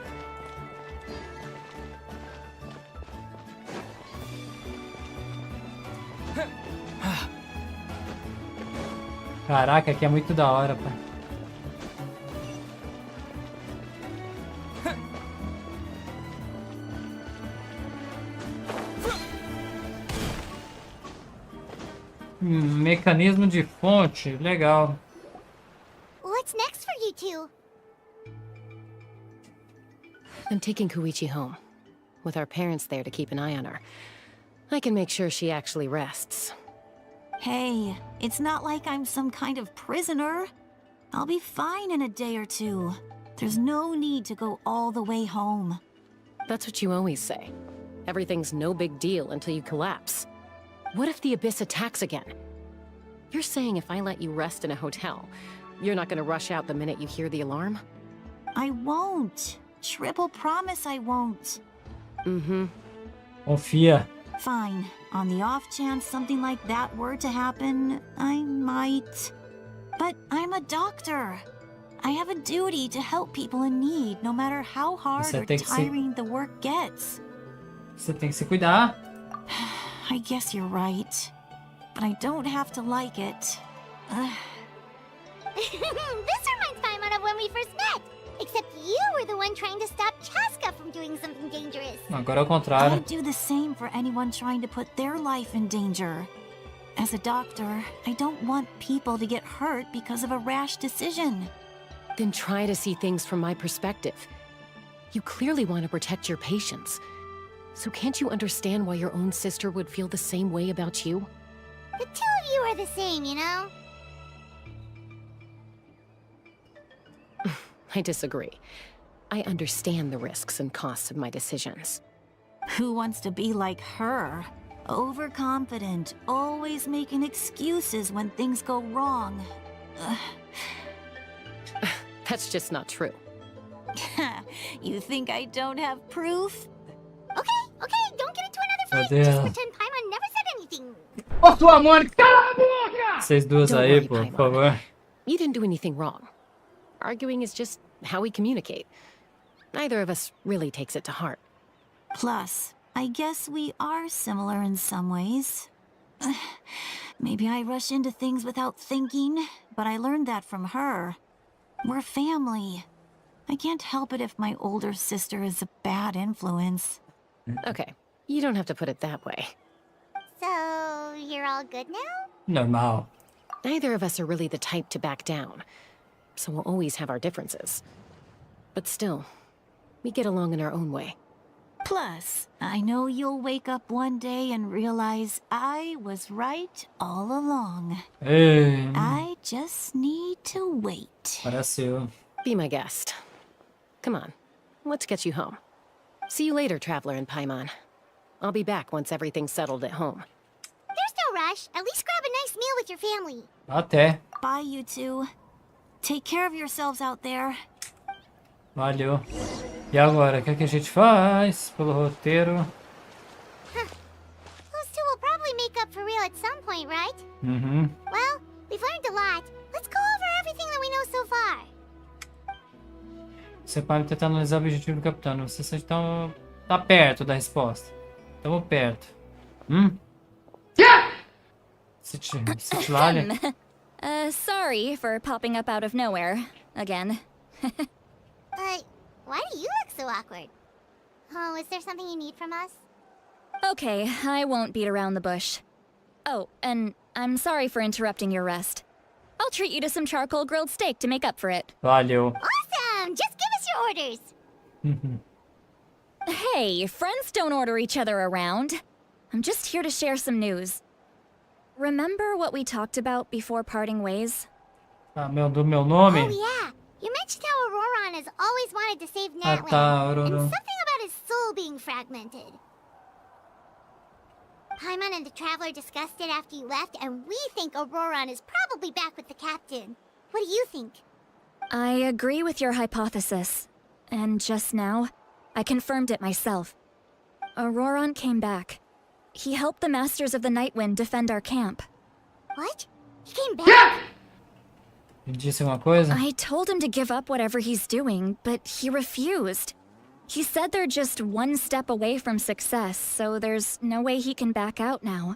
S15: Caraca, aqui é muito da hora, pá. Mecanismo de fonte, legal.
S6: What's next for you two?
S2: I'm taking Koichi home. With our parents there to keep an eye on her. I can make sure she actually rests.
S22: Hey, it's not like I'm some kind of prisoner. I'll be fine in a day or two. There's no need to go all the way home.
S2: That's what you always say. Everything's no big deal until you collapse. What if the Abyss attacks again? You're saying if I let you rest in a hotel, you're not gonna rush out the minute you hear the alarm?
S22: I won't. Triple promise I won't.
S15: Confia.
S22: Fine. On the off chance something like that were to happen, I might. But I'm a doctor. I have a duty to help people in need, no matter how hard or tiring the work gets.
S15: Você tem que se cuidar.
S22: I guess you're right. But I don't have to like it.
S6: This reminds Paimon of when we first met. Except you were the one trying to stop Chaska from doing something dangerous.
S15: Agora é o contrário.
S22: I'd do the same for anyone trying to put their life in danger. As a doctor, I don't want people to get hurt because of a rash decision.
S2: Then try to see things from my perspective. You clearly want to protect your patients. So can't you understand why your own sister would feel the same way about you?
S6: The two of you are the same, you know?
S2: I disagree. I understand the risks and costs of my decisions.
S22: Who wants to be like her? Overconfident, always making excuses when things go wrong.
S2: That's just not true.
S22: You think I don't have proof?
S6: Okay, don't get into another fight.
S15: Meu
S6: Just
S15: Deus.
S6: pretend Paimon never said anything.
S3: Ô, sua Mônica, cala a boca!
S15: Vocês duas
S2: Don't
S15: aí,
S2: worry,
S15: por
S2: Paimon.
S15: favor.
S2: You didn't do anything wrong. Arguing is just how we communicate. Neither of us really takes it to heart.
S22: Plus, I guess we are similar in some ways. Maybe I rush into things without thinking, but I learned that from her. We're family. I can't help it if my older sister is a bad influence.
S2: Okay, you don't have to put it that way.
S6: So, you're all good now?
S15: Normal.
S2: Neither of us are really the type to back down, so we'll always have our differences. But still, we get along in our own way.
S22: Plus, I know you'll wake up one day and realize I was right all along.
S15: Ei,
S22: I just need to wait.
S15: pareceu.
S2: Be my guest. Come on, let's get you home. See you later, Traveler and Paimon. I'll be back once everything's settled at home.
S6: There's no rush. At least grab a nice meal with your family.
S15: Até.
S22: Bye, you two. Take care of yourselves out there.
S15: Valeu. E agora, o que é que a gente faz pelo roteiro?
S6: Those two will probably make up for real at some point, right?
S15: Uhum.
S6: Well, we've learned a lot. Let's go over everything that we know so far.
S15: SENPAI tentar analisar o objetivo do Capitano. Você tá perto da resposta. Tamo perto. Citlali?
S17: Sorry for popping up out of nowhere. Again.
S6: Why do you look so awkward? Oh, is there something you need from us?
S17: Okay, I won't beat around the bush. Oh, and I'm sorry for interrupting your rest. I'll treat you to some charcoal grilled steak to make up for it.
S15: Valeu.
S6: Awesome! Just give us your orders.
S17: Hey, friends don't order each other around. I'm just here to share some news. Remember what we talked about before parting ways?
S15: Ah, do meu nome?
S6: Oh, yeah. You mentioned how ORORON has always wanted to save
S15: Ah,
S6: Natlan.
S15: tá,
S6: And
S15: ORORON.
S6: something about his soul being fragmented. Paimon and the Traveler discussed it after you left, and we think ORORON is probably back with the Captain. What do you think?
S17: I agree with your hypothesis. And just now, I confirmed it myself. ORORON came back. He helped the Masters of the Nightwind defend our camp.
S6: What? He came back?
S15: Ele disse alguma coisa?
S17: I told him to give up whatever he's doing, but he refused. He said they're just one step away from success, so there's no way he can back out now.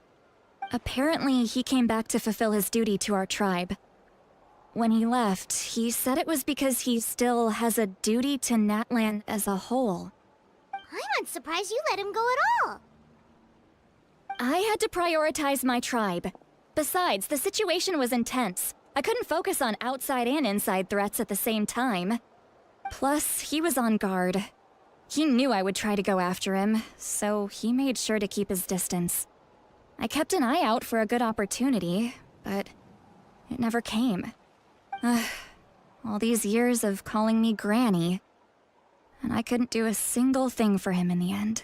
S17: Apparently, he came back to fulfill his duty to our tribe. When he left, he said it was because he still has a duty to Natlan as a whole.
S6: I'm surprised you let him go at all.
S17: I had to prioritize my tribe. Besides, the situation was intense. I couldn't focus on outside and inside threats at the same time. Plus, he was on guard. He knew I would try to go after him, so he made sure to keep his distance. I kept an eye out for a good opportunity, but it never came. All these years of calling me Granny, and I couldn't do a single thing for him in the end.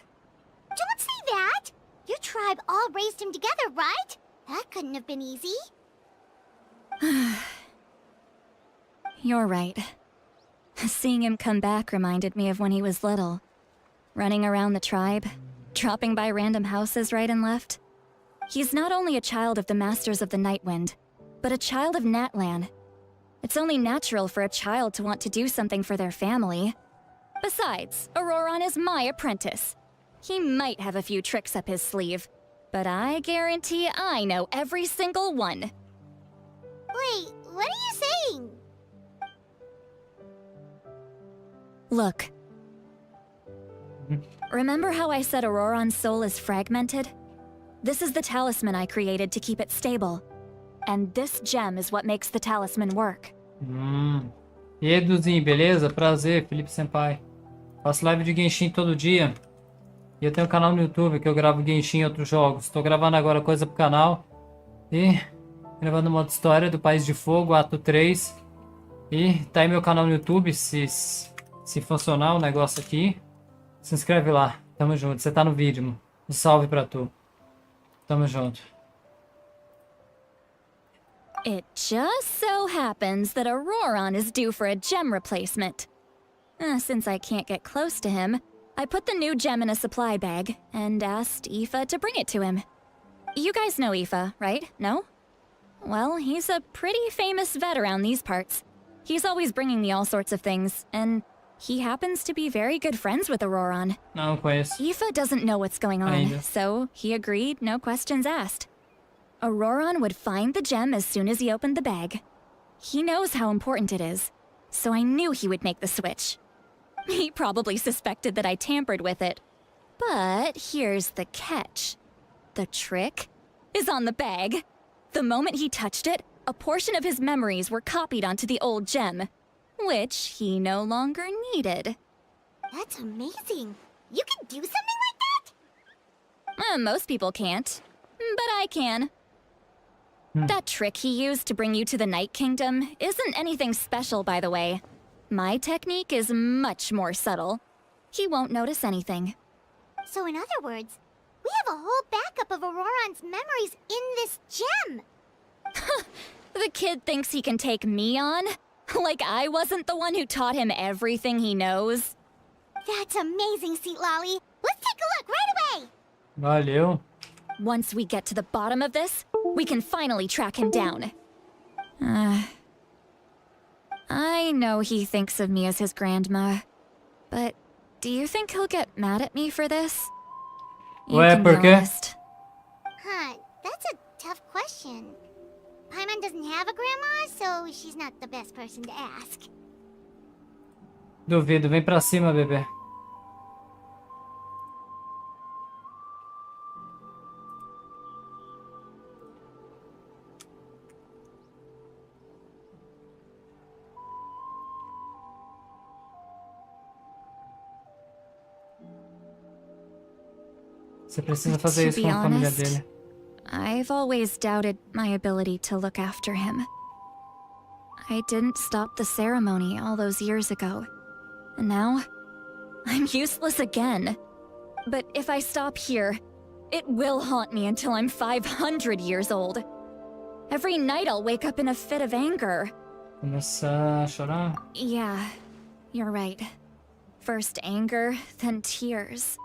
S6: Don't say that! Your tribe all raised him together, right? That couldn't have been easy.
S17: You're right. Seeing him come back reminded me of when he was little. Running around the tribe, dropping by random houses right and left. He's not only a child of the Masters of the Nightwind, but a child of Natlan. It's only natural for a child to want to do something for their family. Besides, ORORON is my apprentice. He might have a few tricks up his sleeve, but I guarantee I know every single one.
S6: Wait, what are you saying?
S17: Look. Remember how I said ORORON's soul is fragmented? This is the talisman I created to keep it stable. And this gem is what makes the talisman work.
S15: E aí, Duzinho, beleza? Prazer, Felipe Senpai. Faço live de Genshin todo dia. E eu tenho um canal no YouTube que eu gravo Genshin e outros jogos. Estou gravando agora coisa pro canal. E gravando modo história do País de Fogo, ato 3. E tá aí meu canal no YouTube, se funcionar o negócio aqui. Se inscreve lá. Tamo junto. Você tá no vídeo. Um salve pra tu. Tamo junto.
S17: It just so happens that Auroron is due for a gem replacement. Since I can't get close to him, I put the new gem in a supply bag and asked Aoife to bring it to him. You guys know Aoife, right? No? Well, he's a pretty famous vet around these parts. He's always bringing me all sorts of things, and he happens to be very good friends with Auroron.
S15: Não conheço.
S17: Aoife doesn't know what's going on, so he agreed, no questions asked. Auroron would find the gem as soon as he opened the bag. He knows how important it is, so I knew he would make the switch. He probably suspected that I tampered with it. But here's the catch. The trick is on the bag. The moment he touched it, a portion of his memories were copied onto the old gem, which he no longer needed.
S6: That's amazing. You can do something like that?
S17: Most people can't, but I can. That trick he used to bring you to the Night Kingdom isn't anything special, by the way. My technique is much more subtle. He won't notice anything.
S6: So in other words, we have a whole backup of Auroron's memories in this gem.
S17: The kid thinks he can take me on? Like I wasn't the one who taught him everything he knows?
S6: That's amazing, Seat Lolly. Let's take a look right away.
S15: Valeu.
S17: Once we get to the bottom of this, we can finally track him down. I know he thinks of me as his grandma, but do you think he'll get mad at me for this?
S15: Ué, por quê?
S6: Huh, that's a tough question. Paimon doesn't have a grandma, so she's not the best person to ask.
S15: Duvido, vem pra cima, bebê. Você precisa fazer isso com a família dele.
S17: I've always doubted my ability to look after him. I didn't stop the ceremony all those years ago, and now I'm useless again. But if I stop here, it will haunt me until I'm 500 years old. Every night I'll wake up in a fit of anger.
S15: Começar a chorar?
S17: Yeah, you're right. First anger, then tears.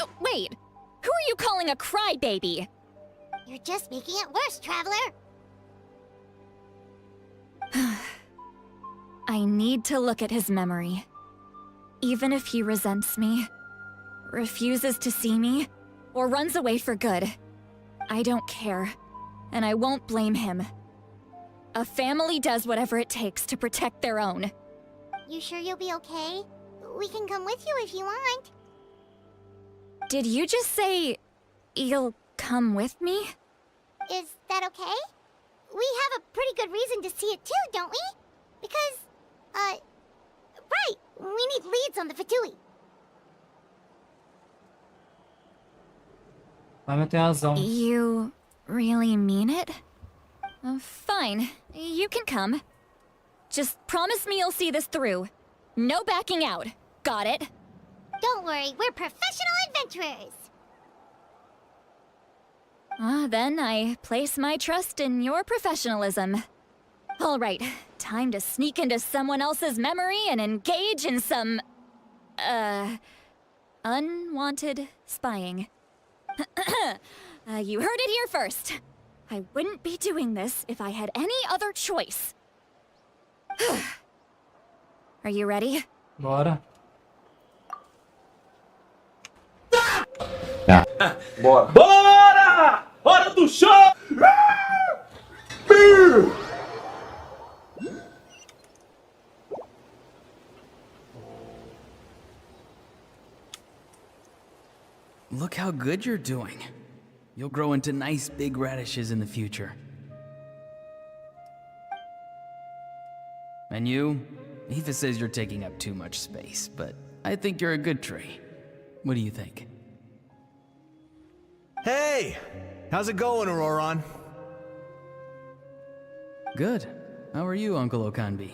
S17: Oh, wait! Who are you calling a crybaby?
S6: You're just making it worse, traveler.
S17: I need to look at his memory. Even if he resents me, refuses to see me, or runs away for good, I don't care, and I won't blame him. A family does whatever it takes to protect their own.
S6: You sure you'll be okay? We can come with you if you want.
S17: Did you just say you'll come with me?
S6: Is that okay? We have a pretty good reason to see it too, don't we? Because, right, we need leads on the Fatui.
S15: Mas tem razão.
S17: You really mean it? Fine, you can come. Just promise me you'll see this through. No backing out. Got it?
S6: Don't worry, we're professional adventurers.
S17: Then I place my trust in your professionalism. All right, time to sneak into someone else's memory and engage in some, unwanted spying. You heard it here first. I wouldn't be doing this if I had any other choice. Are you ready?
S15: Bora.
S3: Bora.
S10: Bora! Hora do show!
S8: Look how good you're doing. You'll grow into nice big radishes in the future. And you? Aoife says you're taking up too much space, but I think you're a good tree. What do you think?
S5: Hey! How's it going, Auroron?
S8: Good. How are you, Uncle Okanbi?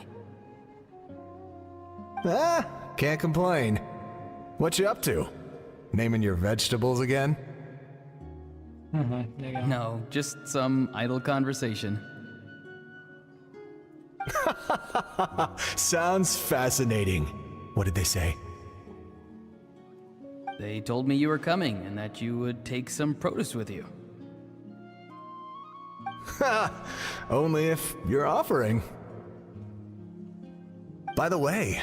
S5: Can't complain. What you up to? Naming your vegetables again?
S8: No, just some idle conversation.
S5: Sounds fascinating. What did they say?
S8: They told me you were coming and that you would take some produce with you.
S5: Only if you're offering. By the way,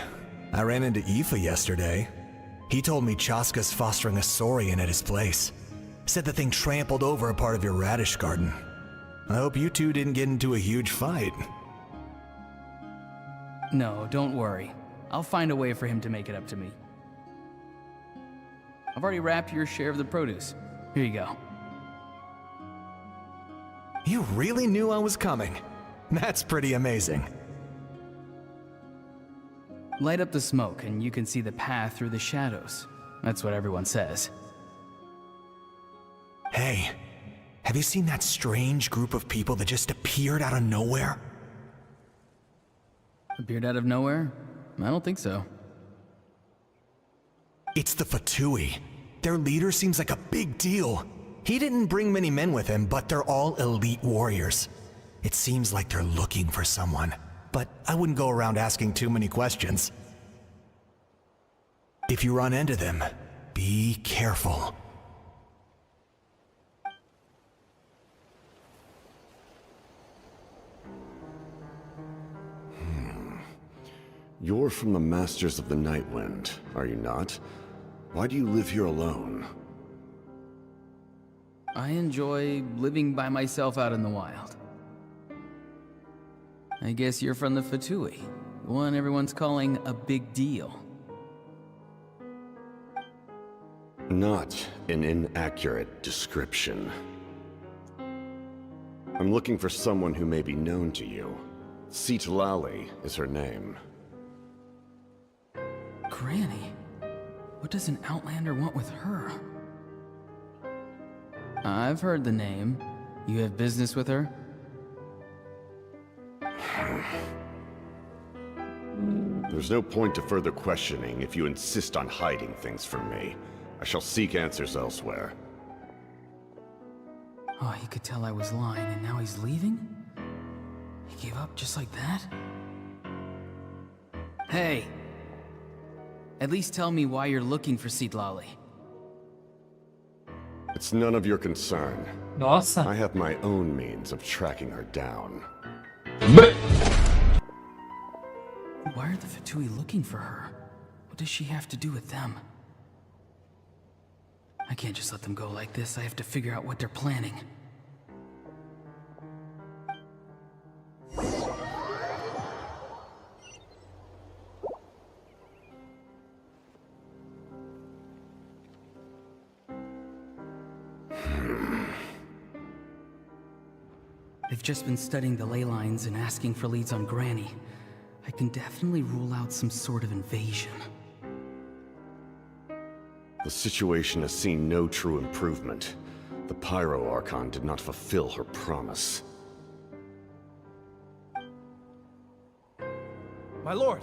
S5: I ran into Aoife yesterday. He told me Chaska's fostering a saurian at his place. Said the thing trampled over a part of your radish garden. I hope you two didn't get into a huge fight.
S8: No, don't worry. I'll find a way for him to make it up to me. I've already wrapped your share of the produce. Here you go.
S5: You really knew I was coming. That's pretty amazing.
S8: Light up the smoke and you can see the path through the shadows. That's what everyone says.
S5: Hey, have you seen that strange group of people that just appeared out of nowhere?
S8: Appeared out of nowhere? I don't think so.
S5: It's the Fatui. Their leader seems like a big deal. He didn't bring many men with him, but they're all elite warriors. It seems like they're looking for someone, but I wouldn't go around asking too many questions. If you run into them, be careful.
S12: You're from the Masters of the Nightwind, are you not? Why do you live here alone?
S8: I enjoy living by myself out in the wild. I guess you're from the Fatui, the one everyone's calling a big deal.
S12: Not an inaccurate description. I'm looking for someone who may be known to you. Citlali is her name.
S8: Granny? What does an Outlander want with her? I've heard the name. You have business with her?
S12: There's no point to further questioning if you insist on hiding things from me. I shall seek answers elsewhere.
S8: Oh, he could tell I was lying and now he's leaving? He gave up just like that? Hey! At least tell me why you're looking for Citlali.
S12: It's none of your concern.
S15: Nossa.
S12: I have my own means of tracking her down.
S8: Why are the Fatui looking for her? What does she have to do with them? I can't just let them go like this. I have to figure out what they're planning. They've just been studying the ley lines and asking for leads on Granny. I can definitely rule out some sort of invasion.
S12: The situation has seen no true improvement. The Pyro Archon did not fulfill her promise.
S5: My lord!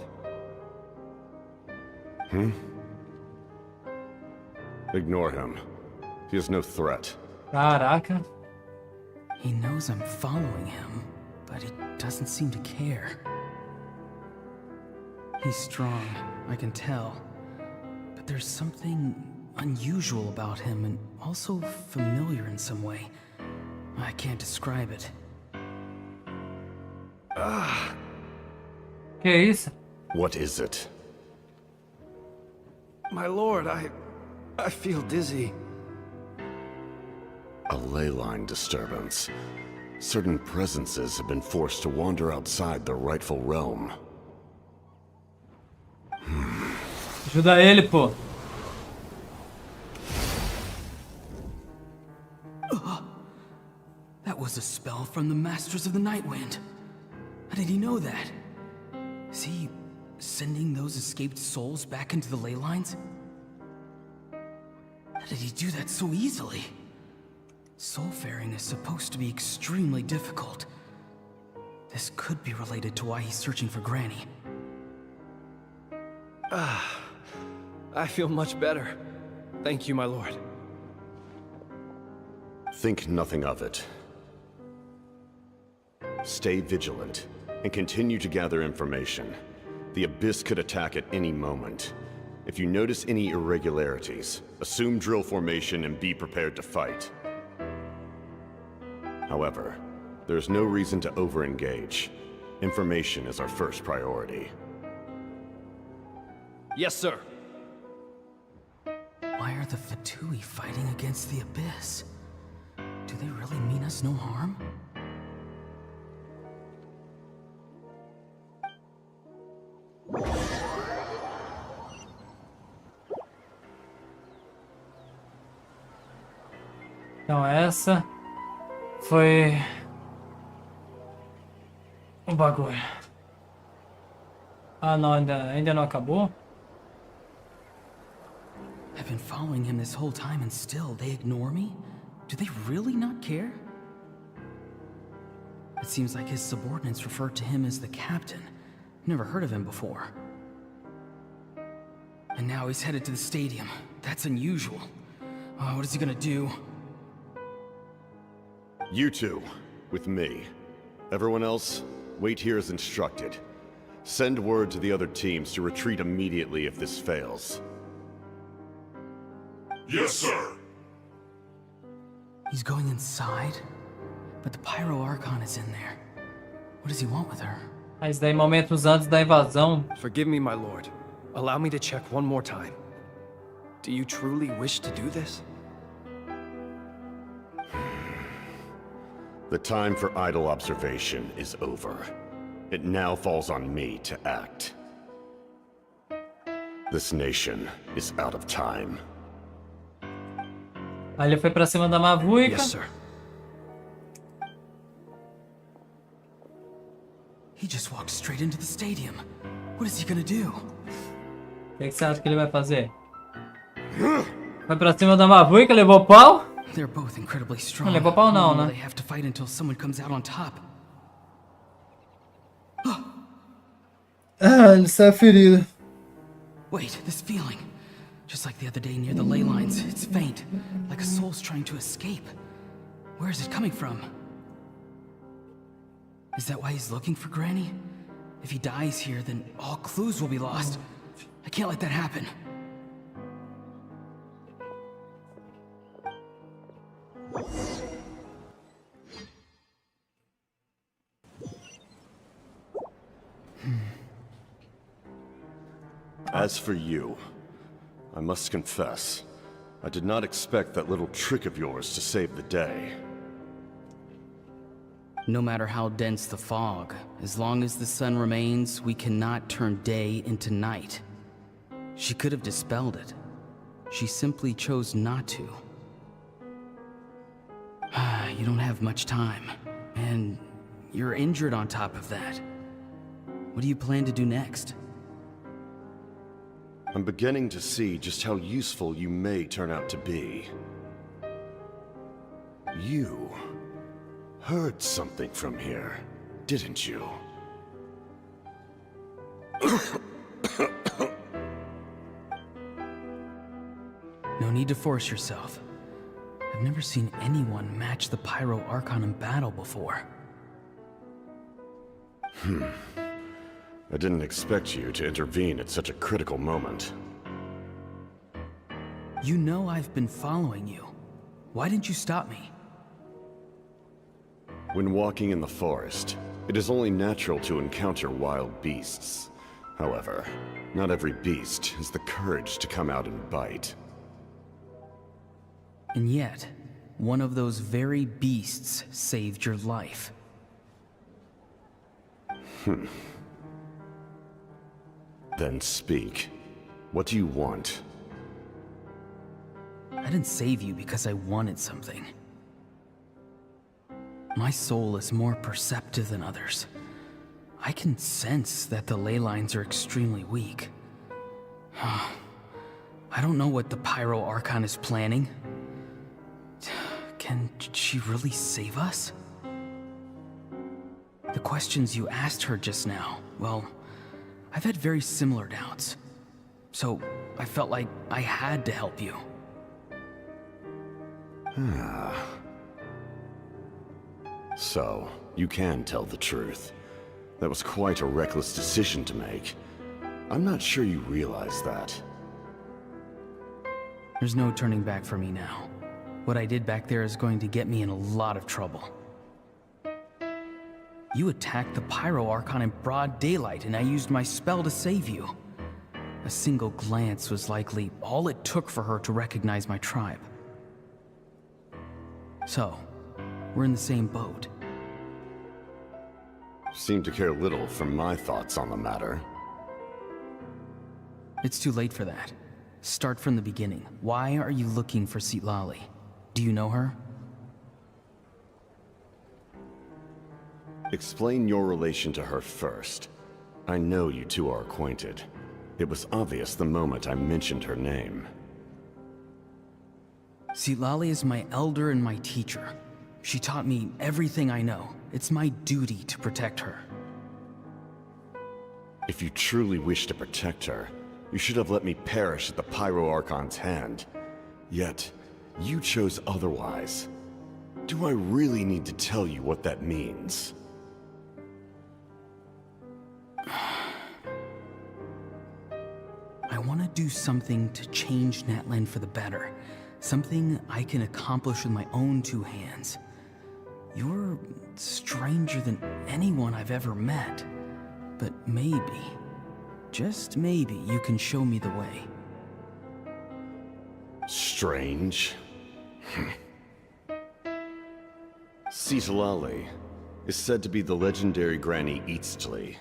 S12: Ignore him. He is no threat.
S15: Caraca.
S8: He knows I'm following him, but he doesn't seem to care. He's strong, I can tell. But there's something unusual about him and also familiar in some way. I can't describe it.
S15: Que isso?
S12: What is it?
S5: My lord, I feel dizzy.
S12: A ley line disturbance. Certain presences have been forced to wander outside their rightful realm.
S15: Ajuda ele, pô.
S8: That was a spell from the Masters of the Nightwind. How did he know that? Is he Sending those escaped souls back into the ley lines? How did he do that so easily? Soulfaring is supposed to be extremely difficult. This could be related to why he's searching for Granny.
S18: I feel much better. Thank you, my lord.
S12: Think nothing of it. Stay vigilant, and continue to gather information. The Abyss could attack at any moment. If you notice any irregularities, assume drill formation and be prepared to fight. However, there's no reason to over-engage. Information is our first priority.
S18: Yes, sir.
S8: Why are the Fatui fighting against the Abyss? Do they really mean us no harm?
S15: Então essa foi o bagulho. Ah não, ainda não acabou?
S8: I've been following him this whole time and still they ignore me? Do they really not care? It seems like his subordinates refer to him as the captain. Never heard of him before. And now he's headed to the stadium. That's unusual. Oh, what is he gonna do?
S12: You two, with me. Everyone else, wait here as instructed. Send word to the other teams to retreat immediately if this fails.
S20: Yes, sir.
S8: He's going inside? But the Pyro Archon is in there. What does he want with her?
S15: Mas daí momentos antes da invasão.
S18: Forgive me, my lord. Allow me to check one more time. Do you truly wish to do this?
S12: The time for idle observation is over. It now falls on me to act. This nation is out of time.
S15: Aí ele foi pra cima da Mavuika.
S18: Yes, sir.
S8: He just walked straight into the stadium. What is he gonna do?
S15: O que você acha que ele vai fazer? Foi pra cima da Mavuika, levou pau?
S8: They're both incredibly strong.
S15: Não levou pau não, né?
S8: They have to fight until someone comes out on top.
S15: Ele saiu ferido.
S8: Wait, this feeling. Just like the other day near the ley lines. It's faint, like a soul's trying to escape. Where is it coming from? Is that why he's looking for Granny? If he dies here, then all clues will be lost. I can't let that happen.
S12: As for you, I must confess, I did not expect that little trick of yours to save the day.
S8: No matter how dense the fog, as long as the sun remains, we cannot turn day into night. She could have dispelled it. She simply chose not to. You don't have much time, and you're injured on top of that. What do you plan to do next?
S12: I'm beginning to see just how useful you may turn out to be. You heard something from here, didn't you?
S8: No need to force yourself. I've never seen anyone match the Pyro Archon in battle before.
S12: I didn't expect you to intervene at such a critical moment.
S8: You know I've been following you. Why didn't you stop me?
S12: When walking in the forest, it is only natural to encounter wild beasts. However, not every beast has the courage to come out and bite.
S8: And yet, one of those very beasts saved your life.
S12: Then speak. What do you want?
S8: I didn't save you because I wanted something. My soul is more perceptive than others. I can sense that the ley lines are extremely weak. I don't know what the Pyro Archon is planning. Can she really save us? The questions you asked her just now, well, I've had very similar doubts. So I felt like I had to help you.
S12: So, you can tell the truth. That was quite a reckless decision to make. I'm not sure you realize that.
S8: There's no turning back for me now. What I did back there is going to get me in a lot of trouble. You attacked the Pyro Archon in broad daylight, and I used my spell to save you. A single glance was likely all it took for her to recognize my tribe. So, we're in the same boat.
S12: Seem to care little for my thoughts on the matter.
S8: It's too late for that. Start from the beginning. Why are you looking for Citlali? Do you know her?
S12: Explain your relation to her first. I know you two are acquainted. It was obvious the moment I mentioned her name.
S8: Citlali is my elder and my teacher. She taught me everything I know. It's my duty to protect her.
S12: If you truly wish to protect her, you should have let me perish at the Pyro Archon's hand. Yet, you chose otherwise. Do I really need to tell you what that means?
S8: I want to do something to change Natlan for the better. Something I can accomplish with my own two hands. You're stranger than anyone I've ever met. But maybe, just maybe, you can show me the way.
S12: Strange? Citlali is said to be the legendary Granny Eastli,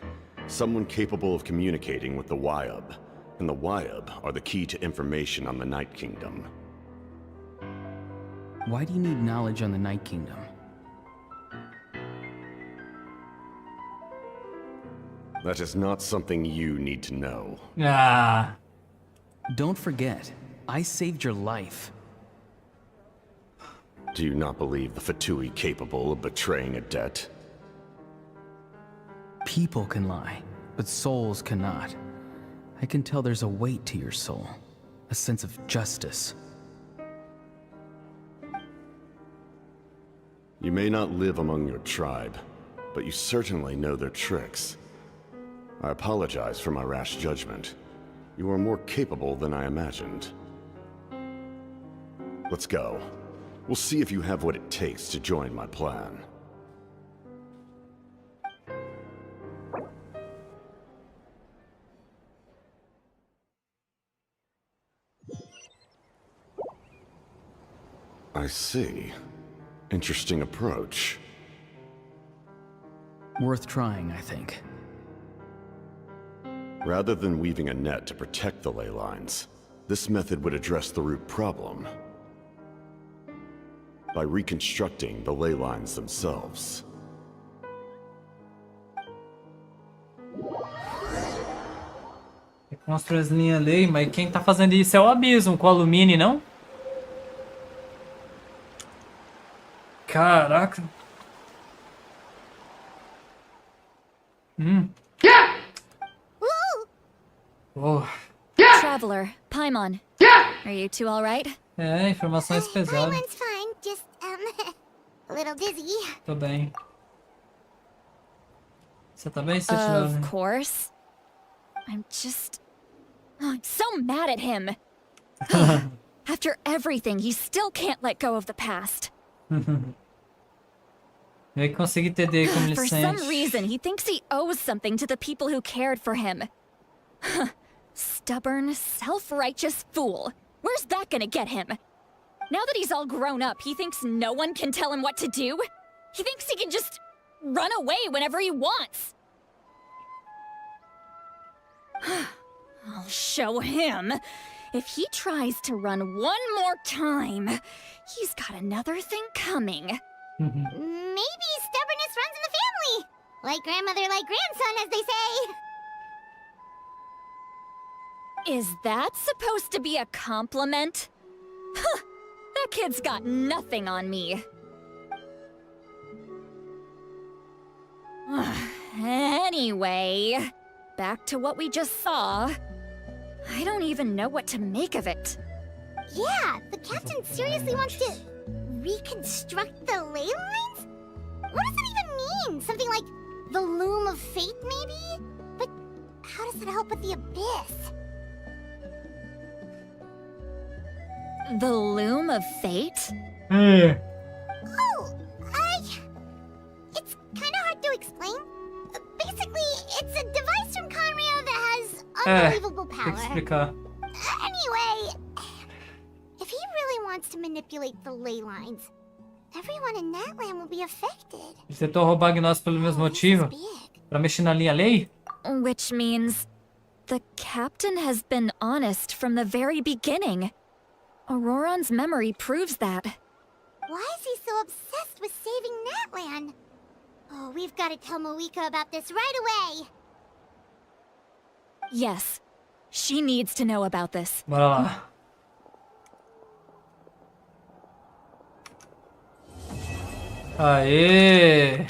S12: someone capable of communicating with the Wyab, and the Wyab are the key to information on the Night Kingdom.
S8: Why do you need knowledge on the Night Kingdom?
S12: That is not something you need to know.
S8: Don't forget, I saved your life.
S12: Do you not believe the Fatui capable of betraying a debt?
S8: People can lie, but souls cannot. I can tell there's a weight to your soul, a sense of justice.
S12: You may not live among your tribe, but you certainly know their tricks. I apologize for my rash judgment. You are more capable than I imagined. Let's go. We'll see if you have what it takes to join my plan. I see. Interesting approach.
S8: Worth trying, I think.
S12: Rather than weaving a net to protect the ley lines, this method would address the root problem by reconstructing the ley lines themselves.
S15: Reconstruir as linhas lei, mas quem tá fazendo isso é o Abismo com alumínio, não? Caraca. Oh.
S17: Traveler, Paimon. Are you two all right?
S15: É, informações pesadas.
S6: Paimon's fine, just, a little dizzy.
S15: Tô bem. Você tá bem, Citlali?
S17: Of course. I'm so mad at him. After everything, he still can't let go of the past.
S15: Eu consegui entender como ele
S17: For
S15: sente.
S17: some reason, he thinks he owes something to the people who cared for him. Stubborn, self-righteous fool. Where's that gonna get him? Now that he's all grown up, he thinks no one can tell him what to do? He thinks he can just run away whenever he wants. I'll show him. If he tries to run one more time, he's got another thing coming.
S6: Maybe stubbornness runs in the family. Like grandmother, like grandson, as they say.
S17: Is that supposed to be a compliment? Huh, that kid's got nothing on me. Anyway, back to what we just saw. I don't even know what to make of it.
S6: Yeah, the captain seriously wants to reconstruct the ley lines? What does that even mean? Something like the loom of fate, maybe? But how does that help with the abyss?
S17: The loom of fate?
S6: Oh, it's kind of hard to explain. Basically, it's a device from Conrio that has unbelievable power.
S15: Explicar.
S6: Anyway, if he really wants to manipulate the ley lines, everyone in Natlan will be affected.
S15: Ele tentou roubar Gnóstico pelo mesmo motivo? Pra mexer na linha lei?
S17: Which means the captain has been honest from the very beginning. Auroron's memory proves that.
S6: Why is he so obsessed with saving Natlan? Oh, we've got to tell Mavuika about this right away.
S17: Yes, she needs to know about this.
S15: Bora lá. Aê!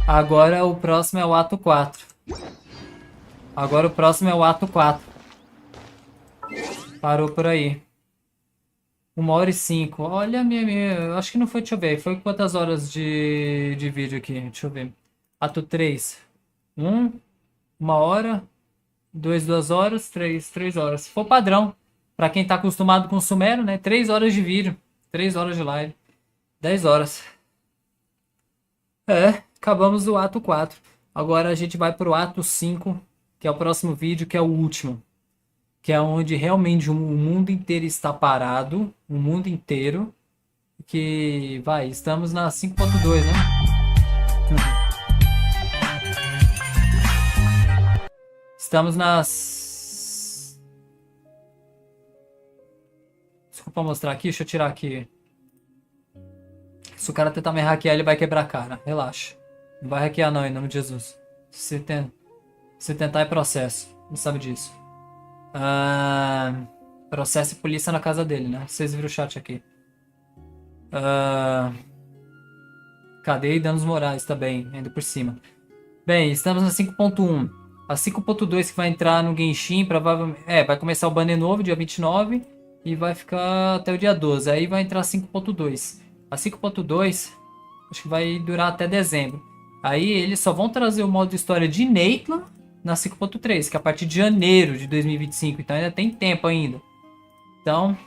S15: Agora o próximo é o ato 4. Agora o próximo é o ato 4. Parou por aí. 1h05. Olha, eu acho que não foi, deixa eu ver. Foi quantas horas de vídeo aqui? Deixa eu ver. Ato 3. 1 hora. 2 horas. 3 horas. Se for padrão. Pra quem tá acostumado com o Sumero, né? 3 horas de vídeo. 3 horas de live. 10 horas. Acabamos o ato 4. Agora a gente vai pro ato 5, que é o próximo vídeo, que é o último. Que é onde realmente o mundo inteiro está parado. O mundo inteiro. Que, estamos na 5.2, né? Estamos nas... Desculpa mostrar aqui, deixa eu tirar aqui. Se o cara tentar me hackear, ele vai quebrar a cara. Relaxa. Não vai hackear não, em nome de Jesus. Se tentar é processo. Não sabe disso. Processo e polícia na casa dele, né? Vocês viram o chat aqui. Cadeia e danos morais também, ainda por cima. Bem, estamos na 5.1. A 5.2 que vai entrar no Genshin, provavelmente... vai começar o banner novo, dia 29. E vai ficar até o dia 12. Aí vai entrar a 5.2. A 5.2, acho que vai durar até dezembro. Aí eles só vão trazer o modo história de Natlan na 5.3, que é a partir de janeiro de 2025. Então ainda tem tempo ainda. Então,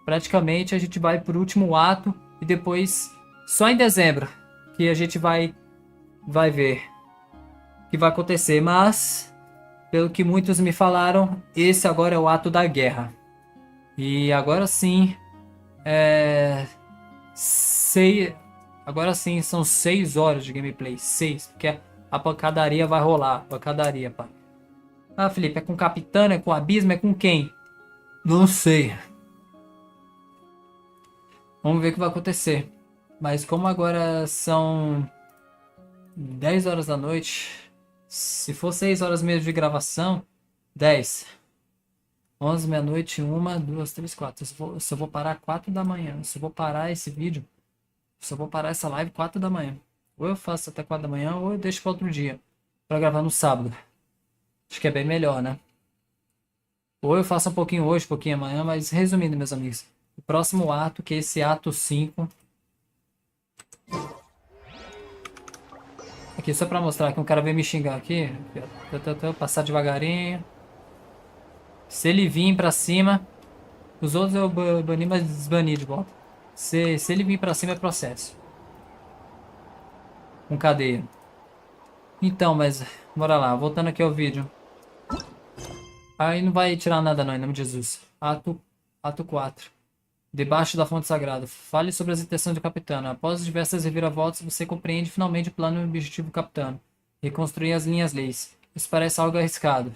S15: praticamente a gente vai pro último ato. E depois, só em dezembro, que a gente vai ver o que vai acontecer. Mas, pelo que muitos me falaram, esse agora é o ato da guerra. E agora sim, agora sim são 6 horas de gameplay. 6, porque a pancadaria vai rolar. Pancadaria, pai. Ah, Felipe, é com Capitano, é com Abismo, é com quem? Não sei. Vamos ver o que vai acontecer. Mas como agora são 10 horas da noite, se for 6 horas mesmo de gravação, 10, 11, meia-noite, 1, 2, 3, 4. Eu só vou parar 4 da manhã. Eu só vou parar esse vídeo. Eu só vou parar essa live 4 da manhã. Ou eu faço até 4 da manhã, ou eu deixo para outro dia. Para gravar no sábado. Acho que é bem melhor, né? Ou eu faço um pouquinho hoje, um pouquinho amanhã. Mas resumindo, meus amigos. O próximo ato, que é esse ato 5. Aqui, só para mostrar que um cara veio me xingar aqui. Passar devagarinho. Se ele vir pra cima, os outros eu bani, mas desbani de volta. Se ele vir pra cima é processo. Com cadeia. Então, mas bora lá, voltando aqui ao vídeo. Aí não vai tirar nada não, em nome de Jesus. Ato 4. Debaixo da fonte sagrada. Fale sobre as intenções do Capitano. Após diversas reviravoltas, você compreende finalmente o plano e o objetivo do Capitano. Reconstruir as linhas leis. Isso parece algo arriscado.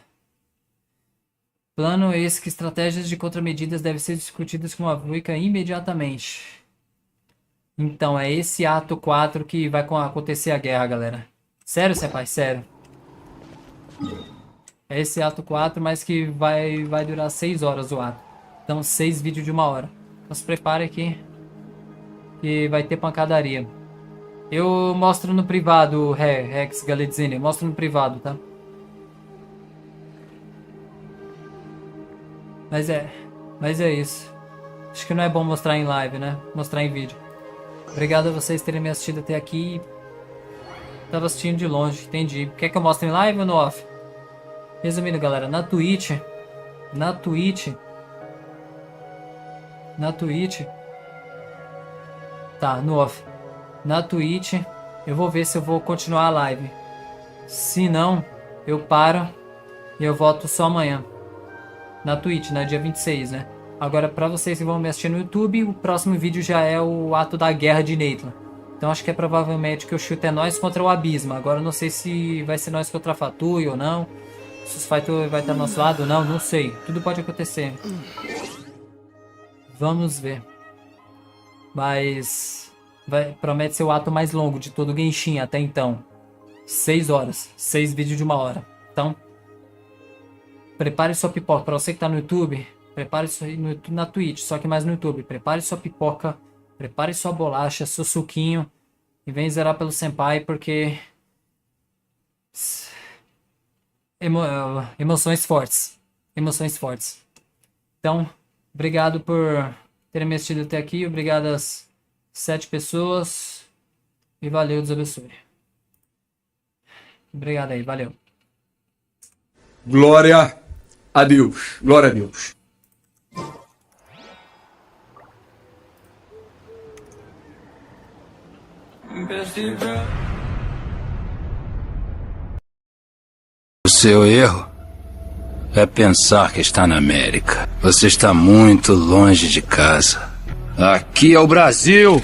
S15: Plano esse que estratégias de contramedidas devem ser discutidas com a Mavuika imediatamente. Então, é esse ato 4 que vai acontecer a guerra, galera. Sério, Senpai? Sério. É esse ato 4, mas que vai durar 6 horas o ato. Então, 6 vídeos de 1 hora. Então, se prepare aqui, que vai ter pancadaria. Eu mostro no privado, Rex Galitzini. Eu mostro no privado, tá? Mas é isso. Acho que não é bom mostrar em live, né? Mostrar em vídeo. Obrigado a vocês terem me assistido até aqui. Tava assistindo de longe, entendi. Quer que eu mostre em live ou no off? Resumindo, galera, na Twitch. Tá, no off. Na Twitch, eu vou ver se eu vou continuar a live. Se não, eu paro e eu volto só amanhã. Na Twitch, né? Dia 26, né? Agora, pra vocês que vão me assistir no YouTube, o próximo vídeo já é o ato da guerra de Natlan. Então acho que é provavelmente que o chute é nós contra o Abismo. Agora eu não sei se vai ser nós contra a Fatui ou não. Se os Fatui vai estar do nosso lado ou não, não sei. Tudo pode acontecer. Vamos ver. Mas promete ser o ato mais longo de todo o Genshin até então. 6 horas. 6 vídeos de 1 hora. Então, prepare sua pipoca. Para você que está no YouTube, prepare isso aí na Twitch, só que mais no YouTube. Prepare sua pipoca, prepare sua bolacha, seu suquinho e vem zerar pelo Senpai, porque emoções fortes. Emoções fortes. Então, obrigado por terem me assistido até aqui. Obrigado às 7 pessoas. E valeu, Deus abençoe. Obrigado aí, valeu.
S3: Glória a Deus. Glória a Deus.
S13: O seu erro é pensar que está na América. Você está muito longe de casa. Aqui é o Brasil!